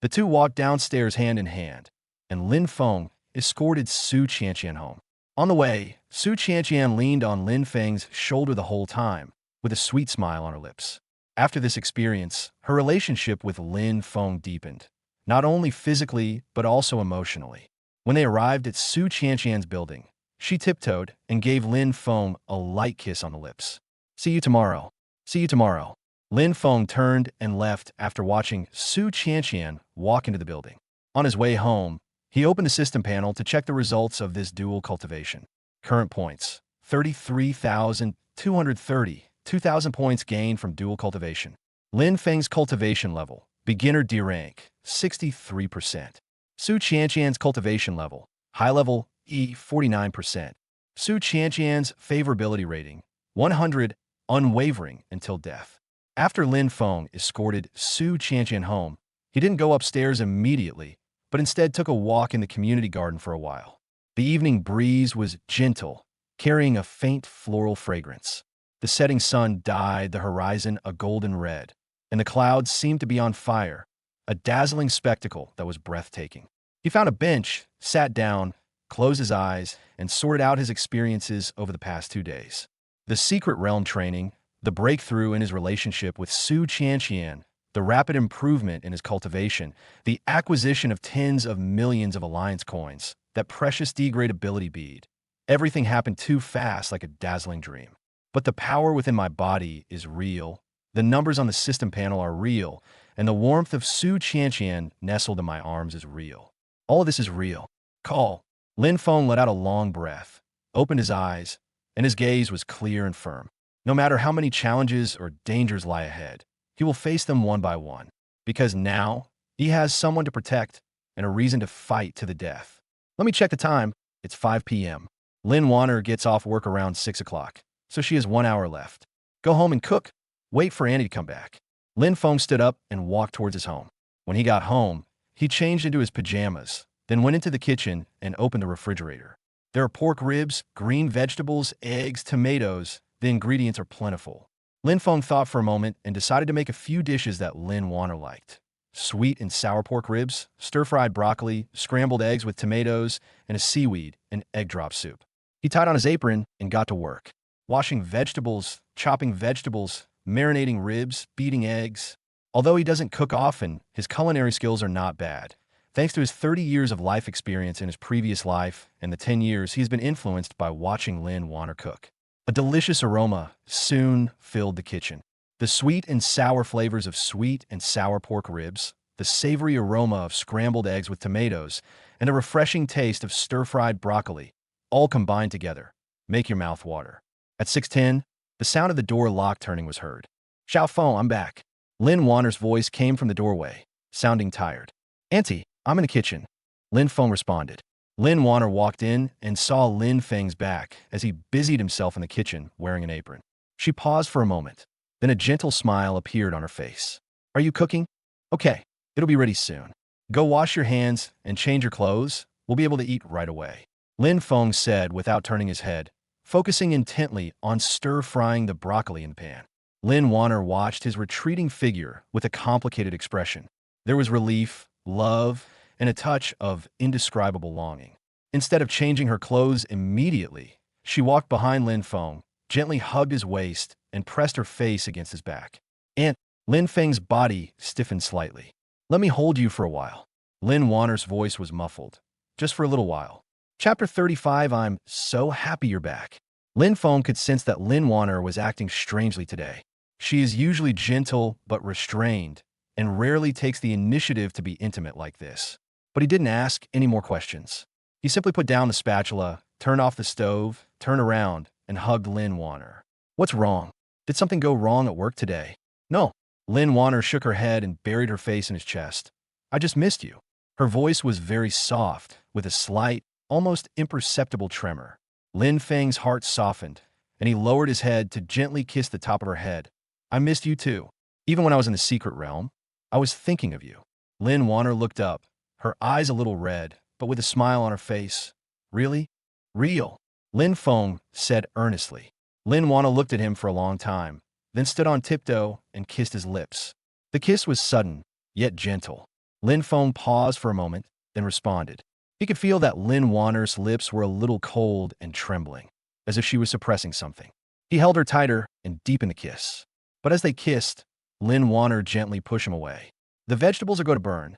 The two walked downstairs hand in hand, and Lin Feng escorted Su Qianqian home. On the way, Su Qianqian leaned on Lin Feng's shoulder the whole time, with a sweet smile on her lips. After this experience, her relationship with Lin Feng deepened, not only physically but also emotionally. When they arrived at Su Qianqian's building, she tiptoed and gave Lin Feng a light kiss on the lips. "See you tomorrow." "See you tomorrow." Lin Feng turned and left after watching Su Qianqian walk into the building. On his way home, he opened the system panel to check the results of this dual cultivation. Current points: 33,230, 2,000 points gained from dual cultivation. Lin Feng's cultivation level, beginner D rank, 63%. Su Qianqian's cultivation level, high level E, 49%. Su Qianqian's favorability rating, 100, unwavering until death. After Lin Feng escorted Su Qianqian home, he didn't go upstairs immediately, but instead took a walk in the community garden for a while. The evening breeze was gentle, carrying a faint floral fragrance. The setting sun dyed the horizon a golden red, and the clouds seemed to be on fire, a dazzling spectacle that was breathtaking. He found a bench, sat down, closed his eyes, and sorted out his experiences over the past 2 days. The secret realm training, the breakthrough in his relationship with Su Qianqian, the rapid improvement in his cultivation, the acquisition of tens of millions of alliance coins, that precious degradability bead. Everything happened too fast, like a dazzling dream. But the power within my body is real. The numbers on the system panel are real, and the warmth of Su Qianqian nestled in my arms is real. All of this is real. Call. Lin Feng let out a long breath, opened his eyes, and his gaze was clear and firm. No matter how many challenges or dangers lie ahead, he will face them one by one, because now he has someone to protect and a reason to fight to the death. Let me check the time. It's 5 p.m. Lin Wanner gets off work around 6 o'clock, so she has 1 hour left. Go home and cook. Wait for Annie to come back. Lin Feng stood up and walked towards his home. When he got home, he changed into his pajamas, then went into the kitchen and opened the refrigerator. There are pork ribs, green vegetables, eggs, tomatoes. The ingredients are plentiful. Lin Feng thought for a moment and decided to make a few dishes that Lin Wanner liked. Sweet and sour pork ribs, stir-fried broccoli, scrambled eggs with tomatoes, and a seaweed and egg drop soup. He tied on his apron and got to work. Washing vegetables, chopping vegetables, marinating ribs, beating eggs. Although he doesn't cook often, his culinary skills are not bad. Thanks to his 30 years of life experience in his previous life and the 10 years he's been influenced by watching Lin Wanner cook. A delicious aroma soon filled the kitchen. The sweet and sour flavors of sweet and sour pork ribs, the savory aroma of scrambled eggs with tomatoes, and a refreshing taste of stir-fried broccoli, all combined together, make your mouth water. At 6:10, the sound of the door lock turning was heard. Xiao Feng, I'm back. Lin Wanner's voice came from the doorway, sounding tired. Auntie, I'm in the kitchen. Lin Feng responded. Lin Wanner walked in and saw Lin Feng's back as he busied himself in the kitchen wearing an apron. She paused for a moment. Then a gentle smile appeared on her face. Are you cooking? Okay, it'll be ready soon. Go wash your hands and change your clothes. We'll be able to eat right away. Lin Feng said without turning his head, focusing intently on stir-frying the broccoli in the pan. Lin Wanner watched his retreating figure with a complicated expression. There was relief, love, and a touch of indescribable longing. Instead of changing her clothes immediately, she walked behind Lin Feng, gently hugged his waist, and pressed her face against his back. Aunt, Lin Feng's body stiffened slightly. Let me hold you for a while. Lin Wanner's voice was muffled. Just for a little while. Chapter 35. I'm so happy you're back. Lin Feng could sense that Lin Wanner was acting strangely today. She is usually gentle but restrained, and rarely takes the initiative to be intimate like this. But he didn't ask any more questions. He simply put down the spatula, turned off the stove, turned around, and hugged Lin Wanner. What's wrong? Did something go wrong at work today? No. Lin Wanner shook her head and buried her face in his chest. I just missed you. Her voice was very soft, with a slight, almost imperceptible tremor. Lin Feng's heart softened, and he lowered his head to gently kiss the top of her head. I missed you too. Even when I was in the secret realm, I was thinking of you. Lin Wanner looked up, her eyes a little red, but with a smile on her face. Really? Real? Lin Feng said earnestly. Lin Wanner looked at him for a long time, then stood on tiptoe and kissed his lips. The kiss was sudden, yet gentle. Lin Feng paused for a moment, then responded. He could feel that Lin Wanner's lips were a little cold and trembling, as if she was suppressing something. He held her tighter and deepened the kiss. But as they kissed, Lin Wanner gently pushed him away. The vegetables are going to burn.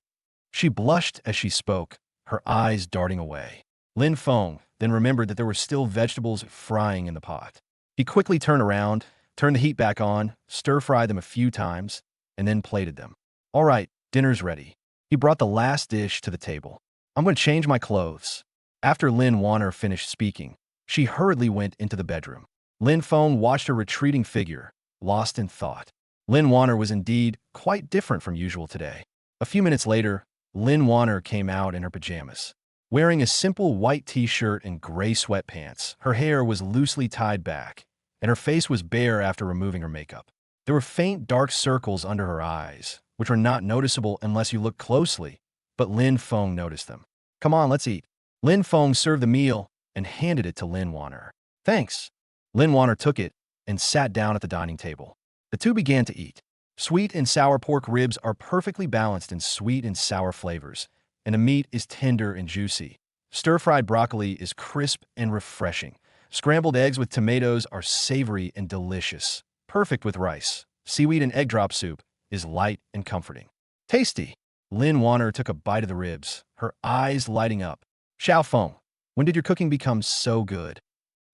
She blushed as she spoke, her eyes darting away. Lin Feng then remembered that there were still vegetables frying in the pot. He quickly turned around, turned the heat back on, stir-fried them a few times, and then plated them. All right, dinner's ready. He brought the last dish to the table. I'm going to change my clothes. After Lin Wanner finished speaking, she hurriedly went into the bedroom. Lin Feng watched her retreating figure, lost in thought. Lin Warner was indeed quite different from usual today. A few minutes later, Lin Warner came out in her pajamas. Wearing a simple white t-shirt and gray sweatpants, her hair was loosely tied back, and her face was bare after removing her makeup. There were faint dark circles under her eyes, which were not noticeable unless you looked closely, but Lin Feng noticed them. "Come on, let's eat." Lin Feng served the meal and handed it to Lin Warner. "Thanks." Lin Warner took it and sat down at the dining table. The two began to eat. Sweet and sour pork ribs are perfectly balanced in sweet and sour flavors, and the meat is tender and juicy. Stir-fried broccoli is crisp and refreshing. Scrambled eggs with tomatoes are savory and delicious, perfect with rice. Seaweed and egg drop soup is light and comforting. Tasty. Lin Warner took a bite of the ribs, her eyes lighting up. "Xiao Feng, when did your cooking become so good?"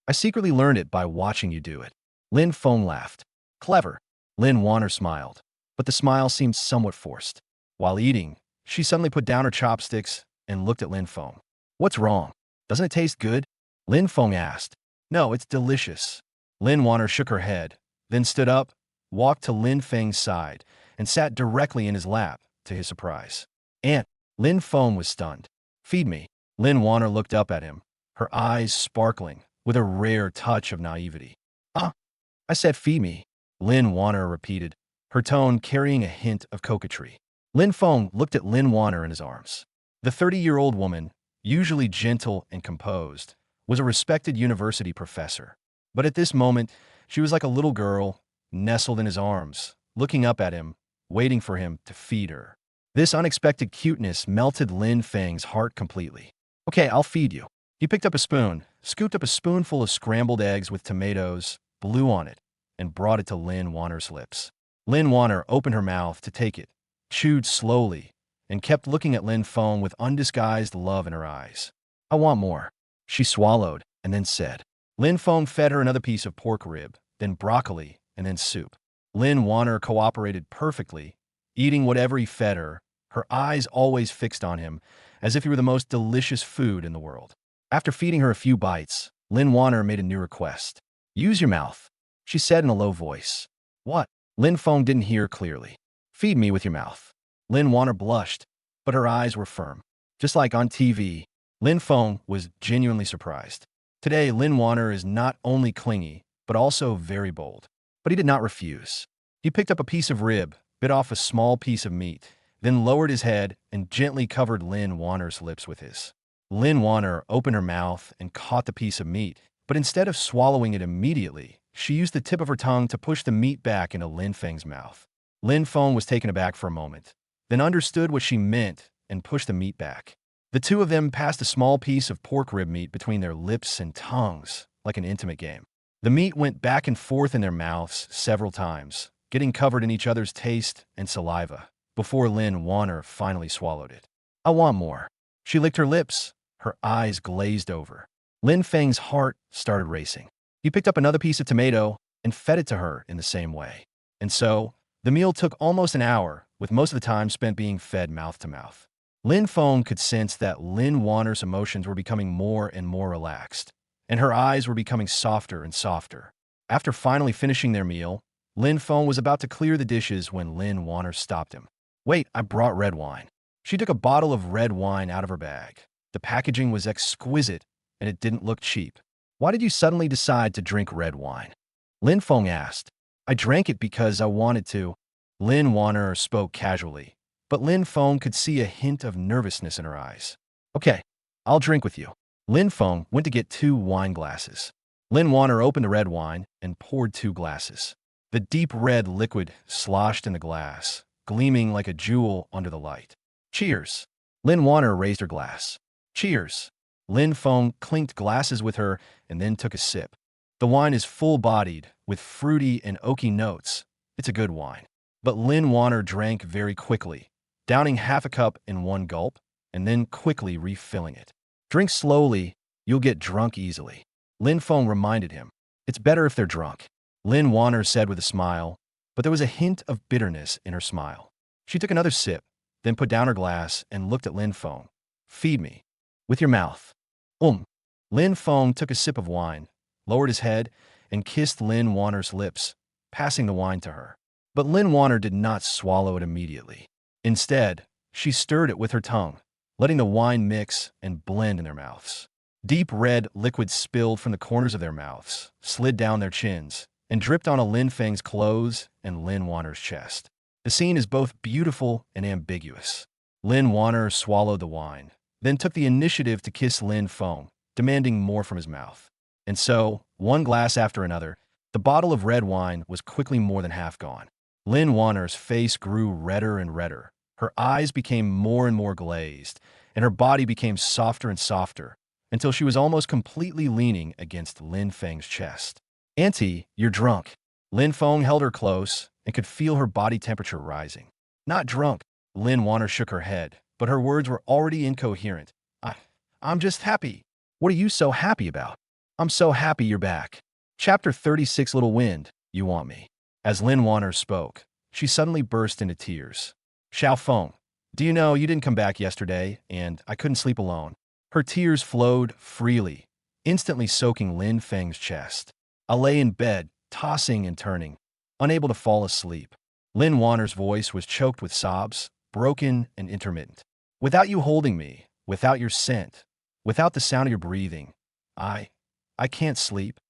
"I secretly learned it by watching you do it." Lin Feng laughed. "Clever." Lin Warner smiled, but the smile seemed somewhat forced. While eating, she suddenly put down her chopsticks and looked at Lin Feng. "What's wrong? Doesn't it taste good?" Lin Feng asked. "No, it's delicious." Lin Warner shook her head, then stood up, walked to Lin Feng's side, and sat directly in his lap, to his surprise. "Aunt." Lin Feng was stunned. "Feed me." Lin Warner looked up at him, her eyes sparkling with a rare touch of naivety. I said feed me," Lin Warner repeated, her tone carrying a hint of coquetry. Lin Feng looked at Lin Warner in his arms. The 30-year-old woman, usually gentle and composed, was a respected university professor. But at this moment, she was like a little girl, nestled in his arms, looking up at him, waiting for him to feed her. This unexpected cuteness melted Lin Feng's heart completely. "Okay, I'll feed you." He picked up a spoon, scooped up a spoonful of scrambled eggs with tomatoes, blew on it, and brought it to Lin Warner's lips. Lin Warner opened her mouth to take it, chewed slowly, and kept looking at Lin Feng with undisguised love in her eyes. "I want more." She swallowed and then said. Lin Feng fed her another piece of pork rib, then broccoli, and then soup. Lin Warner cooperated perfectly, eating whatever he fed her, her eyes always fixed on him, as if he were the most delicious food in the world. After feeding her a few bites, Lin Warner made a new request. "Use your mouth," she said in a low voice. "What?" Lin Feng didn't hear clearly. "Feed me with your mouth." Lin Warner blushed, but her eyes were firm. Just like on TV, Lin Feng was genuinely surprised. Today, Lin Warner is not only clingy, but also very bold. But he did not refuse. He picked up a piece of rib, bit off a small piece of meat, then lowered his head and gently covered Lin Warner's lips with his. Lin Warner opened her mouth and caught the piece of meat, but instead of swallowing it immediately, she used the tip of her tongue to push the meat back into Lin Feng's mouth. Lin Feng was taken aback for a moment, then understood what she meant and pushed the meat back. The two of them passed a small piece of pork rib meat between their lips and tongues, like an intimate game. The meat went back and forth in their mouths several times, getting covered in each other's taste and saliva, before Lin Warner finally swallowed it. "I want more." She licked her lips, her eyes glazed over. Lin Feng's heart started racing. He picked up another piece of tomato and fed it to her in the same way. And so, the meal took almost an hour, with most of the time spent being fed mouth to mouth. Lin Feng could sense that Lin Warner's emotions were becoming more and more relaxed, and her eyes were becoming softer and softer. After finally finishing their meal, Lin Feng was about to clear the dishes when Lin Warner stopped him. "Wait, I brought red wine." She took a bottle of red wine out of her bag. The packaging was exquisite, and it didn't look cheap. "Why did you suddenly decide to drink red wine?" Lin Feng asked. "I drank it because I wanted to." Lin Warner spoke casually, but Lin Feng could see a hint of nervousness in her eyes. "Okay, I'll drink with you." Lin Feng went to get 2 wine glasses. Lin Warner opened the red wine and poured 2 glasses. The deep red liquid sloshed in the glass, gleaming like a jewel under the light. "Cheers." Lin Warner raised her glass. "Cheers." Lin Feng clinked glasses with her and then took a sip. The wine is full-bodied, with fruity and oaky notes. It's a good wine. But Lin Warner drank very quickly, downing half a cup in one gulp, and then quickly refilling it. "Drink slowly, you'll get drunk easily," Lin Feng reminded him. "It's better if they're drunk," Lin Warner said with a smile, but there was a hint of bitterness in her smile. She took another sip, then put down her glass and looked at Lin Feng. "Feed me. With your mouth." Lin Feng took a sip of wine, lowered his head, and kissed Lin Warner's lips, passing the wine to her. But Lin Wanner did not swallow it immediately. Instead, she stirred it with her tongue, letting the wine mix and blend in their mouths. Deep red liquid spilled from the corners of their mouths, slid down their chins, and dripped onto Lin Feng's clothes and Lin Wanner's chest. The scene is both beautiful and ambiguous. Lin Wanner swallowed the wine, then took the initiative to kiss Lin Feng, demanding more from his mouth. And so, one glass after another, the bottle of red wine was quickly more than half gone. Lin Wanner's face grew redder and redder. Her eyes became more and more glazed, and her body became softer and softer, until she was almost completely leaning against Lin Feng's chest. "Auntie, you're drunk." Lin Feng held her close and could feel her body temperature rising. "Not drunk." Lin Wanner shook her head, but her words were already incoherent. I'm just happy." "What are you so happy about?" "I'm so happy you're back." Chapter 36 Little Wind, You Want Me. As Lin Wanner spoke, she suddenly burst into tears. "Xiao Feng, do you know you didn't come back yesterday, and I couldn't sleep alone." Her tears flowed freely, instantly soaking Lin Feng's chest. I lay in bed, tossing and turning, unable to fall asleep. Lin Wanner's voice was choked with sobs, broken and intermittent. "Without you holding me, without your scent, without the sound of your breathing, I can't sleep."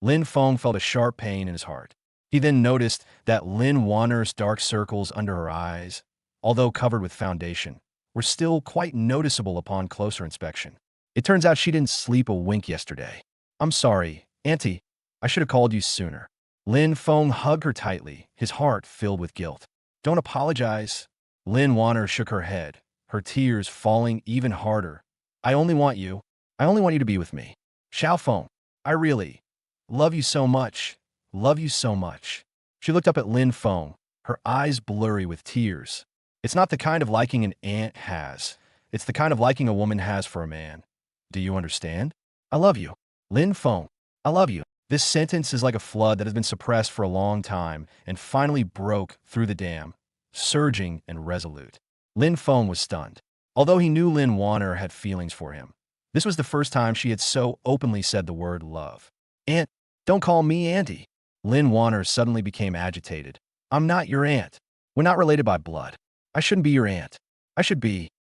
Lin Feng felt a sharp pain in his heart. He then noticed that Lin Wanner's dark circles under her eyes, although covered with foundation, were still quite noticeable upon closer inspection. It turns out she didn't sleep a wink yesterday. "I'm sorry, Auntie. I should have called you sooner." Lin Feng hugged her tightly, his heart filled with guilt. "Don't apologize." Lin Wanner shook her head, her tears falling even harder. I only want you to be with me. Xiao Feng, I really love you so much. Love you so much." She looked up at Lin Feng, her eyes blurry with tears. "It's not the kind of liking an aunt has. It's the kind of liking a woman has for a man. Do you understand? I love you. Lin Feng, I love you." This sentence is like a flood that has been suppressed for a long time and finally broke through the dam, surging and resolute. Lin Feng was stunned. Although he knew Lin Wanner had feelings for him, this was the first time she had so openly said the word love. "Aunt, don't call me Auntie." Lin Wanner suddenly became agitated. "I'm not your aunt. We're not related by blood. I shouldn't be your aunt. I should be.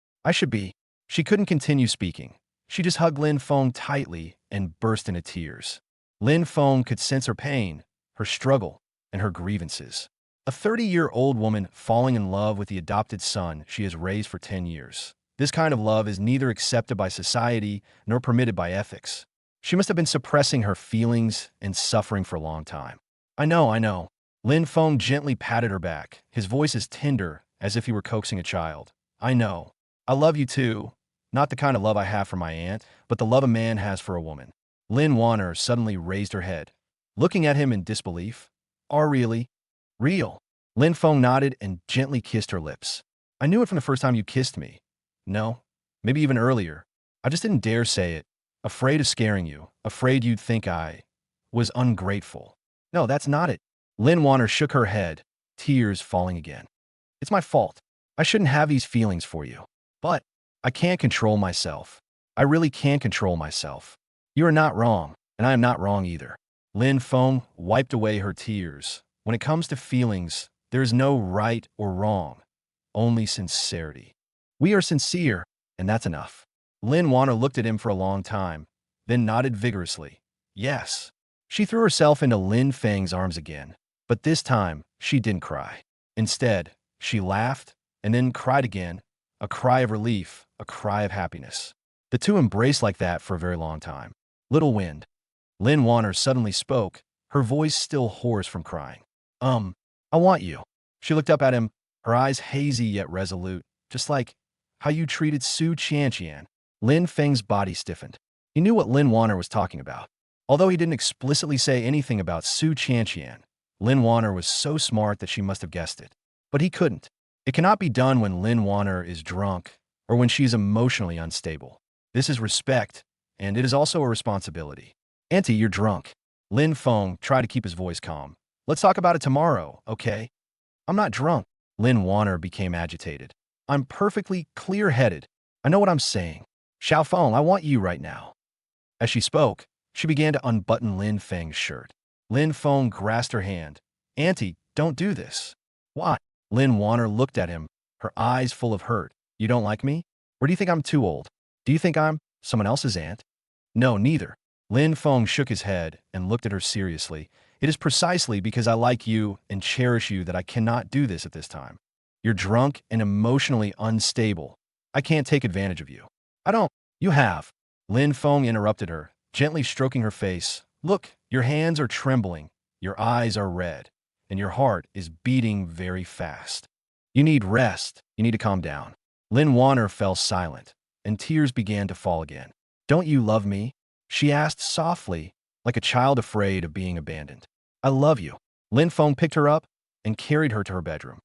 She couldn't continue speaking. She just hugged Lin Feng tightly and burst into tears. Lin Feng could sense her pain, her struggle, and her grievances. A 30-year-old woman falling in love with the adopted son she has raised for 10 years. This kind of love is neither accepted by society nor permitted by ethics. She must have been suppressing her feelings and suffering for a long time. I know. Lin Feng gently patted her back, his voice as tender as if he were coaxing a child. "I know. I love you too. Not the kind of love I have for my aunt, but the love a man has for a woman." Lin Wanner suddenly raised her head, looking at him in disbelief. "Are really? Real?" Lin Feng nodded and gently kissed her lips. "I knew it from the first time you kissed me. No, maybe even earlier. I just didn't dare say it. Afraid of scaring you. Afraid you'd think I was ungrateful." "No, that's not it." Lin Wanner shook her head, tears falling again. "It's my fault. I shouldn't have these feelings for you. But I can't control myself. I really can't control myself. You are not wrong, and I am not wrong either." Lin Feng wiped away her tears. When it comes to feelings, there is no right or wrong, only sincerity. We are sincere, and that's enough. Lin Wanner looked at him for a long time, then nodded vigorously. Yes. She threw herself into Lin Feng's arms again, but this time she didn't cry. Instead, she laughed and then cried again, a cry of relief, a cry of happiness. The two embraced like that for a very long time. "Little Wind." Lin Wanner suddenly spoke, her voice still hoarse from crying. I want you." She looked up at him, her eyes hazy yet resolute, just like how you treated Su Qianqian. Lin Feng's body stiffened. He knew what Lin Wanner was talking about. Although he didn't explicitly say anything about Su Qianqian, Lin Wanner was so smart that she must have guessed it. But he couldn't. It cannot be done when Lin Wanner is drunk or when she is emotionally unstable. This is respect, and it is also a responsibility. "Auntie, you're drunk." Lin Feng tried to keep his voice calm. "Let's talk about it tomorrow, okay?" "I'm not drunk." Lin Wanner became agitated. "I'm perfectly clear-headed. I know what I'm saying. Xiao Feng, I want you right now." As she spoke, she began to unbutton Lin Feng's shirt. Lin Feng grasped her hand. "Auntie, don't do this." Why? Lin Warner looked at him, her eyes full of hurt. You don't like me? Or do you think I'm too old? Do you think I'm someone else's aunt? No, neither. Lin Feng shook his head and looked at her seriously. It is precisely because I like you and cherish you that I cannot do this at this time. You're drunk and emotionally unstable. I can't take advantage of you. I don't. You have. Lin Feng interrupted her, gently stroking her face. Look, your hands are trembling, your eyes are red, and your heart is beating very fast. You need rest. You need to calm down. Lin Warner fell silent, and tears began to fall again. Don't you love me? She asked softly, like a child afraid of being abandoned. I love you. Lin Feng picked her up and carried her to her bedroom.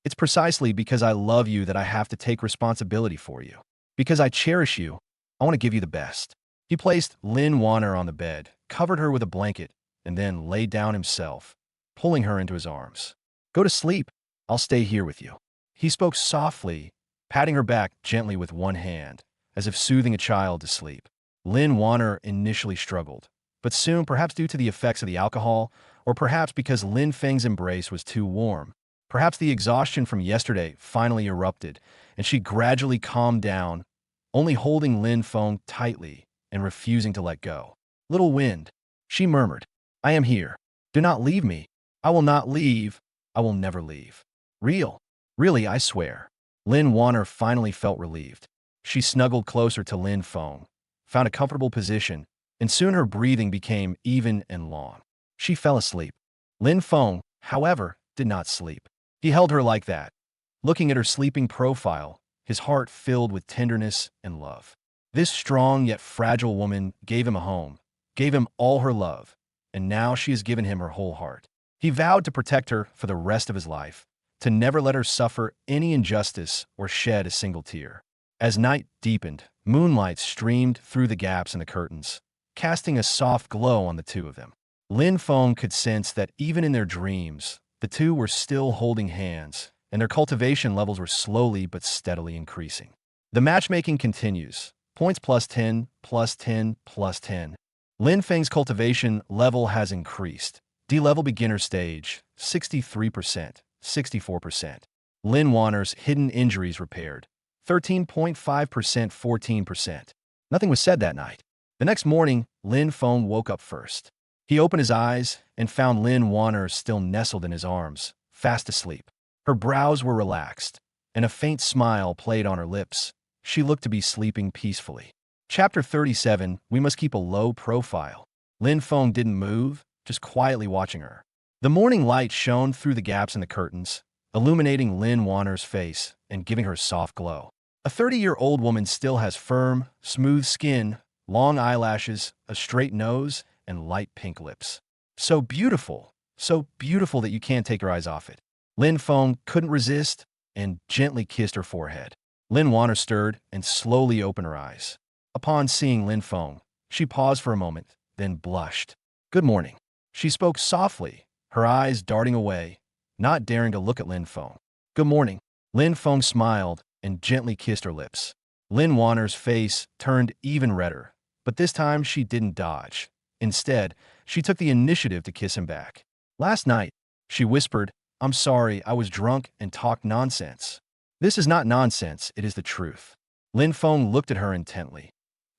It's precisely because I love you that I have to take responsibility for you. Because I cherish you, I want to give you the best. He placed Lin Warner on the bed, covered her with a blanket, and then laid down himself, pulling her into his arms. Go to sleep. I'll stay here with you. He spoke softly, patting her back gently with one hand, as if soothing a child to sleep. Lin Warner initially struggled, but soon, perhaps due to the effects of the alcohol, or perhaps because Lin Feng's embrace was too warm, perhaps the exhaustion from yesterday finally erupted, and she gradually calmed down, only holding Lin Feng tightly and refusing to let go. Little wind, she murmured. I am here. Do not leave me. I will not leave. I will never leave. Really, I swear. Lin Warner finally felt relieved. She snuggled closer to Lin Feng, found a comfortable position, and soon her breathing became even and long. She fell asleep. Lin Feng, however, did not sleep. He held her like that, looking at her sleeping profile, his heart filled with tenderness and love. This strong yet fragile woman gave him a home, gave him all her love, and now she has given him her whole heart. He vowed to protect her for the rest of his life, to never let her suffer any injustice or shed a single tear. As night deepened, moonlight streamed through the gaps in the curtains, casting a soft glow on the two of them. Lin Feng could sense that even in their dreams, the two were still holding hands, and their cultivation levels were slowly but steadily increasing. The matchmaking continues. Points plus 10, plus 10, plus 10. Lin Feng's cultivation level has increased. D-level beginner stage, 63%, 64%. Lin Warner's hidden injuries repaired, 13.5%, 14%. Nothing was said that night. The next morning, Lin Feng woke up first. He opened his eyes and found Lin Warner still nestled in his arms, fast asleep. Her brows were relaxed, and a faint smile played on her lips. She looked to be sleeping peacefully. Chapter 37, We Must Keep a Low Profile. Lin Feng didn't move, just quietly watching her. The morning light shone through the gaps in the curtains, illuminating Lin Warner's face and giving her a soft glow. A 30-year-old woman still has firm, smooth skin, long eyelashes, a straight nose, and light pink lips. So beautiful that you can't take your eyes off it. Lin Feng couldn't resist and gently kissed her forehead. Lin Warner stirred and slowly opened her eyes. Upon seeing Lin Feng, she paused for a moment, then blushed. Good morning. She spoke softly, her eyes darting away, not daring to look at Lin Feng. Good morning. Lin Feng smiled and gently kissed her lips. Lin Warner's face turned even redder, but this time she didn't dodge. Instead, she took the initiative to kiss him back. Last night, she whispered, I'm sorry, I was drunk and talked nonsense. This is not nonsense, it is the truth. Lin Feng looked at her intently.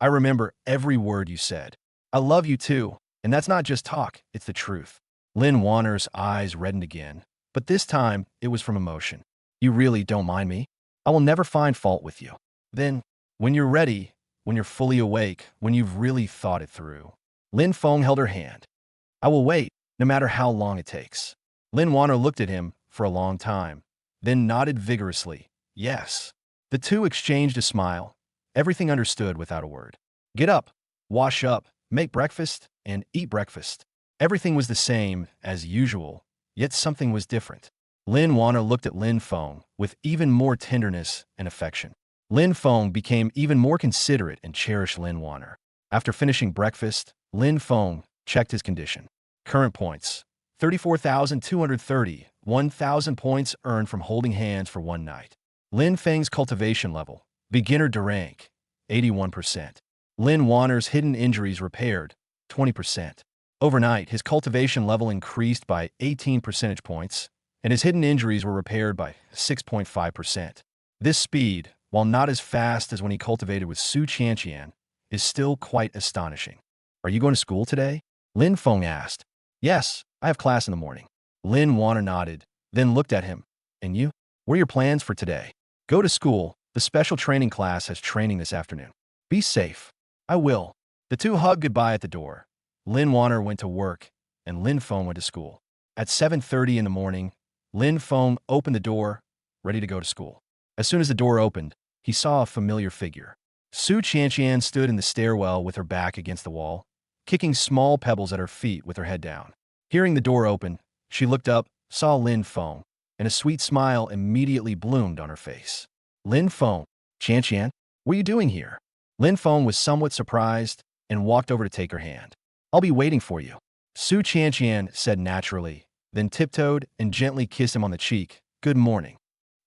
I remember every word you said. I love you too, and that's not just talk, it's the truth. Lin Warner's eyes reddened again, but this time it was from emotion. You really don't mind me? I will never find fault with you. Then, when you're ready, when you're fully awake, when you've really thought it through. Lin Feng held her hand. I will wait, no matter how long it takes. Lin Warner looked at him for a long time, then nodded vigorously. Yes. The two exchanged a smile, everything understood without a word. Get up, wash up, make breakfast, and eat breakfast. Everything was the same, as usual, yet something was different. Lin Warner looked at Lin Feng with even more tenderness and affection. Lin Feng became even more considerate and cherished Lin Warner. After finishing breakfast, Lin Feng checked his condition. Current points, 34,230, 1,000 points earned from holding hands for one night. Lin Feng's cultivation level, beginner to rank, 81%. Lin Warner's hidden injuries repaired, 20%. Overnight, his cultivation level increased by 18 percentage points, and his hidden injuries were repaired by 6.5%. This speed, while not as fast as when he cultivated with Su Qianqian, is still quite astonishing. Are you going to school today? Lin Feng asked. Yes, I have class in the morning. Lin Wanner nodded, then looked at him. And you? What are your plans for today? Go to school. The special training class has training this afternoon. Be safe. I will. The two hugged goodbye at the door. Lin Wanner went to work, and Lin Feng went to school. At 7:30 in the morning, Lin Feng opened the door, ready to go to school. As soon as the door opened, he saw a familiar figure. Su Qianqian stood in the stairwell with her back against the wall, kicking small pebbles at her feet with her head down. Hearing the door open, she looked up, saw Lin Feng, and a sweet smile immediately bloomed on her face. Lin Feng, Qianqian, what are you doing here? Lin Feng was somewhat surprised and walked over to take her hand. I'll be waiting for you, Su Qianqian said naturally, then tiptoed and gently kissed him on the cheek. Good morning.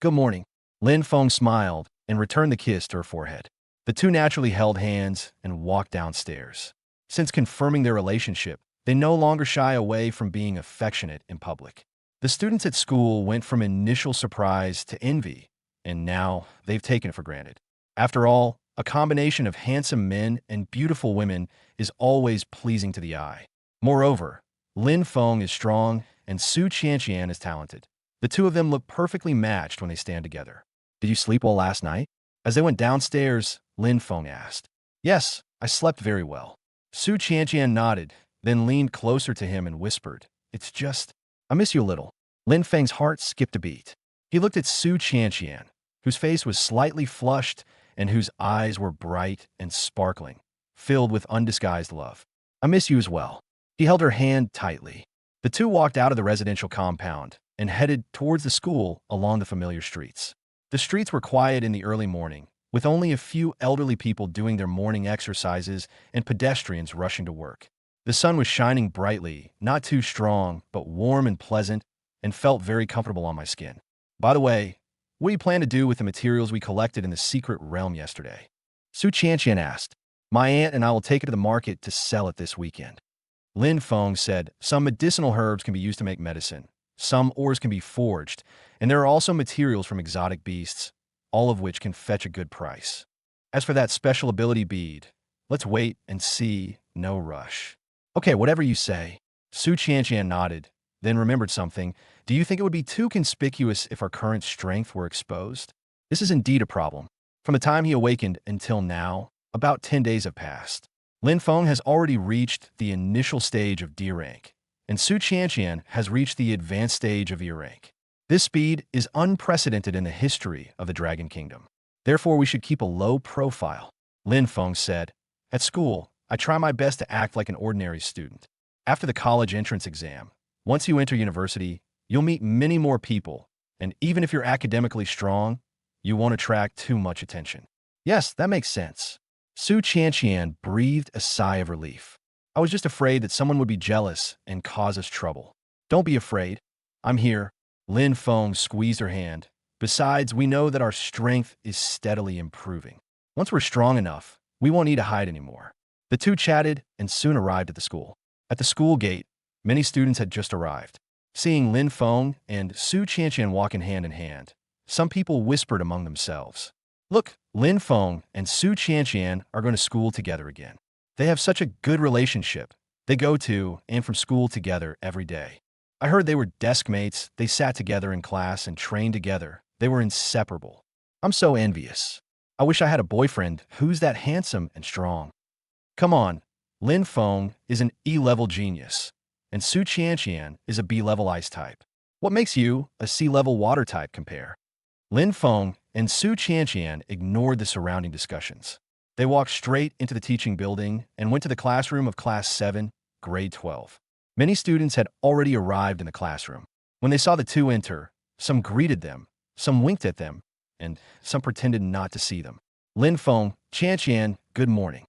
Good morning. Lin Feng smiled and returned the kiss to her forehead. The two naturally held hands and walked downstairs. Since confirming their relationship, they no longer shy away from being affectionate in public. The students at school went from initial surprise to envy, and now they've taken it for granted. After all, a combination of handsome men and beautiful women is always pleasing to the eye. Moreover, Lin Feng is strong and Su Qianqian is talented. The two of them look perfectly matched when they stand together. Did you sleep well last night? As they went downstairs, Lin Feng asked. Yes, I slept very well. Su Qianqian nodded, then leaned closer to him and whispered, It's just, I miss you a little. Lin Feng's heart skipped a beat. He looked at Su Qianqian, whose face was slightly flushed and whose eyes were bright and sparkling, filled with undisguised love. I miss you as well. He held her hand tightly. The two walked out of the residential compound and headed towards the school along the familiar streets. The streets were quiet in the early morning, with only a few elderly people doing their morning exercises and pedestrians rushing to work. The sun was shining brightly, not too strong, but warm and pleasant, and felt very comfortable on my skin. By the way, what do you plan to do with the materials we collected in the secret realm yesterday? Su Qianqian asked. My aunt and I will take it to the market to sell it this weekend. Lin Feng said, some medicinal herbs can be used to make medicine, some ores can be forged, and there are also materials from exotic beasts, all of which can fetch a good price. As for that special ability bead, let's wait and see, no rush. Okay, whatever you say. Su Qianqian nodded, then remembered something. Do you think it would be too conspicuous if our current strength were exposed? This is indeed a problem. From the time he awakened until now, about 10 days have passed. Lin Feng has already reached the initial stage of D rank, and Su Qianqian has reached the advanced stage of E rank. This speed is unprecedented in the history of the Dragon Kingdom. Therefore, we should keep a low profile. Lin Feng said, At school, I try my best to act like an ordinary student. After the college entrance exam, once you enter university, you'll meet many more people, and even if you're academically strong, you won't attract too much attention. Yes, that makes sense. Su Qianqian breathed a sigh of relief. I was just afraid that someone would be jealous and cause us trouble. Don't be afraid. I'm here. Lin Feng squeezed her hand. Besides, we know that our strength is steadily improving. Once we're strong enough, we won't need to hide anymore. The two chatted and soon arrived at the school. At the school gate, many students had just arrived. Seeing Lin Feng and Su Qianqian walking hand in hand, some people whispered among themselves. Look, Lin Feng and Su Qianqian are going to school together again. They have such a good relationship. They go to and from school together every day. I heard they were desk mates. They sat together in class and trained together. They were inseparable. I'm so envious. I wish I had a boyfriend who's that handsome and strong. Come on, Lin Feng is an E-level genius, and Su Qianqian is a B-level ice type. What makes you a C-level water type compare? Lin Feng and Su Qianqian ignored the surrounding discussions. They walked straight into the teaching building and went to the classroom of Class 7, Grade 12. Many students had already arrived in the classroom. When they saw the two enter, some greeted them, some winked at them, and some pretended not to see them. Lin Feng, Qianqian, good morning.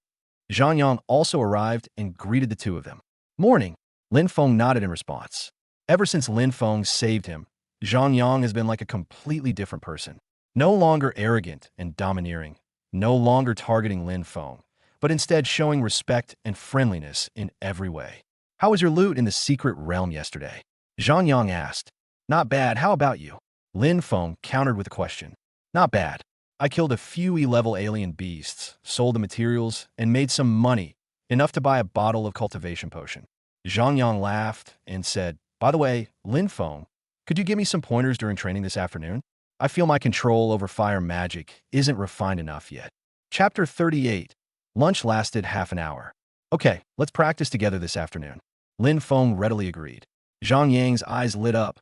Zhang Yang also arrived and greeted the two of them. Morning. Lin Feng nodded in response. Ever since Lin Feng saved him, Zhang Yang has been like a completely different person. No longer arrogant and domineering, no longer targeting Lin Feng, but instead showing respect and friendliness in every way. How was your loot in the secret realm yesterday? Zhang Yang asked. Not bad, how about you? Lin Feng countered with a question. Not bad. I killed a few E-level alien beasts, sold the materials, and made some money, enough to buy a bottle of cultivation potion. Zhang Yang laughed and said, by the way, Lin Feng, could you give me some pointers during training this afternoon? I feel my control over fire magic isn't refined enough yet. Chapter 38. Lunch lasted half an hour. Okay, let's practice together this afternoon. Lin Feng readily agreed. Zhang Yang's eyes lit up.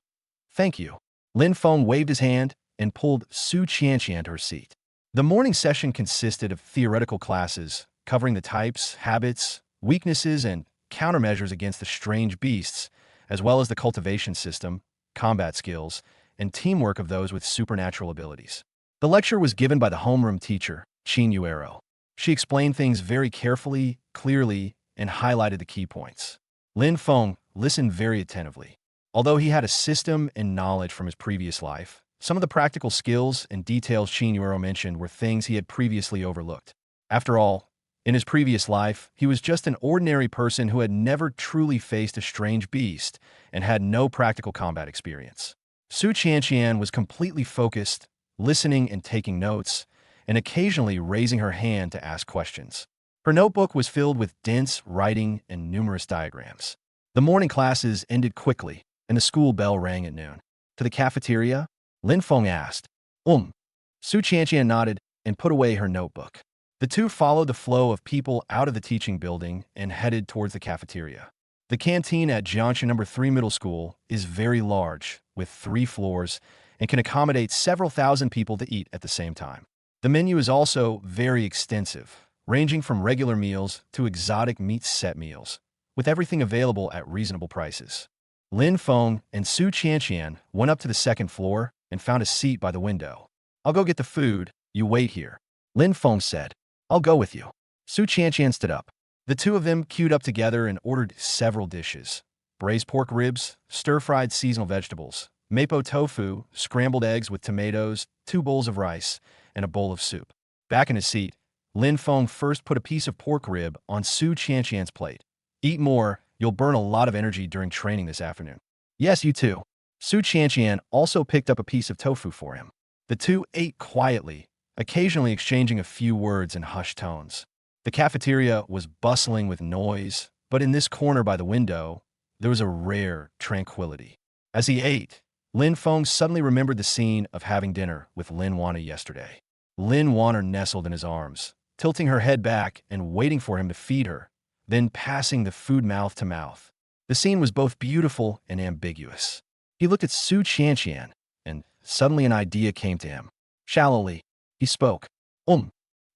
Thank you. Lin Feng waved his hand and pulled Su Qianqian to her seat. The morning session consisted of theoretical classes covering the types, habits, weaknesses, and countermeasures against the strange beasts, as well as the cultivation system, combat skills, and teamwork of those with supernatural abilities. The lecture was given by the homeroom teacher, Qin Yuero. She explained things very carefully, clearly, and highlighted the key points. Lin Feng listened very attentively. Although he had a system and knowledge from his previous life, some of the practical skills and details Qin Yuero mentioned were things he had previously overlooked. After all, in his previous life, he was just an ordinary person who had never truly faced a strange beast and had no practical combat experience. Su Qianqian was completely focused, listening and taking notes, and occasionally raising her hand to ask questions. Her notebook was filled with dense writing and numerous diagrams. The morning classes ended quickly, and the school bell rang at noon. To the cafeteria, Lin Feng asked, Su Qianqian nodded and put away her notebook. The two followed the flow of people out of the teaching building and headed towards the cafeteria. The canteen at Jiangshan No. 3 Middle School is very large, with 3 floors, and can accommodate several thousand people to eat at the same time. The menu is also very extensive, ranging from regular meals to exotic meat set meals, with everything available at reasonable prices. Lin Feng and Su Qianqian went up to the second floor and found a seat by the window. I'll go get the food, you wait here. Lin Feng said. I'll go with you. Su Qianqian stood up. The two of them queued up together and ordered several dishes. Braised pork ribs, stir-fried seasonal vegetables, mapo tofu, scrambled eggs with tomatoes, 2 bowls of rice, and a bowl of soup. Back in his seat, Lin Feng first put a piece of pork rib on Su Qianqian's plate. Eat more, you'll burn a lot of energy during training this afternoon. Yes, you too. Su Qianqian also picked up a piece of tofu for him. The two ate quietly, occasionally exchanging a few words in hushed tones. The cafeteria was bustling with noise, but in this corner by the window, there was a rare tranquility. As he ate, Lin Feng suddenly remembered the scene of having dinner with Lin Wana yesterday. Lin Wana nestled in his arms, tilting her head back and waiting for him to feed her, then passing the food mouth to mouth. The scene was both beautiful and ambiguous. He looked at Su Qianqian, and suddenly an idea came to him. Shallowly, he spoke.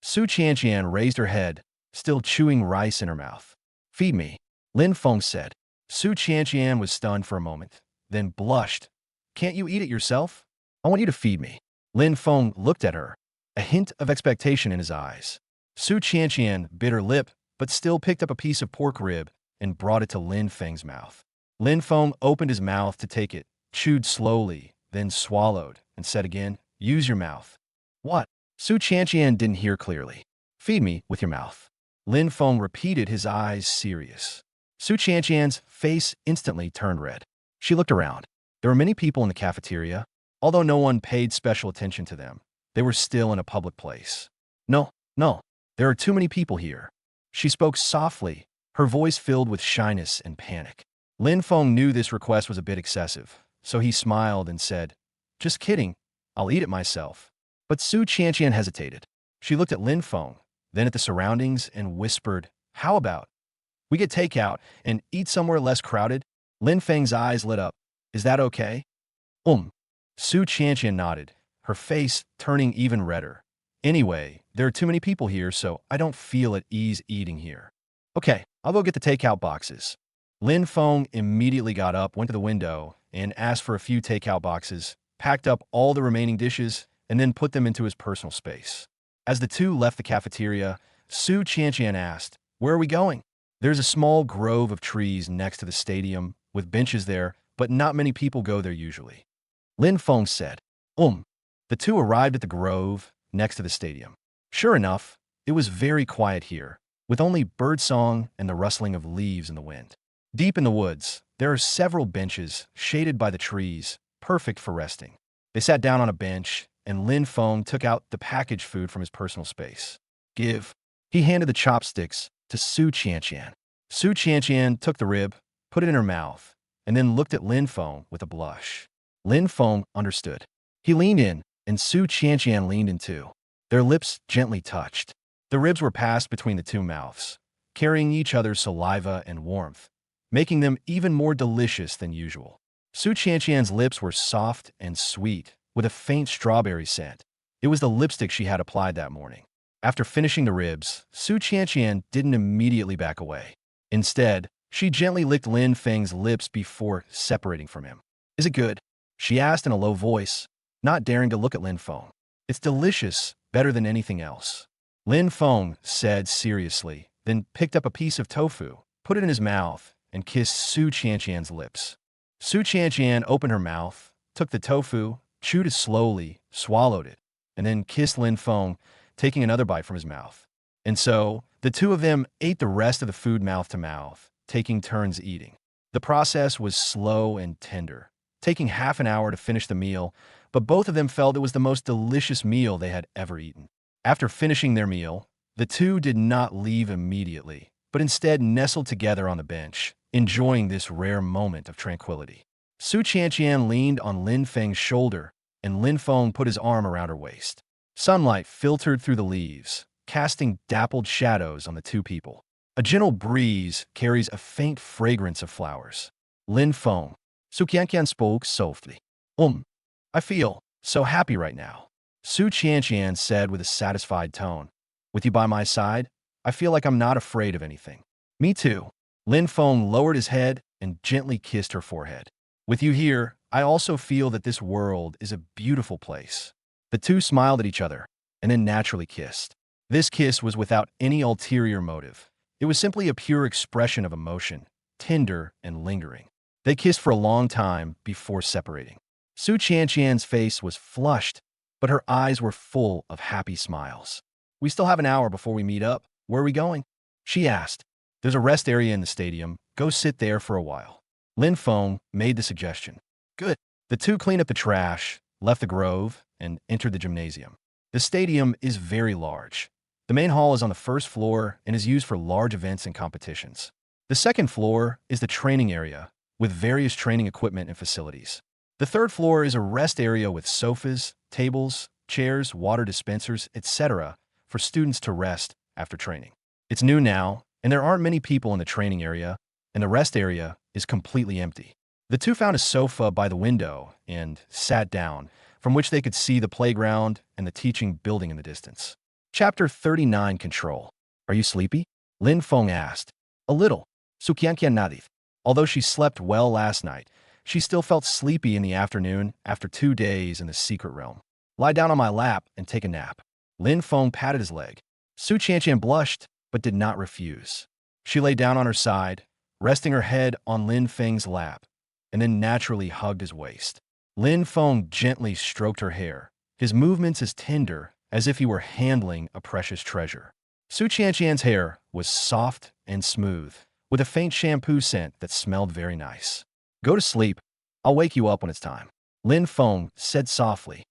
Su Qianqian raised her head, still chewing rice in her mouth. Feed me, Lin Feng said. Su Qianqian was stunned for a moment, then blushed. Can't you eat it yourself? I want you to feed me. Lin Feng looked at her, a hint of expectation in his eyes. Su Qianqian bit her lip, but still picked up a piece of pork rib and brought it to Lin Feng's mouth. Lin Feng opened his mouth to take it, chewed slowly, then swallowed, and said again, use your mouth. What? Su Qianqian didn't hear clearly. Feed me with your mouth. Lin Feng repeated, his eyes serious. Su Qianqian's face instantly turned red. She looked around. There were many people in the cafeteria. Although no one paid special attention to them, they were still in a public place. No, there are too many people here. She spoke softly, her voice filled with shyness and panic. Lin Feng knew this request was a bit excessive, so he smiled and said, just kidding, I'll eat it myself. But Su Qianqian hesitated. She looked at Lin Feng, then at the surroundings and whispered, how about we get takeout and eat somewhere less crowded? Lin Feng's eyes lit up. Is that okay? Su Qianqian nodded, her face turning even redder. Anyway, there are too many people here, so I don't feel at ease eating here. Okay, I'll go get the takeout boxes. Lin Feng immediately got up, went to the window, and asked for a few takeout boxes, packed up all the remaining dishes, and then put them into his personal space. As the two left the cafeteria, Su Qianqian asked, where are we going? There's a small grove of trees next to the stadium, with benches there, but not many people go there usually. Lin Feng said. The two arrived at the grove next to the stadium. Sure enough, it was very quiet here, with only birdsong and the rustling of leaves in the wind. Deep in the woods, there are several benches, shaded by the trees, perfect for resting. They sat down on a bench, and Lin Feng took out the packaged food from his personal space. Give. He handed the chopsticks to Su Qianqian. Su Qianqian took the rib, put it in her mouth, and then looked at Lin Feng with a blush. Lin Feng understood. He leaned in, and Su Qianqian leaned in too. Their lips gently touched. The ribs were passed between the two mouths, carrying each other's saliva and warmth, making them even more delicious than usual. Su Qianqian's lips were soft and sweet, with a faint strawberry scent. It was the lipstick she had applied that morning. After finishing the ribs, Su Qianqian didn't immediately back away. Instead, she gently licked Lin Feng's lips before separating from him. Is it good? She asked in a low voice, not daring to look at Lin Feng. It's delicious, better than anything else. Lin Feng said seriously, then picked up a piece of tofu, put it in his mouth, and kissed Su Qianqian's lips. Su Qianqian opened her mouth, took the tofu, chewed it slowly, swallowed it, and then kissed Lin Feng, taking another bite from his mouth. And so, the two of them ate the rest of the food mouth to mouth, taking turns eating. The process was slow and tender, taking half an hour to finish the meal, but both of them felt it was the most delicious meal they had ever eaten. After finishing their meal, the two did not leave immediately, but instead nestled together on the bench, enjoying this rare moment of tranquility. Su Qianqian leaned on Lin Feng's shoulder, and Lin Feng put his arm around her waist. Sunlight filtered through the leaves, casting dappled shadows on the two people. A gentle breeze carries a faint fragrance of flowers. Lin Feng. Su Qianqian spoke softly. I feel so happy right now. Su Qianqian said with a satisfied tone. With you by my side, I feel like I'm not afraid of anything. Me too. Lin Feng lowered his head and gently kissed her forehead. With you here, I also feel that this world is a beautiful place. The two smiled at each other, and then naturally kissed. This kiss was without any ulterior motive. It was simply a pure expression of emotion, tender and lingering. They kissed for a long time before separating. Su Qianqian's face was flushed, but her eyes were full of happy smiles. We still have an hour before we meet up. Where are we going? She asked. There's a rest area in the stadium. Go sit there for a while. Lin Feng made the suggestion. Good. The two cleaned up the trash, left the grove, and entered the gymnasium. The stadium is very large. The main hall is on the first floor and is used for large events and competitions. The second floor is the training area, with various training equipment and facilities. The third floor is a rest area with sofas, tables, chairs, water dispensers, etc. for students to rest after training. It's new now, and there aren't many people in the training area, and the rest area is completely empty. The two found a sofa by the window and sat down, from which they could see the playground and the teaching building in the distance. Chapter 39 Control. Are you sleepy? Lin Feng asked. A little. Su Qianqian nodded. Although she slept well last night, she still felt sleepy in the afternoon after 2 days in the secret realm. Lie down on my lap and take a nap. Lin Feng patted his leg. Su Qianqian blushed, but did not refuse. She lay down on her side, resting her head on Lin Feng's lap, and then naturally hugged his waist. Lin Feng gently stroked her hair, his movements as tender as if he were handling a precious treasure. Su Qianqian's hair was soft and smooth, with a faint shampoo scent that smelled very nice. Go to sleep. I'll wake you up when it's time. Lin Feng said softly.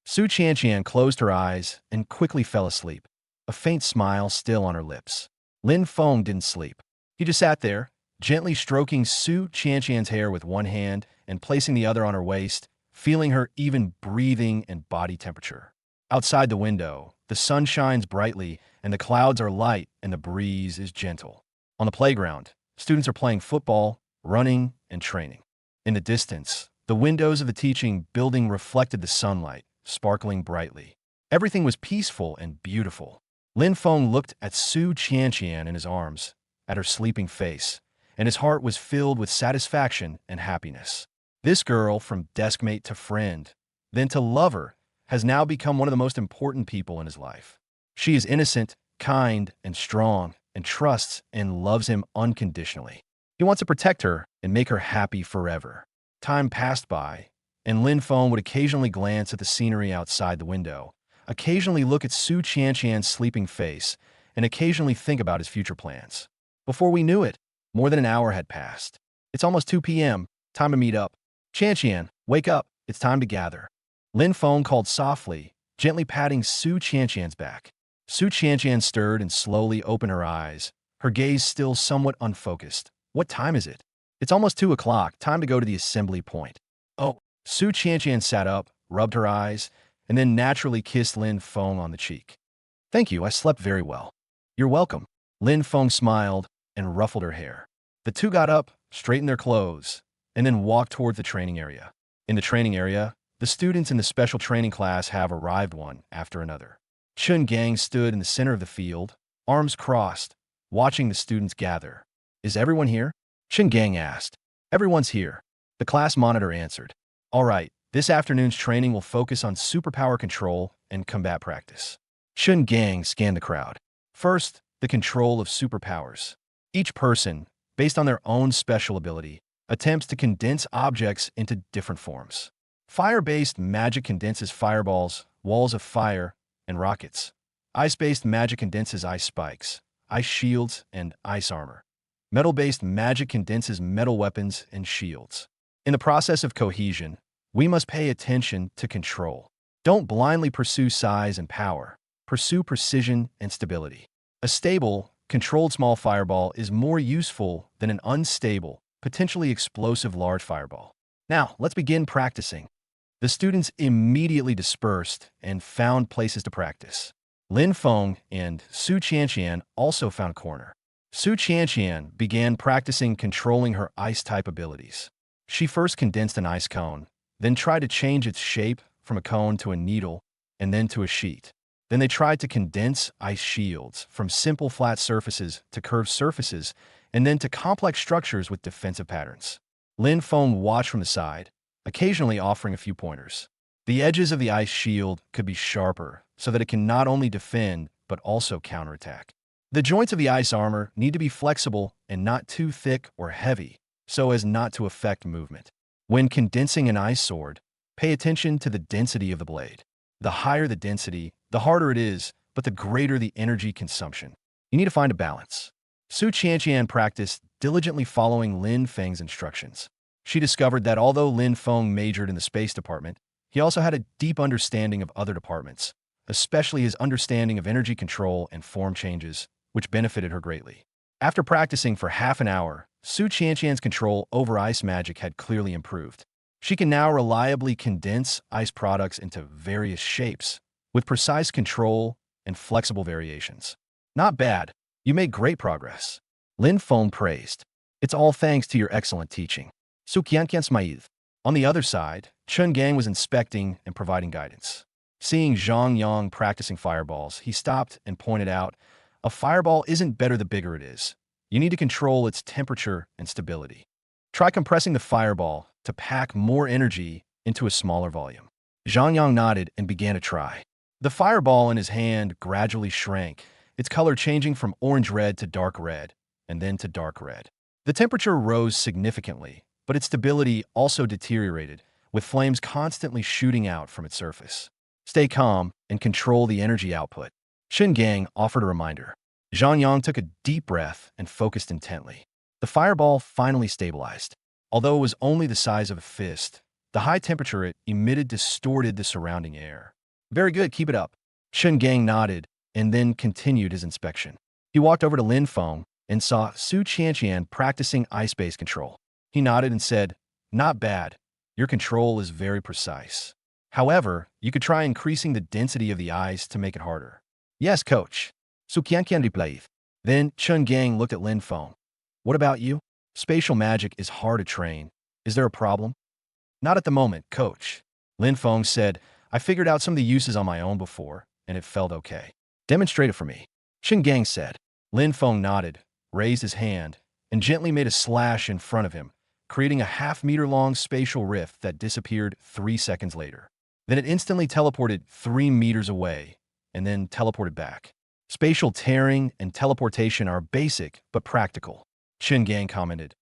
Su Qianqian closed her eyes and quickly fell asleep, a faint smile still on her lips. Lin Feng didn't sleep. He just sat there, gently stroking Su Qianqian's hair with one hand and placing the other on her waist, feeling her even breathing and body temperature. Outside the window, the sun shines brightly and the clouds are light and the breeze is gentle. On the playground, students are playing football, running, and training. In the distance, the windows of the teaching building reflected the sunlight, sparkling brightly. Everything was peaceful and beautiful. Lin Feng looked at Su Qianqian in his arms, at her sleeping face, and his heart was filled with satisfaction and happiness. This girl, from deskmate to friend, then to lover, has now become one of the most important people in his life. She is innocent, kind, and strong, and trusts and loves him unconditionally. He wants to protect her and make her happy forever. Time passed by, and Lin Feng would occasionally glance at the scenery outside the window, occasionally look at Su Qianqian's sleeping face, and occasionally think about his future plans. Before we knew it, more than an hour had passed. It's almost 2 p.m., time to meet up. Qianqian, Wake up, it's time to gather. Lin Feng called softly, gently patting Su Qianqian's back. Su Qianqian stirred and slowly opened her eyes, her gaze still somewhat unfocused. What time is it? It's almost 2 o'clock, time to go to the assembly point. Oh, Su Qianqian sat up, rubbed her eyes, and then naturally kissed Lin Feng on the cheek. Thank you, I slept very well. You're welcome. Lin Feng smiled and ruffled her hair. The two got up, straightened their clothes, and then walked toward the training area. In the training area, the students in the special training class have arrived one after another. Chun Gang stood in the center of the field, arms crossed, watching the students gather. Is everyone here? Chun Gang asked. Everyone's here. The class monitor answered. All right, this afternoon's training will focus on superpower control and combat practice. Chun Gang scanned the crowd. First, the control of superpowers. Each person, based on their own special ability, attempts to condense objects into different forms. Fire-based magic condenses fireballs, walls of fire, and rockets. Ice-based magic condenses ice spikes, ice shields, and ice armor. Metal-based magic condenses metal weapons and shields. In the process of cohesion, we must pay attention to control. Don't blindly pursue size and power. Pursue precision and stability. A stable, controlled small fireball is more useful than an unstable, potentially explosive large fireball. Now, let's begin practicing. The students immediately dispersed and found places to practice. Lin Feng and Su Qianqian also found a corner. Su Qianqian began practicing controlling her ice-type abilities. She first condensed an ice cone, then tried to change its shape from a cone to a needle, and then to a sheet. Then they tried to condense ice shields from simple flat surfaces to curved surfaces, and then to complex structures with defensive patterns. Lin Feng watched from the side, occasionally offering a few pointers. The edges of the ice shield could be sharper so that it can not only defend but also counterattack. The joints of the ice armor need to be flexible and not too thick or heavy so as not to affect movement. When condensing an ice sword, pay attention to the density of the blade. The higher the density, the harder it is, but the greater the energy consumption. You need to find a balance. Su Qianqian practiced diligently following Lin Feng's instructions. She discovered that although Lin Feng majored in the space department, he also had a deep understanding of other departments, especially his understanding of energy control and form changes, which benefited her greatly. After practicing for half an hour, Su Qianqian's control over ice magic had clearly improved. She can now reliably condense ice products into various shapes, with precise control and flexible variations. Not bad. You made great progress. Lin Feng praised. It's all thanks to your excellent teaching. Su Qianqian smiled. On the other side, Chun Gang was inspecting and providing guidance. Seeing Zhang Yang practicing fireballs, he stopped and pointed out, a fireball isn't better the bigger it is. You need to control its temperature and stability. Try compressing the fireball to pack more energy into a smaller volume. Zhang Yang nodded and began to try. The fireball in his hand gradually shrank, its color changing from orange-red to dark red, and then to dark red. The temperature rose significantly, but its stability also deteriorated, with flames constantly shooting out from its surface. Stay calm and control the energy output. Chun Gang offered a reminder. Zhang Yang took a deep breath and focused intently. The fireball finally stabilized. Although it was only the size of a fist, the high temperature it emitted distorted the surrounding air. Very good, keep it up. Chun Gang nodded and then continued his inspection. He walked over to Lin Feng and saw Su Qianqian practicing ice-based control. He nodded and said, not bad. Your control is very precise. However, you could try increasing the density of the ice to make it harder. Yes, coach. Su Qianqian replied. Then Chun Gang looked at Lin Feng. What about you? Spatial magic is hard to train. Is there a problem? Not at the moment, coach. Lin Feng said, I figured out some of the uses on my own before, and it felt okay. Demonstrate it for me. Chun Gang said. Lin Feng nodded, raised his hand, and gently made a slash in front of him, creating a half-meter-long spatial rift that disappeared 3 seconds later. Then it instantly teleported 3 meters away, and then teleported back. Spatial tearing and teleportation are basic but practical, Chun Gang commented.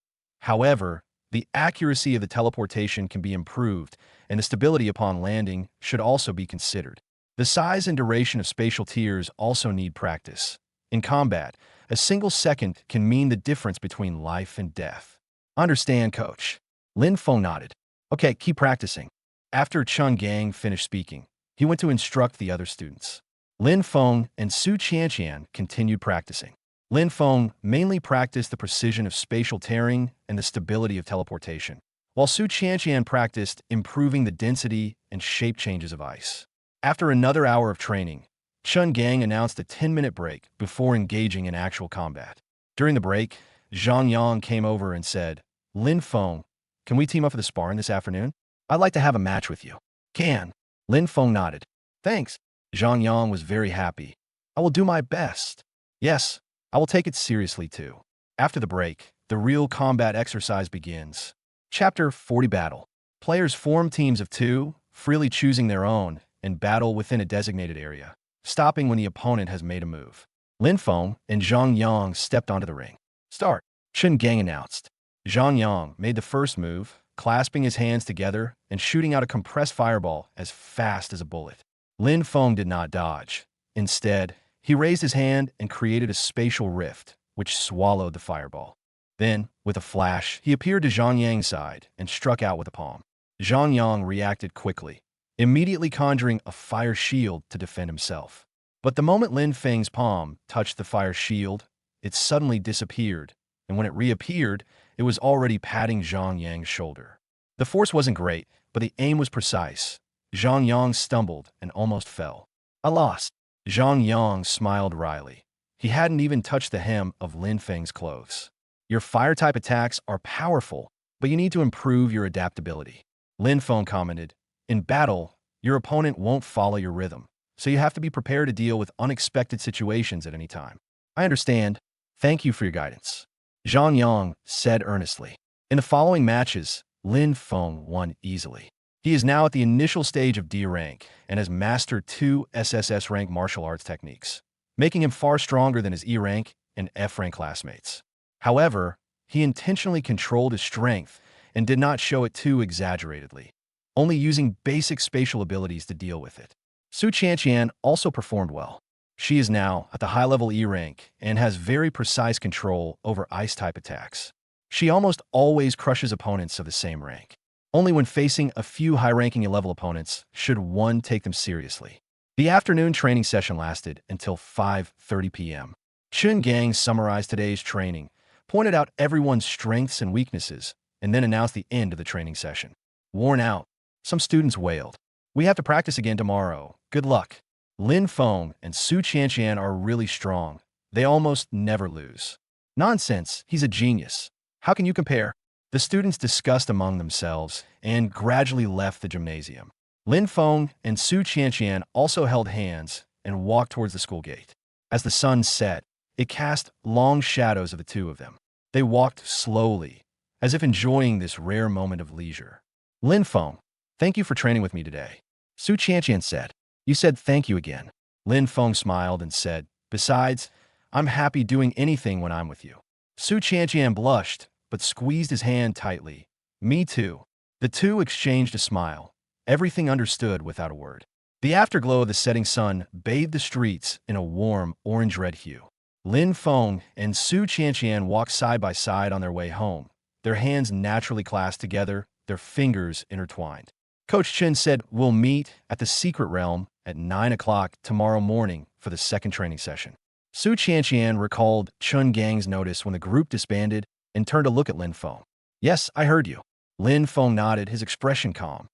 However, the accuracy of the teleportation can be improved, and the stability upon landing should also be considered. The size and duration of spatial tears also need practice. In combat, a single second can mean the difference between life and death. Understand, coach. Lin Feng nodded. Okay, keep practicing. After Chun Gang finished speaking, he went to instruct the other students. Lin Feng and Su Qianqian continued practicing. Lin Feng mainly practiced the precision of spatial tearing and the stability of teleportation, while Su Qianqian practiced improving the density and shape changes of ice. After another hour of training, Chun Gang announced a 10-minute break before engaging in actual combat. During the break, Zhang Yang came over and said, Lin Feng, can we team up for the sparring this afternoon? I'd like to have a match with you. Can. Lin Feng nodded. Thanks. Zhang Yang was very happy. I will do my best. Yes, I will take it seriously too. After the break, the real combat exercise begins. Chapter 40 Battle. Players form teams of 2, freely choosing their own, and battle within a designated area, stopping when the opponent has made a move. Lin Feng and Zhang Yang stepped onto the ring. Start. Chun Gang announced. Zhang Yang made the first move, clasping his hands together and shooting out a compressed fireball as fast as a bullet. Lin Feng did not dodge. Instead, he raised his hand and created a spatial rift, which swallowed the fireball. Then, with a flash, he appeared to Zhang Yang's side and struck out with a palm. Zhang Yang reacted quickly, immediately conjuring a fire shield to defend himself. But the moment Lin Feng's palm touched the fire shield, it suddenly disappeared, and when it reappeared, it was already patting Zhang Yang's shoulder. The force wasn't great, but the aim was precise. Zhang Yang stumbled and almost fell. I lost. Zhang Yang smiled wryly. He hadn't even touched the hem of Lin Feng's clothes. Your fire-type attacks are powerful, but you need to improve your adaptability. Lin Feng commented, in battle, your opponent won't follow your rhythm, so you have to be prepared to deal with unexpected situations at any time. I understand. Thank you for your guidance. Zhang Yang said earnestly. In the following matches, Lin Feng won easily. He is now at the initial stage of D rank and has mastered 2 SSS rank martial arts techniques, making him far stronger than his E rank and F rank classmates. However, he intentionally controlled his strength and did not show it too exaggeratedly, only using basic spatial abilities to deal with it. Su Qianqian also performed well. She is now at the high-level E rank and has very precise control over ice-type attacks. She almost always crushes opponents of the same rank. Only when facing a few high-ranking level opponents should one take them seriously. The afternoon training session lasted until 5:30 p.m. Chun Gang summarized today's training, pointed out everyone's strengths and weaknesses, and then announced the end of the training session. Worn out, some students wailed. We have to practice again tomorrow. Good luck. Lin Feng and Su Qianqian are really strong. They almost never lose. Nonsense, he's a genius. How can you compare? The students discussed among themselves and gradually left the gymnasium. Lin Feng and Su Qianqian also held hands and walked towards the school gate. As the sun set, it cast long shadows of the two of them. They walked slowly, as if enjoying this rare moment of leisure. Lin Feng, thank you for training with me today. Su Qianqian said. You said thank you again. Lin Feng smiled and said, besides, I'm happy doing anything when I'm with you. Su Qianqian blushed, but squeezed his hand tightly. Me too. The two exchanged a smile, everything understood without a word. The afterglow of the setting sun bathed the streets in a warm orange-red hue. Lin Feng and Su Qianqian walked side by side on their way home, their hands naturally clasped together, their fingers intertwined. Coach Chen said, we'll meet at the Secret Realm at 9 o'clock tomorrow morning for the second training session. Su Qianqian recalled Chun Gang's notice when the group disbanded and turned to look at Lin Feng. Yes, I heard you. Lin Feng nodded, his expression calm.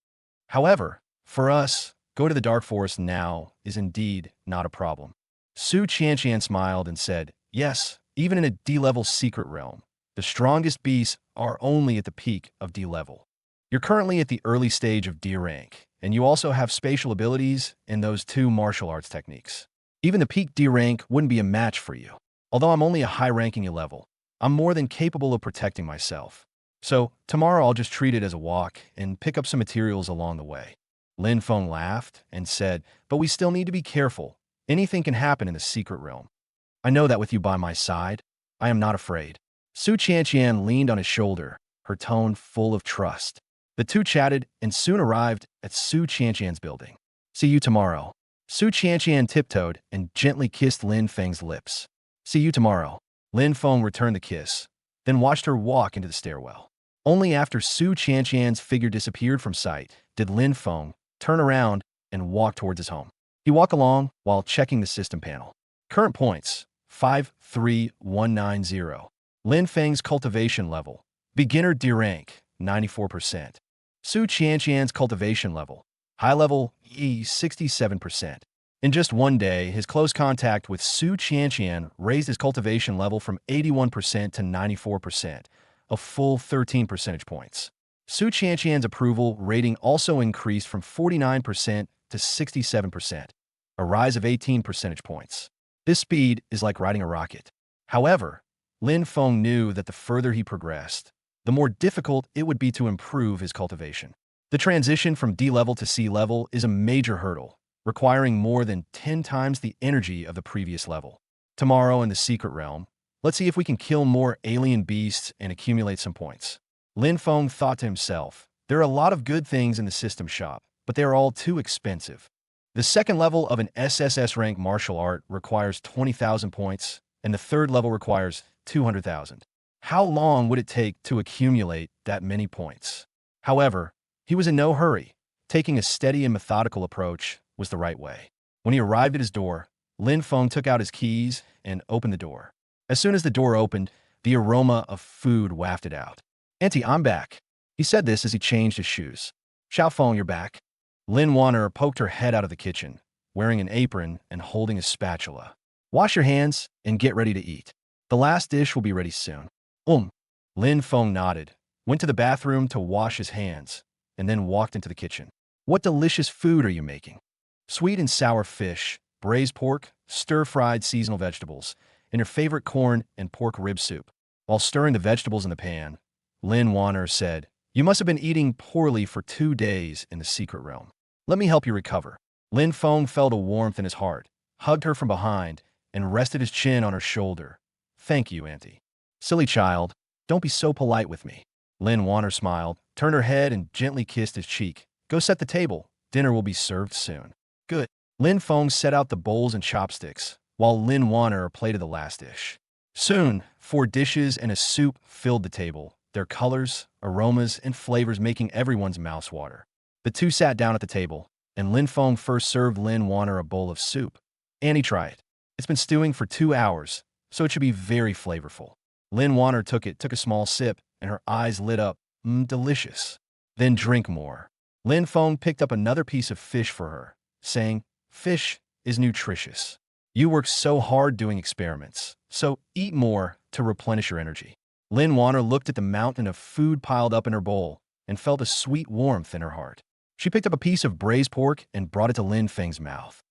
However, for us, go to the Dark Forest now is indeed not a problem. Su Qianqian smiled and said, yes, even in a D-level secret realm, the strongest beasts are only at the peak of D-level. You're currently at the early stage of D rank, and you also have spatial abilities in those 2 martial arts techniques. Even the peak D rank wouldn't be a match for you. Although I'm only a high-ranking level, I'm more than capable of protecting myself. So, tomorrow I'll just treat it as a walk and pick up some materials along the way. Lin Feng laughed and said, but we still need to be careful. Anything can happen in the secret realm. I know that with you by my side, I am not afraid. Su Qianqian leaned on his shoulder, her tone full of trust. The two chatted and soon arrived at Su Qianqian's building. See you tomorrow. Su Qianqian tiptoed and gently kissed Lin Feng's lips. See you tomorrow. Lin Feng returned the kiss, then watched her walk into the stairwell. Only after Su Qianqian's figure disappeared from sight did Lin Feng turn around and walk towards his home. He walked along while checking the system panel. Current points, 53190. Lin Feng's cultivation level, beginner D rank, 94%. Su Qianqian's cultivation level, high level E, 67%. In just one day, his close contact with Su Qianqian raised his cultivation level from 81% to 94%, a full 13 percentage points. Su Qianqian's approval rating also increased from 49% to 67%, a rise of 18 percentage points. This speed is like riding a rocket. However, Lin Feng knew that the further he progressed, the more difficult it would be to improve his cultivation. The transition from D level to C level is a major hurdle, requiring more than 10 times the energy of the previous level. Tomorrow in the Secret Realm, let's see if we can kill more alien beasts and accumulate some points. Lin Feng thought to himself, there are a lot of good things in the system shop, but they are all too expensive. The second level of an SSS rank martial art requires 20,000 points, and the third level requires 200,000. How long would it take to accumulate that many points? However, he was in no hurry. Taking a steady and methodical approach was the right way. When he arrived at his door, Lin Feng took out his keys and opened the door. As soon as the door opened, the aroma of food wafted out. "Auntie, I'm back." He said this as he changed his shoes. "Xiao Feng, you're back." Lin Wanner poked her head out of the kitchen, wearing an apron and holding a spatula. "Wash your hands and get ready to eat. The last dish will be ready soon." Lin Feng nodded, went to the bathroom to wash his hands, and then walked into the kitchen. "What delicious food are you making?" "Sweet and sour fish, braised pork, stir-fried seasonal vegetables, and your favorite corn and pork rib soup." While stirring the vegetables in the pan, Lin Wanner said, "You must have been eating poorly for 2 days in the Secret Realm. Let me help you recover." Lin Feng felt a warmth in his heart, hugged her from behind, and rested his chin on her shoulder. "Thank you, Auntie." "Silly child, don't be so polite with me." Lin Wanner smiled, turned her head, and gently kissed his cheek. "Go set the table. Dinner will be served soon." "Good." Lin Feng set out the bowls and chopsticks, while Lin Wanner plated the last dish. Soon, 4 dishes and a soup filled the table, their colors, aromas, and flavors making everyone's mouths water. The two sat down at the table, and Lin Feng first served Lin Wanner a bowl of soup. "Annie, try it. It's been stewing for 2 hours, so it should be very flavorful." Lin Wanner took a small sip, and her eyes lit up. Delicious." "Then drink more." Lin Feng picked up another piece of fish for her, saying, "Fish is nutritious. You work so hard doing experiments, so eat more to replenish your energy." Lin Wanner looked at the mountain of food piled up in her bowl and felt a sweet warmth in her heart. She picked up a piece of braised pork and brought it to Lin Feng's mouth.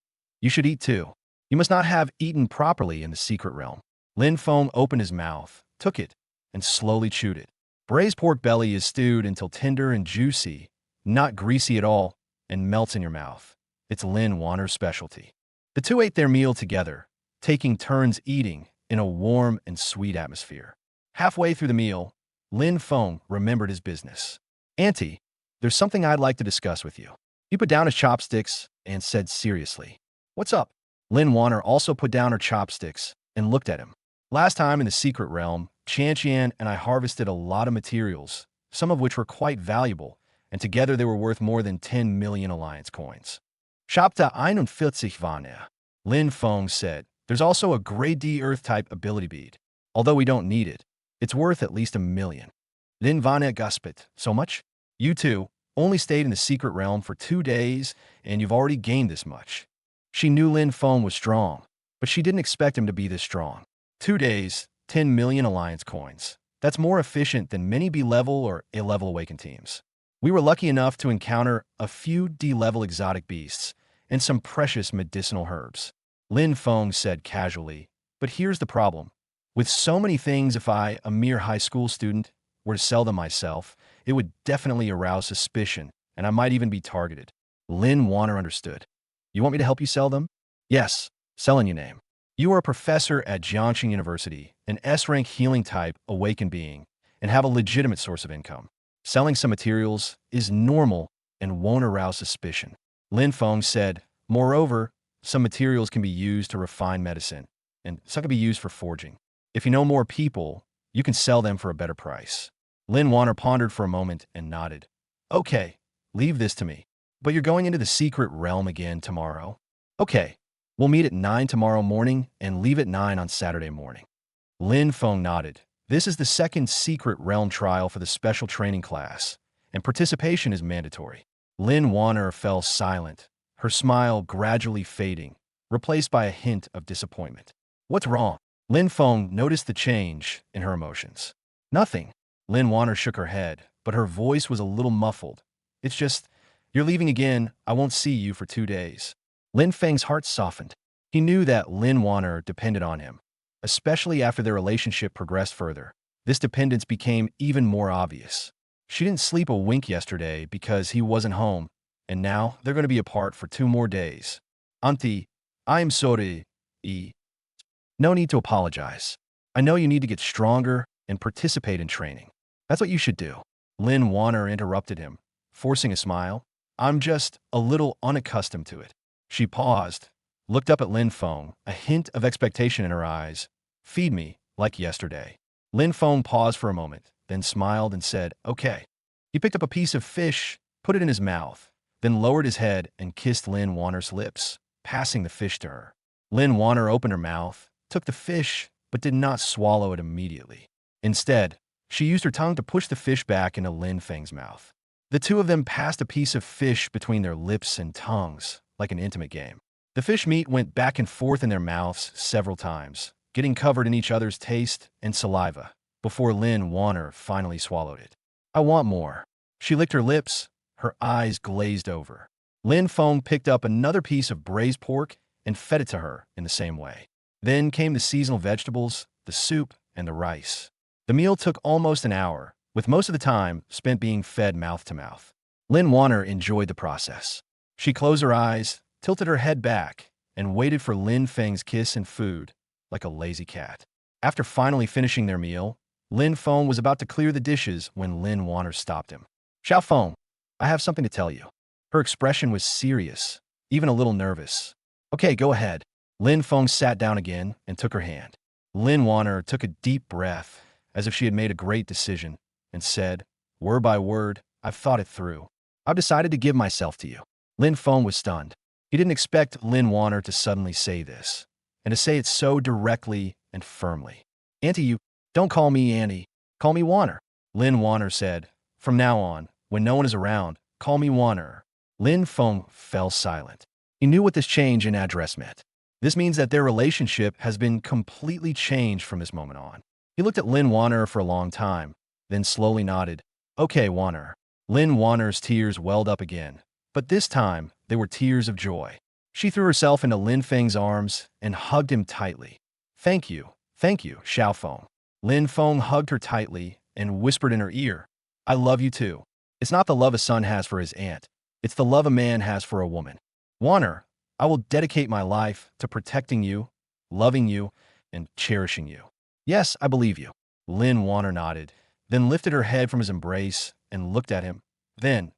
"You should eat too. You must not have eaten properly in the Secret Realm." Lin Feng opened his mouth, took it, and slowly chewed it. Braised pork belly is stewed until tender and juicy, not greasy at all, and melts in your mouth. It's Lin Wanner's specialty. The two ate their meal together, taking turns eating in a warm and sweet atmosphere. Halfway through the meal, Lin Feng remembered his business. "Auntie, there's something I'd like to discuss with you." He put down his chopsticks and said seriously, "What's up?" Lin Wanner also put down her chopsticks and looked at him. "Last time in the Secret Realm, Qianqian and I harvested a lot of materials, some of which were quite valuable, and together they were worth more than 10 million Alliance coins." "Schaubte 41 Vanna," Lin Feng said. "There's also a grade D Earth-type ability bead. Although we don't need it, it's worth at least 1 million. Lin Vanna Guspit, so much? You two only stayed in the Secret Realm for 2 days, and you've already gained this much." She knew Lin Feng was strong, but she didn't expect him to be this strong. 2 days, 10 million Alliance coins. That's more efficient than many B-level or A-level awakened teams. We were lucky enough to encounter a few D-level exotic beasts and some precious medicinal herbs. Lin Feng said casually, "But here's the problem. With so many things, if I, a mere high school student, were to sell them myself, it would definitely arouse suspicion, and I might even be targeted." Lin Wanner understood. "You want me to help you sell them?" "Yes, selling your name. You are a professor at Jiangxing University, an S-rank healing type awakened being, and have a legitimate source of income. Selling some materials is normal and won't arouse suspicion." Lin Feng said, "Moreover, some materials can be used to refine medicine, and some can be used for forging. If you know more people, you can sell them for a better price." Lin Wanner pondered for a moment and nodded. Okay, leave this to me. But you're going into the secret realm again tomorrow? Okay, we'll meet at 9 tomorrow morning and leave at 9 on Saturday morning. Lin Feng nodded. This is the second secret realm trial for the special training class, and participation is mandatory. Lin Wanner fell silent, her smile gradually fading, replaced by a hint of disappointment. What's wrong? Lin Feng noticed the change in her emotions. Nothing. Lin Wanner shook her head, but her voice was a little muffled. It's just, you're leaving again, I won't see you for 2 days. Lin Feng's heart softened. He knew that Lin Wanner depended on him, especially after their relationship progressed further. This dependence became even more obvious. She didn't sleep a wink yesterday because he wasn't home, and now they're going to be apart for 2 more days. Auntie, I'm sorry. No need to apologize. I know you need to get stronger and participate in training. That's what you should do. Lin Wanner interrupted him, forcing a smile. I'm just a little unaccustomed to it. She paused, looked up at Lin Feng, a hint of expectation in her eyes. Feed me, like yesterday. Lin Feng paused for a moment, then smiled and said, okay. He picked up a piece of fish, put it in his mouth, then lowered his head and kissed Lin Wanner's lips, passing the fish to her. Lin Wanner opened her mouth, took the fish, but did not swallow it immediately. Instead, she used her tongue to push the fish back into Lin Feng's mouth. The two of them passed a piece of fish between their lips and tongues, like an intimate game. The fish meat went back and forth in their mouths several times, getting covered in each other's taste and saliva, before Lin Wanner finally swallowed it. I want more. She licked her lips, her eyes glazed over. Lin Feng picked up another piece of braised pork and fed it to her in the same way. Then came the seasonal vegetables, the soup, and the rice. The meal took almost an hour, with most of the time spent being fed mouth to mouth. Lin Wanner enjoyed the process. She closed her eyes, tilted her head back, and waited for Lin Feng's kiss and food, like a lazy cat. After finally finishing their meal, Lin Feng was about to clear the dishes when Lin Wanner stopped him. Xiao Feng, I have something to tell you. Her expression was serious, even a little nervous. Okay, go ahead. Lin Feng sat down again and took her hand. Lin Wanner took a deep breath, as if she had made a great decision, and said, word by word, I've thought it through. I've decided to give myself to you. Lin Feng was stunned. He didn't expect Lin Wanner to suddenly say this, and to say it so directly and firmly. Auntie, you don't call me Annie. Call me Wanner. Lin Wanner said, from now on, when no one is around, call me Wanner. Lin Feng fell silent. He knew what this change in address meant. This means that their relationship has been completely changed from this moment on. He looked at Lin Wanner for a long time, then slowly nodded. Okay, Wanner. Lin Wanner's tears welled up again, but this time they were tears of joy. She threw herself into Lin Feng's arms and hugged him tightly. Thank you, Xiao Feng. Lin Feng hugged her tightly and whispered in her ear, I love you too. It's not the love a son has for his aunt. It's the love a man has for a woman. Wanner, I will dedicate my life to protecting you, loving you, and cherishing you. Yes, I believe you. Lin Wanner nodded, then lifted her head from his embrace and looked at him. Then,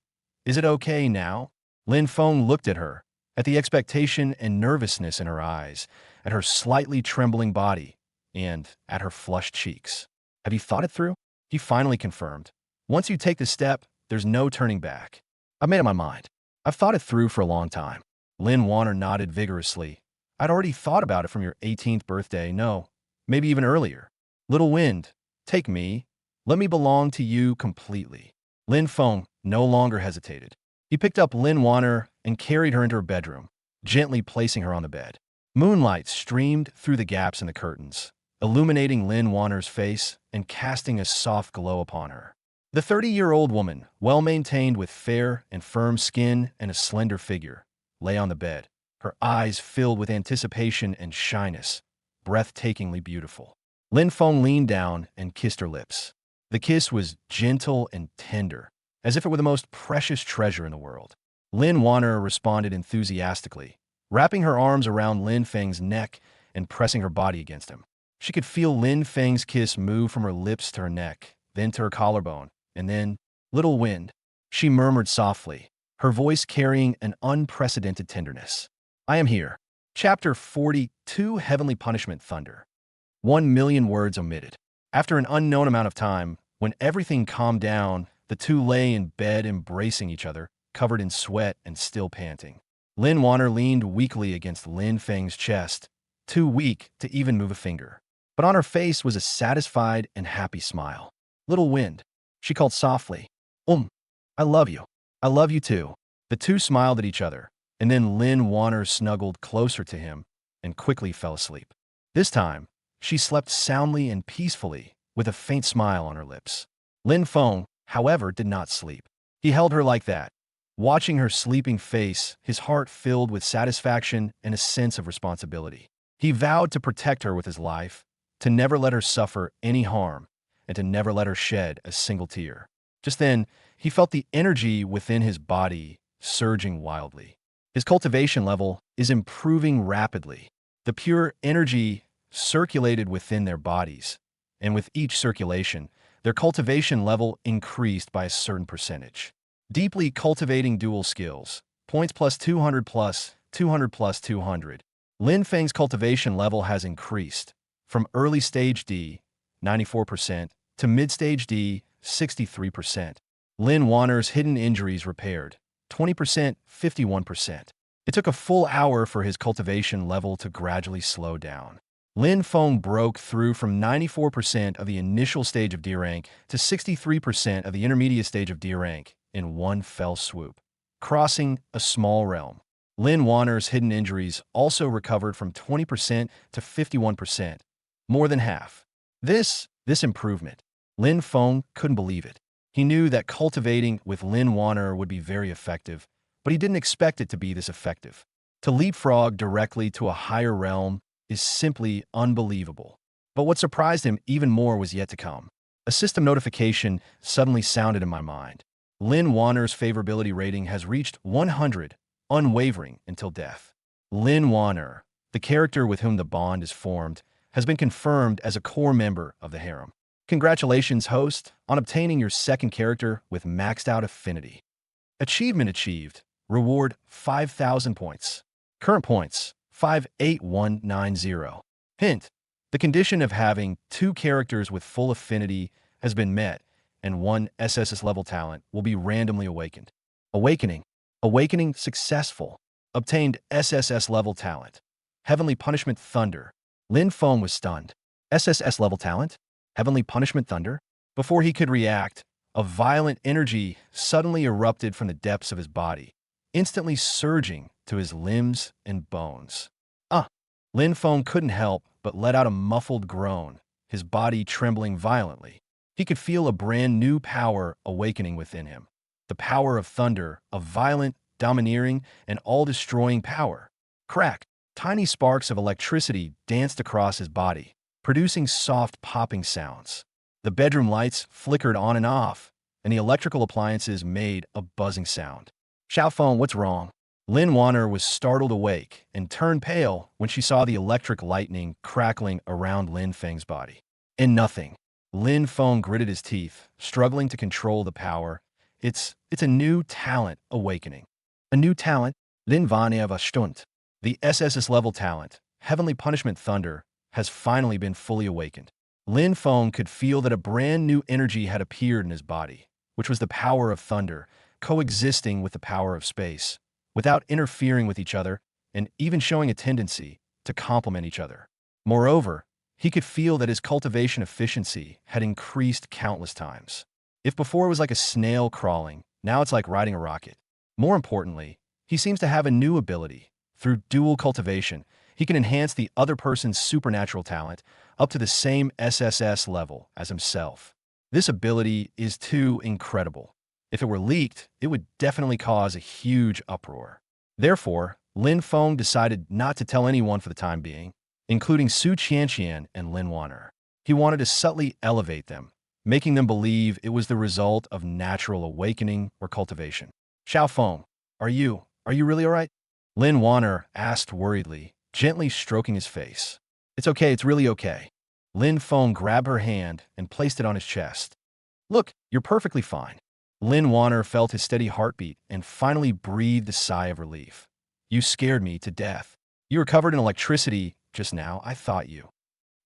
is it okay now? Lin Feng looked at her, at the expectation and nervousness in her eyes, at her slightly trembling body, and at her flushed cheeks. Have you thought it through? He finally confirmed. Once you take the step, there's no turning back. I've made up my mind. I've thought it through for a long time. Lin Wanner nodded vigorously. I'd already thought about it from your 18th birthday, no, maybe even earlier. Little wind, take me. Let me belong to you completely. Lin Feng no longer hesitated. He picked up Lin Wanner and carried her into her bedroom, gently placing her on the bed. Moonlight streamed through the gaps in the curtains, illuminating Lin Wanner's face and casting a soft glow upon her. The 30-year-old woman, well-maintained with fair and firm skin and a slender figure, lay on the bed, her eyes filled with anticipation and shyness, breathtakingly beautiful. Lin Feng leaned down and kissed her lips. The kiss was gentle and tender, as if it were the most precious treasure in the world. Lin Wanner responded enthusiastically, wrapping her arms around Lin Feng's neck and pressing her body against him. She could feel Lin Feng's kiss move from her lips to her neck, then to her collarbone, and then, little wind, she murmured softly, her voice carrying an unprecedented tenderness. I am here. Chapter 42, Heavenly Punishment Thunder. 1,000,000 words omitted. After an unknown amount of time, When everything calmed down, the two lay in bed embracing each other, covered in sweat and still panting. Lin Wanner leaned weakly against Lin Feng's chest, too weak to even move a finger. But on her face was a satisfied and happy smile. "Little wind," she called softly. I love you. I love you too." The two smiled at each other, and then Lin Wanner snuggled closer to him and quickly fell asleep. This time, she slept soundly and peacefully, with a faint smile on her lips. Lin Feng, however, did not sleep. He held her like that. Watching her sleeping face, his heart filled with satisfaction and a sense of responsibility. He vowed to protect her with his life, to never let her suffer any harm, and to never let her shed a single tear. Just then, he felt the energy within his body surging wildly. His cultivation level is improving rapidly. The pure energy circulated within their bodies, and with each circulation, their cultivation level increased by a certain percentage. Deeply cultivating dual skills. Points plus 200 plus 200 plus 200. Lin Feng's cultivation level has increased from early stage D, 94%, to mid-stage D, 63%. Lin Wanner's hidden injuries repaired, 20%, 51%. It took a full hour for his cultivation level to gradually slow down. Lin Feng broke through from 94% of the initial stage of D rank to 63% of the intermediate stage of D rank in one fell swoop, crossing a small realm. Lin Wanner's hidden injuries also recovered from 20% to 51%, more than half. This improvement, Lin Feng couldn't believe it. He knew that cultivating with Lin Wanner would be very effective, but he didn't expect it to be this effective. To leapfrog directly to a higher realm is simply unbelievable. But what surprised him even more was yet to come. A system notification suddenly sounded in my mind. Lin Wanner's favorability rating has reached 100, unwavering until death. Lin Wanner, the character with whom the bond is formed, has been confirmed as a core member of the harem. Congratulations, host, on obtaining your second character with maxed out affinity. Achievement achieved. Reward 5,000 points. Current points 58190. Hint: the condition of having two characters with full affinity has been met, and one SSS level talent will be randomly awakened. Awakening successful. Obtained SSS level talent. Heavenly Punishment Thunder. Lin Feng was stunned. SSS level talent? Heavenly Punishment Thunder? Before he could react, a violent energy suddenly erupted from the depths of his body, instantly surging to his limbs and bones. Lin Feng couldn't help but let out a muffled groan, his body trembling violently. He could feel a brand new power awakening within him. The power of thunder, a violent, domineering, and all-destroying power. Crack! Tiny sparks of electricity danced across his body, producing soft popping sounds. The bedroom lights flickered on and off, and the electrical appliances made a buzzing sound. "Xiaofeng, what's wrong?" Lin Wanner was startled awake and turned pale when she saw the electric lightning crackling around Lin Feng's body. And nothing. Lin Feng gritted his teeth, struggling to control the power. It's a new talent awakening. A new talent? Lin Vaneva Stunt. The SSS level talent, Heavenly Punishment Thunder, has finally been fully awakened. Lin Feng could feel that a brand new energy had appeared in his body, which was the power of thunder, coexisting with the power of space, without interfering with each other and even showing a tendency to complement each other. Moreover, he could feel that his cultivation efficiency had increased countless times. If before it was like a snail crawling, now it's like riding a rocket. More importantly, he seems to have a new ability. Through dual cultivation, he can enhance the other person's supernatural talent up to the same SSS level as himself. This ability is too incredible. If it were leaked, it would definitely cause a huge uproar. Therefore, Lin Feng decided not to tell anyone for the time being, including Su Qianqian and Lin Wanner. He wanted to subtly elevate them, making them believe it was the result of natural awakening or cultivation. "Xiaofeng, are you really all right?" Lin Wanner asked worriedly, gently stroking his face. "It's okay, it's really okay." Lin Feng grabbed her hand and placed it on his chest. "Look, you're perfectly fine." Lin Wanner felt his steady heartbeat and finally breathed a sigh of relief. "You scared me to death. You were covered in electricity just now, I thought you.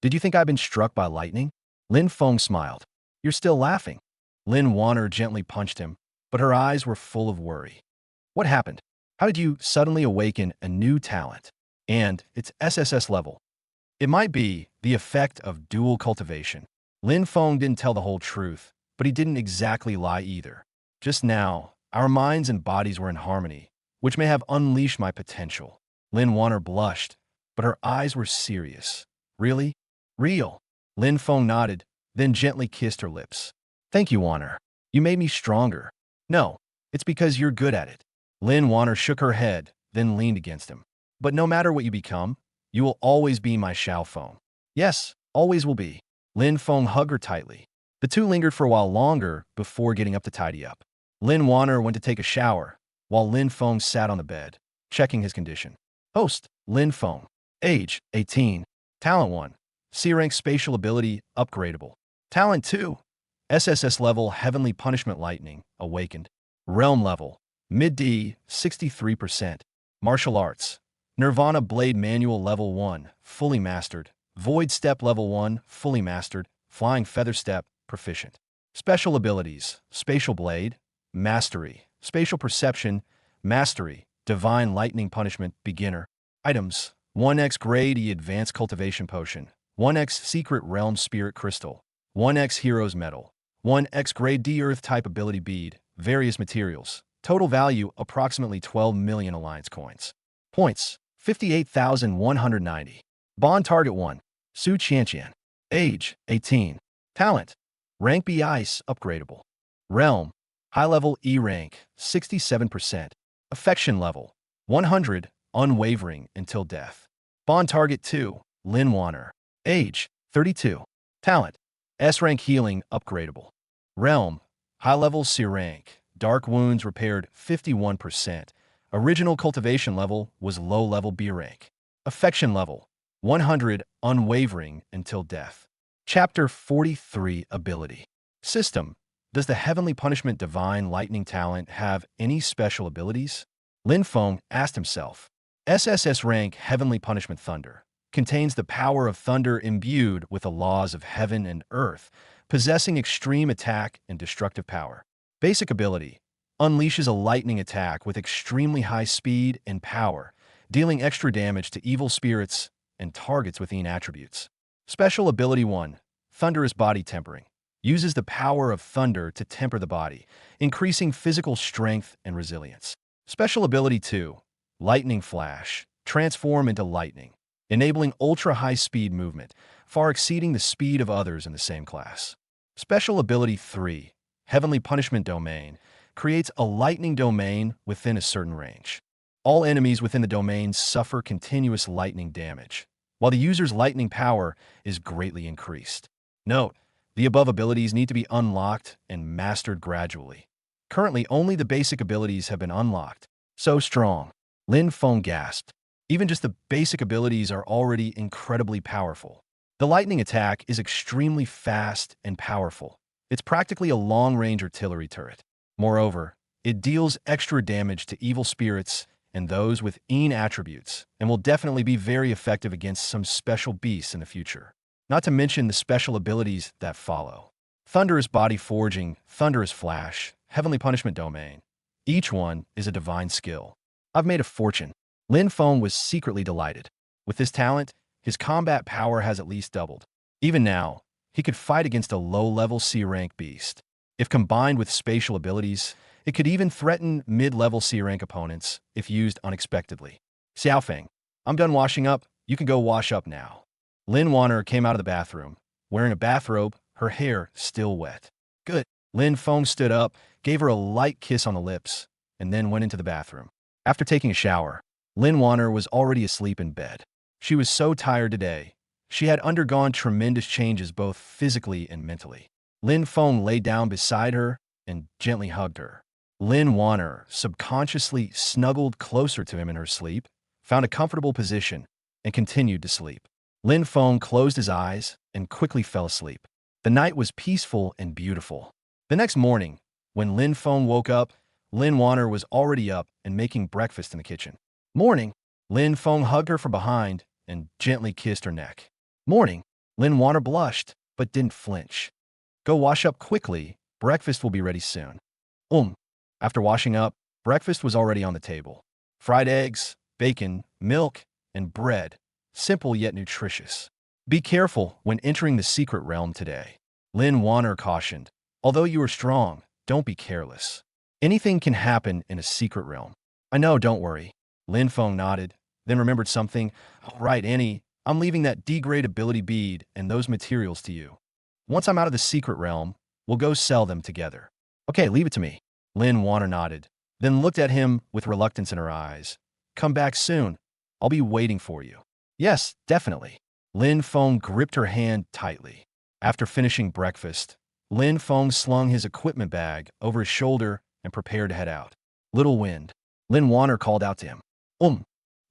Did you think I'd been struck by lightning?" Lin Feng smiled. You're still laughing. Lin Warner gently punched him, but her eyes were full of worry. What happened? How did you suddenly awaken a new talent? And it's SSS level. It might be the effect of dual cultivation. Lin Feng didn't tell the whole truth, but he didn't exactly lie either. Just now, our minds and bodies were in harmony, which may have unleashed my potential. Lin Warner blushed, but her eyes were serious. Really? Real. Lin Feng nodded, then gently kissed her lips. Thank you, Warner. You made me stronger. No, it's because you're good at it. Lin Warner shook her head, then leaned against him. But no matter what you become, you will always be my Xiao Feng. Yes, always will be. Lin Feng hugged her tightly. The two lingered for a while longer before getting up to tidy up. Lin Warner went to take a shower, while Lin Feng sat on the bed, checking his condition. Host, Lin Feng. Age, 18. Talent 1. C-rank spatial ability, upgradable. Talent 2. SSS level Heavenly Punishment Lightning, awakened. Realm level, mid-D, 63%. Martial arts. Nirvana Blade Manual level 1, fully mastered. Void Step level 1, fully mastered. Flying Feather Step, proficient. Special abilities. Spatial Blade, mastery. Spatial Perception, mastery. Divine Lightning Punishment, beginner. Items. 1x Grade E Advanced Cultivation Potion. 1x Secret Realm Spirit Crystal. 1x Heroes Medal. 1x Grade D Earth Type Ability Bead. Various materials. Total value approximately 12 million Alliance coins. Points 58,190. Bond Target 1. Su Qianqian. Age 18. Talent. Rank B Ice upgradable. Realm. High level E rank 67%. Affection level 100. Unwavering until death. Bond Target 2. Lin Warner. Age 32. Talent. S rank healing upgradable. Realm. High level C rank. Dark wounds repaired 51%. Original cultivation level was low level B rank. Affection level 100. Unwavering until death. Chapter 43 Ability. System. Does the Heavenly Punishment Divine Lightning Talent have any special abilities? Lin Feng asked himself. SSS rank Heavenly Punishment Thunder contains the power of thunder imbued with the laws of heaven and earth, possessing extreme attack and destructive power. Basic ability. Unleashes a lightning attack with extremely high speed and power, dealing extra damage to evil spirits and targets within attributes. Special ability 1. Thunderous Body Tempering. Uses the power of thunder to temper the body, increasing physical strength and resilience. Special ability 2. Lightning Flash. Transform into lightning, enabling ultra-high speed movement, far exceeding the speed of others in the same class. Special ability 3. Heavenly Punishment Domain. Creates a lightning domain within a certain range. All enemies within the domain suffer continuous lightning damage, while the user's lightning power is greatly increased. Note, the above abilities need to be unlocked and mastered gradually. Currently, only the basic abilities have been unlocked. So strong. Lin Feng gasped. Even just the basic abilities are already incredibly powerful. The lightning attack is extremely fast and powerful. It's practically a long-range artillery turret. Moreover, it deals extra damage to evil spirits and those with Een attributes, and will definitely be very effective against some special beasts in the future. Not to mention the special abilities that follow. Thunderous Body Forging, Thunderous Flash, Heavenly Punishment Domain. Each one is a divine skill. I've made a fortune. Lin Feng was secretly delighted. With this talent, his combat power has at least doubled. Even now, he could fight against a low-level C-rank beast. If combined with spatial abilities, it could even threaten mid-level C-rank opponents if used unexpectedly. Xiaofeng, I'm done washing up. You can go wash up now. Lin Warner came out of the bathroom, wearing a bathrobe, her hair still wet. Good. Lin Feng stood up, gave her a light kiss on the lips, and then went into the bathroom. After taking a shower, Lin Warner was already asleep in bed. She was so tired today. She had undergone tremendous changes both physically and mentally. Lin Feng lay down beside her and gently hugged her. Lin Warner subconsciously snuggled closer to him in her sleep, found a comfortable position, and continued to sleep. Lin Feng closed his eyes and quickly fell asleep. The night was peaceful and beautiful. The next morning, when Lin Feng woke up, Lin Warner was already up and making breakfast in the kitchen. Morning. Lin Feng hugged her from behind and gently kissed her neck. Morning. Lin Warner blushed, but didn't flinch. Go wash up quickly. Breakfast will be ready soon. After washing up, breakfast was already on the table. Fried eggs, bacon, milk, and bread. Simple yet nutritious. Be careful when entering the secret realm today. Lin Warner cautioned. Although you are strong, don't be careless. Anything can happen in a secret realm. I know, don't worry. Lin Feng nodded, then remembered something. All right, Annie, I'm leaving that degradability bead and those materials to you. Once I'm out of the secret realm, we'll go sell them together. Okay, leave it to me. Lin Warner nodded, then looked at him with reluctance in her eyes. Come back soon. I'll be waiting for you. Yes, definitely. Lin Feng gripped her hand tightly. After finishing breakfast, Lin Feng slung his equipment bag over his shoulder and prepared to head out. Little wind. Lin Warner called out to him.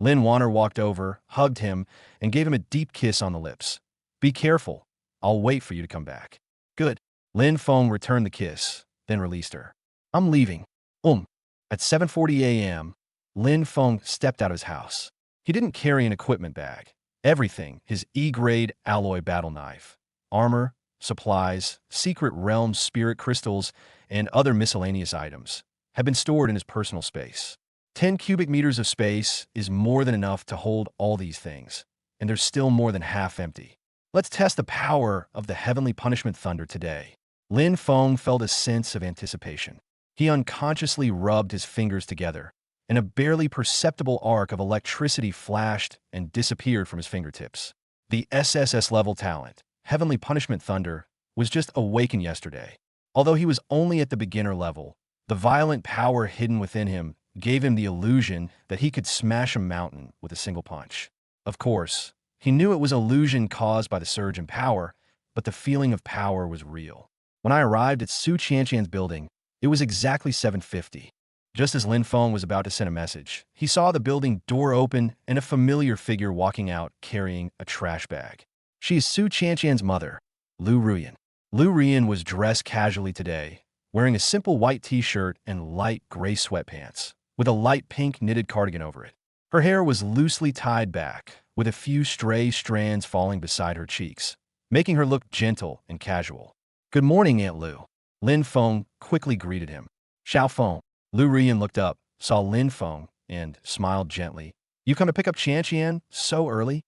Lin Warner walked over, hugged him, and gave him a deep kiss on the lips. Be careful. I'll wait for you to come back. Good. Lin Feng returned the kiss, then released her. I'm leaving. At 7:40 a.m., Lin Feng stepped out of his house. He didn't carry an equipment bag. Everything, his E-grade alloy battle knife, armor, supplies, secret realm spirit crystals, and other miscellaneous items, had been stored in his personal space. 10 cubic meters of space is more than enough to hold all these things, and they're still more than half empty. Let's test the power of the heavenly punishment thunder today. Lin Feng felt a sense of anticipation. He unconsciously rubbed his fingers together, and a barely perceptible arc of electricity flashed and disappeared from his fingertips. The SSS-level talent, Heavenly Punishment Thunder, was just awakened yesterday. Although he was only at the beginner level, the violent power hidden within him gave him the illusion that he could smash a mountain with a single punch. Of course, he knew it was illusion caused by the surge in power, but the feeling of power was real. When I arrived at Su Qianqian's building, it was exactly 7:50. Just as Lin Feng was about to send a message, he saw the building door open and a familiar figure walking out carrying a trash bag. She is Su Qianqian's mother, Lu Ruyan. Lu Ruyan was dressed casually today, wearing a simple white t-shirt and light gray sweatpants, with a light pink knitted cardigan over it. Her hair was loosely tied back, with a few stray strands falling beside her cheeks, making her look gentle and casual. Good morning, Aunt Lu. Lin Feng quickly greeted him. Xiao Feng. Lu Ruyan looked up, saw Lin Feng, and smiled gently. You come to pick up Qianqian so early?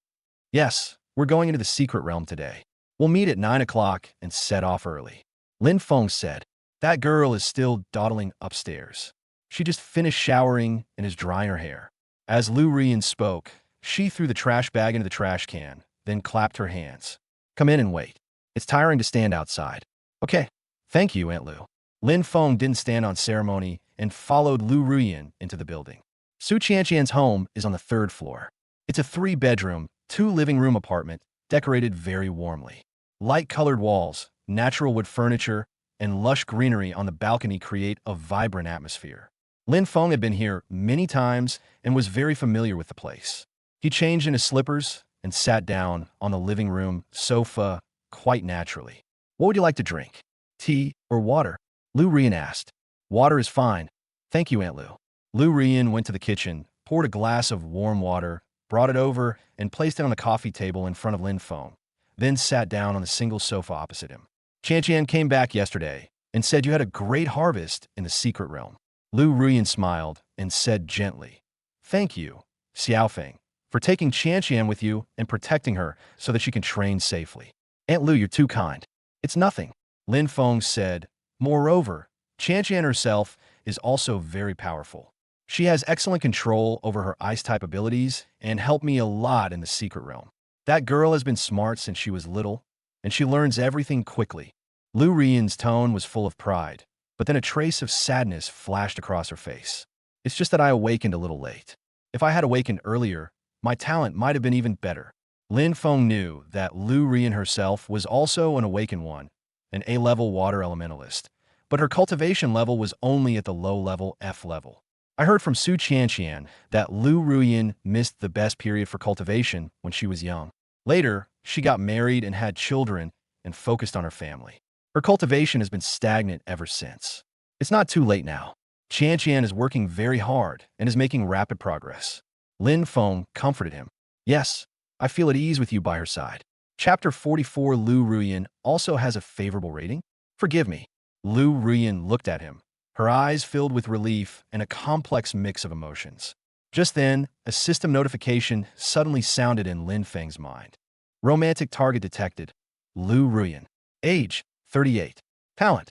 Yes, we're going into the secret realm today. We'll meet at 9 o'clock and set off early. Lin Feng said. That girl is still dawdling upstairs. She just finished showering and is drying her hair. As Lu Ruyan spoke, she threw the trash bag into the trash can, then clapped her hands. Come in and wait. It's tiring to stand outside. Okay. Thank you, Aunt Lu. Lin Feng didn't stand on ceremony and followed Lu Ruyan into the building. Su Qianqian's home is on the 3rd floor. It's a 3-bedroom, 2-living-room apartment decorated very warmly. Light-colored walls, natural wood furniture, and lush greenery on the balcony create a vibrant atmosphere. Lin Feng had been here many times and was very familiar with the place. He changed into slippers and sat down on the living room sofa quite naturally. What would you like to drink? Tea or water? Lu Ruyan asked. Water is fine. Thank you, Aunt Lu. Lu Ruyan went to the kitchen, poured a glass of warm water, brought it over, and placed it on the coffee table in front of Lin Feng, then sat down on the single sofa opposite him. Qianqian came back yesterday and said you had a great harvest in the secret realm. Lu Ruyan smiled and said gently, Thank you, Xiaofeng, for taking Qianqian with you and protecting her so that she can train safely. Aunt Lu, you're too kind. It's nothing, Lin Feng said. Moreover, Qianqian herself is also very powerful. She has excellent control over her ice-type abilities and helped me a lot in the secret realm. That girl has been smart since she was little, and she learns everything quickly. Lu Ruyan's tone was full of pride, but then a trace of sadness flashed across her face. It's just that I awakened a little late. If I had awakened earlier, my talent might have been even better. Lin Feng knew that Lu Ruyan herself was also an awakened one, an A-level water elementalist, but her cultivation level was only at the low-level F level. I heard from Su Qianqian that Lu Ruyan missed the best period for cultivation when she was young. Later, she got married and had children and focused on her family. Her cultivation has been stagnant ever since. It's not too late now. Qianqian is working very hard and is making rapid progress. Lin Feng comforted him. Yes, I feel at ease with you by her side. Chapter 44 Lu Ruyan also has a favorable rating. Forgive me. Lu Ruyan looked at him, her eyes filled with relief and a complex mix of emotions. Just then, a system notification suddenly sounded in Lin Feng's mind. Romantic target detected. Lu Ruyan. Age, 38. Talent,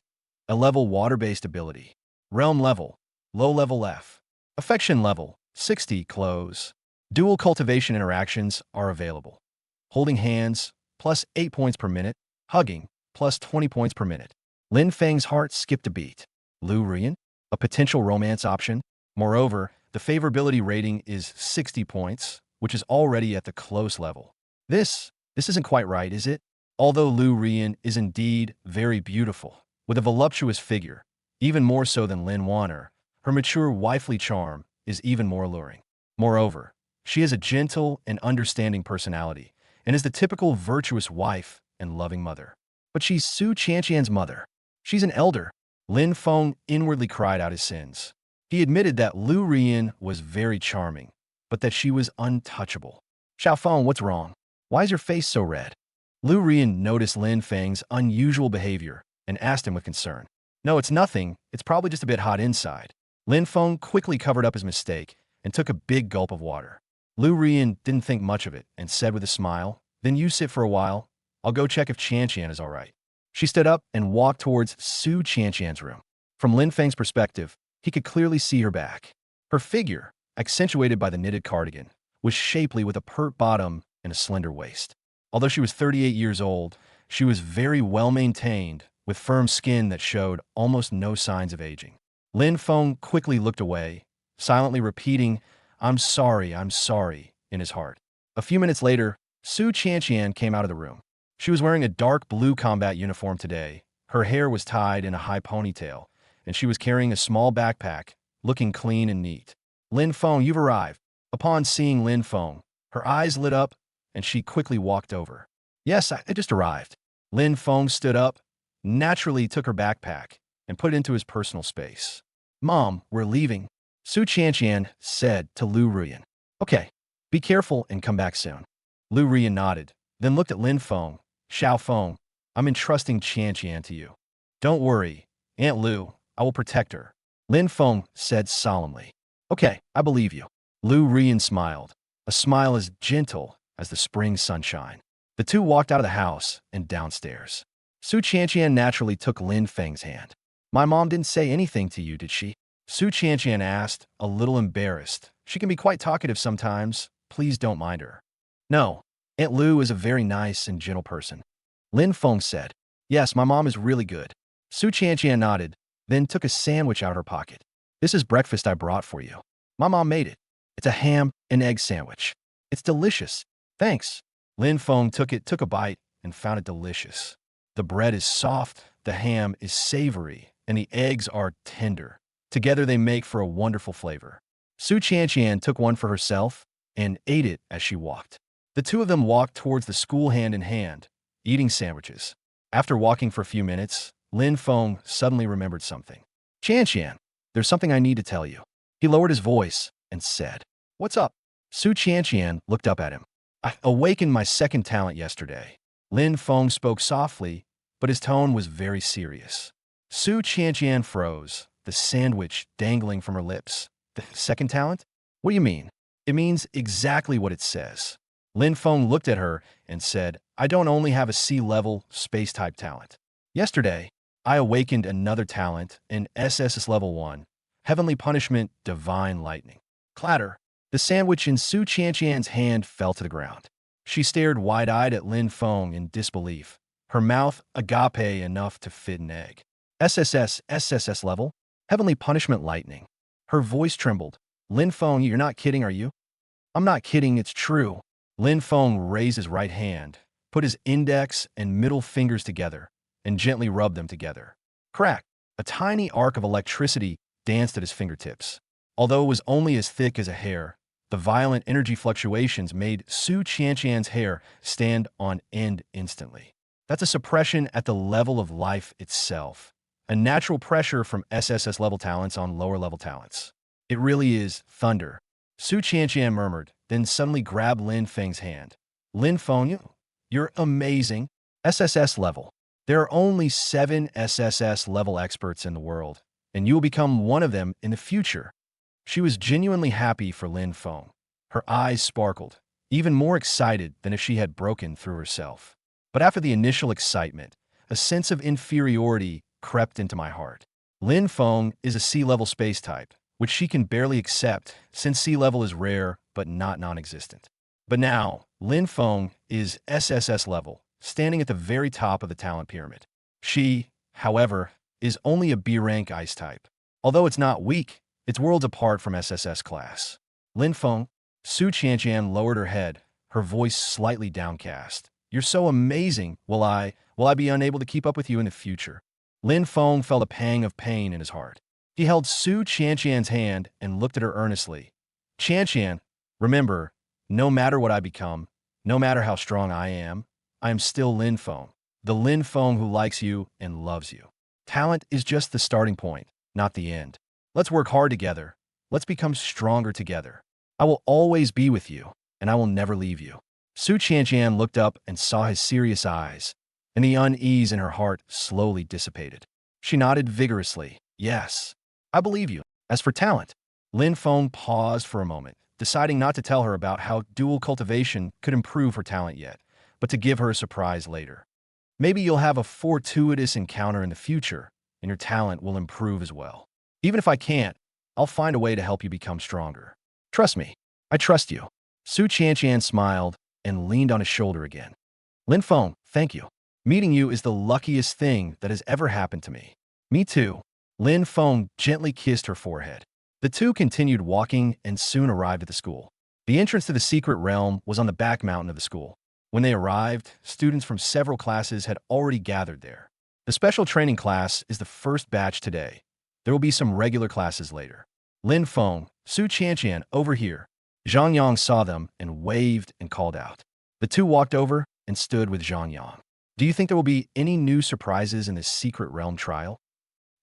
a level water-based ability. Realm level, low level F. Affection level, 60 close. Dual cultivation interactions are available. Holding hands, plus 8 points per minute. Hugging, plus 20 points per minute. Lin Feng's heart skipped a beat. Lu Ruyan, a potential romance option. Moreover, the favorability rating is 60 points, which is already at the close level. This isn't quite right, is it? Although Lu Ruyan is indeed very beautiful, with a voluptuous figure, even more so than Lin Wanner, her mature wifely charm is even more alluring. Moreover, she has a gentle and understanding personality, and is the typical virtuous wife and loving mother. But she's Su Qianqian's mother. She's an elder. Lin Feng inwardly cried out his sins. He admitted that Lu Ruyan was very charming, but that she was untouchable. Xiao Feng, what's wrong? Why is your face so red? Lu Ruyan noticed Lin Feng's unusual behavior and asked him with concern. No, it's nothing. It's probably just a bit hot inside. Lin Feng quickly covered up his mistake and took a big gulp of water. Lu Ruyan didn't think much of it and said with a smile, then you sit for a while. I'll go check if Qianqian is all right. She stood up and walked towards Su Qianqian's room. From Lin Feng's perspective, he could clearly see her back. Her figure, accentuated by the knitted cardigan, was shapely with a pert bottom and a slender waist. Although she was 38 years old, she was very well-maintained, with firm skin that showed almost no signs of aging. Lin Feng quickly looked away, silently repeating, I'm sorry, in his heart. A few minutes later, Su Qianqian came out of the room. She was wearing a dark blue combat uniform today. Her hair was tied in a high ponytail, and she was carrying a small backpack, looking clean and neat. Lin Feng, you've arrived. Upon seeing Lin Feng, her eyes lit up, and she quickly walked over. Yes, I just arrived. Lin Feng stood up, naturally took her backpack, and put it into his personal space. Mom, we're leaving, Su Qianqian said to Lu Ruyan. Okay, be careful and come back soon. Lu Ruyan nodded, then looked at Lin Feng. Xiao Feng, I'm entrusting Qianqian to you. Don't worry, Aunt Lu, I will protect her. Lin Feng said solemnly. Okay, I believe you. Lu Ruyan smiled, a smile as gentle as the spring sunshine. The two walked out of the house and downstairs. Su Qianqian naturally took Lin Feng's hand. My mom didn't say anything to you, did she? Su Qianqian asked, a little embarrassed. She can be quite talkative sometimes. Please don't mind her. No, Aunt Lu is a very nice and gentle person. Lin Feng said. Yes, my mom is really good. Su Qianqian nodded, then took a sandwich out of her pocket. This is breakfast I brought for you. My mom made it. It's a ham and egg sandwich. It's delicious. Thanks. Lin Feng took a bite, and found it delicious. The bread is soft, the ham is savory, and the eggs are tender. Together they make for a wonderful flavor. Su Qianqian took one for herself and ate it as she walked. The two of them walked towards the school hand in hand, eating sandwiches. After walking for a few minutes, Lin Feng suddenly remembered something. Qianqian, there's something I need to tell you. He lowered his voice and said, What's up? Su Qianqian looked up at him. I awakened my second talent yesterday. Lin Feng spoke softly, but his tone was very serious. Su Qianqian froze, the sandwich dangling from her lips. The second talent? What do you mean? It means exactly what it says. Lin Feng looked at her and said, I don't only have a C-level space-type talent. Yesterday, I awakened another talent in SSS Level 1, Heavenly Punishment Divine Lightning. Clatter. The sandwich in Su Qianqian's hand fell to the ground. She stared wide-eyed at Lin Feng in disbelief, her mouth agape enough to fit an egg. SSS Level, Heavenly Punishment Lightning. Her voice trembled. Lin Feng, you're not kidding, are you? I'm not kidding, it's true. Lin Feng raised his right hand, put his index and middle fingers together, and gently rubbed them together. Crack! A tiny arc of electricity danced at his fingertips. Although it was only as thick as a hair, the violent energy fluctuations made Su Qianqian's hair stand on end instantly. That's a suppression at the level of life itself, a natural pressure from SSS level talents on lower level talents. It really is thunder. Su Qianqian murmured, then suddenly grabbed Lin Feng's hand. Lin Feng, you're amazing. SSS level. There are only 7 SSS level experts in the world, and you will become one of them in the future. She was genuinely happy for Lin Feng. Her eyes sparkled, even more excited than if she had broken through herself. But after the initial excitement, a sense of inferiority crept into my heart. Lin Feng is a sea-level space type, which she can barely accept since sea level is rare but not non-existent. But now, Lin Feng is SSS level, standing at the very top of the talent pyramid. She, however, is only a B-rank ice type. Although it's not weak, it's worlds apart from SSS class. Lin Feng, Su Qianqian lowered her head, her voice slightly downcast. You're so amazing. Will I be unable to keep up with you in the future? Lin Feng felt a pang of pain in his heart. He held Su Qianqian's hand and looked at her earnestly. Qianqian, remember, no matter what I become, no matter how strong I am still Lin Feng, the Lin Feng who likes you and loves you. Talent is just the starting point, not the end. Let's work hard together. Let's become stronger together. I will always be with you, and I will never leave you. Su Qianqian looked up and saw his serious eyes, and the unease in her heart slowly dissipated. She nodded vigorously. Yes, I believe you. As for talent, Lin Feng paused for a moment, deciding not to tell her about how dual cultivation could improve her talent yet, but to give her a surprise later. Maybe you'll have a fortuitous encounter in the future, and your talent will improve as well. Even if I can't, I'll find a way to help you become stronger. Trust me, I trust you. Su Qianqian smiled and leaned on his shoulder again. Lin Feng, thank you. Meeting you is the luckiest thing that has ever happened to me. Me too. Lin Feng gently kissed her forehead. The two continued walking and soon arrived at the school. The entrance to the secret realm was on the back mountain of the school. When they arrived, students from several classes had already gathered there. The special training class is the first batch today. There will be some regular classes later. Lin Feng, Su Qianqian, over here. Zhang Yang saw them and waved and called out. The two walked over and stood with Zhang Yang. Do you think there will be any new surprises in this secret realm trial?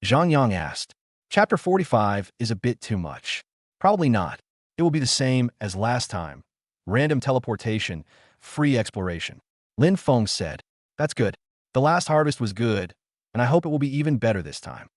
Zhang Yang asked. Chapter 45 is a bit too much. Probably not. It will be the same as last time. Random teleportation, free exploration. Lin Feng said. That's good. The last harvest was good, and I hope it will be even better this time.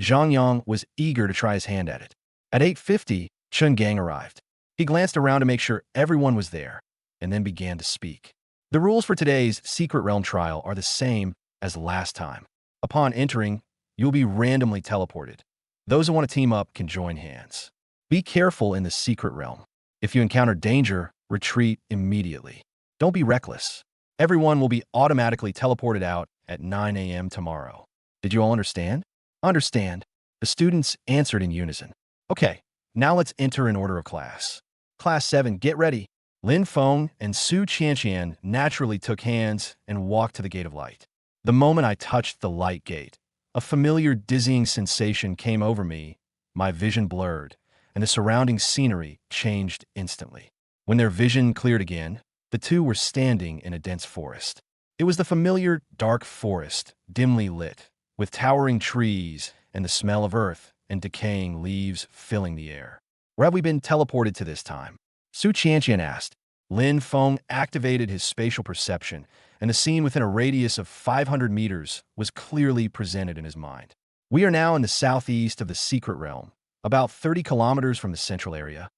Zhang Yang was eager to try his hand at it. At 8:50, Chun Gang arrived. He glanced around to make sure everyone was there, and then began to speak. The rules for today's secret realm trial are the same as last time. Upon entering, you'll be randomly teleported. Those who want to team up can join hands. Be careful in the secret realm. If you encounter danger, retreat immediately. Don't be reckless. Everyone will be automatically teleported out at 9 a.m. tomorrow. Did you all understand? Understand. The students answered in unison. Okay, now let's enter in order of class. Class 7, get ready. Lin Feng and Su Qianqian naturally took hands and walked to the gate of light. The moment I touched the light gate, a familiar dizzying sensation came over me, my vision blurred, and the surrounding scenery changed instantly. When their vision cleared again, the two were standing in a dense forest. It was the familiar dark forest, dimly lit, with towering trees and the smell of earth and decaying leaves filling the air. Where have we been teleported to this time? Su Qianqian asked. Lin Feng activated his spatial perception, and the scene within a radius of 500 meters was clearly presented in his mind. We are now in the southeast of the secret realm, about 30 kilometers from the central area.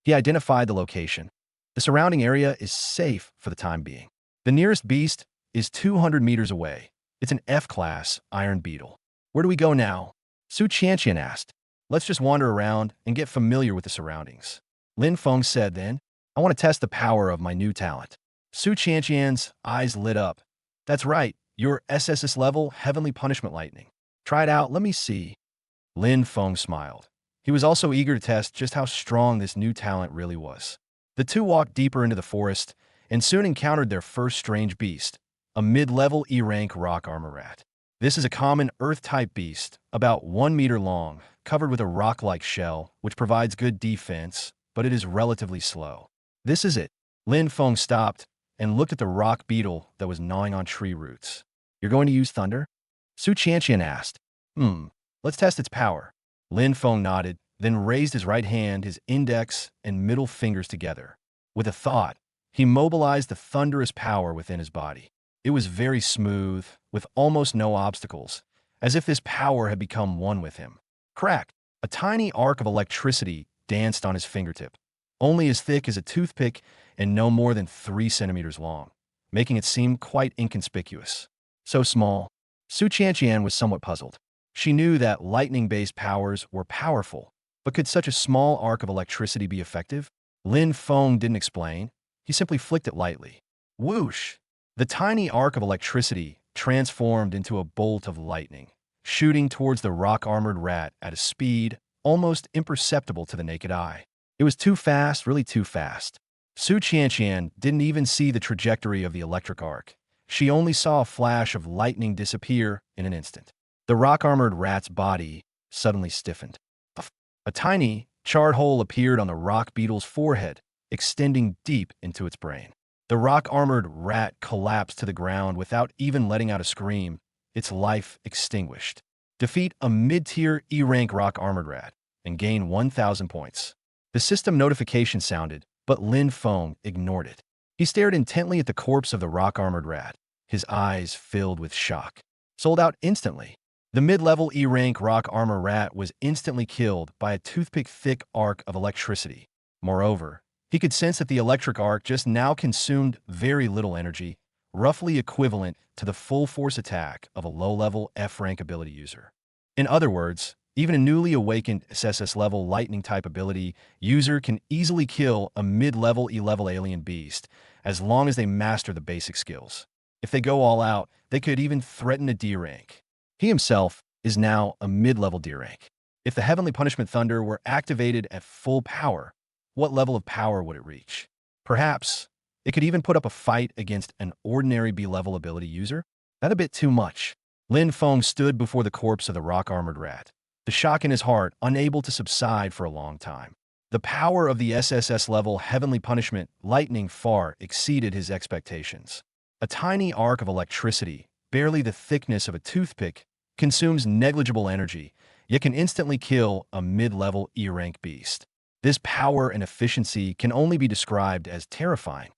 He identified the location. The surrounding area is safe for the time being. The nearest beast is 200 meters away. It's an F-class iron beetle. Where do we go now? Su Qianqian asked. Let's just wander around and get familiar with the surroundings. Lin Feng said then, I want to test the power of my new talent. Su Qianqian's eyes lit up. That's right, your SSS level Heavenly Punishment Lightning. Try it out, let me see. Lin Feng smiled. He was also eager to test just how strong this new talent really was. The two walked deeper into the forest and soon encountered their first strange beast, a mid-level E-rank rock armor rat. This is a common Earth-type beast, about 1 meter long, covered with a rock-like shell, which provides good defense, but it is relatively slow. This is it. Lin Feng stopped and looked at the rock beetle that was gnawing on tree roots. You're going to use thunder? Su Qianqian asked. Let's test its power. Lin Feng nodded, then raised his right hand, his index and middle fingers together. With a thought, he mobilized the thunderous power within his body. It was very smooth, with almost no obstacles, as if this power had become one with him. Crack! A tiny arc of electricity danced on his fingertip, only as thick as a toothpick and no more than 3 centimeters long, making it seem quite inconspicuous. So small. Su Qianqian was somewhat puzzled. She knew that lightning-based powers were powerful, but could such a small arc of electricity be effective? Lin Feng didn't explain. He simply flicked it lightly. Whoosh! The tiny arc of electricity transformed into a bolt of lightning, shooting towards the rock-armored rat at a speed almost imperceptible to the naked eye. It was too fast, really too fast. Su Qianqian didn't even see the trajectory of the electric arc. She only saw a flash of lightning disappear in an instant. The rock-armored rat's body suddenly stiffened. A tiny, charred hole appeared on the rock beetle's forehead, extending deep into its brain. The rock-armored rat collapsed to the ground without even letting out a scream, its life extinguished. Defeat a mid-tier E-rank rock-armored rat and gain 1,000 points. The system notification sounded, but Lin Feng ignored it. He stared intently at the corpse of the rock-armored rat, his eyes filled with shock. Sold out instantly. The mid-level E-rank rock armor rat was instantly killed by a toothpick-thick arc of electricity. Moreover, he could sense that the electric arc just now consumed very little energy, roughly equivalent to the full force attack of a low-level F-rank ability user. In other words, even a newly awakened SSS-level lightning-type ability user can easily kill a mid-level E-level alien beast, as long as they master the basic skills. If they go all out, they could even threaten a D-rank. He himself is now a mid-level D-rank. If the Heavenly Punishment Thunder were activated at full power, what level of power would it reach? Perhaps it could even put up a fight against an ordinary B-level ability user? That a bit too much. Lin Feng stood before the corpse of the rock-armored rat, the shock in his heart unable to subside for a long time. The power of the SSS-level Heavenly Punishment lightning far exceeded his expectations. A tiny arc of electricity, barely the thickness of a toothpick, consumes negligible energy, yet can instantly kill a mid-level E-rank beast. This power and efficiency can only be described as terrifying.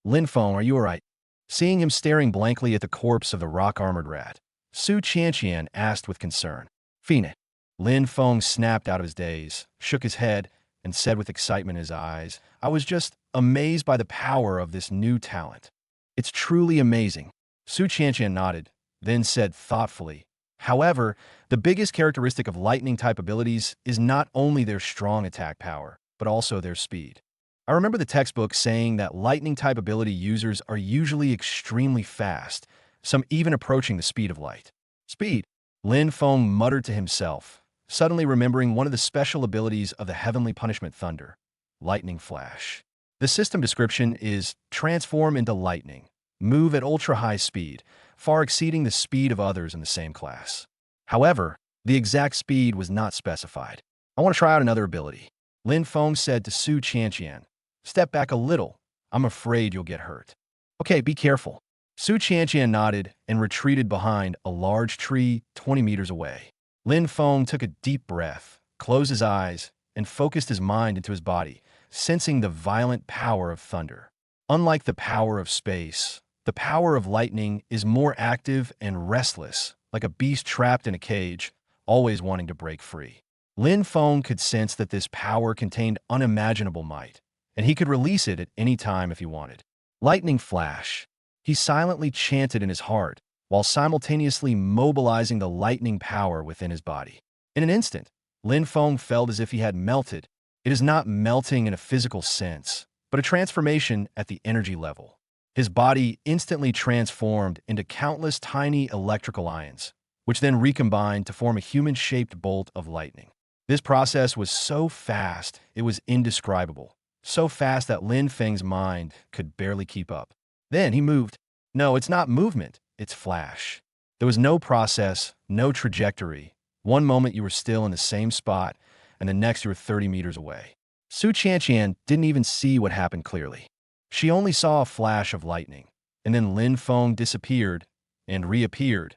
Lin Feng, are you alright? Seeing him staring blankly at the corpse of the rock-armored rat, Su Qianqian asked with concern. Phoenix. Lin Feng snapped out of his daze, shook his head, and said with excitement in his eyes, I was just amazed by the power of this new talent. It's truly amazing. Su Qianqian nodded, then said thoughtfully, however, the biggest characteristic of lightning-type abilities is not only their strong attack power, but also their speed. I remember the textbook saying that lightning-type ability users are usually extremely fast, some even approaching the speed of light. Speed. Lin Feng muttered to himself, suddenly remembering one of the special abilities of the Heavenly Punishment Thunder, Lightning Flash. The system description is transform into lightning, move at ultra-high speed, far exceeding the speed of others in the same class. However, the exact speed was not specified. I want to try out another ability. Lin Feng said to Su Qianqian, step back a little. I'm afraid you'll get hurt. Okay, be careful. Su Qianqian nodded and retreated behind a large tree 20 meters away. Lin Feng took a deep breath, closed his eyes, and focused his mind into his body, sensing the violent power of thunder. Unlike the power of space, the power of lightning is more active and restless, like a beast trapped in a cage, always wanting to break free. Lin Feng could sense that this power contained unimaginable might, and he could release it at any time if he wanted. Lightning Flash. He silently chanted in his heart, while simultaneously mobilizing the lightning power within his body. In an instant, Lin Feng felt as if he had melted. It is not melting in a physical sense, but a transformation at the energy level. His body instantly transformed into countless tiny electrical ions, which then recombined to form a human-shaped bolt of lightning. This process was so fast, it was indescribable. So fast that Lin Feng's mind could barely keep up. Then he moved. No, it's not movement, it's flash. There was no process, no trajectory. One moment you were still in the same spot, and the next you were 30 meters away. Su Qianqian didn't even see what happened clearly. She only saw a flash of lightning, and then Lin Feng disappeared and reappeared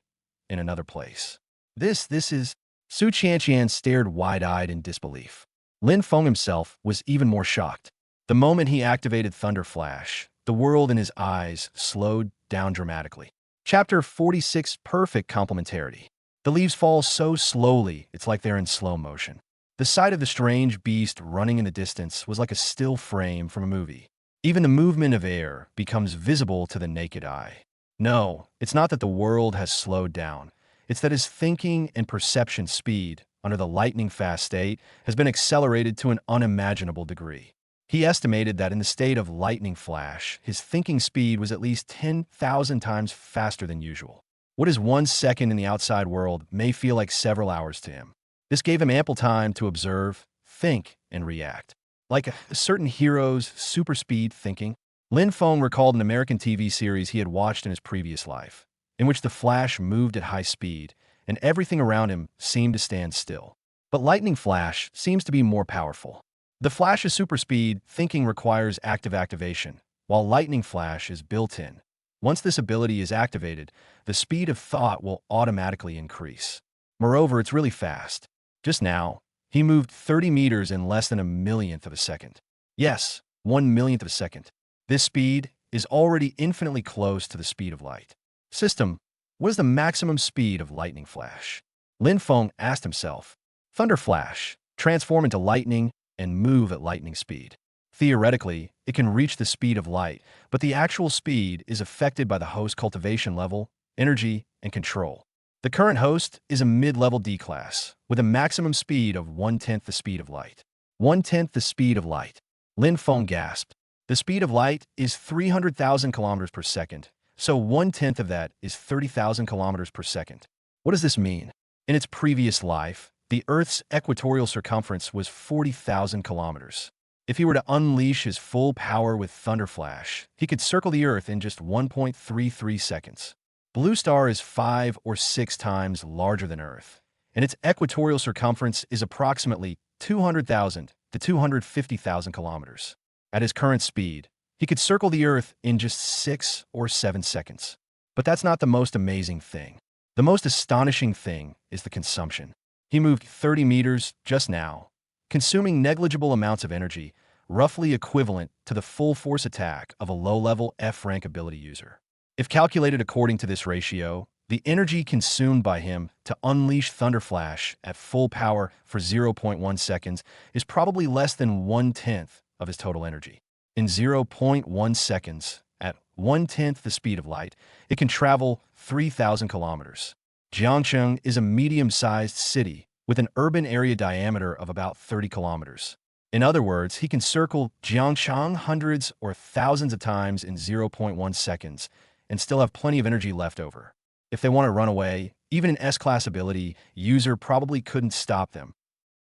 in another place. This is... Su Qianqian stared wide-eyed in disbelief. Lin Feng himself was even more shocked. The moment he activated Thunder Flash, the world in his eyes slowed down dramatically. Chapter 46, Perfect Complementarity. The leaves fall so slowly, it's like they're in slow motion. The sight of the strange beast running in the distance was like a still frame from a movie. Even the movement of air becomes visible to the naked eye. No, it's not that the world has slowed down. It's that his thinking and perception speed, under the lightning-fast state, has been accelerated to an unimaginable degree. He estimated that in the state of lightning flash, his thinking speed was at least 10,000 times faster than usual. What is 1 second in the outside world may feel like several hours to him. This gave him ample time to observe, think, and react. Like a certain hero's super speed thinking, Lin Feng recalled an American TV series he had watched in his previous life, in which the Flash moved at high speed, and everything around him seemed to stand still. But Lightning Flash seems to be more powerful. The Flash's super speed thinking requires active activation, while Lightning Flash is built in. Once this ability is activated, the speed of thought will automatically increase. Moreover, it's really fast. Just now, he moved 30 meters in less than a millionth of a second. Yes, 1 millionth of a second. This speed is already infinitely close to the speed of light. System, what is the maximum speed of Lightning Flash? Lin Feng asked himself. Thunder Flash, transform into lightning and move at lightning speed. Theoretically, it can reach the speed of light, but the actual speed is affected by the host's cultivation level, energy, and control. The current host is a mid-level D-class, with a maximum speed of 1/10 the speed of light. 1/10 the speed of light. Lin Feng gasped. The speed of light is 300,000 kilometers per second, so 1/10 of that is 30,000 kilometers per second. What does this mean? In its previous life, the Earth's equatorial circumference was 40,000 kilometers. If he were to unleash his full power with Thunder Flash, he could circle the Earth in just 1.33 seconds. Blue Star is 5 or 6 times larger than Earth, and its equatorial circumference is approximately 200,000 to 250,000 kilometers. At his current speed, he could circle the Earth in just 6 or 7 seconds. But that's not the most amazing thing. The most astonishing thing is the consumption. He moved 30 meters just now, consuming negligible amounts of energy, roughly equivalent to the full force attack of a low-level F-rank ability user. If calculated according to this ratio, the energy consumed by him to unleash Thunder Flash at full power for 0.1 seconds is probably less than 1/10 of his total energy. In 0.1 seconds, at 1/10 the speed of light, it can travel 3,000 kilometers. Jiangcheng is a medium-sized city with an urban area diameter of about 30 kilometers. In other words, he can circle Jiangcheng hundreds or thousands of times in 0.1 seconds and still have plenty of energy left over. If they want to run away, even an S-class ability user probably couldn't stop them.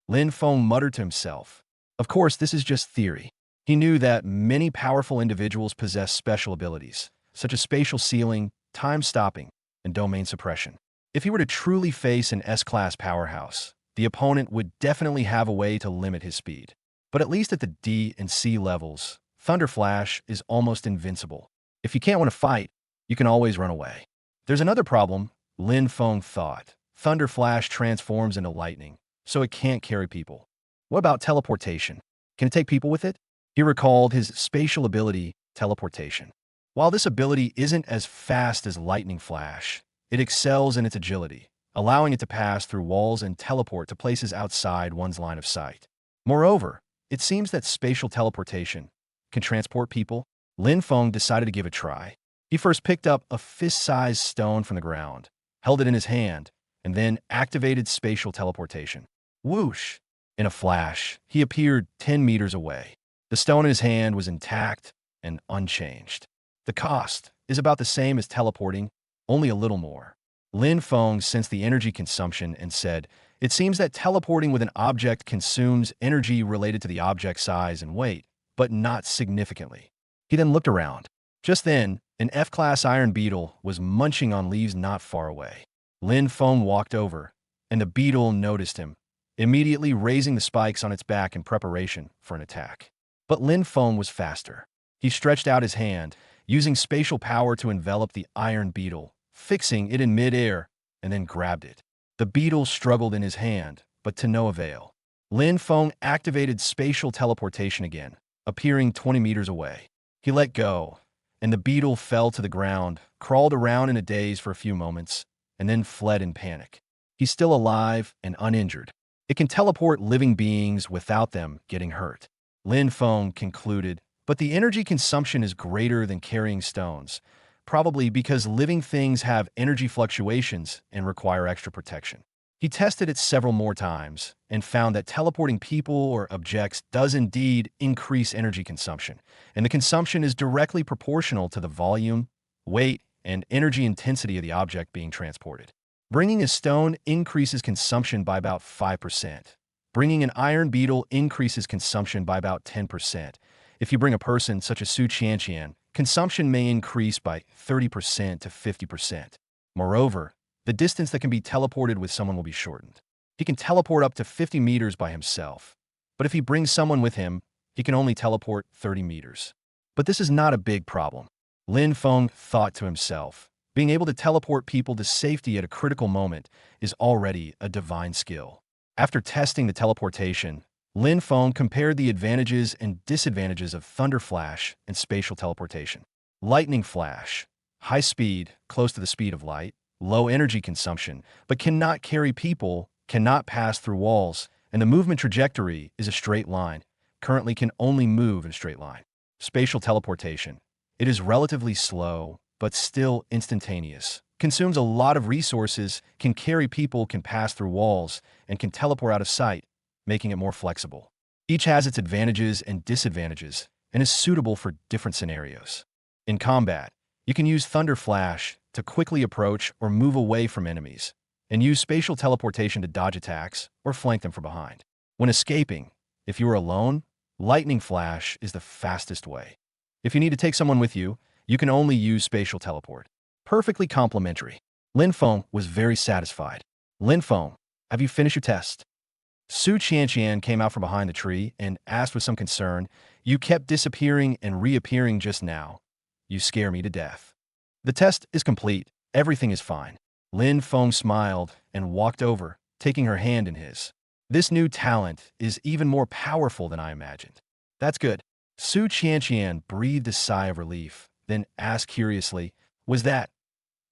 Lin Feng muttered to himself. Of course, this is just theory. He knew that many powerful individuals possess special abilities, such as spatial sealing, time stopping, and domain suppression. If he were to truly face an S-class powerhouse, the opponent would definitely have a way to limit his speed. But at least at the D and C levels, Thunder Flash is almost invincible. If you can't win a fight, you can always run away. There's another problem, Lin Feng thought. Thunder Flash transforms into lightning, so it can't carry people. What about teleportation? Can it take people with it? He recalled his spatial ability, teleportation. While this ability isn't as fast as Lightning Flash, it excels in its agility, allowing it to pass through walls and teleport to places outside one's line of sight. Moreover, it seems that spatial teleportation can transport people. Lin Feng decided to give it a try. He first picked up a fist-sized stone from the ground, held it in his hand, and then activated spatial teleportation. Whoosh! In a flash, he appeared 10 meters away. The stone in his hand was intact and unchanged. The cost is about the same as teleporting, only a little more. Lin Feng sensed the energy consumption and said, "It seems that teleporting with an object consumes energy related to the object's size and weight, but not significantly." He then looked around. Just then, an F-class iron beetle was munching on leaves not far away. Lin Feng walked over, and the beetle noticed him, immediately raising the spikes on its back in preparation for an attack. But Lin Feng was faster. He stretched out his hand, using spatial power to envelop the iron beetle, fixing it in mid-air, and then grabbed it. The beetle struggled in his hand, but to no avail. Lin Feng activated spatial teleportation again, appearing 20 meters away. He let go, and the beetle fell to the ground, crawled around in a daze for a few moments, and then fled in panic. He's still alive and uninjured. It can teleport living beings without them getting hurt. Lin Feng concluded, but the energy consumption is greater than carrying stones, probably because living things have energy fluctuations and require extra protection. He tested it several more times and found that teleporting people or objects does indeed increase energy consumption, and the consumption is directly proportional to the volume, weight, and energy intensity of the object being transported. Bringing a stone increases consumption by about 5%. Bringing an iron beetle increases consumption by about 10%. If you bring a person such as Su Qianqian, consumption may increase by 30% to 50%. Moreover, the distance that can be teleported with someone will be shortened. He can teleport up to 50 meters by himself, but if he brings someone with him, he can only teleport 30 meters. But this is not a big problem. Lin Feng thought to himself, being able to teleport people to safety at a critical moment is already a divine skill. After testing the teleportation, Lin Feng compared the advantages and disadvantages of Thunder Flash and spatial teleportation. Lightning Flash, high speed, close to the speed of light, low energy consumption, but cannot carry people, cannot pass through walls, and the movement trajectory is a straight line, currently can only move in a straight line. Spatial teleportation. It is relatively slow, but still instantaneous. Consumes a lot of resources, can carry people, can pass through walls, and can teleport out of sight, making it more flexible. Each has its advantages and disadvantages, and is suitable for different scenarios. In combat, you can use Thunder Flash to quickly approach or move away from enemies, and use spatial teleportation to dodge attacks or flank them from behind. When escaping, if you are alone, Lightning Flash is the fastest way. If you need to take someone with you, you can only use spatial teleport. Perfectly complementary. Lin Feng was very satisfied. Lin Feng, have you finished your test? Su Qianqian came out from behind the tree and asked with some concern, "You kept disappearing and reappearing just now. You scare me to death." The test is complete. Everything is fine. Lin Feng smiled and walked over, taking her hand in his. This new talent is even more powerful than I imagined. That's good. Su Qianqian breathed a sigh of relief, then asked curiously, "Was that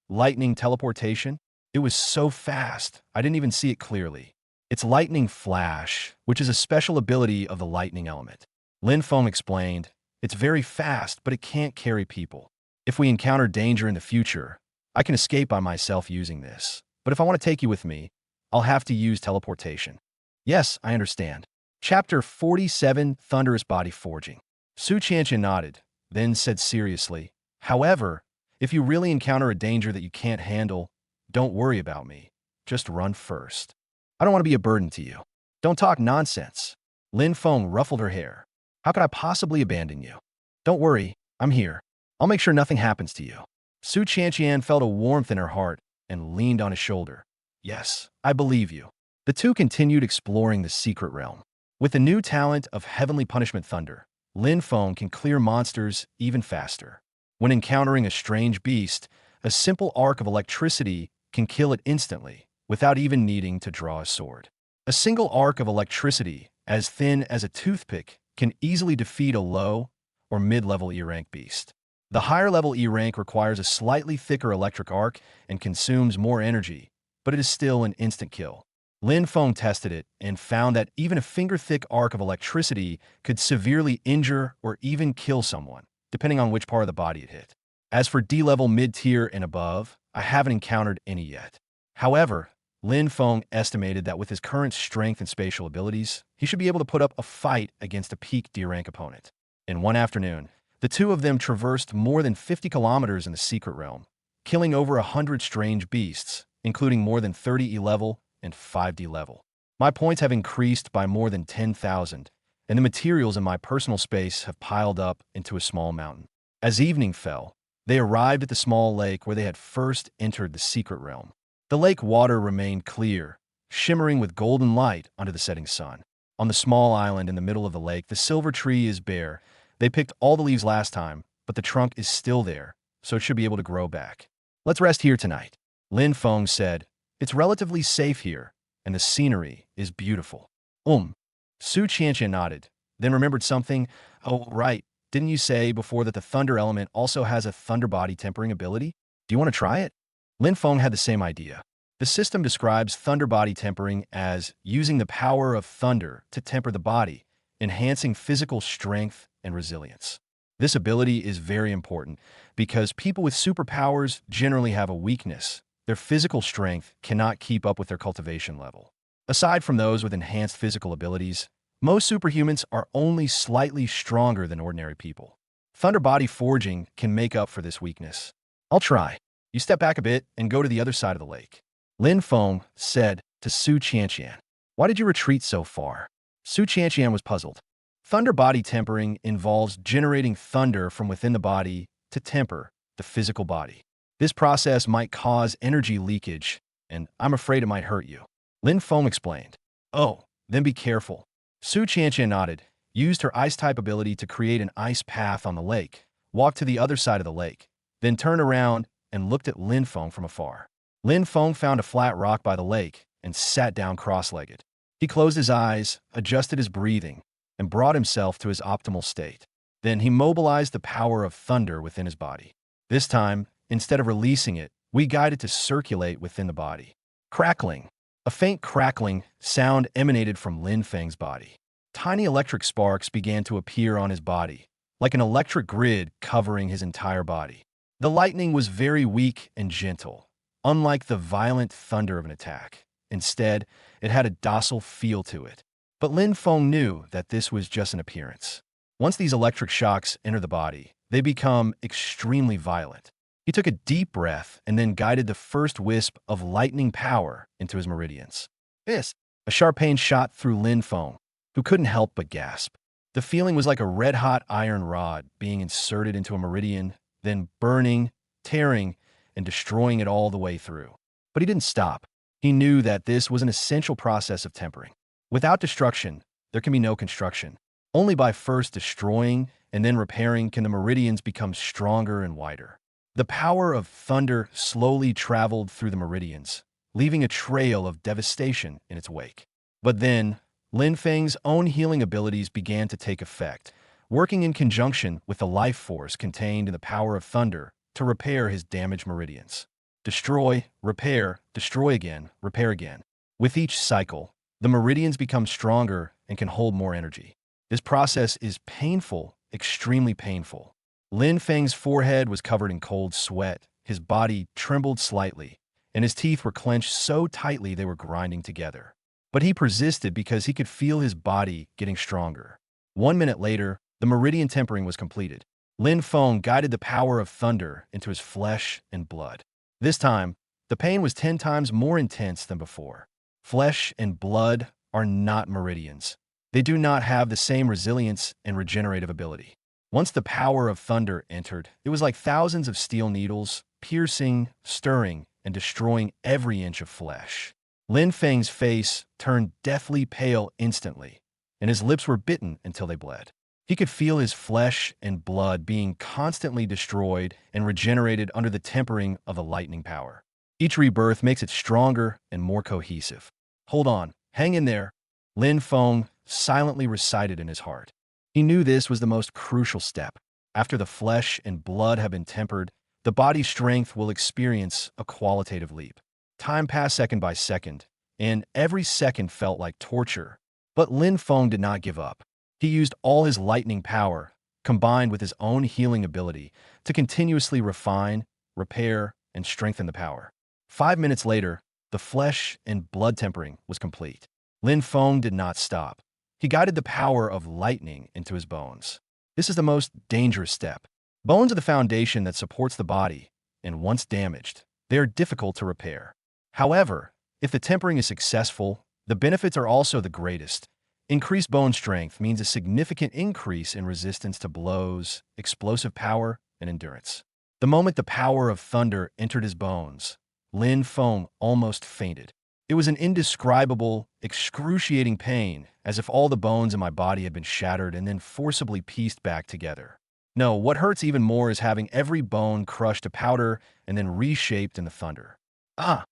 lightning teleportation?" It was so fast, I didn't even see it clearly. It's Lightning Flash, which is a special ability of the lightning element. Lin Feng explained, "It's very fast, but it can't carry people. If we encounter danger in the future, I can escape by myself using this. But if I want to take you with me, I'll have to use teleportation." "Yes, I understand." Chapter 47, Thunderous Body Forging. Su Qianqian nodded, then said seriously, "However, if you really encounter a danger that you can't handle, don't worry about me. Just run first. I don't want to be a burden to you." "Don't talk nonsense." Lin Feng ruffled her hair. "How could I possibly abandon you? Don't worry, I'm here. I'll make sure nothing happens to you." Su Qianqian felt a warmth in her heart and leaned on his shoulder. "Yes, I believe you." The two continued exploring the secret realm. With the new talent of Heavenly Punishment Thunder, Lin Feng can clear monsters even faster. When encountering a strange beast, a simple arc of electricity can kill it instantly, without even needing to draw a sword. A single arc of electricity, as thin as a toothpick, can easily defeat a low or mid-level E-rank beast. The higher-level E-rank requires a slightly thicker electric arc and consumes more energy, but it is still an instant kill. Lin Feng tested it and found that even a finger-thick arc of electricity could severely injure or even kill someone, depending on which part of the body it hit. As for D-level mid-tier and above, I haven't encountered any yet. However, Lin Feng estimated that with his current strength and spatial abilities, he should be able to put up a fight against a peak D-rank opponent. In one afternoon, the two of them traversed more than 50 kilometers in the secret realm, killing over 100 strange beasts, including more than 30 E-level and 5D level. My points have increased by more than 10,000, and the materials in my personal space have piled up into a small mountain. As evening fell, they arrived at the small lake where they had first entered the secret realm. The lake water remained clear, shimmering with golden light under the setting sun. On the small island in the middle of the lake, the silver tree is bare. They picked all the leaves last time, but the trunk is still there, so it should be able to grow back. "Let's rest here tonight," Lin Feng said. "It's relatively safe here, and the scenery is beautiful." Su Qianqian nodded, then remembered something. "Oh, right, didn't you say before that the thunder element also has a thunder body tempering ability? Do you want to try it? Lin Feng had the same idea. The system describes thunder body tempering as using the power of thunder to temper the body, enhancing physical strength and resilience. This ability is very important because people with superpowers generally have a weakness. Their physical strength cannot keep up with their cultivation level. Aside from those with enhanced physical abilities, most superhumans are only slightly stronger than ordinary people. Thunder body forging can make up for this weakness. I'll try. You step back a bit and go to the other side of the lake. Lin Feng said to Su Qianqian. Why did you retreat so far? Su Qianqian was puzzled. Thunder body tempering involves generating thunder from within the body to temper the physical body. This process might cause energy leakage, and I'm afraid it might hurt you. Lin Feng explained. Oh, then be careful. Su Qianqian nodded, used her ice-type ability to create an ice path on the lake, walked to the other side of the lake, then turned around and looked at Lin Feng from afar. Lin Feng found a flat rock by the lake and sat down cross-legged. He closed his eyes, adjusted his breathing, and brought himself to his optimal state. Then he mobilized the power of thunder within his body. This time, instead of releasing it, we guided to circulate within the body. Crackling. A faint crackling sound emanated from Lin Feng's body. Tiny electric sparks began to appear on his body, like an electric grid covering his entire body. The lightning was very weak and gentle, unlike the violent thunder of an attack. Instead, it had a docile feel to it. But Lin Feng knew that this was just an appearance. Once these electric shocks enter the body, they become extremely violent. He took a deep breath and then guided the first wisp of lightning power into his meridians. This! A sharp pain shot through Lin Feng, who couldn't help but gasp. The feeling was like a red-hot iron rod being inserted into a meridian, then burning, tearing, and destroying it all the way through. But he didn't stop. He knew that this was an essential process of tempering. Without destruction, there can be no construction. Only by first destroying and then repairing can the meridians become stronger and wider. The power of thunder slowly traveled through the meridians, leaving a trail of devastation in its wake. But then, Lin Feng's own healing abilities began to take effect, working in conjunction with the life force contained in the power of thunder to repair his damaged meridians. Destroy, repair, destroy again, repair again. With each cycle, the meridians become stronger and can hold more energy. This process is painful, extremely painful. Lin Feng's forehead was covered in cold sweat, his body trembled slightly, and his teeth were clenched so tightly they were grinding together. But he persisted because he could feel his body getting stronger. 1 minute later, the meridian tempering was completed. Lin Feng guided the power of thunder into his flesh and blood. This time, the pain was 10 times more intense than before. Flesh and blood are not meridians. They do not have the same resilience and regenerative ability. Once the power of thunder entered, it was like thousands of steel needles, piercing, stirring, and destroying every inch of flesh. Lin Feng's face turned deathly pale instantly, and his lips were bitten until they bled. He could feel his flesh and blood being constantly destroyed and regenerated under the tempering of the lightning power. Each rebirth makes it stronger and more cohesive. Hold on, hang in there, Lin Feng silently recited in his heart. He knew this was the most crucial step. After the flesh and blood have been tempered, the body's strength will experience a qualitative leap. Time passed second by second, and every second felt like torture. But Lin Feng did not give up. He used all his lightning power, combined with his own healing ability, to continuously refine, repair, and strengthen the power. 5 minutes later, the flesh and blood tempering was complete. Lin Feng did not stop. He guided the power of lightning into his bones. This is the most dangerous step. Bones are the foundation that supports the body, and once damaged, they are difficult to repair. However, if the tempering is successful, the benefits are also the greatest. Increased bone strength means a significant increase in resistance to blows, explosive power, and endurance. The moment the power of thunder entered his bones, Lin Feng almost fainted. It was an indescribable, excruciating pain, as if all the bones in my body had been shattered and then forcibly pieced back together. No, what hurts even more is having every bone crushed to powder and then reshaped in the thunder. Ah!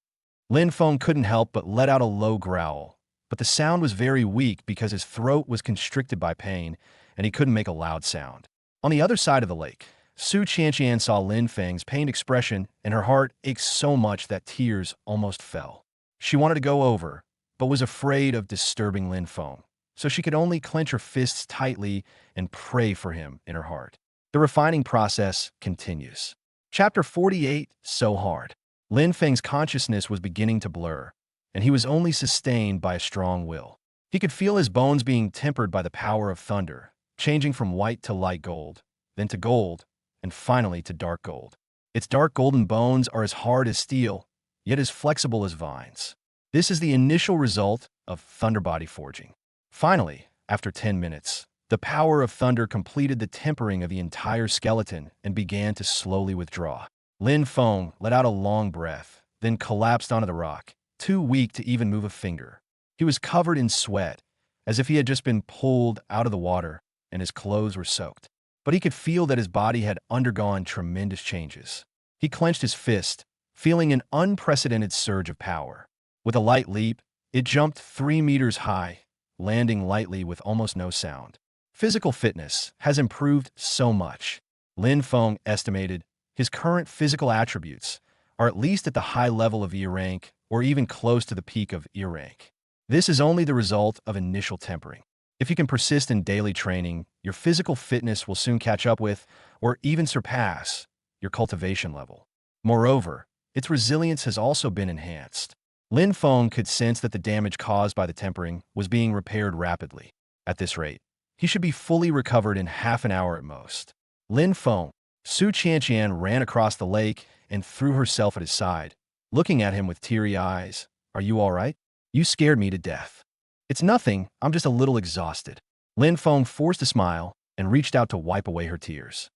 Lin Feng couldn't help but let out a low growl, but the sound was very weak because his throat was constricted by pain and he couldn't make a loud sound. On the other side of the lake, Su Qianqian saw Lin Feng's pained expression, and her heart ached so much that tears almost fell. She wanted to go over, but was afraid of disturbing Lin Feng, so she could only clench her fists tightly and pray for him in her heart. The refining process continues. Chapter 48, So Hard. Lin Feng's consciousness was beginning to blur, and he was only sustained by a strong will. He could feel his bones being tempered by the power of thunder, changing from white to light gold, then to gold, and finally to dark gold. Its dark golden bones are as hard as steel, yet as flexible as vines. This is the initial result of thunder body forging. Finally, after 10 minutes, the power of thunder completed the tempering of the entire skeleton and began to slowly withdraw. Lin Feng let out a long breath, then collapsed onto the rock, too weak to even move a finger. He was covered in sweat, as if he had just been pulled out of the water, and his clothes were soaked. But he could feel that his body had undergone tremendous changes. He clenched his fist, feeling an unprecedented surge of power. With a light leap, it jumped 3 meters high, landing lightly with almost no sound. Physical fitness has improved so much. Lin Feng estimated his current physical attributes are at least at the high level of E rank or even close to the peak of E rank. This is only the result of initial tempering. If you can persist in daily training, your physical fitness will soon catch up with, or even surpass, your cultivation level. Moreover, its resilience has also been enhanced. Lin Feng could sense that the damage caused by the tempering was being repaired rapidly. At this rate, he should be fully recovered in half an hour at most. Lin Feng, Su Qianqian ran across the lake and threw herself at his side, looking at him with teary eyes. "Are you all right? You scared me to death." "It's nothing, I'm just a little exhausted." Lin Feng forced a smile and reached out to wipe away her tears.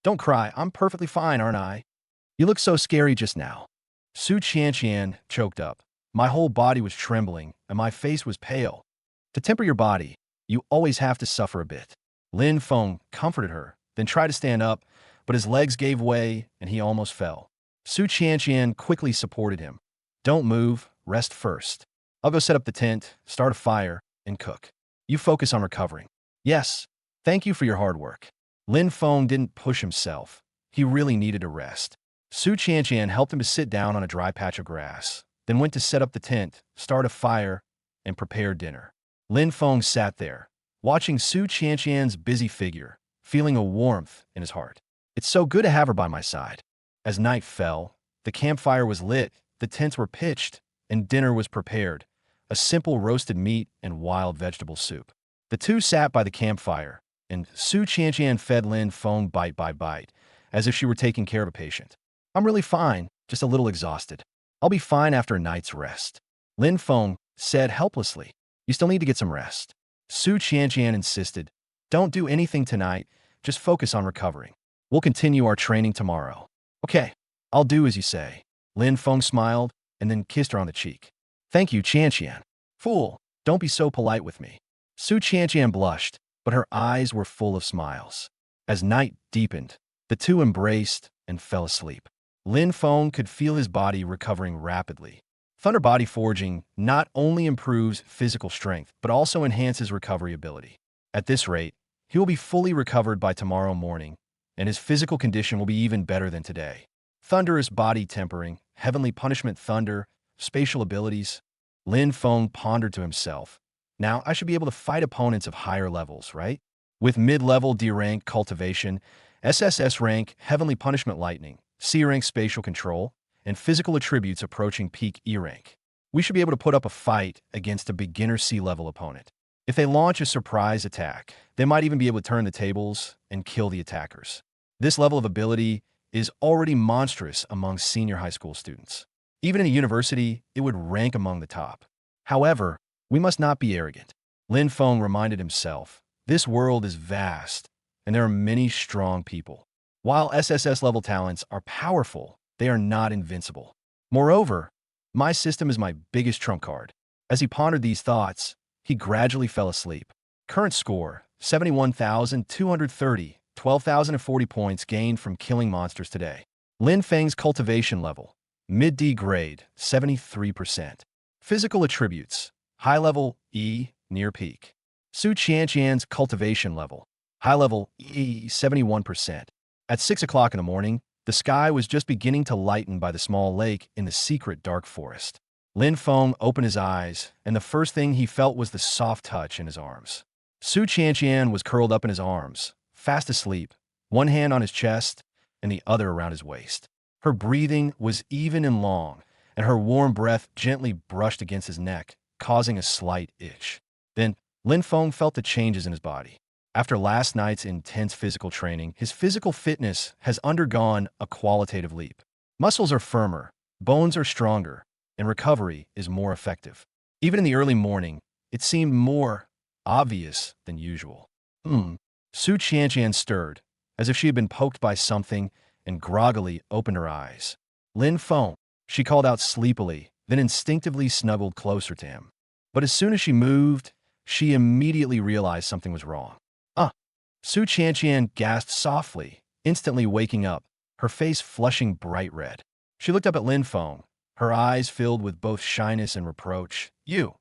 "Don't cry, I'm perfectly fine, aren't I? You look so scary just now." Su Qianqian choked up. "My whole body was trembling, and my face was pale. To temper your body, you always have to suffer a bit." Lin Feng comforted her, then tried to stand up, but his legs gave way and he almost fell. Su Qianqian quickly supported him. "Don't move, rest first. I'll go set up the tent, start a fire, and cook. You focus on recovering." "Yes, thank you for your hard work." Lin Feng didn't push himself. He really needed a rest. Su Qianqian helped him to sit down on a dry patch of grass, then went to set up the tent, start a fire, and prepare dinner. Lin Feng sat there, watching Su Qianqian's busy figure, feeling a warmth in his heart. "It's so good to have her by my side." As night fell, the campfire was lit, the tents were pitched, and dinner was prepared, a simple roasted meat and wild vegetable soup. The two sat by the campfire, and Su Qianqian fed Lin Feng bite by bite, as if she were taking care of a patient. "I'm really fine, just a little exhausted. I'll be fine after a night's rest," Lin Feng said helplessly. "You still need to get some rest." Su Qianqian insisted. "Don't do anything tonight, just focus on recovering. We'll continue our training tomorrow." "Okay, I'll do as you say." Lin Feng smiled and then kissed her on the cheek. "Thank you, Qianqian." "Fool, don't be so polite with me." Su Qianqian blushed, but her eyes were full of smiles. As night deepened, the two embraced and fell asleep. Lin Feng could feel his body recovering rapidly. Thunder body forging not only improves physical strength, but also enhances recovery ability. At this rate, he will be fully recovered by tomorrow morning, and his physical condition will be even better than today. Thunderous body tempering, heavenly punishment thunder, spatial abilities. Lin Feng pondered to himself. Now I should be able to fight opponents of higher levels, right? With mid-level D rank cultivation, SSS rank heavenly punishment lightning, C rank spatial control, and physical attributes approaching peak E rank, we should be able to put up a fight against a beginner C-level opponent. If they launch a surprise attack, they might even be able to turn the tables and kill the attackers. This level of ability is already monstrous among senior high school students. Even in a university, it would rank among the top. However, we must not be arrogant. Lin Feng reminded himself, this world is vast, and there are many strong people. While SSS level talents are powerful, they are not invincible. Moreover, my system is my biggest trump card. As he pondered these thoughts, he gradually fell asleep. Current score, 71,230, 12,040 points gained from killing monsters today. Lin Feng's cultivation level, mid-D grade, 73%. Physical attributes, high level E, near peak. Su Qianqian's cultivation level, High level E 71%. At 6 o'clock in the morning, the sky was just beginning to lighten by the small lake in the secret dark forest. Lin Feng opened his eyes, and the first thing he felt was the soft touch in his arms. Su Qianqian was curled up in his arms, fast asleep, one hand on his chest and the other around his waist. Her breathing was even and long, and her warm breath gently brushed against his neck, causing a slight itch. Then, Lin Feng felt the changes in his body. After last night's intense physical training, his physical fitness has undergone a qualitative leap. Muscles are firmer, bones are stronger, and recovery is more effective. Even in the early morning, it seemed more obvious than usual. Su Qianqian stirred, as if she had been poked by something, and groggily opened her eyes. Lin Feng, she called out sleepily, then instinctively snuggled closer to him. But as soon as she moved, she immediately realized something was wrong. Su Qianqian gasped softly, instantly waking up, her face flushing bright red. She looked up at Lin Feng, her eyes filled with both shyness and reproach. You!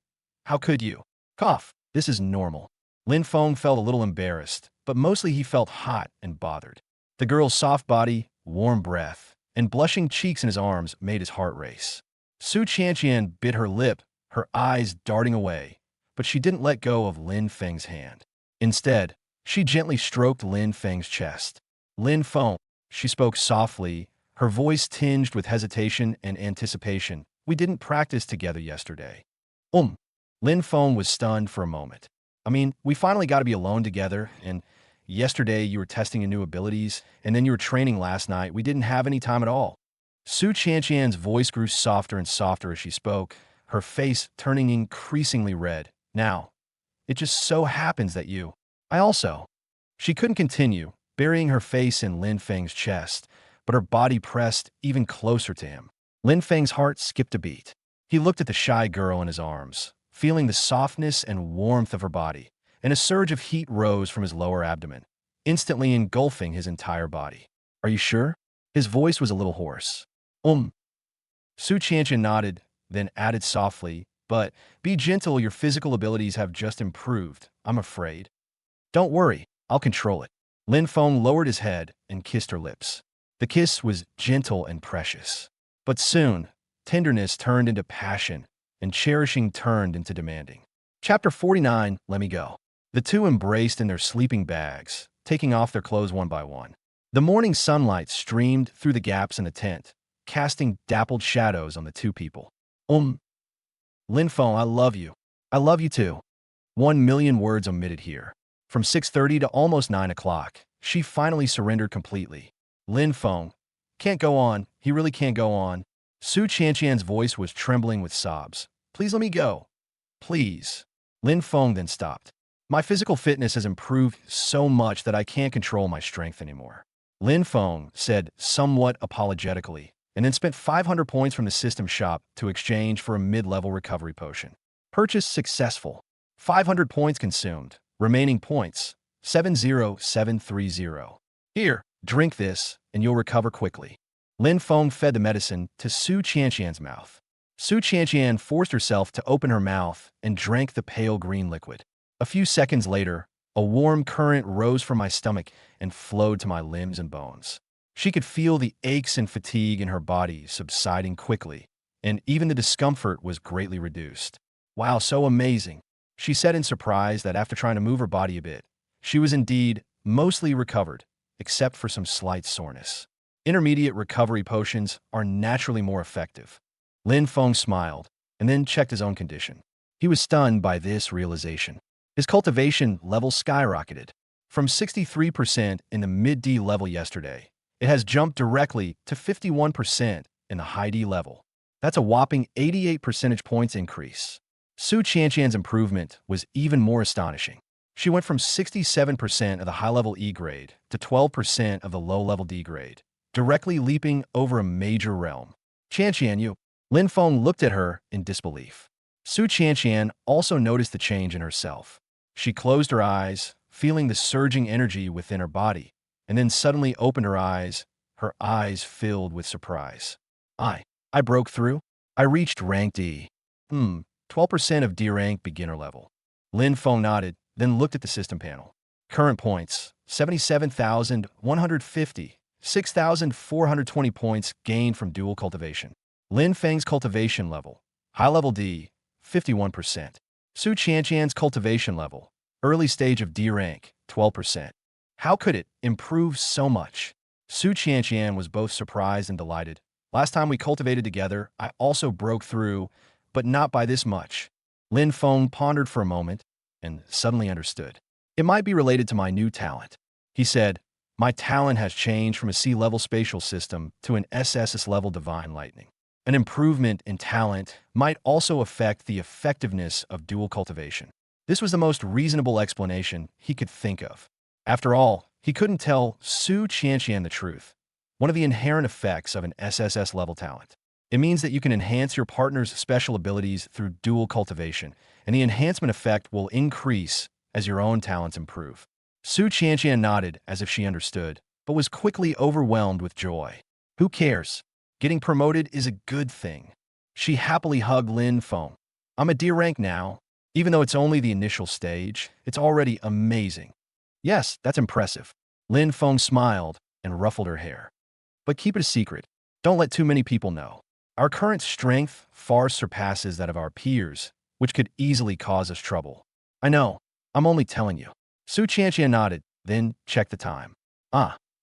How could you? Cough. This is normal. Lin Feng felt a little embarrassed, but mostly he felt hot and bothered. The girl's soft body, warm breath, and blushing cheeks in his arms made his heart race. Su Qianqian bit her lip, her eyes darting away, but she didn't let go of Lin Feng's hand. Instead, she gently stroked Lin Feng's chest. Lin Feng, she spoke softly, her voice tinged with hesitation and anticipation. We didn't practice together yesterday. Lin Feng was stunned for a moment. I mean, we finally got to be alone together, and yesterday you were testing your new abilities, and then you were training last night. We didn't have any time at all. Su Qianqian's voice grew softer and softer as she spoke, her face turning increasingly red. Now, it just so happens that you... I also... She couldn't continue, burying her face in Lin Feng's chest, but her body pressed even closer to him. Lin Feng's heart skipped a beat. He looked at the shy girl in his arms, feeling the softness and warmth of her body, and a surge of heat rose from his lower abdomen, instantly engulfing his entire body. Are you sure? His voice was a little hoarse. Su Qianqian nodded, then added softly, but be gentle, your physical abilities have just improved, I'm afraid. Don't worry, I'll control it. Lin Feng lowered his head and kissed her lips. The kiss was gentle and precious. But soon, tenderness turned into passion, and cherishing turned into demanding. Chapter 49, Let Me Go. The two embraced in their sleeping bags, taking off their clothes one by one. The morning sunlight streamed through the gaps in the tent, casting dappled shadows on the two people. Lin Feng, I love you. I love you too. 1,000,000 words omitted here. From 6:30 to almost 9 o'clock, she finally surrendered completely. Lin Feng, can't go on, he really can't go on. Su Qianqian's voice was trembling with sobs. Please let me go. Please. Lin Feng then stopped. My physical fitness has improved so much that I can't control my strength anymore. Lin Feng said somewhat apologetically, and then spent 500 points from the system shop to exchange for a mid-level recovery potion. Purchase successful. 500 points consumed. Remaining points, 70730. Here, drink this, and you'll recover quickly. Lin Feng fed the medicine to Su Qianqian's mouth. Su Qianqian forced herself to open her mouth and drank the pale green liquid. A few seconds later, a warm current rose from my stomach and flowed to my limbs and bones. She could feel the aches and fatigue in her body subsiding quickly, and even the discomfort was greatly reduced. Wow, so amazing. She said in surprise that after trying to move her body a bit, she was indeed mostly recovered, except for some slight soreness. Intermediate recovery potions are naturally more effective. Lin Feng smiled, and then checked his own condition. He was stunned by this realization. His cultivation level skyrocketed. From 63% in the mid-D level yesterday, it has jumped directly to 51% in the high D level. That's a whopping 88 percentage points increase. Su Qianqian's improvement was even more astonishing. She went from 67% of the high-level E grade to 12% of the low-level D grade, directly leaping over a major realm. Qianqian, you... Lin Feng looked at her in disbelief. Su Qianqian also noticed the change in herself. She closed her eyes, feeling the surging energy within her body, and then suddenly opened her eyes filled with surprise. I broke through. I reached rank D. 12% of D rank beginner level. Lin Feng nodded, then looked at the system panel. Current points, 77,150, 6,420 points gained from dual cultivation. Lin Feng's cultivation level, high level D, 51%. Su Qianqian's cultivation level, early stage of D rank, 12%. How could it improve so much? Su Qianqian was both surprised and delighted. Last time we cultivated together, I also broke through, but not by this much. Lin Feng pondered for a moment and suddenly understood. It might be related to my new talent. He said, my talent has changed from a C-level spatial system to an SSS-level divine lightning. An improvement in talent might also affect the effectiveness of dual cultivation. This was the most reasonable explanation he could think of. After all, he couldn't tell Su Qianqian the truth. One of the inherent effects of an SSS-level talent. It means that you can enhance your partner's special abilities through dual cultivation, and the enhancement effect will increase as your own talents improve. Su Qianqian nodded as if she understood, but was quickly overwhelmed with joy. Who cares? Getting promoted is a good thing. She happily hugged Lin Feng. I'm at D rank now. Even though it's only the initial stage, it's already amazing. Yes, that's impressive. Lin Feng smiled and ruffled her hair. But keep it a secret. Don't let too many people know. Our current strength far surpasses that of our peers, which could easily cause us trouble. I know. I'm only telling you. Su Qianqian nodded, then checked the time.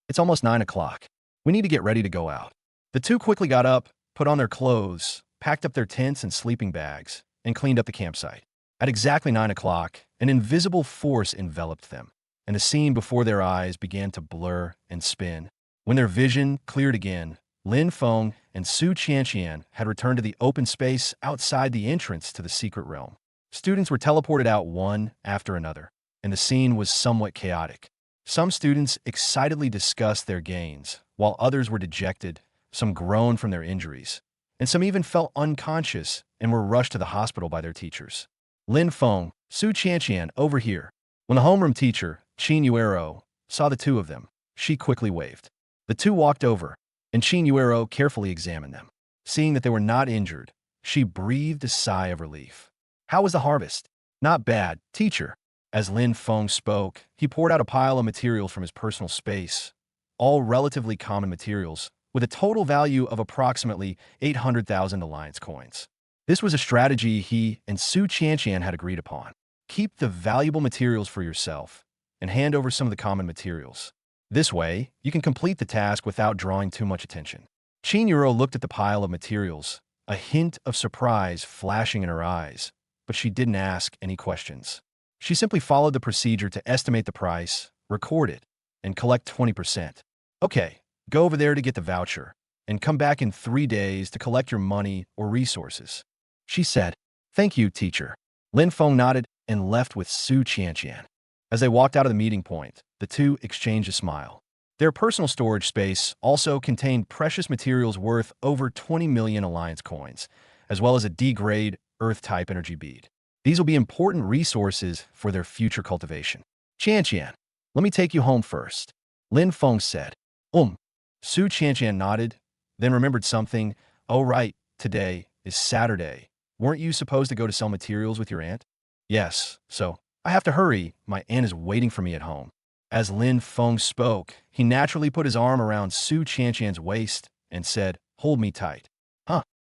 It's almost 9 o'clock. We need to get ready to go out. The two quickly got up, put on their clothes, packed up their tents and sleeping bags, and cleaned up the campsite. At exactly 9 o'clock, an invisible force enveloped them, and the scene before their eyes began to blur and spin. When their vision cleared again, Lin Feng and Su Qianqian had returned to the open space outside the entrance to the secret realm. Students were teleported out one after another, and the scene was somewhat chaotic. Some students excitedly discussed their gains, while others were dejected, some groaned from their injuries, and some even felt unconscious and were rushed to the hospital by their teachers. Lin Feng, Su Qianqian, over here. When the homeroom teacher, Qin Yuero, saw the two of them, she quickly waved. The two walked over, and Qin Yuero carefully examined them. Seeing that they were not injured, she breathed a sigh of relief. How was the harvest? Not bad, teacher. As Lin Feng spoke, he poured out a pile of materials from his personal space, all relatively common materials, with a total value of approximately 800,000 alliance coins. This was a strategy he and Su Qianqian had agreed upon. Keep the valuable materials for yourself and hand over some of the common materials. This way, you can complete the task without drawing too much attention. Qin Yuero looked at the pile of materials, a hint of surprise flashing in her eyes, but she didn't ask any questions. She simply followed the procedure to estimate the price, record it, and collect 20%. Okay, go over there to get the voucher, and come back in 3 days to collect your money or resources. She said, thank you, teacher. Lin Feng nodded and left with Su Qianqian. As they walked out of the meeting point, the two exchanged a smile. Their personal storage space also contained precious materials worth over 20 million alliance coins, as well as a D-grade Earth-type energy bead. These will be important resources for their future cultivation. Qianqian, let me take you home first, Lin Feng said. Su Qianqian nodded, then remembered something. Oh right, today is Saturday. Weren't you supposed to go to sell materials with your aunt? Yes, so I have to hurry. My aunt is waiting for me at home. As Lin Feng spoke, he naturally put his arm around Su Qianqian's waist and said, hold me tight.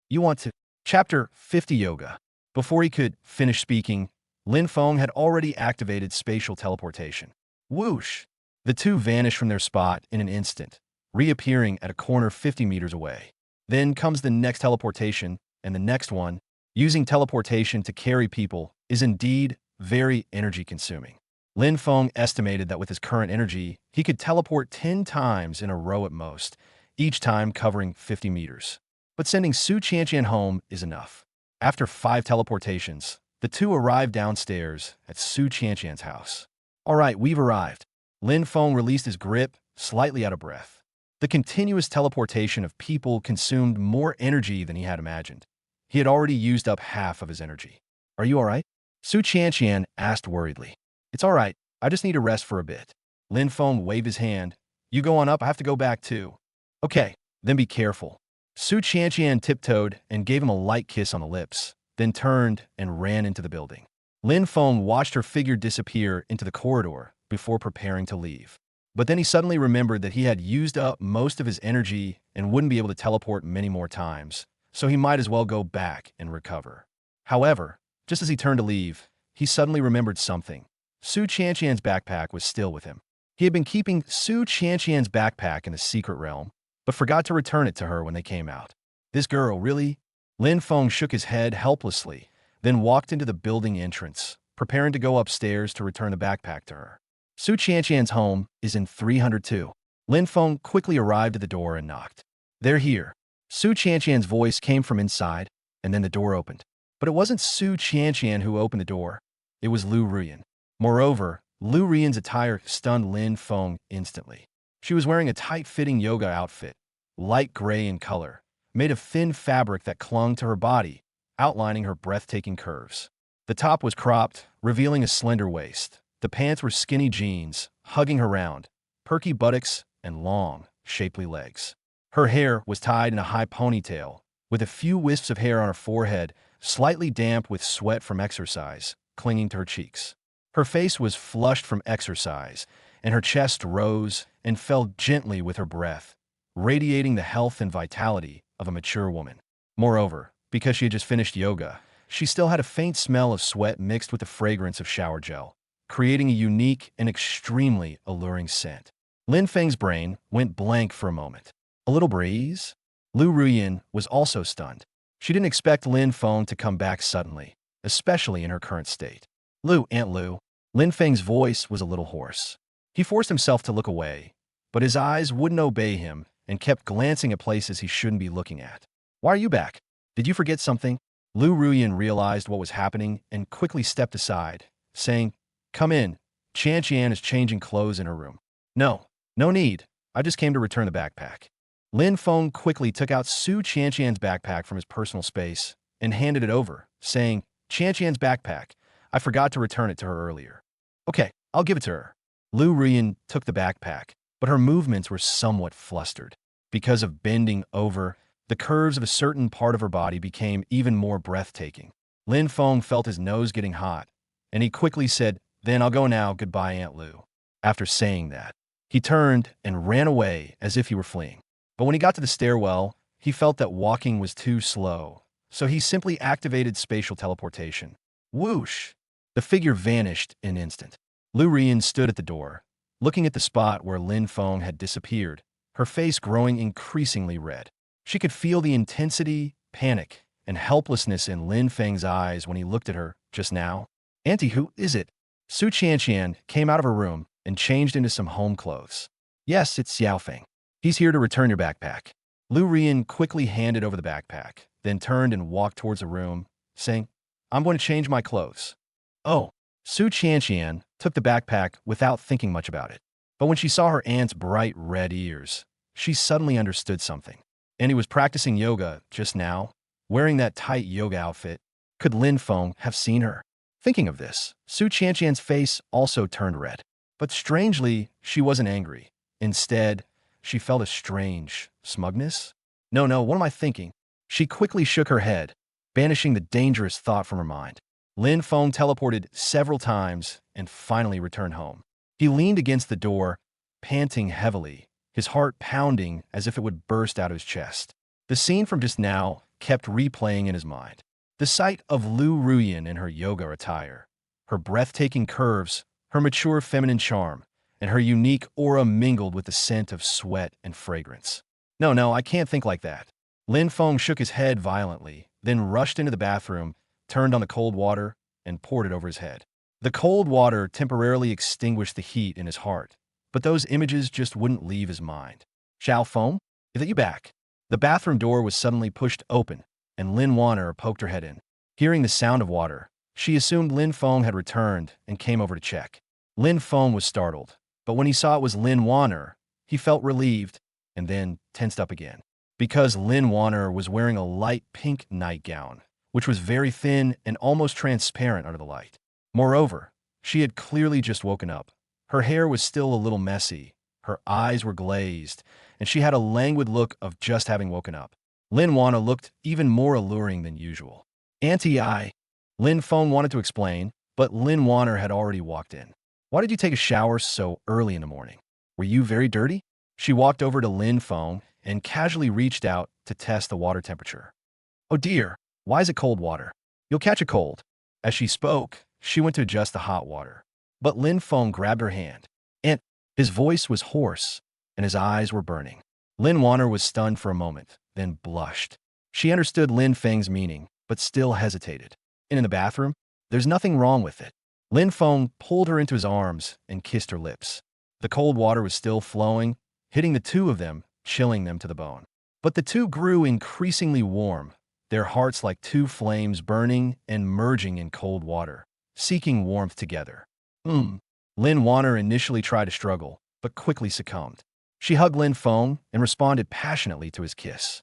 You want to? Chapter 50 Yoga. Before he could finish speaking, Lin Feng had already activated spatial teleportation. Whoosh! The two vanished from their spot in an instant, reappearing at a corner 50 meters away. Then comes the next teleportation, and the next one. Using teleportation to carry people is indeed very energy-consuming. Lin Feng estimated that with his current energy, he could teleport 10 times in a row at most, each time covering 50 meters. But sending Su Qianqian home is enough. After 5 teleportations, the two arrived downstairs at Su Qianqian's house. All right, we've arrived. Lin Feng released his grip, slightly out of breath. The continuous teleportation of people consumed more energy than he had imagined. He had already used up half of his energy. Are you all right? Su Qianqian asked worriedly. It's all right. I just need to rest for a bit. Lin Feng waved his hand. You go on up. I have to go back too. Okay, then be careful. Su Qianqian tiptoed and gave him a light kiss on the lips, then turned and ran into the building. Lin Feng watched her figure disappear into the corridor before preparing to leave. But then he suddenly remembered that he had used up most of his energy and wouldn't be able to teleport many more times, so he might as well go back and recover. However, just as he turned to leave, he suddenly remembered something. Su Qianqian's backpack was still with him. He had been keeping Su Qianqian's backpack in a secret realm, but forgot to return it to her when they came out. This girl, really? Lin Feng shook his head helplessly, then walked into the building entrance, preparing to go upstairs to return the backpack to her. Su Qianqian's home is in 302. Lin Feng quickly arrived at the door and knocked. They're here. Su Qianqian's voice came from inside, and then the door opened. But it wasn't Su Qianqian who opened the door. It was Lu Ruyan. Moreover, Lu Ruyan's attire stunned Lin Feng instantly. She was wearing a tight-fitting yoga outfit, light gray in color, made of thin fabric that clung to her body, outlining her breathtaking curves. The top was cropped, revealing a slender waist. The pants were skinny jeans, hugging her round, perky buttocks and long, shapely legs. Her hair was tied in a high ponytail, with a few wisps of hair on her forehead, slightly damp with sweat from exercise, clinging to her cheeks. Her face was flushed from exercise, and her chest rose and fell gently with her breath, radiating the health and vitality of a mature woman. Moreover, because she had just finished yoga, she still had a faint smell of sweat mixed with the fragrance of shower gel, creating a unique and extremely alluring scent. Lin Feng's brain went blank for a moment. A little breeze? Lu Ruyan was also stunned. She didn't expect Lin Feng to come back suddenly, especially in her current state. Aunt Lu. Lin Feng's voice was a little hoarse. He forced himself to look away, but his eyes wouldn't obey him and kept glancing at places he shouldn't be looking at. Why are you back? Did you forget something? Lu Ruyan realized what was happening and quickly stepped aside, saying, Come in. Qianqian is changing clothes in her room. No need. I just came to return the backpack. Lin Feng quickly took out Su Qianqian's backpack from his personal space and handed it over, saying, Qianqian's backpack. I forgot to return it to her earlier. Okay, I'll give it to her. Lu Ruyan took the backpack, but her movements were somewhat flustered. Because of bending over, the curves of a certain part of her body became even more breathtaking. Lin Feng felt his nose getting hot, and he quickly said, Then I'll go now, goodbye, Aunt Lu. After saying that, he turned and ran away as if he were fleeing. But when he got to the stairwell, he felt that walking was too slow, so he simply activated spatial teleportation. Whoosh! The figure vanished in an instant. Lu Ruyan stood at the door, looking at the spot where Lin Feng had disappeared, her face growing increasingly red. She could feel the intensity, panic, and helplessness in Lin Feng's eyes when he looked at her just now. Auntie, who is it? Su Qianqian came out of her room and changed into some home clothes. Yes, it's Xiao Feng. He's here to return your backpack. Lu Ruyan quickly handed over the backpack, then turned and walked towards the room, saying, I'm going to change my clothes. Oh. Su Qianqian took the backpack without thinking much about it. But when she saw her aunt's bright red ears, she suddenly understood something. And he was practicing yoga just now, wearing that tight yoga outfit. Could Lin Feng have seen her? Thinking of this, Su Qianqian's face also turned red. But strangely, she wasn't angry. Instead, she felt a strange smugness. No, what am I thinking? She quickly shook her head, banishing the dangerous thought from her mind. Lin Feng teleported several times and finally returned home. He leaned against the door, panting heavily, his heart pounding as if it would burst out of his chest. The scene from just now kept replaying in his mind. The sight of Lu Ruyan in her yoga attire, her breathtaking curves, her mature feminine charm, and her unique aura mingled with the scent of sweat and fragrance. No, I can't think like that. Lin Feng shook his head violently, then rushed into the bathroom, turned on the cold water, and poured it over his head. The cold water temporarily extinguished the heat in his heart, but those images just wouldn't leave his mind. Xiao Feng, is that you back? The bathroom door was suddenly pushed open, and Lin Wanner poked her head in. Hearing the sound of water, she assumed Lin Feng had returned and came over to check. Lin Feng was startled, but when he saw it was Lin Wanner, he felt relieved and then tensed up again. Because Lin Wanner was wearing a light pink nightgown, which was very thin and almost transparent under the light. Moreover, she had clearly just woken up. Her hair was still a little messy, her eyes were glazed, and she had a languid look of just having woken up. Lin Wanner looked even more alluring than usual. Auntie, Lin Feng wanted to explain, but Lin Wanner had already walked in. Why did you take a shower so early in the morning? Were you very dirty? She walked over to Lin Feng and casually reached out to test the water temperature. Oh dear, why is it cold water? You'll catch a cold. As she spoke, she went to adjust the hot water. But Lin Feng grabbed her hand, and his voice was hoarse, and his eyes were burning. Lin Wanner was stunned for a moment, then blushed. She understood Lin Feng's meaning, but still hesitated. And in the bathroom? There's nothing wrong with it. Lin Feng pulled her into his arms and kissed her lips. The cold water was still flowing, hitting the two of them, chilling them to the bone. But the two grew increasingly warm, their hearts like two flames burning and merging in cold water, seeking warmth together. Lin Wanner initially tried to struggle, but quickly succumbed. She hugged Lin Feng and responded passionately to his kiss.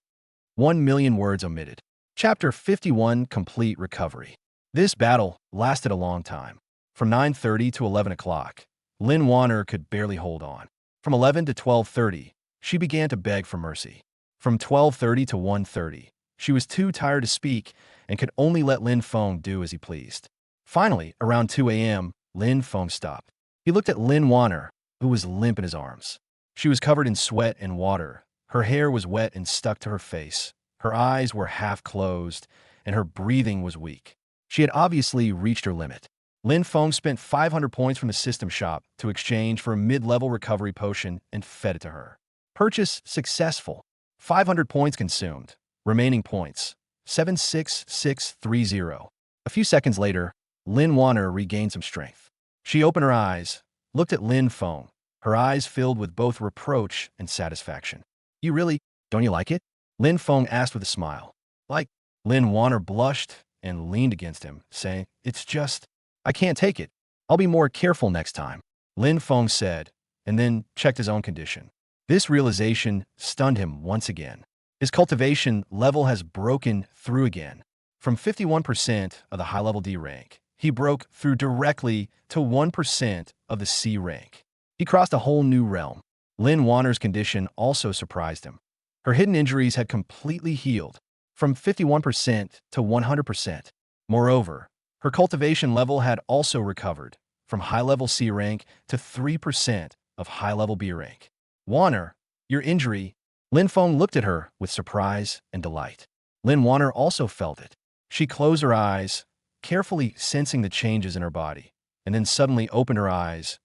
1,000,000 words omitted. Chapter 51, Complete Recovery. This battle lasted a long time. From 9:30 to 11 o'clock, Lin Wanner could barely hold on. From 11 to 12:30, she began to beg for mercy. From 12:30 to 1:30, she was too tired to speak and could only let Lin Feng do as he pleased. Finally, around 2 a.m., Lin Feng stopped. He looked at Lin Wanner, who was limp in his arms. She was covered in sweat and water. Her hair was wet and stuck to her face. Her eyes were half closed, and her breathing was weak. She had obviously reached her limit. Lin Feng spent 500 points from the system shop to exchange for a mid-level recovery potion and fed it to her. Purchase successful. 500 points consumed. Remaining points, 76630. A few seconds later, Lin Wanner regained some strength. She opened her eyes, looked at Lin Feng, her eyes filled with both reproach and satisfaction. Don't you like it? Lin Feng asked with a smile. Like, Lin Wanner blushed and leaned against him, saying, It's just, I can't take it. I'll be more careful next time, Lin Feng said, and then checked his own condition. This realization stunned him once again. His cultivation level has broken through again. From 51% of the high-level D rank, he broke through directly to 1% of the C rank. He crossed a whole new realm. Lin Wanner's condition also surprised him. Her hidden injuries had completely healed, from 51% to 100%. Moreover, her cultivation level had also recovered, from high-level C rank to 3% of high-level B rank. Wanner, your injury. Lin Feng looked at her with surprise and delight. Lin Wanner also felt it. She closed her eyes, carefully sensing the changes in her body, and then suddenly opened her eyes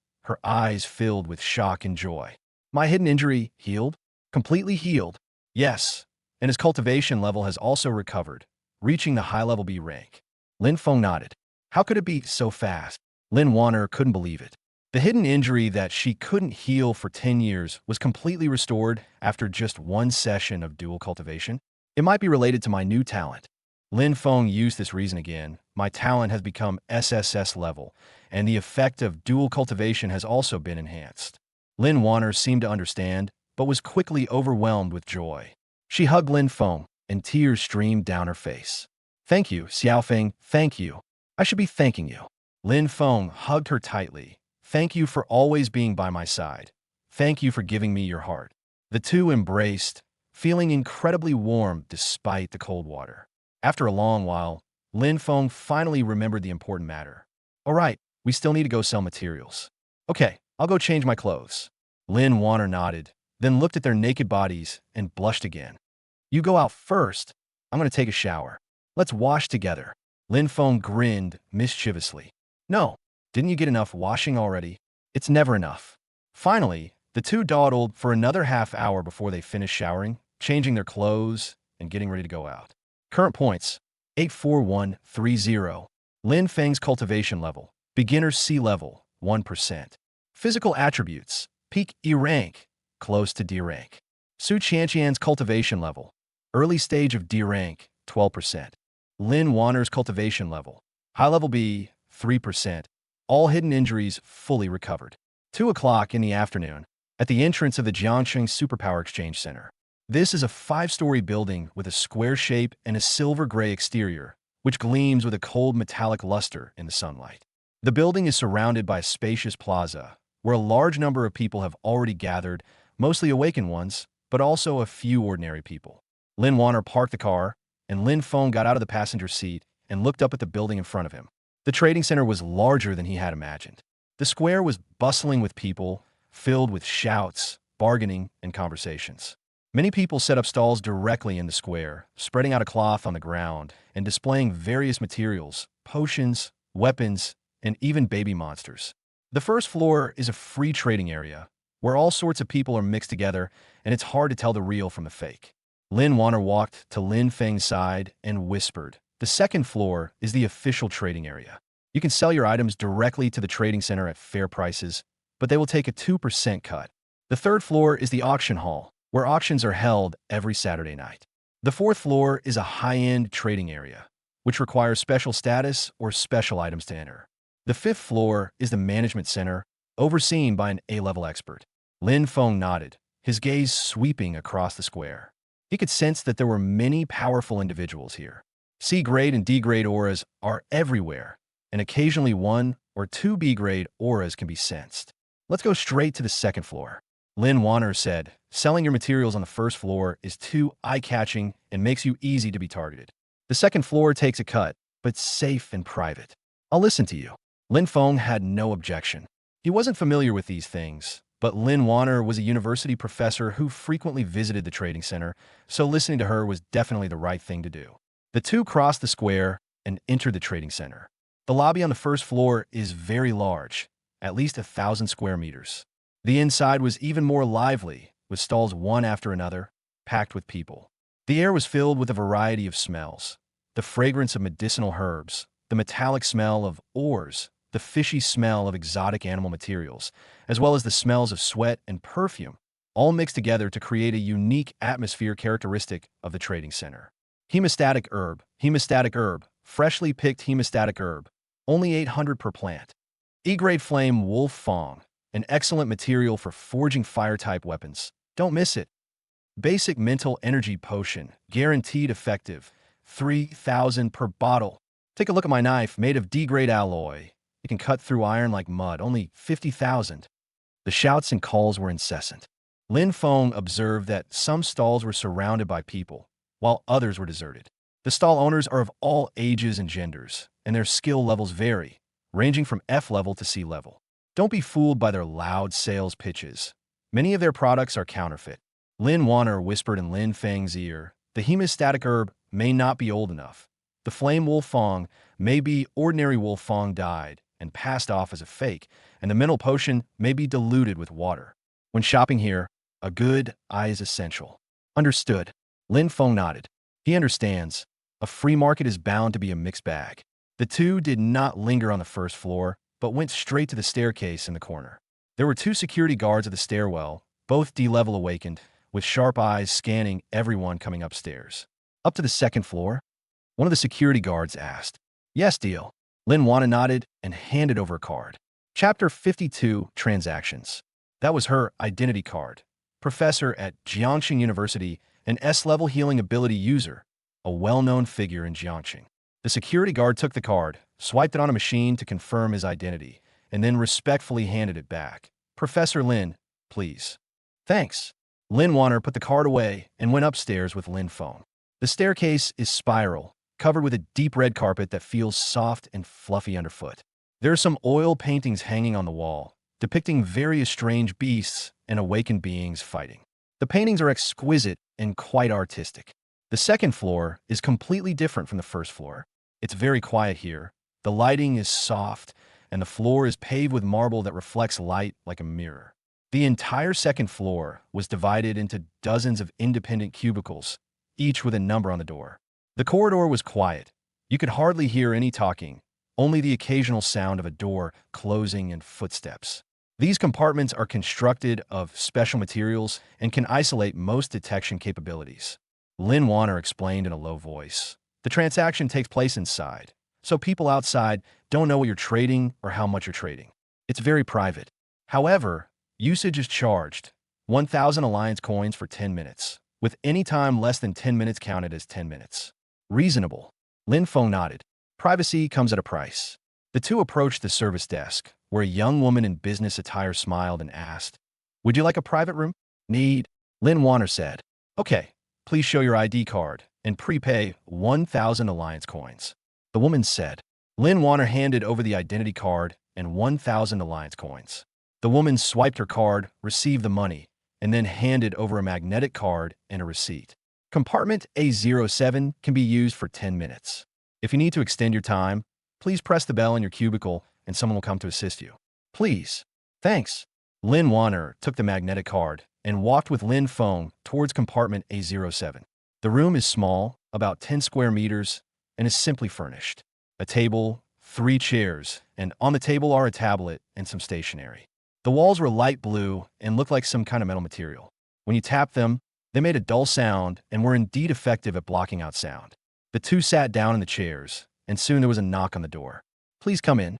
filled with shock and joy. My hidden injury healed? Completely healed? Yes, and his cultivation level has also recovered, reaching the high-level B rank. Lin Feng nodded. How could it be so fast? Lin Wanner couldn't believe it. The hidden injury that she couldn't heal for 10 years was completely restored after just one session of dual cultivation. It might be related to my new talent. Lin Feng used this reason again. My talent has become SSS level, and the effect of dual cultivation has also been enhanced. Lin Wanner seemed to understand, but was quickly overwhelmed with joy. She hugged Lin Feng, and tears streamed down her face. Thank you, Xiaofeng, thank you. I should be thanking you. Lin Feng hugged her tightly. Thank you for always being by my side. Thank you for giving me your heart. The two embraced, feeling incredibly warm despite the cold water. After a long while, Lin Feng finally remembered the important matter. All right, we still need to go sell materials. Okay, I'll go change my clothes. Lin Wanner nodded, then looked at their naked bodies and blushed again. You go out first. I'm going to take a shower. Let's wash together. Lin Feng grinned mischievously. No, didn't you get enough washing already? It's never enough. Finally, the two dawdled for another half hour before they finished showering, changing their clothes, and getting ready to go out. Current points, 84130. Lin Feng's cultivation level, beginner C level, 1%. Physical attributes, peak E rank, close to D rank. Su Qianqian's cultivation level, early stage of D rank, 12%. Lin Wanner's cultivation level, high level B, 3%. All hidden injuries fully recovered. 2 o'clock in the afternoon, at the entrance of the Jiangsheng Superpower Exchange Center. This is a 5-story building with a square shape and a silver-gray exterior, which gleams with a cold metallic luster in the sunlight. The building is surrounded by a spacious plaza, where a large number of people have already gathered, mostly awakened ones, but also a few ordinary people. Lin Wanner parked the car, and Lin Feng got out of the passenger seat and looked up at the building in front of him. The trading center was larger than he had imagined. The square was bustling with people, filled with shouts, bargaining, and conversations. Many people set up stalls directly in the square, spreading out a cloth on the ground and displaying various materials, potions, weapons, and even baby monsters. The first floor is a free trading area, where all sorts of people are mixed together, and it's hard to tell the real from the fake. Lin Wanner walked to Lin Feng's side and whispered, "The second floor is the official trading area. You can sell your items directly to the trading center at fair prices, but they will take a 2% cut. The third floor is the auction hall, where auctions are held every Saturday night. The fourth floor is a high-end trading area, which requires special status or special items to enter. The fifth floor is the management center, overseen by an A-level expert." Lin Feng nodded, his gaze sweeping across the square. He could sense that there were many powerful individuals here. C-grade and D-grade auras are everywhere, and occasionally 1 or 2 B-grade auras can be sensed. "Let's go straight to the second floor," Lin Wanner said. "Selling your materials on the first floor is too eye-catching and makes you easy to be targeted. The second floor takes a cut, but safe and private. I'll listen to you." Lin Feng had no objection. He wasn't familiar with these things, but Lin Wanner was a university professor who frequently visited the trading center, so listening to her was definitely the right thing to do. The two crossed the square and entered the trading center. The lobby on the first floor is very large, at least 1,000 square meters. The inside was even more lively, with stalls one after another, packed with people. The air was filled with a variety of smells: the fragrance of medicinal herbs, the metallic smell of ores, the fishy smell of exotic animal materials, as well as the smells of sweat and perfume, all mixed together to create a unique atmosphere characteristic of the trading center. Hemostatic herb, freshly picked hemostatic herb, only 800 per plant. E-grade flame wolf fong, an excellent material for forging fire-type weapons. Don't miss it. Basic mental energy potion, guaranteed effective, 3,000 per bottle. Take a look at my knife, made of D-grade alloy. It can cut through iron like mud, only 50,000. The shouts and calls were incessant. Lin Feng observed that some stalls were surrounded by people, while others were deserted. The stall owners are of all ages and genders, and their skill levels vary, ranging from F level to C level. Don't be fooled by their loud sales pitches. Many of their products are counterfeit. Lin Wanner whispered in Lin Feng's ear, "The hemostatic herb may not be old enough. The flame wolf fong may be ordinary wolf fong dyed and passed off as a fake, and the mental potion may be diluted with water. When shopping here, a good eye is essential." "Understood." Lin Feng nodded. He understands. A free market is bound to be a mixed bag. The two did not linger on the first floor, but went straight to the staircase in the corner. There were 2 security guards at the stairwell, both D-level awakened, with sharp eyes scanning everyone coming upstairs. "Up to the second floor?" one of the security guards asked. "Yes, deal." Lin Wanna nodded and handed over a card. Chapter 52, Transactions. That was her identity card. Professor at Jiangxing University, an S-level healing ability user, a well-known figure in Jiangxing. The security guard took the card, swiped it on a machine to confirm his identity, and then respectfully handed it back. "Professor Lin, please." "Thanks." Lin Wanner put the card away and went upstairs with Lin Feng. The staircase is spiral, covered with a deep red carpet that feels soft and fluffy underfoot. There are some oil paintings hanging on the wall, depicting various strange beasts and awakened beings fighting. The paintings are exquisite and quite artistic. The second floor is completely different from the first floor. It's very quiet here. The lighting is soft, and the floor is paved with marble that reflects light like a mirror. The entire second floor was divided into dozens of independent cubicles, each with a number on the door. The corridor was quiet. You could hardly hear any talking, only the occasional sound of a door closing and footsteps. These compartments are constructed of special materials and can isolate most detection capabilities. Lin Wanner explained in a low voice. "The transaction takes place inside, so people outside don't know what you're trading or how much you're trading. It's very private. However, usage is charged. 1,000 alliance coins for 10 minutes, with any time less than 10 minutes counted as 10 minutes. Reasonable." Lin Feng nodded. Privacy comes at a price. The two approached the service desk, where a young woman in business attire smiled and asked, "Would you like a private room?" "Need." Lin Wanner said. "Okay, please show your ID card and prepay 1,000 alliance coins." The woman said. Lin Wanner handed over the identity card and 1,000 alliance coins. The woman swiped her card, received the money, and then handed over a magnetic card and a receipt. Compartment A07 can be used for 10 minutes. If you need to extend your time, please press the bell in your cubicle and someone will come to assist you. Please. Thanks. Lin Wanner took the magnetic card and walked with Lin Feng towards compartment A07. The room is small, about 10 square meters, and is simply furnished. A table, 3 chairs, and on the table are a tablet and some stationery. The walls were light blue and looked like some kind of metal material. When you tapped them, they made a dull sound and were indeed effective at blocking out sound. The two sat down in the chairs, and soon there was a knock on the door. Please come in,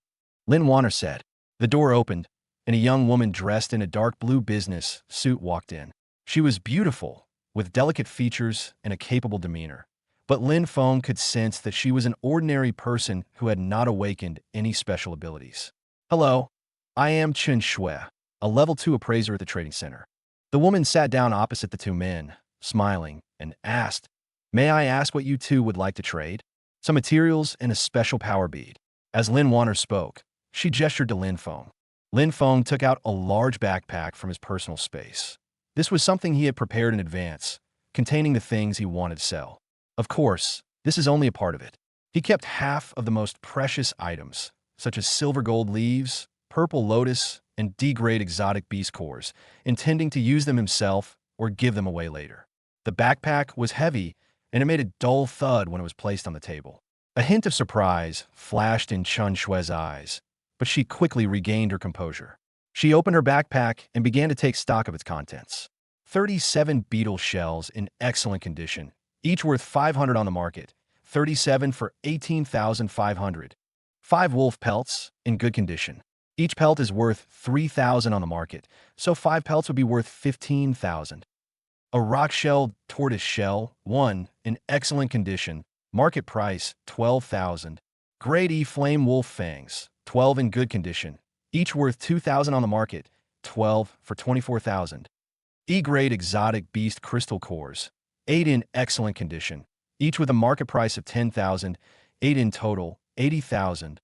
Lin Wanner said. The door opened, and a young woman dressed in a dark blue business suit walked in. She was beautiful, with delicate features and a capable demeanor. But Lin Feng could sense that she was an ordinary person who had not awakened any special abilities. Hello, I am Chen Shui, a level 2 appraiser at the trading center. The woman sat down opposite the two men, smiling, and asked, May I ask what you two would like to trade? Some materials and a special power bead. As Lin Wanner spoke, she gestured to Lin Feng. Lin Feng took out a large backpack from his personal space. This was something he had prepared in advance, containing the things he wanted to sell. Of course, this is only a part of it. He kept half of the most precious items, such as silver gold leaves, purple lotus, and D-grade exotic beast cores, intending to use them himself or give them away later. The backpack was heavy, and it made a dull thud when it was placed on the table. A hint of surprise flashed in Chen Shui's eyes, but she quickly regained her composure. She opened her backpack and began to take stock of its contents. 37 beetle shells in excellent condition, each worth 500 on the market, 37 for 18,500. 5 wolf pelts in good condition. Each pelt is worth 3,000 on the market, so 5 pelts would be worth 15,000. A rock-shelled tortoise shell, 1, in excellent condition, market price 12,000. Grade E flame wolf fangs, 12 in good condition, each worth 2,000 on the market, 12 for 24,000. E-grade exotic beast crystal cores, 8 in excellent condition, each with a market price of 10,000, 8 in total, 80,000.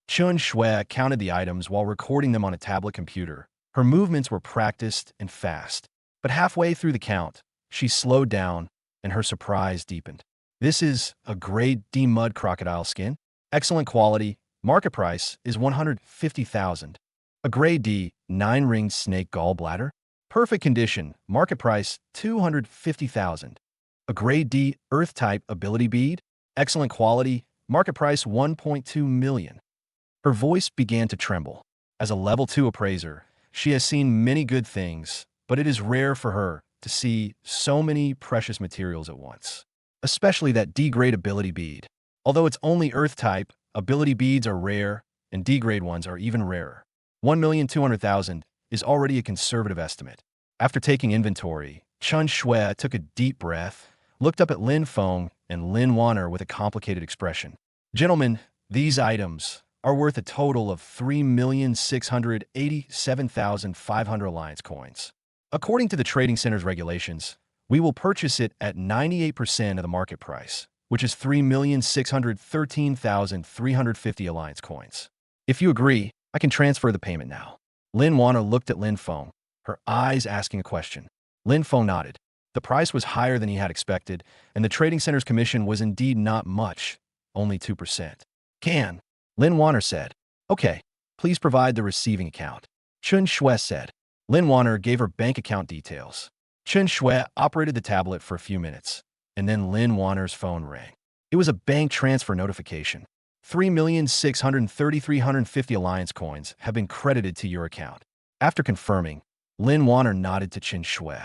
Chen Shui counted the items while recording them on a tablet computer. Her movements were practiced and fast. But halfway through the count, she slowed down and her surprise deepened. This is a grade D mud crocodile skin. Excellent quality. Market price is 150,000. A grade D 9-ringed snake gallbladder. Perfect condition. Market price 250,000. A grade D earth-type ability bead. Excellent quality. Market price 1.2 million. Her voice began to tremble. As a level 2 appraiser, she has seen many good things, but it is rare for her to see so many precious materials at once. Especially that D-grade ability bead. Although it's only Earth-type, ability beads are rare, and D-grade ones are even rarer. 1,200,000 is already a conservative estimate. After taking inventory, Chen Shui took a deep breath, looked up at Lin Feng and Lin Wanner with a complicated expression. Gentlemen, these items are worth a total of 3,687,500 alliance coins. According to the trading center's regulations, we will purchase it at 98% of the market price, which is 3,613,350 alliance coins. If you agree, I can transfer the payment now. Lin Wanner looked at Lin Feng, her eyes asking a question. Lin Feng nodded. The price was higher than he had expected, and the trading center's commission was indeed not much, only 2%. Can, Lin Wanner said. Okay, please provide the receiving account. Chen Shui said. Lin Wanner gave her bank account details. Chen Shui operated the tablet for a few minutes, and then Lin Wanner's phone rang. It was a bank transfer notification. 3,633,350 alliance coins have been credited to your account. After confirming, Lin Wanner nodded to Chen Shui.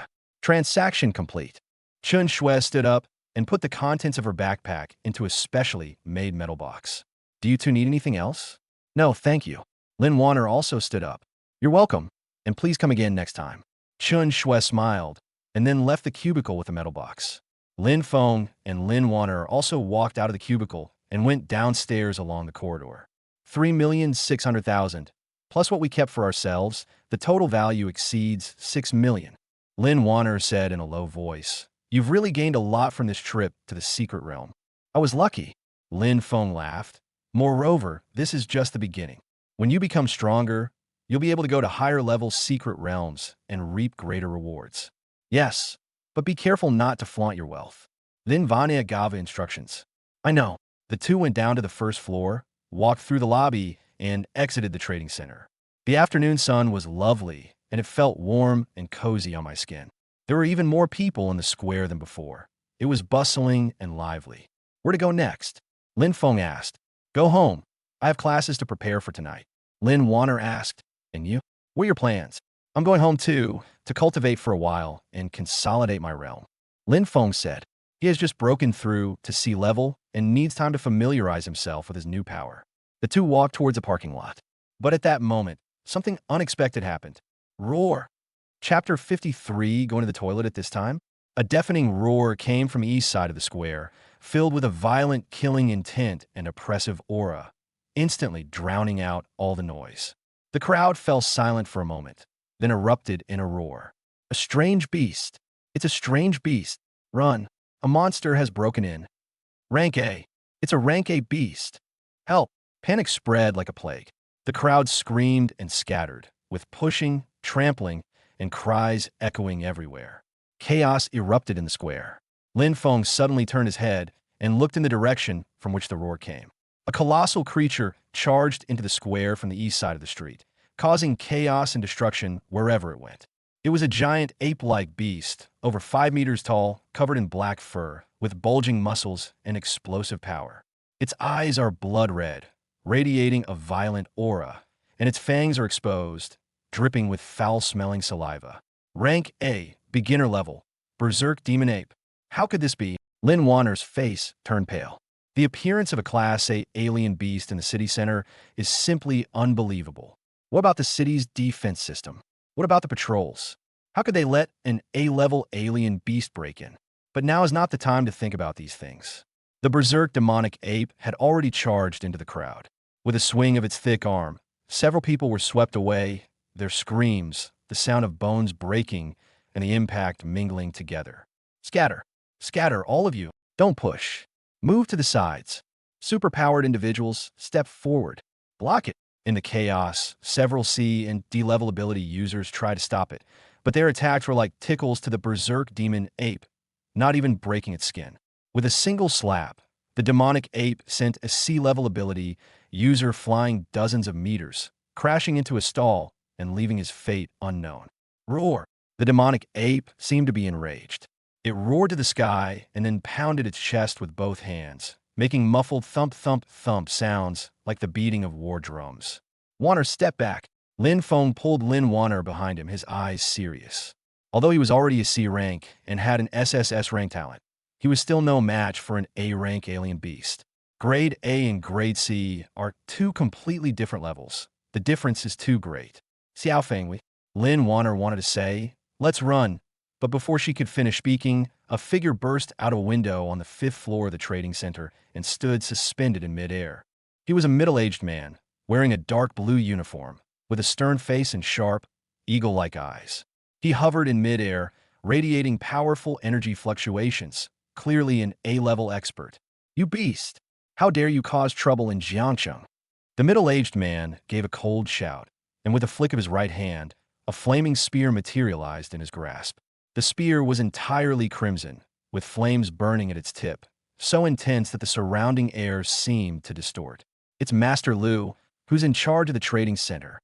Transaction complete. Chen Shui stood up and put the contents of her backpack into a specially made metal box. Do you two need anything else? No, thank you. Lin Wanner also stood up. You're welcome, and please come again next time. Chen Shui smiled, and then left the cubicle with the metal box. Lin Feng and Lin Wanner also walked out of the cubicle and went downstairs along the corridor. 3,600,000, plus what we kept for ourselves, the total value exceeds 6 million. Lin Wanner said in a low voice, You've really gained a lot from this trip to the secret realm. I was lucky. Lin Feng laughed. Moreover, this is just the beginning. When you become stronger, You'll be able to go to higher-level secret realms and reap greater rewards. Yes, but be careful not to flaunt your wealth. Then Vanya gave instructions. I know. The two went down to the first floor, walked through the lobby, and exited the trading center. The afternoon sun was lovely, and it felt warm and cozy on my skin. There were even more people in the square than before. It was bustling and lively. Where to go next? Lin Feng asked. Go home. I have classes to prepare for tonight. Lin Wanner asked. And you? What are your plans? I'm going home too, to cultivate for a while and consolidate my realm. Lin Feng said. He has just broken through to sea level and needs time to familiarize himself with his new power. The two walked towards a parking lot. But at that moment, something unexpected happened. Roar! Chapter 53, going to the toilet at this time? A deafening roar came from the east side of the square, filled with a violent, killing intent and oppressive aura, instantly drowning out all the noise. The crowd fell silent for a moment, then erupted in a roar. A strange beast. It's a strange beast. Run. A monster has broken in. Rank A. It's a Rank A beast. Help. Panic spread like a plague. The crowd screamed and scattered, with pushing, trampling, and cries echoing everywhere. Chaos erupted in the square. Lin Feng suddenly turned his head and looked in the direction from which the roar came. A colossal creature charged into the square from the east side of the street, causing chaos and destruction wherever it went. It was a giant ape-like beast, over 5 meters tall, covered in black fur, with bulging muscles and explosive power. Its eyes are blood red, radiating a violent aura, and its fangs are exposed, dripping with foul-smelling saliva. Rank A, beginner level, Berserk Demon Ape. How could this be? Lin Wanner's face turned pale. The appearance of a Class A alien beast in the city center is simply unbelievable. What about the city's defense system? What about the patrols? How could they let an A-level alien beast break in? But now is not the time to think about these things. The Berserk demonic ape had already charged into the crowd. With a swing of its thick arm, several people were swept away, their screams, the sound of bones breaking, and the impact mingling together. Scatter. Scatter, all of you. Don't push. Move to the sides. Superpowered individuals, step forward. Block it. In the chaos, several C and D-level ability users try to stop it, but their attacks were like tickles to the Berserk demon ape, not even breaking its skin. With a single slap, the demonic ape sent a C-level ability user flying dozens of meters, crashing into a stall and leaving his fate unknown. Roar! The demonic ape seemed to be enraged. It roared to the sky and then pounded its chest with both hands, making muffled thump-thump-thump sounds like the beating of war drums. Wanner stepped back. Lin Feng pulled Lin Wanner behind him, his eyes serious. Although he was already a C rank and had an SSS rank talent, he was still no match for an A rank alien beast. Grade A and Grade C are two completely different levels. The difference is too great. Xiao Fengwei, Lin Wanner wanted to say, let's run. But before she could finish speaking, a figure burst out of a window on the 5th floor of the trading center and stood suspended in midair. He was a middle-aged man, wearing a dark blue uniform, with a stern face and sharp, eagle-like eyes. He hovered in midair, radiating powerful energy fluctuations, clearly an A-level expert. You beast! How dare you cause trouble in Jiangcheng? The middle-aged man gave a cold shout, and with a flick of his right hand, a flaming spear materialized in his grasp. The spear was entirely crimson, with flames burning at its tip, so intense that the surrounding air seemed to distort. It's Master Lu, who's in charge of the trading center.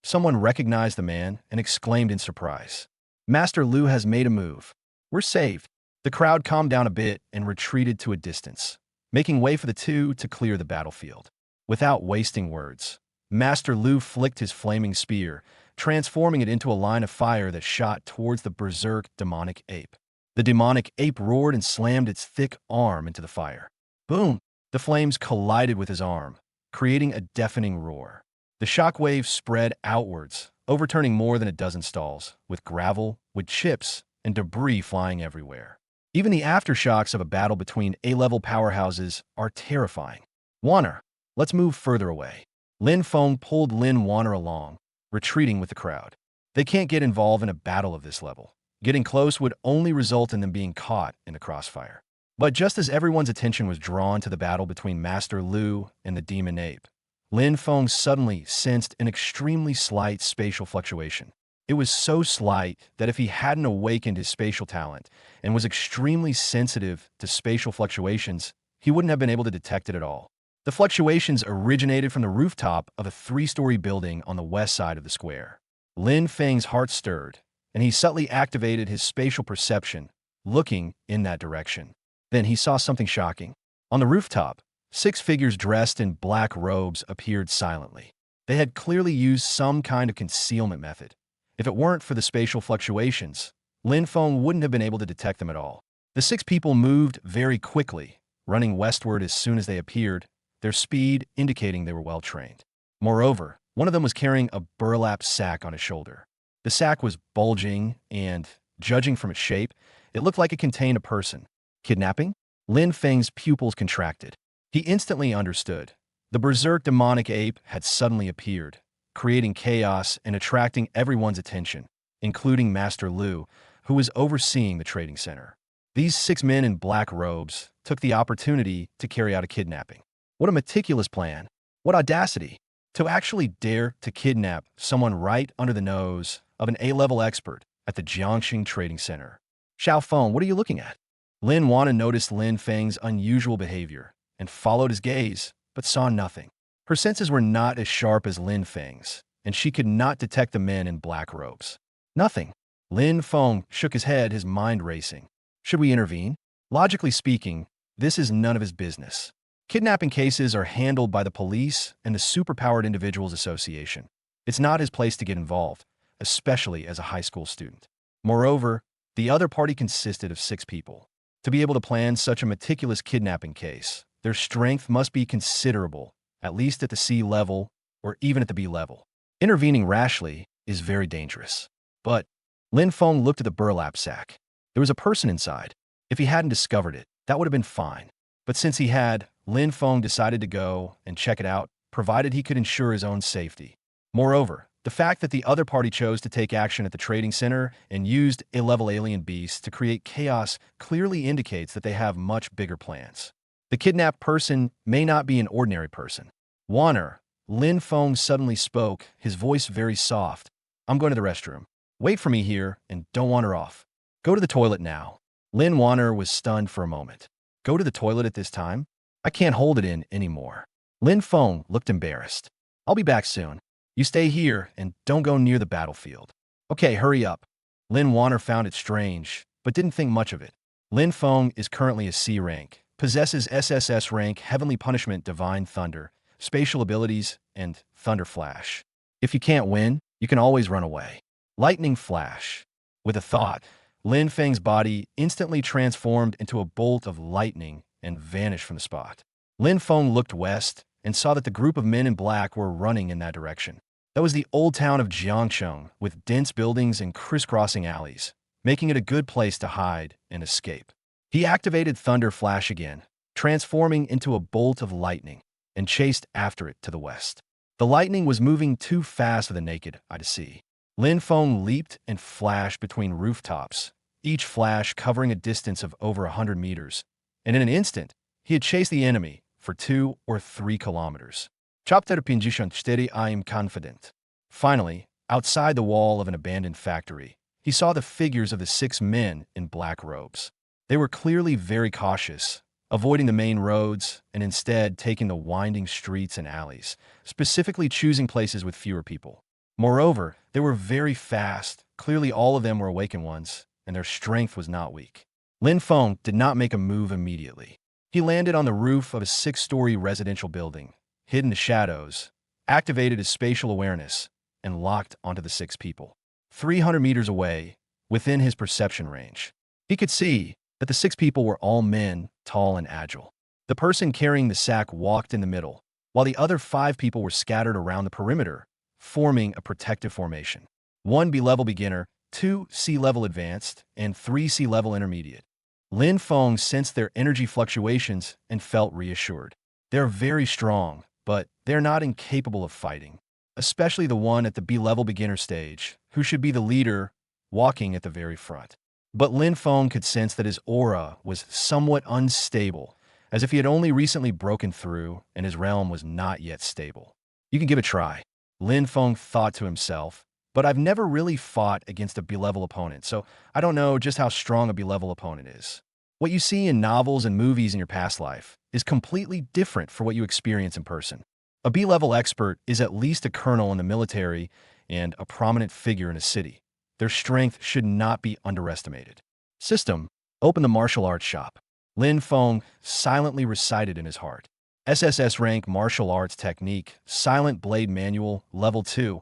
Someone recognized the man and exclaimed in surprise. Master Lu has made a move. We're saved. The crowd calmed down a bit and retreated to a distance, making way for the two to clear the battlefield. Without wasting words, Master Lu flicked his flaming spear, transforming it into a line of fire that shot towards the Berserk demonic ape. The demonic ape roared and slammed its thick arm into the fire. Boom! The flames collided with his arm, creating a deafening roar. The shockwave spread outwards, overturning more than a dozen stalls, with gravel, wood chips, and debris flying everywhere. Even the aftershocks of a battle between A-level powerhouses are terrifying. Wanner, let's move further away. Lin Feng pulled Lin Wanner along, retreating with the crowd. They can't get involved in a battle of this level. Getting close would only result in them being caught in the crossfire. But just as everyone's attention was drawn to the battle between Master Lu and the demon ape, Lin Feng suddenly sensed an extremely slight spatial fluctuation. It was so slight that if he hadn't awakened his spatial talent and was extremely sensitive to spatial fluctuations, he wouldn't have been able to detect it at all. The fluctuations originated from the rooftop of a three-story building on the west side of the square. Lin Feng's heart stirred, and he subtly activated his spatial perception, looking in that direction. Then he saw something shocking. On the rooftop, 6 figures dressed in black robes appeared silently. They had clearly used some kind of concealment method. If it weren't for the spatial fluctuations, Lin Feng wouldn't have been able to detect them at all. The 6 people moved very quickly, running westward as soon as they appeared, their speed indicating they were well trained. Moreover, one of them was carrying a burlap sack on his shoulder. The sack was bulging and, judging from its shape, it looked like it contained a person. Kidnapping? Lin Feng's pupils contracted. He instantly understood. The berserk demonic ape had suddenly appeared, creating chaos and attracting everyone's attention, including Master Lu, who was overseeing the trading center. These 6 men in black robes took the opportunity to carry out a kidnapping. What a meticulous plan! What audacity! To actually dare to kidnap someone right under the nose of an A-level expert at the Jiangxing Trading Center. Xiao Feng, what are you looking at? Lin Wana noticed Lin Feng's unusual behavior and followed his gaze, but saw nothing. Her senses were not as sharp as Lin Feng's, and she could not detect the men in black robes. Nothing. Lin Feng shook his head, his mind racing. Should we intervene? Logically speaking, this is none of his business. Kidnapping cases are handled by the police and the Superpowered Individuals Association. It's not his place to get involved, especially as a high school student. Moreover, the other party consisted of 6 people. To be able to plan such a meticulous kidnapping case, their strength must be considerable, at least at the C level or even at the B level. Intervening rashly is very dangerous. But Lin Feng looked at the burlap sack. There was a person inside. If he hadn't discovered it, that would have been fine. But since he had, Lin Feng decided to go and check it out, provided he could ensure his own safety. Moreover, the fact that the other party chose to take action at the trading center and used A-level alien beasts to create chaos clearly indicates that they have much bigger plans. The kidnapped person may not be an ordinary person. Wanner, Lin Feng suddenly spoke, his voice very soft. I'm going to the restroom. Wait for me here and don't wander off. Go to the toilet now. Lin Wanner was stunned for a moment. Go to the toilet at this time? I can't hold it in anymore. Lin Feng looked embarrassed. I'll be back soon. You stay here and don't go near the battlefield. Okay, hurry up. Lin Wanner found it strange, but didn't think much of it. Lin Feng is currently a C rank, possesses SSS rank Heavenly Punishment Divine Thunder, spatial abilities, and Thunder Flash. If you can't win, you can always run away. Lightning Flash. With a thought, Lin Feng's body instantly transformed into a bolt of lightning and vanished from the spot. Lin Feng looked west and saw that the group of men in black were running in that direction. That was the old town of Jiangcheng, with dense buildings and crisscrossing alleys, making it a good place to hide and escape. He activated Thunder Flash again, transforming into a bolt of lightning, and chased after it to the west. The lightning was moving too fast for the naked eye to see. Lin Feng leaped and flashed between rooftops, each flash covering a distance of over 100 meters, and in an instant, he had chased the enemy for 2 or 3 kilometers. Chapter 54, I am confident. Finally, outside the wall of an abandoned factory, he saw the figures of the 6 men in black robes. They were clearly very cautious, avoiding the main roads and instead taking the winding streets and alleys, specifically choosing places with fewer people. Moreover, they were very fast. Clearly all of them were awakened ones, and their strength was not weak. Lin Feng did not make a move immediately. He landed on the roof of a 6-story residential building, hid in the shadows, activated his spatial awareness, and locked onto the 6 people. 300 meters away, within his perception range, he could see that the 6 people were all men, tall and agile. The person carrying the sack walked in the middle, while the other 5 people were scattered around the perimeter, forming a protective formation. 1 B-level beginner, 2 C-level advanced, and 3 C-level intermediate. Lin Feng sensed their energy fluctuations and felt reassured. They're very strong, but they're not incapable of fighting, especially the one at the B-level beginner stage, who should be the leader, walking at the very front. But Lin Feng could sense that his aura was somewhat unstable, as if he had only recently broken through and his realm was not yet stable. You can give it a try. Lin Feng thought to himself, but I've never really fought against a B-level opponent, so I don't know just how strong a B-level opponent is. What you see in novels and movies in your past life is completely different from what you experience in person. A B-level expert is at least a colonel in the military and a prominent figure in a city. Their strength should not be underestimated. System: open the martial arts shop. Lin Feng silently recited in his heart. SSS rank martial arts technique, silent blade manual, level 2.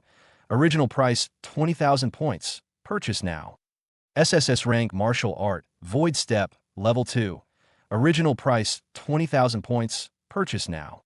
Original price 20,000 points. Purchase now. SSS rank martial art, void step, level 2. Original price 20,000 points. Purchase now.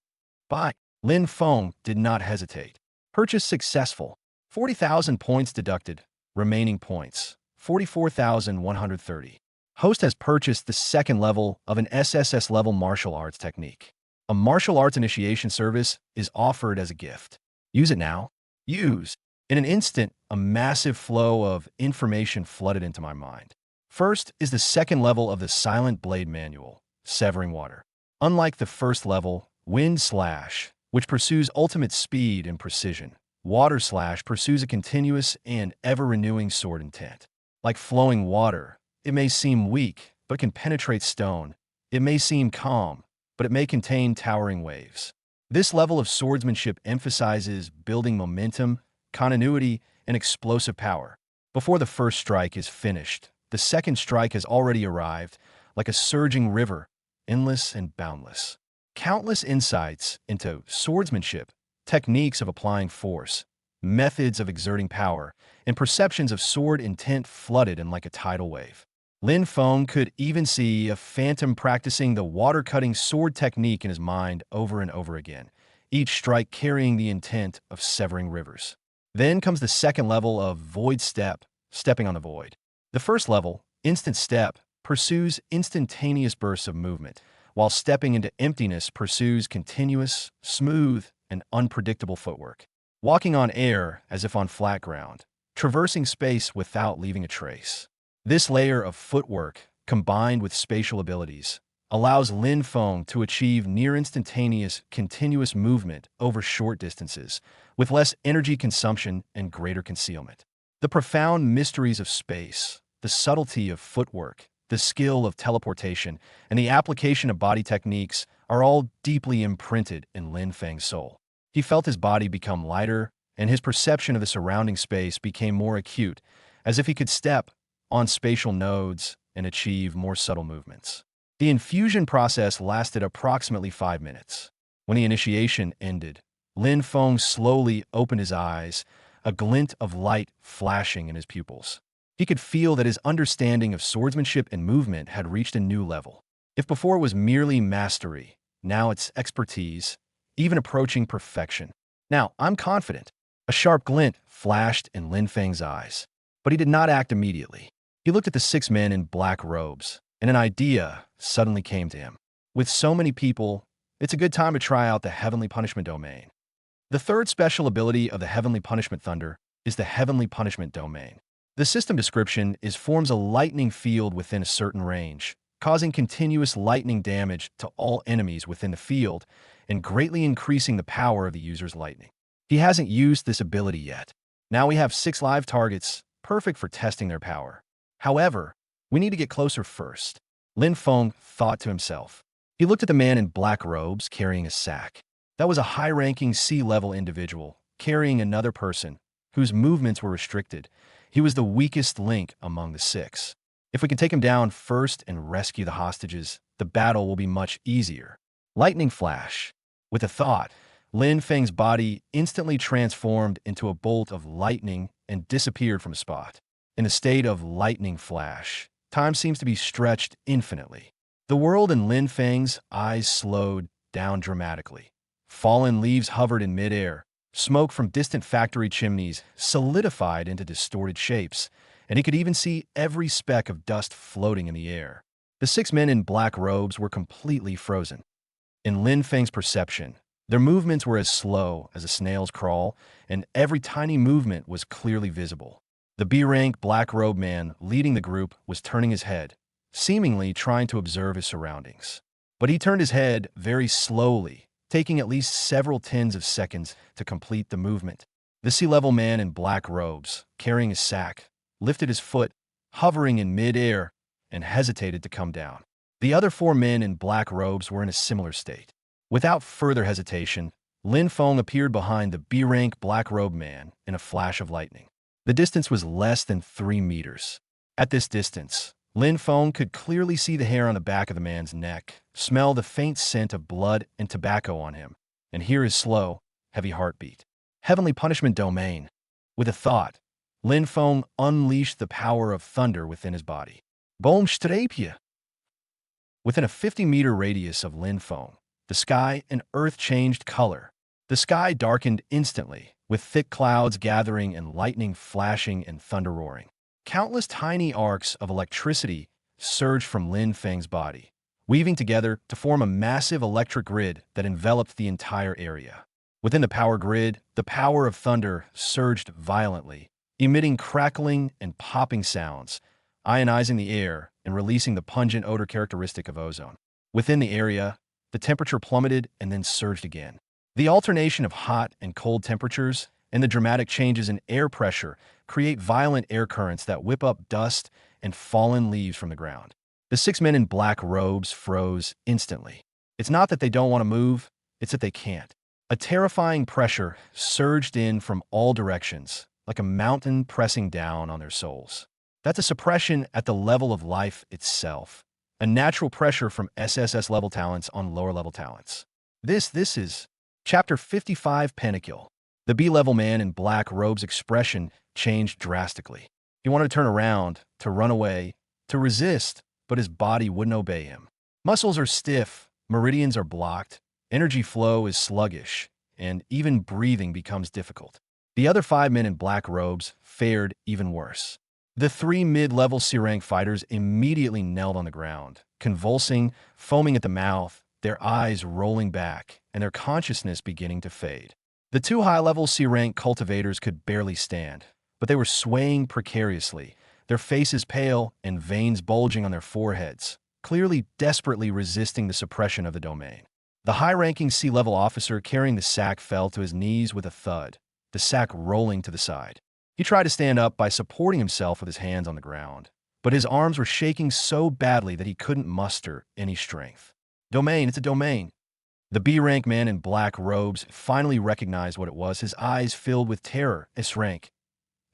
Buy. Lin Feng did not hesitate. Purchase successful. 40,000 points deducted. Remaining points 44,130. Host has purchased the second level of an SSS level martial arts technique. A martial arts initiation service is offered as a gift. Use it now. Use. In an instant, a massive flow of information flooded into my mind. First is the second level of the Silent Blade Manual, Severing Water. Unlike the first level, Wind Slash, which pursues ultimate speed and precision, Water Slash pursues a continuous and ever-renewing sword intent. Like flowing water, it may seem weak, but can penetrate stone. It may seem calm, but it may contain towering waves. This level of swordsmanship emphasizes building momentum, continuity, and explosive power. Before the first strike is finished, the second strike has already arrived, like a surging river, endless and boundless. Countless insights into swordsmanship, techniques of applying force, methods of exerting power, and perceptions of sword intent flooded in like a tidal wave. Lin Feng could even see a phantom practicing the water-cutting sword technique in his mind over and over again, each strike carrying the intent of severing rivers. Then comes the second level of Void Step, stepping on the void. The first level, Instant Step, pursues instantaneous bursts of movement, while stepping into emptiness pursues continuous, smooth, and unpredictable footwork. Walking on air as if on flat ground, traversing space without leaving a trace. This layer of footwork, combined with spatial abilities, allows Lin Feng to achieve near-instantaneous, continuous movement over short distances, with less energy consumption and greater concealment. The profound mysteries of space, the subtlety of footwork, the skill of teleportation, and the application of body techniques are all deeply imprinted in Lin Feng's soul. He felt his body become lighter, and his perception of the surrounding space became more acute, as if he could step on spatial nodes and achieve more subtle movements. The infusion process lasted approximately 5 minutes. When the initiation ended, Lin Feng slowly opened his eyes, a glint of light flashing in his pupils. He could feel that his understanding of swordsmanship and movement had reached a new level. If before it was merely mastery, now it's expertise, even approaching perfection. Now, I'm confident. A sharp glint flashed in Lin Feng's eyes, but he did not act immediately. He looked at the 6 men in black robes, and an idea suddenly came to him. With so many people, it's a good time to try out the Heavenly Punishment Domain. The third special ability of the Heavenly Punishment Thunder is the Heavenly Punishment Domain. The system description is forms a lightning field within a certain range, causing continuous lightning damage to all enemies within the field and greatly increasing the power of the user's lightning. He hasn't used this ability yet. Now we have 6 live targets, perfect for testing their power. However, we need to get closer first. Lin Feng thought to himself. He looked at the man in black robes carrying a sack. That was a high-ranking C-level individual, carrying another person, whose movements were restricted. He was the weakest link among the 6. If we can take him down first and rescue the hostages, the battle will be much easier. Lightning flash. With a thought, Lin Feng's body instantly transformed into a bolt of lightning and disappeared from a spot. In a state of lightning flash, time seems to be stretched infinitely. The world in Lin Feng's eyes slowed down dramatically. Fallen leaves hovered in midair. Smoke from distant factory chimneys solidified into distorted shapes, and he could even see every speck of dust floating in the air. The 6 men in black robes were completely frozen. In Lin Feng's perception, their movements were as slow as a snail's crawl, and every tiny movement was clearly visible. The B-rank black robe man leading the group was turning his head, seemingly trying to observe his surroundings. But he turned his head very slowly, taking at least several tens of seconds to complete the movement. The sea-level man in black robes, carrying his sack, lifted his foot, hovering in mid-air, and hesitated to come down. The other 4 men in black robes were in a similar state. Without further hesitation, Lin Feng appeared behind the B-rank black-robed man in a flash of lightning. The distance was less than 3 meters. At this distance, Lin Feng could clearly see the hair on the back of the man's neck, smell the faint scent of blood and tobacco on him, and hear his slow, heavy heartbeat. Heavenly Punishment Domain. With a thought, Lin Feng unleashed the power of thunder within his body. Boom Strapia! Within a 50-meter radius of Lin Feng, the sky and earth changed color. The sky darkened instantly, with thick clouds gathering and lightning flashing and thunder roaring. Countless tiny arcs of electricity surged from Lin Feng's body, weaving together to form a massive electric grid that enveloped the entire area. Within the power grid, the power of thunder surged violently, emitting crackling and popping sounds, ionizing the air and releasing the pungent odor characteristic of ozone. Within the area, the temperature plummeted and then surged again. The alternation of hot and cold temperatures and the dramatic changes in air pressure create violent air currents that whip up dust and fallen leaves from the ground. The 6 men in black robes froze instantly. It's not that they don't want to move, it's that they can't. A terrifying pressure surged in from all directions, like a mountain pressing down on their souls. That's a suppression at the level of life itself, a natural pressure from SSS-level talents on lower-level talents. This is Chapter 55 Pentakill. The B-level man in black robes' expression changed drastically. He wanted to turn around, to run away, to resist, but his body wouldn't obey him. Muscles are stiff, meridians are blocked, energy flow is sluggish, and even breathing becomes difficult. The other 5 men in black robes fared even worse. The 3 mid-level C-rank fighters immediately knelt on the ground, convulsing, foaming at the mouth, their eyes rolling back, and their consciousness beginning to fade. The 2 high-level C-rank cultivators could barely stand, but they were swaying precariously, their faces pale and veins bulging on their foreheads, clearly desperately resisting the suppression of the domain. The high-ranking C-level officer carrying the sack fell to his knees with a thud, the sack rolling to the side. He tried to stand up by supporting himself with his hands on the ground, but his arms were shaking so badly that he couldn't muster any strength. Domain, it's a domain. The B-rank man in black robes finally recognized what it was, his eyes filled with terror. S-rank.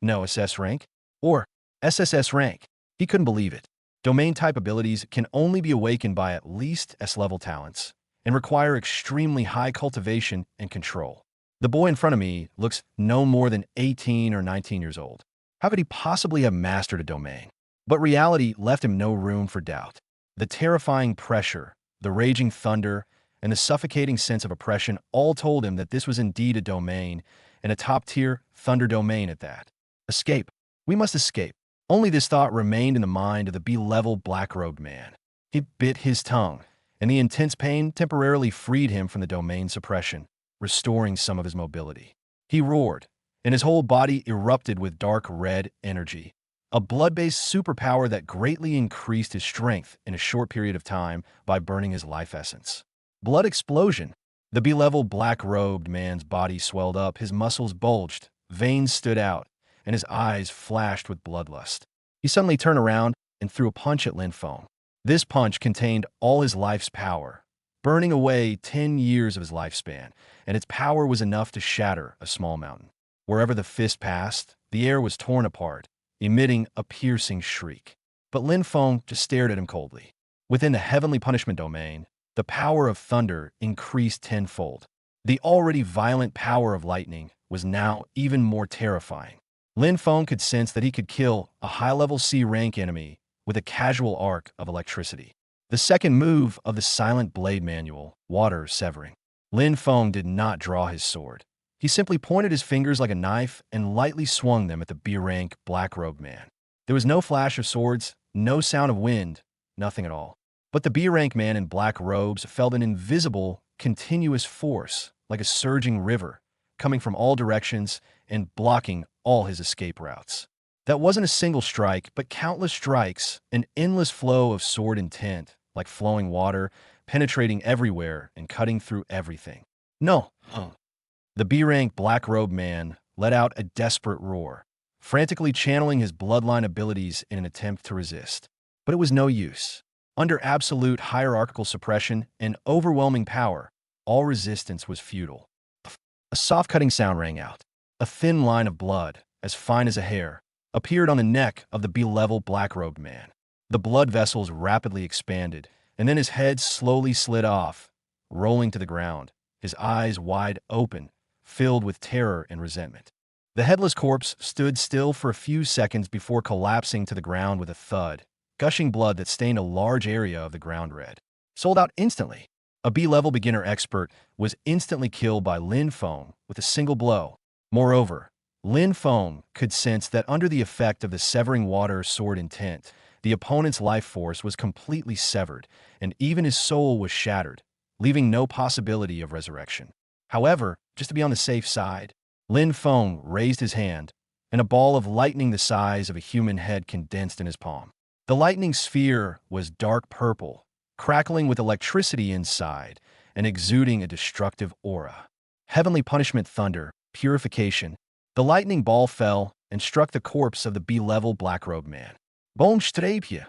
No, SS rank? Or SSS rank. He couldn't believe it. Domain-type abilities can only be awakened by at least S-level talents and require extremely high cultivation and control. The boy in front of me looks no more than 18 or 19 years old. How could he possibly have mastered a domain? But reality left him no room for doubt. The terrifying pressure, the raging thunder, and the suffocating sense of oppression all told him that this was indeed a domain, and a top-tier thunder domain at that. Escape. We must escape. Only this thought remained in the mind of the B-level black-robed man. He bit his tongue, and the intense pain temporarily freed him from the domain suppression, restoring some of his mobility. He roared, and his whole body erupted with dark red energy, a blood-based superpower that greatly increased his strength in a short period of time by burning his life essence. Blood explosion. The B-level black-robed man's body swelled up, his muscles bulged, veins stood out, and his eyes flashed with bloodlust. He suddenly turned around and threw a punch at Lin Feng. This punch contained all his life's power, burning away 10 years of his lifespan, and its power was enough to shatter a small mountain. Wherever the fist passed, the air was torn apart, emitting a piercing shriek. But Lin Feng just stared at him coldly. Within the heavenly punishment domain, the power of thunder increased tenfold. The already violent power of lightning was now even more terrifying. Lin Feng could sense that he could kill a high-level C-rank enemy with a casual arc of electricity. The second move of the Silent Blade manual, Water Severing. Lin Feng did not draw his sword. He simply pointed his fingers like a knife and lightly swung them at the B-rank black-robed man. There was no flash of swords, no sound of wind, nothing at all. But the B-rank man in black robes felt an invisible, continuous force, like a surging river, coming from all directions and blocking all his escape routes. That wasn't a single strike, but countless strikes, an endless flow of sword intent, like flowing water, penetrating everywhere and cutting through everything. No. The B-rank black-robed man let out a desperate roar, frantically channeling his bloodline abilities in an attempt to resist. But it was no use. Under absolute hierarchical suppression and overwhelming power, all resistance was futile. A soft cutting sound rang out. A thin line of blood, as fine as a hair, appeared on the neck of the B-level black-robed man. The blood vessels rapidly expanded, and then his head slowly slid off, rolling to the ground, his eyes wide open, filled with terror and resentment. The headless corpse stood still for a few seconds before collapsing to the ground with a thud, gushing blood that stained a large area of the ground red. Sold out instantly. A B-level beginner expert was instantly killed by Lin Feng with a single blow. Moreover, Lin Feng could sense that under the effect of the severing water sword intent, the opponent's life force was completely severed, and even his soul was shattered, leaving no possibility of resurrection. However, just to be on the safe side, Lin Feng raised his hand, and a ball of lightning the size of a human head condensed in his palm. The lightning sphere was dark purple, crackling with electricity inside and exuding a destructive aura. Heavenly punishment thunder, purification. The lightning ball fell and struck the corpse of the B-level black-robed man. Boomstrapje!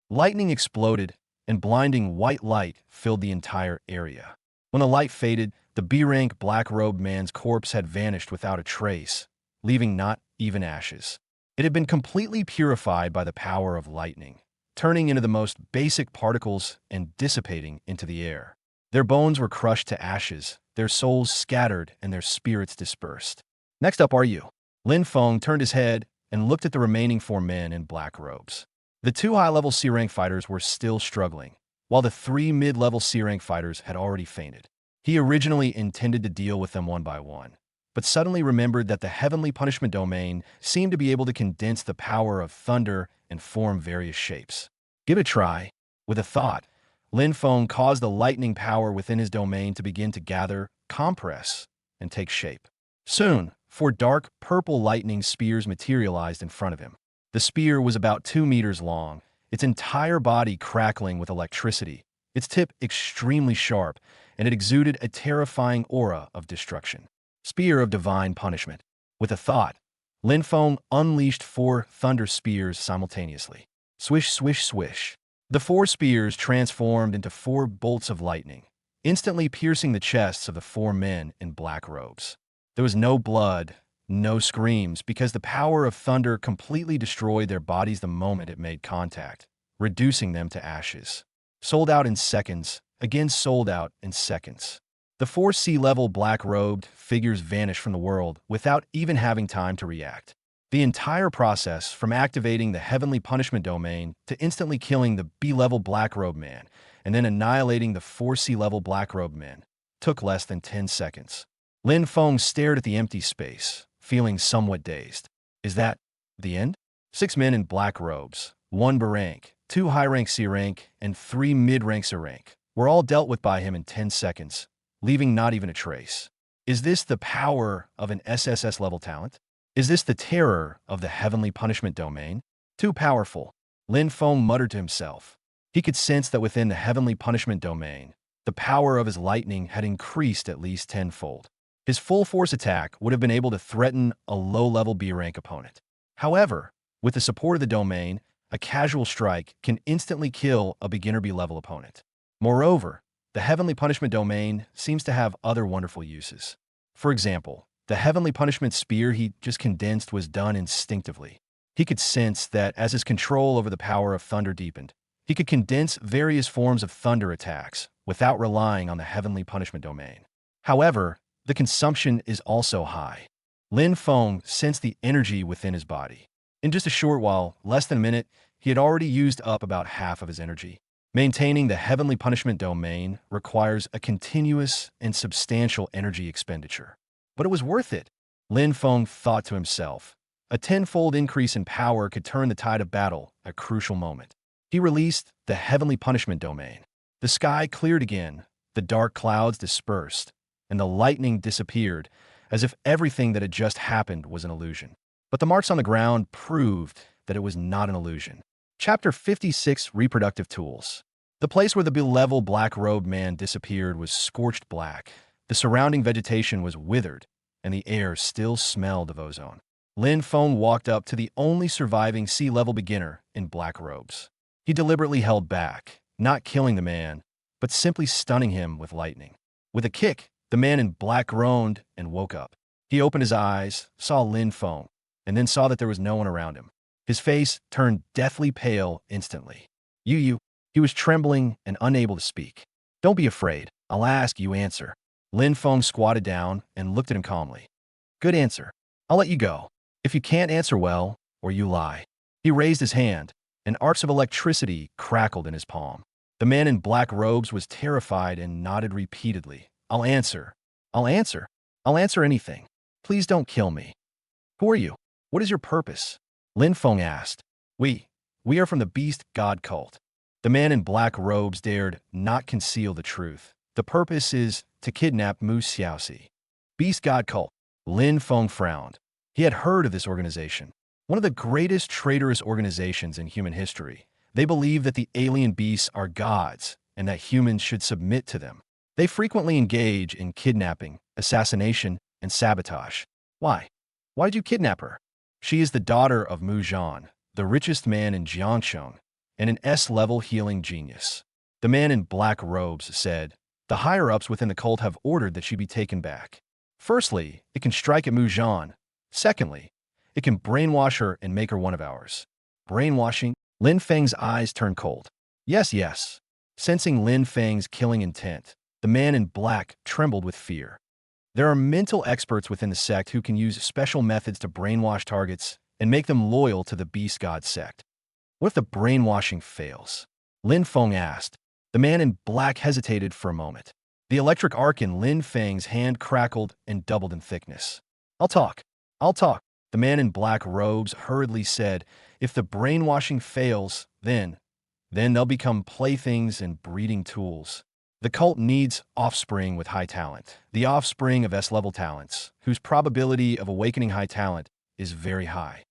Lightning exploded, and blinding white light filled the entire area. When the light faded, the B-rank black-robed man's corpse had vanished without a trace, leaving not even ashes. It had been completely purified by the power of lightning, turning into the most basic particles and dissipating into the air. Their bones were crushed to ashes, their souls scattered, and their spirits dispersed. Next up are you. Lin Feng turned his head and looked at the remaining 4 men in black robes. The 2 high-level C-rank fighters were still struggling, while the 3 mid-level C-rank fighters had already fainted. He originally intended to deal with them one by one, but suddenly remembered that the heavenly punishment domain seemed to be able to condense the power of thunder and form various shapes. Give it a try. With a thought, Lin Feng caused the lightning power within his domain to begin to gather, compress, and take shape. Soon, 4 dark purple lightning spears materialized in front of him. The spear was about 2 meters long, its entire body crackling with electricity, its tip extremely sharp, and it exuded a terrifying aura of destruction. Spear of divine punishment. With a thought, Lin Feng unleashed 4 thunder spears simultaneously. Swish, swish, swish. The 4 spears transformed into 4 bolts of lightning, instantly piercing the chests of the 4 men in black robes. There was no blood, no screams, because the power of thunder completely destroyed their bodies the moment it made contact, reducing them to ashes. Sold out in seconds, again sold out in seconds. The 4 C-level black-robed figures vanished from the world without even having time to react. The entire process, from activating the heavenly punishment domain to instantly killing the B-level black-robed man and then annihilating the 4 C-level black-robed men, took less than 10 seconds. Lin Feng stared at the empty space, feeling somewhat dazed. Is that the end? 6 men in black robes, 1 B-rank, 2 high-rank C-rank, and 3 mid-rank C-rank were all dealt with by him in 10 seconds, leaving not even a trace. Is this the power of an SSS-level talent? Is this the terror of the heavenly punishment domain? Too powerful, Lin Feng muttered to himself. He could sense that within the heavenly punishment domain, the power of his lightning had increased at least tenfold. His full-force attack would have been able to threaten a low-level B-rank opponent. However, with the support of the domain, a casual strike can instantly kill a beginner B-level opponent. Moreover, the heavenly punishment domain seems to have other wonderful uses. For example, the heavenly punishment spear he just condensed was done instinctively. He could sense that as his control over the power of thunder deepened, he could condense various forms of thunder attacks without relying on the heavenly punishment domain. However, the consumption is also high. Lin Feng sensed the energy within his body. In just a short while, less than a minute, he had already used up about half of his energy. Maintaining the heavenly punishment domain requires a continuous and substantial energy expenditure. But it was worth it, Lin Feng thought to himself. A tenfold increase in power could turn the tide of battle at a crucial moment. He released the heavenly punishment domain. The sky cleared again, the dark clouds dispersed, and the lightning disappeared, as if everything that had just happened was an illusion. But the marks on the ground proved that it was not an illusion. Chapter 56, Reproductive Tools. The place where the beloved black-robed man disappeared was scorched black. The surrounding vegetation was withered, and the air still smelled of ozone. Lin Feng walked up to the only surviving sea-level beginner in black robes. He deliberately held back, not killing the man, but simply stunning him with lightning. With a kick, the man in black groaned and woke up. He opened his eyes, saw Lin Feng, and then saw that there was no one around him. His face turned deathly pale instantly. You. He was trembling and unable to speak. Don't be afraid. I'll ask, you answer. Lin Feng squatted down and looked at him calmly. Good answer. I'll let you go. If you can't answer well, or you lie. He raised his hand, and arcs of electricity crackled in his palm. The man in black robes was terrified and nodded repeatedly. I'll answer. I'll answer. I'll answer anything. Please don't kill me. Who are you? What is your purpose? Lin Feng asked. We are from the Beast God cult. The man in black robes dared not conceal the truth. The purpose is to kidnap Mu Xiaoxi. Beast God cult. Lin Feng frowned. He had heard of this organization. One of the greatest traitorous organizations in human history. They believe that the alien beasts are gods and that humans should submit to them. They frequently engage in kidnapping, assassination, and sabotage. Why? Why did you kidnap her? She is the daughter of Mu Zhan, the richest man in Jiangsheng, and an S-level healing genius. The man in black robes said, the higher-ups within the cult have ordered that she be taken back. Firstly, it can strike at Mu Zhan. Secondly, it can brainwash her and make her one of ours. Brainwashing? Lin Feng's eyes turned cold. Yes. Sensing Lin Feng's killing intent, the man in black trembled with fear. There are mental experts within the sect who can use special methods to brainwash targets and make them loyal to the Beast God sect. What if the brainwashing fails? Lin Feng asked. The man in black hesitated for a moment. The electric arc in Lin Feng's hand crackled and doubled in thickness. I'll talk. The man in black robes hurriedly said, if the brainwashing fails, then they'll become playthings and breeding tools. The cult needs offspring with high talent, the offspring of S-level talents, whose probability of awakening high talent is very high.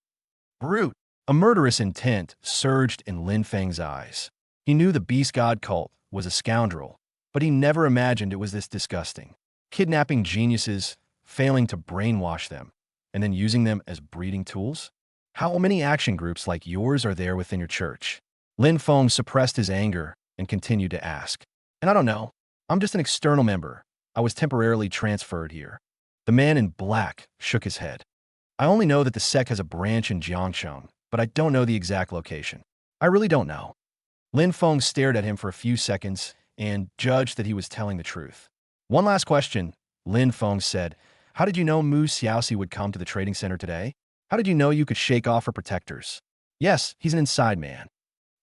Brute! A murderous intent surged in Lin Feng's eyes. He knew the Beast God cult was a scoundrel, but he never imagined it was this disgusting. Kidnapping geniuses, failing to brainwash them, and then using them as breeding tools? How many action groups like yours are there within your church? Lin Feng suppressed his anger and continued to ask. And I don't know. I'm just an external member. I was temporarily transferred here. The man in black shook his head. I only know that the sect has a branch in Jiangsheng, but I don't know the exact location. I really don't know. Lin Feng stared at him for a few seconds and judged that he was telling the truth. One last question, Lin Feng said. How did you know Mu Xiaoxi would come to the trading center today? How did you know you could shake off her protectors? Yes, he's an inside man.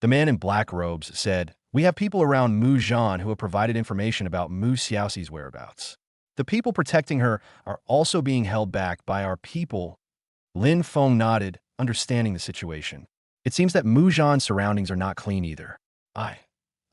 The man in black robes said, we have people around Mu Zhan who have provided information about Mu Xiaoxi's whereabouts. The people protecting her are also being held back by our people. Lin Feng nodded, understanding the situation. It seems that Mu Zhan's surroundings are not clean either. I've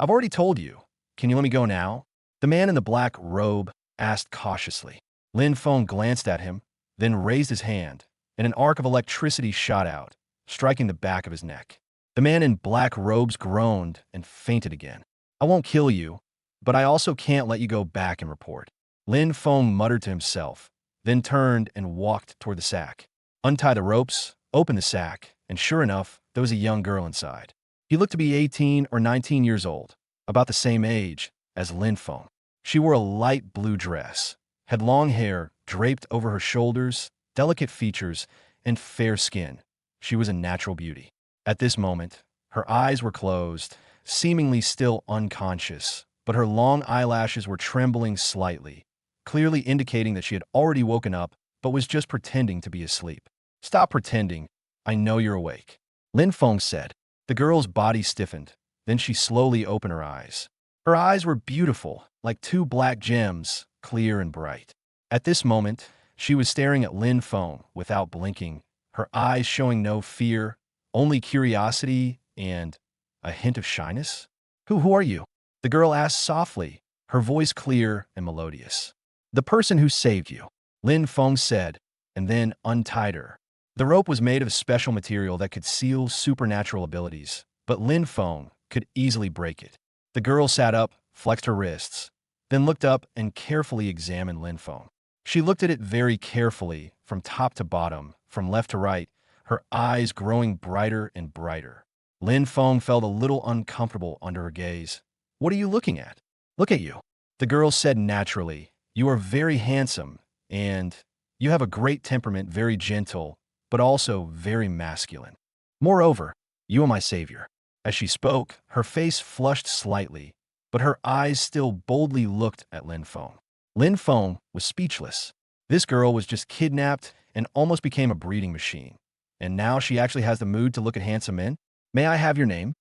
already told you. Can you let me go now? The man in the black robe asked cautiously. Lin Feng glanced at him, then raised his hand, and an arc of electricity shot out, striking the back of his neck. The man in black robes groaned and fainted again. I won't kill you, but I also can't let you go back and report. Lin Feng muttered to himself, then turned and walked toward the sack. Untie the ropes, open the sack, and sure enough, there was a young girl inside. He looked to be 18 or 19 years old, about the same age as Lin Feng. She wore a light blue dress, had long hair draped over her shoulders, delicate features, and fair skin. She was a natural beauty. At this moment, her eyes were closed, seemingly still unconscious, but her long eyelashes were trembling slightly, clearly indicating that she had already woken up but was just pretending to be asleep. Stop pretending. I know you're awake, Lin Feng said. The girl's body stiffened, then she slowly opened her eyes. Her eyes were beautiful, like two black gems, clear and bright. At this moment, she was staring at Lin Feng without blinking, her eyes showing no fear, only curiosity and a hint of shyness. Who are you? The girl asked softly, her voice clear and melodious. The person who saved you, Lin Feng said, and then untied her. The rope was made of special material that could seal supernatural abilities, but Lin Feng could easily break it. The girl sat up, flexed her wrists, then looked up and carefully examined Lin Feng. She looked at it very carefully, from top to bottom, from left to right, her eyes growing brighter and brighter. Lin Feng felt a little uncomfortable under her gaze. "What are you looking at?" "Look at you," the girl said naturally. "You are very handsome, and you have a great temperament, very gentle, but also very masculine. Moreover, you are my savior." As she spoke, her face flushed slightly, but her eyes still boldly looked at Lin Feng. Lin Feng was speechless. This girl was just kidnapped and almost became a breeding machine. And now she actually has the mood to look at handsome men? "May I have your name?"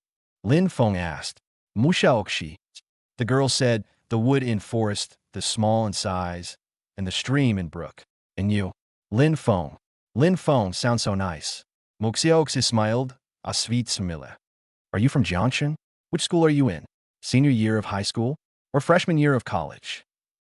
Lin Feng asked. "Mu Xiaoxi." The girl said, "The wood in forest, the small in size, and the stream in brook. And you?" "Lin Feng." "Lin Feng sounds so nice." Mu Xiaoxi smiled. "A sweet simile." "Are you from Jiangshan? Which school are you in? Senior year of high school or freshman year of college?"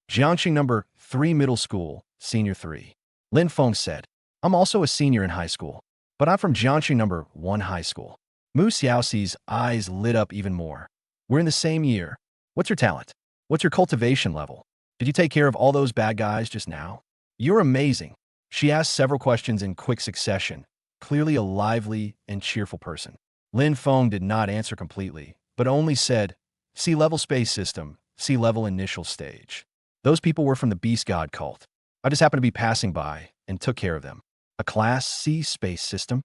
"Jiangshan number 3 middle school, senior 3. Lin Feng said. "I'm also a senior in high school, but I'm from Jiangshan number 1 high school." Mu Xiaoxi's eyes lit up even more. "We're in the same year. What's your talent? What's your cultivation level? Did you take care of all those bad guys just now?" "You're amazing." She asked several questions in quick succession, clearly a lively and cheerful person. Lin Feng did not answer completely, but only said, "Sea-level space system, sea-level initial stage. Those people were from the Beast God cult. I just happened to be passing by and took care of them." "A Class C space system?"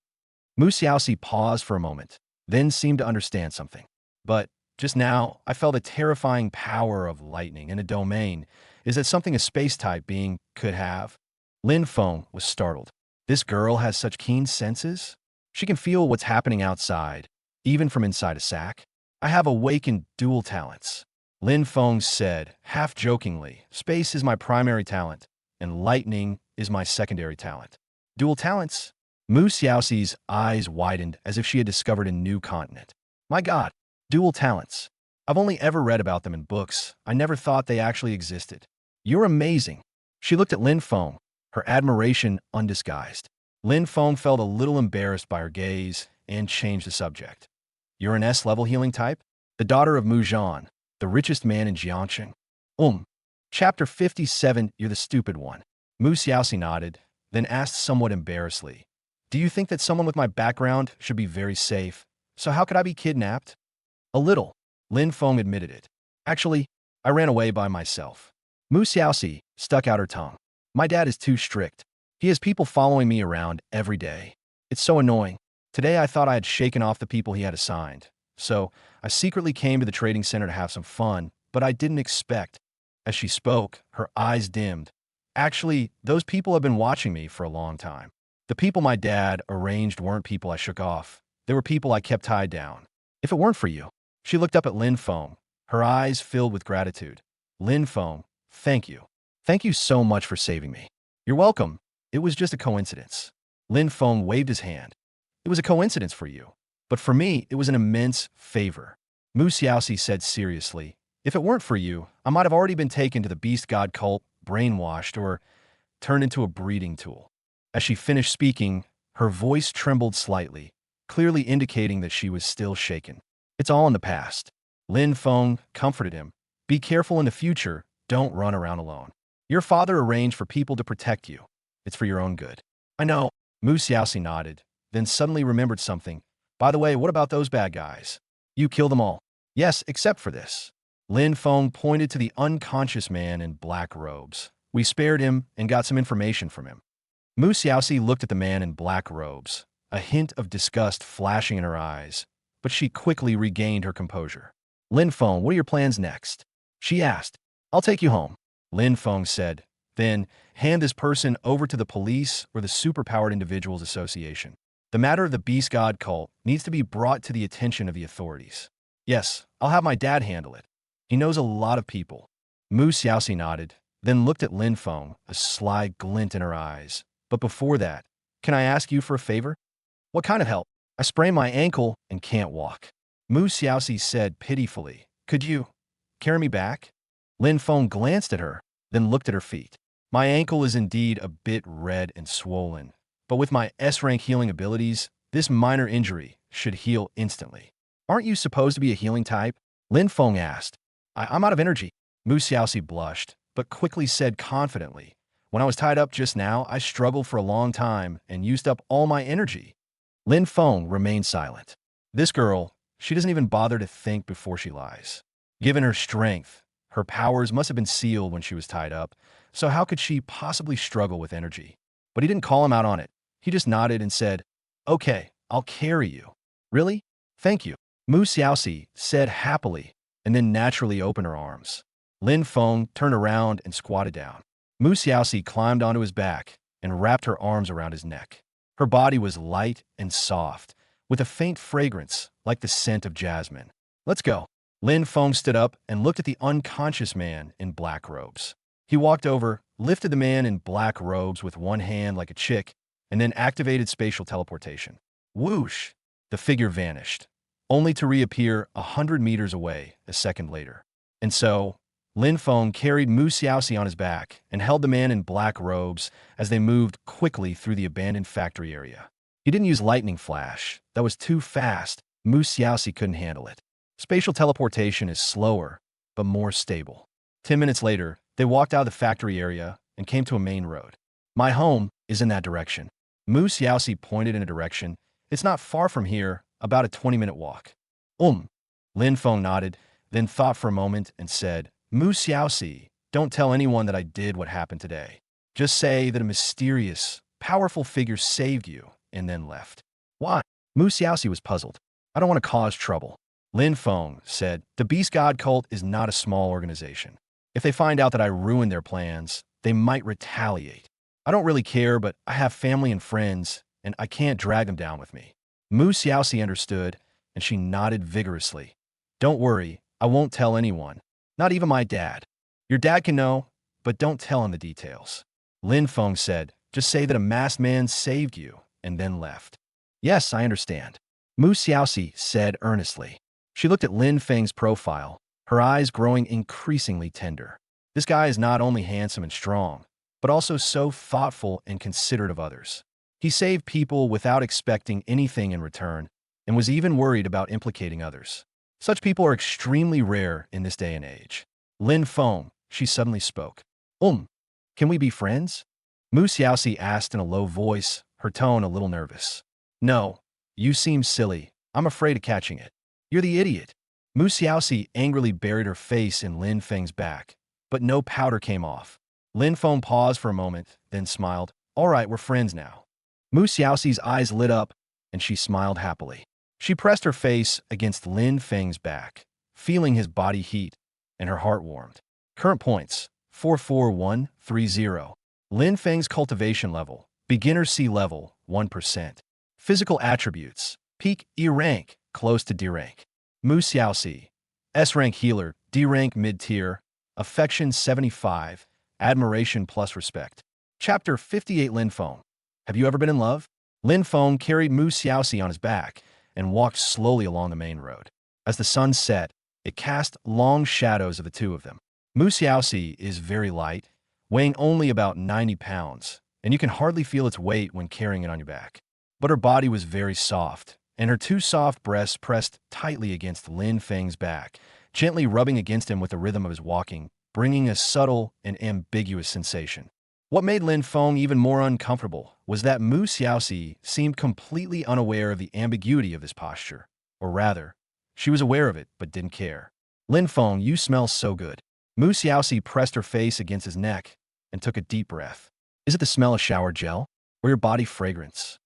Mu Xiaoxi paused for a moment, then seemed to understand something. "But just now, I felt a terrifying power of lightning in a domain. Is that something a space-type being could have?" Lin Feng was startled. This girl has such keen senses? She can feel what's happening outside, even from inside a sack. "I have awakened dual talents." Lin Feng said, half jokingly, "Space is my primary talent, and lightning is my secondary talent." "Dual talents?" Mu Xiaoxi's eyes widened as if she had discovered a new continent. "My God, dual talents. I've only ever read about them in books. I never thought they actually existed." "You're amazing." She looked at Lin Feng, her admiration undisguised. Lin Feng felt a little embarrassed by her gaze and changed the subject. "You're an S-level healing type? The daughter of Mu Zhan, the richest man in Jiangshan?" Chapter 57, You're the stupid one. Mu Xiaoxi nodded, then asked somewhat embarrassedly, "Do you think that someone with my background should be very safe? So how could I be kidnapped?" "A little." Lin Feng admitted it. "Actually, I ran away by myself." Mu Xiaoxi stuck out her tongue. "My dad is too strict. He has people following me around every day. It's so annoying. Today I thought I had shaken off the people he had assigned. So I secretly came to the trading center to have some fun, but I didn't expect." As she spoke, her eyes dimmed. "Actually, those people have been watching me for a long time. The people my dad arranged weren't people I shook off. They were people I kept tied down. If it weren't for you." She looked up at Lin Feng, her eyes filled with gratitude. "Lin Feng, thank you. Thank you so much for saving me." "You're welcome. It was just a coincidence." Lin Feng waved his hand. "It was a coincidence for you, but for me, it was an immense favor." Mu Xiaoxi said seriously, "If it weren't for you, I might have already been taken to the Beast God cult, brainwashed, or turned into a breeding tool." As she finished speaking, her voice trembled slightly, clearly indicating that she was still shaken. "It's all in the past." Lin Feng comforted him. "Be careful in the future. Don't run around alone. Your father arranged for people to protect you. It's for your own good." "I know." Mu Xiaoxi nodded, then suddenly remembered something. "By the way, what about those bad guys? You killed them all?" "Yes, except for this." Lin Feng pointed to the unconscious man in black robes. "We spared him and got some information from him." Mu Xiaoxi looked at the man in black robes, a hint of disgust flashing in her eyes, but she quickly regained her composure. "Lin Feng, what are your plans next?" she asked. "I'll take you home," Lin Feng said. "Then hand this person over to the police or the Superpowered Individuals Association. The matter of the Beast God cult needs to be brought to the attention of the authorities." "Yes, I'll have my dad handle it. He knows a lot of people." Mu Xiaoxi nodded, then looked at Lin Feng, a sly glint in her eyes. "But before that, can I ask you for a favor?" "What kind of help?" "I sprained my ankle and can't walk." Mu Xiaoxi said pitifully. "Could you carry me back?" Lin Feng glanced at her, then looked at her feet. "My ankle is indeed a bit red and swollen, but with my S-rank healing abilities, this minor injury should heal instantly." "Aren't you supposed to be a healing type?" Lin Feng asked. I'm out of energy. Mu Xiaoxi blushed, but quickly said confidently, when I was tied up just now, I struggled for a long time and used up all my energy. Lin Feng remained silent. This girl, she doesn't even bother to think before she lies. Given her strength, her powers must have been sealed when she was tied up, so how could she possibly struggle with energy? But he didn't call him out on it. He just nodded and said, "Okay, I'll carry you." "Really? Thank you," Mu Xiaoxi said happily, and then naturally opened her arms. Lin Feng turned around and squatted down. Mu Xiaoxi climbed onto his back and wrapped her arms around his neck. Her body was light and soft, with a faint fragrance like the scent of jasmine. "Let's go." Lin Feng stood up and looked at the unconscious man in black robes. He walked over, lifted the man in black robes with one hand like a chick, and then activated spatial teleportation. Whoosh! The figure vanished, only to reappear 100 meters away a second later. And so, Lin Feng carried Mu Xiaoxi on his back and held the man in black robes as they moved quickly through the abandoned factory area. He didn't use lightning flash. That was too fast. Mu Xiaoxi couldn't handle it. Spatial teleportation is slower, but more stable. 10 minutes later, they walked out of the factory area and came to a main road. "My home is in that direction." Mu Xiaoxi pointed in a direction. "It's not far from here, about a 20-minute walk." Lin Feng nodded, then thought for a moment and said, "Mu Xiaoxi, don't tell anyone that I did what happened today. Just say that a mysterious, powerful figure saved you and then left." "Why?" Mu Xiaoxi was puzzled. "I don't want to cause trouble." Lin Feng said, "The Beast God cult is not a small organization. If they find out that I ruined their plans, they might retaliate. I don't really care, but I have family and friends, and I can't drag them down with me." Mu Xiaoxi understood, and she nodded vigorously. "Don't worry, I won't tell anyone. Not even my dad. Your dad can know, but don't tell him the details." Lin Feng said, "Just say that a masked man saved you and then left." "Yes, I understand," Mu Xiaoxi said earnestly. She looked at Lin Feng's profile, her eyes growing increasingly tender. This guy is not only handsome and strong, but also so thoughtful and considerate of others. He saved people without expecting anything in return, and was even worried about implicating others. Such people are extremely rare in this day and age. "Lin Feng," she suddenly spoke. Can we be friends?" Mu Xiaoxi asked in a low voice, her tone a little nervous. "No, you seem silly. I'm afraid of catching it." "You're the idiot." Mu Xiaoxi angrily buried her face in Lin Feng's back, but no powder came off. Lin Feng paused for a moment, then smiled. "All right, we're friends now." Mu Xiaoxi's eyes lit up, and she smiled happily. She pressed her face against Lin Feng's back, feeling his body heat, and her heart warmed. Current points, 44130. Lin Feng's cultivation level, beginner C level, 1%. Physical attributes, peak E rank, close to D rank. Mu Xiaoxi, S rank healer, D rank mid-tier, affection 75, admiration plus respect. Chapter 58. Lin Feng. Have you ever been in love? Lin Feng carried Mu Xiaoxi on his back and walked slowly along the main road. As the sun set, it cast long shadows of the two of them. Mu Xiaoxi is very light, weighing only about 90 pounds, and you can hardly feel its weight when carrying it on your back. But her body was very soft, and her two soft breasts pressed tightly against Lin Feng's back, gently rubbing against him with the rhythm of his walking, bringing a subtle and ambiguous sensation. What made Lin Feng even more uncomfortable was that Mu Xiaoxi seemed completely unaware of the ambiguity of this posture. Or rather, she was aware of it, but didn't care. "Lin Feng, you smell so good." Mu Xiaoxi pressed her face against his neck and took a deep breath. "Is it the smell of shower gel? Or your body fragrance?"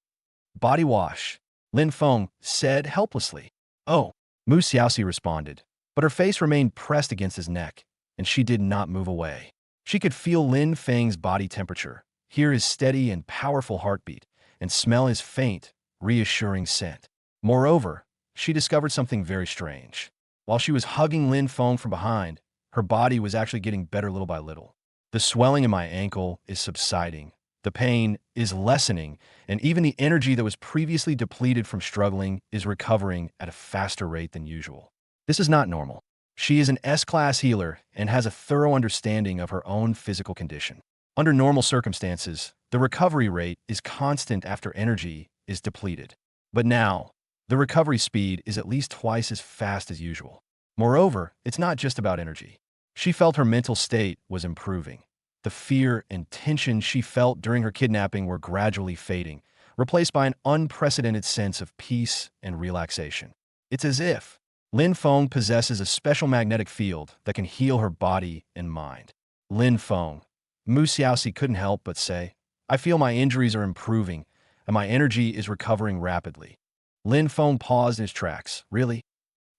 "Body wash," Lin Feng said helplessly. "Oh," Mu Xiaoxi responded, but her face remained pressed against his neck, and she did not move away. She could feel Lin Feng's body temperature, hear his steady and powerful heartbeat, and smell his faint, reassuring scent. Moreover, she discovered something very strange. While she was hugging Lin Feng from behind, her body was actually getting better little by little. "The swelling in my ankle is subsiding, the pain is lessening, and even the energy that was previously depleted from struggling is recovering at a faster rate than usual. This is not normal." She is an S-class healer and has a thorough understanding of her own physical condition. Under normal circumstances, the recovery rate is constant after energy is depleted. But now, the recovery speed is at least twice as fast as usual. Moreover, it's not just about energy. She felt her mental state was improving. The fear and tension she felt during her kidnapping were gradually fading, replaced by an unprecedented sense of peace and relaxation. It's as if Lin Feng possesses a special magnetic field that can heal her body and mind. Lin Feng. Mu Xiaoxi couldn't help but say, I feel my injuries are improving, and my energy is recovering rapidly. Lin Feng paused in his tracks. Really?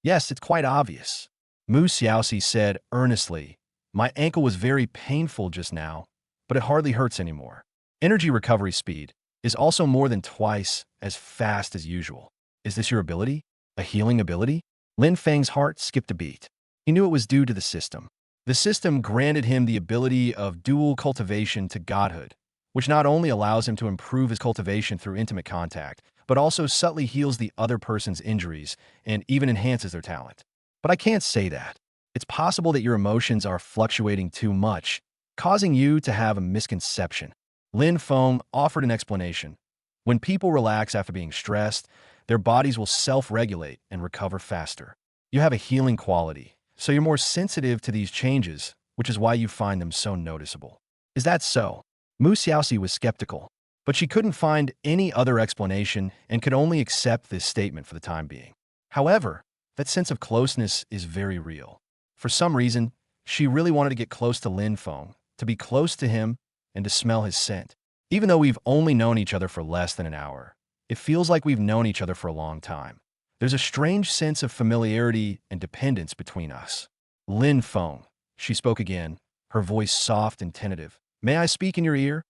Yes, it's quite obvious. Mu Xiaoxi said earnestly, my ankle was very painful just now, but it hardly hurts anymore. Energy recovery speed is also more than twice as fast as usual. Is this your ability? A healing ability? Lin Feng's heart skipped a beat. He knew it was due to the system. The system granted him the ability of dual cultivation to godhood, which not only allows him to improve his cultivation through intimate contact, but also subtly heals the other person's injuries and even enhances their talent. But I can't say that. It's possible that your emotions are fluctuating too much, causing you to have a misconception. Lin Feng offered an explanation. When people relax after being stressed, their bodies will self-regulate and recover faster. You have a healing quality, so you're more sensitive to these changes, which is why you find them so noticeable. Is that so? Mu Xiaoxi was skeptical, but she couldn't find any other explanation and could only accept this statement for the time being. However, that sense of closeness is very real. For some reason, she really wanted to get close to Lin Feng, to be close to him, and to smell his scent. Even though we've only known each other for less than an hour, it feels like we've known each other for a long time. There's a strange sense of familiarity and dependence between us. Lin Feng, she spoke again, her voice soft and tentative. May I speak in your ear?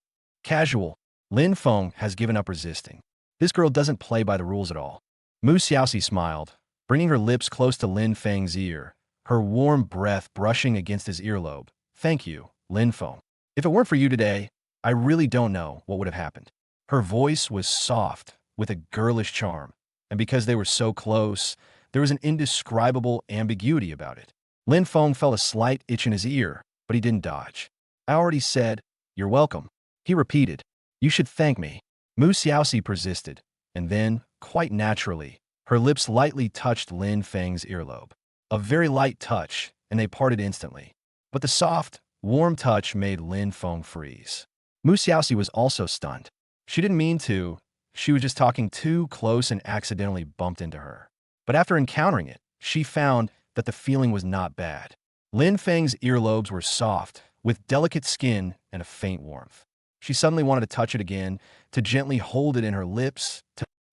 Casual. Lin Feng has given up resisting. This girl doesn't play by the rules at all. Mu Xiaoxi smiled, bringing her lips close to Lin Feng's ear, her warm breath brushing against his earlobe. Thank you, Lin Feng. If it weren't for you today, I really don't know what would have happened. Her voice was soft, with a girlish charm, and because they were so close, there was an indescribable ambiguity about it. Lin Feng felt a slight itch in his ear, but he didn't dodge. I already said, you're welcome. He repeated, you should thank me. Mu Xiaoxi persisted, and then, quite naturally, her lips lightly touched Lin Feng's earlobe. A very light touch, and they parted instantly. But the soft, warm touch made Lin Feng freeze. Mu Xiaoxi was also stunned. She didn't mean to. She was just talking too close and accidentally bumped into her. But after encountering it, she found that the feeling was not bad. Lin Feng's earlobes were soft, with delicate skin and a faint warmth. She suddenly wanted to touch it again, to gently hold it in her lips.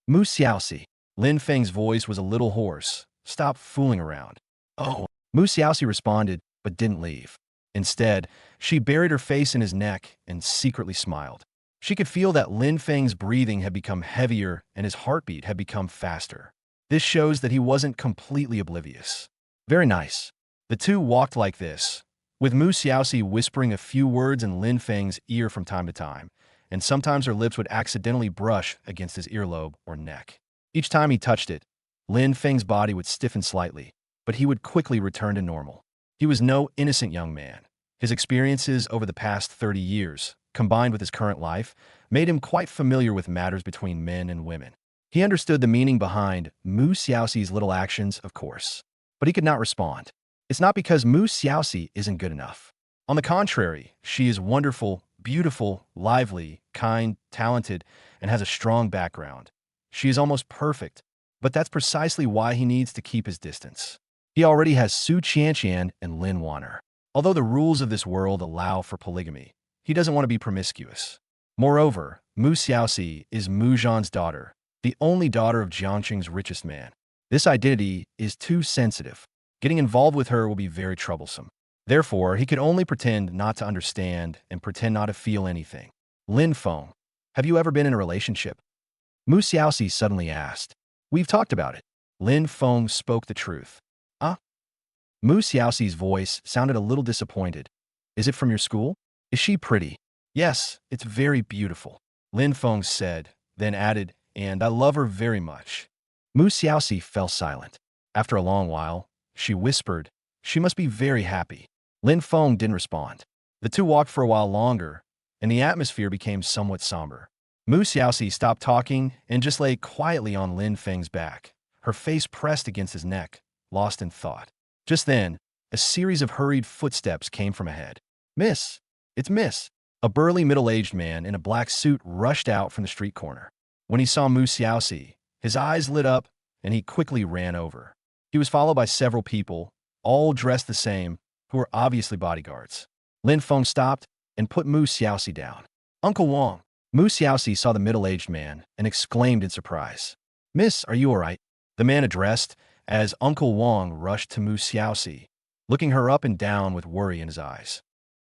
Mu Xiaoxi. Lin Feng's voice was a little hoarse. Stop fooling around. Oh. Mu Xiaoxi responded, but didn't leave. Instead, she buried her face in his neck and secretly smiled. She could feel that Lin Feng's breathing had become heavier and his heartbeat had become faster. This shows that he wasn't completely oblivious. Very nice. The two walked like this, with Mu Xiaoxi whispering a few words in Lin Feng's ear from time to time, and sometimes her lips would accidentally brush against his earlobe or neck. Each time he touched it, Lin Feng's body would stiffen slightly, but he would quickly return to normal. He was no innocent young man. His experiences over the past 30 years, combined with his current life, made him quite familiar with matters between men and women. He understood the meaning behind Mu Xiaoxi's little actions, of course, but he could not respond. It's not because Mu Xiaoxi isn't good enough. On the contrary, she is wonderful, beautiful, lively, kind, talented, and has a strong background. She is almost perfect, but that's precisely why he needs to keep his distance. He already has Su Qianqian and Lin Wanner. Although the rules of this world allow for polygamy, he doesn't want to be promiscuous. Moreover, Mu Xiaoxi is Mu Zhan's daughter, the only daughter of Jiangqing's richest man. This identity is too sensitive. Getting involved with her will be very troublesome. Therefore, he could only pretend not to understand and pretend not to feel anything. Lin Feng, have you ever been in a relationship? Mu Xiaoxi suddenly asked. We've talked about it. Lin Feng spoke the truth. Mu Xiaoxi's voice sounded a little disappointed. Is it from your school? Is she pretty? Yes, it's very beautiful. Lin Feng said, then added, and I love her very much. Mu Xiaoxi fell silent. After a long while, she whispered, she must be very happy. Lin Feng didn't respond. The two walked for a while longer, and the atmosphere became somewhat somber. Mu Xiaoxi stopped talking and just lay quietly on Lin Feng's back, her face pressed against his neck, lost in thought. Just then, a series of hurried footsteps came from ahead. Miss! It's Miss! A burly middle-aged man in a black suit rushed out from the street corner. When he saw Mu Xiaoxi, his eyes lit up, and he quickly ran over. He was followed by several people, all dressed the same, who were obviously bodyguards. Lin Feng stopped and put Mu Xiaoxi down. Uncle Wang! Mu Xiaoxi saw the middle-aged man and exclaimed in surprise. Miss, are you all right? The man addressed as Uncle Wang rushed to Mu Xiaoxi, looking her up and down with worry in his eyes.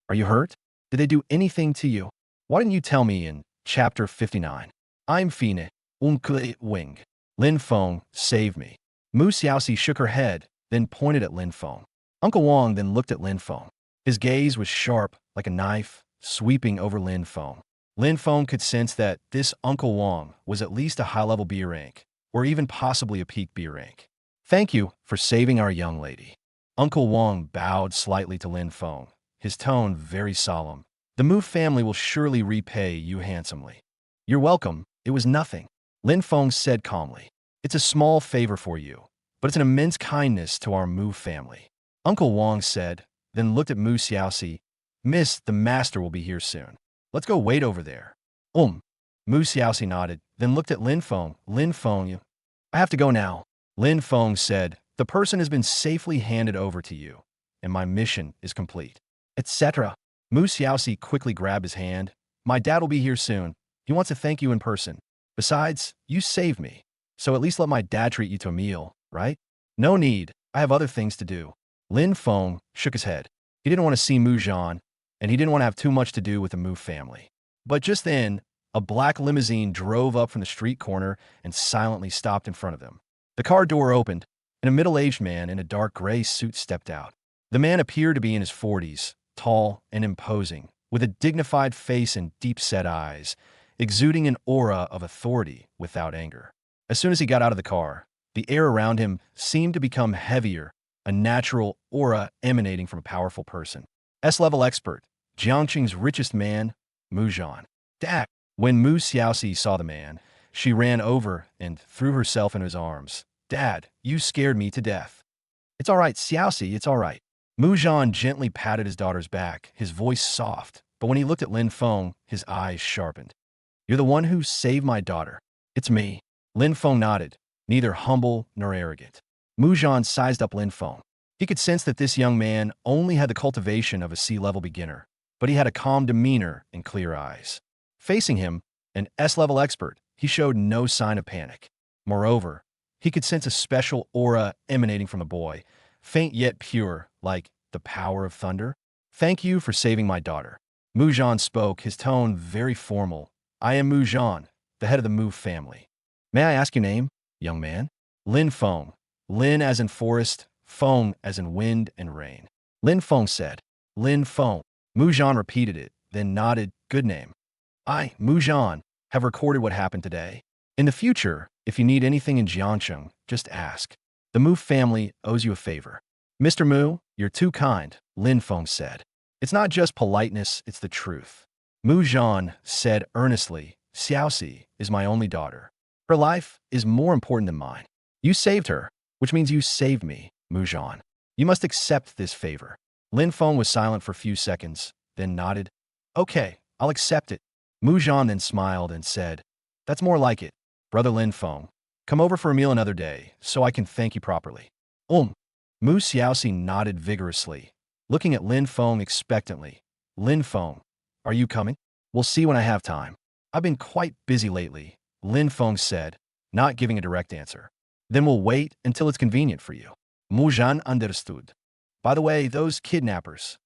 Are you hurt? Did they do anything to you? Why didn't you tell me in chapter 59? I'm Fine, Uncle Wing. Lin Feng, save me. Mu Xiaoxi shook her head, then pointed at Lin Feng. Uncle Wang then looked at Lin Feng. His gaze was sharp, like a knife, sweeping over Lin Feng. Lin Feng could sense that this Uncle Wang was at least a high-level B rank, or even possibly a peak B rank. Thank you for saving our young lady. Uncle Wang bowed slightly to Lin Feng, his tone very solemn. The Mu family will surely repay you handsomely. You're welcome. It was nothing. Lin Feng said calmly. It's a small favor for you, but it's an immense kindness to our Mu family. Uncle Wang said, then looked at Mu Xiaoxi. Miss, the master will be here soon. Let's go wait over there. Mu Xiaoxi nodded, then looked at Lin Feng. Lin Feng, I have to go now. Lin Feng said, the person has been safely handed over to you, and my mission is complete. Etc. Mu Xiaoxi quickly grabbed his hand. My dad will be here soon. He wants to thank you in person. Besides, you saved me, so at least let my dad treat you to a meal, right? No need. I have other things to do. Lin Feng shook his head. He didn't want to see Mu Zhan, and he didn't want to have too much to do with the Mu family. But just then, a black limousine drove up from the street corner and silently stopped in front of them. The car door opened, and a middle-aged man in a dark gray suit stepped out. The man appeared to be in his 40s, tall and imposing, with a dignified face and deep-set eyes, exuding an aura of authority without anger. As soon as he got out of the car, the air around him seemed to become heavier, a natural aura emanating from a powerful person. S-level expert, Jiangqing's richest man, Mu Zhan. Dad! When Mu Xiaoxi saw the man, she ran over and threw herself in his arms. Dad, you scared me to death. It's all right, Xiaoxi, it's all right. Mu Zhan gently patted his daughter's back, his voice soft, but when he looked at Lin Feng, his eyes sharpened. You're the one who saved my daughter. It's me. Lin Feng nodded, neither humble nor arrogant. Mu Zhan sized up Lin Feng. He could sense that this young man only had the cultivation of a C-level beginner, but he had a calm demeanor and clear eyes. Facing him, an S-level expert, he showed no sign of panic. Moreover, he could sense a special aura emanating from the boy, faint yet pure, like the power of thunder. Thank you for saving my daughter. Mu Zhan spoke, his tone very formal. I am Mu Zhan, the head of the Mu family. May I ask your name, young man? Lin Feng. Lin as in forest, Feng as in wind and rain. Lin Feng said. Lin Feng. Mu Zhan repeated it, then nodded. Good name. I, Mu Zhan, have recorded what happened today. In the future, if you need anything in Jiangcheng, just ask. The Mu family owes you a favor. Mr. Mu, you're too kind, Lin Feng said. It's not just politeness, it's the truth. Mu Zhan said earnestly, Xiaoxi is my only daughter. Her life is more important than mine. You saved her, which means you saved me, Mu Zhan. You must accept this favor. Lin Feng was silent for a few seconds, then nodded. Okay, I'll accept it. Mu Zhan then smiled and said, That's more like it, brother Lin Feng. Come over for a meal another day, so I can thank you properly. Mu Xiaoxi nodded vigorously, looking at Lin Feng expectantly. Lin Feng, are you coming? We'll see when I have time. I've been quite busy lately, Lin Feng said, not giving a direct answer. Then we'll wait until it's convenient for you. Mu Zhan understood. By the way, those kidnappers,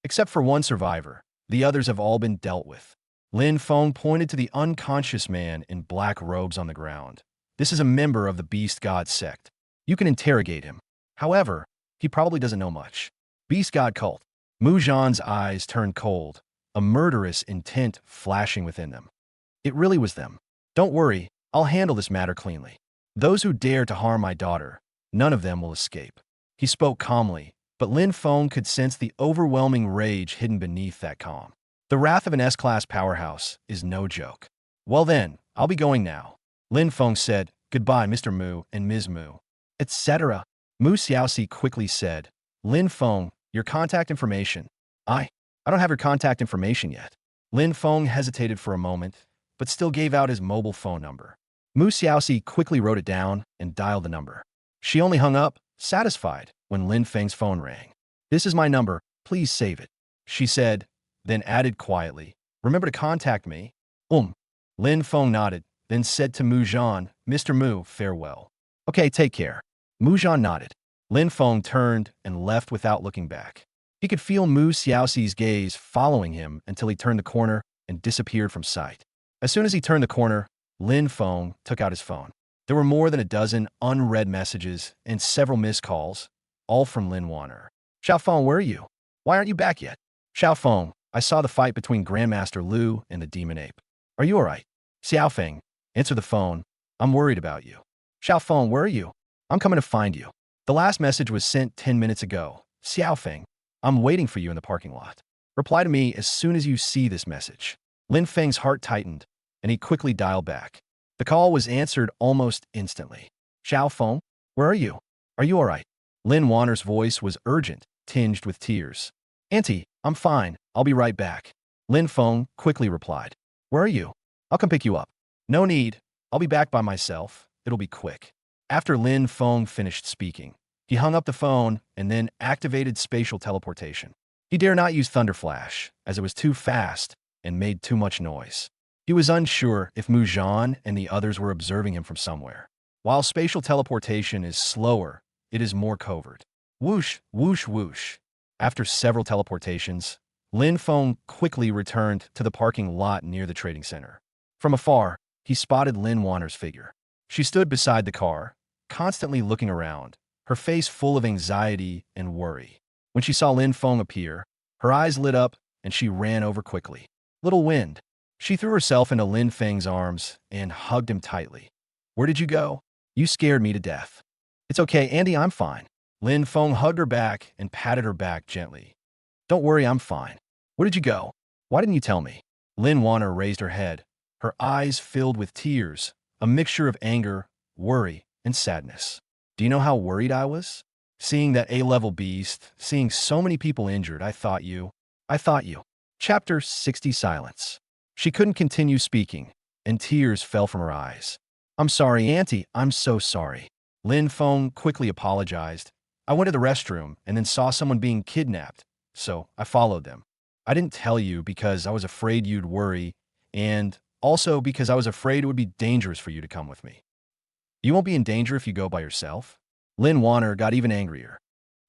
except for one survivor, the others have all been dealt with. Lin Feng pointed to the unconscious man in black robes on the ground. This is a member of the Beast God sect. You can interrogate him. However, he probably doesn't know much. Beast God cult. Mu Zhan's eyes turned cold, a murderous intent flashing within them. It really was them. Don't worry, I'll handle this matter cleanly. Those who dare to harm my daughter, none of them will escape. He spoke calmly, but Lin Feng could sense the overwhelming rage hidden beneath that calm. The wrath of an S-class powerhouse is no joke. Well then, I'll be going now. Lin Feng said, Goodbye, Mr. Mu and Ms. Mu. Etc. Mu Xiaoxi quickly said, Lin Feng, your contact information. I don't have your contact information yet. Lin Feng hesitated for a moment, but still gave out his mobile phone number. Mu Xiaoxi quickly wrote it down and dialed the number. She only hung up, satisfied, when Lin Feng's phone rang. "This is my number. Please save it," she said, then added quietly, "Remember to contact me." Lin Feng nodded, then said to Mu Zhan, "Mr. Mu, farewell." "Okay, take care." Mu Zhan nodded. Lin Feng turned and left without looking back. He could feel Mu Xiaoxi's gaze following him until he turned the corner and disappeared from sight. As soon as he turned the corner, Lin Feng took out his phone. There were more than a dozen unread messages and several missed calls, all from Lin Warner. "Xiao Feng, where are you? Why aren't you back yet?" "Xiao Feng, I saw the fight between Grandmaster Lu and the Demon Ape. Are you alright?" "Xiao Feng, answer the phone. I'm worried about you." "Xiao Feng, where are you? I'm coming to find you." "The last message was sent 10 minutes ago. Xiao Feng, I'm waiting for you in the parking lot. Reply to me as soon as you see this message." Lin Feng's heart tightened, and he quickly dialed back. The call was answered almost instantly. "Xiao Feng, where are you? Are you alright?" Lin Warner's voice was urgent, tinged with tears. "Auntie, I'm fine. I'll be right back." Lin Feng quickly replied. "Where are you? I'll come pick you up." "No need. I'll be back by myself. It'll be quick." After Lin Feng finished speaking, he hung up the phone and then activated spatial teleportation. He dared not use Thunder Flash, as it was too fast and made too much noise. He was unsure if Mu Zhan and the others were observing him from somewhere. While spatial teleportation is slower, it is more covert. Whoosh, whoosh, whoosh. After several teleportations, Lin Feng quickly returned to the parking lot near the trading center. From afar, he spotted Lin Warner's figure. She stood beside the car, constantly looking around, her face full of anxiety and worry. When she saw Lin Feng appear, her eyes lit up and she ran over quickly. "Little wind." She threw herself into Lin Feng's arms and hugged him tightly. "Where did you go? You scared me to death." "It's okay, Andy, I'm fine." Lin Feng hugged her back and patted her back gently. "Don't worry, I'm fine." "Where did you go? Why didn't you tell me?" Lin Warner raised her head, her eyes filled with tears, a mixture of anger, worry, and sadness. "Do you know how worried I was? Seeing that A-level beast, seeing so many people injured, I thought you. Chapter 60 Silence. She couldn't continue speaking, and tears fell from her eyes. "I'm sorry, Auntie, I'm so sorry." Lin Feng quickly apologized. "I went to the restroom and then saw someone being kidnapped, so I followed them. I didn't tell you because I was afraid you'd worry, and also because I was afraid it would be dangerous for you to come with me." "You won't be in danger if you go by yourself?" Lin Warner got even angrier.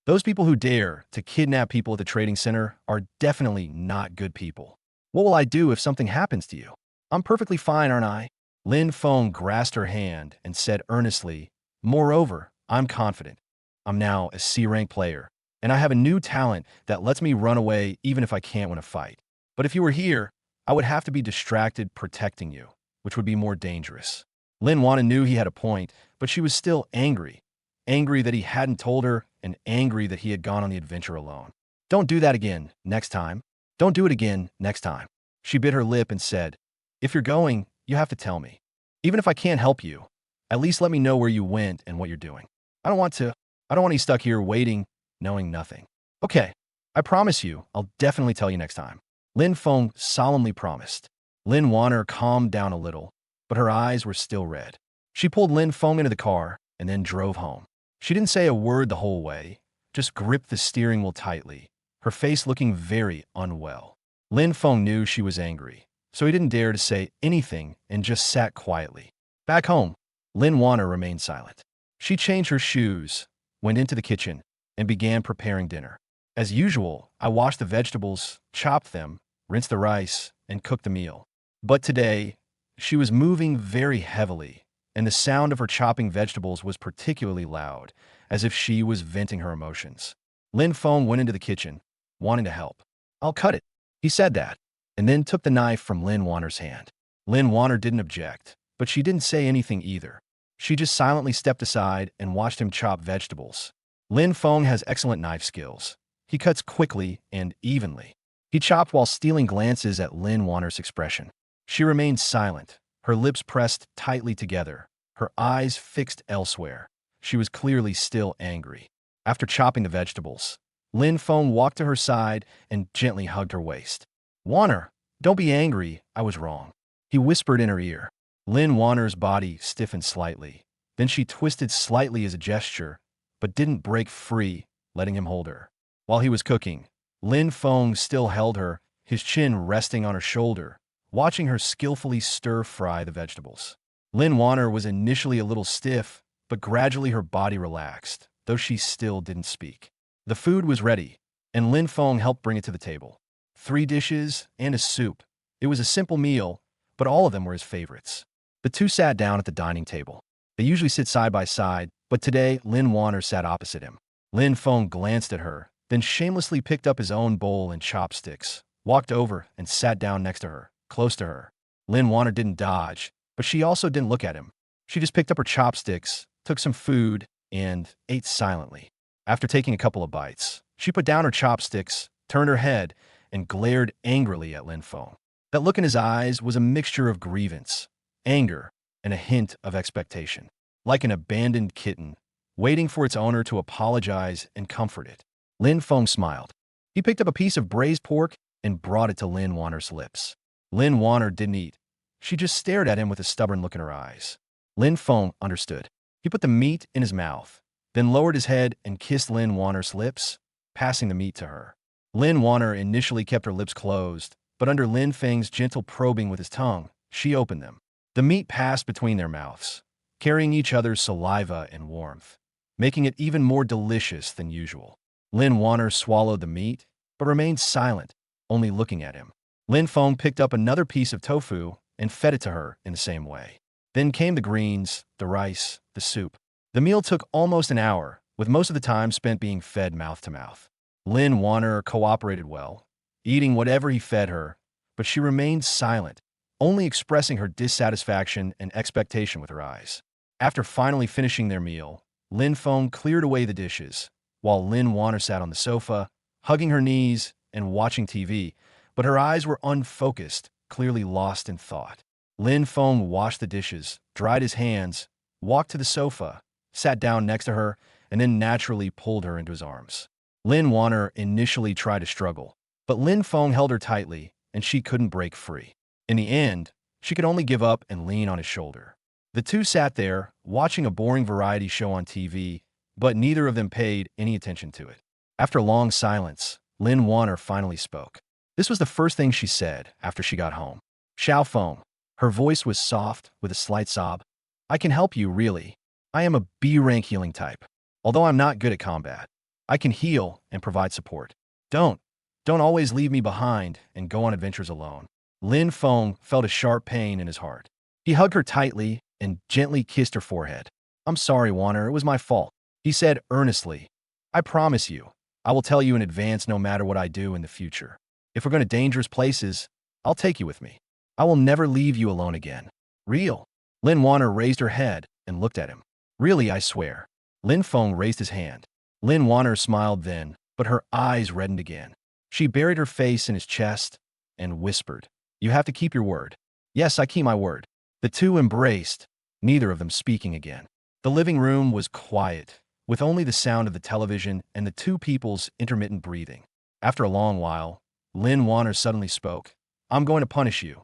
"Those people who dare to kidnap people at the trading center are definitely not good people. What will I do if something happens to you?" "I'm perfectly fine, aren't I?" Lin Feng grasped her hand and said earnestly, "Moreover, I'm confident. I'm now a C-rank player, and I have a new talent that lets me run away even if I can't win a fight. But if you were here, I would have to be distracted protecting you, which would be more dangerous." Lin Wana knew he had a point, but she was still angry. Angry that he hadn't told her, and angry that he had gone on the adventure alone. "Don't do that again, next time. Don't do it again, next time." She bit her lip and said, "If you're going, you have to tell me. Even if I can't help you, at least let me know where you went and what you're doing. I don't want you stuck here waiting, knowing nothing." "Okay, I promise you, I'll definitely tell you next time." Lin Feng solemnly promised. Lin Warner calmed down a little, but her eyes were still red. She pulled Lin Feng into the car and then drove home. She didn't say a word the whole way, just gripped the steering wheel tightly, her face looking very unwell. Lin Feng knew she was angry, so he didn't dare to say anything and just sat quietly. Back home, Lin Warner remained silent. She changed her shoes, went into the kitchen, and began preparing dinner. As usual, I washed the vegetables, chopped them, rinsed the rice, and cooked the meal. But today, she was moving very heavily, and the sound of her chopping vegetables was particularly loud, as if she was venting her emotions. Lin Feng went into the kitchen, wanting to help. "I'll cut it." He said that, and then took the knife from Lin Warner's hand. Lin Warner didn't object, but she didn't say anything either. She just silently stepped aside and watched him chop vegetables. Lin Feng has excellent knife skills. He cuts quickly and evenly. He chopped while stealing glances at Lin Warner's expression. She remained silent, her lips pressed tightly together, her eyes fixed elsewhere. She was clearly still angry. After chopping the vegetables, Lin Feng walked to her side and gently hugged her waist. Wanner, don't be angry, I was wrong. He whispered in her ear. Lin Wanner's body stiffened slightly. Then she twisted slightly as a gesture, but didn't break free, letting him hold her. While he was cooking, Lin Feng still held her, his chin resting on her shoulder, watching her skillfully stir-fry the vegetables. Lin Wanner was initially a little stiff, but gradually her body relaxed, though she still didn't speak. The food was ready, and Lin Feng helped bring it to the table. 3 dishes and a soup. It was a simple meal, but all of them were his favorites. The two sat down at the dining table. They usually sit side by side, but today Lin Wanner sat opposite him. Lin Feng glanced at her, then shamelessly picked up his own bowl and chopsticks, walked over and sat down next to her, close to her. Lin Wanner didn't dodge, but she also didn't look at him. She just picked up her chopsticks, took some food, and ate silently. After taking a couple of bites, she put down her chopsticks, turned her head, and glared angrily at Lin Feng. That look in his eyes was a mixture of grievance, anger, and a hint of expectation. Like an abandoned kitten, waiting for its owner to apologize and comfort it. Lin Feng smiled. He picked up a piece of braised pork and brought it to Lin Wanner's lips. Lin Wanner didn't eat. She just stared at him with a stubborn look in her eyes. Lin Feng understood. He put the meat in his mouth, then lowered his head and kissed Lin Wanner's lips, passing the meat to her. Lin Wanner initially kept her lips closed, but under Lin Feng's gentle probing with his tongue, she opened them. The meat passed between their mouths, carrying each other's saliva and warmth, making it even more delicious than usual. Lin Wanner swallowed the meat, but remained silent, only looking at him. Lin Feng picked up another piece of tofu and fed it to her in the same way. Then came the greens, the rice, the soup. The meal took almost an hour, with most of the time spent being fed mouth to mouth. Lin Wanner cooperated well, eating whatever he fed her, but she remained silent, only expressing her dissatisfaction and expectation with her eyes. After finally finishing their meal, Lin Feng cleared away the dishes, while Lin Wanner sat on the sofa, hugging her knees and watching TV, but her eyes were unfocused, clearly lost in thought. Lin Feng washed the dishes, dried his hands, walked to the sofa, sat down next to her, and then naturally pulled her into his arms. Lin Wanner initially tried to struggle, but Lin Feng held her tightly, and she couldn't break free. In the end, she could only give up and lean on his shoulder. The two sat there, watching a boring variety show on TV, but neither of them paid any attention to it. After a long silence, Lin Wanner finally spoke. This was the first thing she said after she got home. Xiao Feng. Her voice was soft, with a slight sob. I can help you, really. I am a B-rank healing type. Although I'm not good at combat, I can heal and provide support. Don't always leave me behind and go on adventures alone. Lin Feng felt a sharp pain in his heart. He hugged her tightly and gently kissed her forehead. I'm sorry, Wanner, it was my fault. He said earnestly, I promise you, I will tell you in advance no matter what I do in the future. If we're going to dangerous places, I'll take you with me. I will never leave you alone again. Real. Lin Wanner raised her head and looked at him. Really, I swear. Lin Feng raised his hand. Lin Wanner smiled then, but her eyes reddened again. She buried her face in his chest and whispered, You have to keep your word. Yes, I keep my word. The two embraced, neither of them speaking again. The living room was quiet, with only the sound of the television and the two people's intermittent breathing. After a long while, Lin Wanner suddenly spoke. I'm going to punish you.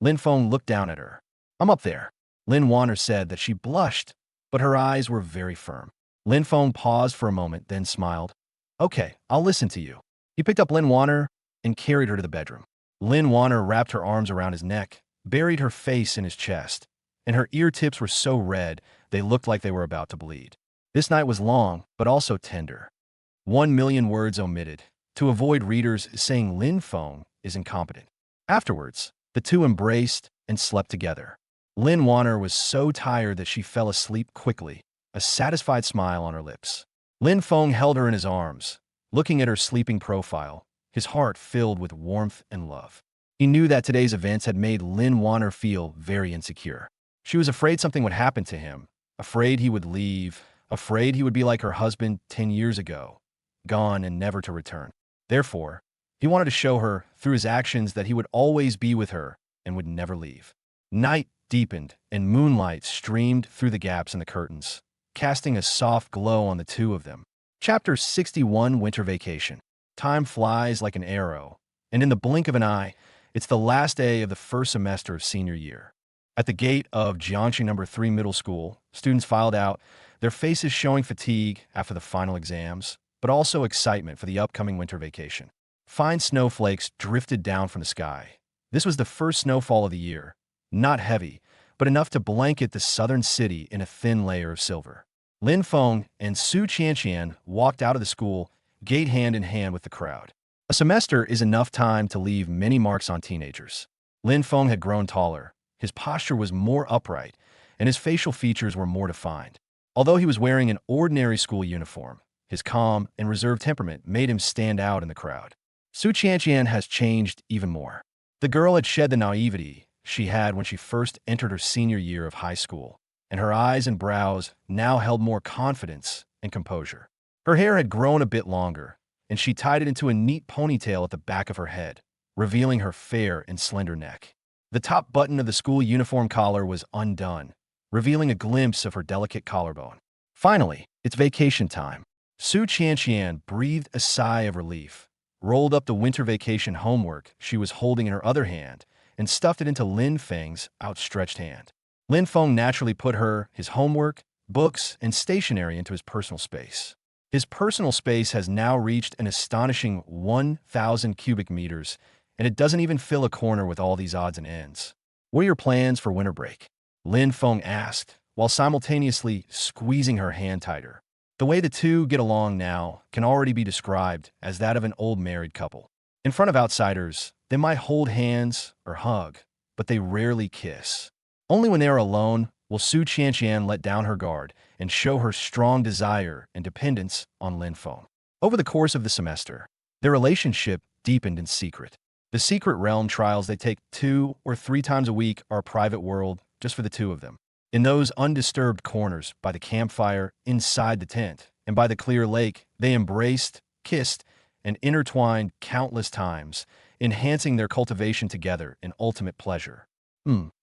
Lin Feng looked down at her. I'm up there. Lin Wanner said that she blushed, but her eyes were very firm. Lin Feng paused for a moment, then smiled. Okay, I'll listen to you. He picked up Lin Wanner and carried her to the bedroom. Lin Wanner wrapped her arms around his neck, buried her face in his chest, and her ear tips were so red they looked like they were about to bleed. This night was long, but also tender. 1,000,000 words omitted, to avoid readers saying Lin Feng is incompetent. Afterwards, the two embraced and slept together. Lin Wanner was so tired that she fell asleep quickly, a satisfied smile on her lips. Lin Feng held her in his arms, looking at her sleeping profile, his heart filled with warmth and love. He knew that today's events had made Lin Wanner feel very insecure. She was afraid something would happen to him, afraid he would leave, afraid he would be like her husband 10 years ago, gone and never to return. Therefore, he wanted to show her, through his actions, that he would always be with her and would never leave. Night deepened, and moonlight streamed through the gaps in the curtains, casting a soft glow on the two of them. Chapter 61, Winter Vacation. Time flies like an arrow, and in the blink of an eye, it's the last day of the first semester of senior year. At the gate of Jiangxi Number 3 Middle School, students filed out, their faces showing fatigue after the final exams, but also excitement for the upcoming winter vacation. Fine snowflakes drifted down from the sky. This was the first snowfall of the year, not heavy, but enough to blanket the southern city in a thin layer of silver. Lin Feng and Su Qianqian walked out of the school, gate hand in hand with the crowd. A semester is enough time to leave many marks on teenagers. Lin Feng had grown taller, his posture was more upright, and his facial features were more defined. Although he was wearing an ordinary school uniform, his calm and reserved temperament made him stand out in the crowd. Su Qianqian has changed even more. The girl had shed the naivety she had when she first entered her senior year of high school, and her eyes and brows now held more confidence and composure. Her hair had grown a bit longer, and she tied it into a neat ponytail at the back of her head, revealing her fair and slender neck. The top button of the school uniform collar was undone, revealing a glimpse of her delicate collarbone. Finally, it's vacation time. Su Qianqian breathed a sigh of relief, rolled up the winter vacation homework she was holding in her other hand, and stuffed it into Lin Feng's outstretched hand. Lin Feng naturally put his homework, books, and stationery into his personal space. His personal space has now reached an astonishing 1,000 cubic meters, and it doesn't even fill a corner with all these odds and ends. What are your plans for winter break? Lin Feng asked, while simultaneously squeezing her hand tighter. The way the two get along now can already be described as that of an old married couple. In front of outsiders, they might hold hands or hug, but they rarely kiss. Only when they are alone will Su Qianqian let down her guard and show her strong desire and dependence on Lin Feng. Over the course of the semester, their relationship deepened in secret. The secret realm trials they take 2 or 3 times a week are a private world just for the two of them. In those undisturbed corners, by the campfire, inside the tent, and by the clear lake, they embraced, kissed, and intertwined countless times, enhancing their cultivation together in ultimate pleasure.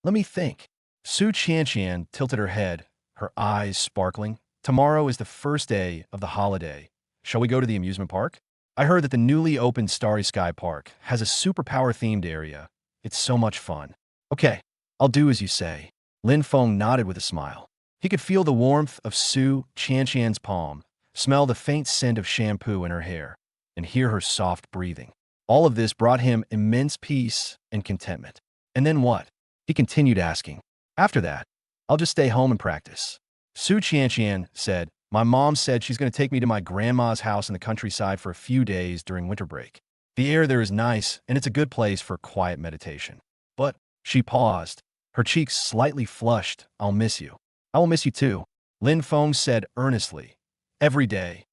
Let me think. Su Qianqian tilted her head, her eyes sparkling. Tomorrow is the first day of the holiday. Shall we go to the amusement park? I heard that the newly opened Starry Sky Park has a superpower-themed area. It's so much fun. Okay, I'll do as you say. Lin Feng nodded with a smile. He could feel the warmth of Su Qianqian's palm, smell the faint scent of shampoo in her hair, and hear her soft breathing. All of this brought him immense peace and contentment. And then what? He continued asking. After that, I'll just stay home and practice. Su Qianqian said, my mom said she's going to take me to my grandma's house in the countryside for a few days during winter break. The air there is nice, and it's a good place for quiet meditation. But, she paused, her cheeks slightly flushed. I'll miss you. I will miss you too, Lin Feng said earnestly. Every day.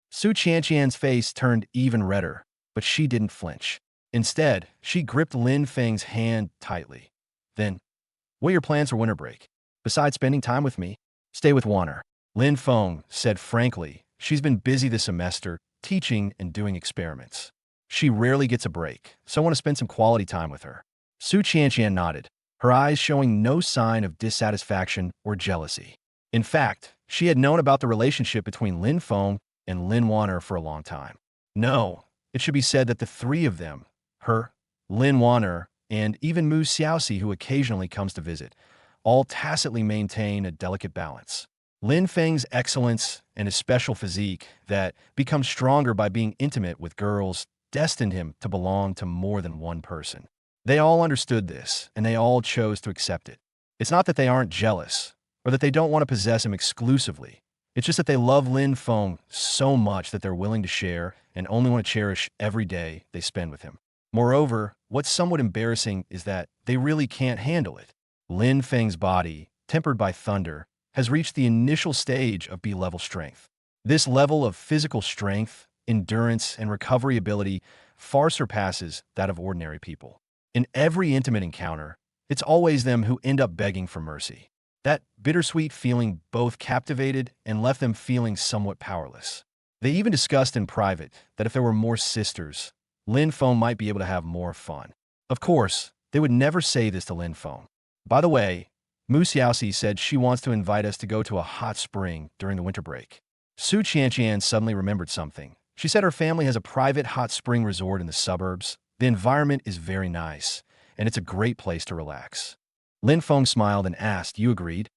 Su Qianqian's face turned even redder, but she didn't flinch. Instead, she gripped Lin Feng's hand tightly. Then, what are your plans for winter break? Besides spending time with me, stay with Warner. Lin Feng said frankly, she's been busy this semester, teaching and doing experiments. She rarely gets a break, so I want to spend some quality time with her. Su Qianqian nodded, her eyes showing no sign of dissatisfaction or jealousy. In fact, she had known about the relationship between Lin Feng and Lin Warner for a long time. No, it should be said that the three of them, her, Lin Warner, and even Mu Xiaoxi, who occasionally comes to visit, all tacitly maintain a delicate balance. Lin Feng's excellence and his special physique that becomes stronger by being intimate with girls destined him to belong to more than one person. They all understood this, and they all chose to accept it. It's not that they aren't jealous, or that they don't want to possess him exclusively. It's just that they love Lin Feng so much that they're willing to share and only want to cherish every day they spend with him. Moreover, what's somewhat embarrassing is that they really can't handle it. Lin Feng's body, tempered by thunder, has reached the initial stage of B-level strength. This level of physical strength, endurance, and recovery ability far surpasses that of ordinary people. In every intimate encounter, it's always them who end up begging for mercy. That bittersweet feeling both captivated and left them feeling somewhat powerless. They even discussed in private that if there were more sisters, Lin Feng might be able to have more fun. Of course, they would never say this to Lin Feng. By the way, Mu Xiaoxi said she wants to invite us to go to a hot spring during the winter break. Su Qianqian suddenly remembered something. She said her family has a private hot spring resort in the suburbs. The environment is very nice, and it's a great place to relax. Lin Feng smiled and asked, "You agreed?"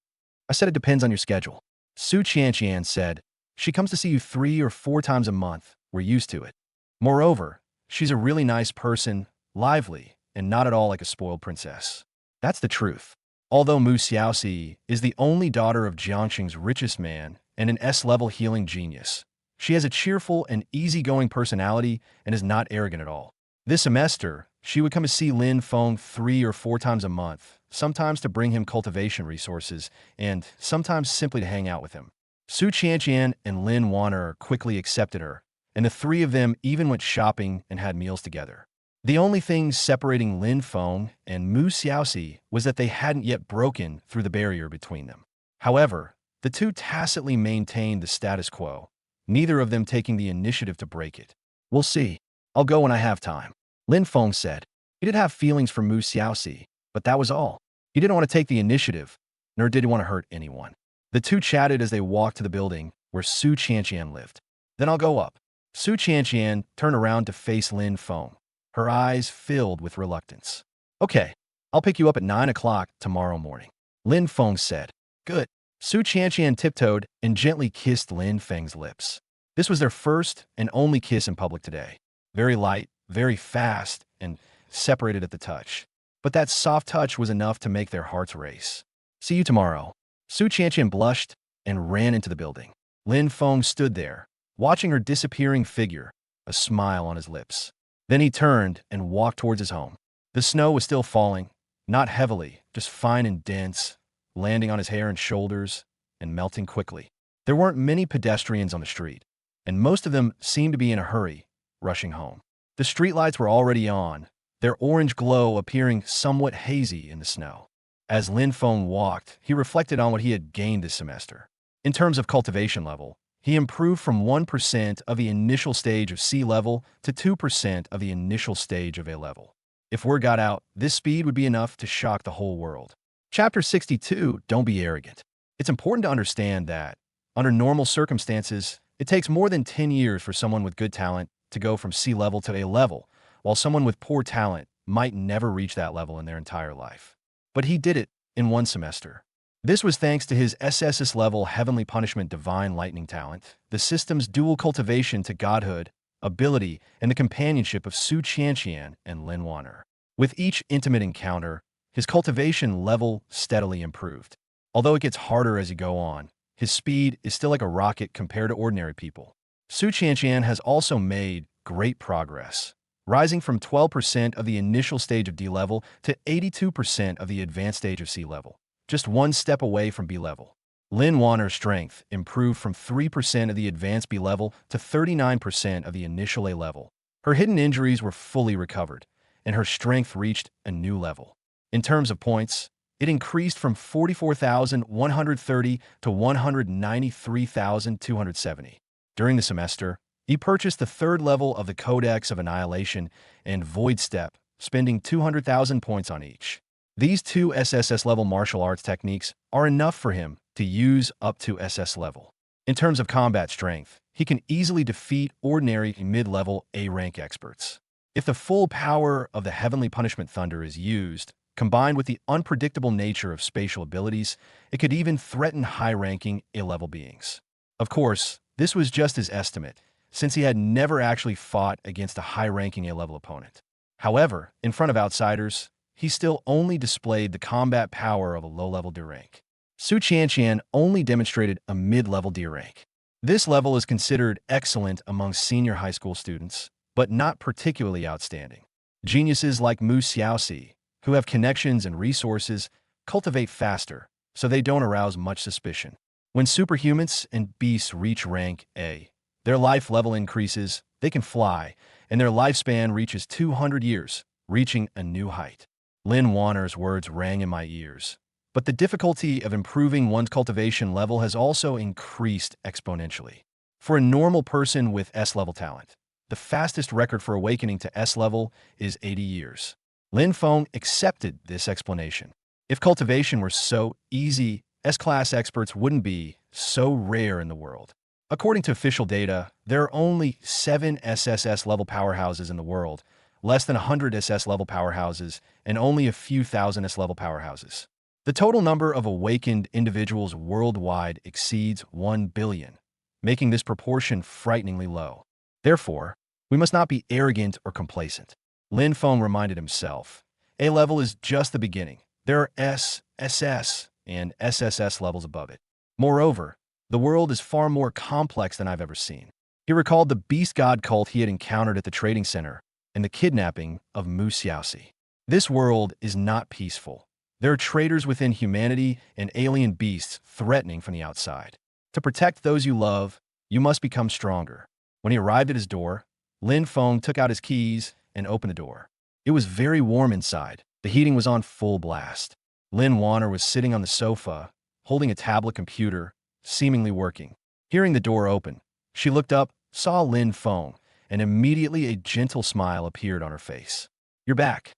I said it depends on your schedule. Su Qianqian said, "She comes to see you 3 or 4 times a month. We're used to it. Moreover, she's a really nice person, lively, and not at all like a spoiled princess." That's the truth. Although Mu Xiaoxi is the only daughter of Jiangxing's richest man and an S-level healing genius, she has a cheerful and easygoing personality and is not arrogant at all. This semester, she would come to see Lin Feng 3 or 4 times a month, sometimes to bring him cultivation resources, and sometimes simply to hang out with him. Su Qianqian and Lin Wanner quickly accepted her, and the three of them even went shopping and had meals together. The only thing separating Lin Feng and Mu Xiaoxi was that they hadn't yet broken through the barrier between them. However, the two tacitly maintained the status quo, neither of them taking the initiative to break it. "We'll see. I'll go when I have time," Lin Feng said. He did have feelings for Mu Xiaoxi, but that was all. He didn't want to take the initiative, nor did he want to hurt anyone. The two chatted as they walked to the building where Su Qianqian lived. "Then I'll go up." Su Qianqian turned around to face Lin Feng, her eyes filled with reluctance. "Okay, I'll pick you up at 9 o'clock tomorrow morning," Lin Feng said. "Good." Su Qianqian tiptoed and gently kissed Lin Feng's lips. This was their first and only kiss in public today. Very light, very fast, and separated at the touch. But that soft touch was enough to make their hearts race. "See you tomorrow." Su Qianqian blushed and ran into the building. Lin Feng stood there, watching her disappearing figure, a smile on his lips. Then he turned and walked towards his home. The snow was still falling, not heavily, just fine and dense, landing on his hair and shoulders and melting quickly. There weren't many pedestrians on the street, and most of them seemed to be in a hurry, rushing home. The streetlights were already on, their orange glow appearing somewhat hazy in the snow. As Lin Feng walked, he reflected on what he had gained this semester. In terms of cultivation level, he improved from 1% of the initial stage of C level to 2% of the initial stage of A level. If word got out, this speed would be enough to shock the whole world. Chapter 62, Don't Be Arrogant. It's important to understand that, under normal circumstances, it takes more than 10 years for someone with good talent to go from C level to A level, while someone with poor talent might never reach that level in their entire life. But he did it in 1 semester. This was thanks to his SSS level Heavenly Punishment Divine Lightning talent, the system's dual cultivation to godhood, ability, and the companionship of Su Qianqian and Lin Wanner. With each intimate encounter, his cultivation level steadily improved. Although it gets harder as you go on, his speed is still like a rocket compared to ordinary people. Su Qianqian has also made great progress, rising from 12% of the initial stage of D level to 82% of the advanced stage of C level, just 1 step away from B level. Lin Wanner's strength improved from 3% of the advanced B level to 39% of the initial A level. Her hidden injuries were fully recovered, and her strength reached a new level. In terms of points, it increased from 44,130 to 193,270. During the semester, he purchased the 3rd level of the Codex of Annihilation and Void Step, spending 200,000 points on each. These 2 SSS level martial arts techniques are enough for him to use up to SS level. In terms of combat strength, he can easily defeat ordinary mid-level A rank experts. If the full power of the Heavenly Punishment Thunder is used, combined with the unpredictable nature of spatial abilities, it could even threaten high-ranking A-level beings. Of course, this was just his estimate, since he had never actually fought against a high-ranking A-level opponent. However, in front of outsiders, he still only displayed the combat power of a low-level D rank. Su Qianqian only demonstrated a mid-level D rank. This level is considered excellent among senior high school students, but not particularly outstanding. Geniuses like Mu Xiaoxi, who have connections and resources, cultivate faster, so they don't arouse much suspicion. When superhumans and beasts reach rank A, their life level increases, they can fly, and their lifespan reaches 200 years, reaching a new height. Lin Wanner's words rang in my ears, but the difficulty of improving one's cultivation level has also increased exponentially. For a normal person with S-level talent, the fastest record for awakening to S-level is 80 years. Lin Feng accepted this explanation. If cultivation were so easy, S-class experts wouldn't be so rare in the world. According to official data, there are only 7 SSS-level powerhouses in the world, less than 100 SS-level powerhouses, and only a few thousand S-level powerhouses. The total number of awakened individuals worldwide exceeds 1 billion, making this proportion frighteningly low. Therefore, we must not be arrogant or complacent. Lin Feng reminded himself. A-level is just the beginning. There are S, SS, and SSS levels above it. Moreover, the world is far more complex than I've ever seen. He recalled the beast god cult he had encountered at the trading center and the kidnapping of Mu Xiaoxi. This world is not peaceful. There are traitors within humanity and alien beasts threatening from the outside. To protect those you love, you must become stronger. When he arrived at his door, Lin Feng took out his keys and opened the door. It was very warm inside. The heating was on full blast. Lin Warner was sitting on the sofa, holding a tablet computer, seemingly working. Hearing the door open, she looked up, saw Lin Feng, and immediately a gentle smile appeared on her face. "You're back."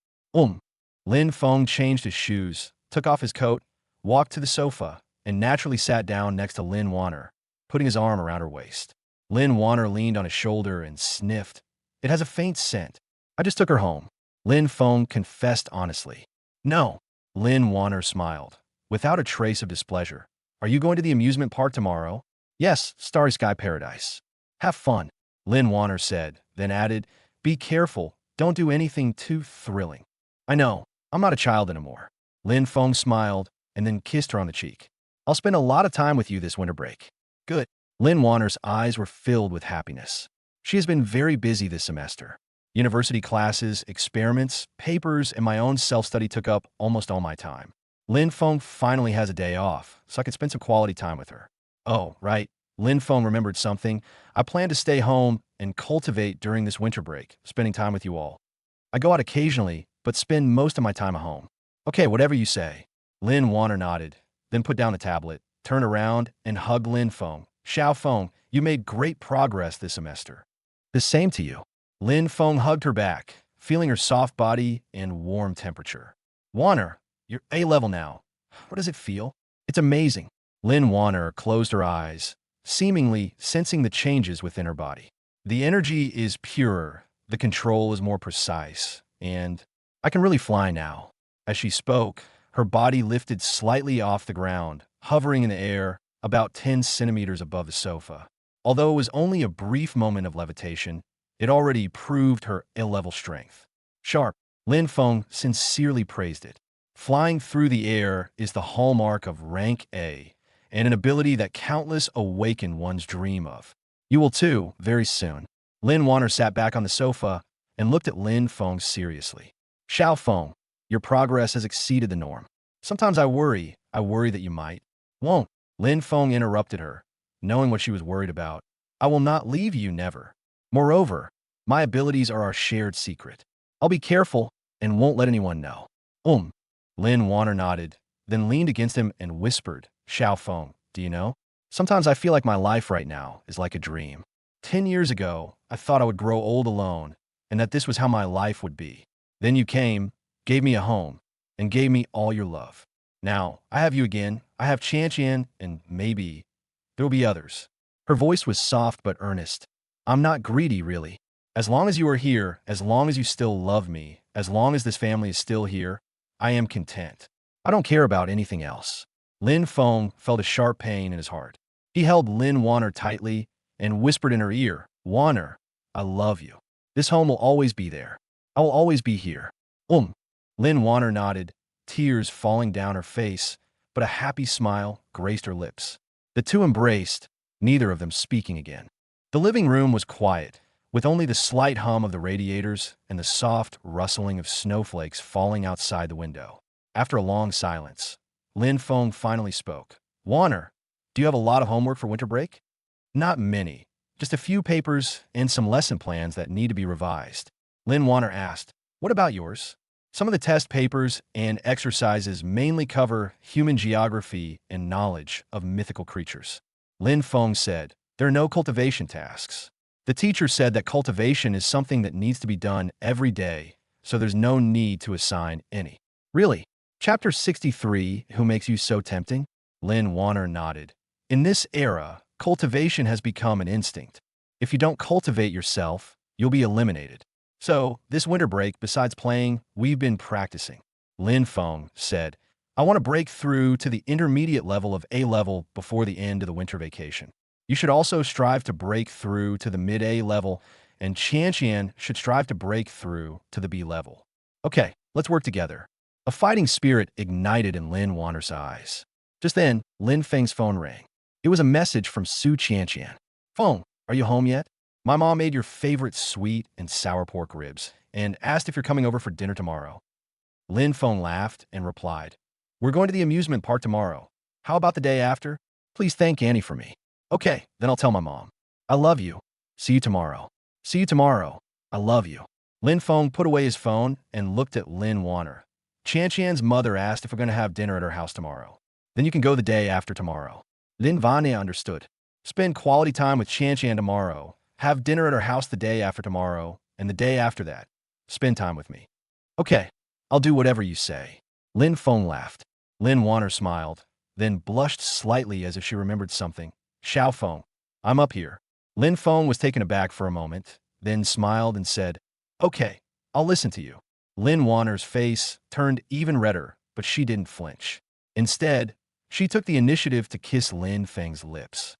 Lin Feng changed his shoes, took off his coat, walked to the sofa, and naturally sat down next to Lin Warner, putting his arm around her waist. Lin Warner leaned on his shoulder and sniffed. "It has a faint scent. I just took her home." Lin Feng confessed honestly. "No." Lin Warner smiled, without a trace of displeasure. "Are you going to the amusement park tomorrow?" "Yes, Starry Sky Paradise." "Have fun," Lin Warner said, then added, "Be careful, don't do anything too thrilling." "I know, I'm not a child anymore." Lin Feng smiled and then kissed her on the cheek. "I'll spend a lot of time with you this winter break." "Good." Lin Warner's eyes were filled with happiness. She has been very busy this semester. University classes, experiments, papers, and my own self-study took up almost all my time. Lin Feng finally has a day off, so I can spend some quality time with her. "Oh, right." Lin Feng remembered something. "I plan to stay home and cultivate during this winter break, spending time with you all. I go out occasionally, but spend most of my time at home." "Okay, whatever you say." Lin Warner nodded, then put down the tablet, turned around, and hugged Lin Feng. "Xiao Feng, you made great progress this semester." "The same to you." Lin Feng hugged her back, feeling her soft body and warm temperature. "Warner, you're A-level now. What does it feel?" "It's amazing." Lin Warner closed her eyes, seemingly sensing the changes within her body. "The energy is purer, the control is more precise, and I can really fly now." As she spoke, her body lifted slightly off the ground, hovering in the air about 10 centimeters above the sofa. Although it was only a brief moment of levitation, it already proved her A-level strength. "Sharp." Lin Feng sincerely praised it. Flying through the air is the hallmark of rank A, and an ability that countless awakened ones dream of. You will too, very soon. Lin Warner sat back on the sofa and looked at Lin Feng seriously. "Xiao Feng, your progress has exceeded the norm. Sometimes I worry that you might." "Won't." Lin Feng interrupted her, knowing what she was worried about. "I will not leave you, never. Moreover, my abilities are our shared secret. I'll be careful and won't let anyone know." Lin Warner nodded, then leaned against him and whispered, "Xiao Feng, do you know? Sometimes I feel like my life right now is like a dream. 10 years ago, I thought I would grow old alone, and that this was how my life would be. Then you came, gave me a home, and gave me all your love. Now, I have you again, I have Qian, and maybe there will be others." Her voice was soft but earnest. "I'm not greedy, really. As long as you are here, as long as you still love me, as long as this family is still here, I am content. I don't care about anything else." Lin Feng felt a sharp pain in his heart. He held Lin Warner tightly and whispered in her ear, "Warner, I love you. This home will always be there. I will always be here." Lin Warner nodded, tears falling down her face, but a happy smile graced her lips. The two embraced, neither of them speaking again. The living room was quiet, with only the slight hum of the radiators and the soft rustling of snowflakes falling outside the window. After a long silence, Lin Feng finally spoke. "Warner, do you have a lot of homework for winter break?" "Not many. Just a few papers and some lesson plans that need to be revised." Lin Warner asked, "What about yours?" "Some of the test papers and exercises mainly cover human geography and knowledge of mythical creatures." Lin Feng said, "There are no cultivation tasks. The teacher said that cultivation is something that needs to be done every day, so there's no need to assign any." "Really? Chapter 63, Who Makes You So Tempting?" Lin Warner nodded. "In this era, Cultivation has become an instinct. If you don't cultivate yourself, you'll be eliminated. So, this winter break, besides playing, we've been practicing. Lin Feng said, I want to break through to the intermediate level of A level before the end of the winter vacation. You should also strive to break through to the mid-A level, and Qian should strive to break through to the B level. Okay, let's work together. A fighting spirit ignited in Lin Wanner's eyes. Just then, Lin Feng's phone rang. It was a message from Su Qian. Feng, are you home yet? My mom made your favorite sweet and sour pork ribs and asked if you're coming over for dinner tomorrow. Lin Feng laughed and replied, We're going to the amusement park tomorrow. How about the day after? Please thank Annie for me. Okay, then I'll tell my mom. I love you. See you tomorrow. See you tomorrow. I love you. Lin Feng put away his phone and looked at Lin Wanner. Qian's mother asked if we're going to have dinner at her house tomorrow. Then you can go the day after tomorrow. Lin Vania understood. Spend quality time with Qian tomorrow. Have dinner at her house the day after tomorrow, and the day after that. Spend time with me. Okay, I'll do whatever you say. Lin Feng laughed. Lin Wanner smiled, then blushed slightly as if she remembered something. Xiao Feng, I'm up here. Lin Feng was taken aback for a moment, then smiled and said, Okay, I'll listen to you. Lin Wanner's face turned even redder, but she didn't flinch. Instead, she took the initiative to kiss Lin Feng's lips.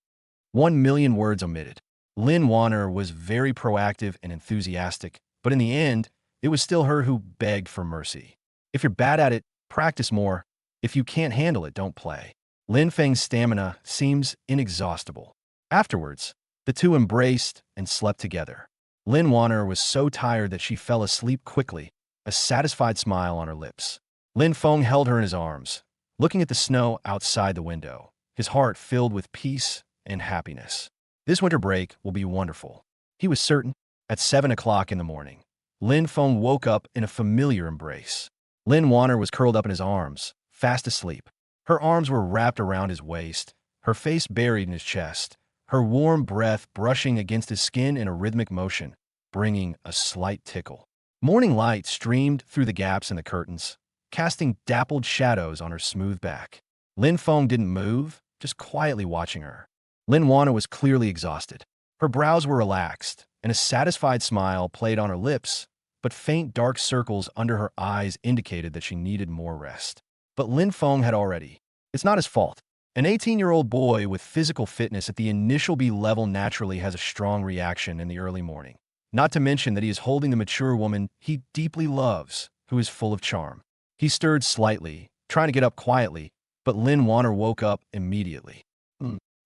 1,000,000 words omitted. Lin Wanner was very proactive and enthusiastic, but in the end, it was still her who begged for mercy. If you're bad at it, practice more. If you can't handle it, don't play. Lin Feng's stamina seems inexhaustible. Afterwards, the two embraced and slept together. Lin Wanner was so tired that she fell asleep quickly, a satisfied smile on her lips. Lin Feng held her in his arms, looking at the snow outside the window, his heart filled with peace and happiness. This winter break will be wonderful. He was certain. At 7 o'clock in the morning, Lin Feng woke up in a familiar embrace. Lin Wanner was curled up in his arms, fast asleep. Her arms were wrapped around his waist, her face buried in his chest, her warm breath brushing against his skin in a rhythmic motion, bringing a slight tickle. Morning light streamed through the gaps in the curtains, casting dappled shadows on her smooth back. Lin Feng didn't move, just quietly watching her. Lin Wanner was clearly exhausted. Her brows were relaxed, and a satisfied smile played on her lips, but faint dark circles under her eyes indicated that she needed more rest. But Lin Feng had already. It's not his fault. An 18-year-old boy with physical fitness at the initial B level naturally has a strong reaction in the early morning. Not to mention that he is holding the mature woman he deeply loves, who is full of charm. He stirred slightly, trying to get up quietly, but Lin Wanner woke up immediately.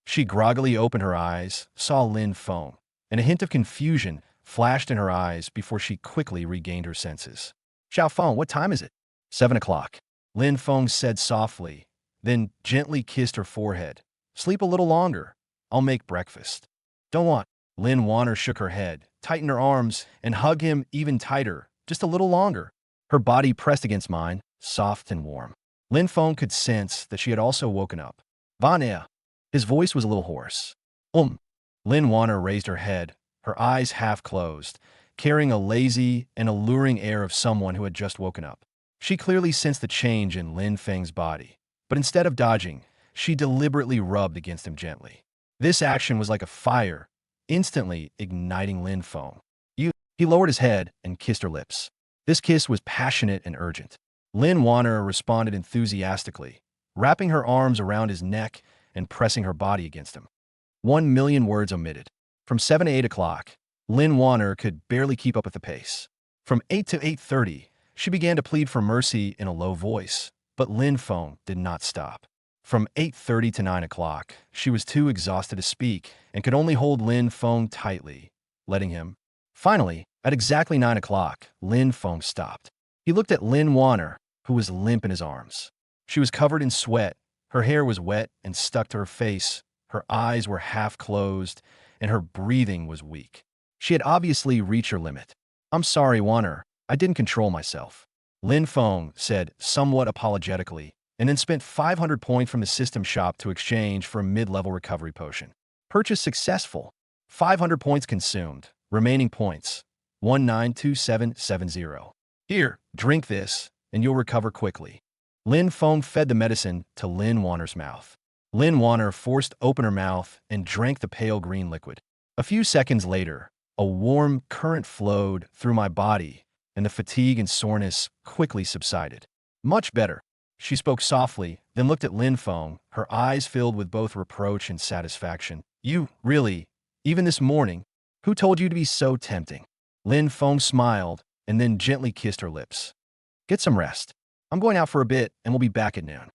She groggily opened her eyes, saw Lin Feng, and a hint of confusion flashed in her eyes before she quickly regained her senses. Xiao Feng, what time is it? 7 o'clock. Lin Feng said softly, then gently kissed her forehead. Sleep a little longer. I'll make breakfast. Don't want. Lin Wanner shook her head, tightened her arms, and hugged him even tighter, just a little longer. Her body pressed against mine, soft and warm. Lin Feng could sense that she had also woken up. Vania. His voice was a little hoarse. Lin Wanner raised her head, her eyes half closed, carrying a lazy and alluring air of someone who had just woken up. She clearly sensed the change in Lin Feng's body, but instead of dodging, she deliberately rubbed against him gently. This action was like a fire, instantly igniting Lin Feng. He lowered his head and kissed her lips. This kiss was passionate and urgent. Lin Wanner responded enthusiastically, wrapping her arms around his neck and pressing her body against him. 1,000,000 words omitted. From 7 to 8 o'clock, Lin Wanner could barely keep up with the pace. From 8 to 8:30, she began to plead for mercy in a low voice, but Lin Feng did not stop. From 8:30 to 9 o'clock, she was too exhausted to speak and could only hold Lin Feng tightly, letting him. Finally, at exactly 9 o'clock, Lin Feng stopped. He looked at Lin Wanner, who was limp in his arms. She was covered in sweat, her hair was wet and stuck to her face, her eyes were half closed, and her breathing was weak. She had obviously reached her limit. I'm sorry, Wanner, I didn't control myself. Lin Feng said somewhat apologetically, and then spent 500 points from the system shop to exchange for a mid-level recovery potion. Purchase successful. 500 points consumed. Remaining points, 192770. Here, drink this, and you'll recover quickly. Lin Feng fed the medicine to Lin Wanner's mouth. Lin Wanner forced open her mouth and drank the pale green liquid. A few seconds later, a warm current flowed through my body, and the fatigue and soreness quickly subsided. Much better. She spoke softly, then looked at Lin Feng, her eyes filled with both reproach and satisfaction. You, really, even this morning, who told you to be so tempting? Lin Feng smiled and then gently kissed her lips. Get some rest. I'm going out for a bit and we'll be back at noon.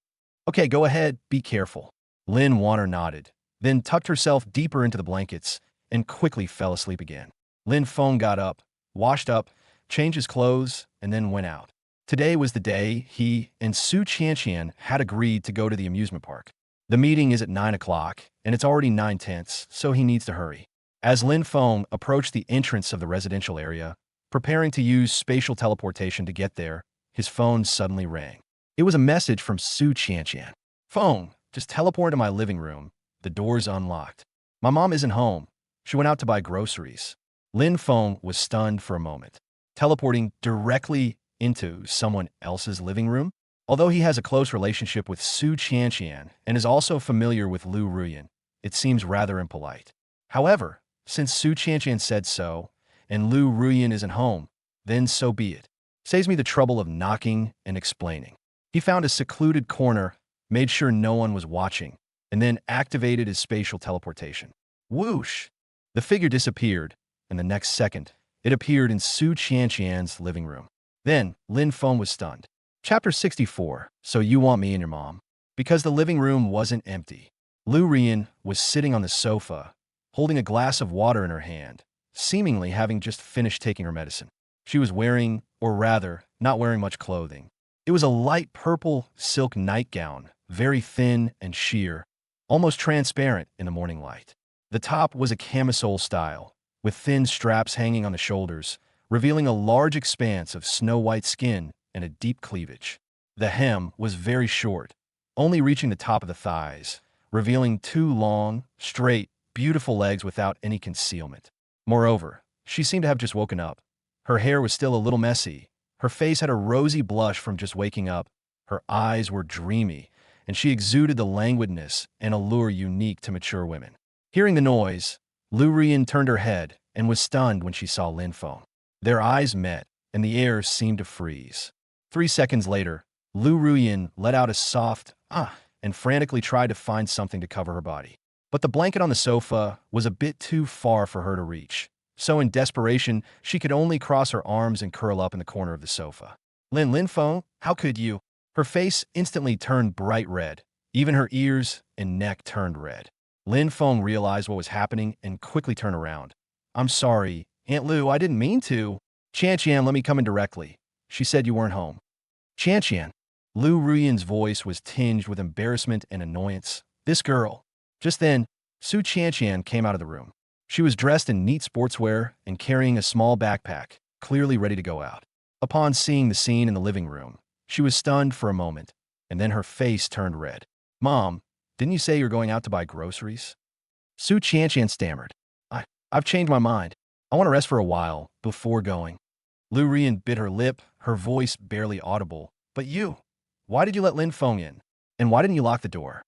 Okay, go ahead, be careful. Lin Wanner nodded, then tucked herself deeper into the blankets and quickly fell asleep again. Lin Feng got up, washed up, changed his clothes, and then went out. Today was the day he and Su Qianqian had agreed to go to the amusement park. The meeting is at 9 o'clock, and it's already 9:10, so he needs to hurry. As Lin Feng approached the entrance of the residential area, preparing to use spatial teleportation to get there, his phone suddenly rang. It was a message from Su Qianqian. Phone, just teleport to my living room. The door's unlocked. My mom isn't home. She went out to buy groceries. Lin Feng was stunned for a moment. Teleporting directly into someone else's living room? Although he has a close relationship with Su Qianqian and is also familiar with Lu Ruyan, it seems rather impolite. However, since Su Qianqian said so, and Lu Ruyan isn't home, then so be it. Saves me the trouble of knocking and explaining. He found a secluded corner, made sure no one was watching, and then activated his spatial teleportation. Whoosh! The figure disappeared, and the next second, it appeared in Su Qianqian's living room. Then, Lin Feng was stunned. Chapter 64, So You Want Me and Your Mom? Because the living room wasn't empty. Lu Ruyan was sitting on the sofa, holding a glass of water in her hand, seemingly having just finished taking her medicine. She was wearing, or rather, not wearing much clothing. It was a light purple silk nightgown, very thin and sheer, almost transparent in the morning light. The top was a camisole style, with thin straps hanging on the shoulders, revealing a large expanse of snow-white skin and a deep cleavage. The hem was very short, only reaching the top of the thighs, revealing two long, straight, beautiful legs without any concealment. Moreover, she seemed to have just woken up. Her hair was still a little messy, her face had a rosy blush from just waking up, her eyes were dreamy, and she exuded the languidness and allure unique to mature women. Hearing the noise, Lu Ruyan turned her head and was stunned when she saw Lin Feng. Their eyes met, and the air seemed to freeze. 3 seconds later, Lu Ruyan let out a soft and frantically tried to find something to cover her body. But the blanket on the sofa was a bit too far for her to reach. So in desperation, she could only cross her arms and curl up in the corner of the sofa. Lin Feng, how could you? Her face instantly turned bright red. Even her ears and neck turned red. Lin Feng realized what was happening and quickly turned around. I'm sorry, Aunt Lu, I didn't mean to. Qianqian, let me come in directly. She said you weren't home. Qianqian. Lu Ruyan's voice was tinged with embarrassment and annoyance. This girl. Just then, Su Qianqian came out of the room. She was dressed in neat sportswear and carrying a small backpack, clearly ready to go out. Upon seeing the scene in the living room, she was stunned for a moment, and then her face turned red. Mom, didn't you say you're going out to buy groceries? Su Qianqian stammered. I've changed my mind. I want to rest for a while before going. Lu Ruyan bit her lip, her voice barely audible. But you, why did you let Lin Feng in? And why didn't you lock the door?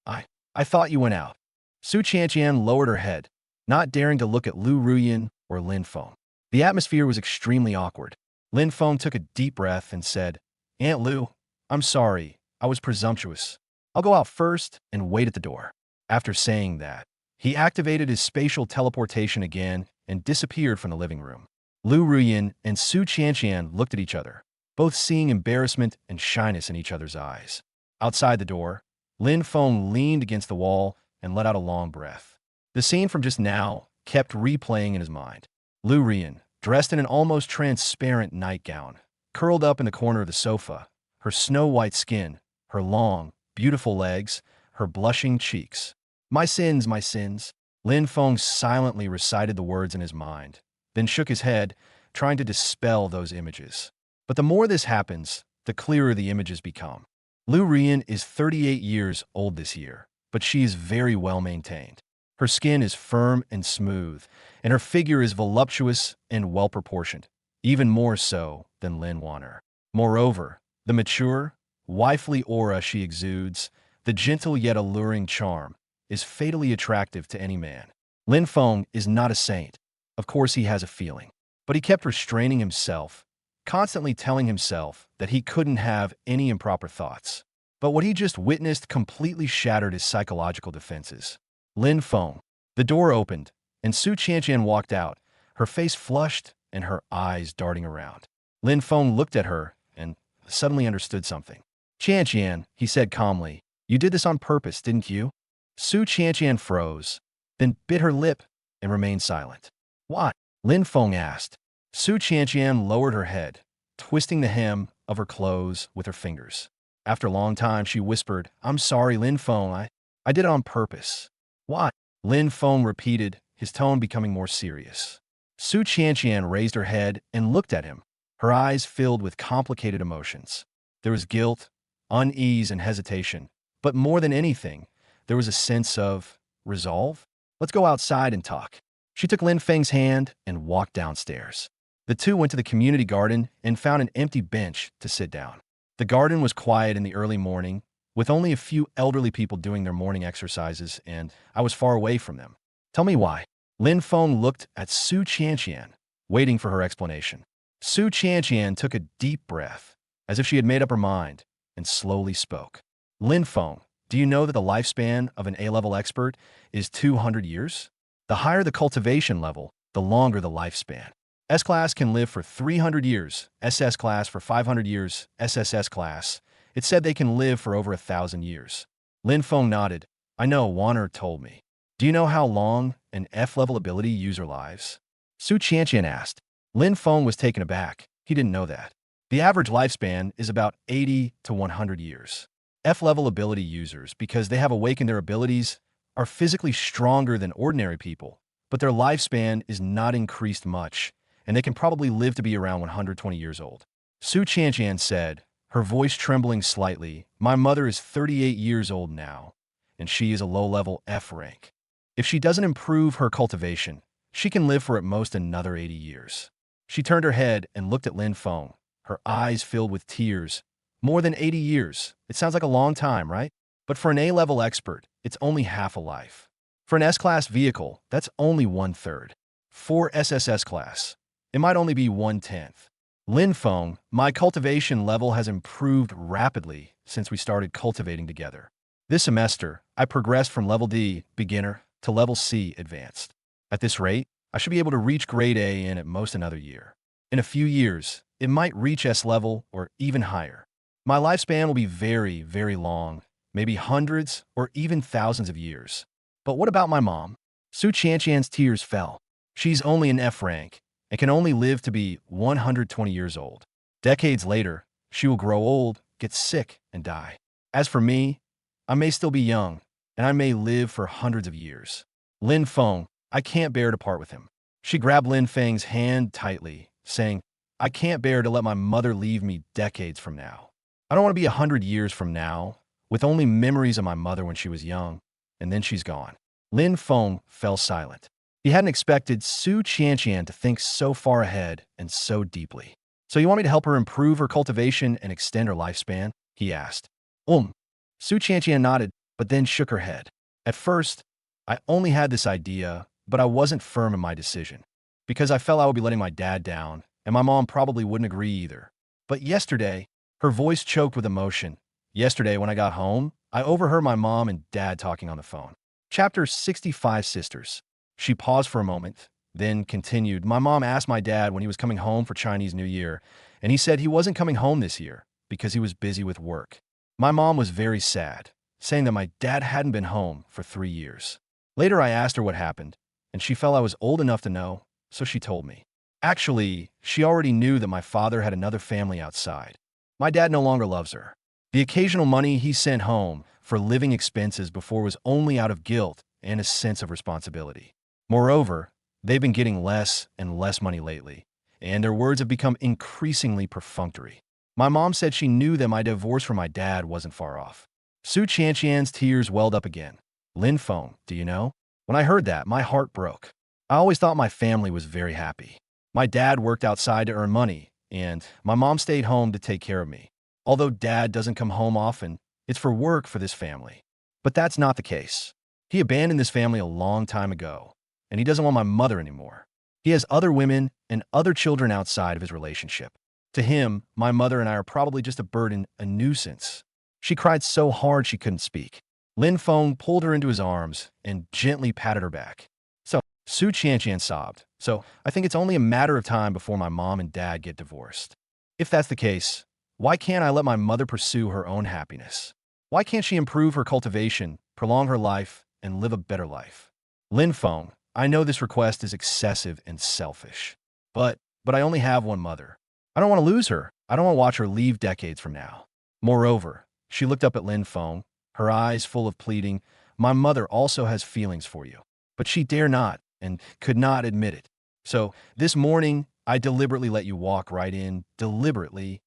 I thought you went out. Su Qianqian lowered her head, not daring to look at Lu Ruyan or Lin Feng. The atmosphere was extremely awkward. Lin Feng took a deep breath and said, Aunt Lu, I'm sorry, I was presumptuous. I'll go out first and wait at the door. After saying that, he activated his spatial teleportation again and disappeared from the living room. Lu Ruyan and Su Qianqian looked at each other, both seeing embarrassment and shyness in each other's eyes. Outside the door, Lin Feng leaned against the wall and let out a long breath. The scene from just now kept replaying in his mind. Lu Ruyan, dressed in an almost transparent nightgown, curled up in the corner of the sofa, her snow-white skin, her long, beautiful legs, her blushing cheeks. My sins, my sins. Lin Feng silently recited the words in his mind, then shook his head, trying to dispel those images. But the more this happens, the clearer the images become. Lu Ruyan is 38 years old this year, but she is very well maintained. Her skin is firm and smooth, and her figure is voluptuous and well-proportioned, even more so than Lin Wanner. Moreover, the mature, wifely aura she exudes, The gentle yet alluring charm is fatally attractive to any man. Lin Feng is not a saint. Of course he has a feeling. But he kept restraining himself, constantly telling himself that he couldn't have any improper thoughts. But what he just witnessed completely shattered his psychological defenses. Lin Feng. The door opened, and Su Qianqian walked out, her face flushed and her eyes darting around. Lin Feng looked at her and suddenly understood something. "Qianqian," he said calmly, "you did this on purpose, didn't you?" Su Qianqian froze, then bit her lip and remained silent. "Why?" Lin Feng asked. Su Qianqian lowered her head, twisting the hem of her clothes with her fingers. After a long time, she whispered, "I'm sorry, Lin Feng. I did it on purpose." "Why?" Lin Feng repeated, his tone becoming more serious. Su Qianqian raised her head and looked at him, her eyes filled with complicated emotions. There was guilt, unease, and hesitation, but more than anything, there was a sense of resolve. "Let's go outside and talk." She took Lin Feng's hand and walked downstairs. The two went to the community garden and found an empty bench to sit down. The garden was quiet in the early morning, with only a few elderly people doing their morning exercises, and I was far away from them. "Tell me why." Lin Feng looked at Su Qianqian, waiting for her explanation. Su Qianqian took a deep breath, as if she had made up her mind, and slowly spoke. "Lin Feng, do you know that the lifespan of an A-level expert is 200 years? The higher the cultivation level, the longer the lifespan. S-class can live for 300 years, SS class for 500 years, SSS class. It said they can live for over 1,000 years." Lin Feng nodded. "I know, Warner told me." "Do you know how long an F-level ability user lives?" Su Qianqian asked. Lin Feng was taken aback. He didn't know that. The average lifespan is about 80 to 100 years. F-level ability users, because they have awakened their abilities, are physically stronger than ordinary people, but their lifespan is not increased much, and they can probably live to be around 120 years old. Su Qianqian said, her voice trembling slightly, "My mother is 38 years old now, and she is a low-level F rank. If she doesn't improve her cultivation, she can live for at most another 80 years. She turned her head and looked at Lin Feng, her eyes filled with tears. "More than 80 years. It sounds like a long time, right? But for an A-level expert, it's only half a life. For an S-class vehicle, that's only 1/3. For SSS class, it might only be 1/10. Lin Feng, my cultivation level has improved rapidly since we started cultivating together. This semester, I progressed from level D, beginner, to level C, advanced. At this rate, I should be able to reach grade A in at most another year. In a few years, it might reach S level or even higher. My lifespan will be very, very long, maybe hundreds or even thousands of years. But what about my mom?" Su Qianqian's tears fell. "She's only an F rank and can only live to be 120 years old. Decades later, she will grow old, get sick, and die. As for me, I may still be young, and I may live for hundreds of years. Lin Feng, I can't bear to part with him." She grabbed Lin Feng's hand tightly, saying, "I can't bear to let my mother leave me decades from now. I don't want to be 100 years from now, with only memories of my mother when she was young, and then she's gone." Lin Feng fell silent. He hadn't expected Su Qianqian to think so far ahead and so deeply. "So you want me to help her improve her cultivation and extend her lifespan?" he asked. Su Qianqian nodded, but then shook her head. "At first, I only had this idea, but I wasn't firm in my decision, because I felt I would be letting my dad down, and my mom probably wouldn't agree either. But yesterday," her voice choked with emotion, "yesterday when I got home, I overheard my mom and dad talking on the phone." Chapter 65 Sisters. She paused for a moment, then continued, "My mom asked my dad when he was coming home for Chinese New Year, and he said he wasn't coming home this year because he was busy with work. My mom was very sad, saying that my dad hadn't been home for 3 years. Later I asked her what happened, and she felt I was old enough to know, so she told me. Actually, she already knew that my father had another family outside. My dad no longer loves her. The occasional money he sent home for living expenses before was only out of guilt and a sense of responsibility. Moreover, they've been getting less and less money lately, and their words have become increasingly perfunctory. My mom said she knew that my divorce from my dad wasn't far off." Su Qianqian's tears welled up again. "Lin Feng, do you know? When I heard that, my heart broke. I always thought my family was very happy. My dad worked outside to earn money, and my mom stayed home to take care of me. Although dad doesn't come home often, It's for work for this family. But that's not the case. He abandoned this family a long time ago, and he doesn't want my mother anymore. He has other women and other children outside of his relationship. To him, my mother and I are probably just a burden, a nuisance. She cried so hard she couldn't speak. Lin Feng pulled her into his arms and gently patted her back. So, Su Qianqian sobbed. So, I think it's only a matter of time before my mom and dad get divorced. If that's the case, why can't I let my mother pursue her own happiness? Why can't she improve her cultivation, prolong her life, and live a better life? Lin Feng, I know this request is excessive and selfish, but I only have one mother. I don't want to lose her. I don't want to watch her leave decades from now. Moreover, she looked up at Lin Feng, her eyes full of pleading. My mother also has feelings for you, but she dare not and could not admit it. So this morning, I deliberately let you walk right in, deliberately.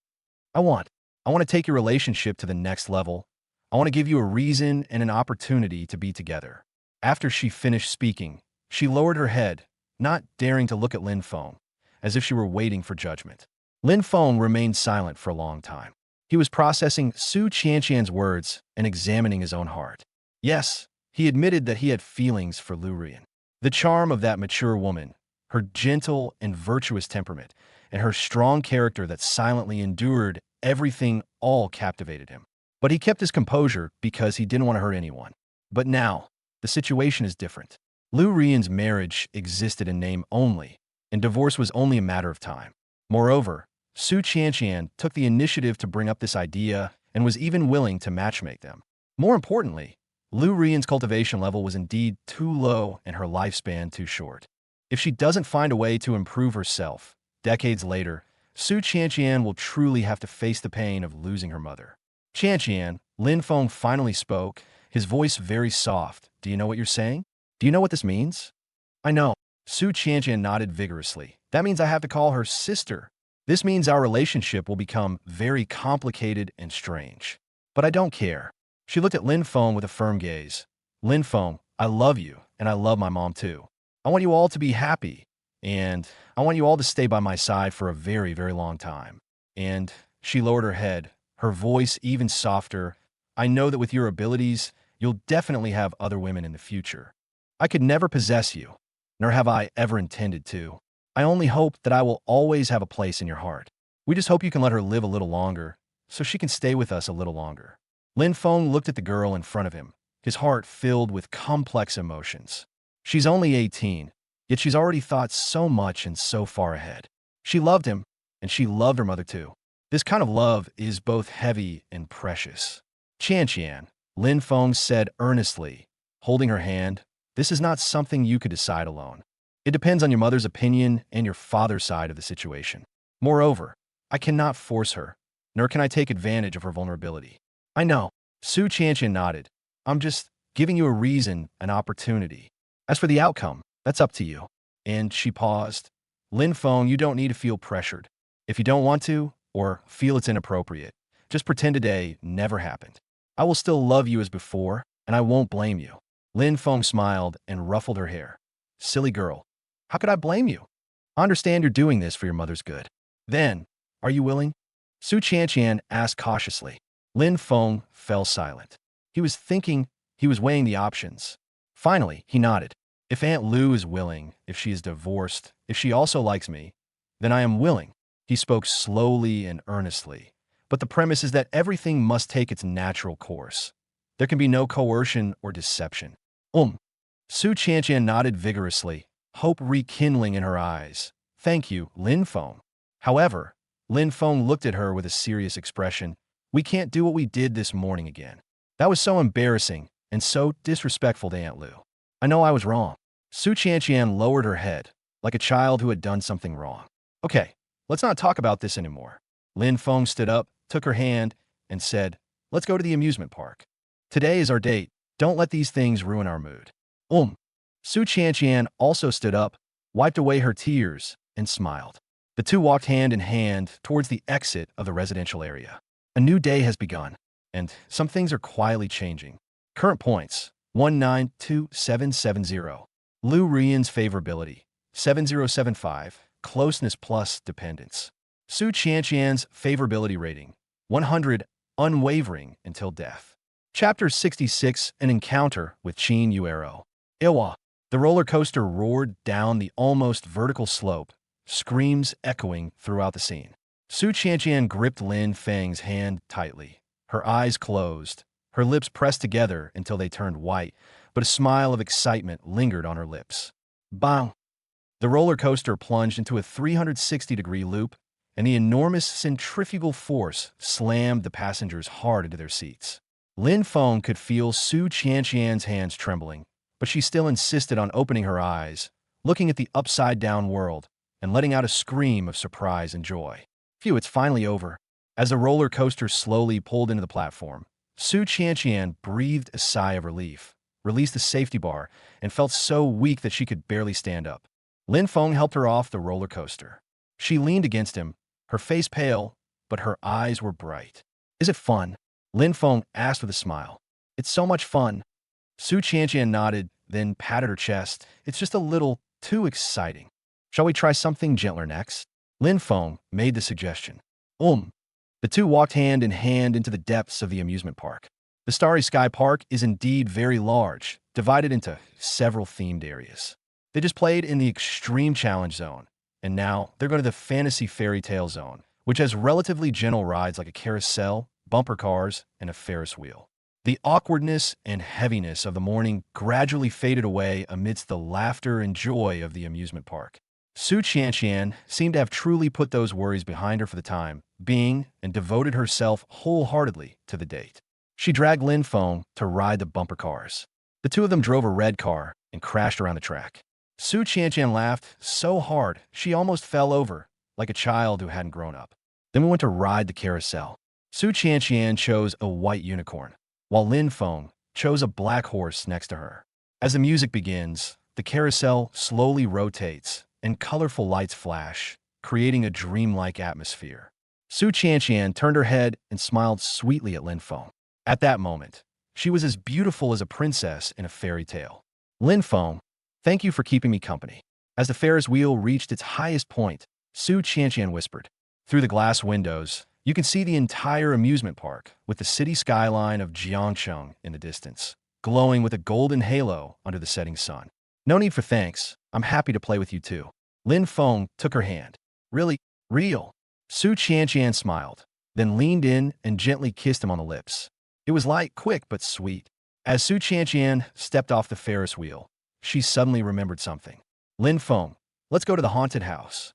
I want to take your relationship to the next level. I want to give you a reason and an opportunity to be together. After she finished speaking, she lowered her head, not daring to look at Lin Feng, as if she were waiting for judgment. Lin Feng remained silent for a long time. He was processing Su Qianqian's words and examining his own heart. Yes, he admitted that he had feelings for Lu Rian. The charm of that mature woman, her gentle and virtuous temperament, and her strong character that silently endured everything all captivated him. But he kept his composure because he didn't want to hurt anyone. But now, the situation is different. Lu Rian's marriage existed in name only, and divorce was only a matter of time. Moreover, Su Qianqian took the initiative to bring up this idea and was even willing to matchmake them. More importantly, Lu Rian's cultivation level was indeed too low and her lifespan too short. If she doesn't find a way to improve herself, decades later, Su Qianqian will truly have to face the pain of losing her mother. Qianqian, Lin Feng finally spoke, his voice very soft. Do you know what you're saying? Do you know what this means? I know. Su Qianqian nodded vigorously. That means I have to call her sister. This means our relationship will become very complicated and strange. But I don't care. She looked at Lin Feng with a firm gaze. Lin Feng, I love you, and I love my mom too. I want you all to be happy, and I want you all to stay by my side for a very, very long time. And she lowered her head, her voice even softer. I know that with your abilities, you'll definitely have other women in the future. I could never possess you, nor have I ever intended to. I only hope that I will always have a place in your heart. We just hope you can let her live a little longer, so she can stay with us a little longer. Lin Feng looked at the girl in front of him, his heart filled with complex emotions. She's only 18, yet she's already thought so much and so far ahead. She loved him, and she loved her mother too. This kind of love is both heavy and precious. Qianqian, Lin Feng said earnestly, holding her hand, this is not something you could decide alone. It depends on your mother's opinion and your father's side of the situation. Moreover, I cannot force her, nor can I take advantage of her vulnerability. I know. Su Qianqian nodded. I'm just giving you a reason, an opportunity. As for the outcome, that's up to you. And she paused. Lin Feng, you don't need to feel pressured. If you don't want to, or feel it's inappropriate, just pretend today never happened. I will still love you as before, and I won't blame you. Lin Feng smiled and ruffled her hair. Silly girl. How could I blame you? I understand you're doing this for your mother's good. Then, are you willing? Su Qianqian asked cautiously. Lin Feng fell silent. He was thinking, he was weighing the options. Finally, he nodded. If Aunt Lu is willing, if she is divorced, if she also likes me, then I am willing. He spoke slowly and earnestly. But the premise is that everything must take its natural course. There can be no coercion or deception. Su Qianqian nodded vigorously, hope rekindling in her eyes. Thank you, Lin Feng. However, Lin Feng looked at her with a serious expression. We can't do what we did this morning again. That was so embarrassing and so disrespectful to Aunt Lu. I know I was wrong. Su Qianqian lowered her head, like a child who had done something wrong. Okay, let's not talk about this anymore. Lin Feng stood up, took her hand, and said, let's go to the amusement park. Today is our date. Don't let these things ruin our mood. Su Qianqian also stood up, wiped away her tears, and smiled. The two walked hand in hand towards the exit of the residential area. A new day has begun, and some things are quietly changing. Current points, 192770. Lu Rian's favorability, 7075. Closeness plus dependence. Su Qianqian's favorability rating, 100. unwavering until death. Chapter 66, An Encounter with Chin Yuero. Iwa. The roller coaster roared down the almost vertical slope, screams echoing throughout the scene. Su Qianqian gripped Lin Feng's hand tightly. Her eyes closed, her lips pressed together until they turned white, but a smile of excitement lingered on her lips. Bang! The roller coaster plunged into a 360-degree loop, and the enormous centrifugal force slammed the passengers hard into their seats. Lin Feng could feel Su Qianqian's hands trembling, but she still insisted on opening her eyes, looking at the upside-down world, and letting out a scream of surprise and joy. Phew, it's finally over. As the roller coaster slowly pulled into the platform, Su Qianqian breathed a sigh of relief, released the safety bar, and felt so weak that she could barely stand up. Lin Feng helped her off the roller coaster. She leaned against him, her face pale, but her eyes were bright. Is it fun? Lin Feng asked with a smile. It's so much fun. Su Qianqian nodded, then patted her chest. It's just a little too exciting. Shall we try something gentler next? Lin Feng made the suggestion. The two walked hand in hand into the depths of the amusement park. The Starry Sky Park is indeed very large, divided into several themed areas. They just played in the Extreme Challenge Zone, and now they're going to the Fantasy Fairy Tale Zone, which has relatively gentle rides like a carousel, bumper cars, and a Ferris wheel. The awkwardness and heaviness of the morning gradually faded away amidst the laughter and joy of the amusement park. Su Qianqian seemed to have truly put those worries behind her for the time being and devoted herself wholeheartedly to the date. She dragged Lin Feng to ride the bumper cars. The two of them drove a red car and crashed around the track. Su Qianqian laughed so hard she almost fell over, like a child who hadn't grown up. Then we went to ride the carousel. Su Qianqian chose a white unicorn, while Lin Feng chose a black horse next to her. As the music begins, the carousel slowly rotates and colorful lights flash, creating a dreamlike atmosphere. Su Qianqian turned her head and smiled sweetly at Lin Feng. At that moment, she was as beautiful as a princess in a fairy tale. Lin Feng, thank you for keeping me company. As the Ferris wheel reached its highest point, Su Qianqian whispered. Through the glass windows, you can see the entire amusement park, with the city skyline of Jiangcheng in the distance, glowing with a golden halo under the setting sun. No need for thanks. I'm happy to play with you too. Lin Feng took her hand. Really? Real? Su Qianqian smiled, then leaned in and gently kissed him on the lips. It was light, quick, but sweet. As Su Qianqian stepped off the Ferris wheel, she suddenly remembered something. Lin Feng, let's go to the haunted house.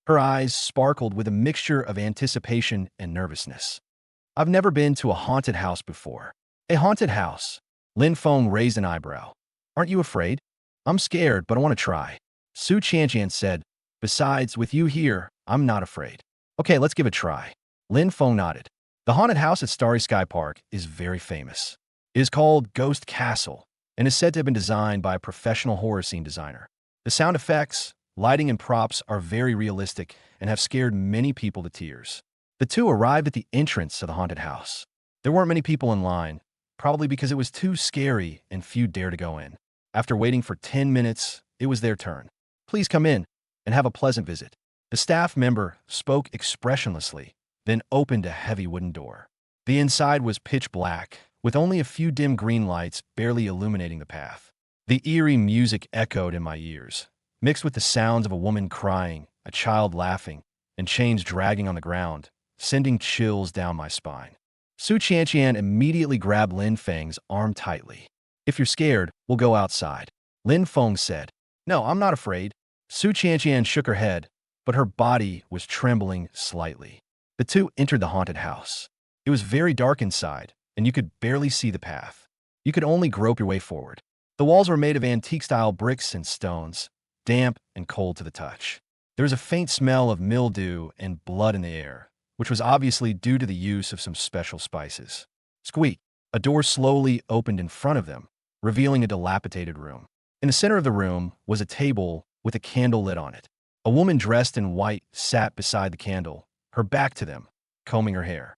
Her eyes sparkled with a mixture of anticipation and nervousness. I've never been to a haunted house before. A haunted house? Lin Feng raised an eyebrow. Aren't you afraid? I'm scared, but I want to try. Su Qianqian said, besides, with you here, I'm not afraid. Okay, let's give it a try. Lin Feng nodded. The haunted house at Starry Sky Park is very famous. It is called Ghost Castle and is said to have been designed by a professional horror scene designer. The sound effects, lighting, and props are very realistic and have scared many people to tears. The two arrived at the entrance of the haunted house. There weren't many people in line, probably because it was too scary and few dared to go in. After waiting for 10 minutes, it was their turn. Please come in and have a pleasant visit. The staff member spoke expressionlessly, then opened a heavy wooden door. The inside was pitch black, with only a few dim green lights barely illuminating the path. The eerie music echoed in my ears, mixed with the sounds of a woman crying, a child laughing, and chains dragging on the ground, sending chills down my spine. Su Qianqian immediately grabbed Lin Feng's arm tightly. If you're scared, we'll go outside. Lin Feng said. No, I'm not afraid. Su Qianqian shook her head, but her body was trembling slightly. The two entered the haunted house. It was very dark inside, and you could barely see the path. You could only grope your way forward. The walls were made of antique-style bricks and stones, damp and cold to the touch. There was a faint smell of mildew and blood in the air, which was obviously due to the use of some special spices. Squeak! A door slowly opened in front of them, revealing a dilapidated room. In the center of the room was a table with a candle lit on it. A woman dressed in white sat beside the candle, her back to them, combing her hair.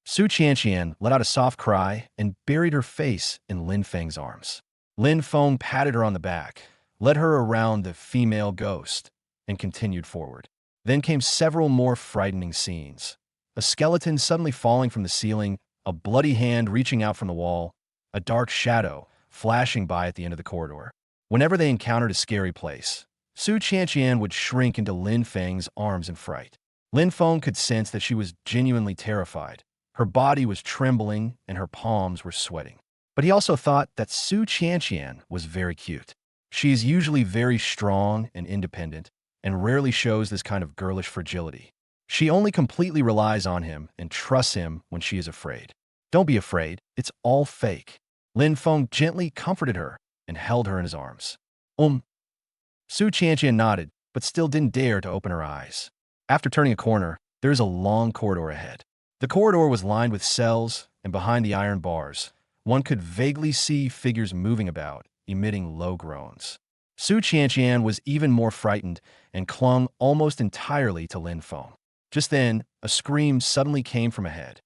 Su Qianqian let out a soft cry and buried her face in Lin Feng's arms. Lin Feng patted her on the back, led her around the female ghost, and continued forward. Then came several more frightening scenes. A skeleton suddenly falling from the ceiling, a bloody hand reaching out from the wall, a dark shadow flashing by at the end of the corridor. Whenever they encountered a scary place, Su Qianqian would shrink into Lin Feng's arms in fright. Lin Feng could sense that she was genuinely terrified. Her body was trembling and her palms were sweating. But he also thought that Su Qianqian was very cute. She is usually very strong and independent, and rarely shows this kind of girlish fragility. She only completely relies on him and trusts him when she is afraid. Don't be afraid, it's all fake. Lin Feng gently comforted her and held her in his arms. Su Qianqian nodded, but still didn't dare to open her eyes. After turning a corner, there is a long corridor ahead. The corridor was lined with cells, and behind the iron bars, one could vaguely see figures moving about, emitting low groans. Su Qianqian was even more frightened and clung almost entirely to Lin Feng. Just then, a scream suddenly came from ahead.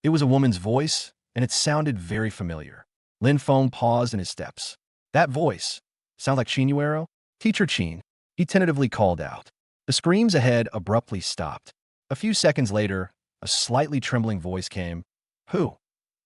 It was a woman's voice, and it sounded very familiar. Lin Feng paused in his steps. That voice, sound like Chinuero? Teacher Qin, he tentatively called out. The screams ahead abruptly stopped. A few seconds later, a slightly trembling voice came. Who?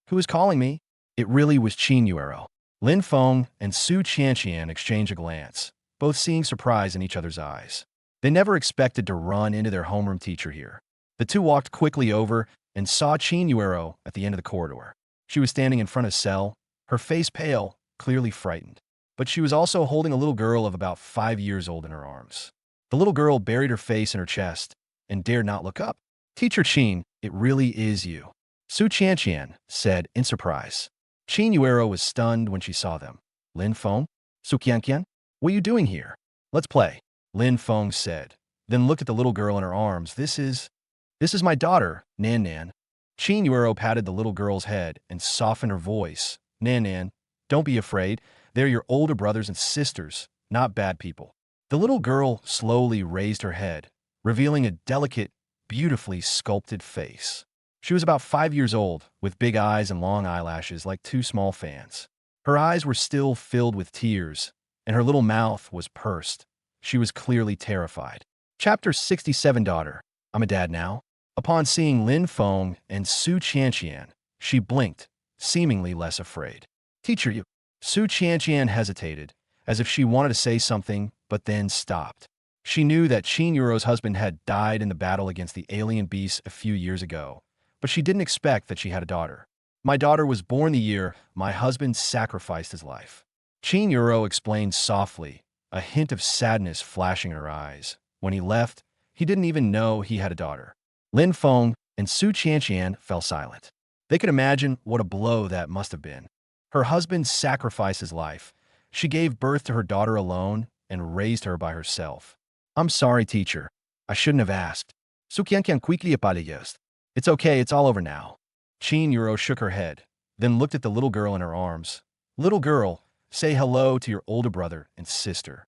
Who is calling me? It really was Chinuero. Lin Feng and Su Qianqian exchanged a glance, both seeing surprise in each other's eyes. They never expected to run into their homeroom teacher here. The two walked quickly over and saw Chinuero at the end of the corridor. She was standing in front of a cell, her face pale, clearly frightened. But she was also holding a little girl of about 5 years old in her arms. The little girl buried her face in her chest and dared not look up. Teacher Qin, it really is you. Su Qianqian said in surprise. Chinuero was stunned when she saw them. Lin Feng? Su Qianqian? What are you doing here? Let's play, Lin Feng said. Then looked at the little girl in her arms. This is my daughter, Nan Nan. Chinuero patted the little girl's head and softened her voice. Nan Nan, don't be afraid. They're your older brothers and sisters, not bad people. The little girl slowly raised her head, revealing a delicate, beautifully sculpted face. She was about 5 years old, with big eyes and long eyelashes like 2 small fans. Her eyes were still filled with tears, and her little mouth was pursed. She was clearly terrified. Chapter 67. Daughter, I'm a dad now. Upon seeing Lin Feng and Su Qianqian, she blinked, seemingly less afraid. Teacher, you. Su Qianqian hesitated, as if she wanted to say something, but then stopped. She knew that Chinuero's husband had died in the battle against the alien beasts a few years ago, but she didn't expect that she had a daughter. My daughter was born the year my husband sacrificed his life. Chinuero explained softly, a hint of sadness flashing in her eyes. When he left, he didn't even know he had a daughter. Lin Feng and Su Qianqian fell silent. They could imagine what a blow that must have been. Her husband sacrificed his life. She gave birth to her daughter alone and raised her by herself. I'm sorry, teacher. I shouldn't have asked. Su Qianqian quickly apologized. It's okay, it's all over now. Chinuero shook her head, then looked at the little girl in her arms. Little girl, say hello to your older brother and sister.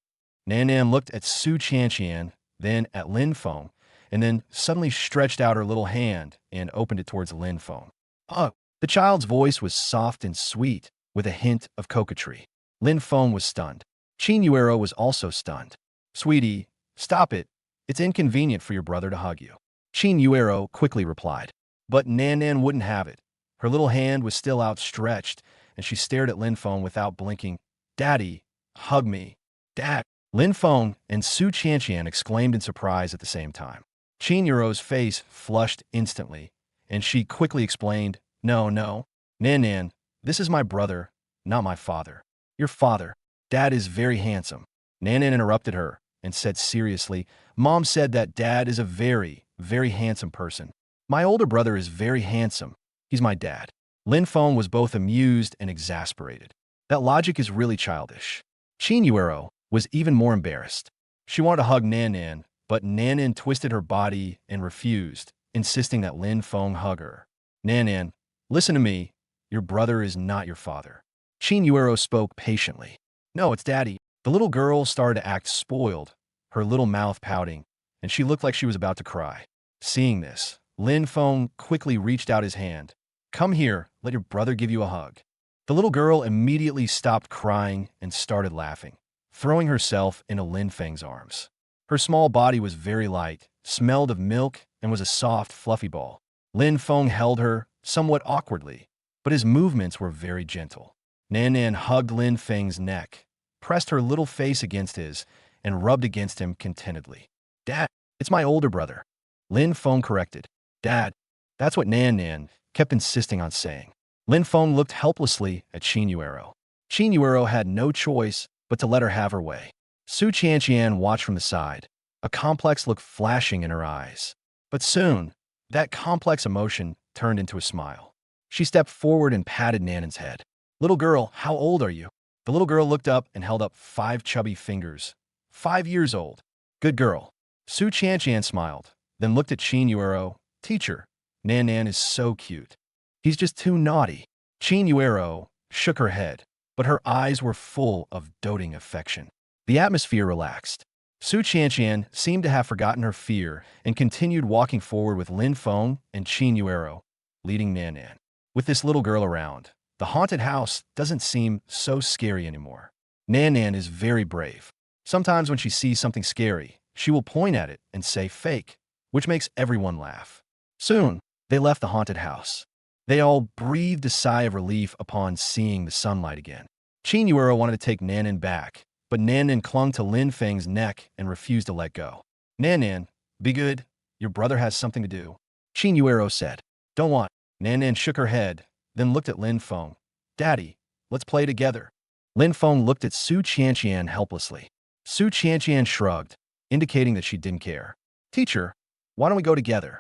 Nan Nan looked at Su Qianqian, then at Lin Feng, and then suddenly stretched out her little hand and opened it towards Lin Feng. The child's voice was soft and sweet, with a hint of coquetry. Lin Feng was stunned. Chinuero was also stunned. Sweetie, stop it. It's inconvenient for your brother to hug you. Chinuero quickly replied. But Nan Nan wouldn't have it. Her little hand was still outstretched, and she stared at Lin Feng without blinking. Daddy, hug me. Dad. Lin Feng and Su Qianqian exclaimed in surprise at the same time. Chinuero's face flushed instantly, and she quickly explained, No, Nan Nan, this is my brother, not my father. Your father. Dad is very handsome. Nan Nan interrupted her and said seriously, Mom said that Dad is a very, very handsome person. My older brother is very handsome. He's my dad. Lin Feng was both amused and exasperated. That logic is really childish. Chinuero was even more embarrassed. She wanted to hug Nan Nan, but Nan Nan twisted her body and refused, insisting that Lin Feng hug her. Nan Nan, listen to me. Your brother is not your father. Chinuero spoke patiently. No, it's Daddy. The little girl started to act spoiled, her little mouth pouting, and she looked like she was about to cry. Seeing this, Lin Feng quickly reached out his hand. Come here, let your brother give you a hug. The little girl immediately stopped crying and started laughing, throwing herself into Lin Feng's arms. Her small body was very light, smelled of milk, and was a soft, fluffy ball. Lin Feng held her, somewhat awkwardly, but his movements were very gentle. Nan Nan hugged Lin Feng's neck, pressed her little face against his, and rubbed against him contentedly. Dad, it's my older brother. Lin Feng corrected. Dad, that's what Nan Nan kept insisting on saying. Lin Feng looked helplessly at Qin Yuero. Qin Yuero had no choice but to let her have her way. Su Qianqian watched from the side, a complex look flashing in her eyes. But soon, that complex emotion turned into a smile. She stepped forward and patted Nanan's head. Little girl, how old are you? The little girl looked up and held up 5 chubby fingers. 5 years old. Good girl. Su Qianqian smiled, then looked at Qin Yuero. Teacher, Nan Nan is so cute. He's just too naughty. Qin Yuero shook her head, but her eyes were full of doting affection. The atmosphere relaxed. Su Qianqian seemed to have forgotten her fear and continued walking forward with Lin Feng and Qin Yuero, leading Nan Nan. With this little girl around, the haunted house doesn't seem so scary anymore. Nan Nan is very brave. Sometimes when she sees something scary, she will point at it and say fake, which makes everyone laugh. Soon, they left the haunted house. They all breathed a sigh of relief upon seeing the sunlight again. Qin Yuero wanted to take Nan Nan back, but Nan Nan clung to Lin Feng's neck and refused to let go. Nan Nan, be good. Your brother has something to do. Qin Yuero said. Don't want. Nan Nan shook her head, then looked at Lin Feng. Daddy, let's play together. Lin Feng looked at Su Qianqian helplessly. Su Qianqian shrugged, indicating that she didn't care. Teacher, why don't we go together?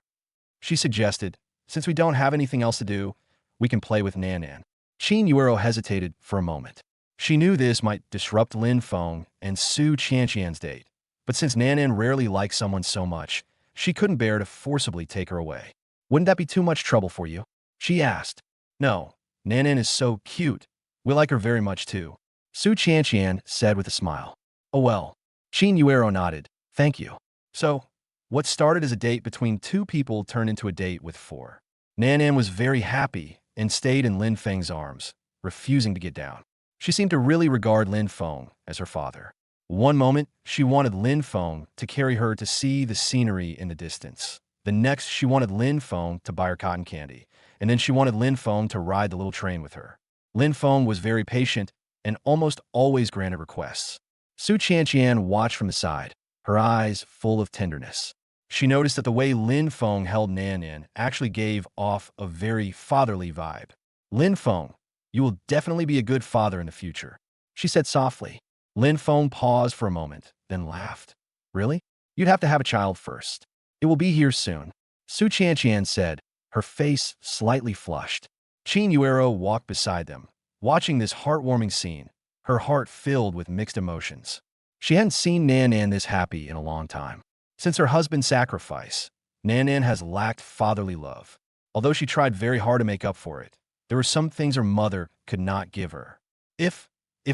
She suggested. Since we don't have anything else to do, we can play with Nan Nan. Qin Yuero hesitated for a moment. She knew this might disrupt Lin Feng and Su Qianqian's date, but since Nan Nan rarely liked someone so much, she couldn't bear to forcibly take her away. Wouldn't that be too much trouble for you? She asked. No, Nan Nan is so cute. We like her very much too. Su Qianqian said with a smile. Oh well. Qin Yuero nodded. Thank you. So, what started as a date between 2 people turned into a date with 4. Nan Nan was very happy and stayed in Lin Feng's arms, refusing to get down. She seemed to really regard Lin Feng as her father. One moment, she wanted Lin Feng to carry her to see the scenery in the distance. The next, she wanted Lin Feng to buy her cotton candy, and then she wanted Lin Feng to ride the little train with her. Lin Feng was very patient and almost always granted requests. Su Qianqian watched from the side, her eyes full of tenderness. She noticed that the way Lin Feng held Nan Nan actually gave off a very fatherly vibe. Lin Feng, you will definitely be a good father in the future, she said softly. Lin Feng paused for a moment, then laughed. Really? You'd have to have a child first. It will be here soon, Su Qianqian said, her face slightly flushed. Qin Yuero walked beside them, watching this heartwarming scene, her heart filled with mixed emotions. She hadn't seen Nan Nan this happy in a long time. Since her husband's sacrifice, Nan Nan has lacked fatherly love. Although she tried very hard to make up for it, there were some things her mother could not give her. If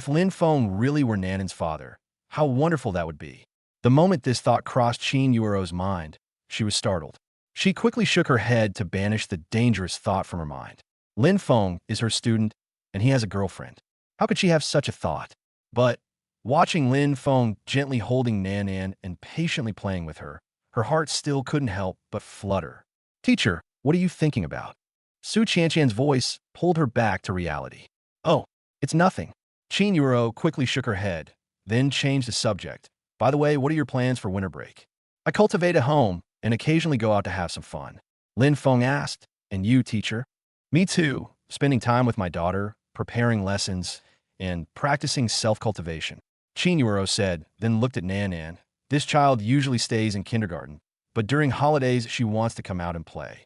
Lin Feng really were Nan Nan's father, how wonderful that would be. The moment this thought crossed Qin Yuero's mind, she was startled. She quickly shook her head to banish the dangerous thought from her mind. Lin Feng is her student, and he has a girlfriend. How could she have such a thought? But watching Lin Feng gently holding Nan Nan and patiently playing with her, her heart still couldn't help but flutter. Teacher, what are you thinking about? Su Qianqian's voice pulled her back to reality. Oh, it's nothing. Qin Yuero quickly shook her head, then changed the subject. By the way, what are your plans for winter break? I cultivate at home and occasionally go out to have some fun. Lin Feng asked. And you, teacher? Me too, spending time with my daughter, preparing lessons, and practicing self-cultivation. Qin Yuero said, then looked at Nan Nan. This child usually stays in kindergarten, but during holidays she wants to come out and play.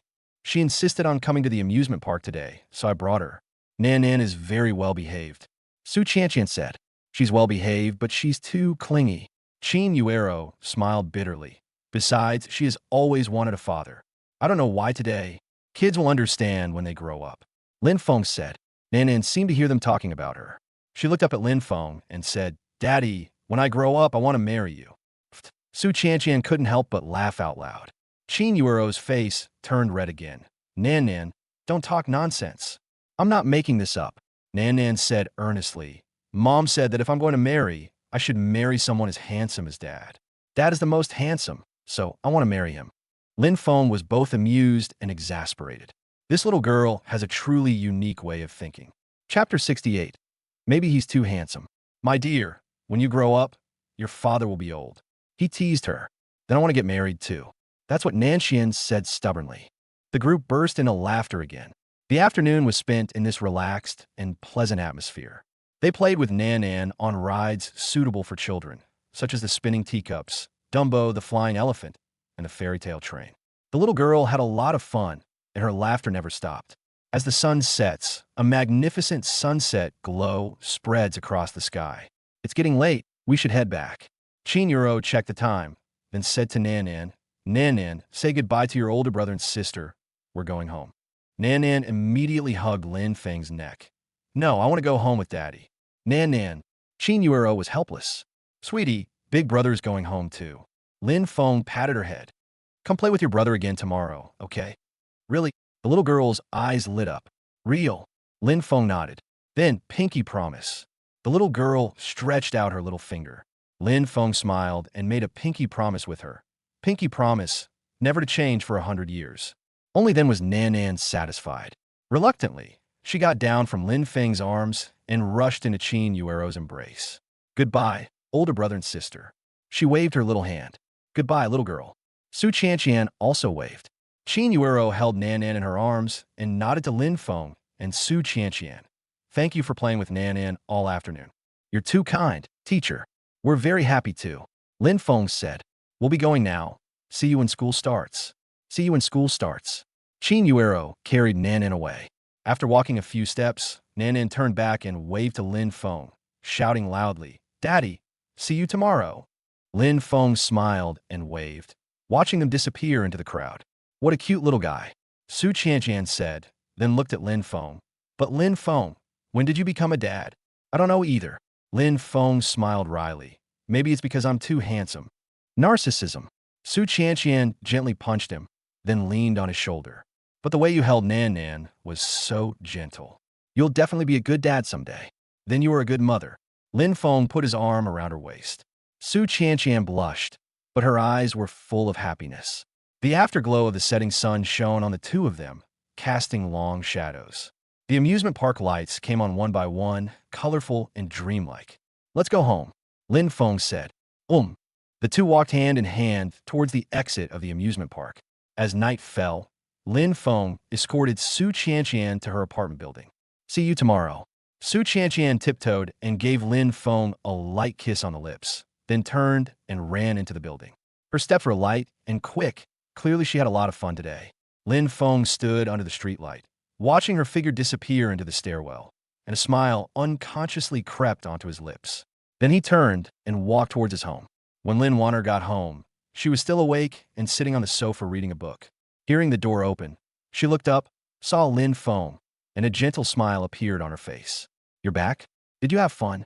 She insisted on coming to the amusement park today, so I brought her. Nan Nan is very well-behaved. Su Qianqian said. She's well-behaved, but she's too clingy. Qin Yuero smiled bitterly. Besides, she has always wanted a father. I don't know why today. Kids will understand when they grow up. Lin Feng said. Nan Nan seemed to hear them talking about her. She looked up at Lin Feng and said, Daddy, when I grow up, I want to marry you. Su Qianqian couldn't help but laugh out loud. Qin Yuero's face turned red again. Nan Nan, don't talk nonsense. I'm not making this up. Nan Nan said earnestly. Mom said that if I'm going to marry, I should marry someone as handsome as Dad. Dad is the most handsome, so I want to marry him. Lin Feng was both amused and exasperated. This little girl has a truly unique way of thinking. Chapter 68. Maybe he's too handsome. My dear, when you grow up, your father will be old. He teased her. Then I want to get married too. That's what Nanxian said stubbornly. The group burst into laughter again. The afternoon was spent in this relaxed and pleasant atmosphere. They played with Nan on rides suitable for children, such as the spinning teacups, Dumbo the flying elephant, and the fairy tale train. The little girl had a lot of fun, and her laughter never stopped. As the sun sets, a magnificent sunset glow spreads across the sky. It's getting late. We should head back. Qin Yuro checked the time, then said to Nan, say goodbye to your older brother and sister. We're going home. Nan immediately hugged Lin Feng's neck. No, I want to go home with Daddy. Nan. Qin Yuro was helpless. Sweetie, big brother's going home too. Lin Feng patted her head. Come play with your brother again tomorrow, okay? Really? The little girl's eyes lit up. Real. Lin Feng nodded. Then, pinky promise. The little girl stretched out her little finger. Lin Feng smiled and made a pinky promise with her. Pinky promise, never to change for 100 years. Only then was Nan satisfied. Reluctantly, she got down from Lin Feng's arms and rushed into Qin Yuero's embrace. Goodbye, older brother and sister. She waved her little hand. Goodbye, little girl. Su Qianqian also waved. Qin Yuero held Nan in her arms and nodded to Lin Feng and Su Qianqian. Thank you for playing with Nan all afternoon. You're too kind, teacher. We're very happy to. Lin Feng said. We'll be going now. See you when school starts. See you when school starts. Qin Yuero carried Nan away. After walking a few steps, Nan turned back and waved to Lin Feng, shouting loudly, Daddy, see you tomorrow. Lin Feng smiled and waved, watching them disappear into the crowd. What a cute little guy, Su Qianqian said, then looked at Lin Feng. But Lin Feng, when did you become a dad? I don't know either. Lin Feng smiled wryly. Maybe it's because I'm too handsome. Narcissism. Su Qianqian gently punched him, then leaned on his shoulder. But the way you held Nan was so gentle. You'll definitely be a good dad someday. Then you are a good mother. Lin Feng put his arm around her waist. Su Qianqian blushed, but her eyes were full of happiness. The afterglow of the setting sun shone on the two of them, casting long shadows. The amusement park lights came on one by one, colorful and dreamlike. Let's go home, Lin Feng said. The two walked hand in hand towards the exit of the amusement park. As night fell, Lin Feng escorted Su Qianqian to her apartment building. See you tomorrow. Su Qianqian tiptoed and gave Lin Feng a light kiss on the lips, then turned and ran into the building. Her steps were light and quick. Clearly she had a lot of fun today. Lin Feng stood under the streetlight, watching her figure disappear into the stairwell, and a smile unconsciously crept onto his lips. Then he turned and walked towards his home. When Lin Wanner got home, she was still awake and sitting on the sofa reading a book. Hearing the door open, she looked up, saw Lin Feng, and a gentle smile appeared on her face. You're back? Did you have fun?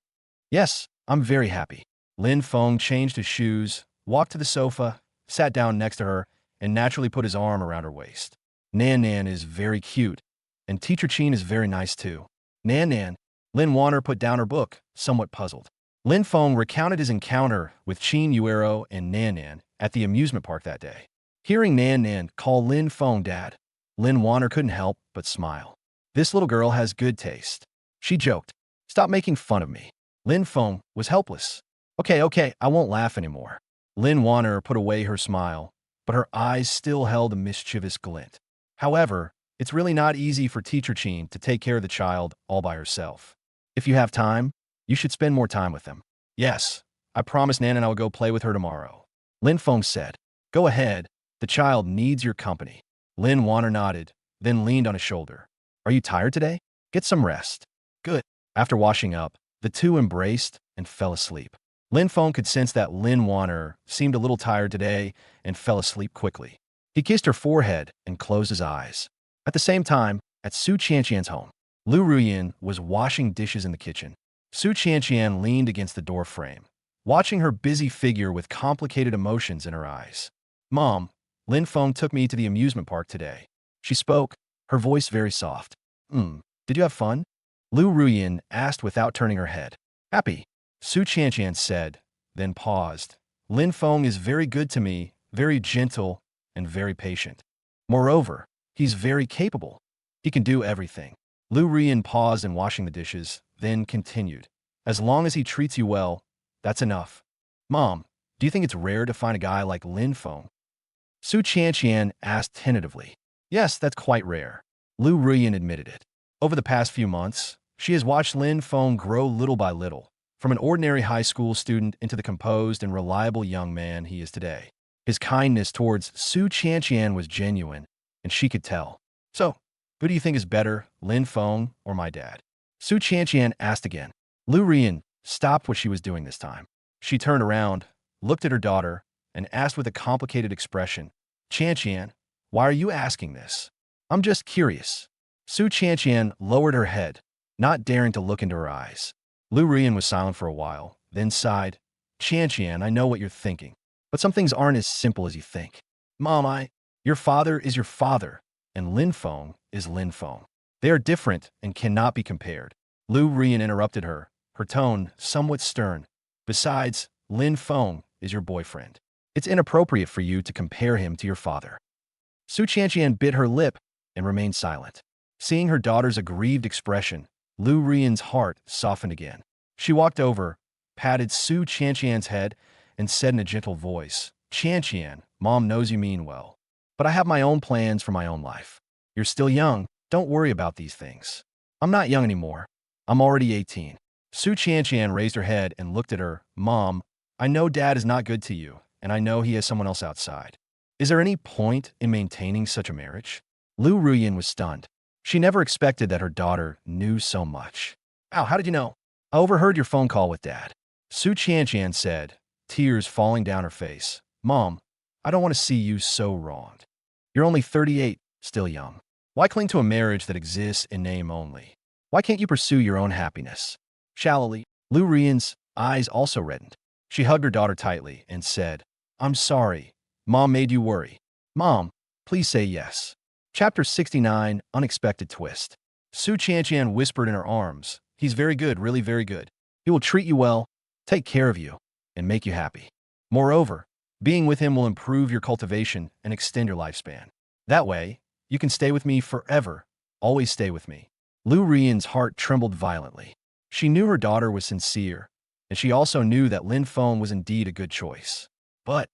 Yes, I'm very happy. Lin Feng changed his shoes, walked to the sofa, sat down next to her, and naturally put his arm around her waist. Nan is very cute, and Teacher Qin is very nice too. Nan, Lin Wanner put down her book, somewhat puzzled. Lin Feng recounted his encounter with Qin Yuero and Nan at the amusement park that day. Hearing Nan call Lin Feng dad, Lin Wanner couldn't help but smile. This little girl has good taste. She joked. Stop making fun of me. Lin Feng was helpless. Okay, I won't laugh anymore. Lin Wanner put away her smile, but her eyes still held a mischievous glint. However, it's really not easy for Teacher Qin to take care of the child all by herself. If you have time, you should spend more time with them. Yes, I promised Nan and I would go play with her tomorrow. Lin Feng said. Go ahead, the child needs your company. Lin Wanner nodded, then leaned on his shoulder. Are you tired today? Get some rest. Good. After washing up, the two embraced and fell asleep. Lin Feng could sense that Lin Wanner seemed a little tired today and fell asleep quickly. He kissed her forehead and closed his eyes. At the same time, at Su Qianqian's home, Lu Ruyin was washing dishes in the kitchen. Su Qianqian leaned against the door frame, watching her busy figure with complicated emotions in her eyes. Mom, Lin Feng took me to the amusement park today. She spoke, her voice very soft. Did you have fun? Lu Ruyin asked without turning her head. Happy, Su Qianqian said, then paused. Lin Feng is very good to me, very gentle, and very patient. Moreover, he's very capable. He can do everything. Lu Rian paused in washing the dishes, then continued. As long as he treats you well, that's enough. Mom, do you think it's rare to find a guy like Lin Feng? Su Qianqian asked tentatively. Yes, that's quite rare. Lu Rian admitted it. Over the past few months, she has watched Lin Feng grow little by little, from an ordinary high school student into the composed and reliable young man he is today. His kindness towards Su Qianqian was genuine, and she could tell. So, who do you think is better, Lin Feng or my dad? Su Qianqian asked again. Lu Rian stopped what she was doing this time. She turned around, looked at her daughter, and asked with a complicated expression, Qianqian, why are you asking this? I'm just curious. Su Qianqian lowered her head, not daring to look into her eyes. Lu Rian was silent for a while, then sighed. Qianqian, I know what you're thinking, but some things aren't as simple as you think. Mom, your father is your father, and Lin Feng is Lin Feng. They are different and cannot be compared. Lu Rian interrupted her, her tone somewhat stern. Besides, Lin Feng is your boyfriend. It's inappropriate for you to compare him to your father. Su Qianqian bit her lip and remained silent. Seeing her daughter's aggrieved expression, Lu Rian's heart softened again. She walked over, patted Su Qianqian's head, and said in a gentle voice, Qianqian, Mom knows you mean well, but I have my own plans for my own life. You're still young. Don't worry about these things. I'm not young anymore. I'm already 18. Su Qianqian raised her head and looked at her. Mom, I know Dad is not good to you, and I know he has someone else outside. Is there any point in maintaining such a marriage? Lu Ruyan was stunned. She never expected that her daughter knew so much. Ow, how did you know? I overheard your phone call with Dad. Su Qianqian said, tears falling down her face. Mom, I don't want to see you so wronged. You're only 38, still young. Why cling to a marriage that exists in name only? Why can't you pursue your own happiness? Shallowly, Lu Rian's eyes also reddened. She hugged her daughter tightly and said, I'm sorry. Mom made you worry. Mom, please say yes. Chapter 69, Unexpected Twist. Su Qianqian whispered in her arms, he's very good, really very good. He will treat you well, take care of you, and make you happy. Moreover, being with him will improve your cultivation and extend your lifespan. That way, you can stay with me forever, always stay with me. Lu Rian's heart trembled violently. She knew her daughter was sincere, and she also knew that Lin Feng was indeed a good choice. But,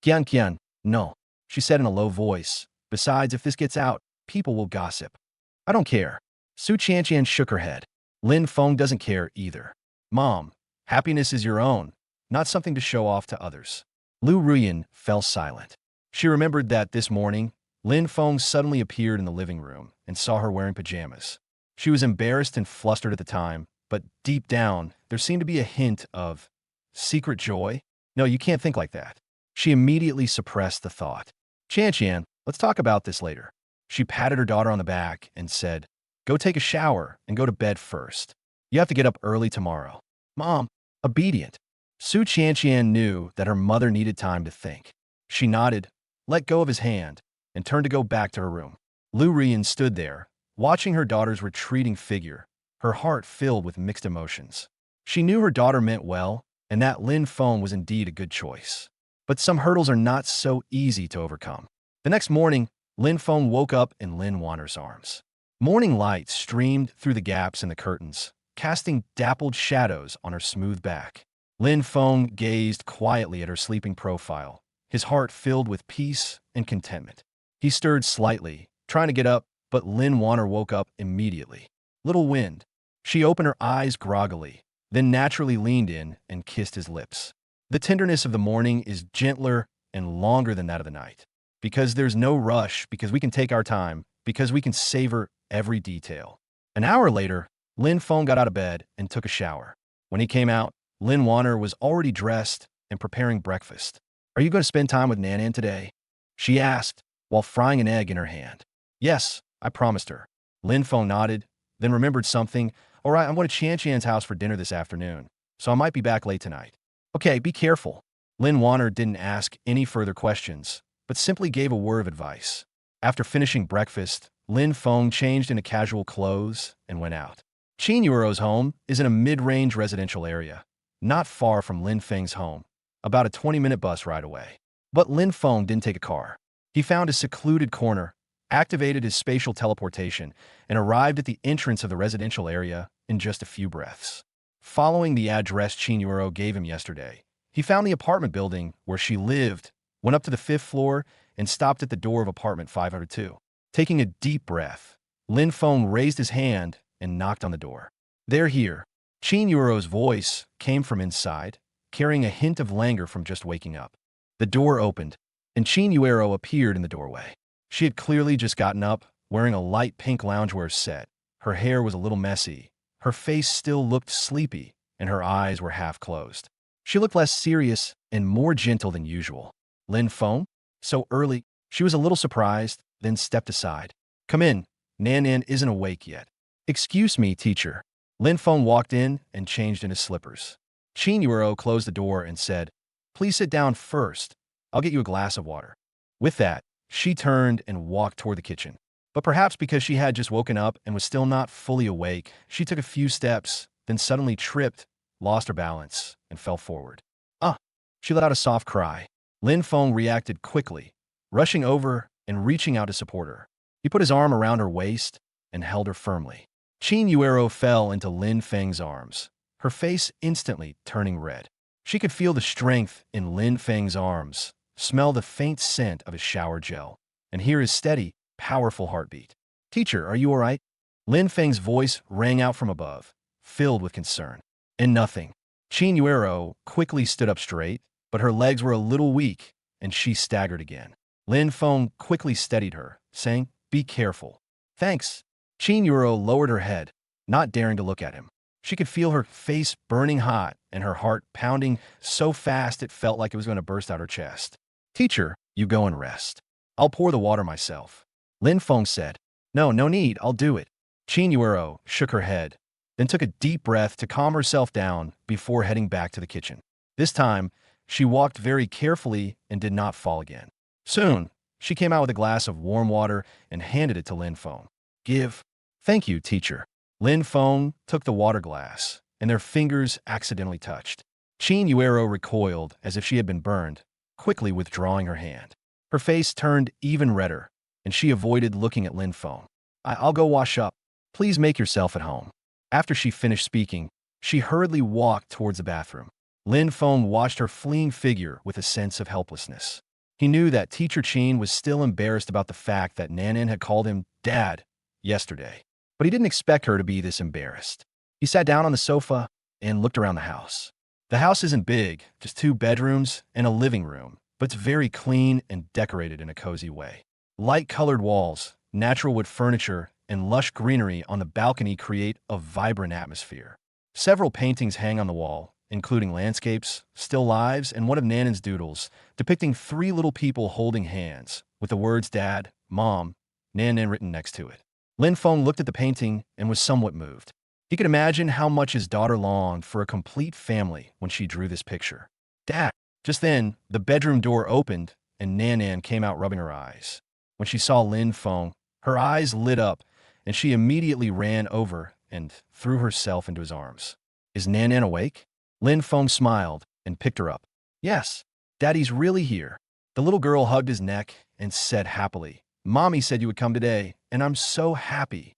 Qian, no, she said in a low voice. Besides, if this gets out, people will gossip. I don't care. Su Qianqian shook her head. Lin Feng doesn't care either. Mom, happiness is your own, not something to show off to others. Lu Ruyan fell silent. She remembered that this morning, Lin Feng suddenly appeared in the living room and saw her wearing pajamas. She was embarrassed and flustered at the time, but deep down, there seemed to be a hint of secret joy. No, you can't think like that. She immediately suppressed the thought. Qianqian, let's talk about this later. She patted her daughter on the back and said, go take a shower and go to bed first. You have to get up early tomorrow. Mom, obedient. Su Qianqian knew that her mother needed time to think. She nodded, let go of his hand, and turned to go back to her room. Lu Rian stood there, watching her daughter's retreating figure, her heart filled with mixed emotions. She knew her daughter meant well, and that Lin Feng was indeed a good choice. But some hurdles are not so easy to overcome. The next morning, Lin Feng woke up in Lin Wanner's arms. Morning light streamed through the gaps in the curtains, casting dappled shadows on her smooth back. Lin Feng gazed quietly at her sleeping profile, his heart filled with peace and contentment. He stirred slightly, trying to get up, but Lin Wanner woke up immediately. Little wind. She opened her eyes groggily, then naturally leaned in and kissed his lips. The tenderness of the morning is gentler and longer than that of the night. Because there's no rush, because we can take our time, because we can savor every detail. An hour later, Lin Feng got out of bed and took a shower. When he came out, Lin Wanner was already dressed and preparing breakfast. Are you going to spend time with Nanan today? She asked, while frying an egg in her hand. Yes, I promised her. Lin Feng nodded, then remembered something. All right, I'm going to Qianqian's house for dinner this afternoon, so I might be back late tonight. Okay, be careful. Lin Wanner didn't ask any further questions, but simply gave a word of advice. After finishing breakfast, Lin Feng changed into casual clothes and went out. Qin Yuro's home is in a mid-range residential area, not far from Lin Feng's home, about a 20-minute bus ride away. But Lin Feng didn't take a car. He found a secluded corner, activated his spatial teleportation, and arrived at the entrance of the residential area in just a few breaths. Following the address Chinyuro gave him yesterday, he found the apartment building where she lived, went up to the 5th floor, and stopped at the door of apartment 502. Taking a deep breath, Lin Feng raised his hand and knocked on the door. "They're here." Chinyuro's voice came from inside, carrying a hint of languor from just waking up. The door opened, and Chinyuro appeared in the doorway. She had clearly just gotten up, wearing a light pink loungewear set. Her hair was a little messy. Her face still looked sleepy, and her eyes were half closed. She looked less serious and more gentle than usual. "Lin Feng? So early?" She was a little surprised, then stepped aside. "Come in. Nan isn't awake yet." "Excuse me, teacher." Lin Feng walked in and changed into slippers. Chinyuro closed the door and said, "Please sit down first. I'll get you a glass of water." With that, she turned and walked toward the kitchen. But perhaps because she had just woken up and was still not fully awake, she took a few steps, then suddenly tripped, lost her balance, and fell forward. "Ah!" She let out a soft cry. Lin Feng reacted quickly, rushing over and reaching out to support her. He put his arm around her waist and held her firmly. Chinyuro fell into Lin Feng's arms, her face instantly turning red. She could feel the strength in Lin Feng's arms, smell the faint scent of his shower gel, and hear his steady, powerful heartbeat. "Teacher, are you all right?" Lin Feng's voice rang out from above, filled with concern. "And nothing." Chinyuro quickly stood up straight, but her legs were a little weak, and she staggered again. Lin Feng quickly steadied her, saying, "Be careful." "Thanks." Chinyuro lowered her head, not daring to look at him. She could feel her face burning hot and her heart pounding so fast it felt like it was going to burst out her chest. "Teacher, you go and rest. I'll pour the water myself." Lin Feng said. No need, I'll do it." Chinyuro shook her head, then took a deep breath to calm herself down before heading back to the kitchen. This time, she walked very carefully and did not fall again. Soon, she came out with a glass of warm water and handed it to Lin Feng. "Give." "Thank you, teacher." Lin Feng took the water glass, and their fingers accidentally touched. Chinyuro recoiled as if she had been burned, quickly withdrawing her hand. Her face turned even redder, and she avoided looking at Lin Feng. I'll go wash up. Please make yourself at home." After she finished speaking, she hurriedly walked towards the bathroom. Lin Feng watched her fleeing figure with a sense of helplessness. He knew that Teacher Chin was still embarrassed about the fact that Nanan had called him Dad yesterday, but he didn't expect her to be this embarrassed. He sat down on the sofa and looked around the house. The house isn't big, just 2 bedrooms and a living room, but it's very clean and decorated in a cozy way. Light-colored walls, natural wood furniture, and lush greenery on the balcony create a vibrant atmosphere. Several paintings hang on the wall, including landscapes, still lives, and one of Nanan's doodles, depicting 3 little people holding hands, with the words Dad, Mom, Nanan written next to it. Lin Feng looked at the painting and was somewhat moved. He could imagine how much his daughter longed for a complete family when she drew this picture. "Dad!" Just then, the bedroom door opened, and Nanan came out rubbing her eyes. When she saw Lin Feng, her eyes lit up, and she immediately ran over and threw herself into his arms. "Is Nanan awake?" Lin Feng smiled and picked her up. "Yes, Daddy's really here." The little girl hugged his neck and said happily, "Mommy said you would come today, and I'm so happy."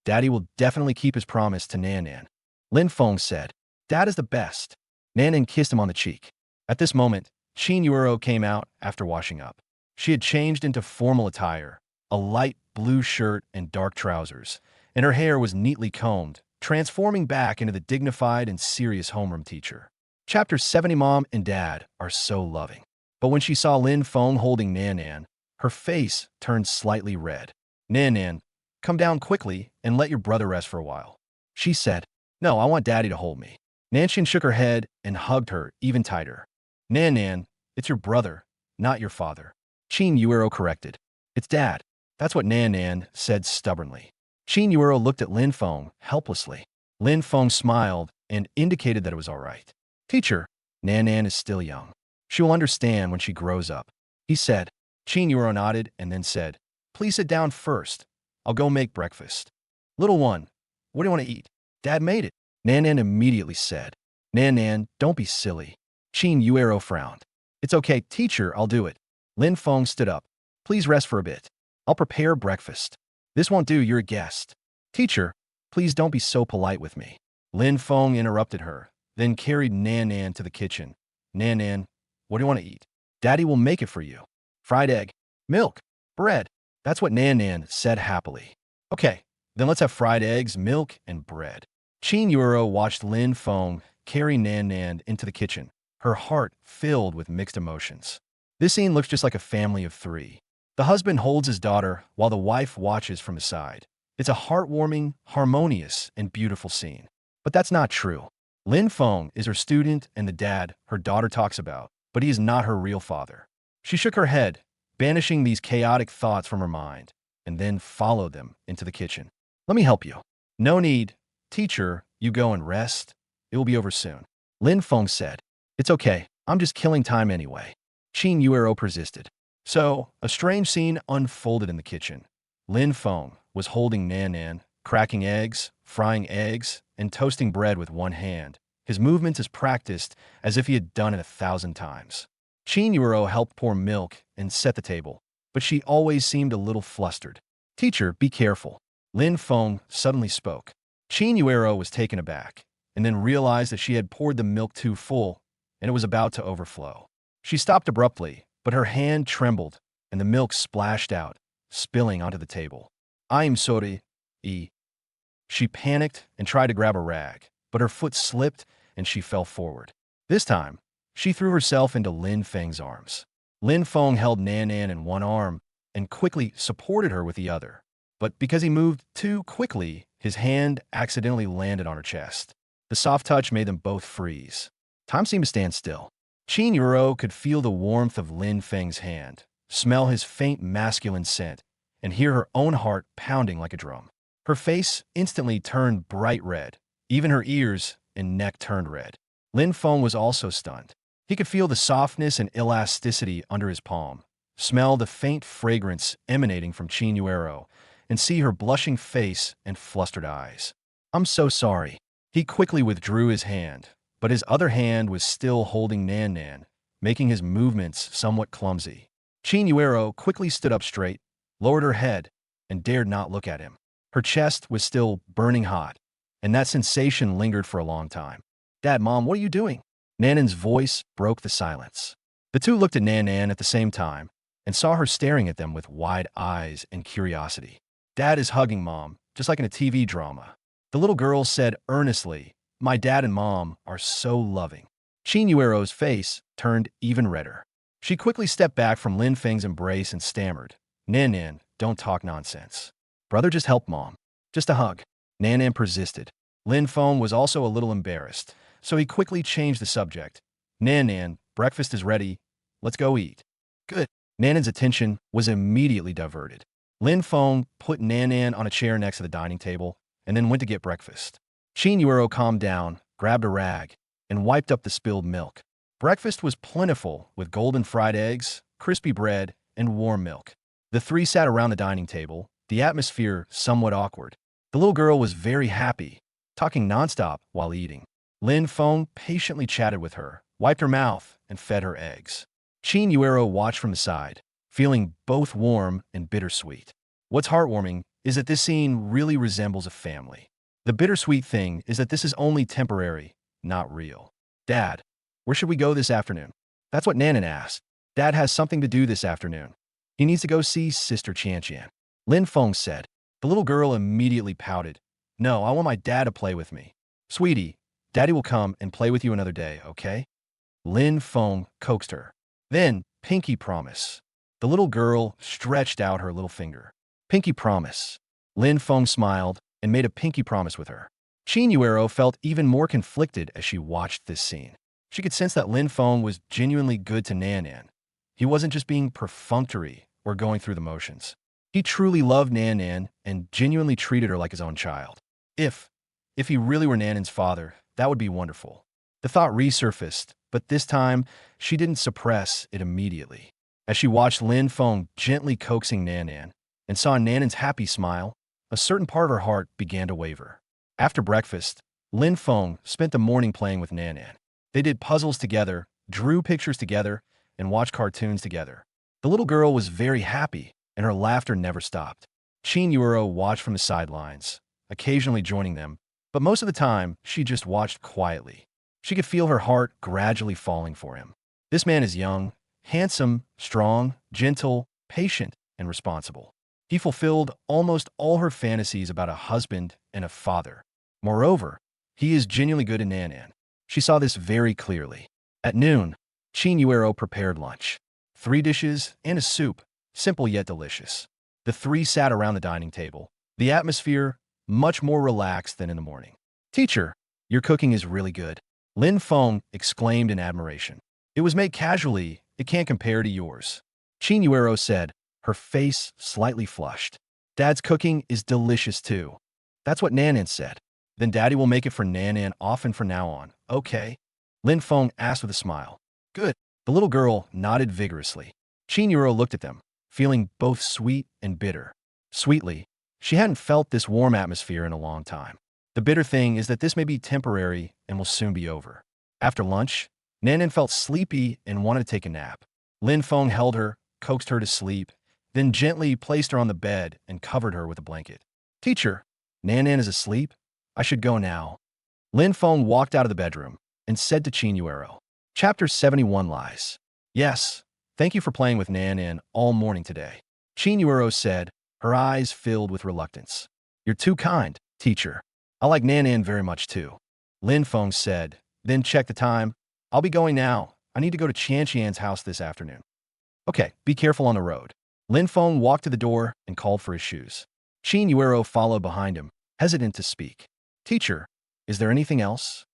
"Daddy will definitely keep his promise to Nanan." Lin Feng said, "Dad is the best." Nanan kissed him on the cheek. At this moment, Chinyuro came out after washing up. She had changed into formal attire, a light blue shirt and dark trousers, and her hair was neatly combed, transforming back into the dignified and serious homeroom teacher. Chapter 70. Mom and Dad are so loving. But when she saw Lin Feng holding Nanan, her face turned slightly red. "Nanan, come down quickly and let your brother rest for a while." She said, "No, I want Daddy to hold me." Nanshin shook her head and hugged her even tighter. "Nanan, it's your brother, not your father." Chinyuro corrected. "It's Dad." That's what Nanan said stubbornly. Chinyuro looked at Lin Feng helplessly. Lin Feng smiled and indicated that it was all right. "Teacher, Nanan is still young. She will understand when she grows up," he said. Chinyuro nodded and then said, "Please sit down first. I'll go make breakfast." "Little one, what do you want to eat?" "Dad made it," Nanan immediately said. "Nanan, don't be silly." Chinyuro frowned. "It's okay, teacher, I'll do it." Lin Feng stood up. Please rest for a bit. I'll prepare breakfast. This won't do, you're a guest. Teacher, please don't be so polite with me. Lin Feng interrupted her, then carried Nan Nan to the kitchen. Nan Nan, what do you want to eat? Daddy will make it for you. Fried egg, milk, bread. That's what Nan Nan said happily. Okay, then let's have fried eggs, milk, and bread. Qin Yuro watched Lin Feng carry Nan Nan into the kitchen, her heart filled with mixed emotions. This scene looks just like a family of three. The husband holds his daughter while the wife watches from his side. It's a heartwarming, harmonious, and beautiful scene. But that's not true. Lin Feng is her student and the dad her daughter talks about, but he is not her real father. She shook her head, banishing these chaotic thoughts from her mind, and then followed them into the kitchen. Let me help you. No need. Teacher, you go and rest. It will be over soon. Lin Feng said. It's okay. I'm just killing time anyway. Qin Yuero persisted. So, a strange scene unfolded in the kitchen. Lin Feng was holding Nan Nan, cracking eggs, frying eggs, and toasting bread with one hand, his movements as practiced as if he had done it 1,000 times. Qin Yuero helped pour milk and set the table, but she always seemed a little flustered. Teacher, be careful. Lin Feng suddenly spoke. Qin Yuero was taken aback, and then realized that she had poured the milk too full, and it was about to overflow. She stopped abruptly, but her hand trembled, and the milk splashed out, spilling onto the table. I'm sorry, E. She panicked and tried to grab a rag, but her foot slipped and she fell forward. This time, she threw herself into Lin Feng's arms. Lin Feng held Nan Nan in one arm and quickly supported her with the other. But because he moved too quickly, his hand accidentally landed on her chest. The soft touch made them both freeze. Time seemed to stand still. Qin Yuro could feel the warmth of Lin Feng's hand, smell his faint masculine scent, and hear her own heart pounding like a drum. Her face instantly turned bright red. Even her ears and neck turned red. Lin Feng was also stunned. He could feel the softness and elasticity under his palm, smell the faint fragrance emanating from Qin Yuero, and see her blushing face and flustered eyes. I'm so sorry. He quickly withdrew his hand, but his other hand was still holding Nan Nan, making his movements somewhat clumsy. Qin Yuero quickly stood up straight, lowered her head, and dared not look at him. Her chest was still burning hot, and that sensation lingered for a long time. Dad, Mom, what are you doing? Nan Nan's voice broke the silence. The two looked at Nan Nan at the same time and saw her staring at them with wide eyes and curiosity. Dad is hugging Mom, just like in a TV drama. The little girl said earnestly, my dad and Mom are so loving. Qin Yuero's face turned even redder. She quickly stepped back from Lin Feng's embrace and stammered, Nan Nan, don't talk nonsense. Brother, just help Mom. Just a hug. Nan Nan persisted. Lin Feng was also a little embarrassed, so he quickly changed the subject. Nan Nan, breakfast is ready. Let's go eat. Good. Nan Nan's attention was immediately diverted. Lin Feng put Nan Nan on a chair next to the dining table and then went to get breakfast. Qin Yuero calmed down, grabbed a rag, and wiped up the spilled milk. Breakfast was plentiful with golden fried eggs, crispy bread, and warm milk. The three sat around the dining table, the atmosphere somewhat awkward. The little girl was very happy, talking nonstop while eating. Lin Feng patiently chatted with her, wiped her mouth, and fed her eggs. Qin Yuero watched from the side, feeling both warm and bittersweet. What's heartwarming is that this scene really resembles a family. The bittersweet thing is that this is only temporary, not real. Dad, where should we go this afternoon? That's what Nan Nan asked. Dad has something to do this afternoon. He needs to go see Sister Qian. Lin Feng said. The little girl immediately pouted. No, I want my dad to play with me. Sweetie, Daddy will come and play with you another day, okay? Lin Feng coaxed her. Then, pinky promise. The little girl stretched out her little finger. Pinky promise. Lin Feng smiled and made a pinky promise with her. Qin Yuero felt even more conflicted as she watched this scene. She could sense that Lin Feng was genuinely good to Nan Nan. He wasn't just being perfunctory or going through the motions. He truly loved Nan Nan and genuinely treated her like his own child. If he really were Nan Nan's father, that would be wonderful. The thought resurfaced, but this time, she didn't suppress it immediately. As she watched Lin Feng gently coaxing Nan Nan and saw Nan Nan's happy smile, a certain part of her heart began to waver. After breakfast, Lin Feng spent the morning playing with Nan Nan. They did puzzles together, drew pictures together, and watched cartoons together. The little girl was very happy, and her laughter never stopped. Chin Yuero watched from the sidelines, occasionally joining them, but most of the time, she just watched quietly. She could feel her heart gradually falling for him. This man is young, handsome, strong, gentle, patient, and responsible. He fulfilled almost all her fantasies about a husband and a father. Moreover, he is genuinely good in Nanan. She saw this very clearly. At noon, Chin Yuero prepared lunch. 3 dishes and a soup, simple yet delicious. The 3 sat around the dining table, the atmosphere much more relaxed than in the morning. "Teacher, your cooking is really good," Lin Feng exclaimed in admiration. "It was made casually, it can't compare to yours," Chin Yuero said, her face slightly flushed. "Dad's cooking is delicious too." "That's what Nanan said." "Then Daddy will make it for Nanan often from now on, okay?" Lin Feng asked with a smile. "Good." The little girl nodded vigorously. Chin Yuero looked at them, feeling both sweet and bitter. Sweetly, she hadn't felt this warm atmosphere in a long time. The bitter thing is that this may be temporary and will soon be over. After lunch, Nanan felt sleepy and wanted to take a nap. Lin Feng held her, coaxed her to sleep, then gently placed her on the bed and covered her with a blanket. "Teacher, Nanan is asleep. I should go now." Lin Feng walked out of the bedroom and said to Chin Yuero, Chapter 71 Lies. "Yes, thank you for playing with Nanan all morning today," Chin Yuero said, her eyes filled with reluctance. "You're too kind, teacher. I like Nanan very much too," Lin Feng said, then checked the time. "I'll be going now. I need to go to Qianqian's house this afternoon." "Okay, be careful on the road." Lin Feng walked to the door and called for his shoes. Chin Yuero followed behind him, hesitant to speak. "Teacher, is there anything else?"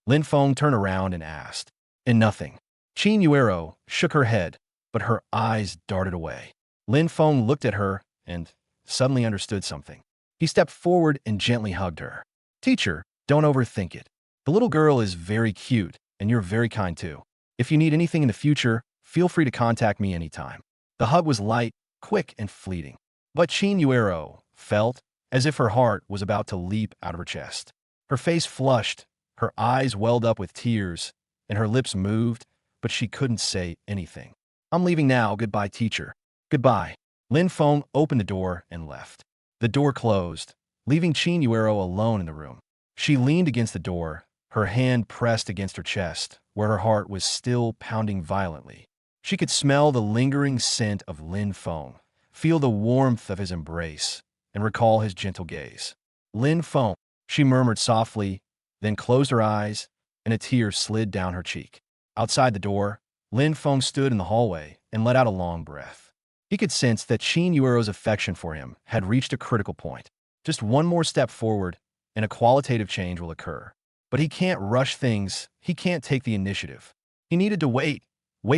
Lin Feng turned around and asked. "And nothing." Chin Yuero shook her head, but her eyes darted away. Lin Feng looked at her and suddenly understood something. He stepped forward and gently hugged her. "Teacher, don't overthink it. The little girl is very cute, and you're very kind too. If you need anything in the future, feel free to contact me anytime." The hug was light, quick, and fleeting. But Chin Yuero felt as if her heart was about to leap out of her chest. Her face flushed, her eyes welled up with tears, and her lips moved, but she couldn't say anything. "I'm leaving now. Goodbye, teacher." "Goodbye." Lin Feng opened the door and left. The door closed, leaving Chin Yuero alone in the room. She leaned against the door, her hand pressed against her chest, where her heart was still pounding violently. She could smell the lingering scent of Lin Feng, feel the warmth of his embrace, and recall his gentle gaze. "Lin Feng," she murmured softly, then closed her eyes, and a tear slid down her cheek. Outside the door, Lin Feng stood in the hallway and let out a long breath. He could sense that Chin Yuero's affection for him had reached a critical point. Just one more step forward, and a qualitative change will occur. But he can't rush things, he can't take the initiative. He needed to wait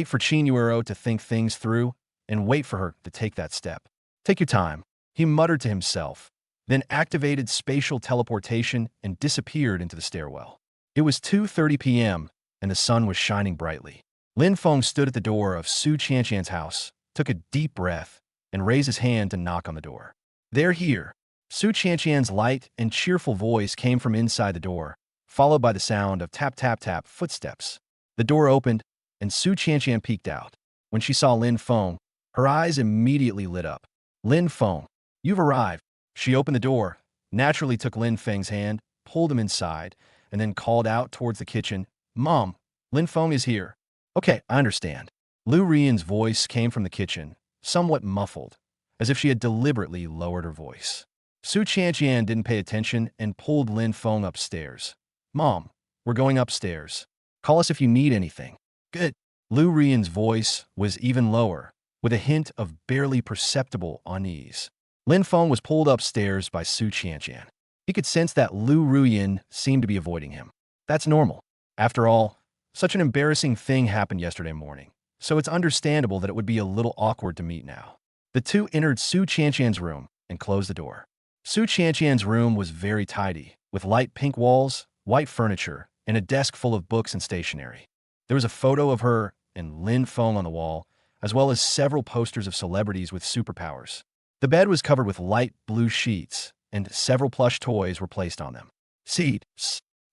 for Chin Yuero to think things through, and wait for her to take that step. "Take your time," he muttered to himself, then activated spatial teleportation and disappeared into the stairwell. It was 2:30 p.m., and the sun was shining brightly. Lin Feng stood at the door of Su Qianqian's house, took a deep breath, and raised his hand to knock on the door. "They're here." Su Qianqian's light and cheerful voice came from inside the door, followed by the sound of tap-tap-tap footsteps. The door opened, and Su Qianqian peeked out. When she saw Lin Feng, her eyes immediately lit up. "Lin Feng, you've arrived." She opened the door, naturally took Lin Feng's hand, pulled him inside, and then called out towards the kitchen, "Mom, Lin Feng is here." "Okay, I understand." Lu Rian's voice came from the kitchen, somewhat muffled, as if she had deliberately lowered her voice. Su Qianqian didn't pay attention and pulled Lin Feng upstairs. "Mom, we're going upstairs. Call us if you need anything." "Good." Lu Rian's voice was even lower, with a hint of barely perceptible unease. Lin Feng was pulled upstairs by Su Qianqian. He could sense that Lu Ruyan seemed to be avoiding him. That's normal. After all, such an embarrassing thing happened yesterday morning, so it's understandable that it would be a little awkward to meet now. The two entered Su Qianqian's room and closed the door. Su Qianqian's room was very tidy, with light pink walls, white furniture, and a desk full of books and stationery. There was a photo of her and Lin Feng on the wall, as well as several posters of celebrities with superpowers. The bed was covered with light blue sheets, and several plush toys were placed on them. "Seat."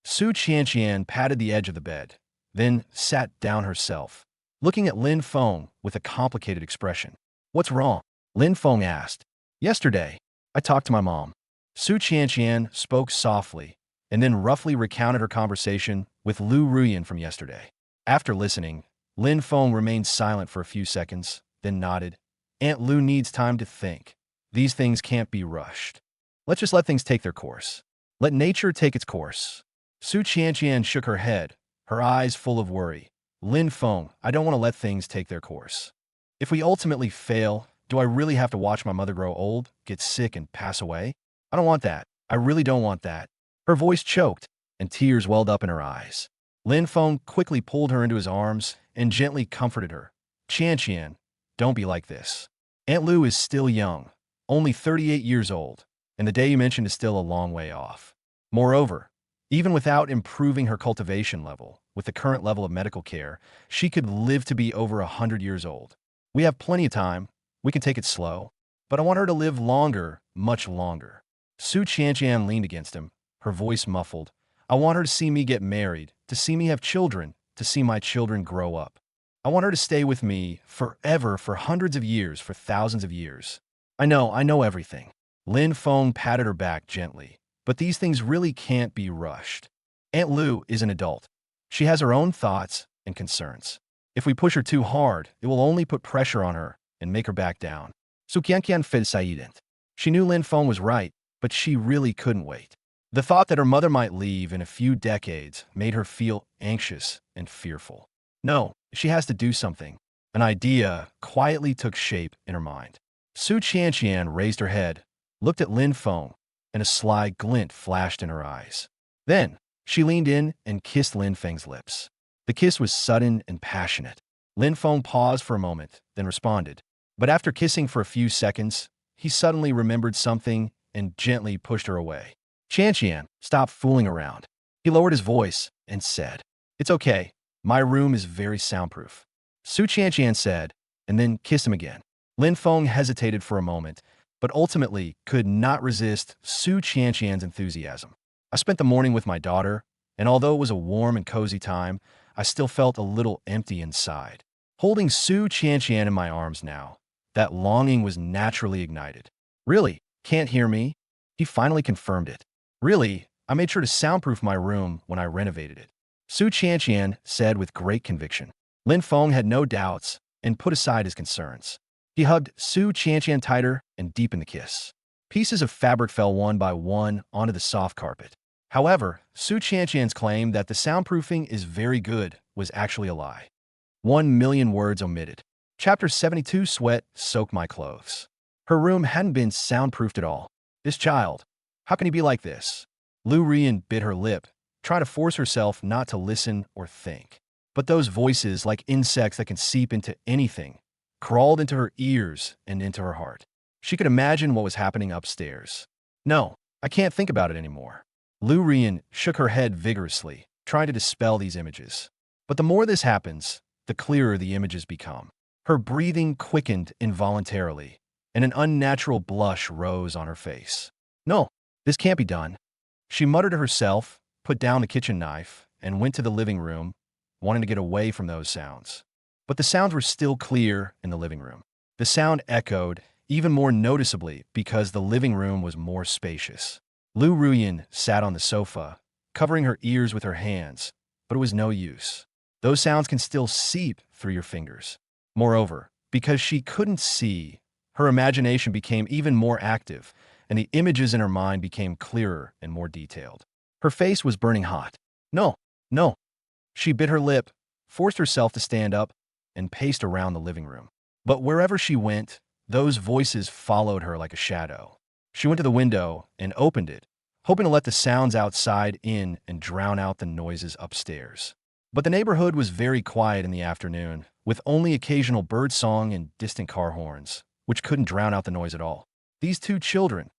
Su Qianqian patted the edge of the bed, then sat down herself, looking at Lin Feng with a complicated expression. What's wrong? Lin Feng asked. Yesterday, I talked to my mom. Su Qianqian spoke softly and then roughly recounted her conversation with Lu Ruyan from yesterday. After listening, Lin Feng remained silent for a few seconds, then nodded. Aunt Lu needs time to think. These things can't be rushed. Let's just let things take their course. Let nature take its course. Su Qianqian shook her head, her eyes full of worry. Lin Feng, I don't want to let things take their course. If we ultimately fail, do I really have to watch my mother grow old, get sick, and pass away? I don't want that. I really don't want that. Her voice choked, and tears welled up in her eyes. Lin Feng quickly pulled her into his arms and gently comforted her. Qianqian, don't be like this. Aunt Lu is still young, only 38 years old, and the day you mentioned is still a long way off. Moreover, even without improving her cultivation level, with the current level of medical care, she could live to be over 100 years old. We have plenty of time. We can take it slow. But I want her to live longer, much longer. Su Qianqian leaned against him, her voice muffled. I want her to see me get married, to see me have children, to see my children grow up. I want her to stay with me forever, for hundreds of years, for thousands of years. I know everything. Lin Feng patted her back gently. But these things really can't be rushed. Aunt Lu is an adult. She has her own thoughts and concerns. If we push her too hard, it will only put pressure on her and make her back down. Su Qianqian fed silent. She knew Lin Feng was right, but she really couldn't wait. The thought that her mother might leave in a few decades made her feel anxious and fearful. No, she has to do something. An idea quietly took shape in her mind. Su Qianqian raised her head, looked at Lin Feng, and a sly glint flashed in her eyes. Then, she leaned in and kissed Lin Feng's lips. The kiss was sudden and passionate. Lin Feng paused for a moment, then responded. But after kissing for a few seconds, he suddenly remembered something and gently pushed her away. Qianqian, stop fooling around. He lowered his voice and said, It's okay. My room is very soundproof. Su Qianqian said, and then kissed him again. Lin Feng hesitated for a moment, but ultimately could not resist Su Qianqian's enthusiasm. I spent the morning with my daughter, and although it was a warm and cozy time, I still felt a little empty inside. Holding Su Qianqian in my arms now, that longing was naturally ignited. Really? Can't hear me? He finally confirmed it. Really? I made sure to soundproof my room when I renovated it. Su Qianqian said with great conviction. Lin Feng had no doubts and put aside his concerns. He hugged Su Qianqian tighter and deepened the kiss. Pieces of fabric fell one by one onto the soft carpet. However, Su Qianqian's claim that the soundproofing is very good was actually a lie. 1,000,000 words omitted. Chapter 72 Sweat soaked my clothes. Her room hadn't been soundproofed at all. This child, how can he be like this? Lu Rian bit her lip, trying to force herself not to listen or think. But those voices, like insects that can seep into anything, crawled into her ears and into her heart. She could imagine what was happening upstairs. No, I can't think about it anymore. Lu Rian shook her head vigorously, trying to dispel these images. But the more this happens, the clearer the images become. Her breathing quickened involuntarily, and an unnatural blush rose on her face. No, this can't be done. She muttered to herself, put down the kitchen knife, and went to the living room, wanting to get away from those sounds. But the sounds were still clear in the living room. The sound echoed, even more noticeably because the living room was more spacious. Lu Ruyan sat on the sofa, covering her ears with her hands, but it was no use. Those sounds can still seep through your fingers. Moreover, because she couldn't see, her imagination became even more active, and the images in her mind became clearer and more detailed. Her face was burning hot. No, no. She bit her lip, forced herself to stand up, and paced around the living room. But wherever she went, those voices followed her like a shadow. She went to the window and opened it, hoping to let the sounds outside in and drown out the noises upstairs. But the neighborhood was very quiet in the afternoon, with only occasional birdsong and distant car horns, which couldn't drown out the noise at all. These two children,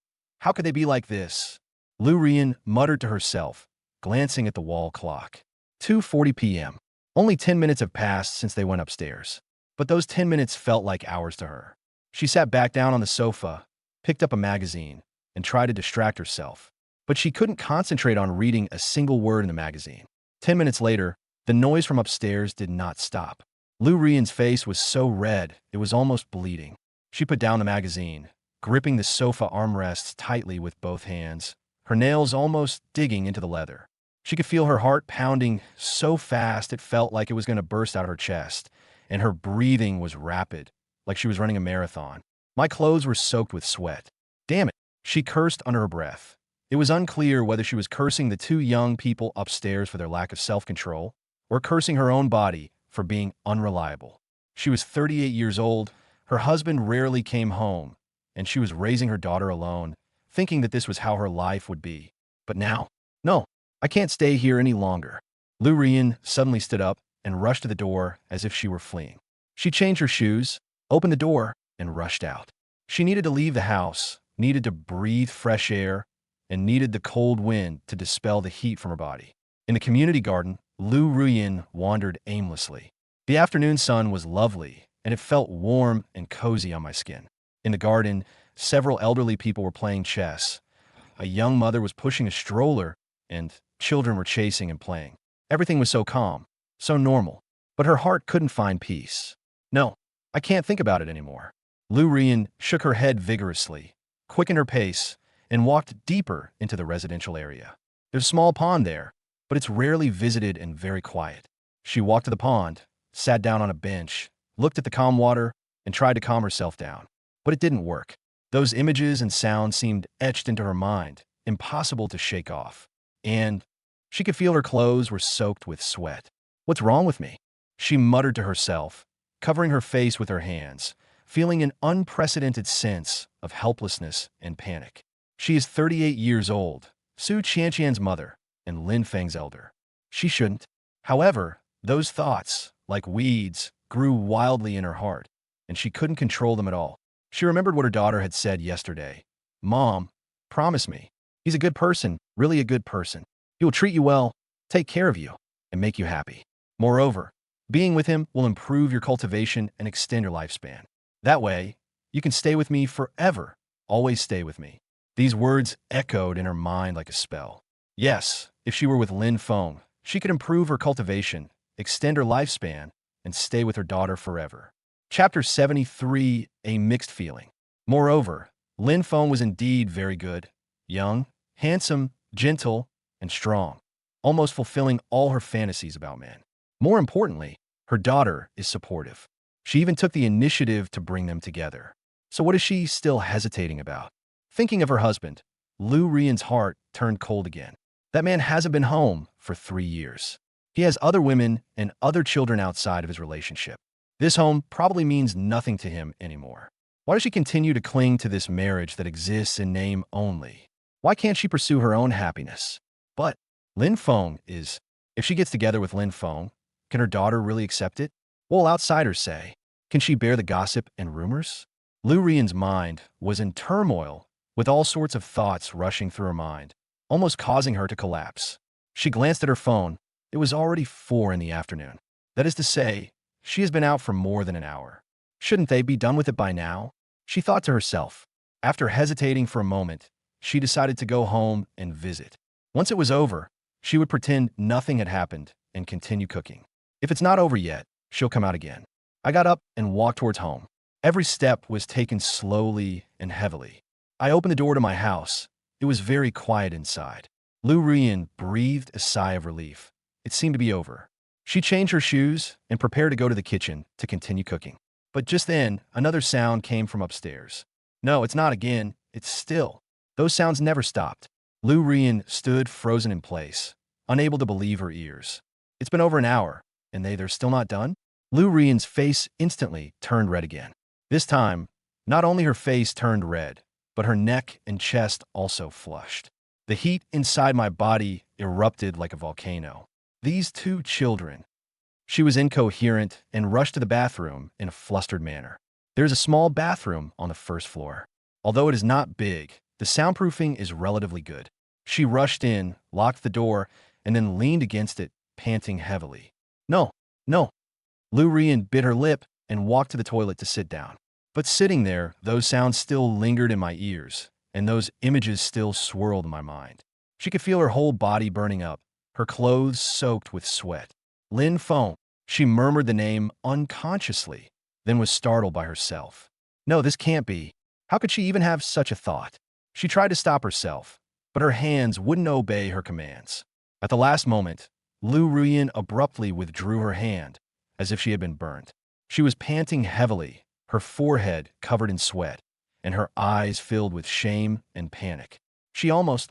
how could they be like this? Lu Rian muttered to herself, glancing at the wall clock. 2:40 p.m. Only 10 minutes have passed since they went upstairs. But those 10 minutes felt like hours to her. She sat back down on the sofa, picked up a magazine, and tried to distract herself. But she couldn't concentrate on reading a single word in the magazine. 10 minutes later, the noise from upstairs did not stop. Lu Rian's face was so red, it was almost bleeding. She put down the magazine, gripping the sofa armrests tightly with both hands, her nails almost digging into the leather. She could feel her heart pounding so fast it felt like it was going to burst out her chest, and her breathing was rapid, like she was running a marathon. My clothes were soaked with sweat. Damn it, she cursed under her breath. It was unclear whether she was cursing the two young people upstairs for their lack of self-control, or cursing her own body for being unreliable. She was 38 years old, her husband rarely came home, and she was raising her daughter alone, thinking that this was how her life would be. But now, no, I can't stay here any longer. Lu Rian suddenly stood up and rushed to the door as if she were fleeing. She changed her shoes, opened the door, and rushed out. She needed to leave the house, needed to breathe fresh air, and needed the cold wind to dispel the heat from her body. In the community garden, Lu Rian wandered aimlessly. The afternoon sun was lovely, and it felt warm and cozy on my skin. In the garden, several elderly people were playing chess. A young mother was pushing a stroller, and children were chasing and playing. Everything was so calm, so normal, but her heart couldn't find peace. No, I can't think about it anymore. Lu Rian shook her head vigorously, quickened her pace, and walked deeper into the residential area. There's a small pond there, but it's rarely visited and very quiet. She walked to the pond, sat down on a bench, looked at the calm water, and tried to calm herself down. But it didn't work. Those images and sounds seemed etched into her mind, impossible to shake off. And she could feel her clothes were soaked with sweat. What's wrong with me? She muttered to herself, covering her face with her hands, feeling an unprecedented sense of helplessness and panic. She is 38 years old, Su Qianqian's mother, and Lin Feng's elder. She shouldn't. However, those thoughts, like weeds, grew wildly in her heart, and she couldn't control them at all. She remembered what her daughter had said yesterday. "Mom, promise me. He's a good person, really a good person. He will treat you well, take care of you, and make you happy. Moreover, being with him will improve your cultivation and extend your lifespan. That way, you can stay with me forever, always stay with me." These words echoed in her mind like a spell. Yes, if she were with Lin Feng, she could improve her cultivation, extend her lifespan, and stay with her daughter forever. Chapter 73, A Mixed Feeling. Moreover, Lin Feng was indeed very good, young, handsome, gentle, and strong, almost fulfilling all her fantasies about men. More importantly, her daughter is supportive. She even took the initiative to bring them together. So what is she still hesitating about? Thinking of her husband, Lu Rian's heart turned cold again. That man hasn't been home for 3 years. He has other women and other children outside of his relationship. This home probably means nothing to him anymore. Why does she continue to cling to this marriage that exists in name only? Why can't she pursue her own happiness? But Lin Feng is... If she gets together with Lin Feng, can her daughter really accept it? What will outsiders say? Can she bear the gossip and rumors? Lu Rian's mind was in turmoil, with all sorts of thoughts rushing through her mind, almost causing her to collapse. She glanced at her phone. It was already 4 in the afternoon. That is to say, she has been out for more than an hour. Shouldn't they be done with it by now? She thought to herself. After hesitating for a moment, she decided to go home and visit. Once it was over, she would pretend nothing had happened and continue cooking. If it's not over yet, she'll come out again. I got up and walked towards home. Every step was taken slowly and heavily. I opened the door to my house. It was very quiet inside. Lu Rian breathed a sigh of relief. It seemed to be over. She changed her shoes and prepared to go to the kitchen to continue cooking. But just then, another sound came from upstairs. No, it's not again. It's still. Those sounds never stopped. Lu Rian stood frozen in place, unable to believe her ears. It's been over an hour, and they're still not done? Lu Rian's face instantly turned red again. This time, not only her face turned red, but her neck and chest also flushed. The heat inside my body erupted like a volcano. These two children. She was incoherent and rushed to the bathroom in a flustered manner. There is a small bathroom on the first floor. Although it is not big, the soundproofing is relatively good. She rushed in, locked the door, and then leaned against it, panting heavily. No, no. Lu Rian bit her lip and walked to the toilet to sit down. But sitting there, those sounds still lingered in my ears, and those images still swirled in my mind. She could feel her whole body burning up, her clothes soaked with sweat. Lin Feng. She murmured the name unconsciously, then was startled by herself. No, this can't be. How could she even have such a thought? She tried to stop herself, but her hands wouldn't obey her commands. At the last moment, Lu Ruyin abruptly withdrew her hand, as if she had been burnt. She was panting heavily, her forehead covered in sweat, and her eyes filled with shame and panic. She almost,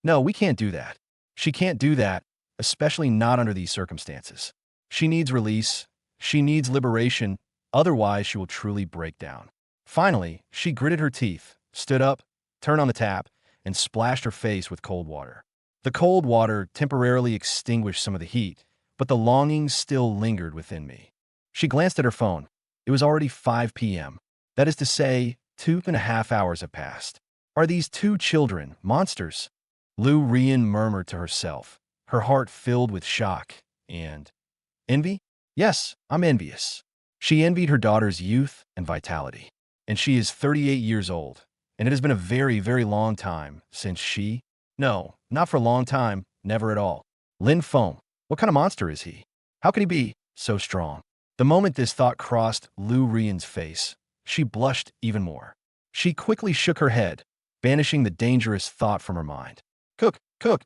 no, we can't do that. She can't do that, especially not under these circumstances. She needs release. She needs liberation. Otherwise, she will truly break down. Finally, she gritted her teeth, stood up, turned on the tap, and splashed her face with cold water. The cold water temporarily extinguished some of the heat, but the longing still lingered within me. She glanced at her phone. It was already 5 p.m. That is to say, 2.5 hours have passed. Are these two children monsters? Lu Ruyin murmured to herself, her heart filled with shock and envy. Yes, I'm envious. She envied her daughter's youth and vitality. And she is 38 years old, and it has been a very, very long time since she... No, not for a long time, never at all. Lin Feng, what kind of monster is he? How can he be so strong? The moment this thought crossed Lu Ruyin's face, she blushed even more. She quickly shook her head, banishing the dangerous thought from her mind. Cook,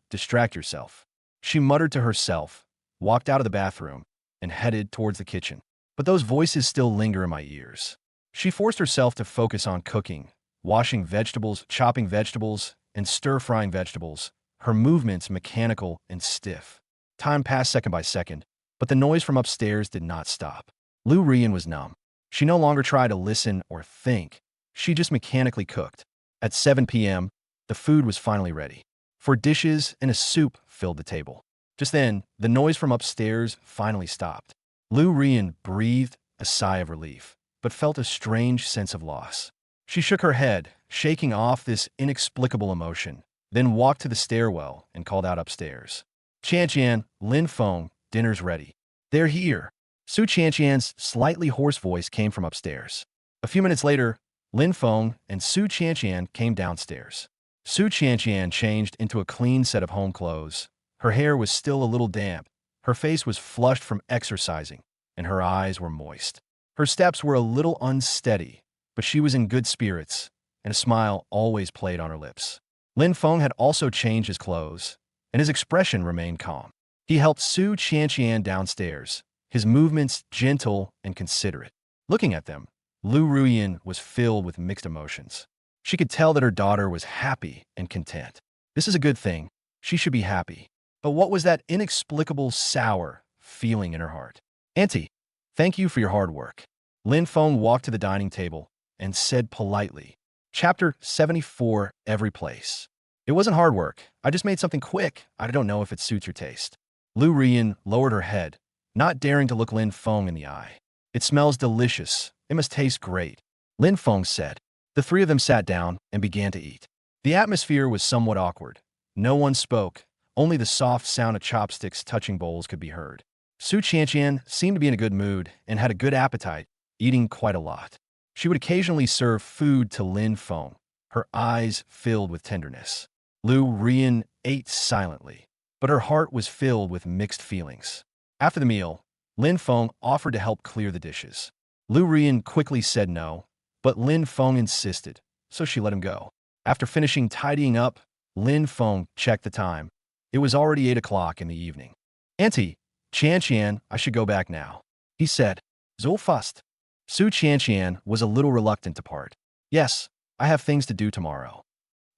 distract yourself. She muttered to herself, walked out of the bathroom, and headed towards the kitchen. But those voices still linger in my ears. She forced herself to focus on cooking, washing vegetables, chopping vegetables, and stir-frying vegetables, her movements mechanical and stiff. Time passed second by second, but the noise from upstairs did not stop. Lu Ruyin was numb. She no longer tried to listen or think. She just mechanically cooked. At 7 p.m., the food was finally ready. 4 dishes and a soup filled the table. Just then, the noise from upstairs finally stopped. Lu Ruyin breathed a sigh of relief, but felt a strange sense of loss. She shook her head, shaking off this inexplicable emotion, then walked to the stairwell and called out upstairs. Qianqian, Lin Feng, dinner's ready. They're here. Su Qianqian's slightly hoarse voice came from upstairs. A few minutes later, Lin Feng and Su Qianqian came downstairs. Su Qianqian changed into a clean set of home clothes. Her hair was still a little damp, her face was flushed from exercising, and her eyes were moist. Her steps were a little unsteady, but she was in good spirits, and a smile always played on her lips. Lin Feng had also changed his clothes, and his expression remained calm. He helped Su Qianqian downstairs, his movements gentle and considerate. Looking at them, Lu Ruyin was filled with mixed emotions. She could tell that her daughter was happy and content. This is a good thing. She should be happy. But what was that inexplicable sour feeling in her heart? Auntie, thank you for your hard work. Lin Feng walked to the dining table and said politely, Chapter 74, Every Place. It wasn't hard work. I just made something quick. I don't know if it suits your taste. Lu Ruyin lowered her head, not daring to look Lin Feng in the eye. It smells delicious. It must taste great. Lin Feng said. The three of them sat down and began to eat. The atmosphere was somewhat awkward. No one spoke. Only the soft sound of chopsticks touching bowls could be heard. Su Qianqian seemed to be in a good mood and had a good appetite, eating quite a lot. She would occasionally serve food to Lin Feng, her eyes filled with tenderness. Lu Ruyin ate silently, but her heart was filled with mixed feelings. After the meal, Lin Feng offered to help clear the dishes. Lu Ruyin quickly said no, but Lin Feng insisted, so she let him go. After finishing tidying up, Lin Feng checked the time. It was already 8 o'clock in the evening. Auntie, Qianqian, I should go back now, he said. So fast. Su Qianqian was a little reluctant to part. Yes, I have things to do tomorrow,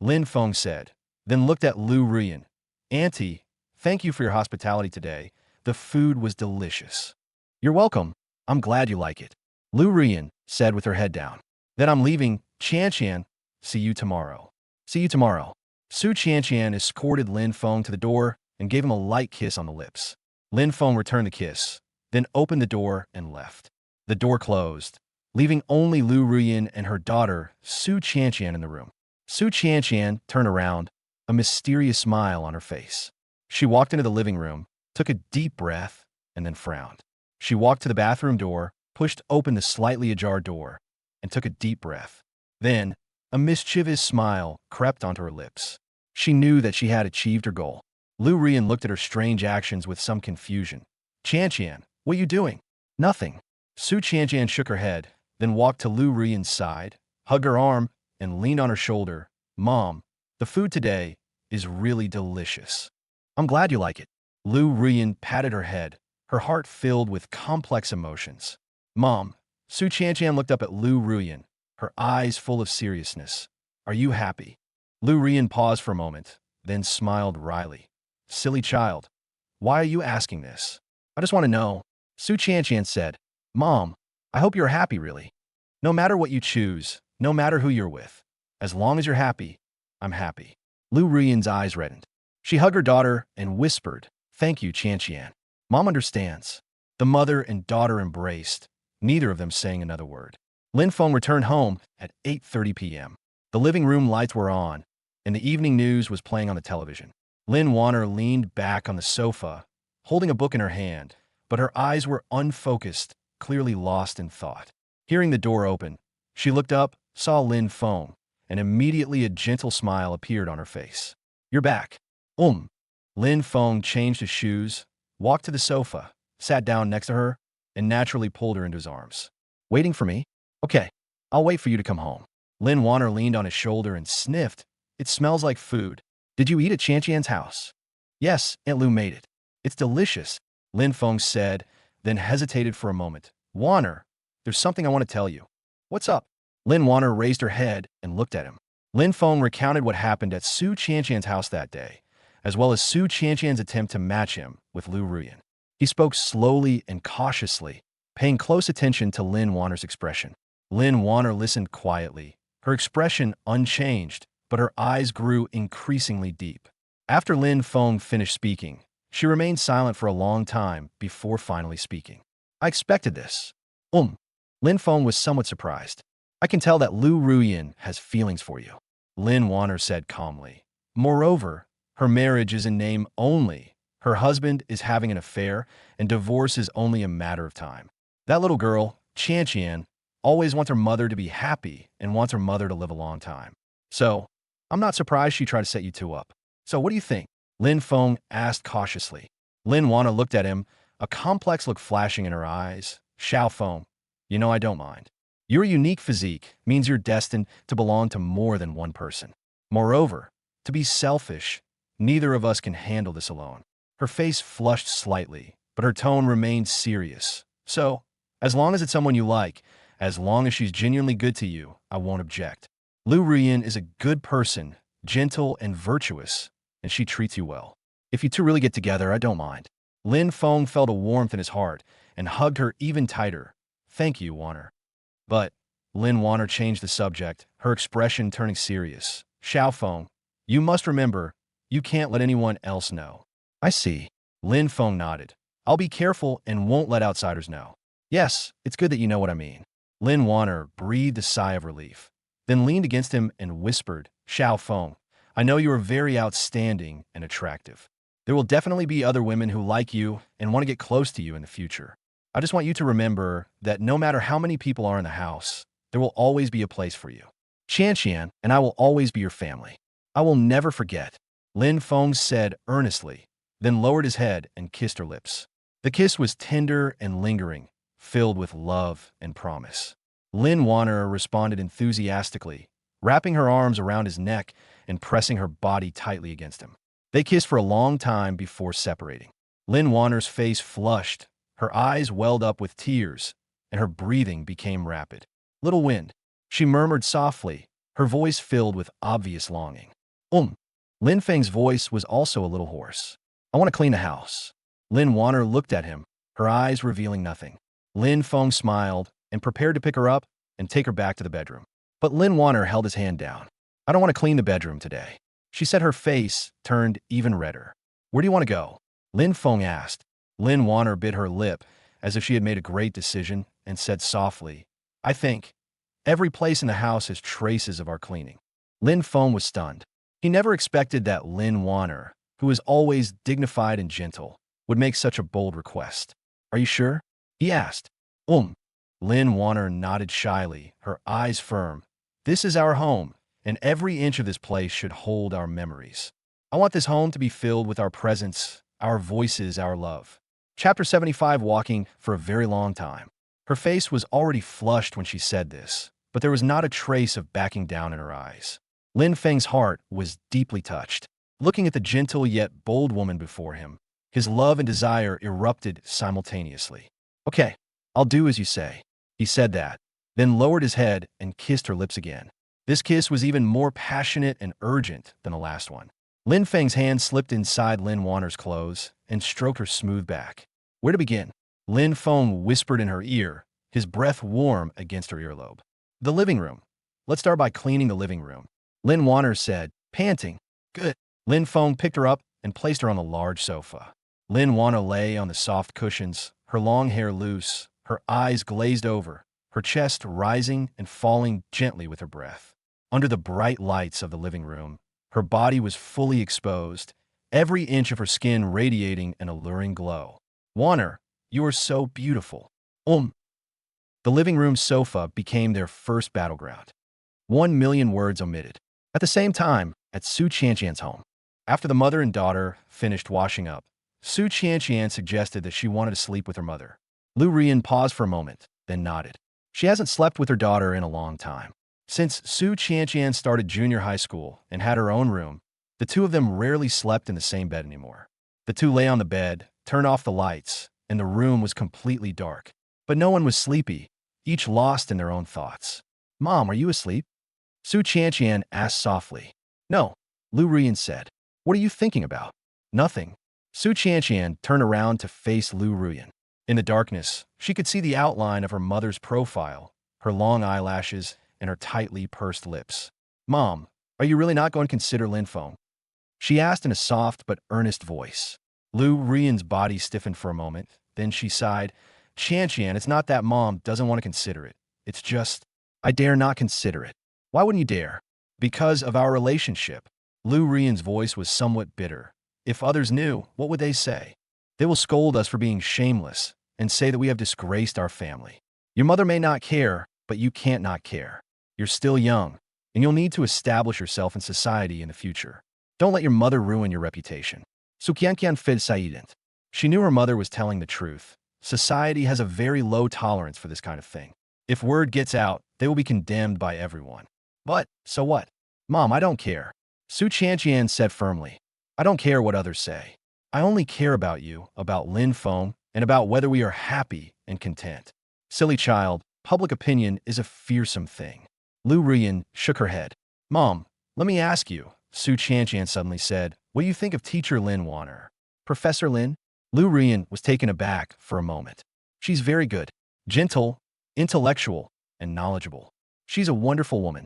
Lin Feng said, then looked at Lu Ruyin. Auntie, thank you for your hospitality today. The food was delicious. You're welcome. I'm glad you like it, Lu Ruyin said with her head down. Then I'm leaving, Qianqian. See you tomorrow. See you tomorrow. Su Qianqian escorted Lin Feng to the door and gave him a light kiss on the lips. Lin Feng returned the kiss, then opened the door and left. The door closed, leaving only Lu Ruyin and her daughter, Su Qianqian, in the room. Su Qianqian turned around, a mysterious smile on her face. She walked into the living room, took a deep breath, and then frowned. She walked to the bathroom door, pushed open the slightly ajar door, and took a deep breath. Then, a mischievous smile crept onto her lips. She knew that she had achieved her goal. Lu Ruyin looked at her strange actions with some confusion. Qianqian, What you doing? Nothing. Su Qianjian shook her head, then walked to Lu Ruyan's side, hugged her arm, and leaned on her shoulder. Mom, the food today is really delicious. I'm glad you like it. Lu Ruyan patted her head, her heart filled with complex emotions. Mom, Su Qianjian looked up at Lu Ruyan, her eyes full of seriousness. Are you happy? Lu Ruyan paused for a moment, then smiled wryly. Silly child, why are you asking this? I just want to know. Su Qianjian said, Mom, I hope you're happy, really. No matter what you choose, no matter who you're with, as long as you're happy, I'm happy. Lu Ruyan's eyes reddened. She hugged her daughter and whispered, Thank you, Qianqian. Mom understands. The mother and daughter embraced, neither of them saying another word. Lin Feng returned home at 8:30 p.m. The living room lights were on, and the evening news was playing on the television. Lin Wanner leaned back on the sofa, holding a book in her hand, but her eyes were unfocused, clearly lost in thought. Hearing the door open, she looked up, saw Lin Feng, and immediately a gentle smile appeared on her face. You're back. Lin Feng changed his shoes, walked to the sofa, sat down next to her, and naturally pulled her into his arms. Waiting for me? Okay, I'll wait for you to come home. Lin Wanner leaned on his shoulder and sniffed. It smells like food. Did you eat at Qianqian's house? Yes, Aunt Lu made it. It's delicious, Lin Feng said, then hesitated for a moment. Wanner, there's something I want to tell you. What's up? Lin Wanner raised her head and looked at him. Lin Feng recounted what happened at Su Qianqian's house that day, as well as Su Qianqian's attempt to match him with Lu Ruyan. He spoke slowly and cautiously, paying close attention to Lin Wanner's expression. Lin Wanner listened quietly, her expression unchanged, but her eyes grew increasingly deep. After Lin Feng finished speaking, she remained silent for a long time before finally speaking. I expected this. Lin Feng was somewhat surprised. I can tell that Lu Ruyan has feelings for you, Lin Wanner said calmly. Moreover, her marriage is in name only. Her husband is having an affair, and divorce is only a matter of time. That little girl, Qianqian, always wants her mother to be happy and wants her mother to live a long time. So, I'm not surprised she tried to set you two up. So what do you think? Lin Feng asked cautiously. Lin Wanner looked at him, a complex look flashing in her eyes. Xiao Feng, you know I don't mind. Your unique physique means you're destined to belong to more than one person. Moreover, to be selfish, neither of us can handle this alone. Her face flushed slightly, but her tone remained serious. So, as long as it's someone you like, as long as she's genuinely good to you, I won't object. Lu Ruyan is a good person, gentle and virtuous, and she treats you well. If you two really get together, I don't mind. Lin Feng felt a warmth in his heart and hugged her even tighter. Thank you, Wanner. But, Lin Wanner changed the subject, her expression turning serious. Xiao Feng, you must remember, you can't let anyone else know. I see. Lin Feng nodded. I'll be careful and won't let outsiders know. Yes, it's good that you know what I mean. Lin Wanner breathed a sigh of relief, then leaned against him and whispered, Xiao Feng, I know you are very outstanding and attractive. There will definitely be other women who like you and want to get close to you in the future. I just want you to remember that no matter how many people are in the house, there will always be a place for you. Qianqian and I will always be your family. I will never forget, Lin Feng said earnestly, then lowered his head and kissed her lips. The kiss was tender and lingering, filled with love and promise. Lin Wanner responded enthusiastically, wrapping her arms around his neck and pressing her body tightly against him. They kissed for a long time before separating. Lin Wanner's face flushed, her eyes welled up with tears, and her breathing became rapid. Little wind, she murmured softly, her voice filled with obvious longing. Lin Feng's voice was also a little hoarse. I want to clean the house. Lin Wanner looked at him, her eyes revealing nothing. Lin Feng smiled and prepared to pick her up and take her back to the bedroom. But Lin Wanner held his hand down. I don't want to clean the bedroom today. She said, her face turned even redder. Where do you want to go? Lin Feng asked. Lin Wanner bit her lip as if she had made a great decision and said softly, I think every place in the house has traces of our cleaning. Lin Feng was stunned. He never expected that Lin Wanner, who was always dignified and gentle, would make such a bold request. Are you sure? He asked. Lin Wanner nodded shyly, her eyes firm. This is our home, and every inch of this place should hold our memories. I want this home to be filled with our presence, our voices, our love. Chapter 75. Walking for a very long time. Her face was already flushed when she said this, but there was not a trace of backing down in her eyes. Lin Feng's heart was deeply touched. Looking at the gentle yet bold woman before him, his love and desire erupted simultaneously. Okay, I'll do as you say. He said that, then lowered his head and kissed her lips again. This kiss was even more passionate and urgent than the last one. Lin Feng's hand slipped inside Lin Wanner's clothes and stroked her smooth back. Where to begin? Lin Feng whispered in her ear, his breath warm against her earlobe. The living room. Let's start by cleaning the living room. Lin Wanner said, panting. Good. Lin Feng picked her up and placed her on the large sofa. Lin Wanner lay on the soft cushions, her long hair loose, her eyes glazed over, her chest rising and falling gently with her breath. Under the bright lights of the living room, her body was fully exposed, every inch of her skin radiating an alluring glow. Wanner, you are so beautiful. The living room sofa became their first battleground. 1,000,000 words omitted. At the same time, at Su Qianqian's home. After the mother and daughter finished washing up, Su Qianqian suggested that she wanted to sleep with her mother. Lu Rian paused for a moment, then nodded. She hasn't slept with her daughter in a long time. Since Su Qianqian started junior high school and had her own room, the two of them rarely slept in the same bed anymore. The two lay on the bed, turned off the lights, and the room was completely dark. But no one was sleepy, each lost in their own thoughts. Mom, are you asleep? Su Qianqian asked softly. No, Lu Rian said. What are you thinking about? Nothing. Su Qianqian turned around to face Lu Rian. In the darkness, she could see the outline of her mother's profile, her long eyelashes, and her tightly pursed lips. Mom, are you really not going to consider Lin Feng? She asked in a soft but earnest voice. Lu Rian's body stiffened for a moment, then she sighed. Qianqian, it's not that Mom doesn't want to consider it. It's just, I dare not consider it. Why wouldn't you dare? Because of our relationship. Lu Rian's voice was somewhat bitter. If others knew, what would they say? They will scold us for being shameless and say that we have disgraced our family. Your mother may not care, but you can't not care. You're still young, and you'll need to establish yourself in society in the future. Don't let your mother ruin your reputation. Su Qianqian fed silent. She knew her mother was telling the truth. Society has a very low tolerance for this kind of thing. If word gets out, they will be condemned by everyone. But, so what? Mom, I don't care. Su Qianqian said firmly. I don't care what others say. I only care about you, about Lin Feng, and about whether we are happy and content. Silly child, public opinion is a fearsome thing. Lu Rian shook her head. Mom, let me ask you, Su Qianqian suddenly said, what do you think of teacher Lin Wanner? Professor Lin? Lu Rian was taken aback for a moment. She's very good, gentle, intellectual, and knowledgeable. She's a wonderful woman.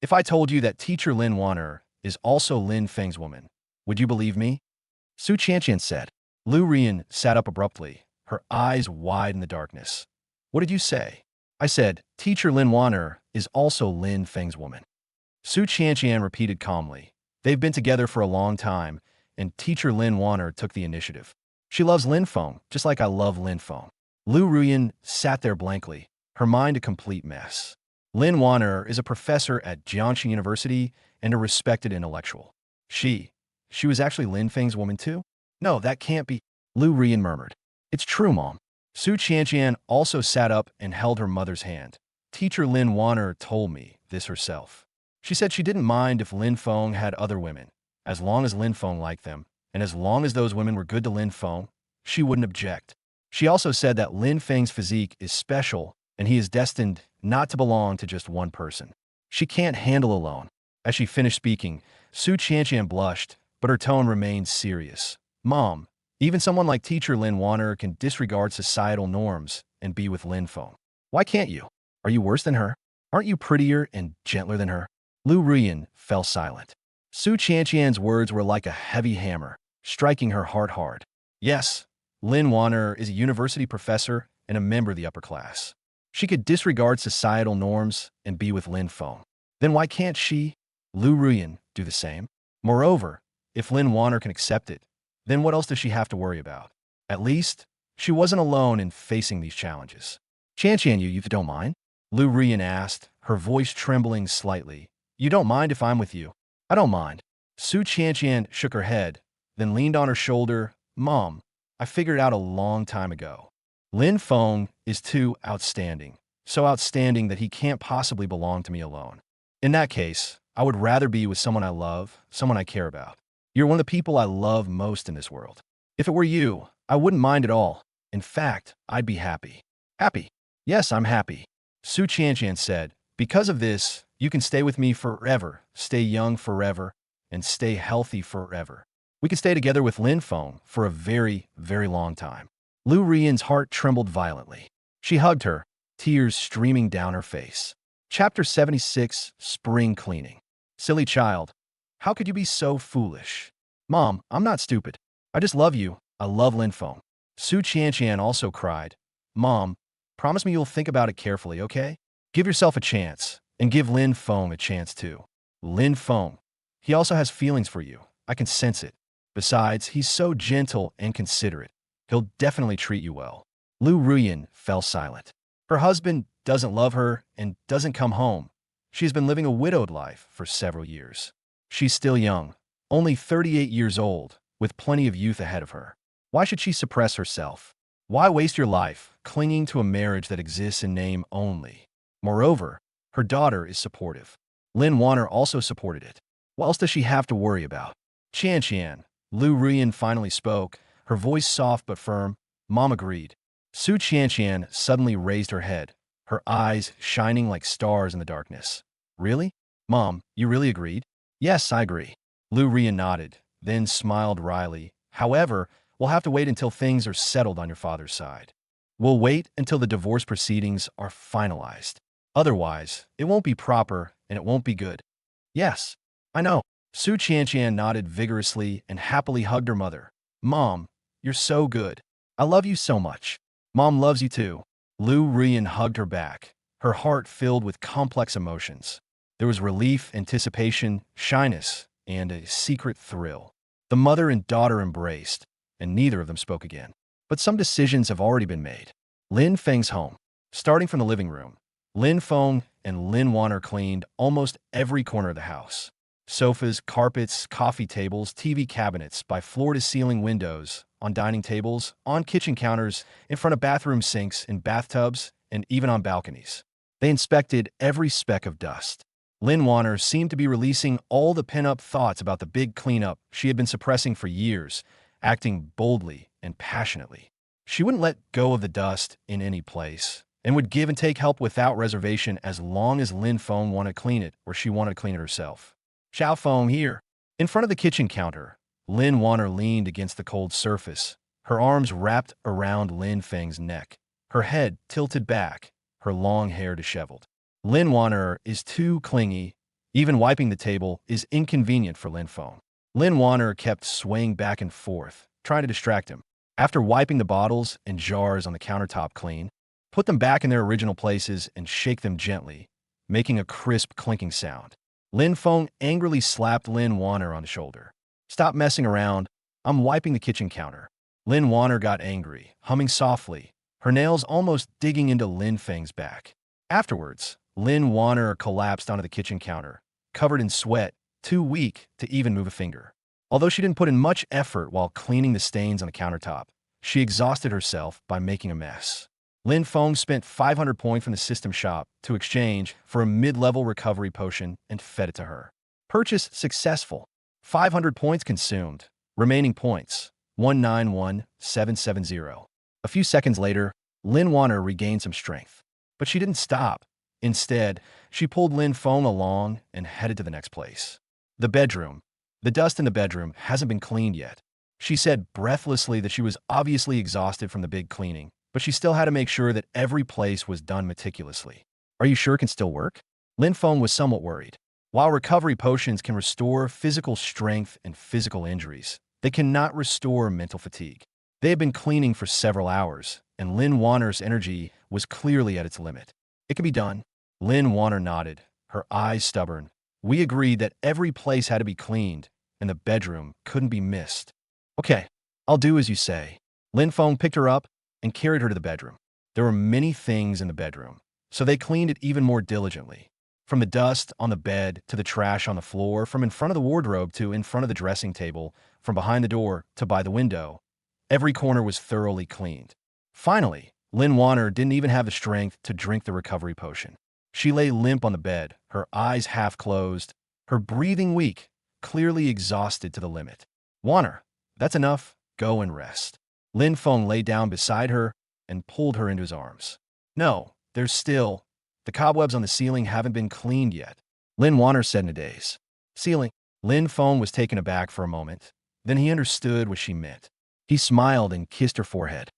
If I told you that teacher Lin Wanner is also Lin Feng's woman, would you believe me? Su Qianqian said. Lu Rian sat up abruptly, her eyes wide in the darkness. What did you say? I said, teacher Lin Wanner is also Lin Feng's woman. Su Qianqian repeated calmly. They've been together for a long time, and teacher Lin Wanner took the initiative. She loves Lin Feng, just like I love Lin Feng. Lu Rian sat there blankly, her mind a complete mess. Lin Wanner is a professor at Jiangxi University and a respected intellectual. She was actually Lin Feng's woman too? No, that can't be, Lu Rian murmured. It's true, Mom. Su Qianqian also sat up and held her mother's hand. Teacher Lin Wanner told me this herself. She said she didn't mind if Lin Feng had other women, as long as Lin Feng liked them, and as long as those women were good to Lin Feng, she wouldn't object. She also said that Lin Feng's physique is special, and he is destined not to belong to just one person. She can't handle alone. As she finished speaking, Su Qianqian blushed, but her tone remained serious. Mom, even someone like teacher Lin Wanner can disregard societal norms and be with Lin Feng. Why can't you? Are you worse than her? Aren't you prettier and gentler than her? Lu Rian fell silent. Su Qianqian's words were like a heavy hammer, striking her heart hard. Yes, Lin Wanner is a university professor and a member of the upper class. She could disregard societal norms and be with Lin Feng. Then why can't she, Lu Rian, do the same? Moreover, if Lin Wanner can accept it, then what else does she have to worry about? At least, she wasn't alone in facing these challenges. Qianqian, you don't mind? Lu Rian asked, her voice trembling slightly. You don't mind if I'm with you? I don't mind. Su Qianqian shook her head, then leaned on her shoulder. Mom, I figured it out a long time ago. Lin Feng is too outstanding. So outstanding that he can't possibly belong to me alone. In that case, I would rather be with someone I love, someone I care about. You're one of the people I love most in this world. If it were you, I wouldn't mind at all. In fact, I'd be happy. Happy? Yes, I'm happy. Su Qianqian said, because of this, you can stay with me forever, stay young forever, and stay healthy forever. We can stay together with Lin Feng for a very, very long time. Lu Rian's heart trembled violently. She hugged her, tears streaming down her face. Chapter 76, Spring Cleaning. Silly child, how could you be so foolish? Mom, I'm not stupid. I just love you. I love Lin Feng. Su Qianqian also cried. Mom, promise me you'll think about it carefully, okay? Give yourself a chance, and give Lin Feng a chance too. Lin Feng. He also has feelings for you. I can sense it. Besides, he's so gentle and considerate. He'll definitely treat you well. Lu Ruyan fell silent. Her husband doesn't love her and doesn't come home. She's been living a widowed life for several years. She's still young, only 38 years old, with plenty of youth ahead of her. Why should she suppress herself? Why waste your life clinging to a marriage that exists in name only? Moreover, her daughter is supportive. Lin Wanner also supported it. What else does she have to worry about? Qianqian, Lu Ruyan finally spoke, her voice soft but firm. Mom agreed. Su Qianqian suddenly raised her head, her eyes shining like stars in the darkness. Really? Mom, you really agreed? Yes, I agree. Lu Ruyan nodded, then smiled wryly. However, we'll have to wait until things are settled on your father's side. We'll wait until the divorce proceedings are finalized. Otherwise, it won't be proper and it won't be good. Yes, I know. Su Qianqian nodded vigorously and happily hugged her mother. Mom, you're so good. I love you so much. Mom loves you too. Lu Ruyan hugged her back, her heart filled with complex emotions. There was relief, anticipation, shyness, and a secret thrill. The mother and daughter embraced, and neither of them spoke again. But some decisions have already been made. Lin Feng's home. Starting from the living room, Lin Feng and Lin Wanner cleaned almost every corner of the house. Sofas, carpets, coffee tables, TV cabinets, by floor-to-ceiling windows, on dining tables, on kitchen counters, in front of bathroom sinks, in bathtubs, and even on balconies. They inspected every speck of dust. Lin Wanner seemed to be releasing all the pent-up thoughts about the big cleanup she had been suppressing for years, acting boldly and passionately. She wouldn't let go of the dust in any place, and would give and take help without reservation as long as Lin Feng wanted to clean it or she wanted to clean it herself. Xiao Feng here. In front of the kitchen counter, Lin Wanner leaned against the cold surface, her arms wrapped around Lin Feng's neck, her head tilted back, her long hair disheveled. Lin Wanner is too clingy. Even wiping the table is inconvenient for Lin Feng. Lin Wanner kept swaying back and forth, trying to distract him. After wiping the bottles and jars on the countertop clean, put them back in their original places and shake them gently, making a crisp clinking sound. Lin Feng angrily slapped Lin Wanner on the shoulder. Stop messing around. I'm wiping the kitchen counter. Lin Wanner got angry, humming softly, her nails almost digging into Lin Feng's back. Afterwards, Lin Wanner collapsed onto the kitchen counter, covered in sweat, too weak to even move a finger. Although she didn't put in much effort while cleaning the stains on the countertop, she exhausted herself by making a mess. Lin Feng spent 500 points from the system shop to exchange for a mid-level recovery potion and fed it to her. Purchase successful. 500 points consumed. Remaining points, 191770. A few seconds later, Lin Wanner regained some strength. But she didn't stop. Instead, she pulled Lin Feng along and headed to the next place. The bedroom. The dust in the bedroom hasn't been cleaned yet. She said breathlessly that she was obviously exhausted from the big cleaning, but she still had to make sure that every place was done meticulously. Are you sure it can still work? Lin Feng was somewhat worried. While recovery potions can restore physical strength and physical injuries, they cannot restore mental fatigue. They had been cleaning for several hours, and Lin Wanner's energy was clearly at its limit. It can be done. Lin Wanner nodded, her eyes stubborn. We agreed that every place had to be cleaned, and the bedroom couldn't be missed. Okay, I'll do as you say. Lin Feng picked her up and carried her to the bedroom. There were many things in the bedroom, so they cleaned it even more diligently. From the dust on the bed to the trash on the floor, from in front of the wardrobe to in front of the dressing table, from behind the door to by the window, Every corner was thoroughly cleaned. Finally, Lynn Warner didn't even have the strength to drink the recovery potion. She lay limp on the bed, her eyes half closed, her breathing weak, clearly exhausted to the limit. Warner, that's enough. Go and rest. Lin Feng lay down beside her and pulled her into his arms. No, there's still. The cobwebs on the ceiling haven't been cleaned yet. Lin Warner said in a daze. Ceiling. Lin Feng was taken aback for a moment. Then he understood what she meant. He smiled and kissed her forehead.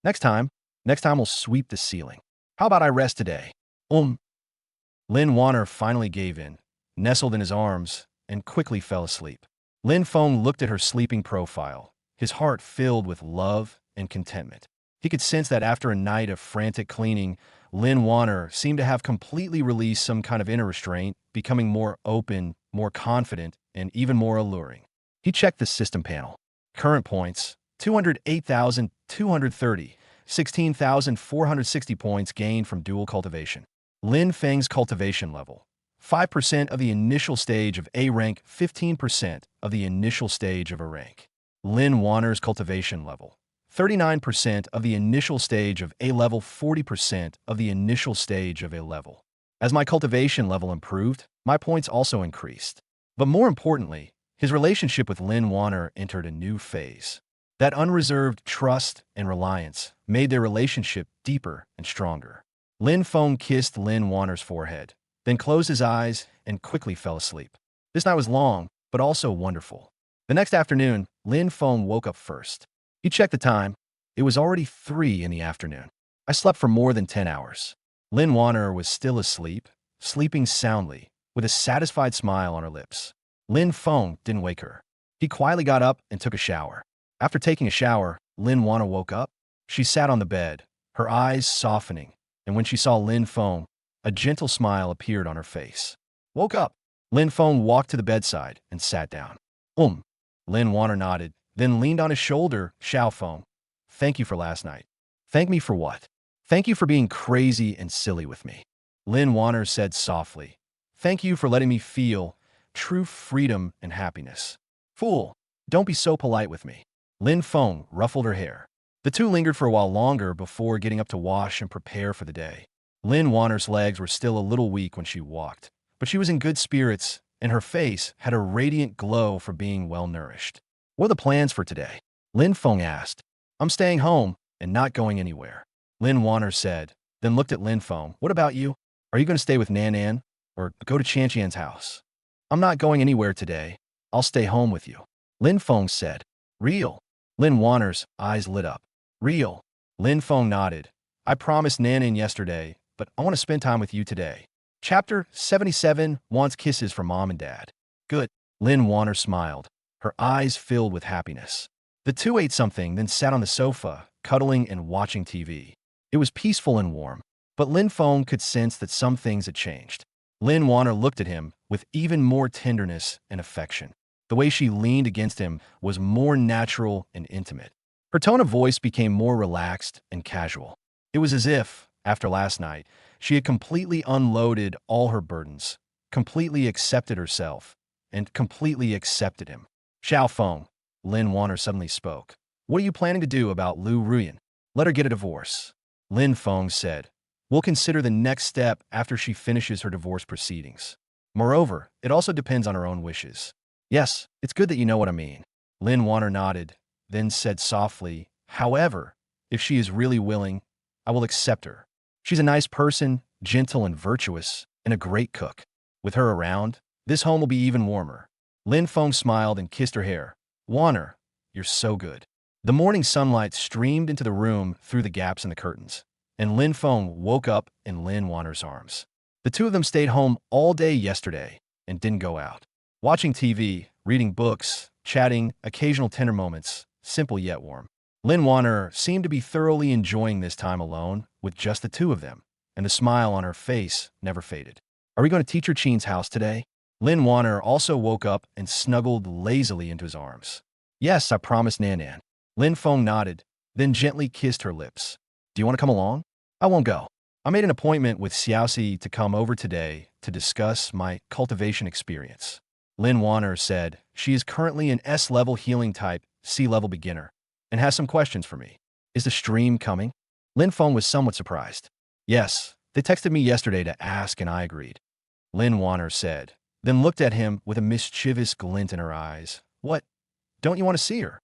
Next time we'll sweep the ceiling. How about I rest today? Lin Warner finally gave in, nestled in his arms, and quickly fell asleep. Lin Feng looked at her sleeping profile, his heart filled with love and contentment. He could sense that after a night of frantic cleaning, Lin Warner seemed to have completely released some kind of inner restraint, becoming more open, more confident, and even more alluring. He checked the system panel. Current points, 208,230, 16,460 points gained from dual cultivation. Lin Feng's cultivation level, 5% of the initial stage of A rank, 15% of the initial stage of A rank. Lin Warner's cultivation level, 39% of the initial stage of A level, 40% of the initial stage of A level. As my cultivation level improved, my points also increased. But more importantly, his relationship with Lin Warner entered a new phase. That unreserved trust and reliance made their relationship deeper and stronger. Lin Feng kissed Lin Warner's forehead, then closed his eyes and quickly fell asleep. This night was long, but also wonderful. The next afternoon, Lin Feng woke up first. He checked the time. It was already 3 in the afternoon. I slept for more than 10 hours. Lin Warner was still asleep, sleeping soundly, with a satisfied smile on her lips. Lin Feng didn't wake her. He quietly got up and took a shower. After taking a shower, Lin Warner woke up. She sat on the bed, her eyes softening, and when she saw Lin Feng, a gentle smile appeared on her face. Woke up. Lin Feng walked to the bedside and sat down. Lin Warner nodded, then leaned on his shoulder. Xiao Feng, thank you for last night. Thank me for what? Thank you for being crazy and silly with me. Lin Warner said softly. Thank you for letting me feel true freedom and happiness. Fool, don't be so polite with me. Lin Feng ruffled her hair. The two lingered for a while longer before getting up to wash and prepare for the day. Lin Warner's legs were still a little weak when she walked, but she was in good spirits, and her face had a radiant glow for being well-nourished. What are the plans for today? Lin Feng asked. I'm staying home and not going anywhere. Lin Warner said, then looked at Lin Feng. What about you? Are you going to stay with Nan An or go to Qianqian's house? I'm not going anywhere today. I'll stay home with you. Lin Feng said. Real? Lin Warner's eyes lit up. Real? Lin Feng nodded. I promised Nan An yesterday, but I want to spend time with you today. Chapter 77 wants kisses from Mom and Dad. Good. Lin Warner smiled, her eyes filled with happiness. The two ate something, then sat on the sofa, cuddling and watching TV. It was peaceful and warm, but Lin Feng could sense that some things had changed. Lin Warner looked at him with even more tenderness and affection. The way she leaned against him was more natural and intimate. Her tone of voice became more relaxed and casual. It was as if, after last night, she had completely unloaded all her burdens, completely accepted herself, and completely accepted him. Xiao Feng, Lin Warner suddenly spoke. What are you planning to do about Lu Ruyan? Let her get a divorce. Lin Feng said. We'll consider the next step after she finishes her divorce proceedings. Moreover, it also depends on her own wishes. Yes, it's good that you know what I mean. Lin Warner nodded, then said softly, however, if she is really willing, I will accept her. She's a nice person, gentle and virtuous, and a great cook. With her around, this home will be even warmer. Lin Feng smiled and kissed her hair. Warner, you're so good. The morning sunlight streamed into the room through the gaps in the curtains, and Lin Feng woke up in Lin Warner's arms. The two of them stayed home all day yesterday and didn't go out. Watching TV, reading books, chatting, occasional tender moments, simple yet warm. Lin Warner seemed to be thoroughly enjoying this time alone with just the two of them, and the smile on her face never faded. Are we going to Teacher Chin's house today? Lin Warner also woke up and snuggled lazily into his arms. Yes, I promised Nan An. Lin Feng nodded, then gently kissed her lips. Do you want to come along? I won't go. I made an appointment with Xiaoxi to come over today to discuss my cultivation experience. Lin Warner said she is currently an S-level healing type, C-level beginner. and has some questions for me. Is the stream coming? Lin Feng was somewhat surprised. Yes, they texted me yesterday to ask and I agreed. Lin Wanner said, then looked at him with a mischievous glint in her eyes. What? Don't you want to see her?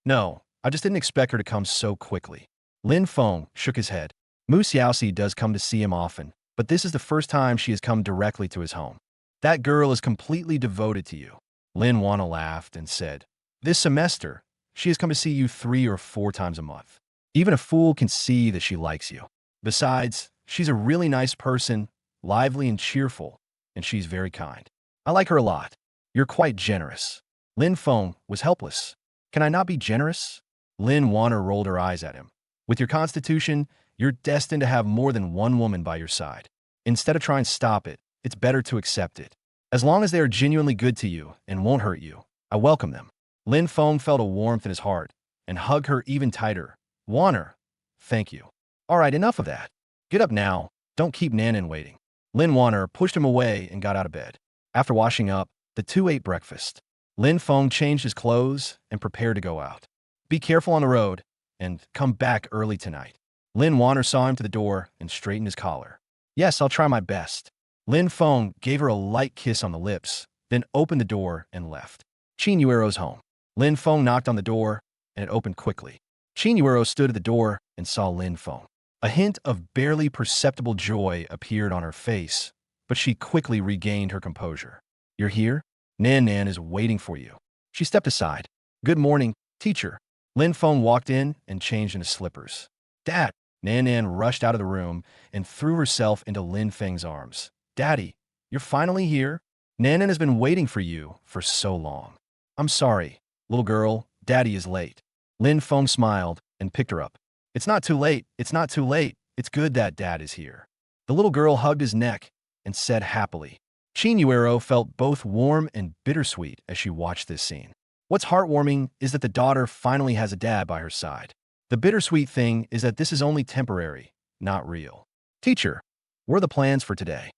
No, I just didn't expect her to come so quickly. Lin Feng shook his head. Mu Xiaoxi does come to see him often, but this is the first time she has come directly to his home. That girl is completely devoted to you. Lin Wanna laughed and said, this semester, she has come to see you 3 or 4 times a month. Even a fool can see that she likes you. Besides, she's a really nice person, lively and cheerful, and she's very kind. I like her a lot. You're quite generous. Lin Feng was helpless. Can I not be generous? Lin Wanner rolled her eyes at him. With your constitution, you're destined to have more than one woman by your side. Instead of trying to stop it, it's better to accept it. As long as they are genuinely good to you and won't hurt you, I welcome them. Lin Feng felt a warmth in his heart and hugged her even tighter. Wanner, thank you. All right, enough of that. Get up now. Don't keep Nanan waiting. Lin Wanner pushed him away and got out of bed. After washing up, the two ate breakfast. Lin Feng changed his clothes and prepared to go out. Be careful on the road and come back early tonight. Lin Wanner saw him to the door and straightened his collar. Yes, I'll try my best. Lin Feng gave her a light kiss on the lips, then opened the door and left. Qin Yuero's home. Lin Feng knocked on the door, and it opened quickly. Qin Yuero stood at the door and saw Lin Feng. A hint of barely perceptible joy appeared on her face, but she quickly regained her composure. You're here? Nan Nan is waiting for you. She stepped aside. Good morning, teacher. Lin Feng walked in and changed into slippers. Dad! Nan Nan rushed out of the room and threw herself into Lin Feng's arms. Daddy, you're finally here? Nan Nan has been waiting for you for so long. I'm sorry, little girl, Daddy is late. Lin Feng smiled and picked her up. It's not too late, it's not too late. It's good that Dad is here. The little girl hugged his neck and said happily. Qin Yuero felt both warm and bittersweet as she watched this scene. What's heartwarming is that the daughter finally has a dad by her side. The bittersweet thing is that this is only temporary, not real. Teacher, what are the plans for today?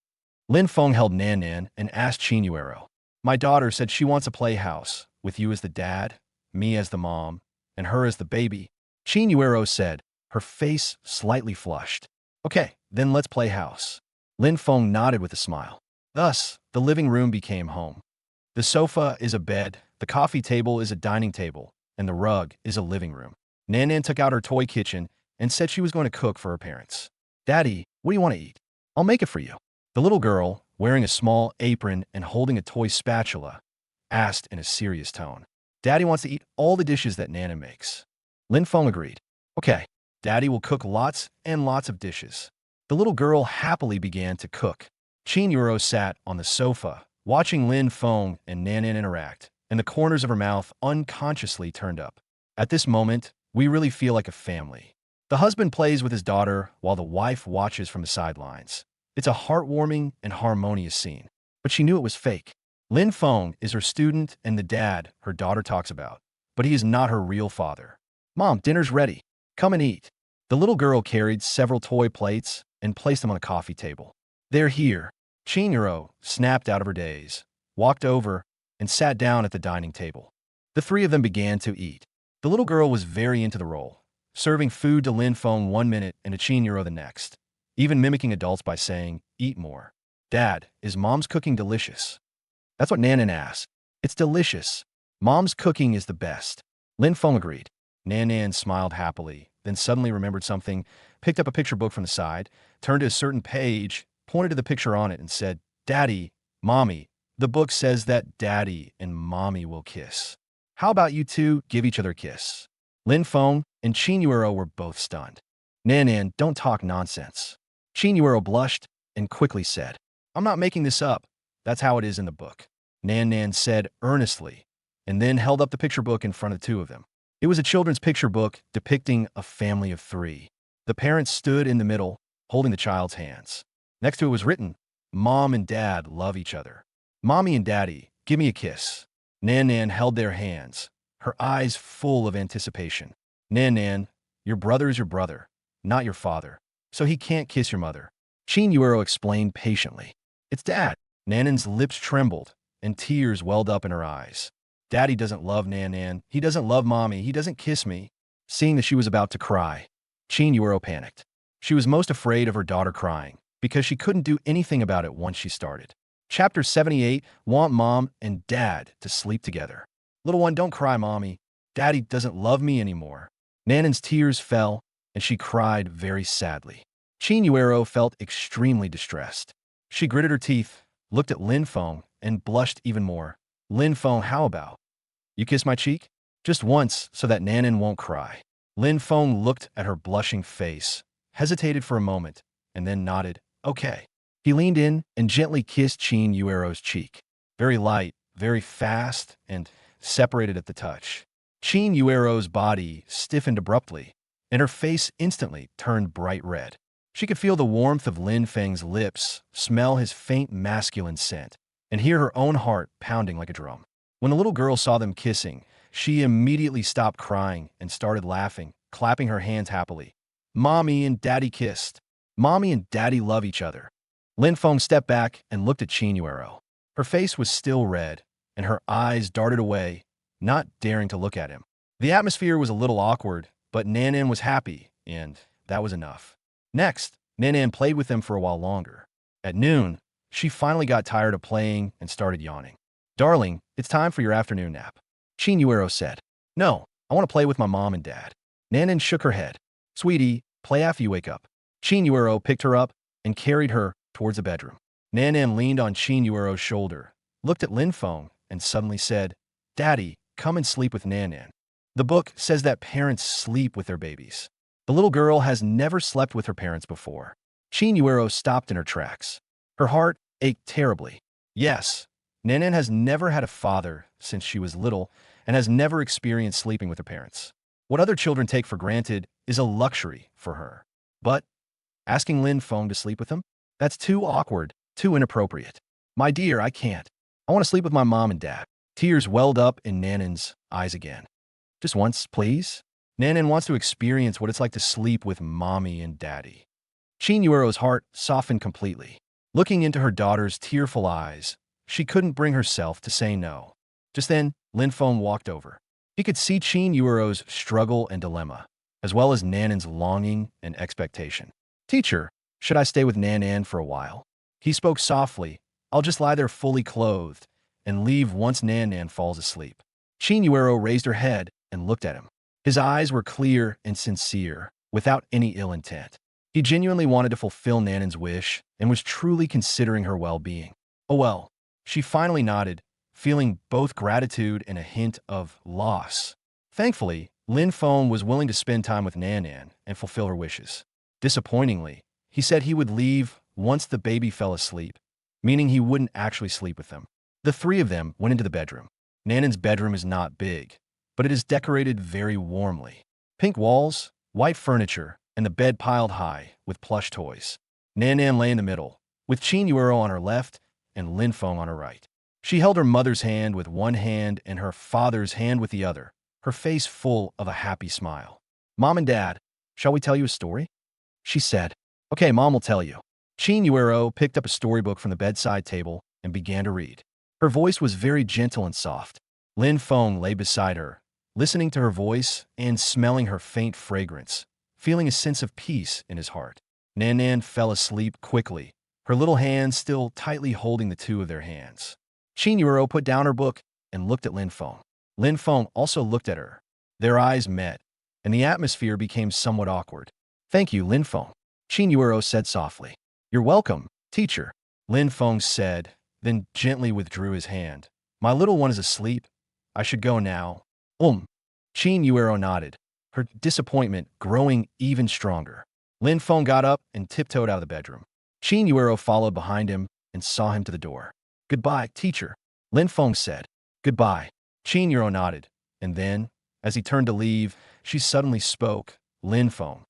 Lin Feng held Nan Nan and asked Qin Yuero. My daughter said she wants a playhouse, with you as the dad, me as the mom, and her as the baby. Qin Yuero said, her face slightly flushed. Okay, then let's play house. Lin Feng nodded with a smile. Thus, the living room became home. The sofa is a bed, the coffee table is a dining table, and the rug is a living room. Nan Nan took out her toy kitchen and said she was going to cook for her parents. Daddy, what do you want to eat? I'll make it for you. The little girl, wearing a small apron and holding a toy spatula, asked in a serious tone. Daddy wants to eat all the dishes that Nana makes. Lin Feng agreed. Okay, Daddy will cook lots and lots of dishes. The little girl happily began to cook. Qin Yuero sat on the sofa, watching Lin Feng and Nanan interact, and the corners of her mouth unconsciously turned up. At this moment, we really feel like a family. The husband plays with his daughter while the wife watches from the sidelines. It's a heartwarming and harmonious scene. But she knew it was fake. Lin Feng is her student and the dad her daughter talks about, but he is not her real father. Mom, dinner's ready. Come and eat. The little girl carried several toy plates and placed them on a coffee table. They're here. Qin Yuero snapped out of her daze, walked over, and sat down at the dining table. The three of them began to eat. The little girl was very into the role, serving food to Lin Feng 1 minute and to Qin Yuero the next, even mimicking adults by saying, eat more. Dad, is Mom's cooking delicious? That's what Nanan asked. It's delicious. Mom's cooking is the best. Lin Feng agreed. Nanan smiled happily, then suddenly remembered something, picked up a picture book from the side, turned to a certain page, pointed to the picture on it and said, Daddy, Mommy, the book says that Daddy and Mommy will kiss. How about you two give each other a kiss? Lin Feng and Qin Yuero were both stunned. Nanan, don't talk nonsense. Qin Yuero blushed and quickly said, I'm not making this up. That's how it is in the book. Nanan said earnestly, and then held up the picture book in front of the two of them. It was a children's picture book depicting a family of 3. The parents stood in the middle, holding the child's hands. Next to it was written, Mom and Dad love each other. Mommy and Daddy, give me a kiss. Nanan held their hands, her eyes full of anticipation. Nanan, your brother is your brother, not your father, so he can't kiss your mother. Qin Yuero explained patiently. It's Dad. Nanan's lips trembled, and tears welled up in her eyes. Daddy doesn't love Nanan. He doesn't love Mommy. He doesn't kiss me. Seeing that she was about to cry, Chin Yuero panicked. She was most afraid of her daughter crying because she couldn't do anything about it once she started. Chapter 78, Want Mom and Dad to Sleep Together. Little one, don't cry, Mommy. Daddy doesn't love me anymore. Nanan's tears fell, and she cried very sadly. Chin Yuero felt extremely distressed. She gritted her teeth, looked at Lin Feng, and blushed even more. Lin Feng, how about you kiss my cheek? Just once, so that Nanan won't cry. Lin Feng looked at her blushing face, hesitated for a moment, and then nodded, okay. He leaned in and gently kissed Chin Yuero's cheek. Very light, very fast, and separated at the touch. Chin Yuero's body stiffened abruptly, and her face instantly turned bright red. She could feel the warmth of Lin Feng's lips, smell his faint masculine scent, and hear her own heart pounding like a drum. When the little girl saw them kissing, she immediately stopped crying and started laughing, clapping her hands happily. Mommy and Daddy kissed. Mommy and Daddy love each other. Lin Feng stepped back and looked at Chin Yuero. Her face was still red, and her eyes darted away, not daring to look at him. The atmosphere was a little awkward, but Nanan was happy, and that was enough. Next, Nanan played with them for a while longer. At noon, she finally got tired of playing and started yawning. Darling, it's time for your afternoon nap. Chin Yuero said. No, I want to play with my mom and dad. Nanan shook her head. Sweetie, play after you wake up. Chin Yuero picked her up and carried her towards the bedroom. Nanan leaned on Chin Yuero's shoulder, looked at Lin Feng, and suddenly said, Daddy, come and sleep with Nanan. The book says that parents sleep with their babies. The little girl has never slept with her parents before. Chin Yuero stopped in her tracks. Her heart ached terribly. Yes, Nanan has never had a father since she was little and has never experienced sleeping with her parents. What other children take for granted is a luxury for her. But asking Lin Feng to sleep with him? That's too awkward, too inappropriate. My dear, I can't. I want to sleep with my mom and dad. Tears welled up in Nanan's eyes again. Just once, please? Nanan wants to experience what it's like to sleep with mommy and daddy. Chin Yuero's heart softened completely. Looking into her daughter's tearful eyes, she couldn't bring herself to say no. Just then, Lin Feng walked over. He could see Chin Yuero's struggle and dilemma, as well as Nanan's longing and expectation. Teacher, should I stay with Nanan for a while? He spoke softly. I'll just lie there fully clothed and leave once Nanan falls asleep. Chin Yuero raised her head and looked at him. His eyes were clear and sincere, without any ill intent. He genuinely wanted to fulfill Nanan's wish and was truly considering her well-being. Oh well, she finally nodded, feeling both gratitude and a hint of loss. Thankfully, Lin Feng was willing to spend time with Nanan and fulfill her wishes. Disappointingly, he said he would leave once the baby fell asleep, meaning he wouldn't actually sleep with them. The three of them went into the bedroom. Nanan's bedroom is not big, but it is decorated very warmly. Pink walls, white furniture, and the bed piled high with plush toys. Nanan lay in the middle, with Chin Yuero on her left and Lin Feng on her right. She held her mother's hand with one hand and her father's hand with the other, her face full of a happy smile. Mom and Dad, shall we tell you a story? She said. Okay, Mom will tell you. Chin Yuero picked up a storybook from the bedside table and began to read. Her voice was very gentle and soft. Lin Feng lay beside her, listening to her voice and smelling her faint fragrance, feeling a sense of peace in his heart. Nanan fell asleep quickly, her little hands still tightly holding the two of their hands. Chin Yuero put down her book and looked at Lin Feng. Lin Feng also looked at her. Their eyes met, and the atmosphere became somewhat awkward. Thank you, Lin Feng, Chin Yuero said softly. You're welcome, teacher, Lin Feng said, then gently withdrew his hand. My little one is asleep. I should go now. Chin Yuero nodded, her disappointment growing even stronger. Lin Feng got up and tiptoed out of the bedroom. Chin Yuero followed behind him and saw him to the door. Goodbye, teacher, Lin Feng said. Goodbye. Chin Yuero nodded, and then, as he turned to leave, she suddenly spoke. Lin Feng.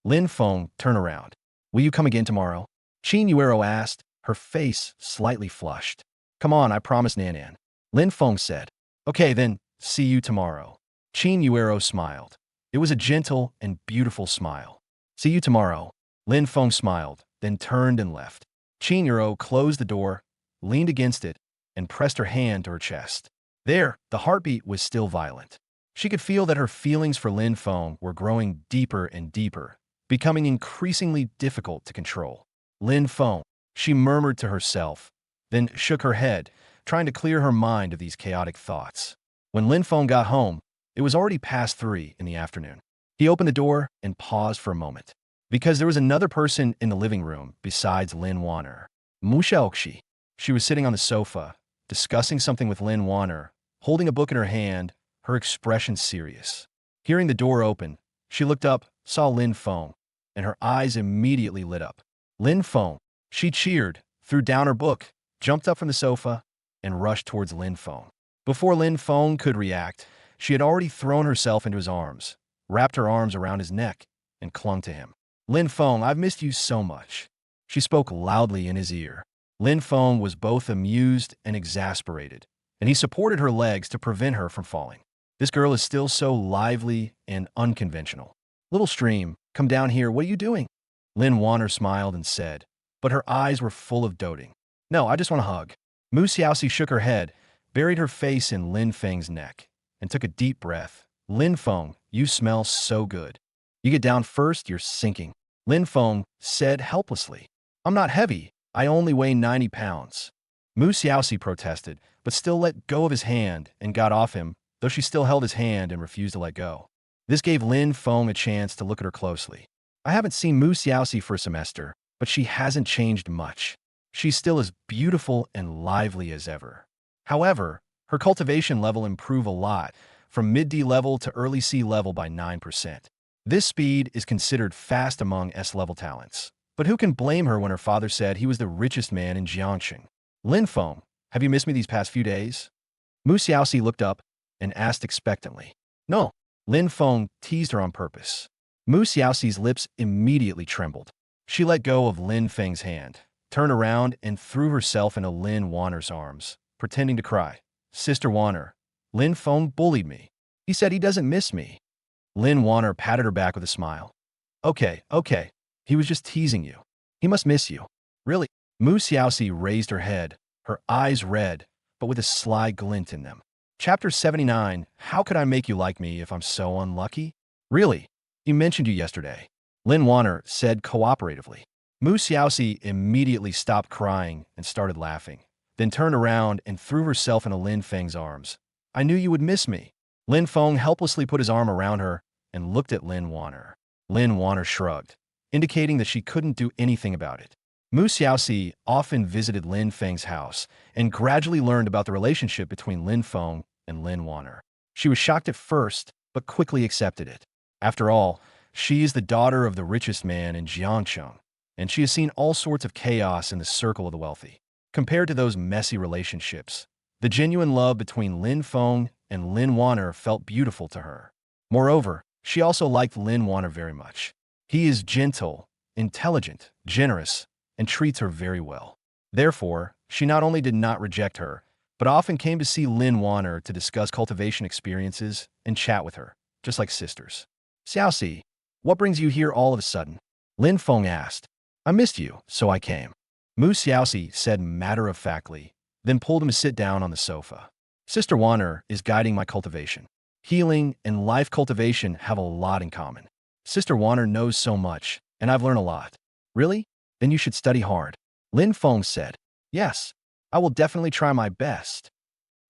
Lin Feng, turn around. Will you come again tomorrow? Chin Yuero asked, her face slightly flushed. Come on, I promise, Nanan, Lin Feng said. Okay then, see you tomorrow. Chin Yuero smiled. It was a gentle and beautiful smile. See you tomorrow. Lin Feng smiled, then turned and left. Chin Yuero closed the door, leaned against it, and pressed her hand to her chest. There, the heartbeat was still violent. She could feel that her feelings for Lin Feng were growing deeper and deeper, becoming increasingly difficult to control. Lin Feng, she murmured to herself, then shook her head, trying to clear her mind of these chaotic thoughts. When Lin Feng got home, it was already past 3 in the afternoon. He opened the door and paused for a moment, because there was another person in the living room besides Lin Wanner. Mu Xiaoxi. She was sitting on the sofa, discussing something with Lin Wanner, holding a book in her hand, her expression serious. Hearing the door open, she looked up, saw Lin Feng, and her eyes immediately lit up. Lin Feng. She cheered, threw down her book, jumped up from the sofa, and rushed towards Lin Feng. Before Lin Feng could react, she had already thrown herself into his arms, wrapped her arms around his neck, and clung to him. Lin Feng, I've missed you so much. She spoke loudly in his ear. Lin Feng was both amused and exasperated, and he supported her legs to prevent her from falling. This girl is still so lively and unconventional. Little stream, come down here, what are you doing? Lin Wanner smiled and said, but her eyes were full of doting. No, I just want a hug. Mu Xiaoxi shook her head, buried her face in Lin Feng's neck, and took a deep breath. Lin Feng, you smell so good. You get down first, you're sinking. Lin Feng said helplessly. I'm not heavy. I only weigh 90 pounds. Mu Xiaoxi protested, but still let go of his hand and got off him, though she still held his hand and refused to let go. This gave Lin Feng a chance to look at her closely. I haven't seen Mu Xiaoxi for a semester, but she hasn't changed much. She's still as beautiful and lively as ever. However, her cultivation level improved a lot, from mid-D level to early C level by 9%. This speed is considered fast among S-level talents. But who can blame her when her father said he was the richest man in Jiangxing? Lin Feng, have you missed me these past few days? Mu Xiaoxi looked up and asked expectantly. No. Lin Feng teased her on purpose. Mu Xiaoxi's lips immediately trembled. She let go of Lin Feng's hand, turned around, and threw herself into Lin Wanner's arms, pretending to cry. Sister Wanner, Lin Feng bullied me. He said he doesn't miss me. Lin Wanner patted her back with a smile. Okay. He was just teasing you. He must miss you. Really? Mu Xiaoxi raised her head, her eyes red, but with a sly glint in them. Chapter 79, How could I make you like me if I'm so unlucky? Really? He mentioned you yesterday. Lin Wanner said cooperatively. Mu Xiaoxi immediately stopped crying and started laughing, then turned around and threw herself into Lin Feng's arms. I knew you would miss me. Lin Feng helplessly put his arm around her and looked at Lin Wanner. Lin Wanner shrugged, indicating that she couldn't do anything about it. Mu Xiaoxi often visited Lin Feng's house and gradually learned about the relationship between Lin Feng and Lin Wanner. She was shocked at first, but quickly accepted it. After all, she is the daughter of the richest man in Jiangxing, and she has seen all sorts of chaos in the circle of the wealthy. Compared to those messy relationships, the genuine love between Lin Feng and Lin Wanner felt beautiful to her. Moreover, she also liked Lin Wanner very much. He is gentle, intelligent, generous, and treats her very well. Therefore, she not only did not reject her, but often came to see Lin Wanner to discuss cultivation experiences and chat with her, just like sisters. Xiaoxi, what brings you here all of a sudden? Lin Feng asked. I missed you, so I came. Mu Xiaoxi said matter-of-factly, then pulled him to sit down on the sofa. Sister Wanner is guiding my cultivation. Healing and life cultivation have a lot in common. Sister Wanner knows so much, and I've learned a lot. Really? Then you should study hard. Lin Feng said. Yes, I will definitely try my best.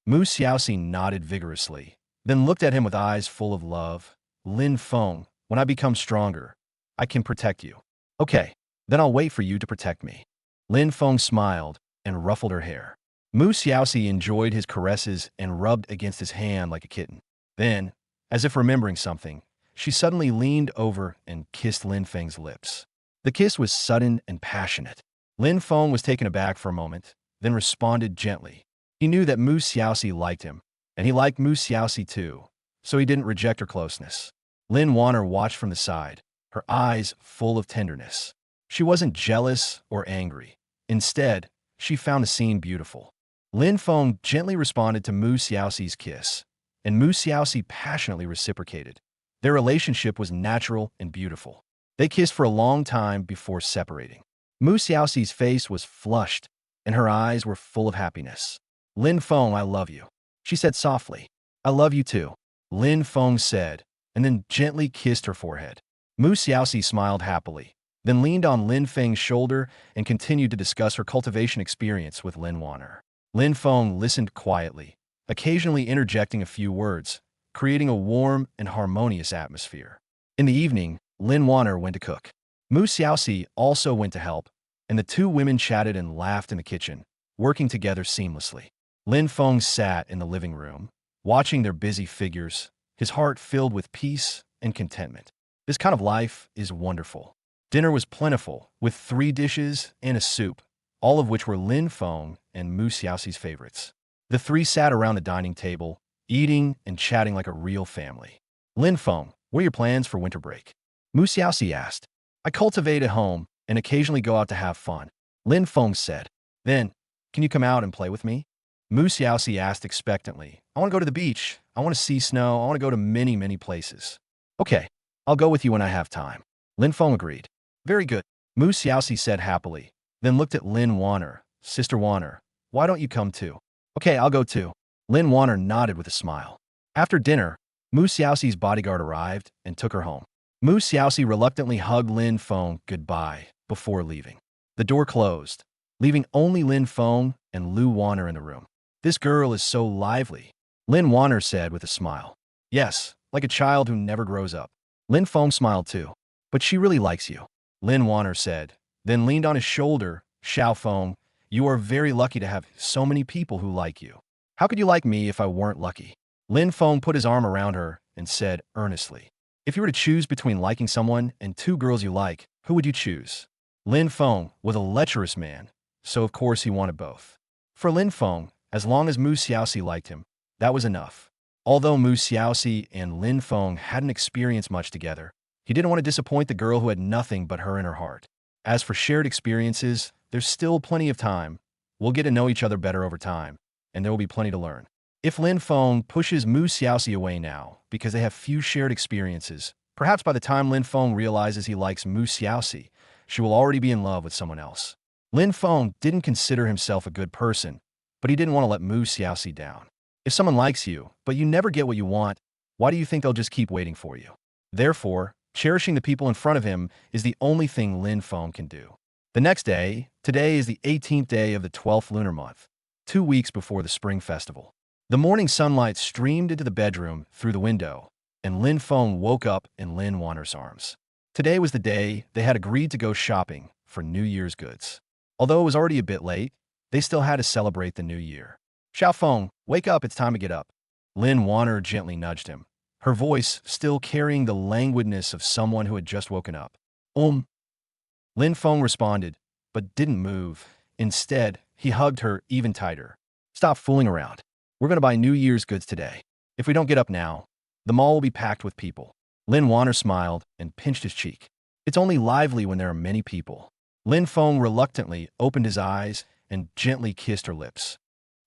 Mu Xiaoxi nodded vigorously, then looked at him with eyes full of love. Lin Feng, when I become stronger, I can protect you. Okay, then I'll wait for you to protect me. Lin Feng smiled and ruffled her hair. Mu Xiaoxi enjoyed his caresses and rubbed against his hand like a kitten. Then, as if remembering something, she suddenly leaned over and kissed Lin Feng's lips. The kiss was sudden and passionate. Lin Feng was taken aback for a moment, then responded gently. He knew that Mu Xiaoxi liked him, and he liked Mu Xiaoxi too, so he didn't reject her closeness. Lin Wanner watched from the side, her eyes full of tenderness. She wasn't jealous or angry. Instead, she found the scene beautiful. Lin Feng gently responded to Mu Xiaoxi's kiss, and Mu Xiaoxi passionately reciprocated. Their relationship was natural and beautiful. They kissed for a long time before separating. Mu Xiaoxi's face was flushed, and her eyes were full of happiness. Lin Feng, I love you. She said softly. I love you too. Lin Feng said, and then gently kissed her forehead. Mu Xiaoxi smiled happily, then leaned on Lin Feng's shoulder and continued to discuss her cultivation experience with Lin Wanner. Lin Feng listened quietly, occasionally interjecting a few words, creating a warm and harmonious atmosphere. In the evening, Lin Wanner went to cook. Mu Xiaoxi also went to help, and the two women chatted and laughed in the kitchen, working together seamlessly. Lin Feng sat in the living room, watching their busy figures, his heart filled with peace and contentment. This kind of life is wonderful. Dinner was plentiful, with 3 dishes and a soup, all of which were Lin Feng and Mu Xiaoxi's favorites. The three sat around the dining table, eating and chatting like a real family. Lin Feng, what are your plans for winter break? Mu Xiaoxi asked. I cultivate at home and occasionally go out to have fun. Lin Feng said. Then, can you come out and play with me? Mu Xiaoxi asked expectantly. I want to go to the beach. I want to see snow. I want to go to many, many places. Okay, I'll go with you when I have time. Lin Feng agreed. Very good. Mu Xiaoxi said happily, then looked at Lin Wanner. Sister Wanner, why don't you come too? Okay, I'll go too. Lin Wanner nodded with a smile. After dinner, Mu Xiaoxi's bodyguard arrived and took her home. Mu Xiaoxi reluctantly hugged Lin Feng goodbye before leaving. The door closed, leaving only Lin Feng and Lu Wanner in the room. This girl is so lively, Lin Wanner said with a smile. Yes, like a child who never grows up. Lin Feng smiled too. But she really likes you, Lin Wanner said, then leaned on his shoulder. Xiao Feng, you are very lucky to have so many people who like you. How could you like me if I weren't lucky? Lin Feng put his arm around her and said earnestly, if you were to choose between liking someone and 2 girls you like, who would you choose? Lin Feng was a lecherous man, so of course he wanted both. For Lin Feng, as long as Mu Xiaoxi liked him, that was enough. Although Mu Xiaoxi and Lin Feng hadn't experienced much together, he didn't want to disappoint the girl who had nothing but her in her heart. As for shared experiences, there's still plenty of time. We'll get to know each other better over time, and there will be plenty to learn. If Lin Feng pushes Mu Xiaoxi away now because they have few shared experiences, perhaps by the time Lin Feng realizes he likes Mu Xiaoxi, she will already be in love with someone else. Lin Feng didn't consider himself a good person, but he didn't want to let Mu Xiaoxi down. If someone likes you, but you never get what you want, why do you think they'll just keep waiting for you? Therefore, cherishing the people in front of him is the only thing Lin Feng can do. The next day, today is the 18th day of the 12th lunar month, 2 weeks before the spring festival. The morning sunlight streamed into the bedroom through the window, and Lin Feng woke up in Lin Wanner's arms. Today was the day they had agreed to go shopping for New Year's goods. Although it was already a bit late, they still had to celebrate the new year. Xiao Feng, wake up, it's time to get up. Lin Wanner gently nudged him, her voice still carrying the languidness of someone who had just woken up. Lin Feng responded, but didn't move. Instead, he hugged her even tighter. Stop fooling around. We're going to buy New Year's goods today. If we don't get up now, the mall will be packed with people. Lin Wanner smiled and pinched his cheek. It's only lively when there are many people. Lin Feng reluctantly opened his eyes and gently kissed her lips.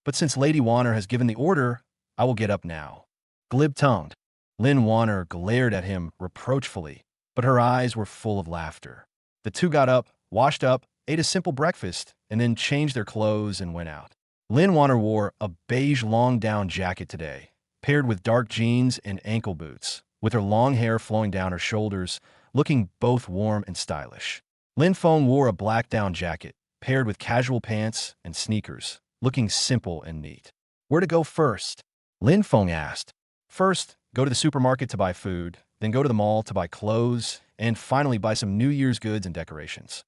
But since Lady Wanner has given the order, I will get up now. Glib-tongued, Lin Wanner glared at him reproachfully, but her eyes were full of laughter. The two got up, washed up, ate a simple breakfast, and then changed their clothes and went out. Lin Wanner wore a beige long-down jacket today, paired with dark jeans and ankle boots, with her long hair flowing down her shoulders, looking both warm and stylish. Lin Feng wore a black down jacket, paired with casual pants and sneakers, looking simple and neat. Where to go first? Lin Feng asked. First, go to the supermarket to buy food, then go to the mall to buy clothes, and finally buy some New Year's goods and decorations.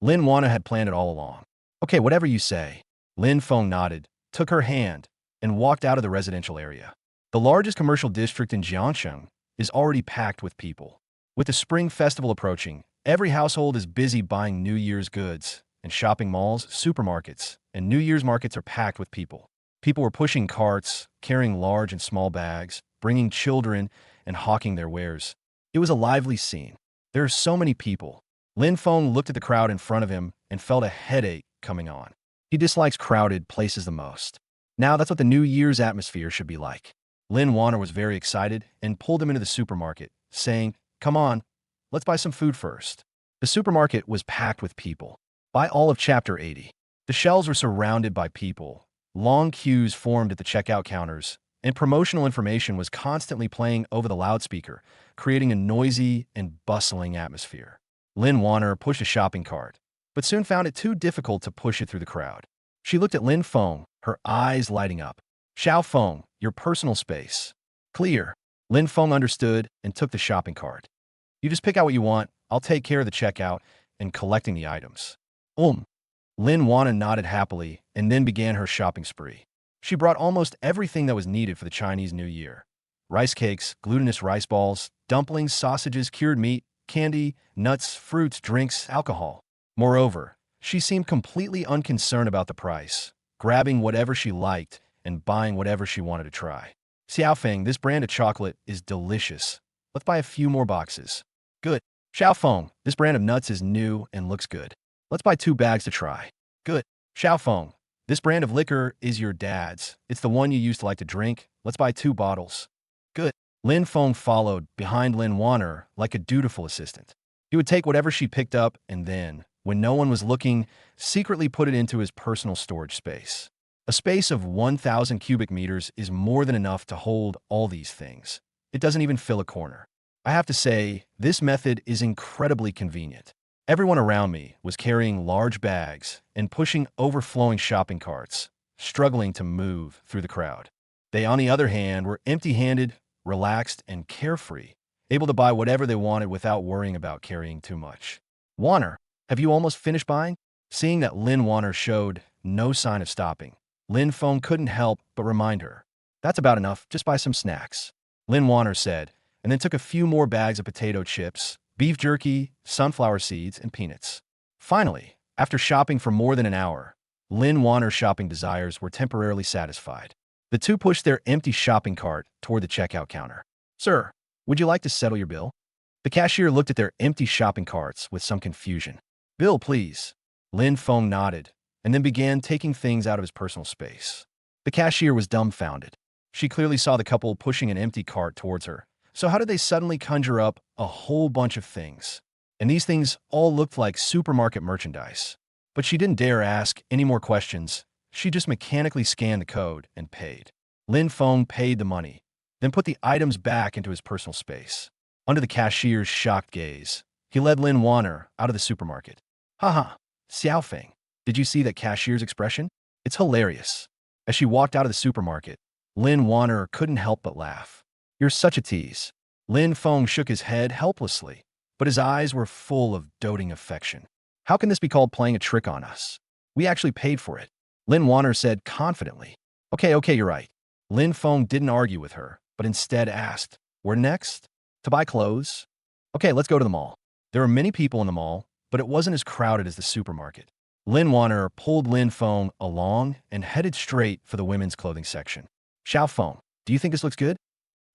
Lin Wanner had planned it all along. Okay, whatever you say. Lin Feng nodded, took her hand, and walked out of the residential area. The largest commercial district in Jiangsheng is already packed with people. With the spring festival approaching, every household is busy buying New Year's goods, and shopping malls, supermarkets, and New Year's markets are packed with people. People were pushing carts, carrying large and small bags, bringing children, and hawking their wares. It was a lively scene. There are so many people. Lin Feng looked at the crowd in front of him and felt a headache coming on. He dislikes crowded places the most. Now that's what the New Year's atmosphere should be like. Lin Wanner was very excited and pulled him into the supermarket, saying, Come on, let's buy some food first. The supermarket was packed with people. By all of Chapter 80, the shelves were surrounded by people. Long queues formed at the checkout counters, and promotional information was constantly playing over the loudspeaker, creating a noisy and bustling atmosphere. Lin Wanner pushed a shopping cart, but soon found it too difficult to push it through the crowd. She looked at Lin Feng, her eyes lighting up. Xiao Feng, your personal space. Clear. Lin Feng understood and took the shopping cart. You just pick out what you want, I'll take care of the checkout and collecting the items. Lin Wanna nodded happily and then began her shopping spree. She brought almost everything that was needed for the Chinese New Year. Rice cakes, glutinous rice balls, dumplings, sausages, cured meat, candy, nuts, fruits, drinks, alcohol. Moreover, she seemed completely unconcerned about the price, grabbing whatever she liked and buying whatever she wanted to try. Xiaofeng, this brand of chocolate is delicious. Let's buy a few more boxes. Good. Xiaofeng, this brand of nuts is new and looks good. Let's buy 2 bags to try. Good. Xiaofeng, this brand of liquor is your dad's. It's the one you used to like to drink. Let's buy 2 bottles. Good. Lin Feng followed behind Lin Wanner like a dutiful assistant. He would take whatever she picked up and then, when no one was looking, secretly put it into his personal storage space. A space of 1,000 cubic meters is more than enough to hold all these things. It doesn't even fill a corner. I have to say, this method is incredibly convenient. Everyone around me was carrying large bags and pushing overflowing shopping carts, struggling to move through the crowd. They, on the other hand, were empty-handed, relaxed, and carefree, able to buy whatever they wanted without worrying about carrying too much. Wanner, have you almost finished buying? Seeing that Lin Wanner showed no sign of stopping, Lin Feng couldn't help but remind her. That's about enough, just buy some snacks. Lin Wanner said, and then took a few more bags of potato chips, beef jerky, sunflower seeds, and peanuts. Finally, after shopping for more than an hour, Lin Wanner's shopping desires were temporarily satisfied. The two pushed their empty shopping cart toward the checkout counter. Sir, would you like to settle your bill? The cashier looked at their empty shopping carts with some confusion. Bill, please. Lin Feng nodded, and then began taking things out of his personal space. The cashier was dumbfounded. She clearly saw the couple pushing an empty cart towards her. So how did they suddenly conjure up a whole bunch of things? And these things all looked like supermarket merchandise. But she didn't dare ask any more questions. She just mechanically scanned the code and paid. Lin Feng paid the money, then put the items back into his personal space. Under the cashier's shocked gaze, he led Lin Wanner out of the supermarket. Haha, Xiaofeng, did you see that cashier's expression? It's hilarious. As she walked out of the supermarket, Lin Wanner couldn't help but laugh. You're such a tease. Lin Feng shook his head helplessly, but his eyes were full of doting affection. How can this be called playing a trick on us? We actually paid for it. Lin Wanner said confidently. Okay, you're right. Lin Feng didn't argue with her, but instead asked, where next? To buy clothes? Okay, let's go to the mall. There were many people in the mall, but it wasn't as crowded as the supermarket. Lin Wanner pulled Lin Feng along and headed straight for the women's clothing section. Xiao Feng, do you think this looks good?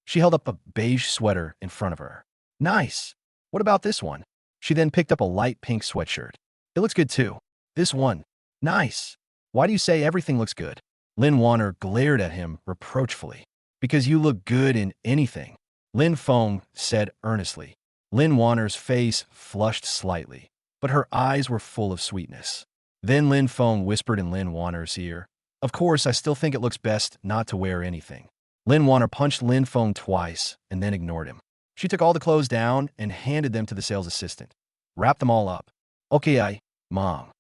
She held up a beige sweater in front of her. Nice. What about this one? She then picked up a light pink sweatshirt. It looks good too. This one. Nice. Why do you say everything looks good? Lin Wanner glared at him reproachfully. Because you look good in anything. Lin Feng said earnestly. Lin Wanner's face flushed slightly, but her eyes were full of sweetness. Then Lin Feng whispered in Lin Wanner's ear. Of course, I still think it looks best not to wear anything. Lin Wanner punched Lin Feng twice and then ignored him. She took all the clothes down and handed them to the sales assistant. Wrap them all up. Okay, Mom.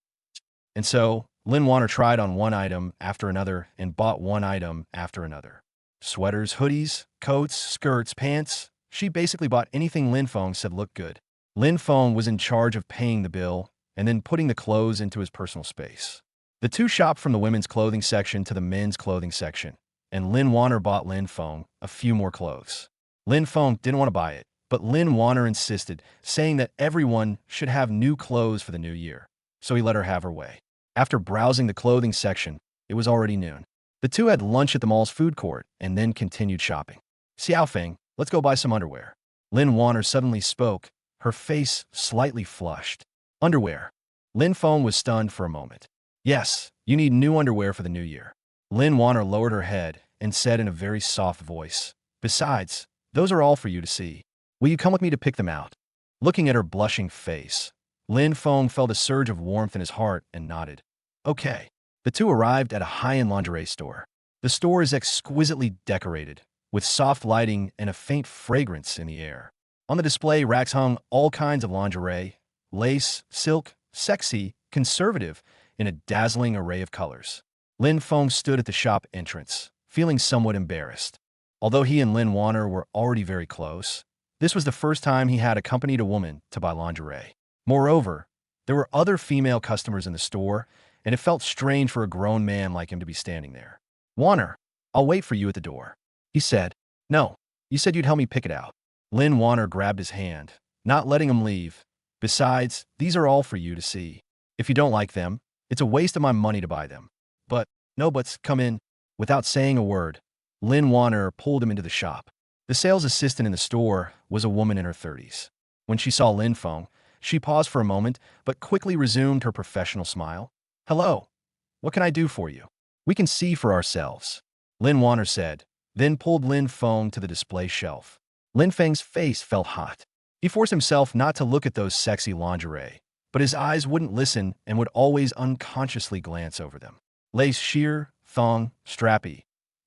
And so, Lin Wanner tried on one item after another and bought one item after another. Sweaters, hoodies, coats, skirts, pants. She basically bought anything Lin Feng said looked good. Lin Feng was in charge of paying the bill and then putting the clothes into his personal space. The two shopped from the women's clothing section to the men's clothing section, and Lin Wanner bought Lin Feng a few more clothes. Lin Feng didn't want to buy it, but Lin Wanner insisted, saying that everyone should have new clothes for the new year, so he let her have her way. After browsing the clothing section, it was already noon. The two had lunch at the mall's food court and then continued shopping. Xiaofeng, let's go buy some underwear. Lin Wanner suddenly spoke, her face slightly flushed. Underwear. Lin Feng was stunned for a moment. Yes, you need new underwear for the new year. Lin Wanner lowered her head and said in a very soft voice, besides, those are all for you to see. Will you come with me to pick them out? Looking at her blushing face, Lin Feng felt a surge of warmth in his heart and nodded. Okay. The two arrived at a high-end lingerie store. The store is exquisitely decorated, with soft lighting and a faint fragrance in the air. On the display racks hung all kinds of lingerie, lace, silk, sexy, conservative, in a dazzling array of colors. Lin Feng stood at the shop entrance, feeling somewhat embarrassed. Although he and Lin Warner were already very close, this was the first time he had accompanied a woman to buy lingerie. Moreover, there were other female customers in the store, and it felt strange for a grown man like him to be standing there. "Warner, I'll wait for you at the door," he said. "No, you said you'd help me pick it out." Lin Warner grabbed his hand, not letting him leave. "Besides, these are all for you to see. If you don't like them, it's a waste of my money to buy them." "But, no buts, come in." Without saying a word, Lin Warner pulled him into the shop. The sales assistant in the store was a woman in her 30s. When she saw Lin Feng, she paused for a moment, but quickly resumed her professional smile. "Hello. What can I do for you?" "We can see for ourselves," Lin Warner said, then pulled Lin Feng to the display shelf. Lin Feng's face felt hot. He forced himself not to look at those sexy lingerie, but his eyes wouldn't listen and would always unconsciously glance over them. Lace sheer, thong, strappy.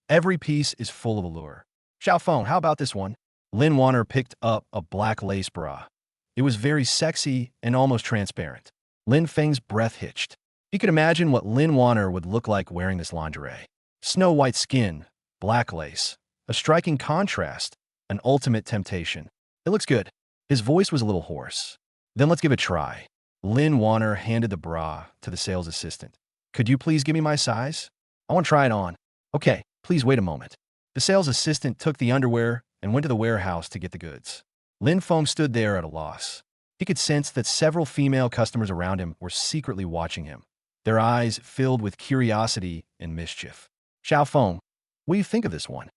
Every piece is full of allure. "Xiao Feng, how about this one?" Lin Warner picked up a black lace bra. It was very sexy and almost transparent. Lin Feng's breath hitched. He could imagine what Lin Warner would look like wearing this lingerie. Snow-white skin, black lace, a striking contrast, an ultimate temptation. "It looks good." His voice was a little hoarse. "Then let's give it a try." Lin Warner handed the bra to the sales assistant. "Could you please give me my size? I want to try it on." "Okay, please wait a moment." The sales assistant took the underwear and went to the warehouse to get the goods. Lin Feng stood there at a loss. He could sense that several female customers around him were secretly watching him, their eyes filled with curiosity and mischief. "Xiao Feng, what do you think of this one?"